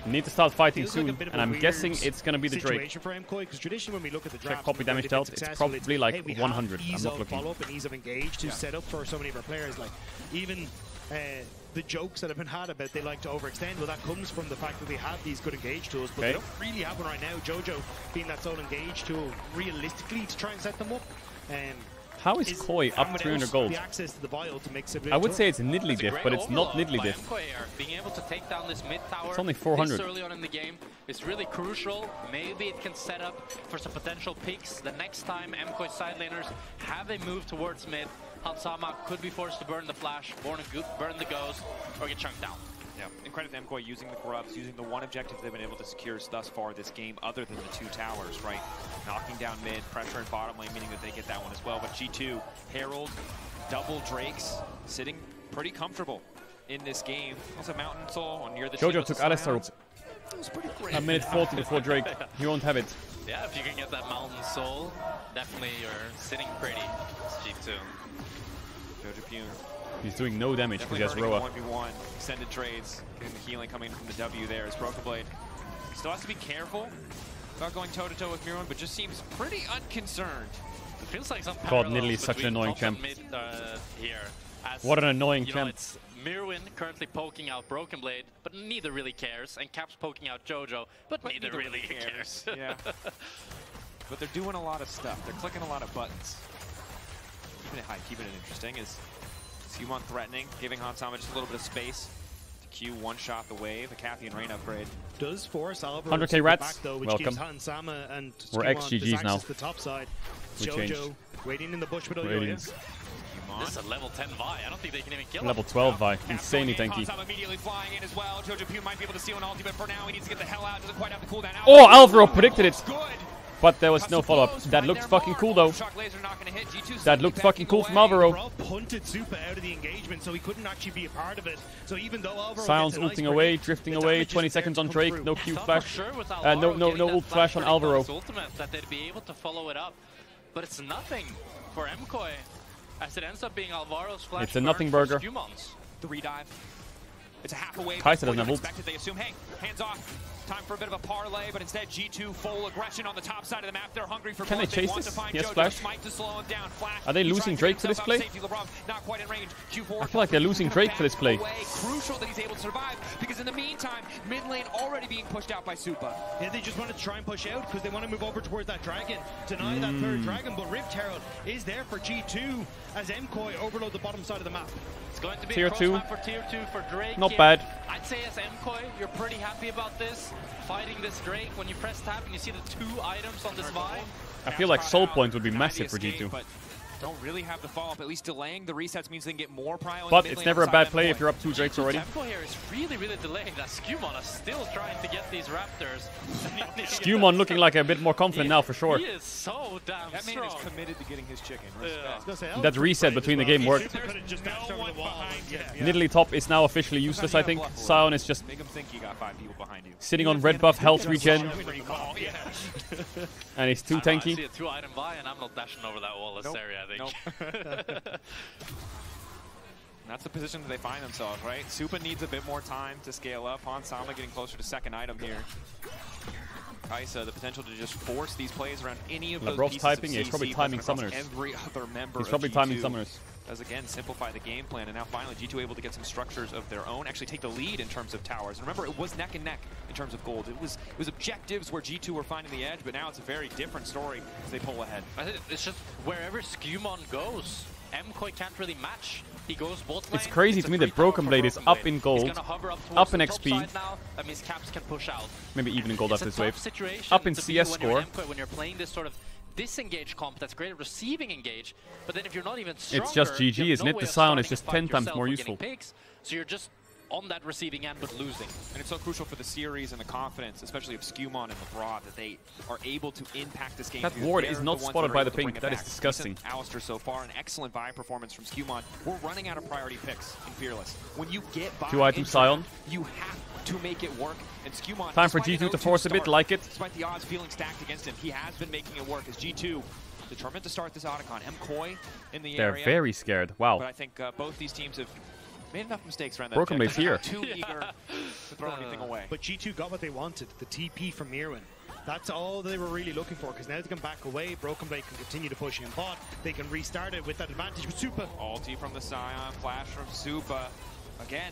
A: Need to start fighting
K: Feels
A: soon,
K: like
A: and I'm guessing it's going to be the Drake.
K: Situation for MKOI, because traditionally when we look at the
A: Check
K: draft,
A: copy damage dealt, it's probably like 100. I'm not looking.
K: Follow-up and ease of engage to set up for so many of our players. Like even the jokes that have been had about they like to overextend, well, that comes from the fact that they have these good engage tools, but they don't really have one right now. Jojo being that sole engage tool realistically to try and set them up.
A: How is Koi up 300 gold?
K: The access to the vial to make
A: I would say it's Nidalee diff, but it's not Nidalee diff.
E: Being able to take down this mid tower
A: It's only 400.
E: this early on in the game is really crucial. Maybe it can set up for some potential peaks the next time MKOI side laners have a move towards mid. Hansama could be forced to burn the flash, burn the ghost, or get chunked down.
T: Yeah, and credit to MKOI using the grubs, using the one objective they've been able to secure thus far this game, other than the 2 towers, right? Knocking down mid, pressure in bottom lane, meaning that they get that one as well. But G2, Herald, double Drakes, sitting pretty comfortable in this game. Also Mountain Soul near the
A: Jojo took Alistar
T: up.
A: a minute 40 before Drake. He won't have it.
E: Yeah, if you can get that Mountain Soul, definitely you're sitting pretty. It's G2.
T: Jojo Pune.
A: He's doing no damage because he has Roa.
T: 1v1, extended trades, getting the healing coming from the W there as Broken Blade. He still has to be careful about going toe-to-toe with Mirun, but just seems pretty unconcerned.
E: It feels like some
A: God, Nidalee is such an annoying champ.
E: Mid, here.
A: What an annoying champ.
E: It's Mirwin currently poking out Broken Blade, but neither really cares, and Caps poking out Jojo, but neither really cares.
T: Yeah. But they're doing a lot of stuff. They're clicking a lot of buttons. Keeping it high, keeping it interesting is Skewmon threatening, giving Hansama just a little bit of space to Q one-shot the wave, a Kathy and Rain upgrade.
K: Does force Alvaro
A: 100k rats,
K: back, though, which
A: welcome.
K: gives Hansama and
A: We're XGGs now.
K: the top side.
A: We
K: Jojo
A: changed.
K: waiting in the bush with
A: Ratings.
E: This is a level 10 Vi. I don't think they can even kill him.
A: Level 12 Vi. Insanely tanky.
T: Hansama immediately flying in as well. Jojo Pune might be able to steal an ulti, but for now he needs to get the hell out. Doesn't quite have the cooldown.
A: Oh, Alvaro predicted it. But there was no follow-up. That looked fucking cool, though. That looked fucking cool from Alvaro.
K: Punted Super out of the engagement, so he couldn't actually be a part of it. So even though Alvaro
A: Sion's ulting away, drifting away. 20 seconds on Drake. No Q flash. No ult flash on Alvaro.
E: Ultimate that they'd be able to follow it up, but it's nothing for MKOI, as it ends up being Alvaro's flash.
A: It's a nothing burger.
T: The redive. It's a half away.
A: Kai'Sa doesn't have ult.
T: They assume, hey, hands off. Time for a bit of a parlay, but instead G2 full aggression on the top side of the map. They're hungry for
A: Can they
T: blood.
A: chase
T: want
A: this?
T: to find
A: He has
T: Jojo.
A: flash.
T: Smite to slow him down. Flash.
A: Are they losing Drake for this play?
T: Not quite in range. Q4
A: I feel like they're losing Drake for this play.
T: Crucial that he's able to survive, because in the meantime, mid lane already being pushed out by Supa.
K: Yeah, they just wanted to try and push out because they want to move over towards that dragon, deny that third dragon, but Rift Herald is there for G2 as MKOI overload the bottom side of the map.
E: It's going to be
A: Tier
E: a cross
A: 2.
E: map for Tier 2 for Drake.
A: Not
E: here.
A: bad.
E: I'd say as MKOI, you're pretty happy about this. Fighting this Drake, when you press tab and you see the 2 items on this Vi,
A: I feel like soul points would be massive for G2.
T: But don't really have the follow-up. At least delaying the resets means they can get more prio.
A: But it's never a bad play if you're up 2 Drakes already.
E: Tempo here is really, really delaying. That Skewmon is still trying to get these Raptors.
A: Skewmon looking like a bit more confident now for sure.
E: He is so damn
T: that
E: strong.
T: man is committed to getting his chicken.
A: That reset between the game worked. Nidalee top is now officially useless, I think. Sion is just
T: make him think you got 5 people behind you.
A: sitting on red buff, health regen. And he's too
E: I
A: tanky.
E: see a 2-item buy and I'm not dashing over that wall, Area, I think.
T: That's the position that they find themselves, right? Supa needs a bit more time to scale up. Hansama getting closer to second item here. Kaisa, the potential to just force these plays around any of those pieces
A: typing,
T: of
A: yeah, he's probably timing summoners.
T: Every other member
A: He's probably timing summoners.
T: Does again simplify the game plan, and now finally G2 able to get some structures of their own, actually take the lead in terms of towers. And remember, it was neck and neck in terms of gold. It was objectives where G2 were finding the edge, but now it's a very different story as they pull ahead.
E: I think it's just wherever Skewmon goes, MKoi can't really match. He goes both lanes.
A: It's crazy to me that Broken Blade is up in gold, up in XP.
E: That means Caps can push out.
A: Maybe even in gold after this wave.
E: Situation
A: up in
E: to
A: CS
E: be
A: score.
E: when you're playing this sort of disengage comp that's great at receiving engage, but then if you're not even stronger,
A: it's just GG, isn't it? The Sion is just 10 times more useful.
E: Picks, so you're just on that receiving end, but losing.
T: And it's so crucial for the series and the confidence, especially of Skewmon and LeBron, that they are able to impact this game.
A: That ward is not spotted by the pink. That is disgusting.
T: Alistair so far, an excellent buy performance from Skewmon. We're running out of priority picks in Fearless. When you get by
A: 2-item Sion.
T: You have to make it work. And Skewmon,
A: time for G2 to force a bit, like it.
T: Despite the odds feeling stacked against him, he has been making it work as G2 determined to start this Otacon. MKoi in the area.
A: They're very scared. Wow.
T: But I think both these teams have made enough mistakes around that.
A: Broken Blade's here.
T: Too eager to throw anything away.
K: But G2 got what they wanted, the TP from Mirwin. That's all they were really looking for, because now they can back away. Broken Blade can continue to push in bot. They can restart it with that advantage with Supa.
T: Ulti from the Sion, flash from Supa. Again.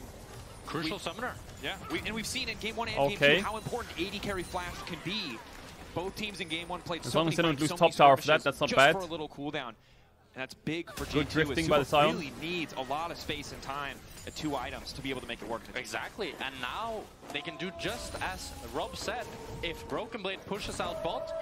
E: Crucial summoner.
T: Yeah, we've seen in Game 1 and Game 2 how important AD carry flash can be. Both teams in Game 1 played
A: as
T: so
A: long
T: many
A: as they don't
T: fights,
A: lose
T: so
A: top tower for that, that's not
T: just
A: bad.
T: For a little cooldown. And that's big for
A: Good
T: G2.
A: drifting by the Sion.
T: Really needs a lot of space and time at 2 items to be able to make it work.
E: Exactly, and now they can do just as Rob said. If Broken Blade pushes out bot,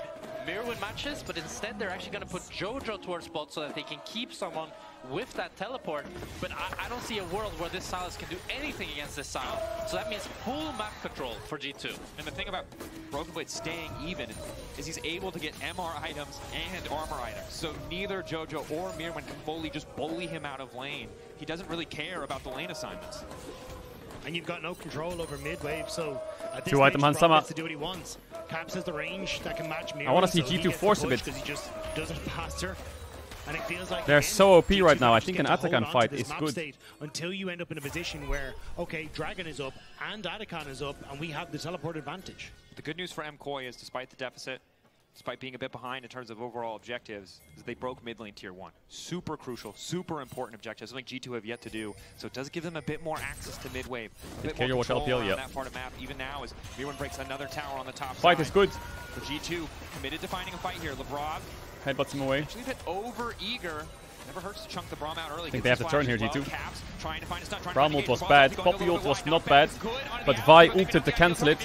E: Mirwin matches, but instead they're actually going to put Jojo towards bot so that they can keep someone with that teleport. But I don't see a world where this Sylas can do anything against this Sion. So that means full map control for G2.
T: And the thing about Broken Blade staying even is he's able to get MR items and armor items. So neither Jojo or Mirwin can fully just bully him out of lane. He doesn't really care about the lane assignments.
K: And you've got no control over mid-wave, so at this
A: 2-item Hansama
K: gets to do what he wants. Caps has the range that can match Mirwin.
A: I want to see
K: so
A: G2 force a bit.
K: He just does it faster. And it feels like
A: they're so OP right now. I think an Otacon fight is good.
K: Until you end up in a position where, okay, Dragon is up and Otacon is up, and we have the teleport advantage.
T: The good news for MKoi is, despite the deficit, despite being a bit behind in terms of overall objectives, is they broke mid lane tier 1. Super crucial, super important objectives. Something G2 have yet to do. So it does give them a bit more access to mid wave. A bit more control on that part of map. Even now, as Mirwin breaks another tower on the top
A: fight
T: side.
A: is good.
T: For G2, committed to finding a fight here. LeBron
A: headbutts him away.
T: Actually a bit over eager. Never hurts to chunk the Braum out early.
A: I think they have to turn here, G2. Braum ult was
T: bad.
A: bad. Poppy ult was not bad. But Vi ulted to cancel it.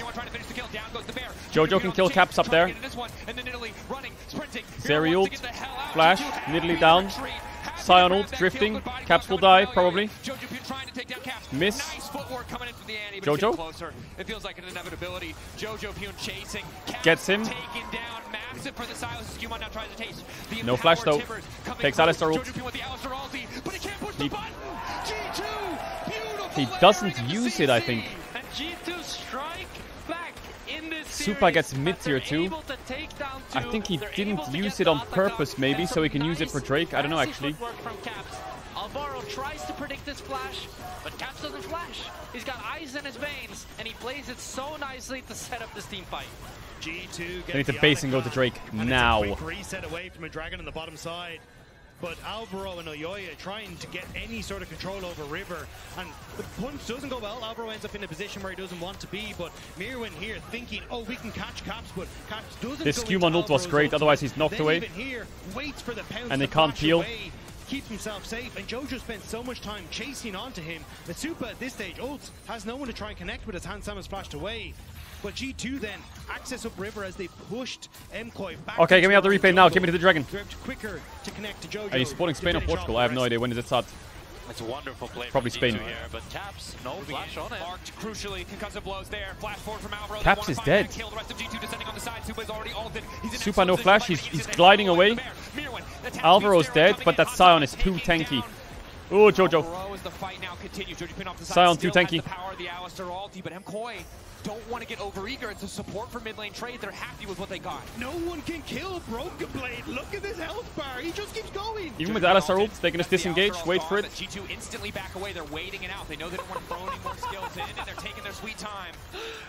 A: Jojo can kill Caps up there. Zeri ult. Flash. Nidalee down. Sion ult. Drifting. Caps will die, probably. Miss. Jojo.
T: It feels like an inevitability. Jojo Pune chasing.
A: Gets him.
T: Taken down. Massive for the Sylas. Skewmon now tries to taste.
A: No flash though. Takes Alistair ult. He doesn't use it, I think.
E: And G2 strike back in this
A: Supa gets mid tier 2. I think he didn't use it on purpose, maybe, so he can use it for Drake. I don't know, actually.
E: Alvaro tries to predict this flash, but Caps doesn't flash. He's got ice in his veins, and he plays it so nicely to set up this team fight.
K: G2
A: they need to base and go to Drake now.
K: It's a quick reset away from a Dragon on the bottom side. But Alvaro and Oyoya trying to get any sort of control over River, and the punch doesn't go well. Alvaro ends up in a position where he doesn't want to be, but Mirwin here thinking, oh, we can catch Caps, but Caps doesn't.
A: This Skewmon ult was great, otherwise he's knocked away.
K: Here, waits for the pounce
A: and they can't peel.
K: Away, keeps himself safe, and Jojo spent so much time chasing onto him that Supa at this stage ult has no one to try and connect with as Hansama's flashed away. Well, G2 then access upriver as they pushed MKOI back.
A: Okay, give me out the replay now. Give me to the dragon.
K: Quicker to connect to Jojo.
A: Are you supporting Spain or Portugal? I have no idea. When is it start?
E: It's a wonderful play.
A: Probably
E: from
A: Spain.
E: G2 here, but Caps, no flash on it.
T: Marked crucially, concussive blows there. Flash forward from Alvaro.
A: Caps is dead.
T: Kill. The rest of G2 descending on the side. Supa is already ulted. He's
A: Super no flash. He's gliding away. Alvaro's dead, but that Sion is too tanky. Oh, Jojo. Sion too tanky.
T: But MKOI don't want to get overeager. It's a support for mid lane trade. They're happy with what they got.
K: No one can kill Broken Blade. Look at this health bar. He just keeps going.
A: Even with Alistar ult, they can just disengage, wait for it.
T: G2 instantly back away. They're waiting it out. They know they don't want to throw any more skills in, and they're taking their sweet time.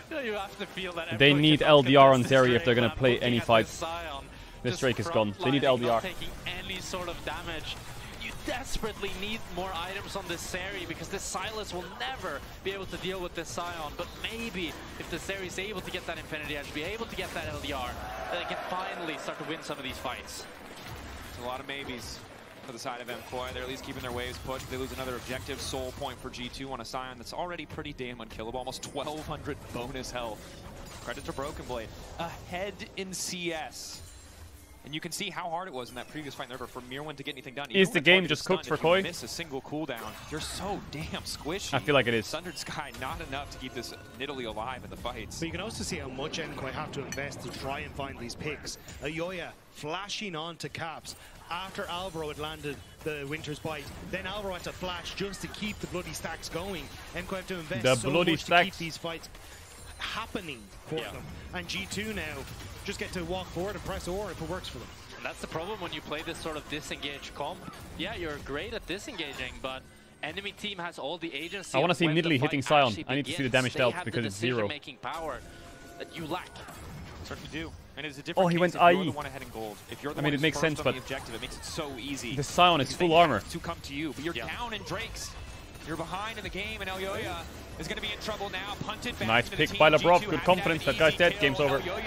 E: You have to feel that.
A: They need LDR on Zeri if they're going to play any fights. This Drake is gone. They need LDR.
E: Taking any sort of damage. You desperately need more items on this Zeri because this Sylas will never be able to deal with this Sion. But maybe if the Zeri is able to get that Infinity Edge, be able to get that LDR, they can finally start to win some of these fights.
T: There's a lot of maybes for the side of MKOI. They're at least keeping their waves pushed. They lose another objective soul point for G2 on a Sion that's already pretty damn unkillable. Almost 1,200 bonus health. Credit to Broken Blade. Ahead in CS. And you can see how hard it was in that previous fight there for Mirwin to get anything done.
A: Is the game just cooked for Koi?
T: Miss a single cooldown. You're so damn squishy.
A: I feel like it is.
T: Sundered Sky not enough to keep this Nidalee alive in the fights.
K: But you can also see how much MKOI have to invest to try and find these picks. Ayoya flashing on to Caps after Alvaro had landed the Winter's Bite. Then Alvaro had to flash just to keep the bloody stacks going. MKOI have to invest so much to keep these fights happening for them. And G2 now just get to walk forward and press or if it works for them.
E: And that's the problem when you play this sort of disengaged comp. Yeah, you're great at disengaging, but enemy team has all the agency.
A: I want to see Nidalee hitting Sion. I need to see the damage dealt
E: because
A: because it's 0.
E: Making power that you lack.
T: Certainly do. And it's a different
A: oh, he went
T: if you're
A: IE.
T: the one ahead in gold. If you're the
A: I mean,
T: one
A: it makes sense, but
T: objective, it makes it so easy.
A: The Sion is full armor.
T: To come to you, but you're down in Drakes. You're behind in the game, and Elyoya is going to be in trouble now. Punted back
A: nice pick by Labrov. Good confidence. That guy's dead. Game's over.
T: Down,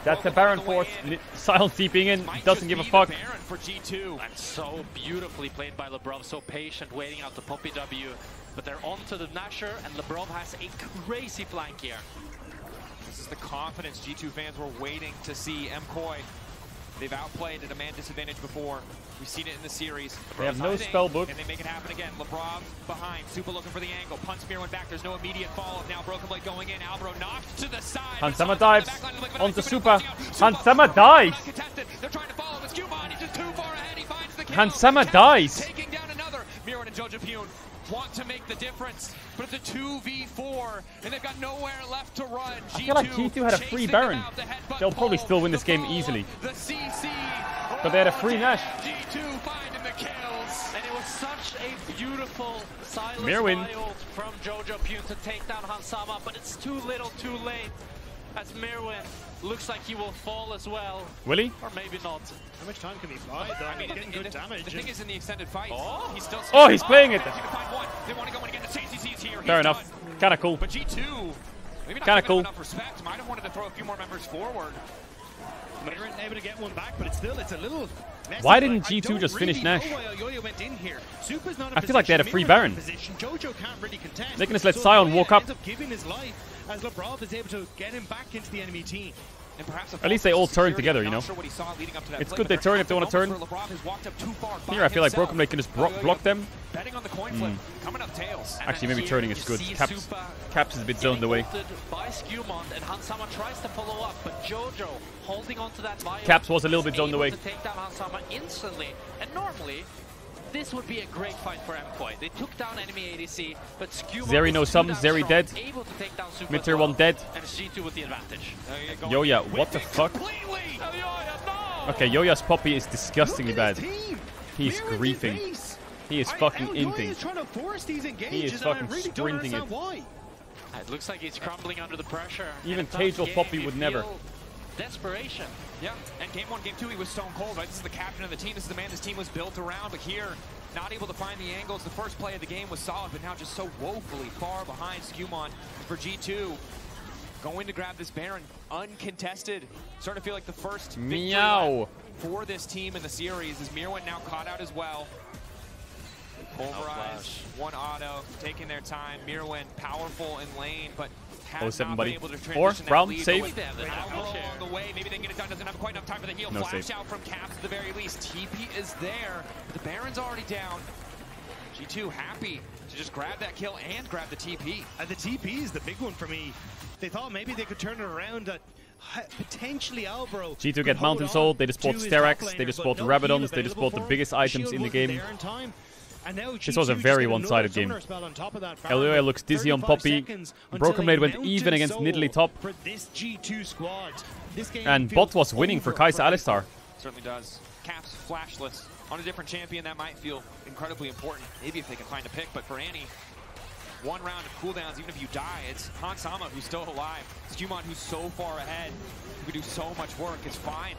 A: that's the Baron force. Sion TPing in. Doesn't give a fuck.
T: For G2.
E: And so beautifully played by Labrov. So patient, waiting out the Puppy W. But they're onto the Nasher, and Labrov has a crazy flank here.
T: This is the confidence G2 fans were waiting to see. MKOI, they've outplayed at a man disadvantage before. We've seen it in the series.
A: They have no spell book.
T: And they make it happen again. Labrov behind. Supa looking for the angle. Punts Mirwin back. There's no immediate follow-up. Now Broken Blade going in. Alvaro knocked to the side.
A: Hansama dives. Onto Supa. Hansama dies.
T: They're trying to follow the Skewbot. He's just too far ahead. He finds the kill.
A: Hansama dies.
T: Taking down another. Mirwin and Jojo Pune want to make the difference, but it's a 2v4, and they've got nowhere left to run.
A: I feel like G2 had a free Baron. They'll probably still win this game easily. But they had a free Nash.
T: G2 finding the kills.
E: And it was such a beautiful silence
A: Mirwin
E: from Jojo Pune to take down Hansama, but it's too little too late. As Mirwin looks like he will fall as well.
A: Will he?
E: Or maybe not.
K: How much time can he buy? I mean, getting good damage.
T: The thing is, in the extended fight, he's still.
A: Oh, he's playing it.
T: They want to go in again. The CCC's here.
A: Fair enough. Kind of cool.
T: But G2, maybe not
A: kind of cool.
T: Enough respect. Might have wanted to throw a few more members forward.
K: But they weren't able to get one back. But it's a little. Messy.
A: Why didn't G2 just finish Nash? I feel like they had a free Baron.
K: Jojo can't really contest.
A: They can just let Sion walk up.
K: Giving his life as Labrov is able to get him back into the enemy team.
T: And perhaps
A: at least they all turn together, you know. It's good they turn if they want to turn. Here, I feel like Broken Blade can just block them.
T: Betting on the coin flip, coming up tails.
A: Actually, maybe turning is good. Caps is a bit zoned away.
E: By Skewmont, and Hansama tries to follow up, but Jojo holding on to that bio.
A: Caps was a little bit zoned away.
E: To take down Hansama instantly, and normally this would be a great fight for MKOI. They took down enemy ADC, but Skewmont
A: Zeri no summon, Zeri dead.
E: Able to take down Supa
A: Mid-tier 1 dead.
E: And G2 with the advantage.
A: Yoya, what the fuck? Okay, Yoya's Poppy is disgustingly bad. He's griefing. He is fucking inting. He is fucking sprinting it.
E: It looks like he's crumbling under the pressure.
A: Even Caedrel Poppy would never.
E: Desperation.
T: Yeah, and game 1, game 2, he was stone cold, right? This is the captain of the team. This is the man this team was built around. But here, not able to find the angles. The first play of the game was solid, but now just so woefully far behind Skewmont for G2. Going to grab this Baron, uncontested. Starting to feel like the first victory for this team in the series. Is Mirwin now caught out as well. Pulverize, one auto, taking their time. Mirwin, powerful in lane, but has
A: 07,
T: not
A: buddy.
T: been able to
A: 4,
T: transition that
A: Brown,
T: lead.
A: save.
T: Along the way, maybe they can get it done. Doesn't have quite enough time for the heal.
A: No
T: Flash
A: save.
T: out from Caps at the very least. TP is there. The Baron's already down. G2 happy to just grab that kill and grab the TP.
K: The TP is the big one for me. They thought maybe they could turn it around. Potentially Albro.
A: G2 get Mountain Soul, they just bought Sterax, they just bought the Rabadons, they just bought the biggest items in the game. This was a very one-sided game. Elioya looks dizzy on Poppy. Broken Blade went even against Nidalee top. And bot was winning for Kai'Sa Alistar.
T: Certainly does. Caps flashless on a different champion. That might feel incredibly important. Maybe if they can find a pick, but for Annie, one round of cooldowns, even if you die, it's Hansama who's still alive. Skumon who's so far ahead, who can do so much work. It's fine.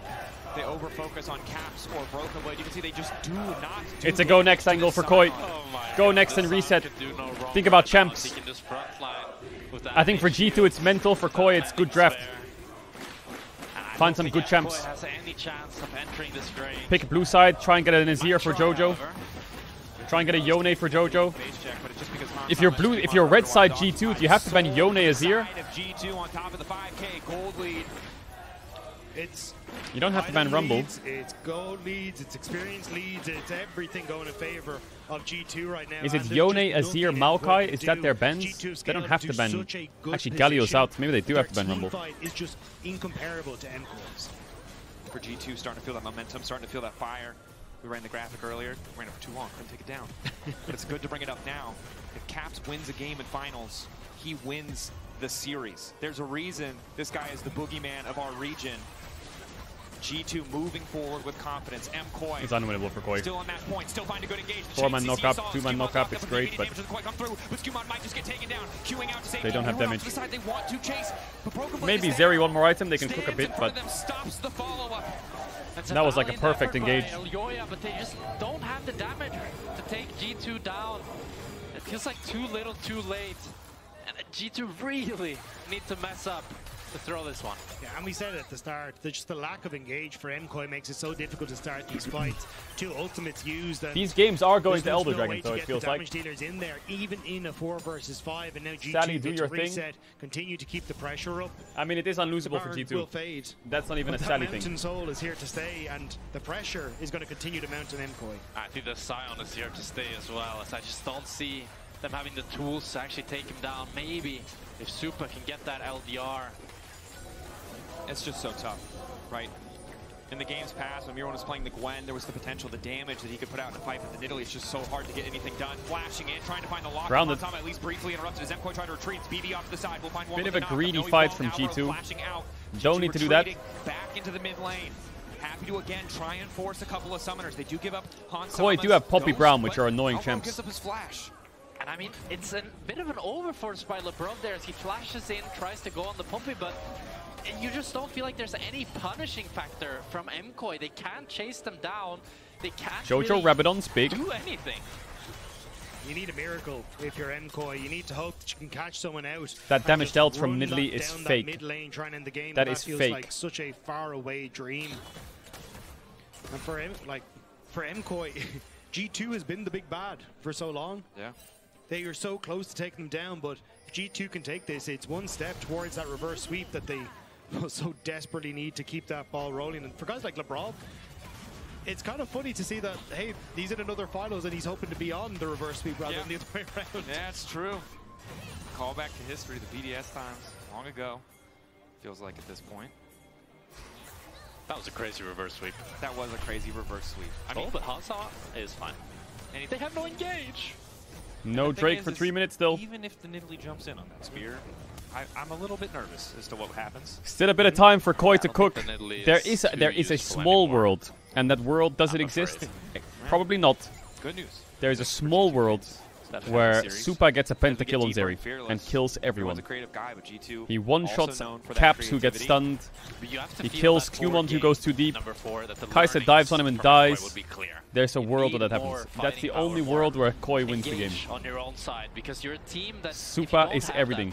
T: They over-focus on Caps or Broken Blade. You can see they just do not do
A: It's a go next angle for Koi. Go next and reset. Think about champs. I think for G2 it's mental, for Koi it's good draft. Find some good champs. Pick blue side, try and get an Azir for Jojo. Try and get a Yone for Jojo. If you're blue, if you're red side G2, do you have to ban Yone Azir? You don't have to ban Rumble.
K: It's gold leads, it's experience leads, it's everything going in favor of G2 right now.
A: Is it Yone, Azir, Maokai? Is that their bans? They don't have to ban. Actually, Galio's out. Maybe they do have to ban Rumble.
K: It's just incomparable to MCOR's.
T: For G2, starting to feel that momentum, starting to feel that fire. We ran the graphic earlier. Ran it for too long. Couldn't take it down. But it's good to bring it up now. If Caps wins a game in finals, he wins the series. There's a reason this guy is the boogeyman of our region. G2 moving forward with confidence. Koi.
A: It's unwinnable for Koi.
T: Still on that point. Still find a good engagement.
A: 4-man knock-up, 2-man knock-up. It's great, but they don't have damage. Maybe Zeri one more item. They can cook a bit, but that was like a perfect engage.
E: Elioya, but they just don't have the damage to take G2 down. It feels like too little, too late. And G2 really need to mess up to throw this one.
K: Yeah, and we said it at the start, just the lack of engage for MCOY makes it so difficult to start these fights. 2 ultimates used. And
A: these games are going to Elder
K: no
A: Dragon, so it feels like.
K: Damage dealers in there, even in a 4 versus 5, and now G2
A: Sally, do your
K: reset,
A: thing.
K: continue to keep the pressure up.
A: I mean, it is unlosable for
K: Will
A: G2.
K: fade.
A: That's not even
K: But
A: a Sally
K: that Mountain
A: thing.
K: Soul is here to stay, and the pressure is going to continue to mount on MCOY.
E: I think the Scion is here to stay as well, as I just don't see them having the tools to actually take him down. Maybe if Super can get that LDR.
T: It's just so tough, right? In the games past, when Mirwin was playing the Gwen, there was the potential, the damage that he could put out in the fight with the Nidalee. It's just so hard to get anything done. Flashing in, trying to find the lock.
A: Grounded.
T: Tom at least briefly interrupted as MCOY tried to retreat. BB off to the side. We'll find one
A: Bit of
T: with
A: a
T: the
A: greedy
T: knock. No,
A: fight
T: he's
A: from
T: falling.
A: G2.
T: Flashing out.
A: Don't
T: G2
A: need to do that.
T: Back into the mid lane. Happy to again try and force a couple of summoners. They do give up Hans.
A: Koi do have Poppy Brown, which are annoying
T: Alvaro
A: champs.
T: gives up his flash.
E: And I mean, it's a bit of an overforce by LeBron there as he flashes in, tries to go on the Poppy, but you just don't feel like there's any punishing factor from MCOY. They can't chase them down. They can't
A: Jojo
E: really
A: Rabadon's big.
E: do anything.
K: You need a miracle if you're MCOY. You need to hope that you can catch someone out.
A: That damage
K: and
A: dealt
K: just
A: from
K: run
A: Nidalee
K: that
A: is
K: down
A: fake.
K: That mid lane, trying to end the game.
A: That
K: and
A: is
K: feels
A: fake.
K: like such a faraway dream. And for MCOY, G2 has been the big bad for so long.
T: Yeah.
K: They are so close to taking them down, but if G2 can take this, it's one step towards that reverse sweep that they so desperately need to keep that ball rolling. And for guys like LeBron, it's kind of funny to see that, hey, he's in another finals and he's hoping to be on the reverse sweep rather than the other way around.
T: Yeah, it's true. Call back to history, the BDS times, long ago. Feels like at this point.
E: That was a crazy reverse sweep.
T: That was a crazy reverse sweep.
E: I mean, but Hansa is fine. And they have no engage.
A: No Drake for 3 minutes still.
T: Even if the Nidalee jumps in on that spear, I'm a little bit nervous as to what happens.
A: Still a bit of time for Koi to cook. There is a small world, and that world, does it exist? Probably not.
T: Good news.
A: There is a small world where Supa gets a pentakill on Zeri and kills everyone. He one-shots Caps who gets stunned. He kills Skumon who goes too deep. Kai'Sa dives on him and dies. There's a world where that happens. That's the only world where Koi wins the game.
E: On your own side, because you're a team that
A: Supa is everything.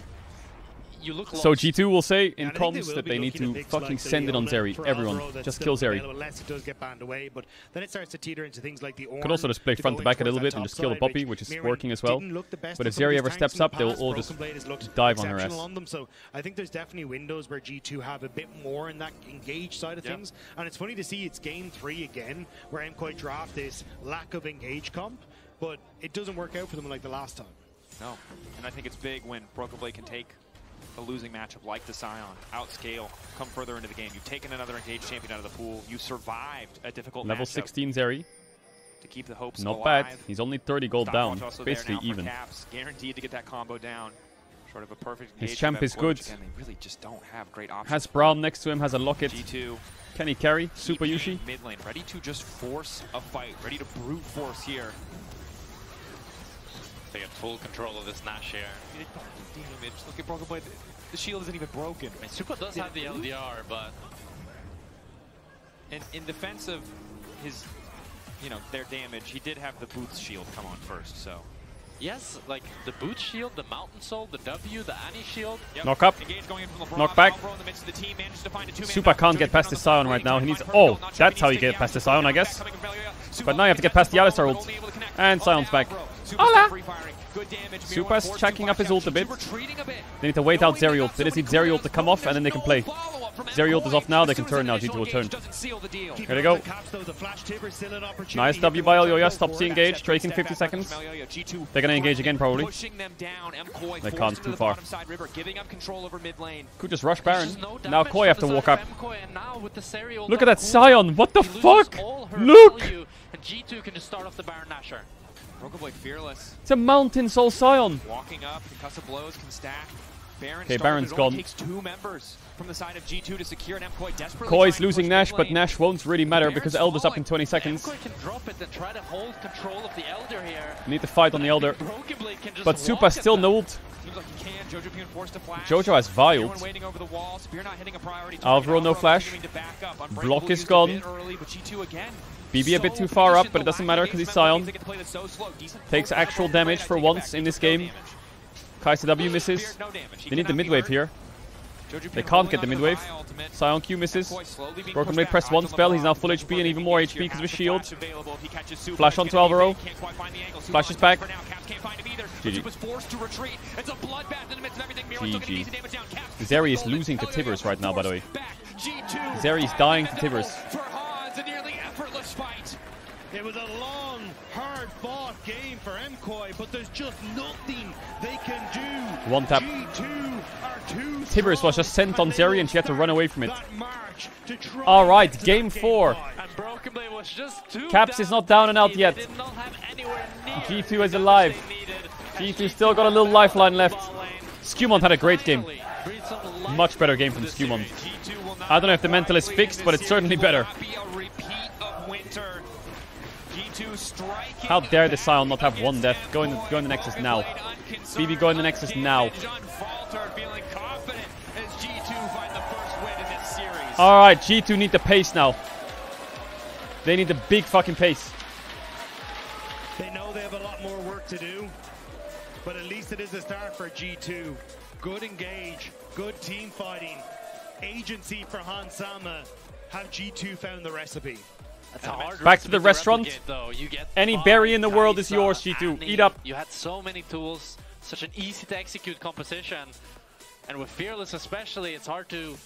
E: you look
A: So
E: lost.
A: G2 will say in
K: I think
A: comms
K: will
A: that
K: be
A: they need
K: looking
A: to
K: at picks
A: fucking
K: like the
A: send it on
K: Leona
A: Zeri.
K: for
A: Everyone,
K: Alvaro that's
A: just
K: still
A: kill Zeri.
K: available unless it does get banned away, but then it starts to teeter into things like the Ornn.
A: Could also just play
K: to
A: front
K: go
A: to back a
K: in
A: little
K: towards
A: bit and
K: that
A: just kill the
K: top
A: Poppy,
K: side,
A: which is
K: Mirren
A: working as well.
K: didn't look the best
A: But
K: on
A: if
K: some of
A: Zeri
K: these
A: ever
K: tanks
A: steps
K: in
A: up,
K: the
A: they will
K: past.
A: all
K: Broken
A: just
K: Blade has looked
A: dive on their ass.
K: exceptional on them, so I think there's definitely windows where G2 have a bit more in that engaged side of things. And it's funny to see it's game 3 again, where MKOI draft this lack of engage comp, but it doesn't work out for them like the last time.
T: No, and I think it's big when Broken Blade can take a losing matchup like the Sion, outscale, come further into the game. You've taken another engaged champion out of the pool. You survived a difficult
A: Level
T: matchup
A: 16 Zeri.
T: to keep the hopes
A: Not
T: alive.
A: bad. He's only 30 gold down.
T: Stopwatch also
A: Basically
T: there now for
A: even.
T: Caps. Guaranteed to get that combo down. Short of a perfect
A: His
T: engage
A: champ
T: from
A: is
T: MKOI,
A: good.
T: which, again, they really just don't have great options.
A: Has Braum next to him, has a locket.
T: G2.
A: Can he carry? Super
T: EP
A: Yushi?
T: Mid lane, ready to just force a fight, ready to brute force here.
E: They get full control of this Nash here.
T: Damage. Look at Broken Blade. The shield isn't even broken.
E: I mean, Supa does have the LDR, but...
T: And in defense of his, their damage, he did have the Boots shield come on first, so.
E: Yes, like the boot shield, the Mountain Soul, the W, the Annie shield.
T: Yep.
A: Knock up. Knock back. Super can't get past the Sion right now. He needs... Oh, that's how you get past the Sion, I guess. But now you have to get past the Alistar ult. And Sion's back. Hola! Super's checking up his ult a bit. They need to wait out Zeri ult. They just need Zeri ult to come off and then they can play. Zeri ult is off now, they can turn now, G2 will turn. Here they go. Nice W by Elyoya, stops the engage, taking 50 seconds. They're gonna engage again probably. They can't, too far. Could just rush Baron. Now Koi have to walk up. Look at that Sion, what the fuck? Look!
E: And G2 can just start off the Baron Nashor.
T: Broken Blade fearless.
A: It's a Mountain Soul Sion.
T: Walking up, concussive blows can stack.
A: Okay, Baron's gone.
T: Takes 2 members from the side of G2 to secure an MKOI desperately.
A: Koi's losing Nash, but Nash won't really matter because Elder's up in 20 seconds.
E: MKOI can drop it and try to hold control of the Elder here.
A: Need to fight on the Elder.
E: Broken Blade can just
A: But Supa still no ult.
T: Seems like he can. Jojo being forced to flash.
A: Jojo has Vi ult.
T: Waiting over the wall. Spear not hitting a priority.
A: Alvaro no flash. Block is gone. BB a bit too far up, but it doesn't matter because he's Sion. Takes actual damage for once in this game. Kai'Sa W misses. They need the mid-wave here. They can't get the mid-wave. Sion Q misses. Broken Blade pressed 1 spell. He's now full HP and even more HP because of his shield. Flash onto Alvaro. Flash is back. GG. GG. Zeri is losing to Tibbers right now, by the way. Zeri is dying to Tibbers.
K: It was a long, hard-fought game for MKOI, but there's just nothing they can do.
A: One tap. Tibbers was just sent on Zeri and she had to run away from it. Alright, game 4. Caps is not down and out yet. G2 is alive. G2 still got a little lifeline left. Skewmont had a great game. Much better game from Skewmont. I don't know if the mental is fixed, but it's certainly better. How dare the Sion not have 1 death? Go in the Nexus now. BB, go in the Nexus now. Alright, G2 need the pace now. They need the big fucking pace.
K: They know they have a lot more work to do, but at least it is a start for G2. Good engage, good team fighting, agency for Hans Sama. Have G2 found the recipe?
A: Back to the restaurant. Any berry in the world is yours, G2. Eat up.
E: You had so many tools, such an easy to execute composition. And with Fearless especially, it's hard to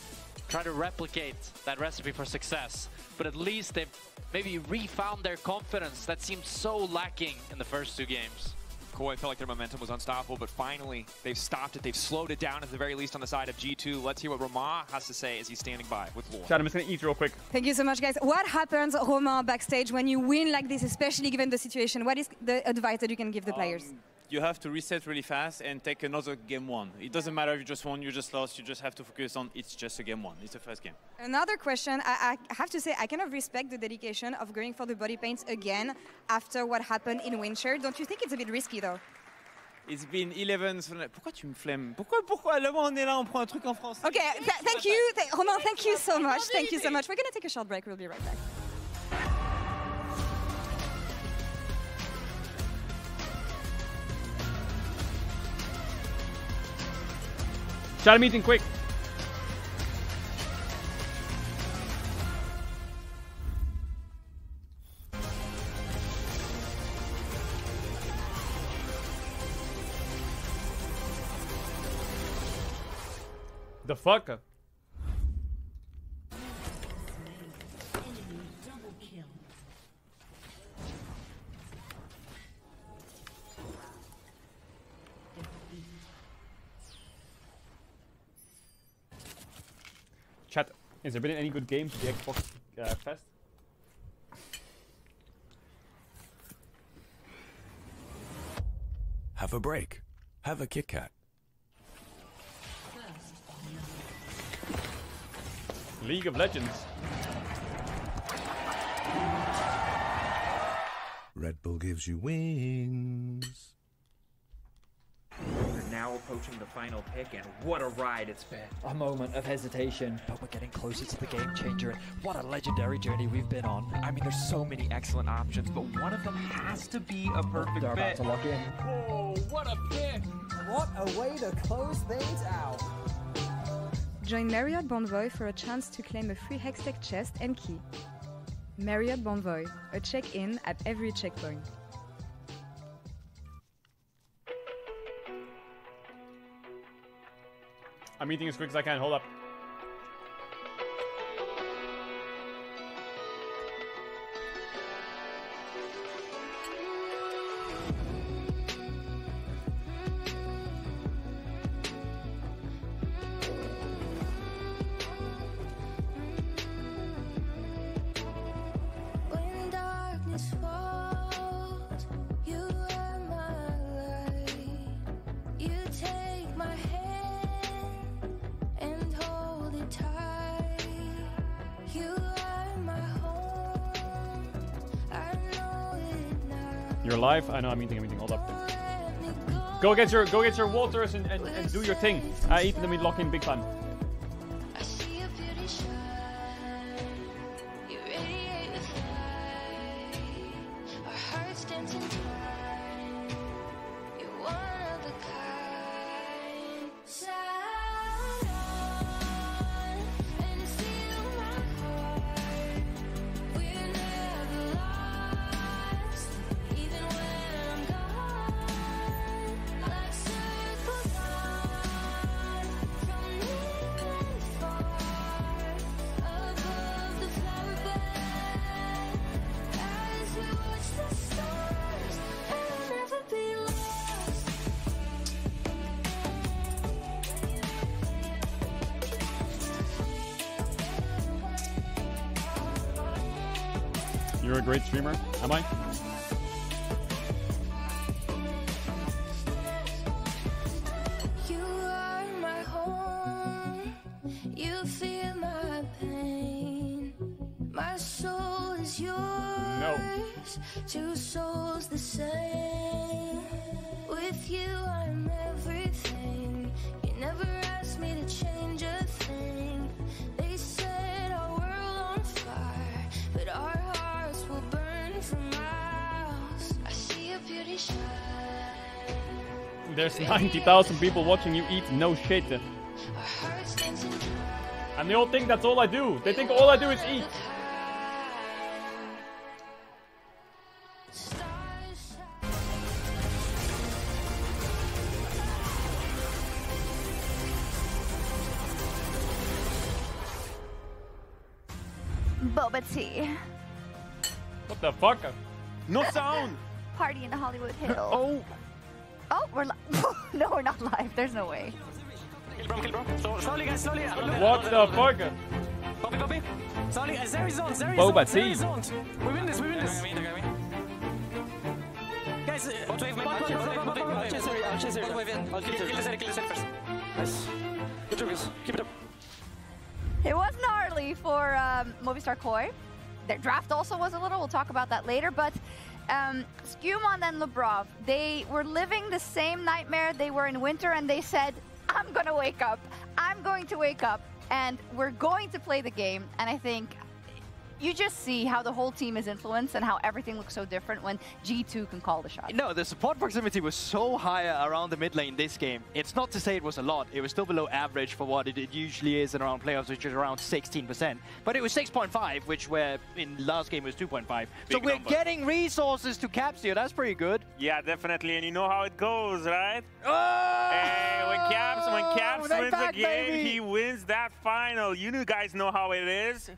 E: try to replicate that recipe for success. But at least they've maybe refound their confidence that seemed so lacking in the first 2 games.
T: MKOI felt like their momentum was unstoppable, but finally they've stopped it. They've slowed it down at the very least on the side of G2. Let's hear what Romain has to say as he's standing by with Lord.
A: Chad, I'm just going to eat real quick.
P: Thank you so much, guys. What happens, Romain, backstage when you win like this, especially given the situation? What is the advice that you can give the players?
N: You have to reset really fast and take another game 1. It doesn't matter if you just won, you just lost. You just have to focus on it's just a game 1. It's the first game.
P: Another question. I have to say, I kind of respect the dedication of going for the body paints again after what happened in Winter. Don't you think it's a bit risky, though?
N: It's been 11... Pourquoi tu me flemmes? Pourquoi là-bas on est là, on prend un truc en français?
P: Okay, thank you. Romain, thank you so much. Thank you so much. We're going to take a short break. We'll be right back.
A: Chat meeting quick. The fuck? Chat, has there been any good games at the Xbox Fest?
V: Have a break. Have a Kit Kat.
A: League of Legends.
V: Red Bull gives you wings.
O: We're now approaching the final pick, and what a ride it's been.
Q: A moment of hesitation, but we're getting closer to the game changer. What a legendary journey we've been on.
T: I mean, there's so many excellent options, but one of them has to be a perfect
Q: They're about
T: fit.
Q: to lock in.
T: Oh, what a pick!
R: What a way to close things out.
P: Join Marriott Bonvoy for a chance to claim a free Hextech chest and key. Marriott Bonvoy, a check-in at every checkpoint.
A: I'm eating as quick as I can. Hold up.
L: When darkness falls, you are my light. You take my hand and hold it tight. You are my home. I know it now.
A: You're alive? I know I'm eating. Hold up. Go get your waters and do your thing. I eat them in lock in big time.
L: I see your beauty shine. You radiate with light. Our hearts dancing twine. You're one of a kind. Shine on and seal my heart. We're never lost, even when I'm gone. Like circles on from near and far, above the flower bed. As we watch the stars, and we'll never be lost.
A: You're a great streamer. Am I?
L: You are my home. You feel my pain. My soul is yours.
A: No.
L: Two souls the same. With you, I'm everything. You never asked me to change a thing. They set our world on fire, but our hearts will burn for miles. I see your beauty shine.
A: There's 90,000 people watching you eat. No shit.
L: Our hearts dancing.
A: And they all think that's all I do. They think all I do is eat.
H: Boba tea.
A: What the fuck?
Z: No sound!
H: Party in the Hollywood Hills.
Z: Oh!
H: Oh, we're no, we're not live. There's no way.
D: Kill bro. Slowly, guys, slowly.
A: What the fuck?
D: Copy. Slowly, Zeri zone,
A: Boba tea.
D: We win this. Guys, I'll chase Zeri. Kill Zeri first. Nice. Good job, guys. Keep it up.
H: It was gnarly for Movistar Koi. Their draft also was a little. We'll talk about that later. But Skumon and Lebrov, they were living the same nightmare. They were in winter, and they said, I'm going to wake up. I'm going to wake up, and we're going to play the game. And I think you just see how the whole team is influenced and how everything looks so different when G2 can call the shot.
M: No, the support proximity was so higher around the mid lane this game. It's not to say it was a lot. It was still below average for what it usually is in around playoffs, which is around 16%. But it was 6.5, which were in last game was 2.5. So we're getting resources to Caps here. That's pretty good.
Z: Yeah, definitely. And you know how it goes, right?
M: Oh!
Z: Hey, when Caps wins
M: back,
Z: a game,
M: baby.
Z: he wins that final. You guys know how it is.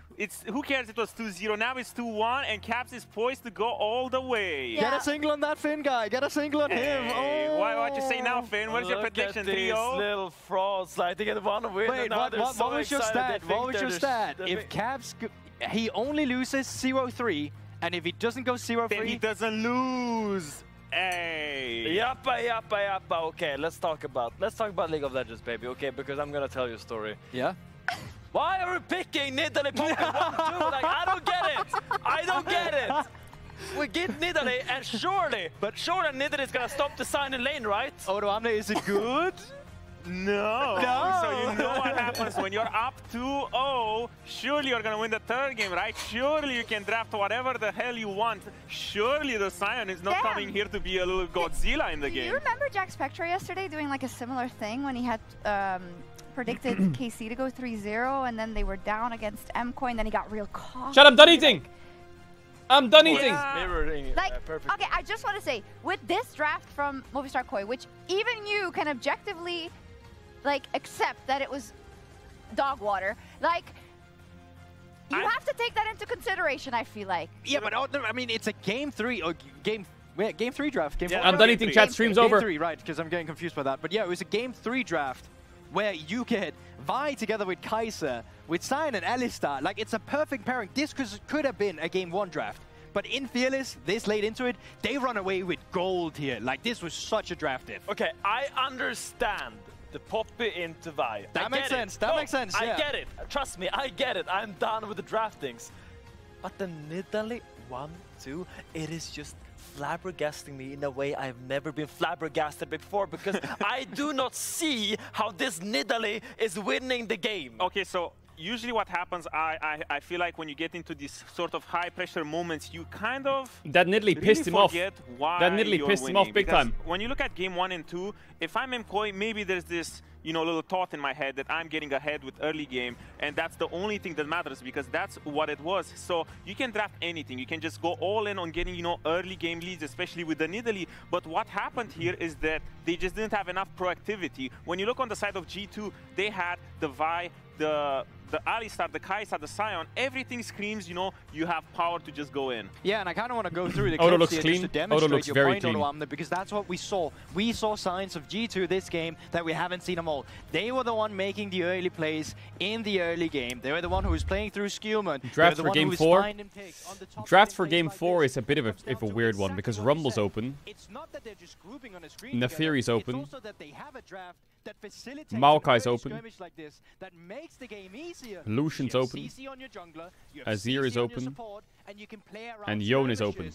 Z: Who cares? It was 2-0. Now it's 2-1, and Caps is poised to go all the way.
M: Yeah. Get a single on that Finn guy. Get a single on him. Oh.
Z: What you say now, Finn? What is your prediction? 3-0.
J: Little frauds like they get one win.
M: Wait, what was your stat? What was your stat? If Caps, he only loses 0-3, and if he doesn't go 0-3,
Z: then he doesn't lose. Hey.
J: Yappa. Okay, let's talk about League of Legends, baby. Okay, because I'm gonna tell you a story.
M: Yeah.
J: Why are we picking Nidalee Poppy 1-2? Like, I don't get it. We get Nidalee, and surely Nidalee is gonna stop the sign in lane, right?
M: Odoamne, is it good?
Z: No. So you know what happens when you're up 2-0. Surely you're going to win the third game, right? Surely you can draft whatever the hell you want. Surely the Sion is not coming here to be a little Godzilla in the game.
H: Do you remember Jack Spectre yesterday doing like a similar thing when he had predicted KC to go 3-0 and then they were down against MCoy and then he got real cautious?
A: Shut up, I'm done eating! I'm done eating!
H: Like, okay, I just want to say, with this draft from Movistar Koi, which even you can objectively like accept that it was dog water. Like, you have to take that into consideration, I feel like.
M: Yeah, but I mean, it's a game 3 or game 3 draft. Game 4.
A: I'm done eating. Chat, stream's over.
M: Game 3, right? Because I'm getting confused by that. But yeah, it was a game 3 draft where you get Vi together with Kai'Sa, with Sion and Alistar. Like, it's a perfect pairing. This could have been a game 1 draft. But in Fearless, this late into it, they run away with gold here. Like, this was such a draft diff.
J: Okay, I understand the Poppy into Vi.
M: That makes sense. That makes sense, yeah.
J: I get it. Trust me, I get it. I'm done with the draftings. But the Nidalee 1-2, it is just flabbergasting me in a way I've never been flabbergasted before, because I do not see how this Nidalee is winning the game.
Z: Okay, so usually what happens, I feel like when you get into these sort of high pressure moments, you kind of
A: that Nidalee pissed him off. That Nidalee pissed him off big time.
Z: When you look at game 1 and 2, if I'm MCoy, maybe there's this little thought in my head that I'm getting ahead with early game, and that's the only thing that matters, because that's what it was. So you can draft anything. You can just go all in on getting, early game leads, especially with the Nidalee. But what happened here is that they just didn't have enough proactivity. When you look on the side of G2, they had the Vi, the Alistar, the Kai'Sa, the Sion. Everything screams, you have power to just go in.
M: Yeah, and I kind of want to go through the
A: Odo
M: clips
A: looks
M: here
A: clean.
M: just to demonstrate
A: Odo looks
M: your
A: very
M: point,
A: clean.
M: Odoamne, because that's what we saw. We saw signs of G2 this game that we haven't seen them all. They were the one making the early plays in the early game. They were the one who was playing through Skewman.
A: Draft for game 4. Draft for game 4 is a bit of a weird one, because Rumble's open. Neferi's open. Maokai's open. Lucian's open. Azir is open. And Yone is open.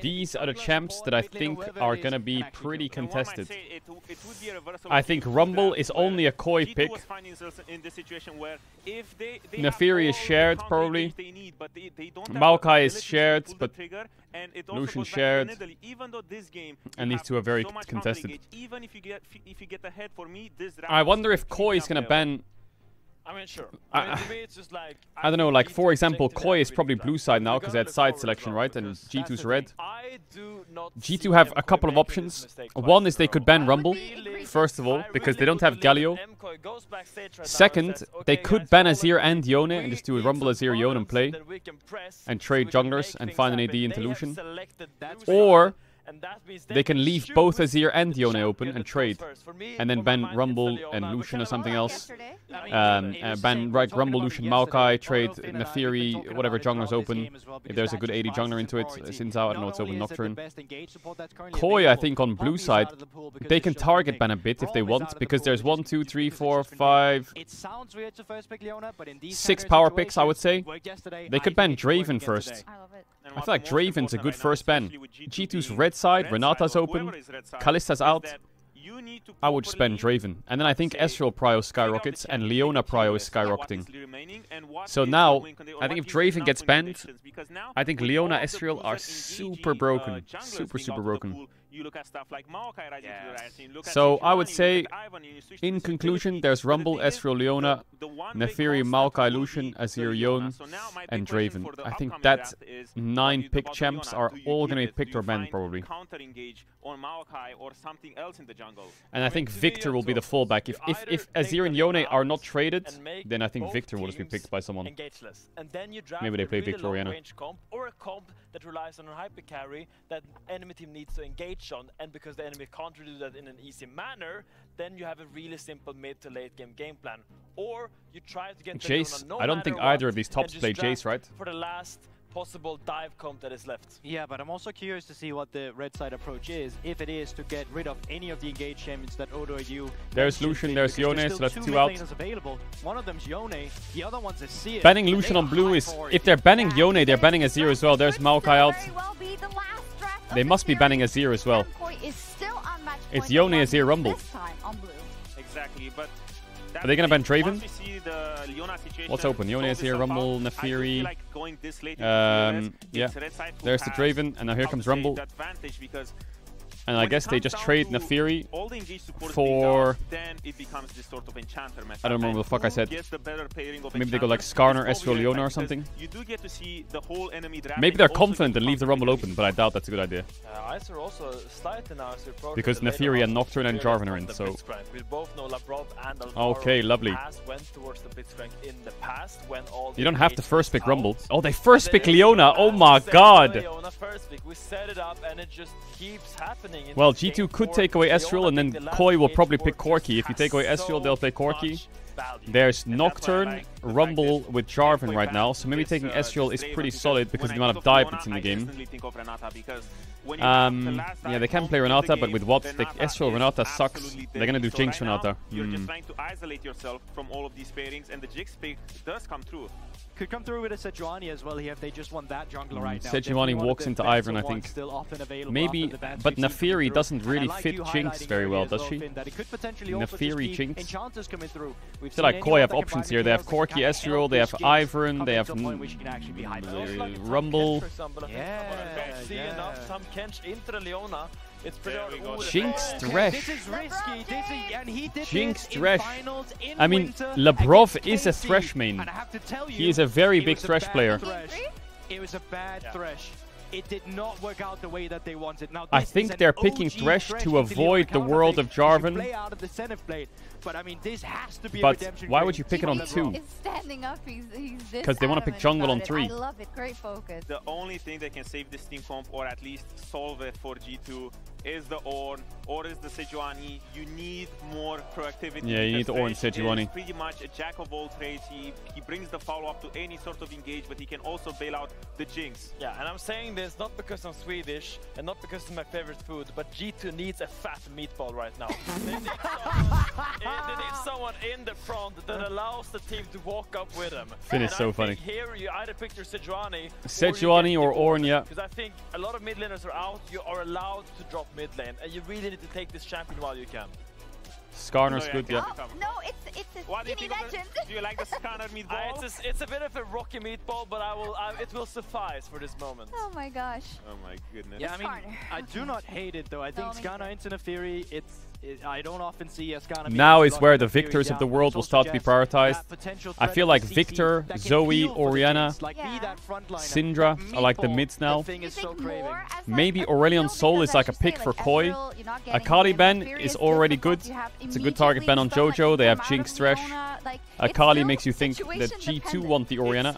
A: These are the champs that I think are going to be pretty contested. I think Rumble is only a Koi pick. Neferi is shared, probably. Maokai is shared, but Lucian shared. And these two are very contested. I wonder if Koi is going to ban...
J: I mean, sure.
A: I
J: to me, it's just like...
A: I don't know, like, for example, Koi is probably blue side now, because they had side selection, right? And G2's red. G2 have a couple of options. One is they could ban Rumble, first of all, because they don't have Galio. Second, they could ban Azir and Yone, and just do a Rumble, Azir, Yone and play. And trade junglers, and find an AD into Lucian. Or... they can leave both Azir and Yone open and trade, and then ban Rumble and Lucian or something else. Ban Rumble, Lucian, Maokai, trade Neferi, whatever jungler's open. If there's a good AD jungler into it, Xin Zhao, I don't know what's open, Nocturne. Koi, I think on blue side, they can target ban a bit if they want, because there's 1, 2, 3, 4, 5, 6 power picks, I would say. They could ban Draven first. I feel like Draven's a good first ban. G2's red side, Renata's open, Kallista's out. I would spend Draven. And then I think Ezreal prio skyrockets and Leona prio is skyrocketing. So now, I think if Draven gets banned, I think Leona Ezreal are super broken. Super broken.
Z: You look at stuff like Maokai rising to the right scene.
A: So I would say, in conclusion, there's Rumble, Ezreal, Leona, Nefiri, Maokai, Lucian, Azir, Yone, and Draven. I think that 9 pick champs are all going to be picked or banned, probably. And I think Victor will be the fallback. If Azir and Yone are not traded, then I think Victor will just be picked by someone. Maybe they play Victor Oriana.
J: Or a comp that relies on a hyper carry that enemy team needs to engage on, and because the enemy can't do that in an easy manner, then you have a really simple mid to late game plan. Or you try to get
A: Jace. I don't think either of these tops play Jace, right?
J: For the last possible dive comp that is left.
M: Yeah, but I'm also curious to see what the red side approach is, if it is to get rid of any of the engaged champions that Odo or you.
A: There's Lucian, there's Yone, so that's 2 out.
M: Available. One of them's Yone, the other one's Azir.
A: Banning Lucian on blue is, if they're banning Yone, they're banning Azir as well. There's Maokai out. They must be banning Azir as well. It's Yone, Azir, Rumble.
Z: Exactly, but
A: are they gonna ban Draven?
Z: Situation,
A: what's open? Yone, Azir, Rumble, Nefiri. Yeah, there's the Draven, and now here comes Rumble. And I guess they just trade Nefiri for... I don't remember what the fuck I said. Maybe they go like Skarner, Ezreal, Leona or something. Maybe they're confident and leave the Rumble open, but I doubt that's a good idea. Because Nefiri and Nocturne and Jarvan are in, so... Okay, lovely. You don't have to first pick Rumble. Oh, they first pick Leona! Oh my god!
J: We set it up and it just keeps happening.
A: Well, G2 could take away Ezreal, and then Koi will probably pick Corki. If you take away Ezreal, they'll play Corki. There's Nocturne, Rumble with Jarvan right now, so maybe taking Ezreal is pretty solid because of the amount of dive that's in the game. Yeah, they can play Renata, but with what? Ezreal Renata sucks. They're gonna do Jinx Renata.
Z: You're just trying to isolate yourself from all of these pairings, and the Jinx pick does come through.
M: Could come through with a Sejuani as well here if they just want that jungler right now.
A: Sejuani walks into Ivern, I think. Maybe, but Nefiri doesn't really fit Jinx very well, does she? Nefiri Jinx. So like Koi have options here. They have Corki, Ezreal, they have Ivern, they have Rumble.
J: It's pretty
A: Jinx Thresh.
M: This is risky.
A: Jinx Thresh. I mean, Labrov is a Thresh main. He is a very big Thresh player.
M: It was a bad Thresh. It did not work out the way that they wanted. Now,
A: I think they're picking Thresh to avoid the world of Jarvan.
M: But I mean, this has to be
A: but why would you pick it on 2?
H: He's standing up. He's
A: because they want to pick jungle on 3.
H: I love it. Great focus.
Z: The only thing that can save this team comp, or at least solve it for G2, is the Ornn or is the Sejuani. You need more proactivity.
A: Yeah, you need the Ornn Sejuani.
Z: Pretty much a jack of all trades. He brings the follow-up to any sort of engage, but he can also bail out the Jinx.
J: Yeah, and I'm saying this not because I'm Swedish and not because it's my favorite food, but G2 needs a fat meatball right now. They need someone in the front that allows the team to walk up with them.
A: Finn is so funny.
J: Here you either pick your
A: Sejuani or Ornn, yeah.
J: Because I think a lot of mid laners are out. You are allowed to drop mid lane, and you really need to take this champion while you can.
A: Skarner's good, yeah.
H: Oh, no, it's a skinny legend.
Z: Do you like the Skarner meatball?
J: It's a bit of a rocky meatball, but it will suffice for this moment.
H: Oh my gosh.
Z: Oh my goodness.
M: Yeah, I mean, I do not hate it though. I think Skarner into Nefiri, I don't often see a Skarner.
A: Now is where the Victors of the world will start to be prioritized. I feel like Victor, Zoe, Orianna, Syndra are like the mids now. Maybe Aurelion Sol is like a pick for Koi. Akali ban is already good. It's a good target ban on Jojo. They have Jinx Thresh. Akali makes you think that G2 want the Orianna.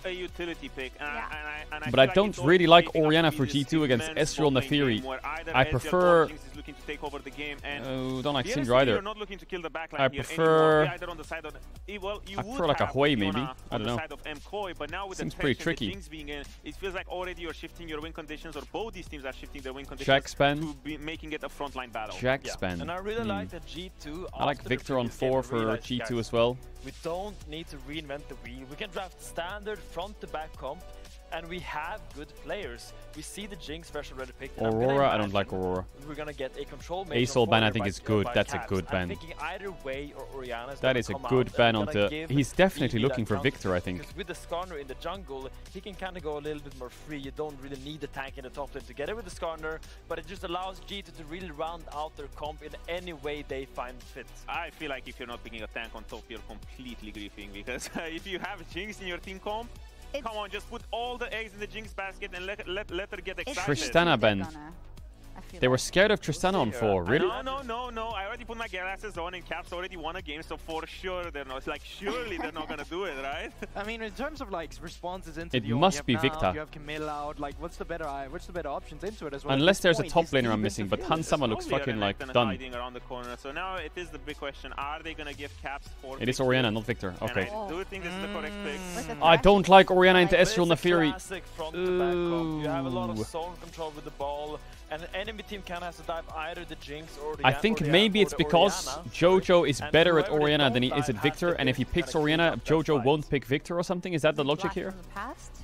A: But I don't really like Orianna for G2 against Ezreal Nefiri. I prefer... don't like Syndra either. I prefer like a Hui maybe. I don't know. Seems pretty tricky.
Z: It feels like already you're shifting your win conditions, or both these teams are shifting their win conditions
A: Jack Span.
Z: to be making it a frontline battle.
A: Jack Span.
J: And I really like that G2.
A: I like Victor on 4 for G2 as well.
J: We don't need to reinvent the wheel. We can draft standard front to back comp. and we have good players. We see the Jinx Fresh already picked.
A: Aurora, I don't like Aurora.
J: We're gonna get a control mage.
A: Ace ban, I think is good. That's a good ban.
J: I'm thinking either way, or Orianna's
A: that is a good ban on the. He's definitely looking for Victor, I think.
J: Because with the Skarner in the jungle, he can kind of go a little bit more free. You don't really need the tank in the top lane together with the Skarner, but it just allows G2 to really round out their comp in any way they find fit.
Z: I feel like if you're not picking a tank on top, you're completely griefing, because if you have Jinx in your team comp, come on, just put all the eggs in the Jinx basket and let her get excited.
A: Tristana ban. They were scared of Tristana on 4, really?
Z: No. I already put my glasses on and Caps already won a game, so for sure they're not. It's like, surely they're not gonna do it, right?
M: I mean, in terms of like responses into
A: it must be Victor.
M: You have Camille out. Like, what's the better options into it as well?
A: Unless there's a top laner I'm missing, but Hansama looks fucking like done.
Z: Hiding around the corner. So now it is the big question: are they gonna give Caps 4?
A: It is Orianna, not Victor. Okay.
Z: And I do think this is the correct pick.
A: I don't like Orianna into Ezreal Naafiri.
J: You have a lot of zone control with the ball, and the enemy team kind of has to dive either the Jinx or the.
A: I think maybe it's because Jojo is better at Orianna than he is at Victor, and if he picks Orianna, Jojo won't pick Victor or something. Is that the logic here?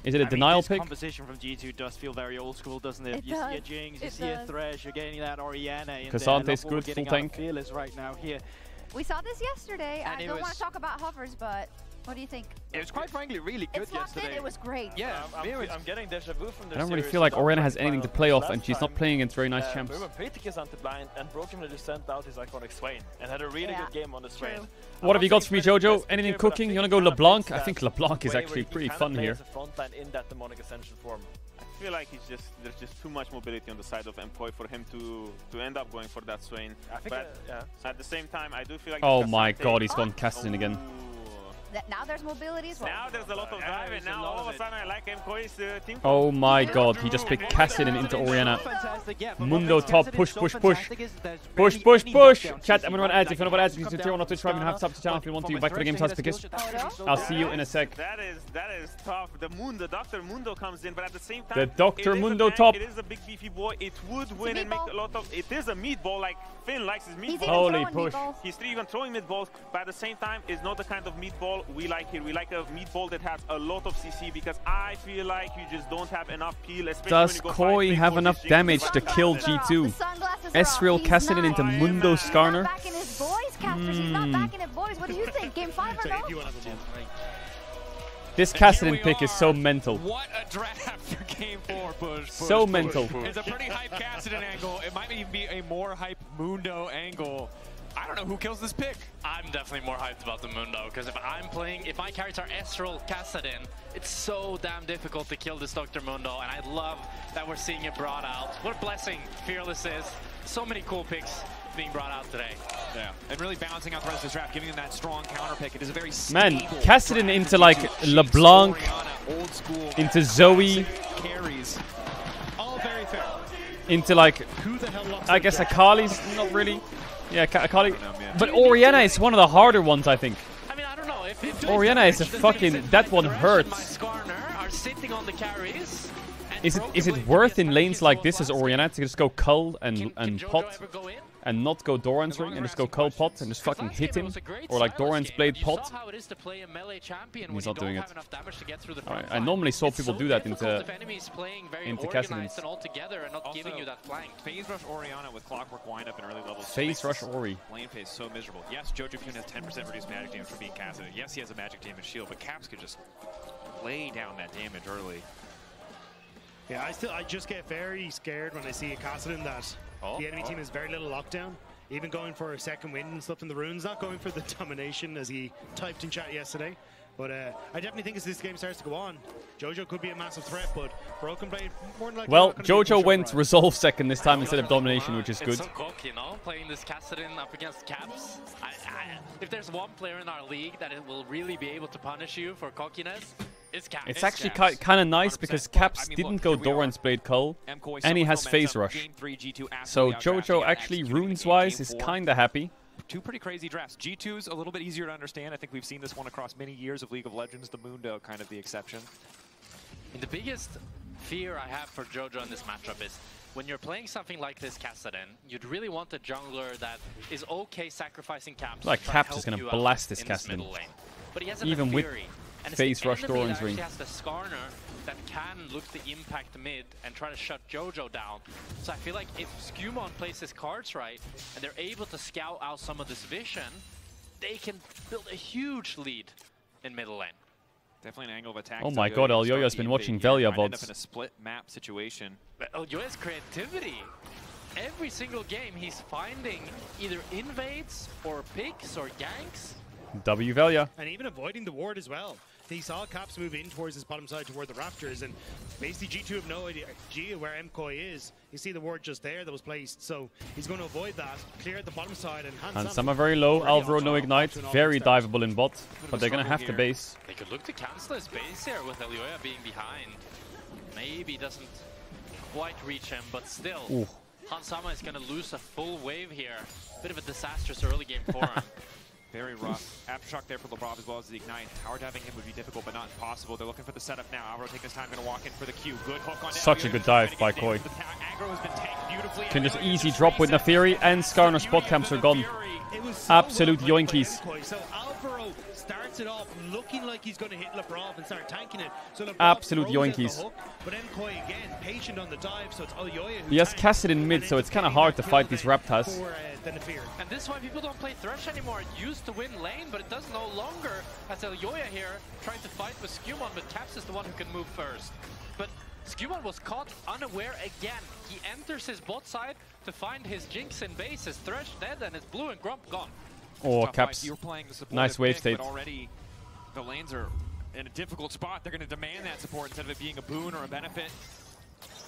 A: Is it a denial pick?
M: Composition from G2 does feel very old school, doesn't it? You see a Jinx, you see a Thresh, you're getting that Orianna in
A: Casante's good, full tank.
M: Right now here.
H: We saw this yesterday. I don't want to talk about hovers, but what do you think?
M: It was quite frankly really good yesterday.
H: It was great.
J: Yeah, I'm getting deja vu from this.
A: I don't really feel like Orianna has anything to play off, and she's not playing against very nice champs.
J: We were pretty anti-blind, and Broken just sent out his iconic Swain, and had a really good game on the Swain.
A: What have you got for me, Jojo? Anything cooking? You wanna go LeBlanc? I think LeBlanc is actually pretty fun here.
J: Frontline in that demonic ascension form.
Z: I feel like there's just too much mobility on the side of MKOI for him to end up going for that Swain. But at the same time, I do feel like.
A: Oh my God, he's gone Kassadin again.
H: Now there's mobility as well.
Z: Now there's a lot of drive, and now all of a sudden I like MKOI's team.
A: Oh my God, he just picked Kassadin into Orianna. Mundo top, push. Chat, I'm gonna run ads. If you know about ads, you can tier 1 or Twitch Prime, you have to sub to channel if you want to. Back to the game, I'll see you in a sec.
Z: That is tough. The Dr. Mundo comes in, but at the same time,
A: the Dr. Mundo top.
Z: It is a big beefy boy. It would win and make a lot of. It is a meatball, like Finn likes his meatball.
A: Holy push.
Z: He's even throwing meatballs, but at the same time, it's not the kind of meatball we like here. We like a meatball that has a lot of CC, because I feel like you just don't have enough peel.
A: Does Koi have enough damage to kill G2? Ezreal Kassadin into Mundo Skarner.
H: Back in his boys, Casters. He's not back in it, boys. What do you think? Game 5 or no?
A: This Kassadin pick is so mental.
T: What a draft for game 4, Push.
A: So mental.
T: It's a pretty hype Kassadin angle. It might even be a more hype Mundo angle. I don't know who kills this pick.
E: I'm definitely more hyped about the Mundo, because if my characters are Ezreal Kassadin, it's so damn difficult to kill this Dr. Mundo, and I love that we're seeing it brought out. What a blessing Fearless is. So many cool picks being brought out today.
T: Yeah, and really balancing out the rest of this draft, giving them that strong counter pick. It is a very
A: man, Kassadin into like LeBlanc,
T: old school,
A: into Zoe,
T: carries, all very fair.
A: Into like, I guess Akali's not really. Yeah, Akali. But Orianna is one of the harder ones, I think.
E: I mean, I don't know. If
A: Orianna is a fucking. That one hurts.
E: Are sitting on the carries.
A: Is it worth in lanes like this as Orianna to just go cull and pot and not go Doran's ring and just go cull pot and just fucking hit him, or like Doran's blade pot? He's not doing it. Right. I normally saw people do that into Kassadin.
T: Phase rush Orianna with clockwork windup in early levels.
A: Phase rush Ori.
T: Lane phase so miserable. Yes, Jojo Pune has 10% reduced magic damage from being Kassadin. Yes, he has a magic damage shield, but Caps could just lay down that damage early.
K: Yeah, I just get very scared when I see a Kassadin that the enemy team has very little lockdown. Even going for a second wind and stuff in the runes, not going for the domination as he typed in chat yesterday. But I definitely think as this game starts to go on, Jojo could be a massive threat, but Broken Blade more than likely.
A: Well, Jojo went Resolve second this time instead of Domination, which is good.
E: It's so cool, you know, playing this Kassadin up against Caps. If there's one player in our league that will really be able to punish you for cockiness, it's Caps.
A: It's actually kind of nice because Caps didn't go Doran's Blade Cull, and he has Phase Rush. So Jojo actually, runes-wise, is kind of happy.
T: Two pretty crazy drafts. G2's a little bit easier to understand. I think we've seen this one across many years of League of Legends. The Mundo kind of the exception.
E: And the biggest fear I have for Jojo in this matchup is when you're playing something like this Kassadin, you'd really want a jungler that is okay sacrificing Caps.
A: Like Caps is going to blast this Kassadin.
E: But he has
A: even with
E: Fury.
A: Phase Rush Doran's ring.
E: He has the Skarner that can look to impact mid and try to shut Jojo down. So I feel like if Skumon plays his cards right and they're able to scout out some of this vision, they can build a huge lead in middle lane.
T: Definitely an angle of attack.
A: Oh my god, Elyoya's been watching Velia VODs.
T: End up in a split map situation.
E: But Elyoya's creativity. Every single game he's finding either invades or picks or ganks.
A: W Velia.
K: And even avoiding the ward as well. He saw Caps move in towards his bottom side toward the Raptors, and basically G2 have no idea where MKOI is. You see the ward just there that was placed, so he's going to avoid that, clear at the bottom side, and
A: some are very low. Alvaro no ignite, very diveable in bot, but they're going to have to base.
E: They could look to cancel his base here with Elyoya being behind. Maybe doesn't quite reach him, but still.
A: Ooh.
E: Hansama is going to lose a full wave here. Bit of a disastrous early game for him.
T: Very rough. Aftershock there for Labrov as well as the Ignite. Howard having him would be difficult, but not impossible. They're looking for the setup now. Alvaro taking his time, going to walk in for the Q. Good hook on
A: Such a good dive by Koi. Can just easy drop with Neferi, and Skarner's spot camps are gone. Absolute yoinkies.
K: So Alvaro starts it off looking like he's going to hit Labrov and start tanking it. So Labrov
A: Absolute yoinkies.
K: hook, but MKOI again, patient on the dive, so it's Elyoya who
A: He has Cassidy in mid, so it's kind of hard to fight these Raptors.
E: And this is why people don't play Thresh anymore. It used to win lane, but it does no longer. As Elyoya here trying to fight with Skumon, but Caps is the one who can move first. But Skumon was caught unaware again. He enters his bot side to find his Jinx in base, his Thresh dead, and his Blue and Grump gone.
A: Oh, Caps. Nice wave state.
T: Already the lanes are in a difficult spot. They're going to demand that support instead of it being a boon or a benefit.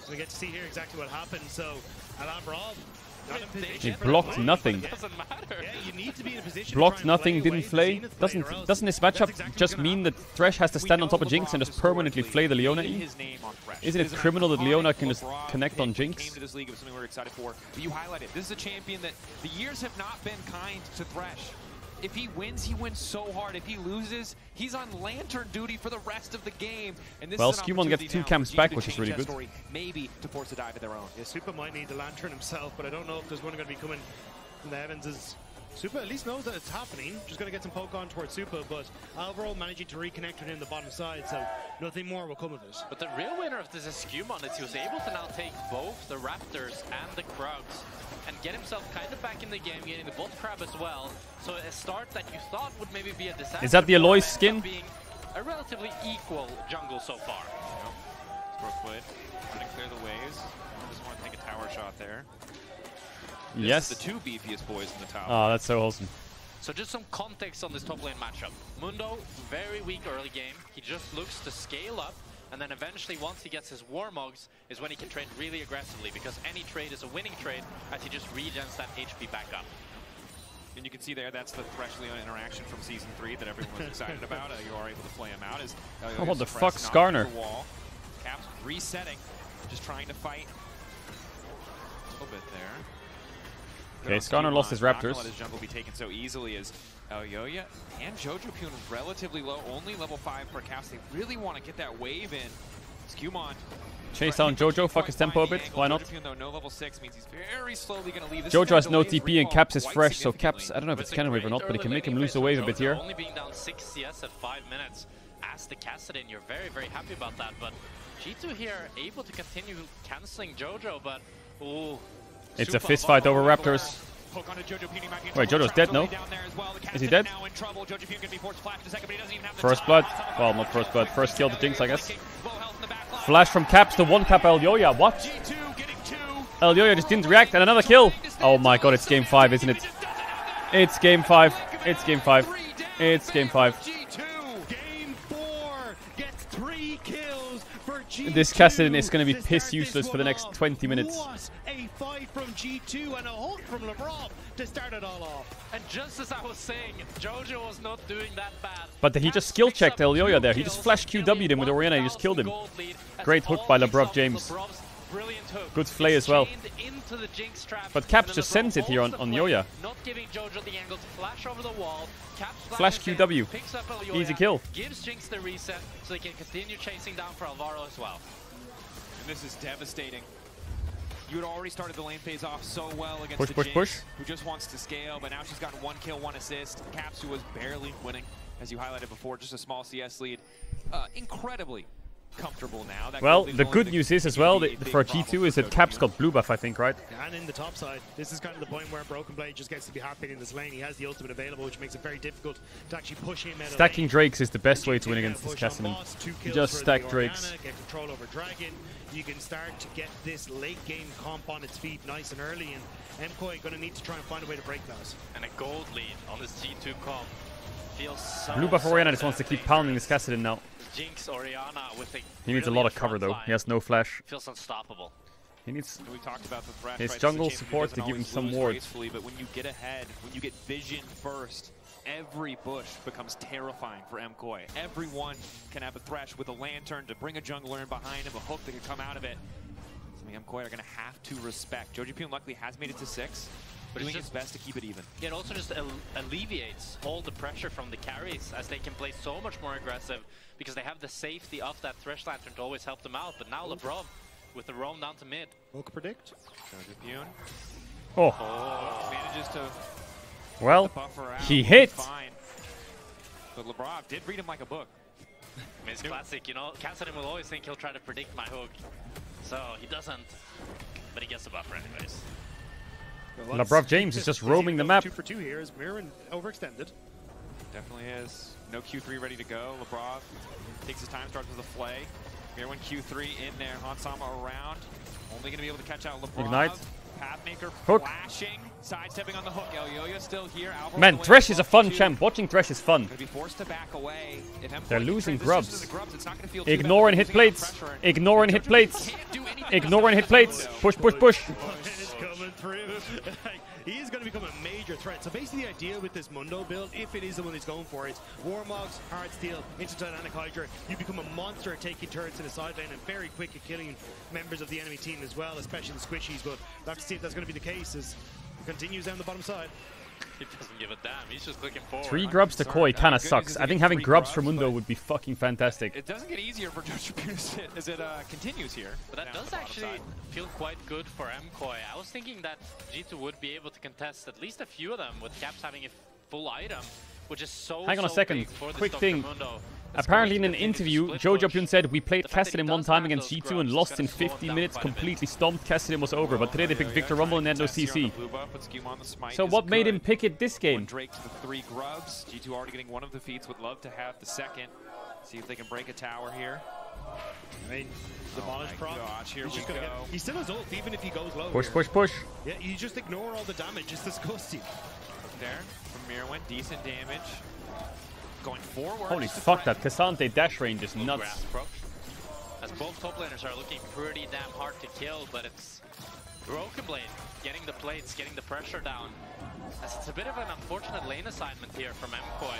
K: We get to see here exactly what happened. So Labrov
A: He blocked nothing.
E: Doesn't matter.
K: Yeah, you need to be in a position
A: Blocked nothing, didn't flay. Doesn't this matchup just mean that Thresh has to stand on top of Jinx and just permanently flay the Leona E? Isn't it criminal that Leona can just connect on Jinx?
T: Came to this league, it was something we were excited for. But you highlighted, this is a champion that the years have not been kind to Thresh. If he wins so hard. If he loses, he's on Lantern duty for the rest of the game. And this
A: Well,
T: is an
A: Skumon gets 2 camps back, which is really good.
T: Maybe to force a dive of their own.
K: Yeah, Super might need the Lantern himself, but I don't know if there's one going to be coming from the heavens. Super at least knows that it's happening. Just going to get some poke on towards Super, but Alvaro managing to reconnect within the bottom side, so nothing more will come of it.
E: But the real winner of this is Skumon, is he was able to now take both the Raptors and the Krugs and get himself kind of back in the game, getting the bot crab as well. So a start that you thought would maybe be a disaster.
A: Is that the Aloy skin?
E: Being a relatively equal jungle so far.
T: Brookwood trying to clear the waves. Just want to take a tower shot there.
A: Yes.
T: This is the 2 beefiest boys in the top.
A: Oh, that's so wholesome.
E: So just some context on this top lane matchup. Mundo, very weak early game. He just looks to scale up, and then eventually once he gets his Warmogs is when he can trade really aggressively, because any trade is a winning trade as he just regens that HP back up.
T: And you can see there, that's the Thresh-Leona interaction from Season 3 that everyone was excited about. You are able to play him out.
A: Oh, what the fuck, Skarner?
T: Caps resetting, just trying to fight a little bit there.
A: Okay, Skarner lost his Raptors.
T: Not gonna let his jungle be taken so easily as Elyoya and Jojo Pune relatively low, only level 5 for Caps. They really want to get that wave in. Skumon.
A: Chase down Jojo, fuck his tempo a bit, why not?
T: Jojo Pune, though, no level 6 means he's very slowly going to leave.
A: Jojo has no TP and Caps is fresh, so Caps, I don't know if it's cannon wave or not, but he can make him lose the wave a bit here.
E: Only being down 6 CS at 5 minutes. As the Cassidy, you're very, very happy about that, but G2 here able to continue cancelling Jojo, but ooh.
A: It's a fist fight over Raptors. Wait, Jojo's dead, no? Is he dead? First blood. Well, not first blood. First kill to Jinx, I guess. Flash from Caps to one-tap Elyoya. What? Elyoya just didn't react, and another kill. Oh my god, it's game 5, isn't it? It's game 5. It's game 5. It's game 5. This Cassidy is going to be piss useless for the next 20 minutes.
K: A fight from G2 and a hook from Labrov to start it all off.
E: And just as I was saying, Jojo was not doing that bad.
A: But he just skill checked Elyoya there. He just flash QW'd him with Orianna. He just killed him. Great hook by Labrov James. Good flay as well. But Caps just sends it here on Yoya.
E: Not giving Jojo the angle to flash over the wall. Caps
A: flash QW.
E: Picks up Elyoya,
A: easy kill.
E: Gives Jinx the reset so they can continue chasing down for Alvaro as well.
T: And this is devastating. You had already started the lane phase off so well against the
A: Jinx,
T: who just wants to scale, but now she's gotten 1 kill, 1 assist. Caps, who was barely winning, as you highlighted before, just a small CS lead. Incredibly comfortable now. That
A: Well,
T: gold lead
A: the
T: is only
A: good
T: gonna
A: news is as
T: continue
A: well
T: to be
A: that
T: a
A: for
T: big
A: G2
T: problem
A: is
T: for
A: that Cap's
T: Jojo
A: got blue buff, I think, right?
K: And in the top side, this is kind of the point where Broken Blade just gets to be happy in this lane. He has the ultimate available, which makes it very difficult to actually push him out of
A: Stacking
K: lane.
A: Drakes is the best way to win against this Cassidy. Just stack Drakes.
K: Get control over Dragon. You can start to get this late game comp on its feet nice and early, and MKOI going to need to try and find a way to break those.
E: And a gold lead on this G2 comp feels so
A: Blue buff Orianna just wants to keep pounding this Cassidy now.
E: Jinx Orianna with a
A: He needs a lot of cover though. He has no flash.
E: Feels unstoppable.
A: He needs
T: we talked about the threat,
A: his
T: right?
A: jungle
T: This is a
A: support to
T: champion
A: give him
T: who
A: some
T: doesn't always lose
A: wards.
T: gracefully, but when you get ahead, when you get vision first, every bush becomes terrifying for MKOI. Everyone can have a thresh with a lantern to bring a jungler in behind him, a hook that can come out of it. Something MKOI are going to have to respect. Jojo luckily has made it to 6. But doing his best to keep it even.
E: It also just alleviates all the pressure from the carries as they can play so much more aggressive because they have the safety of that Thresh Lantern to always help them out. But now LeBron with the roam down to mid.
K: Hook predict.
T: Jojo
A: Oh.
T: Manages to
A: Well,
T: the buffer out.
A: he hit.
T: Fine. But LeBron did read him like a book.
E: I mean, it's classic, you know. Cassidy will always think he'll try to predict my hook. So he doesn't, but he gets the buffer anyways.
A: LeBron James is just roaming the map.
K: 2 for 2 here is Mirren overextended.
T: Definitely is. No Q3 ready to go. Lebrov takes his time, starts with a flay. Mirwin Q3 in there. Hansama around. Only going to be able to catch out Lebrov.
A: Ignite.
T: Pathmaker
A: Hook.
T: flashing. Sidestepping on the hook. Elyoya still here. Alvaro
A: Man,
T: on the way
A: Thresh is a fun
T: 2.
A: champ. Watching Thresh is fun.
T: Gonna be forced to back away. If MKOI
A: They're losing
T: transitions to
A: grubs.
T: the grubs, it's not gonna feel too
A: Ignore
T: bad.
A: and hit
T: Losing enough
A: plates.
T: pressure.
A: Ignore and hit plates. Ignore and hit plates. Push, push, push.
K: It's coming through. He is going to become a major threat. So basically the idea with this Mundo build, if it is the one he's going for, is Warmogs, Hard Steel, into Dynamic Hydra. You become a monster at taking turrets in the side lane and very quick at killing members of the enemy team as well, especially the squishies. But we'll have to see if that's going to be the case as it continues down the bottom side.
E: He doesn't give a damn. He's just looking forward.
A: 3 grubs to Koi kind of sucks. I think having grubs for Mundo would be fucking fantastic.
T: It doesn't get easier for Jojo as it continues here.
E: But that does actually feel quite good for MKOI. I was thinking that G2 would be able to contest at least a few of them with Caps having a full item, which is so
A: Hang on a second.
E: big for this
A: Quick
E: Dr.
A: thing.
E: Mundo.
A: Apparently in an interview, Jojo Pyun said, we played Cassidy one time against G2 and lost in 15 minutes, completely stomped, Cassidy was over, but today they picked Victor Rumble and Endo CC. So what made him pick it this game?
T: Drake to the 3 grubs. G2 already getting one of the feats, would love to have the second. See if they can break a tower here.
K: I mean, demolish proc.
T: Here
K: He's
T: we
K: just gonna
T: go.
K: get. He still has ult, even if he goes low.
A: Push,
K: here.
A: push, push.
K: Yeah, you just ignore all the damage. It's disgusting.
T: There from Mirwin, decent damage. Going forward.
A: Holy fuck, that Cassante dash range is nuts.
E: Grass approach. As both top laners are looking pretty damn hard to kill, but it's Broken Blade getting the plates, getting the pressure down. As it's a bit of an unfortunate lane assignment here from MKOI.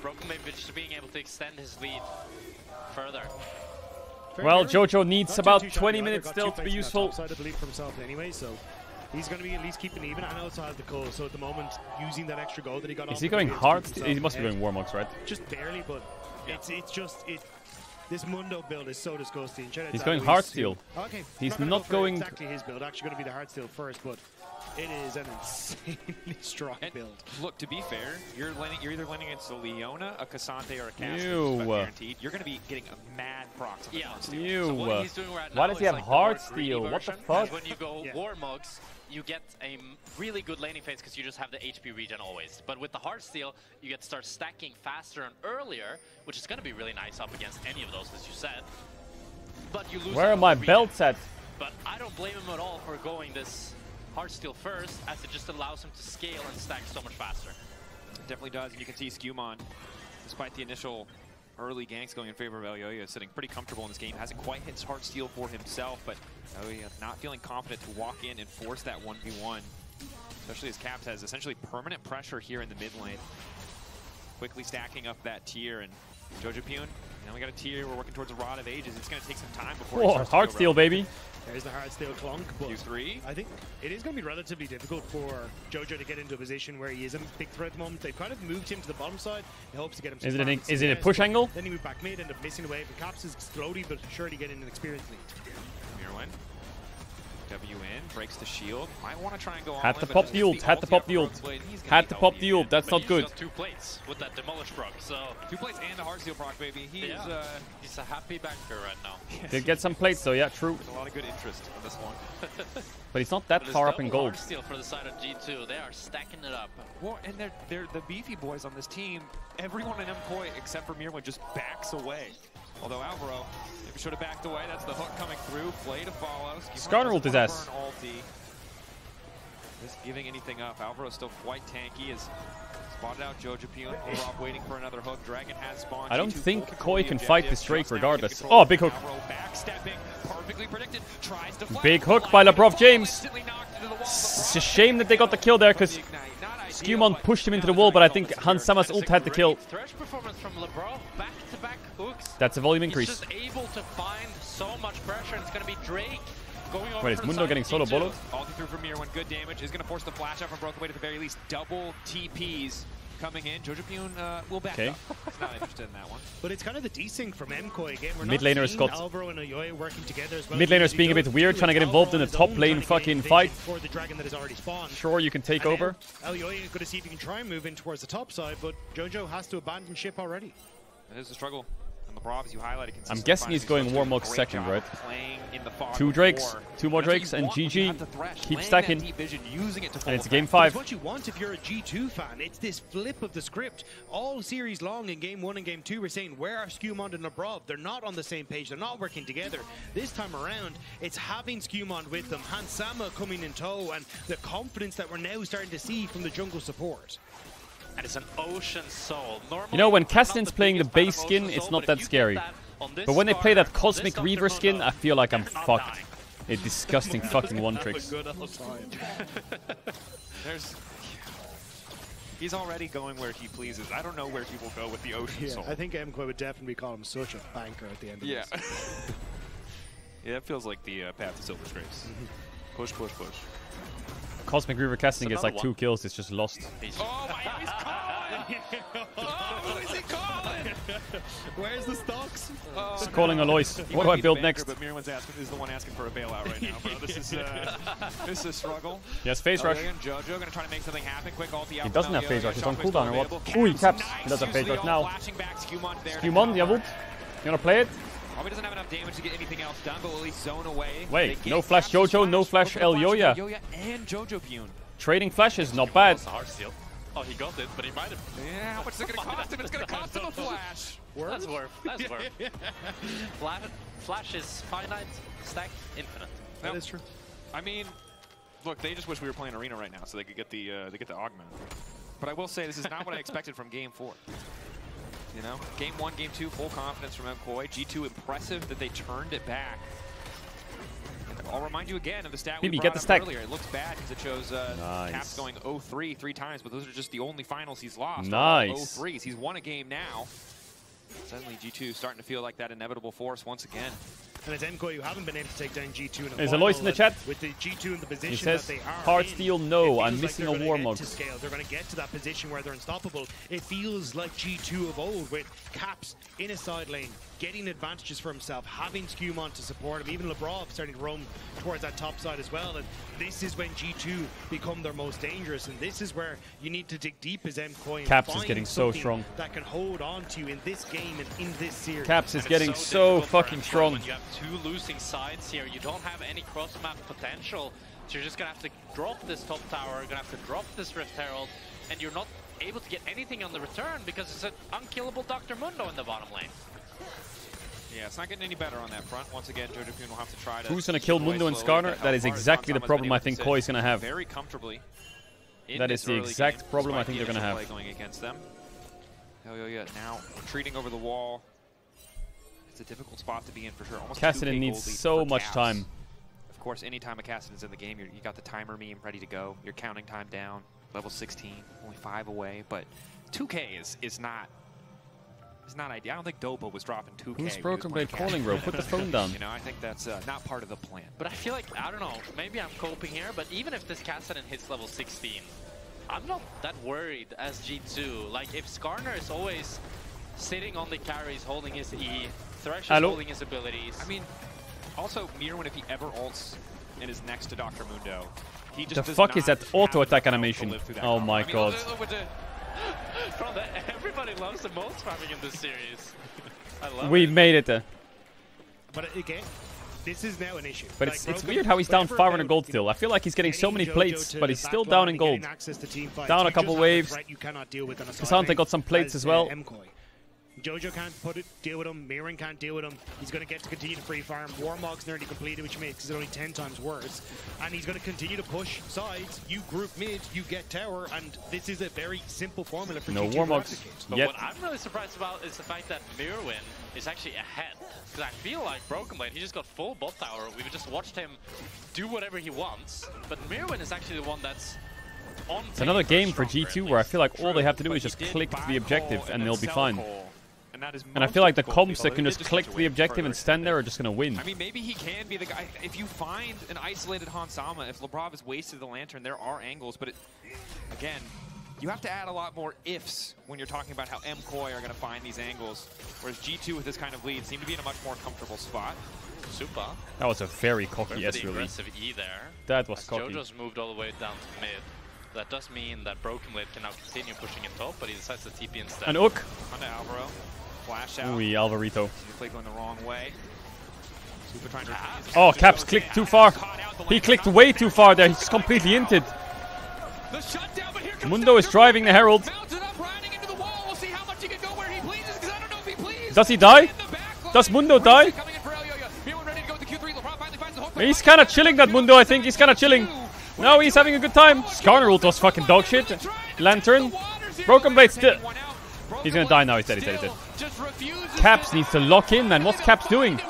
E: Broken Blade just being able to extend his lead further.
A: Well, Jojo needs
K: Not
A: about
K: too
A: 20
K: shabby.
A: minutes
K: Got
A: still
K: 2
A: to be
K: plates on
A: useful.
K: that top side, I believe, for himself anyway, so he's going to be at least keeping even, and also have the call. So at the moment, using that extra goal that he got off.
A: Is he going hard? He must be going Warmogs, right?
K: Just barely, but it's just this Mundo build is so disgusting.
A: He's going Heartsteel.
K: Okay,
A: He's
K: gonna
A: not
K: go for
A: going
K: exactly his build. Actually, going to be the Heartsteel first, but it is an insanely strong build.
T: Look, to be fair, you're either landing against a Leona, a Cassante, or a Cass.
A: Ew.
T: Guaranteed. You're going to be getting a mad procs on the Heartsteel.
A: Ew.
E: So what he's doing right
A: Why
E: now
A: does he
E: is
A: have
E: like the more
A: Heartsteel?
E: greedy
A: What the
E: version.
A: fuck?
E: When you go Warmogs, you get a really good laning phase because you just have the HP regen always. But with the Heartsteel, you get to start stacking faster and earlier, which is going to be really nice up against any of those, as you said. But you lose.
A: Where are my belts at?
E: But I don't blame him at all for going this Heartsteel first, as it just allows him to scale and stack so much faster.
T: It definitely does, and you can see Skewmon, despite the initial early ganks going in favor of Elyoya, sitting pretty comfortable in this game. Hasn't quite hit his Heartsteel for himself, but Elyoya not feeling confident to walk in and force that 1v1. Especially as Caps has essentially permanent pressure here in the mid lane. Quickly stacking up that tier, and Jojo Pyun, now we got a tier, we're working towards a Rod of Ages. It's going to take some time before
A: Oh, Heartsteel, baby.
K: There's the Heartsteel clunk, but
T: Q3.
K: I think it is going to be relatively difficult for Jojo to get into a position where he is a big threat at the moment. They've kind of moved him to the bottom side in hopes to get him some farms.
A: Is it a push angle?
K: Then he moved back mid, ended up missing the wave, and Caps is slowly but surely getting an experience lead.
T: Mirwin. W in, breaks the shield. Might want to try and go
A: Had to pop the ult. Had to pop the ult. Had to pop the ult. That's not good.
E: He's got 2 plates with that demolish proc, so
T: 2 plates and a hard steel proc, baby. He's
E: a happy banker right now.
A: Did get some plates though, yeah, true.
T: There's a lot of good interest in this one.
A: But he's not that far up in gold.
E: Hard steel for the side of G2. They are stacking it up.
T: Well, and they're the beefy boys on this team. Everyone in MKOI except for Mirwin just backs away. Although Alvaro maybe should have backed away. That's the hook coming through. Play to follow.
A: Skarner ult his ass.
T: Just giving anything up. Alvaro's still quite tanky. Is spotted out Jojopion. Rob waiting for another hook. Dragon has spawned.
A: I don't think KOI can fight this Drake regardless. Oh, big hook.
T: Backstepping. Perfectly predicted. Tries to
A: Big hook by LeBron James. It's a shame that they got the kill there because Skewmon pushed him into the wall, but I think Hansama's ult had the kill.
E: Thresh performance from LeBron. Back-to-back hooks.
A: That's a volume increase.
E: He's just able to find so much pressure, and it's going to be Drake going over.
A: Wait, is Mundo getting solo boloed?
T: Ulti through from Mirwin. Good damage. Is going to force the flash out from Broken Blade at the very least. Double TPs coming in. Jojopion will back up. He's not interested in that one.
K: But it's kind of the desync from MKOI again. We're
A: Mid
K: not
A: laner
K: seeing
A: got
K: Alvaro and Oyoya working together as well.
A: Mid laner's being a bit weird, trying to get involved in the top lane fucking fight.
K: For the dragon that has already spawned.
A: Sure, you can take over.
K: Oyoya is going to see if he can try and move in towards the top side, but Jojo has to abandon ship already.
T: It is a struggle. And the Bravs you highlighted.
A: I'm guessing he's going Warmog second, right? 2 Drakes, 2 more Drakes, and GG. Keep stacking. And it's game 5.
K: It's what you want if you're a G2 fan. It's this flip of the script. All series long in game 1 and game 2, we're saying, where are Skewmon and Labrov? They're not on the same page. They're not working together. This time around, it's having Skewmon with them, Hansama coming in tow, and the confidence that we're now starting to see from the jungle support.
E: And it's an ocean soul.
A: You know, when Kassadin's playing the base skin, it's not that scary. But when they play that Cosmic Reaver skin, I feel like I'm fucked. A disgusting fucking one-tricks.
T: He's already going where he pleases. I don't know where he will go with the ocean soul.
K: I think MKOI would definitely call him such a banker at the end of this.
T: Yeah, it feels like the path to Silver Scrapes. Push, push, push.
A: Cosmic Reaver Kassadin gets like 2 kills, it's just lost.
T: Oh my god, he's calling! Oh, is he calling? Where's the stocks?
A: He's calling Alois. What do I build next?
T: But Mirwin's is the one asking for a bailout right now, bro. This is a struggle.
A: Yes, phase rush.
T: Jojo gonna try to make something happen. Quick ulti out.
A: He doesn't have phase rush, he's on cooldown or what? Ooh, he taps. He does have phase rush now. Skewmon, jawohl. You wanna play it?
T: Probably doesn't have enough damage to get anything else done, but will at least zone away.
A: Wait, no flash Jojo, no flash Elyoya.
T: Elyoya and Jojopion.
A: Trading flashes, not bad.
E: Oh, he got it, but he might have.
T: Yeah, how much is it going to cost him? It's going to cost him a flash.
E: That's worth. That's worth. Flash is finite, stack infinite.
T: That is true. I mean, look, they just wish we were playing Arena right now so they could get the augment. But I will say this is not what I expected from Game 4. You know, Game 1, Game 2, full confidence from MKOI. G2 impressive that they turned it back. I'll remind you again of the stat we brought up earlier. It looks bad because it shows Caps going 0-3 3 times, but those are just the only finals he's lost.
A: Nice.
T: 0-3s. He's won a game now. Suddenly G2 starting to feel like that inevitable force once again.
K: And it's MKOI who haven't been able to take down G2 in a
A: There's Alois in the chat.
K: With the G2 in the position
A: he says,
K: that they are
A: hard steel, no, I'm missing a Warmog.
K: They're going to get to that position where they're unstoppable. It feels like G2 of old with Caps in a side lane, getting advantages for himself, having Skewmon to support him, even Labrov starting to roam towards that top side as well. And this is when G2 become their most dangerous, and this is where you need to dig deep as MKOI.
A: Caps is getting so strong.
K: That can hold on to you in this game and in this series.
A: Caps is getting so fucking strong.
E: When you have 2 losing sides here, you don't have any cross-map potential, so you're just gonna have to drop this top tower, you're gonna have to drop this Rift Herald, and you're not able to get anything on the return because it's an unkillable Dr. Mundo in the bottom lane.
T: Yeah, it's not getting any better on that front. Once again, Jojopion will have to try to...
A: Who's going to kill Mundo and Skarner? That is exactly the problem I think KOI is going to have.
T: Very comfortably.
A: That is the exact problem I think they're going to have.
T: Going against them. Elyoya now retreating over the wall. It's a difficult spot to be in for sure. Almost
A: Kassadin needs so much time.
T: Of course, anytime a Kassadin's in the game, you got the timer meme ready to go. You're counting time down. Level 16, only 5 away, but 2K is not... It's not ideal. I don't think Dopa was dropping 2K.
A: Who's Broken Blade calling, bro? Put the phone down.
T: You know, I think that's not part of the plan.
E: But I feel like, I don't know, maybe I'm coping here, but even if this Kassadin hits level 16, I'm not that worried as G2. Like, if Skarner is always sitting on the carries, holding his E, Thresh is holding his abilities.
T: I mean, also, Mirwin, if he ever ults and is next to Dr. Mundo. He just
A: The
T: does
A: fuck is
T: not
A: that
T: have
A: auto
T: the
A: attack
T: power to
A: animation?
T: live through that
A: Oh
T: combo.
A: my god.
C: Everybody loves the most farming in this series. I love
A: We
C: it.
A: made it.
K: But again, this is now an issue.
A: But it's weird how he's down 500 gold still. I feel like he's getting so many plates, but he's still down in gold. Down a couple waves. Cassante got some plates as well.
K: Jojo can't deal with him. Mirren can't deal with him. He's going to get to continue to free farm. Warmog's nearly completed, which makes it only 10 times worse. And he's going to continue to push sides. You group mid, you get tower, and this is a very simple formula for
A: No
K: G2
A: Warmogs
C: But
A: yet.
C: what I'm really surprised about is the fact that Mirwin is actually ahead. Because I feel like Broken Blade, he just got full bot tower. We've just watched him do whatever he wants. But Mirwin is actually the one that's on.
A: It's another game for G2 where I feel like all they have to do is just click to the objective and they'll be fine. And I feel like the comps that can just click to the objective and stand there are just going to win.
T: I mean, maybe he can be the guy. If you find an isolated Hansama, if Labrov has wasted the Lantern, there are angles. But again, you have to add a lot more ifs when you're talking about how MKOI are going to find these angles. Whereas G2 with this kind of lead seem to be in a much more comfortable spot.
C: Super.
A: That was a very cocky S
C: the
A: release.
C: aggressive E there.
A: That was
C: As
A: cocky.
C: Jojo's moved all the way down to mid. That does mean that Broken Blade can now continue pushing in top, but he decides to TP instead.
A: An Ook.
T: Onto Alvaro. Flash out.
A: Ooh, Alvarito.
T: You play going the wrong way. Super trying to
A: Oh, Caps clicked too far. He clicked way too far there. He's completely inted. Mundo is driving the Herald. Does he die? Does Mundo die? He's kind of chilling, that Mundo, I think. He's kind of chilling. No, he's having a good time. Skarner ult was fucking dog shit. Lantern. Broken Blade still. He's gonna die now. He's dead. He's dead. He's dead. Caps needs to lock in, man. What's Caps doing?
K: It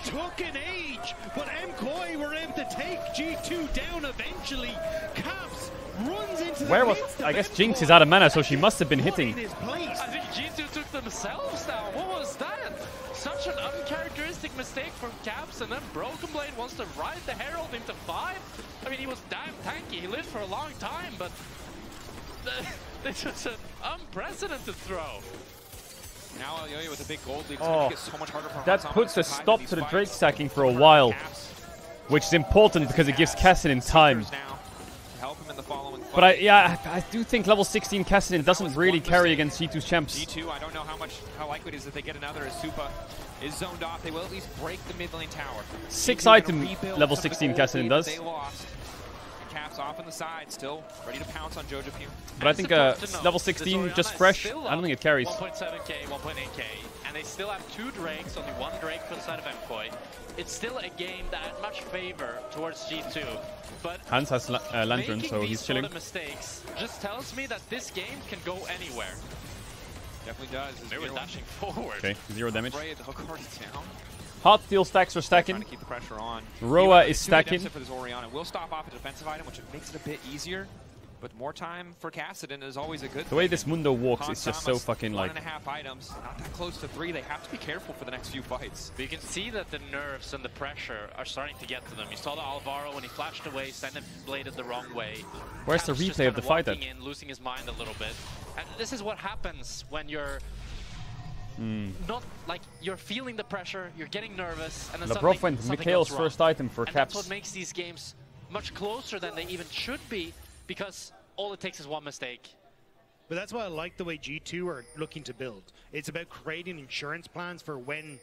K: took an age, but MKOI were able to take G2 down eventually. Caps runs into
A: Where was... I guess Jinx is out of mana, so she must have been hitting.
C: I think G2 took themselves down. What was that? Such an uncharacteristic mistake from Caps, and then Broken Blade wants to ride the Herald into 5. I mean, he was damn tanky. He lived for a long time, but this was an unprecedented throw.
T: Now Elyoya with a big gold lead.
A: Oh,
T: It's so much harder for
A: that
T: Hansama
A: puts
T: to
A: a
T: survive
A: stop
T: these
A: to the
T: fights.
A: Drake stacking for a while, which is important because it gives Kassadin time.
T: Help him in the following
A: But I do think level 16 Kassadin doesn't really carry against G2's champs.
T: G2, I don't know how likely it is that they get another as Supa is zoned off. They will at least break the mid lane tower.
A: 6
T: G2 gonna
A: item
T: rebuild
A: level
T: some of the
A: 16
T: gold
A: Kassadin
T: lead
A: does.
T: that They lost. And Caps off on the side, still ready to pounce on Jojo Pew.
A: But I think level 16 just fresh. I don't think it carries.
C: 1.7k, 1.8k, and they still have 2 Drakes, only 1 Drake for the side of MKOI. It's still a game that had much favor towards G2, but
A: Hans has Lantern,
C: making
A: so
C: these
A: he's chilling.
C: sort of mistakes just tells me that this game can go anywhere.
T: Definitely does.
C: They were dashing forward.
A: Okay, 0 damage.
T: Afraid the hook already down.
A: Hot steel stacks are stacking.
T: Trying to keep the pressure on.
A: Roa is
T: Two
A: stacking.
T: redemption for this Orianna. Will stop off a defensive item, which makes it a bit easier. But more time for Kassadin is always a good
A: The way
T: thing.
A: this Mundo walks is just so
T: Hansama's
A: fucking like...
T: 1.5 items, not that close to 3. They have to be careful for the next few fights.
C: But you can see that the nerves and the pressure are starting to get to them. You saw the Alvaro when he flashed away, Senden bladed the wrong way.
A: Where's the
C: Caps just
A: replay of
C: kind
A: the fight then?
C: walking in, losing his mind a little bit. And this is what happens when you're not like you're feeling the pressure, you're getting nervous, and then
A: Labrov went
C: something
A: Mikhail's
C: goes wrong.
A: first item for
C: And
A: Caps.
C: that's what makes these games much closer than they even should be, because all it takes is one mistake.
K: But that's why I like the way G2 are looking to build. It's about creating insurance plans for when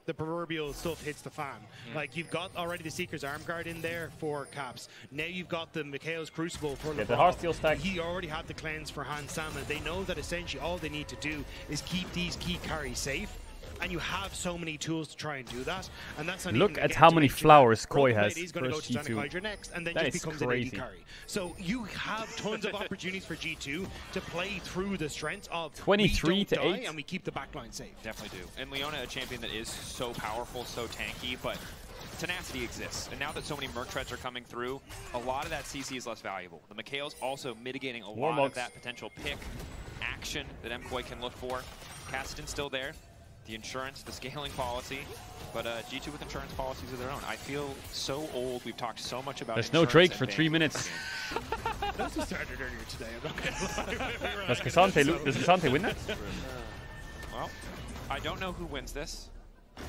K: the proverbial stuff hits the fan. Like, you've got already the Seeker's Arm Guard in there for Caps. Now you've got the Mikhail's Crucible for
A: Yeah, the
K: Labrov.
A: Heartsteel stack.
K: He already had the cleanse for Hansama. They know that essentially all they need to do is keep these key carries safe. And you have so many tools to try and do that. And that's not
A: Look
K: even,
A: at
K: again,
A: how
K: to
A: many
K: mention
A: flowers
K: that
A: Koi
K: Broken
A: has
K: Blade is going to go
A: versus
K: to Sonic
A: G2.
K: Hydra next, and then
A: That
K: just
A: is
K: becomes
A: crazy.
K: an AD carry. So you have tons of opportunities for G2 to play through the strengths of
A: 23
K: we
A: to
K: don't die
A: 8.
K: and we keep the backline safe.
T: Definitely do. And Leona, a champion that is so powerful, so tanky, but tenacity exists. And now that so many Merc Treads are coming through, a lot of that CC is less valuable. The Mikhail's also mitigating a lot of that potential pick action that MKOI can look for. Kassadin's still there. The insurance, the scaling policy, but G2 with insurance policies of their own. I feel so old. We've talked so much about
A: There's no Drake for 3 minutes.
K: Those who started earlier today, I'm not going to lie.
A: Does Cassante win that?
T: Well, I don't know who wins this.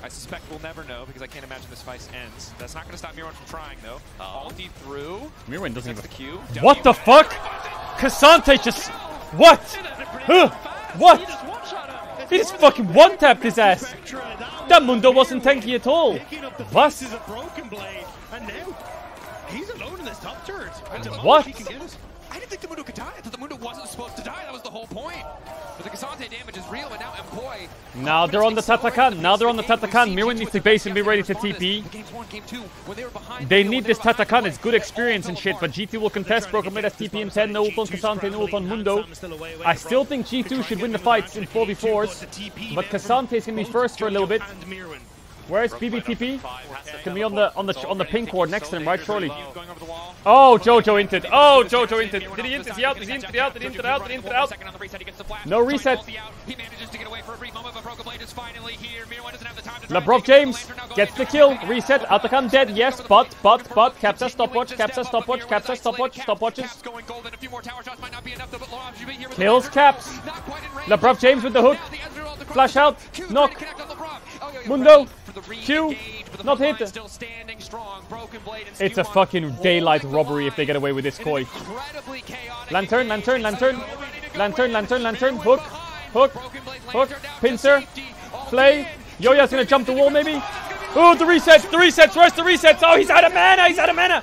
T: I suspect we'll never know because I can't imagine this fight ends. That's not going to stop Mirwin from trying, though. Ulti through.
A: Mirwin doesn't even...
T: the Q.
A: What the fuck? Cassante just... What? Huh? What? He just fucking one-tapped his ass. That Mundo wasn't tanky at all. What?
K: Is a broken blade, and now he's alone in this top turret.
A: What?
T: I didn't think the Mundo could die. I thought the Mundo wasn't supposed to die. That was the whole point. But the Cassante damage is real, and now Employ.
A: Now they're on the Tatakan. Now they're on the Tatakan. Mirwin needs to base and be ready to TP. They need this Tatakan. It's good experience and shit, but G2 will contest. Broken Blade has TP in 10. No ult on Cassante, no ult on Mundo. I still think G2 should win the fights in 4v4s, but Cassante is going to be first for a little bit. Where's BBTP? Can be on the pink ward next to him, right? Surely. Oh, Jojo inted. Oh, Jojo inted. Did he int? Is he out? Is he inted out? Did he inted out? Did he inted out? No reset. LeBron James gets the kill. Reset. Atakan dead. Yes, but. Caps has stopwatch. Caps has stopwatch. Caps has stopwatch. Stopwatches. Kills Caps. LeBron James with the hook. Flash out. Knock. Mundo. Q. Not hit. It's a fucking daylight robbery if they get away with this koi. Lantern. Hook. Pincer. Play. Yoya's gonna jump the wall maybe. Oh, the resets. Where's the resets? Oh, he's out of mana.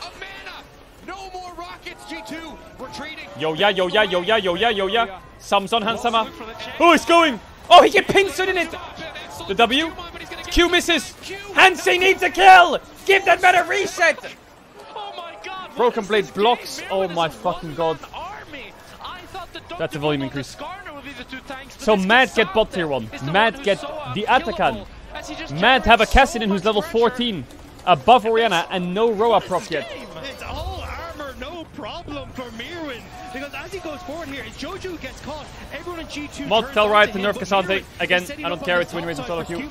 A: Yoya. Samson Hansama. Oh, he's going. Oh, he get pincered in it. The W. Q misses. Hansi needs a kill. Give that man a reset. Broken Blade blocks. Oh my fucking god. That's a volume increase. So Mad get bot tier 1. Mad get the Atakan. Mad have a Cassidy who's level 14. Above Orianna and no Roa proc yet.
K: It's all armor, no problem for Mirwin. Because as he goes forward here, as Jojo gets caught, everyone in G2
A: Mod tell Riot to nerf Cassante. Again, I don't care, it's win rates and solo queue.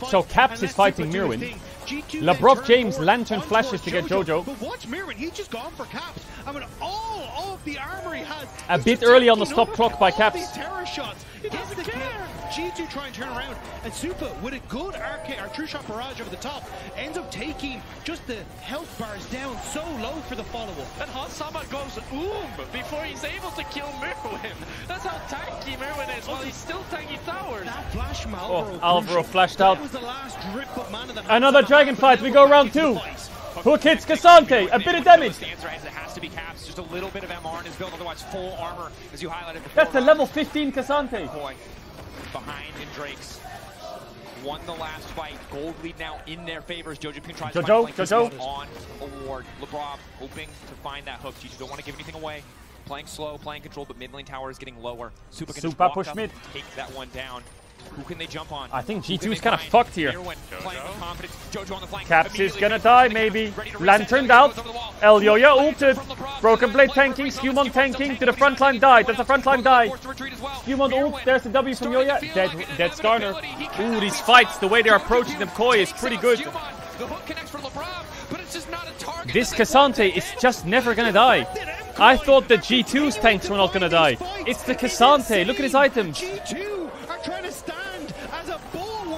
A: So Caps is fighting Mirwin. LeBron James Lantern flashes to get Jojo.
K: But watch Mirwin, he's just gone for Caps. I mean, all of the armor he has.
A: A bit early on the stop clock by Caps.
K: These terror shots. He gets the kill. G2 try and turn around, and Supa with a good arcade or true shot barrage over the top ends up taking just the health bars down so low for the follow-up.
C: And Hansama goes before he's able to kill Mirwin. That's how tanky Mirwin is while he's still tanky towers.
K: That flash from
A: Alvaro. Alvaro flashed out.
K: That was the last drip of mana that
A: another dragon fight. We go round 2. Hook hits Cassante. A bit of damage.
T: It has to be Caps. Just a little bit of MR in his build, otherwise full armor, as you highlighted before.
A: That's a level 15 Cassante.
T: Behind in Drake's. Won the last fight. Gold lead now in their favor as Jojo tries
A: Jojo
T: to find on a ward. LeBron hoping to find that hook. G2 don't want to give anything away. Playing slow, playing control, but mid lane tower is getting lower. Supa can just walk
A: push
T: up,
A: mid.
T: Take that one down. Who can they jump on?
A: I think G2 is kind of fucked here.
T: Jojo on the flank.
A: Caps is gonna die maybe. Lanterned out. El Yoya ulted. Broken Blade tanking. Skewmon tanking. To the front line die. Does the front line die? Skewmon ult. There's the W from Yoya. Dead Skarner. Ooh, these fights, the way they're approaching them koi is pretty good. This Cassante is just never gonna die. I thought the G2's tanks were not gonna die. It's the Cassante. Look at his items.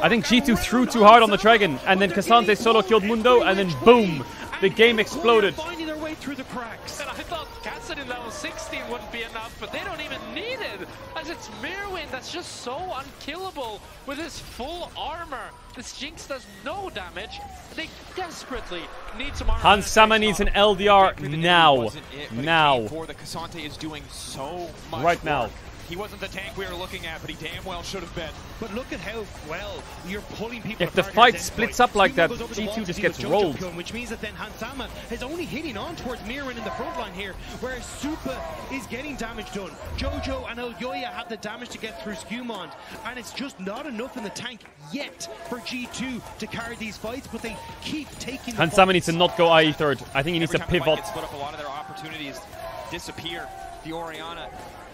A: I think G2 threw too hard on the dragon, and then Cassante solo killed Mundo, and then boom, the game exploded.
K: Finding their way through the cracks.
C: And I thought Cassidy level 16 wouldn't be enough, but they don't even need it. As it's Mirwin that's just so unkillable with his full armor. This Jinx does no damage. They desperately need some armor.
A: Hansama needs an LDR now. Now.
T: The Cassante is doing so much
A: right now.
T: Work. He wasn't the tank we were looking at, but he damn well should have been.
K: But look at how well you're pulling people.
A: If the fight splits up like that, G2 just gets rolled.
K: Which means that then Hansama is only hitting on towards Mirwin in the front line here, whereas Supa is getting damage done. Jojo and El Yoya have the damage to get through Skewmon, and it's just not enough in the tank yet for G2 to carry these fights, but they keep taking the
A: Hansama needs to not go IE third. I think he needs to pivot.
T: Split up, a lot of their opportunities disappear. The Orianna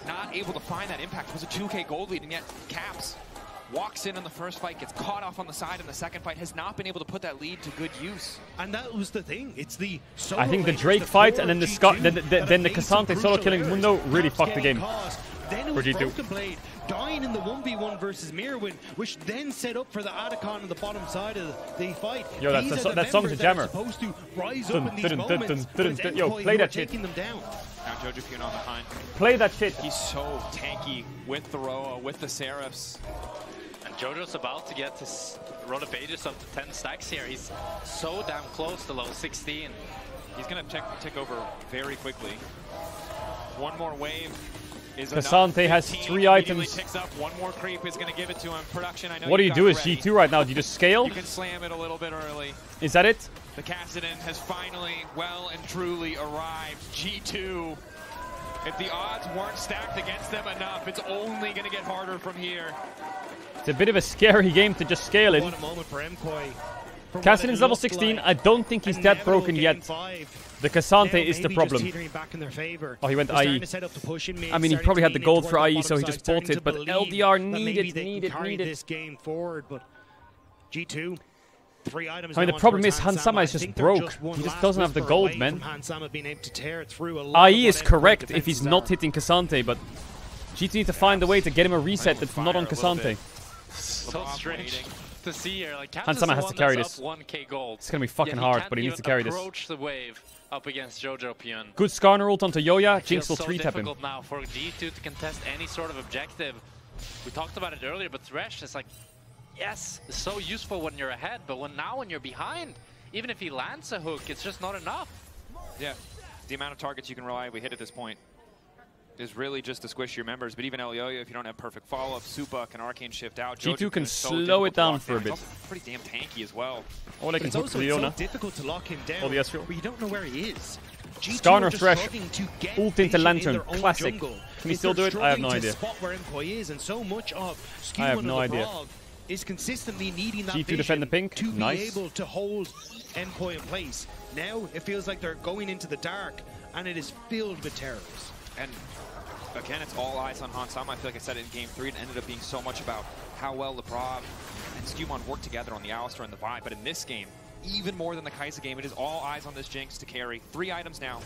T: not able to find that impact. It was a 2k gold lead, and yet Caps walks in on the first fight, gets caught off on the side in the second fight, has not been able to put that lead to good use.
K: And that was the thing. It's the
A: I think the Drake fight and then the Cassante solo killing Mundo really fucked the game.
K: Then it was Broken Blade dying in the 1v1 versus Mirwin, which then set up for the Adacon on the bottom side of the fight.
A: Yo, that song's a jammer.
K: Supposed to rise up in these moments,
A: yo, play that shit.
K: Taking them down.
T: Now Jojo Pune on behind.
A: Play that shit.
T: He's so tanky with the Roa, with the Seraphs.
E: And Jojo's about to get his Rotopages up to 10 stacks here. He's so damn close to level 16.
T: He's going to tick over very quickly. One more wave is
A: Cassante has 3 items.
T: Picks up. One more creep is going to give it to him. Production, I know
A: what do you do as G2 right now? Do you just scale?
T: You can slam it a little bit early.
A: Is that it?
T: The Cassidy has finally, well and truly arrived. G2. If the odds weren't stacked against them enough, it's only going to get harder from here.
A: It's a bit of a scary game to just scale in.
K: What a moment for MKOI.
A: Cassidy's level 16. I don't think he's that broken yet. The Cassante is the problem. Oh, he went IE. I mean, he probably had the gold for IE, so he just bought it. But LDR needed.
K: This game forward, but G2. 3 items.
A: I mean, the problem is Hansama is just broke. He just doesn't have the gold, man. IE is correct if he's not hitting Cassante, but G2 need to find a way to get him a reset that's not on Cassante.
E: So strange to see here. Like,
A: Hansama has to carry this.
E: 1k gold.
A: It's gonna be fucking hard, but he needs to carry this.
E: Approach the wave up against Jojo Pune.
A: Good Skarner ult onto Yoya. Jinx will 3-tap him.
E: Difficult now for G2 to contest any sort of objective. We talked about it earlier, but Thresh is like, yes, it's so useful when you're ahead, but when you're behind, even if he lands a hook, it's just not enough.
T: Yeah, the amount of targets you can reliably hit at this point is really just to squish your members. But even Elioyo, if you don't have perfect follow-up, Supa can arcane shift out.
A: G2 can slow it down for a bit.
T: He's also pretty damn tanky as well.
A: Or they can hook for Leona.
K: It's so difficult to lock him down,
A: but
K: you don't know where he is.
A: Skarner Thresh, ult into Lantern, classic. Can he still do it? I have no idea. I have no idea.
K: Is consistently needing that
A: G2 defend the pink.
K: To
A: nice.
K: be able to hold MKOI in place. Now it feels like they're going into the dark, and it is filled with terrors.
T: And again, it's all eyes on Hansama. I feel like I said it in Game 3. It ended up being so much about how well Lebrov and Skewmon work together on the Alistar and the Vi. But in this game, even more than the Kai'Sa game, it is all eyes on this Jinx to carry. 3 items now,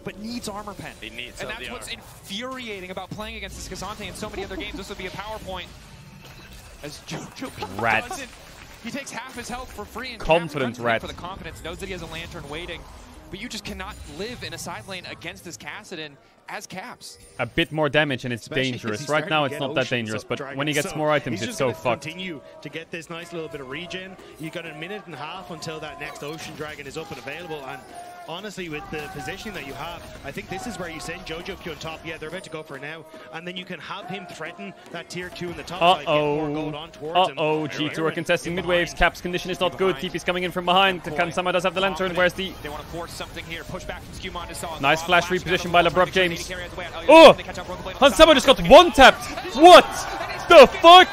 T: but needs armor pen.
E: He needs
T: and that's what's infuriating about playing against this Cassante in so many other games. This would be a PowerPoint. As Jojo doesn't, he takes half his health for free and
A: confident rat
T: for the confidence, knows that he has a lantern waiting, but you just cannot live in a side lane against this Cassidy as Caps.
A: A bit more damage and it's dangerous. Right now it's not that dangerous, but when he gets more items, it's so fucked.
K: Continue to get this nice little bit of regen. You got a minute and a half until that next Ocean Dragon is up and available, and honestly, with the positioning that you have, I think this is where you send Jojo Pune on top. Yeah, they're about to go for it now. And then you can have him threaten that tier 2 in the top side, get more gold on towards him.
A: G2 are contesting mid waves. Cap's condition is not good. TP's coming in from behind. Kansama does have the lantern. Where's the...
T: They want to force something here. Push back from Skewmon to Saw.
A: Nice flash reposition by LeBron James. Oh! Hansama just got one-tapped. What the fuck?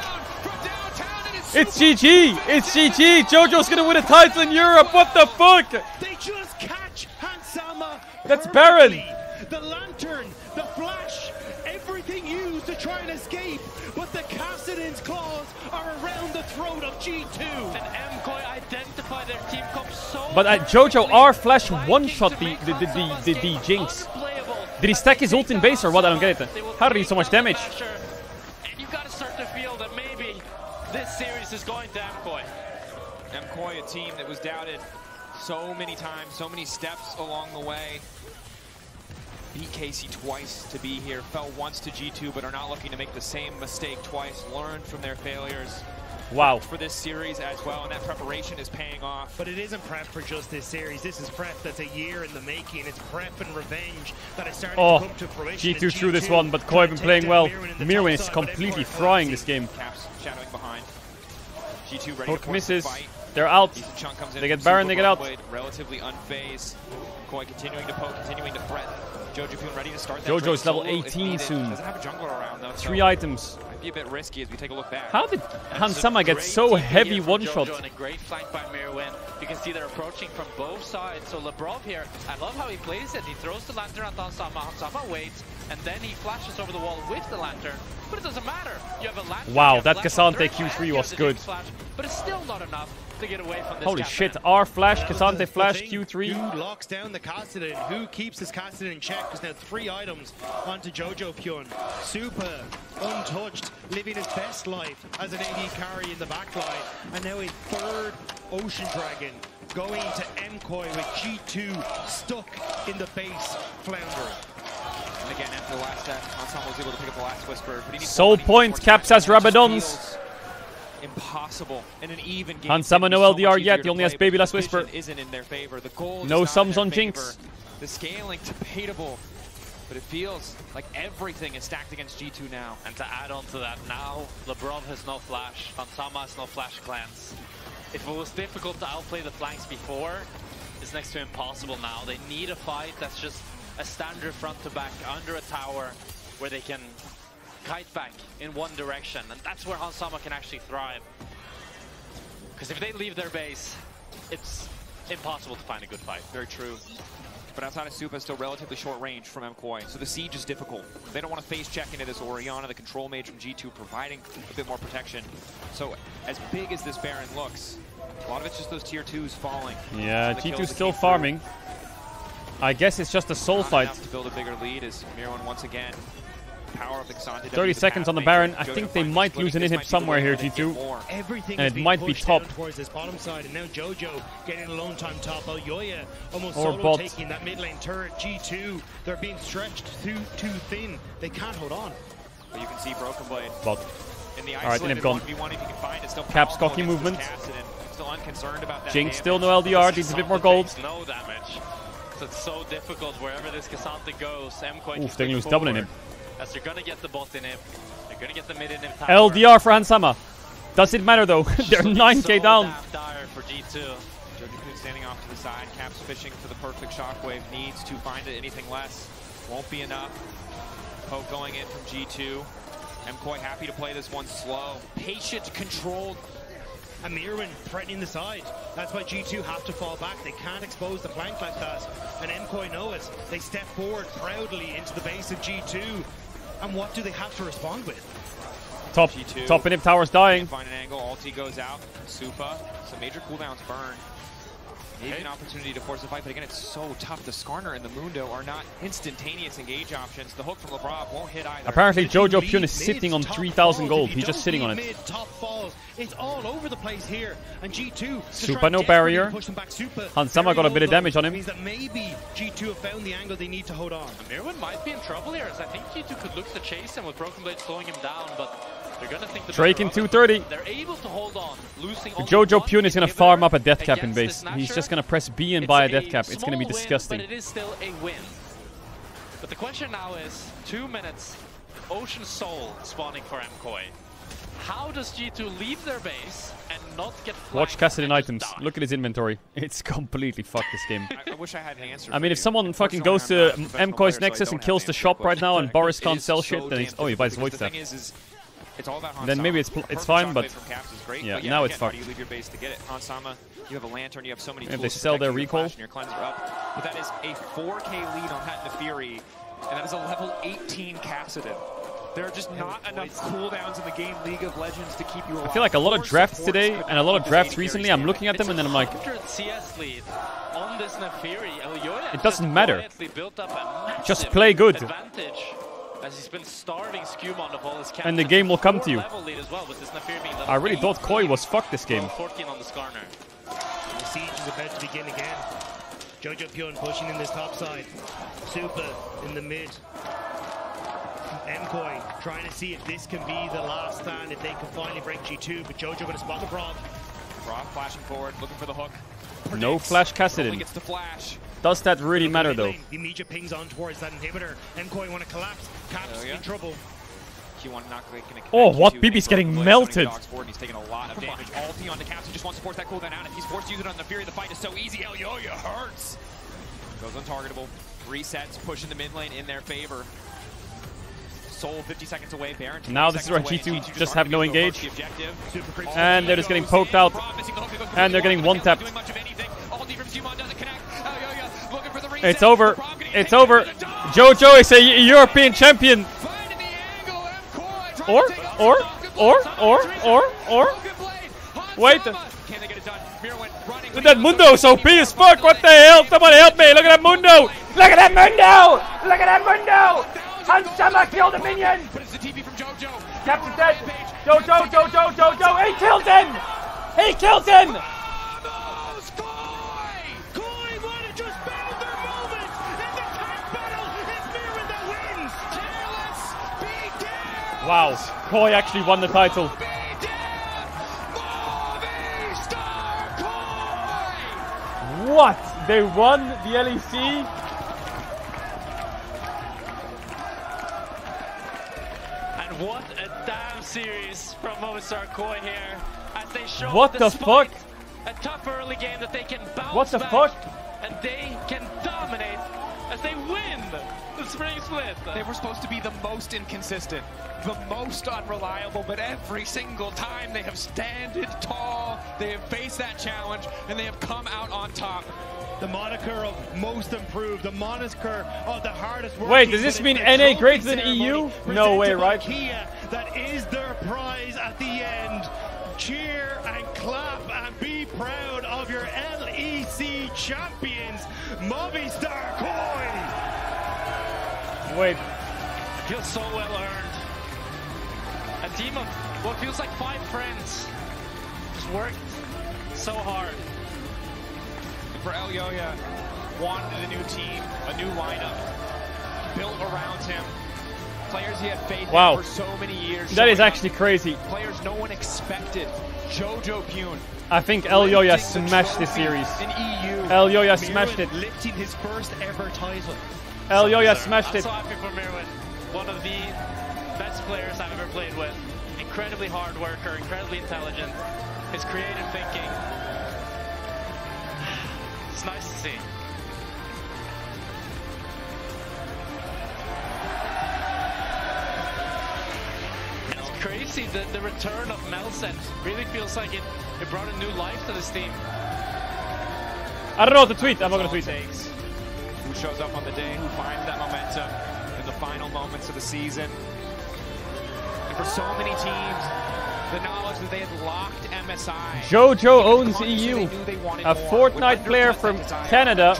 A: It's GG! It's GG! Jojo's gonna win a title in Europe! What the fuck?
K: They just catch Hansama.
A: That's Baron!
K: The lantern, the flash, everything used to try and escape, but the Cassidin's claws are around the throat of G2.
E: And MKOI identify their team comp so
A: but Jojo R flash one-shot the Jinx. Did he stack his ult in base or what? I don't get it. How did he do so much damage?
E: And you gotta start to feel that maybe this series is going to MKOI.
T: MKOI, a team that was doubted so many times, so many steps along the way. Beat Casey twice to be here, fell once to G2, but are not looking to make the same mistake twice, learned from their failures.
A: Wow.
T: For this series as well, and that preparation is paying off.
K: But it isn't prep for just this series. This is prep that's a year in the making. It's prep and revenge that is starting to come to fruition.
A: G2 threw this one, but Koi been playing well. Mirwin is completely frying this game.
T: Caps shadowing behind. G2 ready
A: Hook misses. They're out. They get Baron, they get out.
T: Relatively unfazed. Koi continuing to poke, continuing to threaten. Jojo Pune ready to start that.
A: Jojo's level 18 soon.
T: Doesn't have a jungler around though.
A: 3 items.
T: Might be a bit risky as we take a look back.
A: How did Hansama get so heavy one-shot?
E: And a great flank by Mirwin. You can see they're approaching from both sides. So Lebrov here, I love how he plays it. He throws the lantern at Hansama. Hansama waits, and then he flashes over the wall with the lantern. But it doesn't matter. You have a lantern.
A: Wow, that Cassante Q3 was good.
E: Flash, but it's still not enough. have to get away from this.
A: Holy
E: captain.
A: shit, R flash, Cassante flash, Q3.
K: Who locks down the Caedrel? Who keeps his Caedrel in check? Because now 3 items onto Jojo Pyun. Super untouched, living his best life as an AD carry in the backline. And now a 3rd Ocean Dragon going to Mkoy with G2 stuck in the base, floundering.
T: And again, after the last set, Ensemble was able to pick up the last Whisper. But he needs
A: Soul point, Caps has Rabadons.
T: Impossible in an even game.
A: Hansama no LDR yet, he only has Baby Last Whisper.
T: Isn't in their favor. The goal
A: no sums on Jinx.
T: The scaling debatable, but it feels like everything is stacked against G2 now.
E: And to add on to that, now LeBron has no flash, Hansama has no flash cleanse. If it was difficult to outplay the flanks before, it's next to impossible now. They need a fight that's just a standard front to back under a tower where they can kite back in one direction, and that's where Hansama can actually thrive. Because if they leave their base, it's impossible to find a good fight.
T: Very true. But outside of Supa, still relatively short range from Mkoy, so the siege is difficult. They don't want to face check into this Orianna, the control mage from G2, providing a bit more protection. So as big as this Baron looks, a lot of it's just those tier 2s falling.
A: Yeah, G2 still farming. I guess it's just a soul fight.
T: To build a bigger lead as Mirwan once again. Power of the Xante
A: 30 seconds on the Baron. I think they might lose an inhib somewhere here, G2.
K: Everything
A: and it might be top.
K: Towards this bottom side, and now Jojo getting alone time top. Elyoya almost
A: or
K: solo
A: bot.
K: taking that mid lane turret. G2, they're being stretched too thin. They can't hold on.
T: But you can see Broken Blade.
A: Bot.
T: Alright,
A: inhib gone.
T: 1v1, if you can find it, still
A: Caps cocky movement.
T: Still unconcerned about that.
A: Jinx still no LDR, needs a bit more gold.
E: No damage. So it's so difficult wherever this Cassante goes. Mkoy
A: Oof, they're gonna lose double in him.
E: As they're gonna get the bot in him. They're gonna get the mid in him.
A: LDR for Hansama. Does it matter though? They're 9k down.
E: Dire for G2.
T: Jojo standing off to the side. Caps fishing for the perfect shockwave. Needs to find it. Anything less won't be enough. Poke going in from G2. Mkoy happy to play this one slow. Patient, controlled.
K: And Mirwan threatening the side. That's why G2 have to fall back. They can't expose the flank like that. And Mkoy know it. They step forward proudly into the base of G2. And what do they have to respond with?
A: Top inhib tower's dying.
T: Find an angle. Ulti goes out. Supa. Some major cooldowns burn. Maybe an opportunity to force a fight, but again, it's so tough. The Skarner and the Mundo are not instantaneous engage options. The hook from LeBron won't hit either.
A: Apparently, Jojo Pyun is sitting on 3,000 gold. He's just sitting on it.
K: Mid, top falls. It's all over the place here. And G2
A: Supa no barrier. Hansama got a bit of damage on him.
K: Means that maybe G2 have found the angle they need to hold on.
E: Mirwan might be in trouble here, as I think G2 could look to chase him with Broken Blade slowing him down, but they're gonna think the
A: Drake in 230.
E: They're able to hold on, losing
A: Jojo Pyun is gonna farm up a death cap in base. He's just gonna press B and buy a death cap. It's gonna be disgusting.
E: But it is still a win. But the question now is, 2 minutes, Ocean Soul spawning for Mkoy. How does G2 leave their base and not get flanked?
A: Watch Kassadin items. Look at his inventory. It's completely fucked this game.
T: I wish I had an answer.
A: I mean, if someone fucking goes to Mkoy's Nexus and kills the shop right now and Boris can't sell shit, then he buys Void Staff.
T: It's all about
A: Then maybe it's fine, but
T: yeah,
A: now it's
T: how
A: fucked.
T: do you leave your base to get it? Hansama, you have a lantern, you have so many
A: If
T: tools
A: they
T: to
A: sell their
T: protect you,
A: recall.
T: and your cleanser up. But that is a 4k lead on that Nefiri, and that is a level 18 Cassidy. There are just not enough cooldowns in the game League of Legends to keep you alive.
A: I feel like a lot of drafts today and a lot of drafts recently, I'm looking at them and then I'm like,
E: 100 CS lead on this Nefiri. Elyoya
A: it doesn't matter.
E: built up a
A: Just play good.
E: Advantage as he's been starving Skewmon of all his camps.
A: And the game will come to you.
E: Level lead as well, with this Nefiri being level
A: I really
E: 8.
A: thought Koi was fucked this game.
E: 14 on the Skarner.
K: The siege is about to begin again. Jojo Pyun pushing in this top side. Supa in the mid. Mkoy trying to see if this can be the last stand, if they can finally break G2, but Jojo going to spot the Brav.
T: Brav flashing forward, looking for the hook.
A: No flash Kassadin.
T: Gets the flash.
A: Does that really matter though?
K: The immediate pings on towards that inhibitor. Mkoy want to collapse. Caps in trouble.
T: Q1 not going to connect.
A: Oh, what? BB's getting melted.
T: He's taking a lot of damage. Ulti onto Caps. He just wants to force that cooldown out. If he's forced to use it on the Fury, the fight is so easy. Elyoya hurts. Goes untargetable. Resets, pushing the mid lane in their favor. Soul 50 seconds away. Baron.
A: Now this is where G2 just have no engage. And they're just getting poked out. And they're getting one-tapped. It's over. It's over. Jojo is a European champion. Or. Wait.
T: Can they get it done?
A: That Mundo's OP as fuck. What the hell? Someone help me. Look at that Mundo. Look at that Mundo. Look at that Mundo. Hansama killed a minion.
T: But it's the TP from Jojo.
A: Captain dead. Jojo. He killed him. He killed him. Wow, Koi actually won the title. What? They won the LEC?
E: And what a damn series from Movistar Koi here as they show
A: what the fuck?
E: A tough early game that they can bounce
A: what the
E: back
A: fuck?
E: And they can dominate as they win the spring split.
T: They were supposed to be the most inconsistent, the most unreliable, but every single time they have standed tall, they have faced that challenge, and they have come out on top.
K: The moniker of most improved, the moniker of the hardest working.
A: Wait, does this mean NA greater than EU? No way, right?
K: Kia, that is their prize at the end. Cheer and clap and be proud of your LEC champions, Movistar Koi.
A: Wait.
E: Feels so well earned. A team of what feels like 5 friends just worked so hard.
T: For Elyoya, wanted a new team, a new lineup, built around him. Players he had faith in for so many years.
A: That is actually crazy.
T: Players no one expected. Jojo Pune.
A: I think Elyoya smashed this series.
T: In EU.
A: Elyoya smashed it.
K: Lifting his first ever title.
A: Elyoya smashed
E: I'm
A: it.
E: so happy for Mirwin. One of the best players I've ever played with. Incredibly hard worker, incredibly intelligent. His creative thinking. It's nice to see. It's crazy, the return of Melset really feels like it brought a new life to this team.
A: I don't know what to tweet. I'm not going to tweet.
T: Who shows up on the day, who finds that momentum in the final moments of the season. And for so many teams, the knowledge that they had locked MSI.
A: Jojo owns EU. A Fortnite player from Canada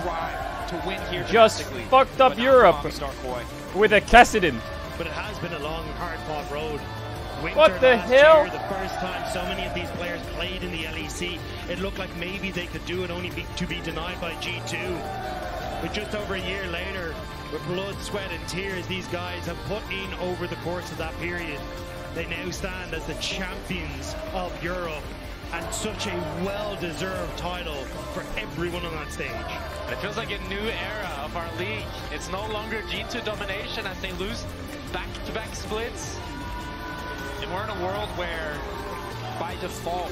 A: just fucked up Europe with a Caedrel.
K: But it has been a long, hard-fought road. Winter
A: What the
K: last
A: hell?
K: Year, the first time so many of these players played in the LEC, it looked like maybe they could do it only to be denied by G2. But just over a year later, with blood, sweat and tears these guys have put in over the course of that period, they now stand as the champions of Europe, and such a well-deserved title for everyone on that stage.
E: It feels like a new era of our league. It's no longer G2 domination as they lose back-to-back splits.
T: And we're in a world where, by default,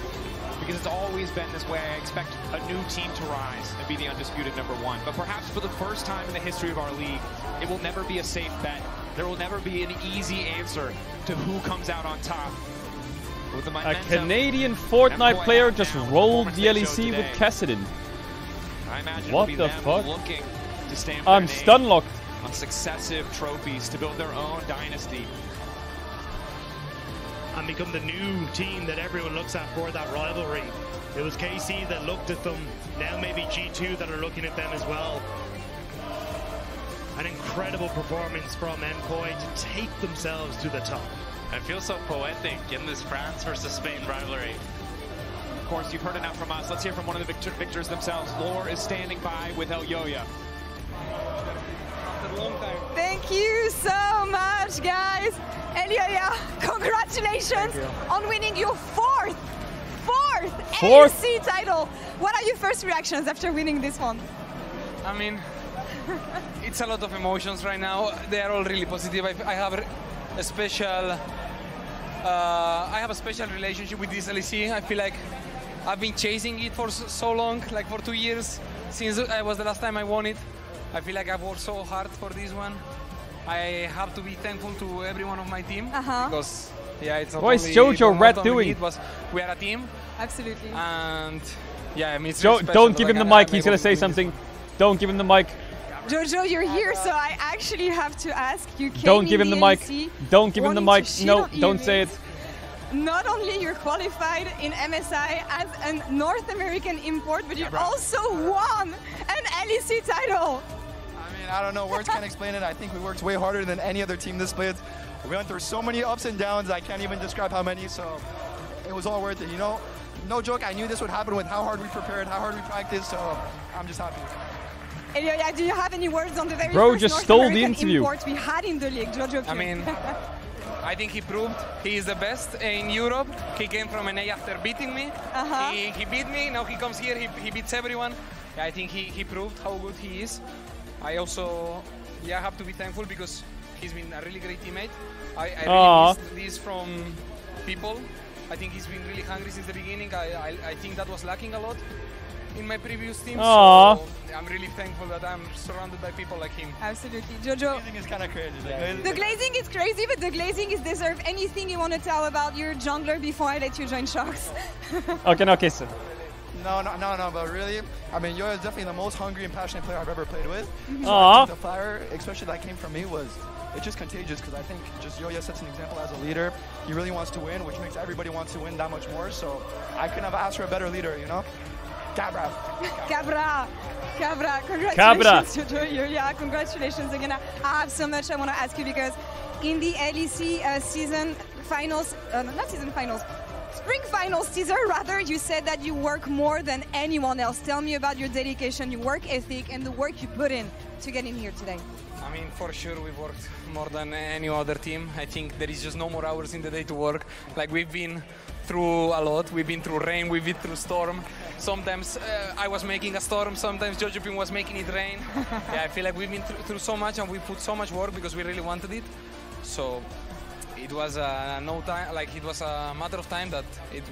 T: because it's always been this way, I expect a new team to rise and be the undisputed #1. But perhaps for the first time in the history of our league, it will never be a safe bet. There will never be an easy answer to who comes out on top. With the
A: A Canadian Fortnite player just rolled the LEC with Caedrel.
T: I imagine
A: What
T: it'll
A: the
T: be them
A: fuck?
T: looking to stamp
A: I'm
T: their name
A: stun locked.
T: on successive trophies to build their own dynasty.
K: And become the new team that everyone looks at for that rivalry. It was KC that looked at them, now maybe G2 that are looking at them as well. An incredible performance from MKOI to take themselves to the top.
E: It feels so poetic in this France versus Spain rivalry.
T: Of course, you've heard enough from us. Let's hear from one of the victors themselves. Lore is standing by with Elyoya.
P: Thank you so much, guys. Elyoya, congratulations on winning your fourth LEC title. What are your first reactions after winning this one?
B: I mean, it's a lot of emotions right now. They are all really positive. I have a special relationship with this LEC. I feel like I've been chasing it for so long, like for 2 years, since I was the last time I won it. I feel like I've worked so hard for this one. I have to be thankful to everyone on my team because it's not
A: What is
B: only
A: Jojo Rat
B: not only
A: doing?
B: me, it was, we are a team.
P: Absolutely.
B: And yeah, I mean, it's really special
A: Don't give
B: that
A: him the
B: I'm
A: mic. He's
B: able
A: gonna
B: to
A: say
B: win this
A: something. Don't give him the mic.
P: Jojo, you're here, so I actually have to ask you.
A: Don't give him the mic. Don't give him the mic. No, don't say it.
P: not only you're qualified in MSI as a North American import, but you also won an LEC title.
F: I mean, I don't know, words can't explain it. I think we worked way harder than any other team this split. We went through so many ups and downs, I can't even describe how many, so it was all worth it, you know? No joke, I knew this would happen with how hard we prepared, how hard we practiced, so I'm just happy.
P: Elioya, do you have any words on the very
A: Bro
P: first
A: just
P: North
A: stole
P: American
A: the interview.
P: import we had in the league, Jojo?
B: I mean, I think he proved he is the best in Europe. He came from NA after beating me. He beat me, now he comes here, he beats everyone. I think he proved how good he is. I also have to be thankful because he's been a really great teammate. I really missed this from people. I think he's been really hungry since the beginning. I think that was lacking a lot in my previous team. So I'm really thankful that I'm surrounded by people like him.
P: Absolutely. Jojo.
F: Glazing is kind of crazy.
P: The glazing is crazy, but the glazing is deserved. Anything you want to tell about your jungler before I let you join Sharks?
A: Okay, no kisser.
F: No, but really, I mean, Yoya is definitely the most hungry and passionate player I've ever played with. So
A: Aww.
F: I think the fire, especially that came from me, it's just contagious because I think just Yoya sets an example as a leader. He really wants to win, which makes everybody want to win that much more. So I couldn't have asked for a better leader, you know? Cabra.
P: Congratulations, Jojo. Yoya, congratulations again. I have so much I want to ask you because in the LEC season finals, not season finals, spring finals teaser rather, you said that you work more than anyone else. Tell me about your dedication, your work ethic, and the work you put in to get in here today.
B: I mean, for sure, we've worked more than any other team. I think there is just no more hours in the day to work. Like, we've been through a lot. We've been through rain, we've been through storm. Sometimes I was making a storm, sometimes Jojo was making it rain. I feel like we've been through so much and we put so much work because we really wanted it. So it was no time, like it was a matter of time that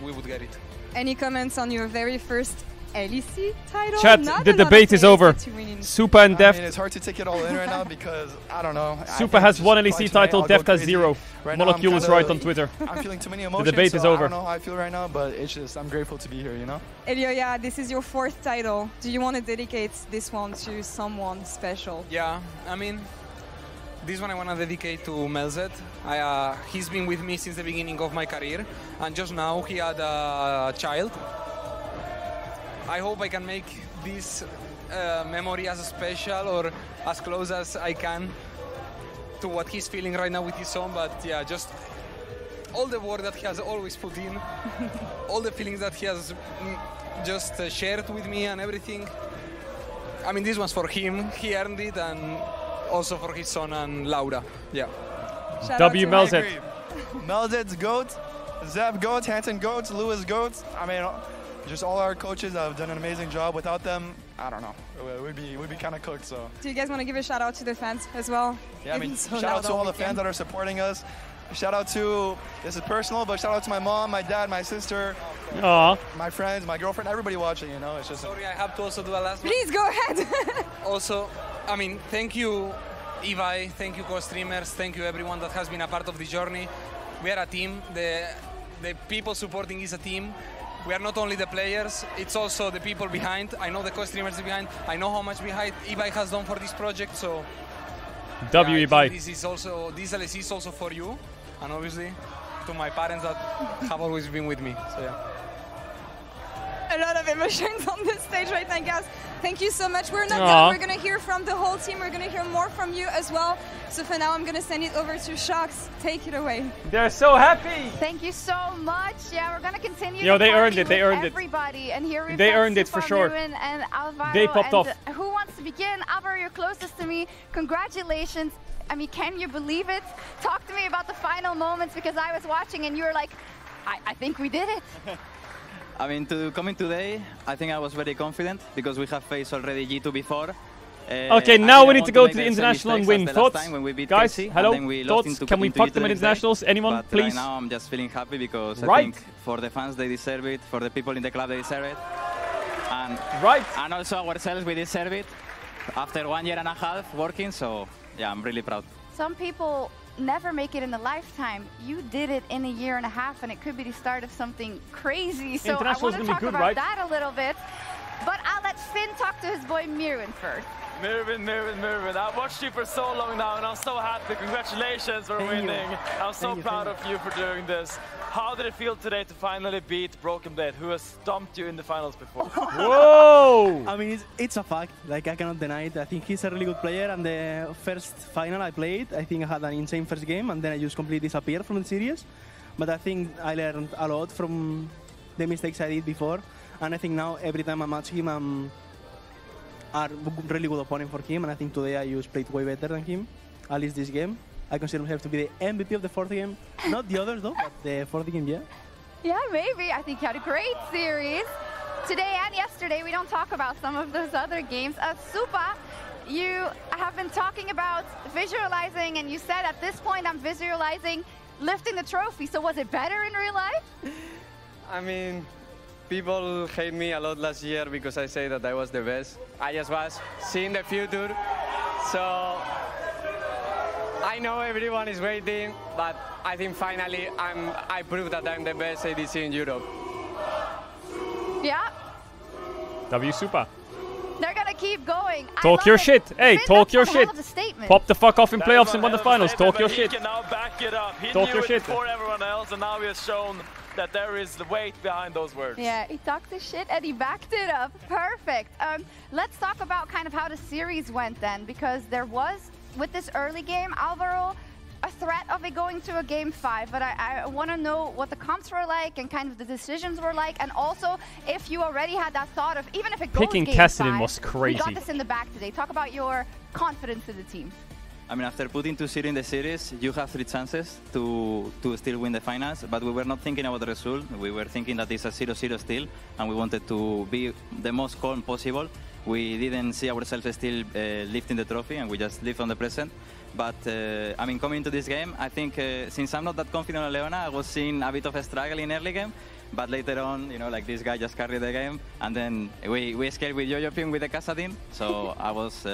B: we would get it.
P: Any comments on your very first LEC title?
A: Chat, the debate is over. Super and Deft.
F: I mean, it's hard to take it all in right now because, I don't know.
A: Super has one LEC title, Deft has 0.
F: Right
A: Molecule is right on Twitter.
F: I'm feeling too many emotions,
A: The debate is over.
F: I don't know how I feel right now, but it's just, I'm grateful to be here, you know?
P: Elioya, this is your 4th title. Do you want to dedicate this one to someone special?
B: Yeah, I mean, this one I want to dedicate to Melzet. He's been with me since the beginning of my career, and just now he had a child. I hope I can make this memory as special or as close as I can to what he's feeling right now with his son, but yeah, just all the work that he has always put in, all the feelings that he has just shared with me and everything. I mean, this one's for him, he earned it, and also for his son and Laura. Yeah.
A: W Melzet.
F: Melzet's GOAT, Zev GOAT, Hanson GOAT, Lewis GOAT. I mean, just all our coaches have done an amazing job. Without them, I don't know, we'd be kind of cooked. So.
P: Do you guys want to give a shout out to the fans as well?
F: Yeah, I mean, shout out to all the fans that are supporting us. Shout out to, this is personal, but shout out to my mom, my dad, my sister, my friends, my girlfriend, everybody watching, you know. It's just.
B: Sorry, I have to also do a last one.
P: Please go ahead.
B: Also, I mean, thank you, Ibai, thank you, co-streamers, thank you everyone that has been a part of the journey. We are a team. The people supporting is a team. We are not only the players, it's also the people behind. I know the co-streamers behind. I know how much Ibai has done for this project, so...
A: W Ibai.
B: This LEC is also for you, and obviously to my parents that have always been with me, so yeah.
P: A lot of emotions on this stage right now, guys. Thank you so much. We're not done. We're going to hear from the whole team. We're going to hear more from you as well. So for now, I'm going to send it over to Sharks. Take it away.
A: They're so happy.
H: Thank you so much. Yeah, we're going to continue.
A: Yo, they earned it. They earned it.
H: Everybody. And here we've
A: They
H: got
A: earned it for sure.
H: And Alvaro.
A: They popped off.
H: Who wants to begin? Alvaro, you're closest to me. Congratulations. I mean, can you believe it? Talk to me about the final moments because I was watching and you were like, I think we did it.
I: I mean, coming today, I think I was very confident because we have faced already G2 before.
A: Okay, now we need to go to the international and win. Thoughts? Guys, hello? Thoughts? Can we fuck them in internationals? Anyone,
I: but
A: please?
I: Right now, I'm just feeling happy because I think for the fans, they deserve it. For the people in the club, they deserve it. And, and also ourselves, we deserve it. After 1 year and a half working, so yeah, I'm really proud.
H: Some people never make it in a lifetime. You did it in a year and a half, and it could be the start of something crazy. So I want to talk about that a little bit. But I'll let Finn talk to his boy Mirwin first.
J: Mirwin. I've watched you for so long now, and I'm so happy. Congratulations for winning. I'm so proud of you for doing this. How did it feel today to finally beat Broken Blade, who has stumped you in the finals before?
A: Whoa!
G: I mean, it's a fact. Like, I cannot deny it. I think he's a really good player, and the first final I played, I think I had an insane first game, and then I just completely disappeared from the series. But I think I learned a lot from the mistakes I did before, and I think now every time I match him, I'm a really good opponent for him, and I think today I just played way better than him, at least this game. I consider myself to be the MVP of the fourth game. Not the others, though, but the fourth game, yeah.
H: Yeah, maybe. I think you had a great series. Today and yesterday, we don't talk about some of those other games. Supa, you have been talking about visualizing, and you said at this point, I'm visualizing lifting the trophy. So was it better in real life?
S: I mean, people hate me a lot last year because I say that I was the best. I just was seeing the future. So I know everyone is waiting, but I think finally I proved that I'm the best ADC in Europe.
H: Yeah.
A: W Supa.
H: They're gonna keep going.
A: Talk your shit. Hey, talk your shit.
H: Statement.
A: Pop the fuck off in playoffs and win the finals. Talk your shit.
J: He can now back it up. He
A: Talk
J: knew
A: your
J: it
A: shit.
J: before everyone else, and now he has shown that there is the weight behind those words.
H: Yeah, he talked his shit and he backed it up. Perfect. Let's talk about kind of how the series went then, because there was, with this early game, Alvaro, a threat of it going to a game 5, but I want to know what the comps were like and kind of the decisions were like, and also if you already had that thought of, even if it goes
A: Picking
H: game
A: Caedrel
H: 5,
A: was crazy.
H: we got this in the back today. Talk about your confidence in the team.
I: I mean, after putting 2-0 in the series, you have 3 chances to still win the finals, but we were not thinking about the result. We were thinking that it's a 0-0 still, and we wanted to be the most calm possible. We didn't see ourselves still lifting the trophy, and we just lived on the present. But, I mean, coming into this game, I think since I'm not that confident on Leona, I was seeing a bit of a struggle in early game. But later on, you know, like this guy just carried the game. And then we escaped with Yo-Yo Ping with the Casa team. So I was,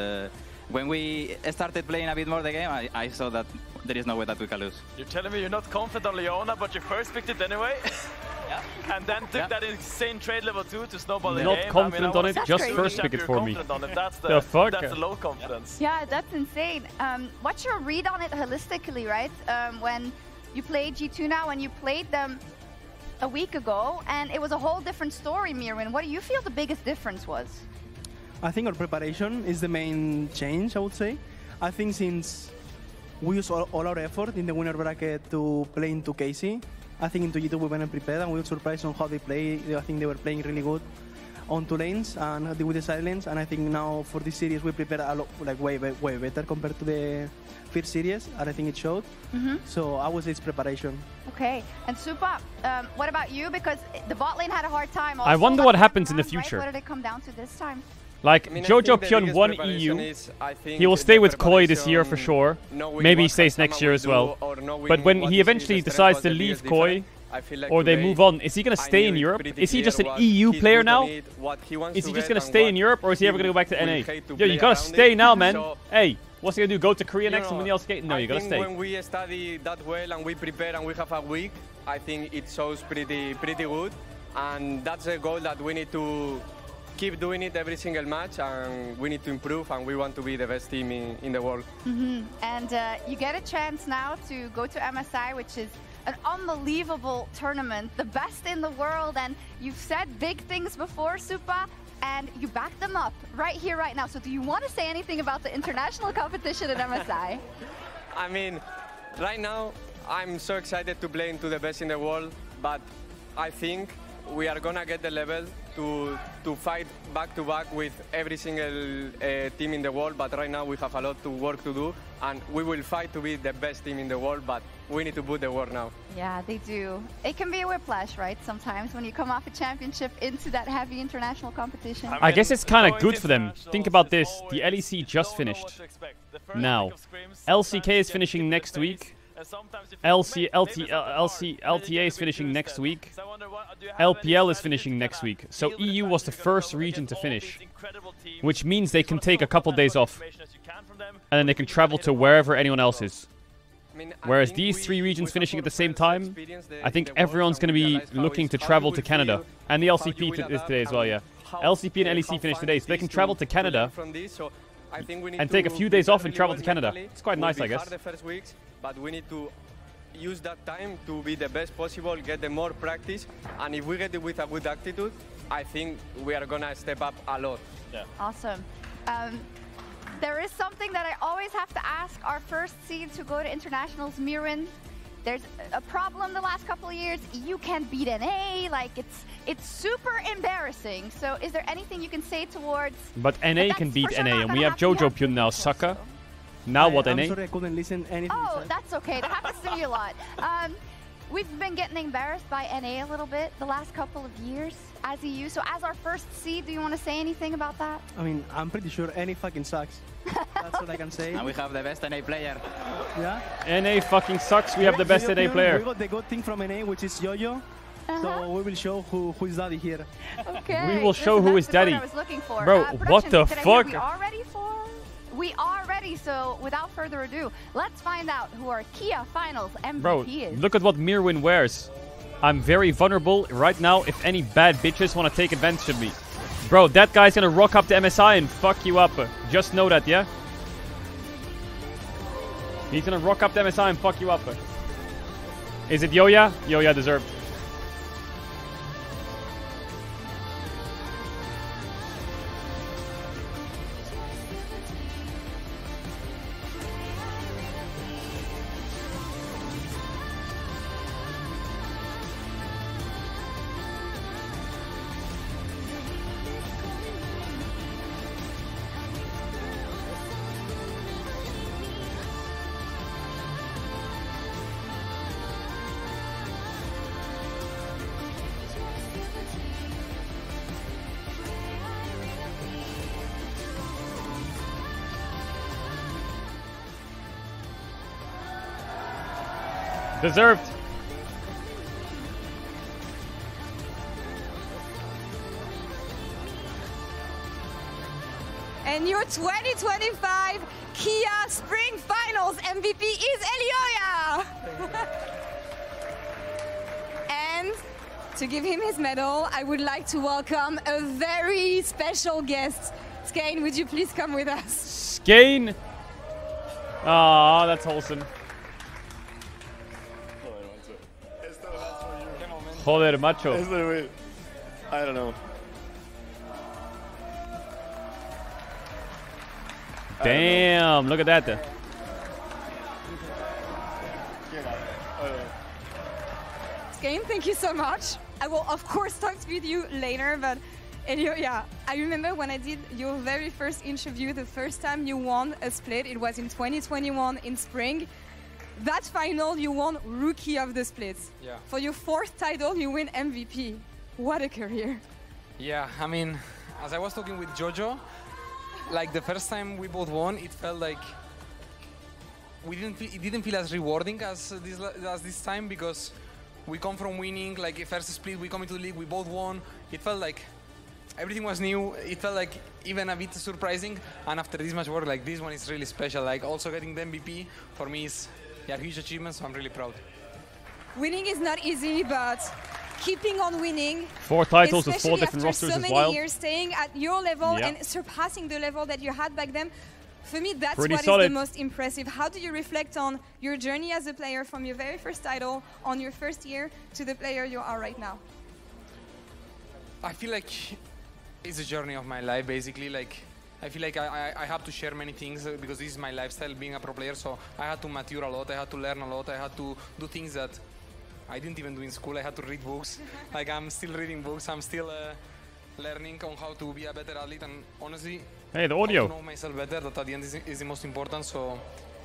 I: when we started playing a bit more the game, I saw that there is no way that we can lose.
J: You're telling me you're not confident on Leona, but you first picked it anyway?
I: Yeah.
J: And then took that insane trade level 2 to snowball the
A: Not
J: game.
A: confident on it, just first pick it for me.
J: That's
A: The fuck?
J: That's the low confidence.
H: Yeah, that's insane. What's your read on it holistically, right? When you played G2 now, and you played them a week ago, and it was a whole different story, Mirwin. What do you feel the biggest difference was?
G: I think our preparation is the main change, I would say. I think since we use all our effort in the winner bracket to play into Casey, I think into G2 we went prepared, and we were surprised on how they play. I think they were playing really good on 2 lanes and with the side lanes. And I think now for this series we prepared a lot, like way better compared to the first series, and I think it showed. So I would say it's preparation.
H: Okay, and Supa, what about you? Because the bot lane had a hard time. Also,
A: I wonder what happens in the future.
H: Right? What did it come down to this time?
A: Like,
S: I mean,
A: Jojo
S: I think
A: Pion won EU. He will stay with Koi this year for sure. Maybe he stays next year as well. But when he eventually decides to leave Koi, or they move on, is he going to stay in Europe? Is he just an EU player now? Is he just going to stay in Europe, or is he ever going to go back to NA? Yo, you got to stay now, man. Hey, what's he going to do? Go to Korea next and win the LCK? No, you got to stay.
S: When we study that well and we prepare and we have a week, I think it shows pretty good. And that's a goal that we need to keep doing it every single match, and we need to improve, and we want to be the best team in the world.
H: And you get a chance now to go to MSI, which is an unbelievable tournament, the best in the world, and you've said big things before, Supa, and you backed them up right here, right now. So do you want to say anything about the international competition at MSI?
S: I mean, right now, I'm so excited to play into the best in the world, but I think we are gonna get the level to fight back-to-back with every single team in the world, but right now we have a lot of work to do, and we will fight to be the best team in the world, but we need to put the work now.
H: Yeah, they do. It can be a whiplash, right, sometimes, when you come off a championship into that heavy international competition.
A: I guess it's kind of good for them. Think about this. The LEC just finished. Now, LCK is finishing next week. LTA is finishing next week. LPL is finishing next week. So EU was the first region to finish, which means they can take a couple days off, and then they can travel to wherever anyone else is. Whereas these 3 regions finishing at the same time, I think everyone's going to be looking to travel to Canada. And the LCP is today as well, yeah. LCP and LEC finished today, so they can travel to Canada and take a few days off and travel to Canada. It's quite nice, I guess.
S: The first weeks, but we need to use that time to be the best possible, get the more practice, and if we get it with a good attitude, I think we are gonna step up a lot.
A: Yeah.
H: Awesome. There is something that I always have to ask our first seed to go to internationals, Mirwin. There's a problem the last couple of years. You can't beat NA. Like it's super embarrassing. So is there anything you can say towards?
A: But NA can beat NA, and we have Jojo Pyun now, sucker. Now what, NA?
G: I'm sorry, I couldn't listen anything.
H: Oh, that's okay. That happens to me a lot. We've been getting embarrassed by NA a little bit the last couple of years as EU. So as our first seed, do you want to say anything about that?
G: I mean, I'm pretty sure NA fucking sucks. That's what I can say.
I: And we have the best NA player.
G: Yeah?
A: NA fucking sucks. We have the best NA player.
G: We got the good thing from NA, which is Yo-Yo. So we will show who is daddy here.
H: Okay.
A: We will show who is daddy.
H: I was looking for.
A: Bro, what the fuck?
H: We are ready for? We are ready, so without further ado, let's find out who our Kia Finals MVP
A: Bro,
H: is.
A: look at what Mirwin wears. I'm very vulnerable right now if any bad bitches want to take advantage of me. Bro, that guy's gonna rock up the MSI and fuck you up. Just know that, yeah? He's gonna rock up the MSI and fuck you up. Is it Yoya? Yoya deserved. Deserved.
P: And your 2025 Kia Spring Finals MVP is Elioya! And to give him his medal, I would like to welcome a very special guest. Skane, would you please come with us?
A: Skane! Ah, that's wholesome. Joder, macho.
F: I don't know.
A: Damn, look at that.
P: Skane, thank you so much. I will, of course, talk with you later, but Elio, yeah, I remember when I did your very first interview, the first time you won a split, it was in 2021 in spring. That final, you won Rookie of the Splits.
B: Yeah.
P: For your fourth title, you win MVP. What a career.
B: Yeah, I mean, as I was talking with Jojo, like the first time we both won, it felt like it didn't feel as rewarding as this time, because we come from winning, like first split, we come into the league, we both won. It felt like everything was new. It felt like even a bit surprising. And after this much work, like this one is really special. Like also getting the MVP for me is a huge achievement, so I'm really proud.
P: Winning is not easy, but keeping on winning.
A: 4 titles with 4 different rosters
P: so
A: is
P: many
A: wild.
P: years staying at your level
A: Yeah.
P: and surpassing the level that you had back then. For me, that's
A: Pretty
P: what
A: solid.
P: is the most impressive. How do you reflect on your journey as a player from your very first title on your first year to the player you are right now?
B: I feel like it's a journey of my life, basically. Like I feel like I have to share many things because this is my lifestyle, being a pro player. So I had to mature a lot. I had to learn a lot. I had to do things that I didn't even do in school. I had to read books. Like I'm still reading books. I'm still learning on how to be a better athlete. And honestly,
A: hey, the audio.
B: how to know myself better. That at the end is the most important. So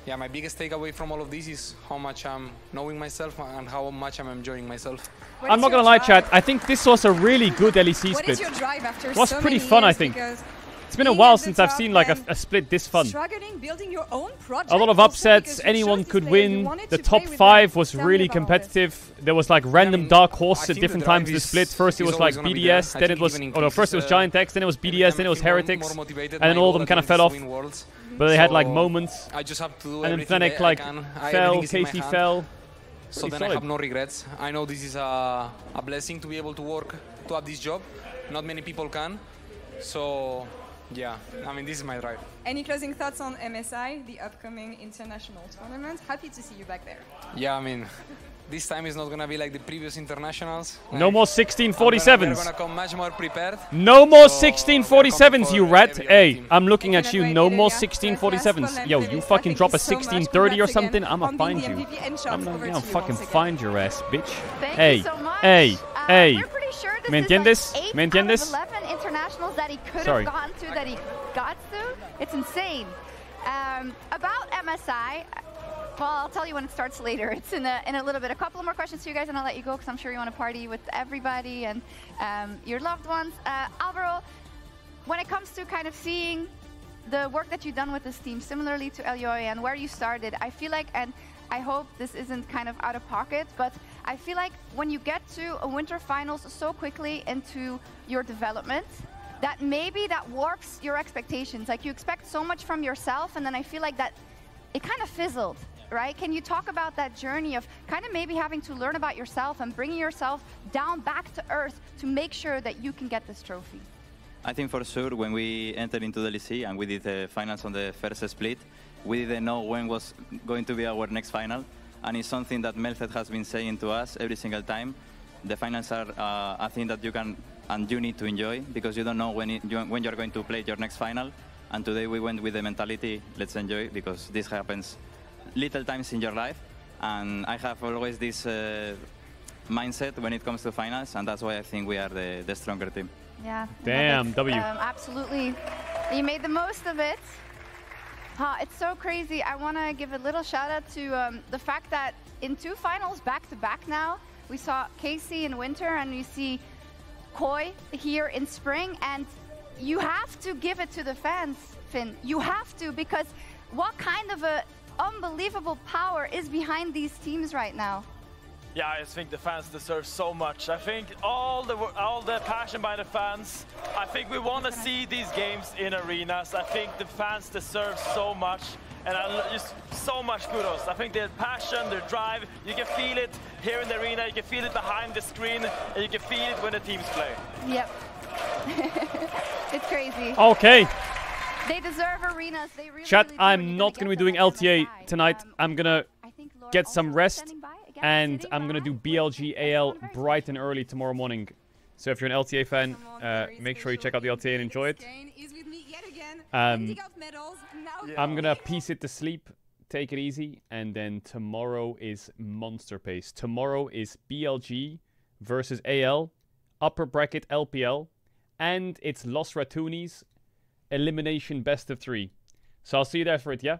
B: yeah, my biggest takeaway from all of this is how much I'm knowing myself and how much I'm enjoying myself.
A: I'm not gonna lie, chat. I think this was a really good LEC
P: What
A: split.
P: is your drive after
A: It was
P: so
A: pretty
P: many
A: fun, I
P: years?
A: think.
P: Because
A: It's been a
P: being
A: while
P: at the
A: since I've
P: top
A: seen like
P: and
A: a split this fun.
P: struggling, building your own project.
A: A lot of
P: also
A: upsets,
P: because you
A: anyone
P: chose this
A: could
P: player, you
A: win.
P: wanted
A: The
P: to
A: top
P: play with
A: 5
P: them.
A: was
P: Tell me
A: really
P: about
A: competitive. There was like random dark horses at
B: think
A: different
B: the drive
A: times in the
B: is-
A: split. First it
B: is
A: was like
B: always gonna be there.
A: BDS,
B: I
A: then
B: think
A: it was,
B: even
A: oh no, first it was
B: increases,
A: Giant X, then it was BDS, then it was Heretics,
B: more motivated,
A: and then
B: my
A: all of
B: goal
A: them
B: at
A: kind of
B: the
A: fell
B: end
A: off.
B: is to win Worlds.
A: But they had like
B: So
A: moments.
B: I just have to do
A: And then
B: everything
A: Fennec
B: I
A: like
B: can.
A: fell,
B: Everything is in my
A: Casey
B: hand.
A: fell.
B: So
A: Pretty
B: then
A: solid.
B: I have no regrets. I know this is a blessing to be able to work, to have this job. Not many people can. So Yeah, I mean, this is my drive.
P: Any closing thoughts on MSI, the upcoming international tournament? Happy to see you back there.
B: Yeah, I mean, this time is not going to be like the previous internationals.
A: No more 1647s.
B: We're going to come much more prepared.
A: No more 1647s, you rat. Hey, I'm looking at you. No more 1647s. Yo, you fucking drop a 1630 or something, I'ma find you. I'm gonna fucking find your ass, bitch. Hey, hey, hey.
H: We're pretty sure this
A: ¿Me entiendes?
H: is like
A: ¿Me entiendes?
H: 11 internationals that he could have gone to, that he got to. It's insane. About MSI, well, I'll tell you when it starts later. It's in a little bit. A couple of more questions to you guys, and I'll let you go because I'm sure you want to party with everybody and your loved ones. Alvaro, when it comes to kind of seeing the work that you've done with this team, similarly to Elioy and where you started, I feel like, and I hope this isn't kind of out of pocket, but I feel like when you get to a winter finals so quickly into your development, that maybe that warps your expectations. Like, you expect so much from yourself, and then I feel like that it kind of fizzled, right? Can you talk about that journey of kind of maybe having to learn about yourself and bringing yourself down back to earth to make sure that you can get this trophy?
I: I think for sure when we entered into the LEC and we did the finals on the first split, we didn't know when was going to be our next final. And it's something that Melfed has been saying to us every single time. The finals are a thing that you can and you need to enjoy because you don't know when you're going to play your next final. And today we went with the mentality, let's enjoy, because this happens little times in your life. And I have always this mindset when it comes to finals, and that's why I think we are the stronger team.
H: Yeah.
A: Damn, W.
H: Absolutely. You made the most of it. It's so crazy. I want to give a little shout out to the fact that in 2 finals back-to-back now, we saw Casey in winter and we see Koi here in spring, and you have to give it to the fans, Finn. You have to, because what kind of a unbelievable power is behind these teams right now?
J: Yeah, I just think the fans deserve so much. I think all the passion by the fans. I think we want to see these games in arenas. I think the fans deserve so much, and just so much kudos. I think their passion, their drive, you can feel it here in the arena, you can feel it behind the screen, and you can feel it when the teams play.
H: Yep. It's crazy.
A: Okay.
H: They deserve arenas. They really,
A: Chat,
H: really
A: I'm not going to be doing LTA tonight. I'm going to get some rest, and I'm going to do BLG AL bright and early tomorrow morning. So if you're an LTA fan, make sure you check out the LTA and enjoy it. I'm going to piece it to sleep, take it easy, and then tomorrow is monster pace. Tomorrow is BLG versus AL, upper bracket LPL, and it's Los Ratoonies elimination best of 3. So I'll see you there for it, yeah?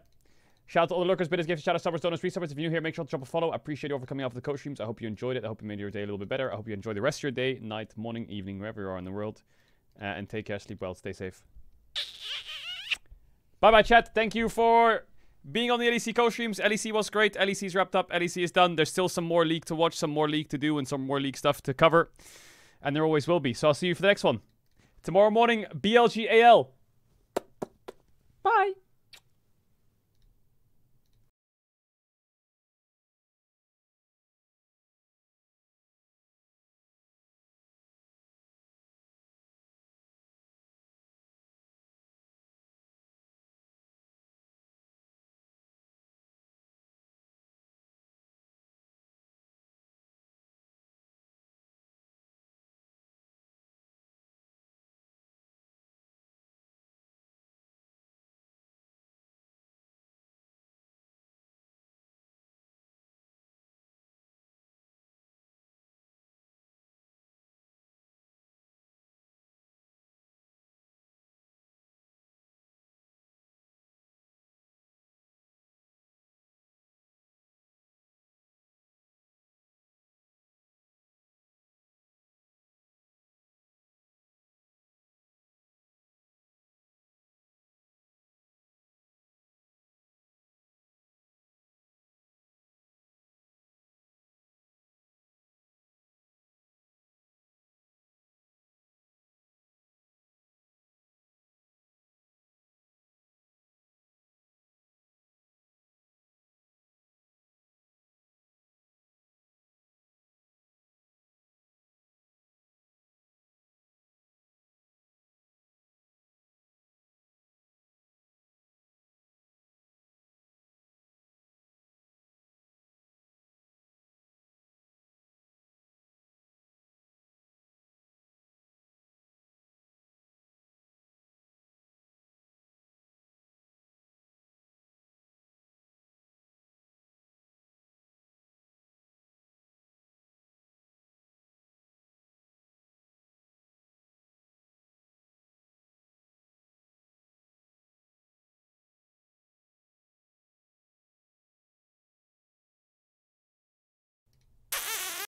A: Shout out to all the lurkers, bidders, gifts, shout out, subbers, donors, resubbers. If you're new here, make sure to drop a follow. I appreciate you all for coming off the coach streams. I hope you enjoyed it. I hope it made your day a little bit better. I hope you enjoy the rest of your day, night, morning, evening, wherever you are in the world. And take care, sleep well, stay safe. Bye-bye, chat. Thank you for being on the LEC coach streams. LEC was great. LEC's wrapped up. LEC is done. There's still some more league to watch, some more league to do, and some more league stuff to cover. And there always will be. So I'll see you for the next one. Tomorrow morning, BLG AL. Bye.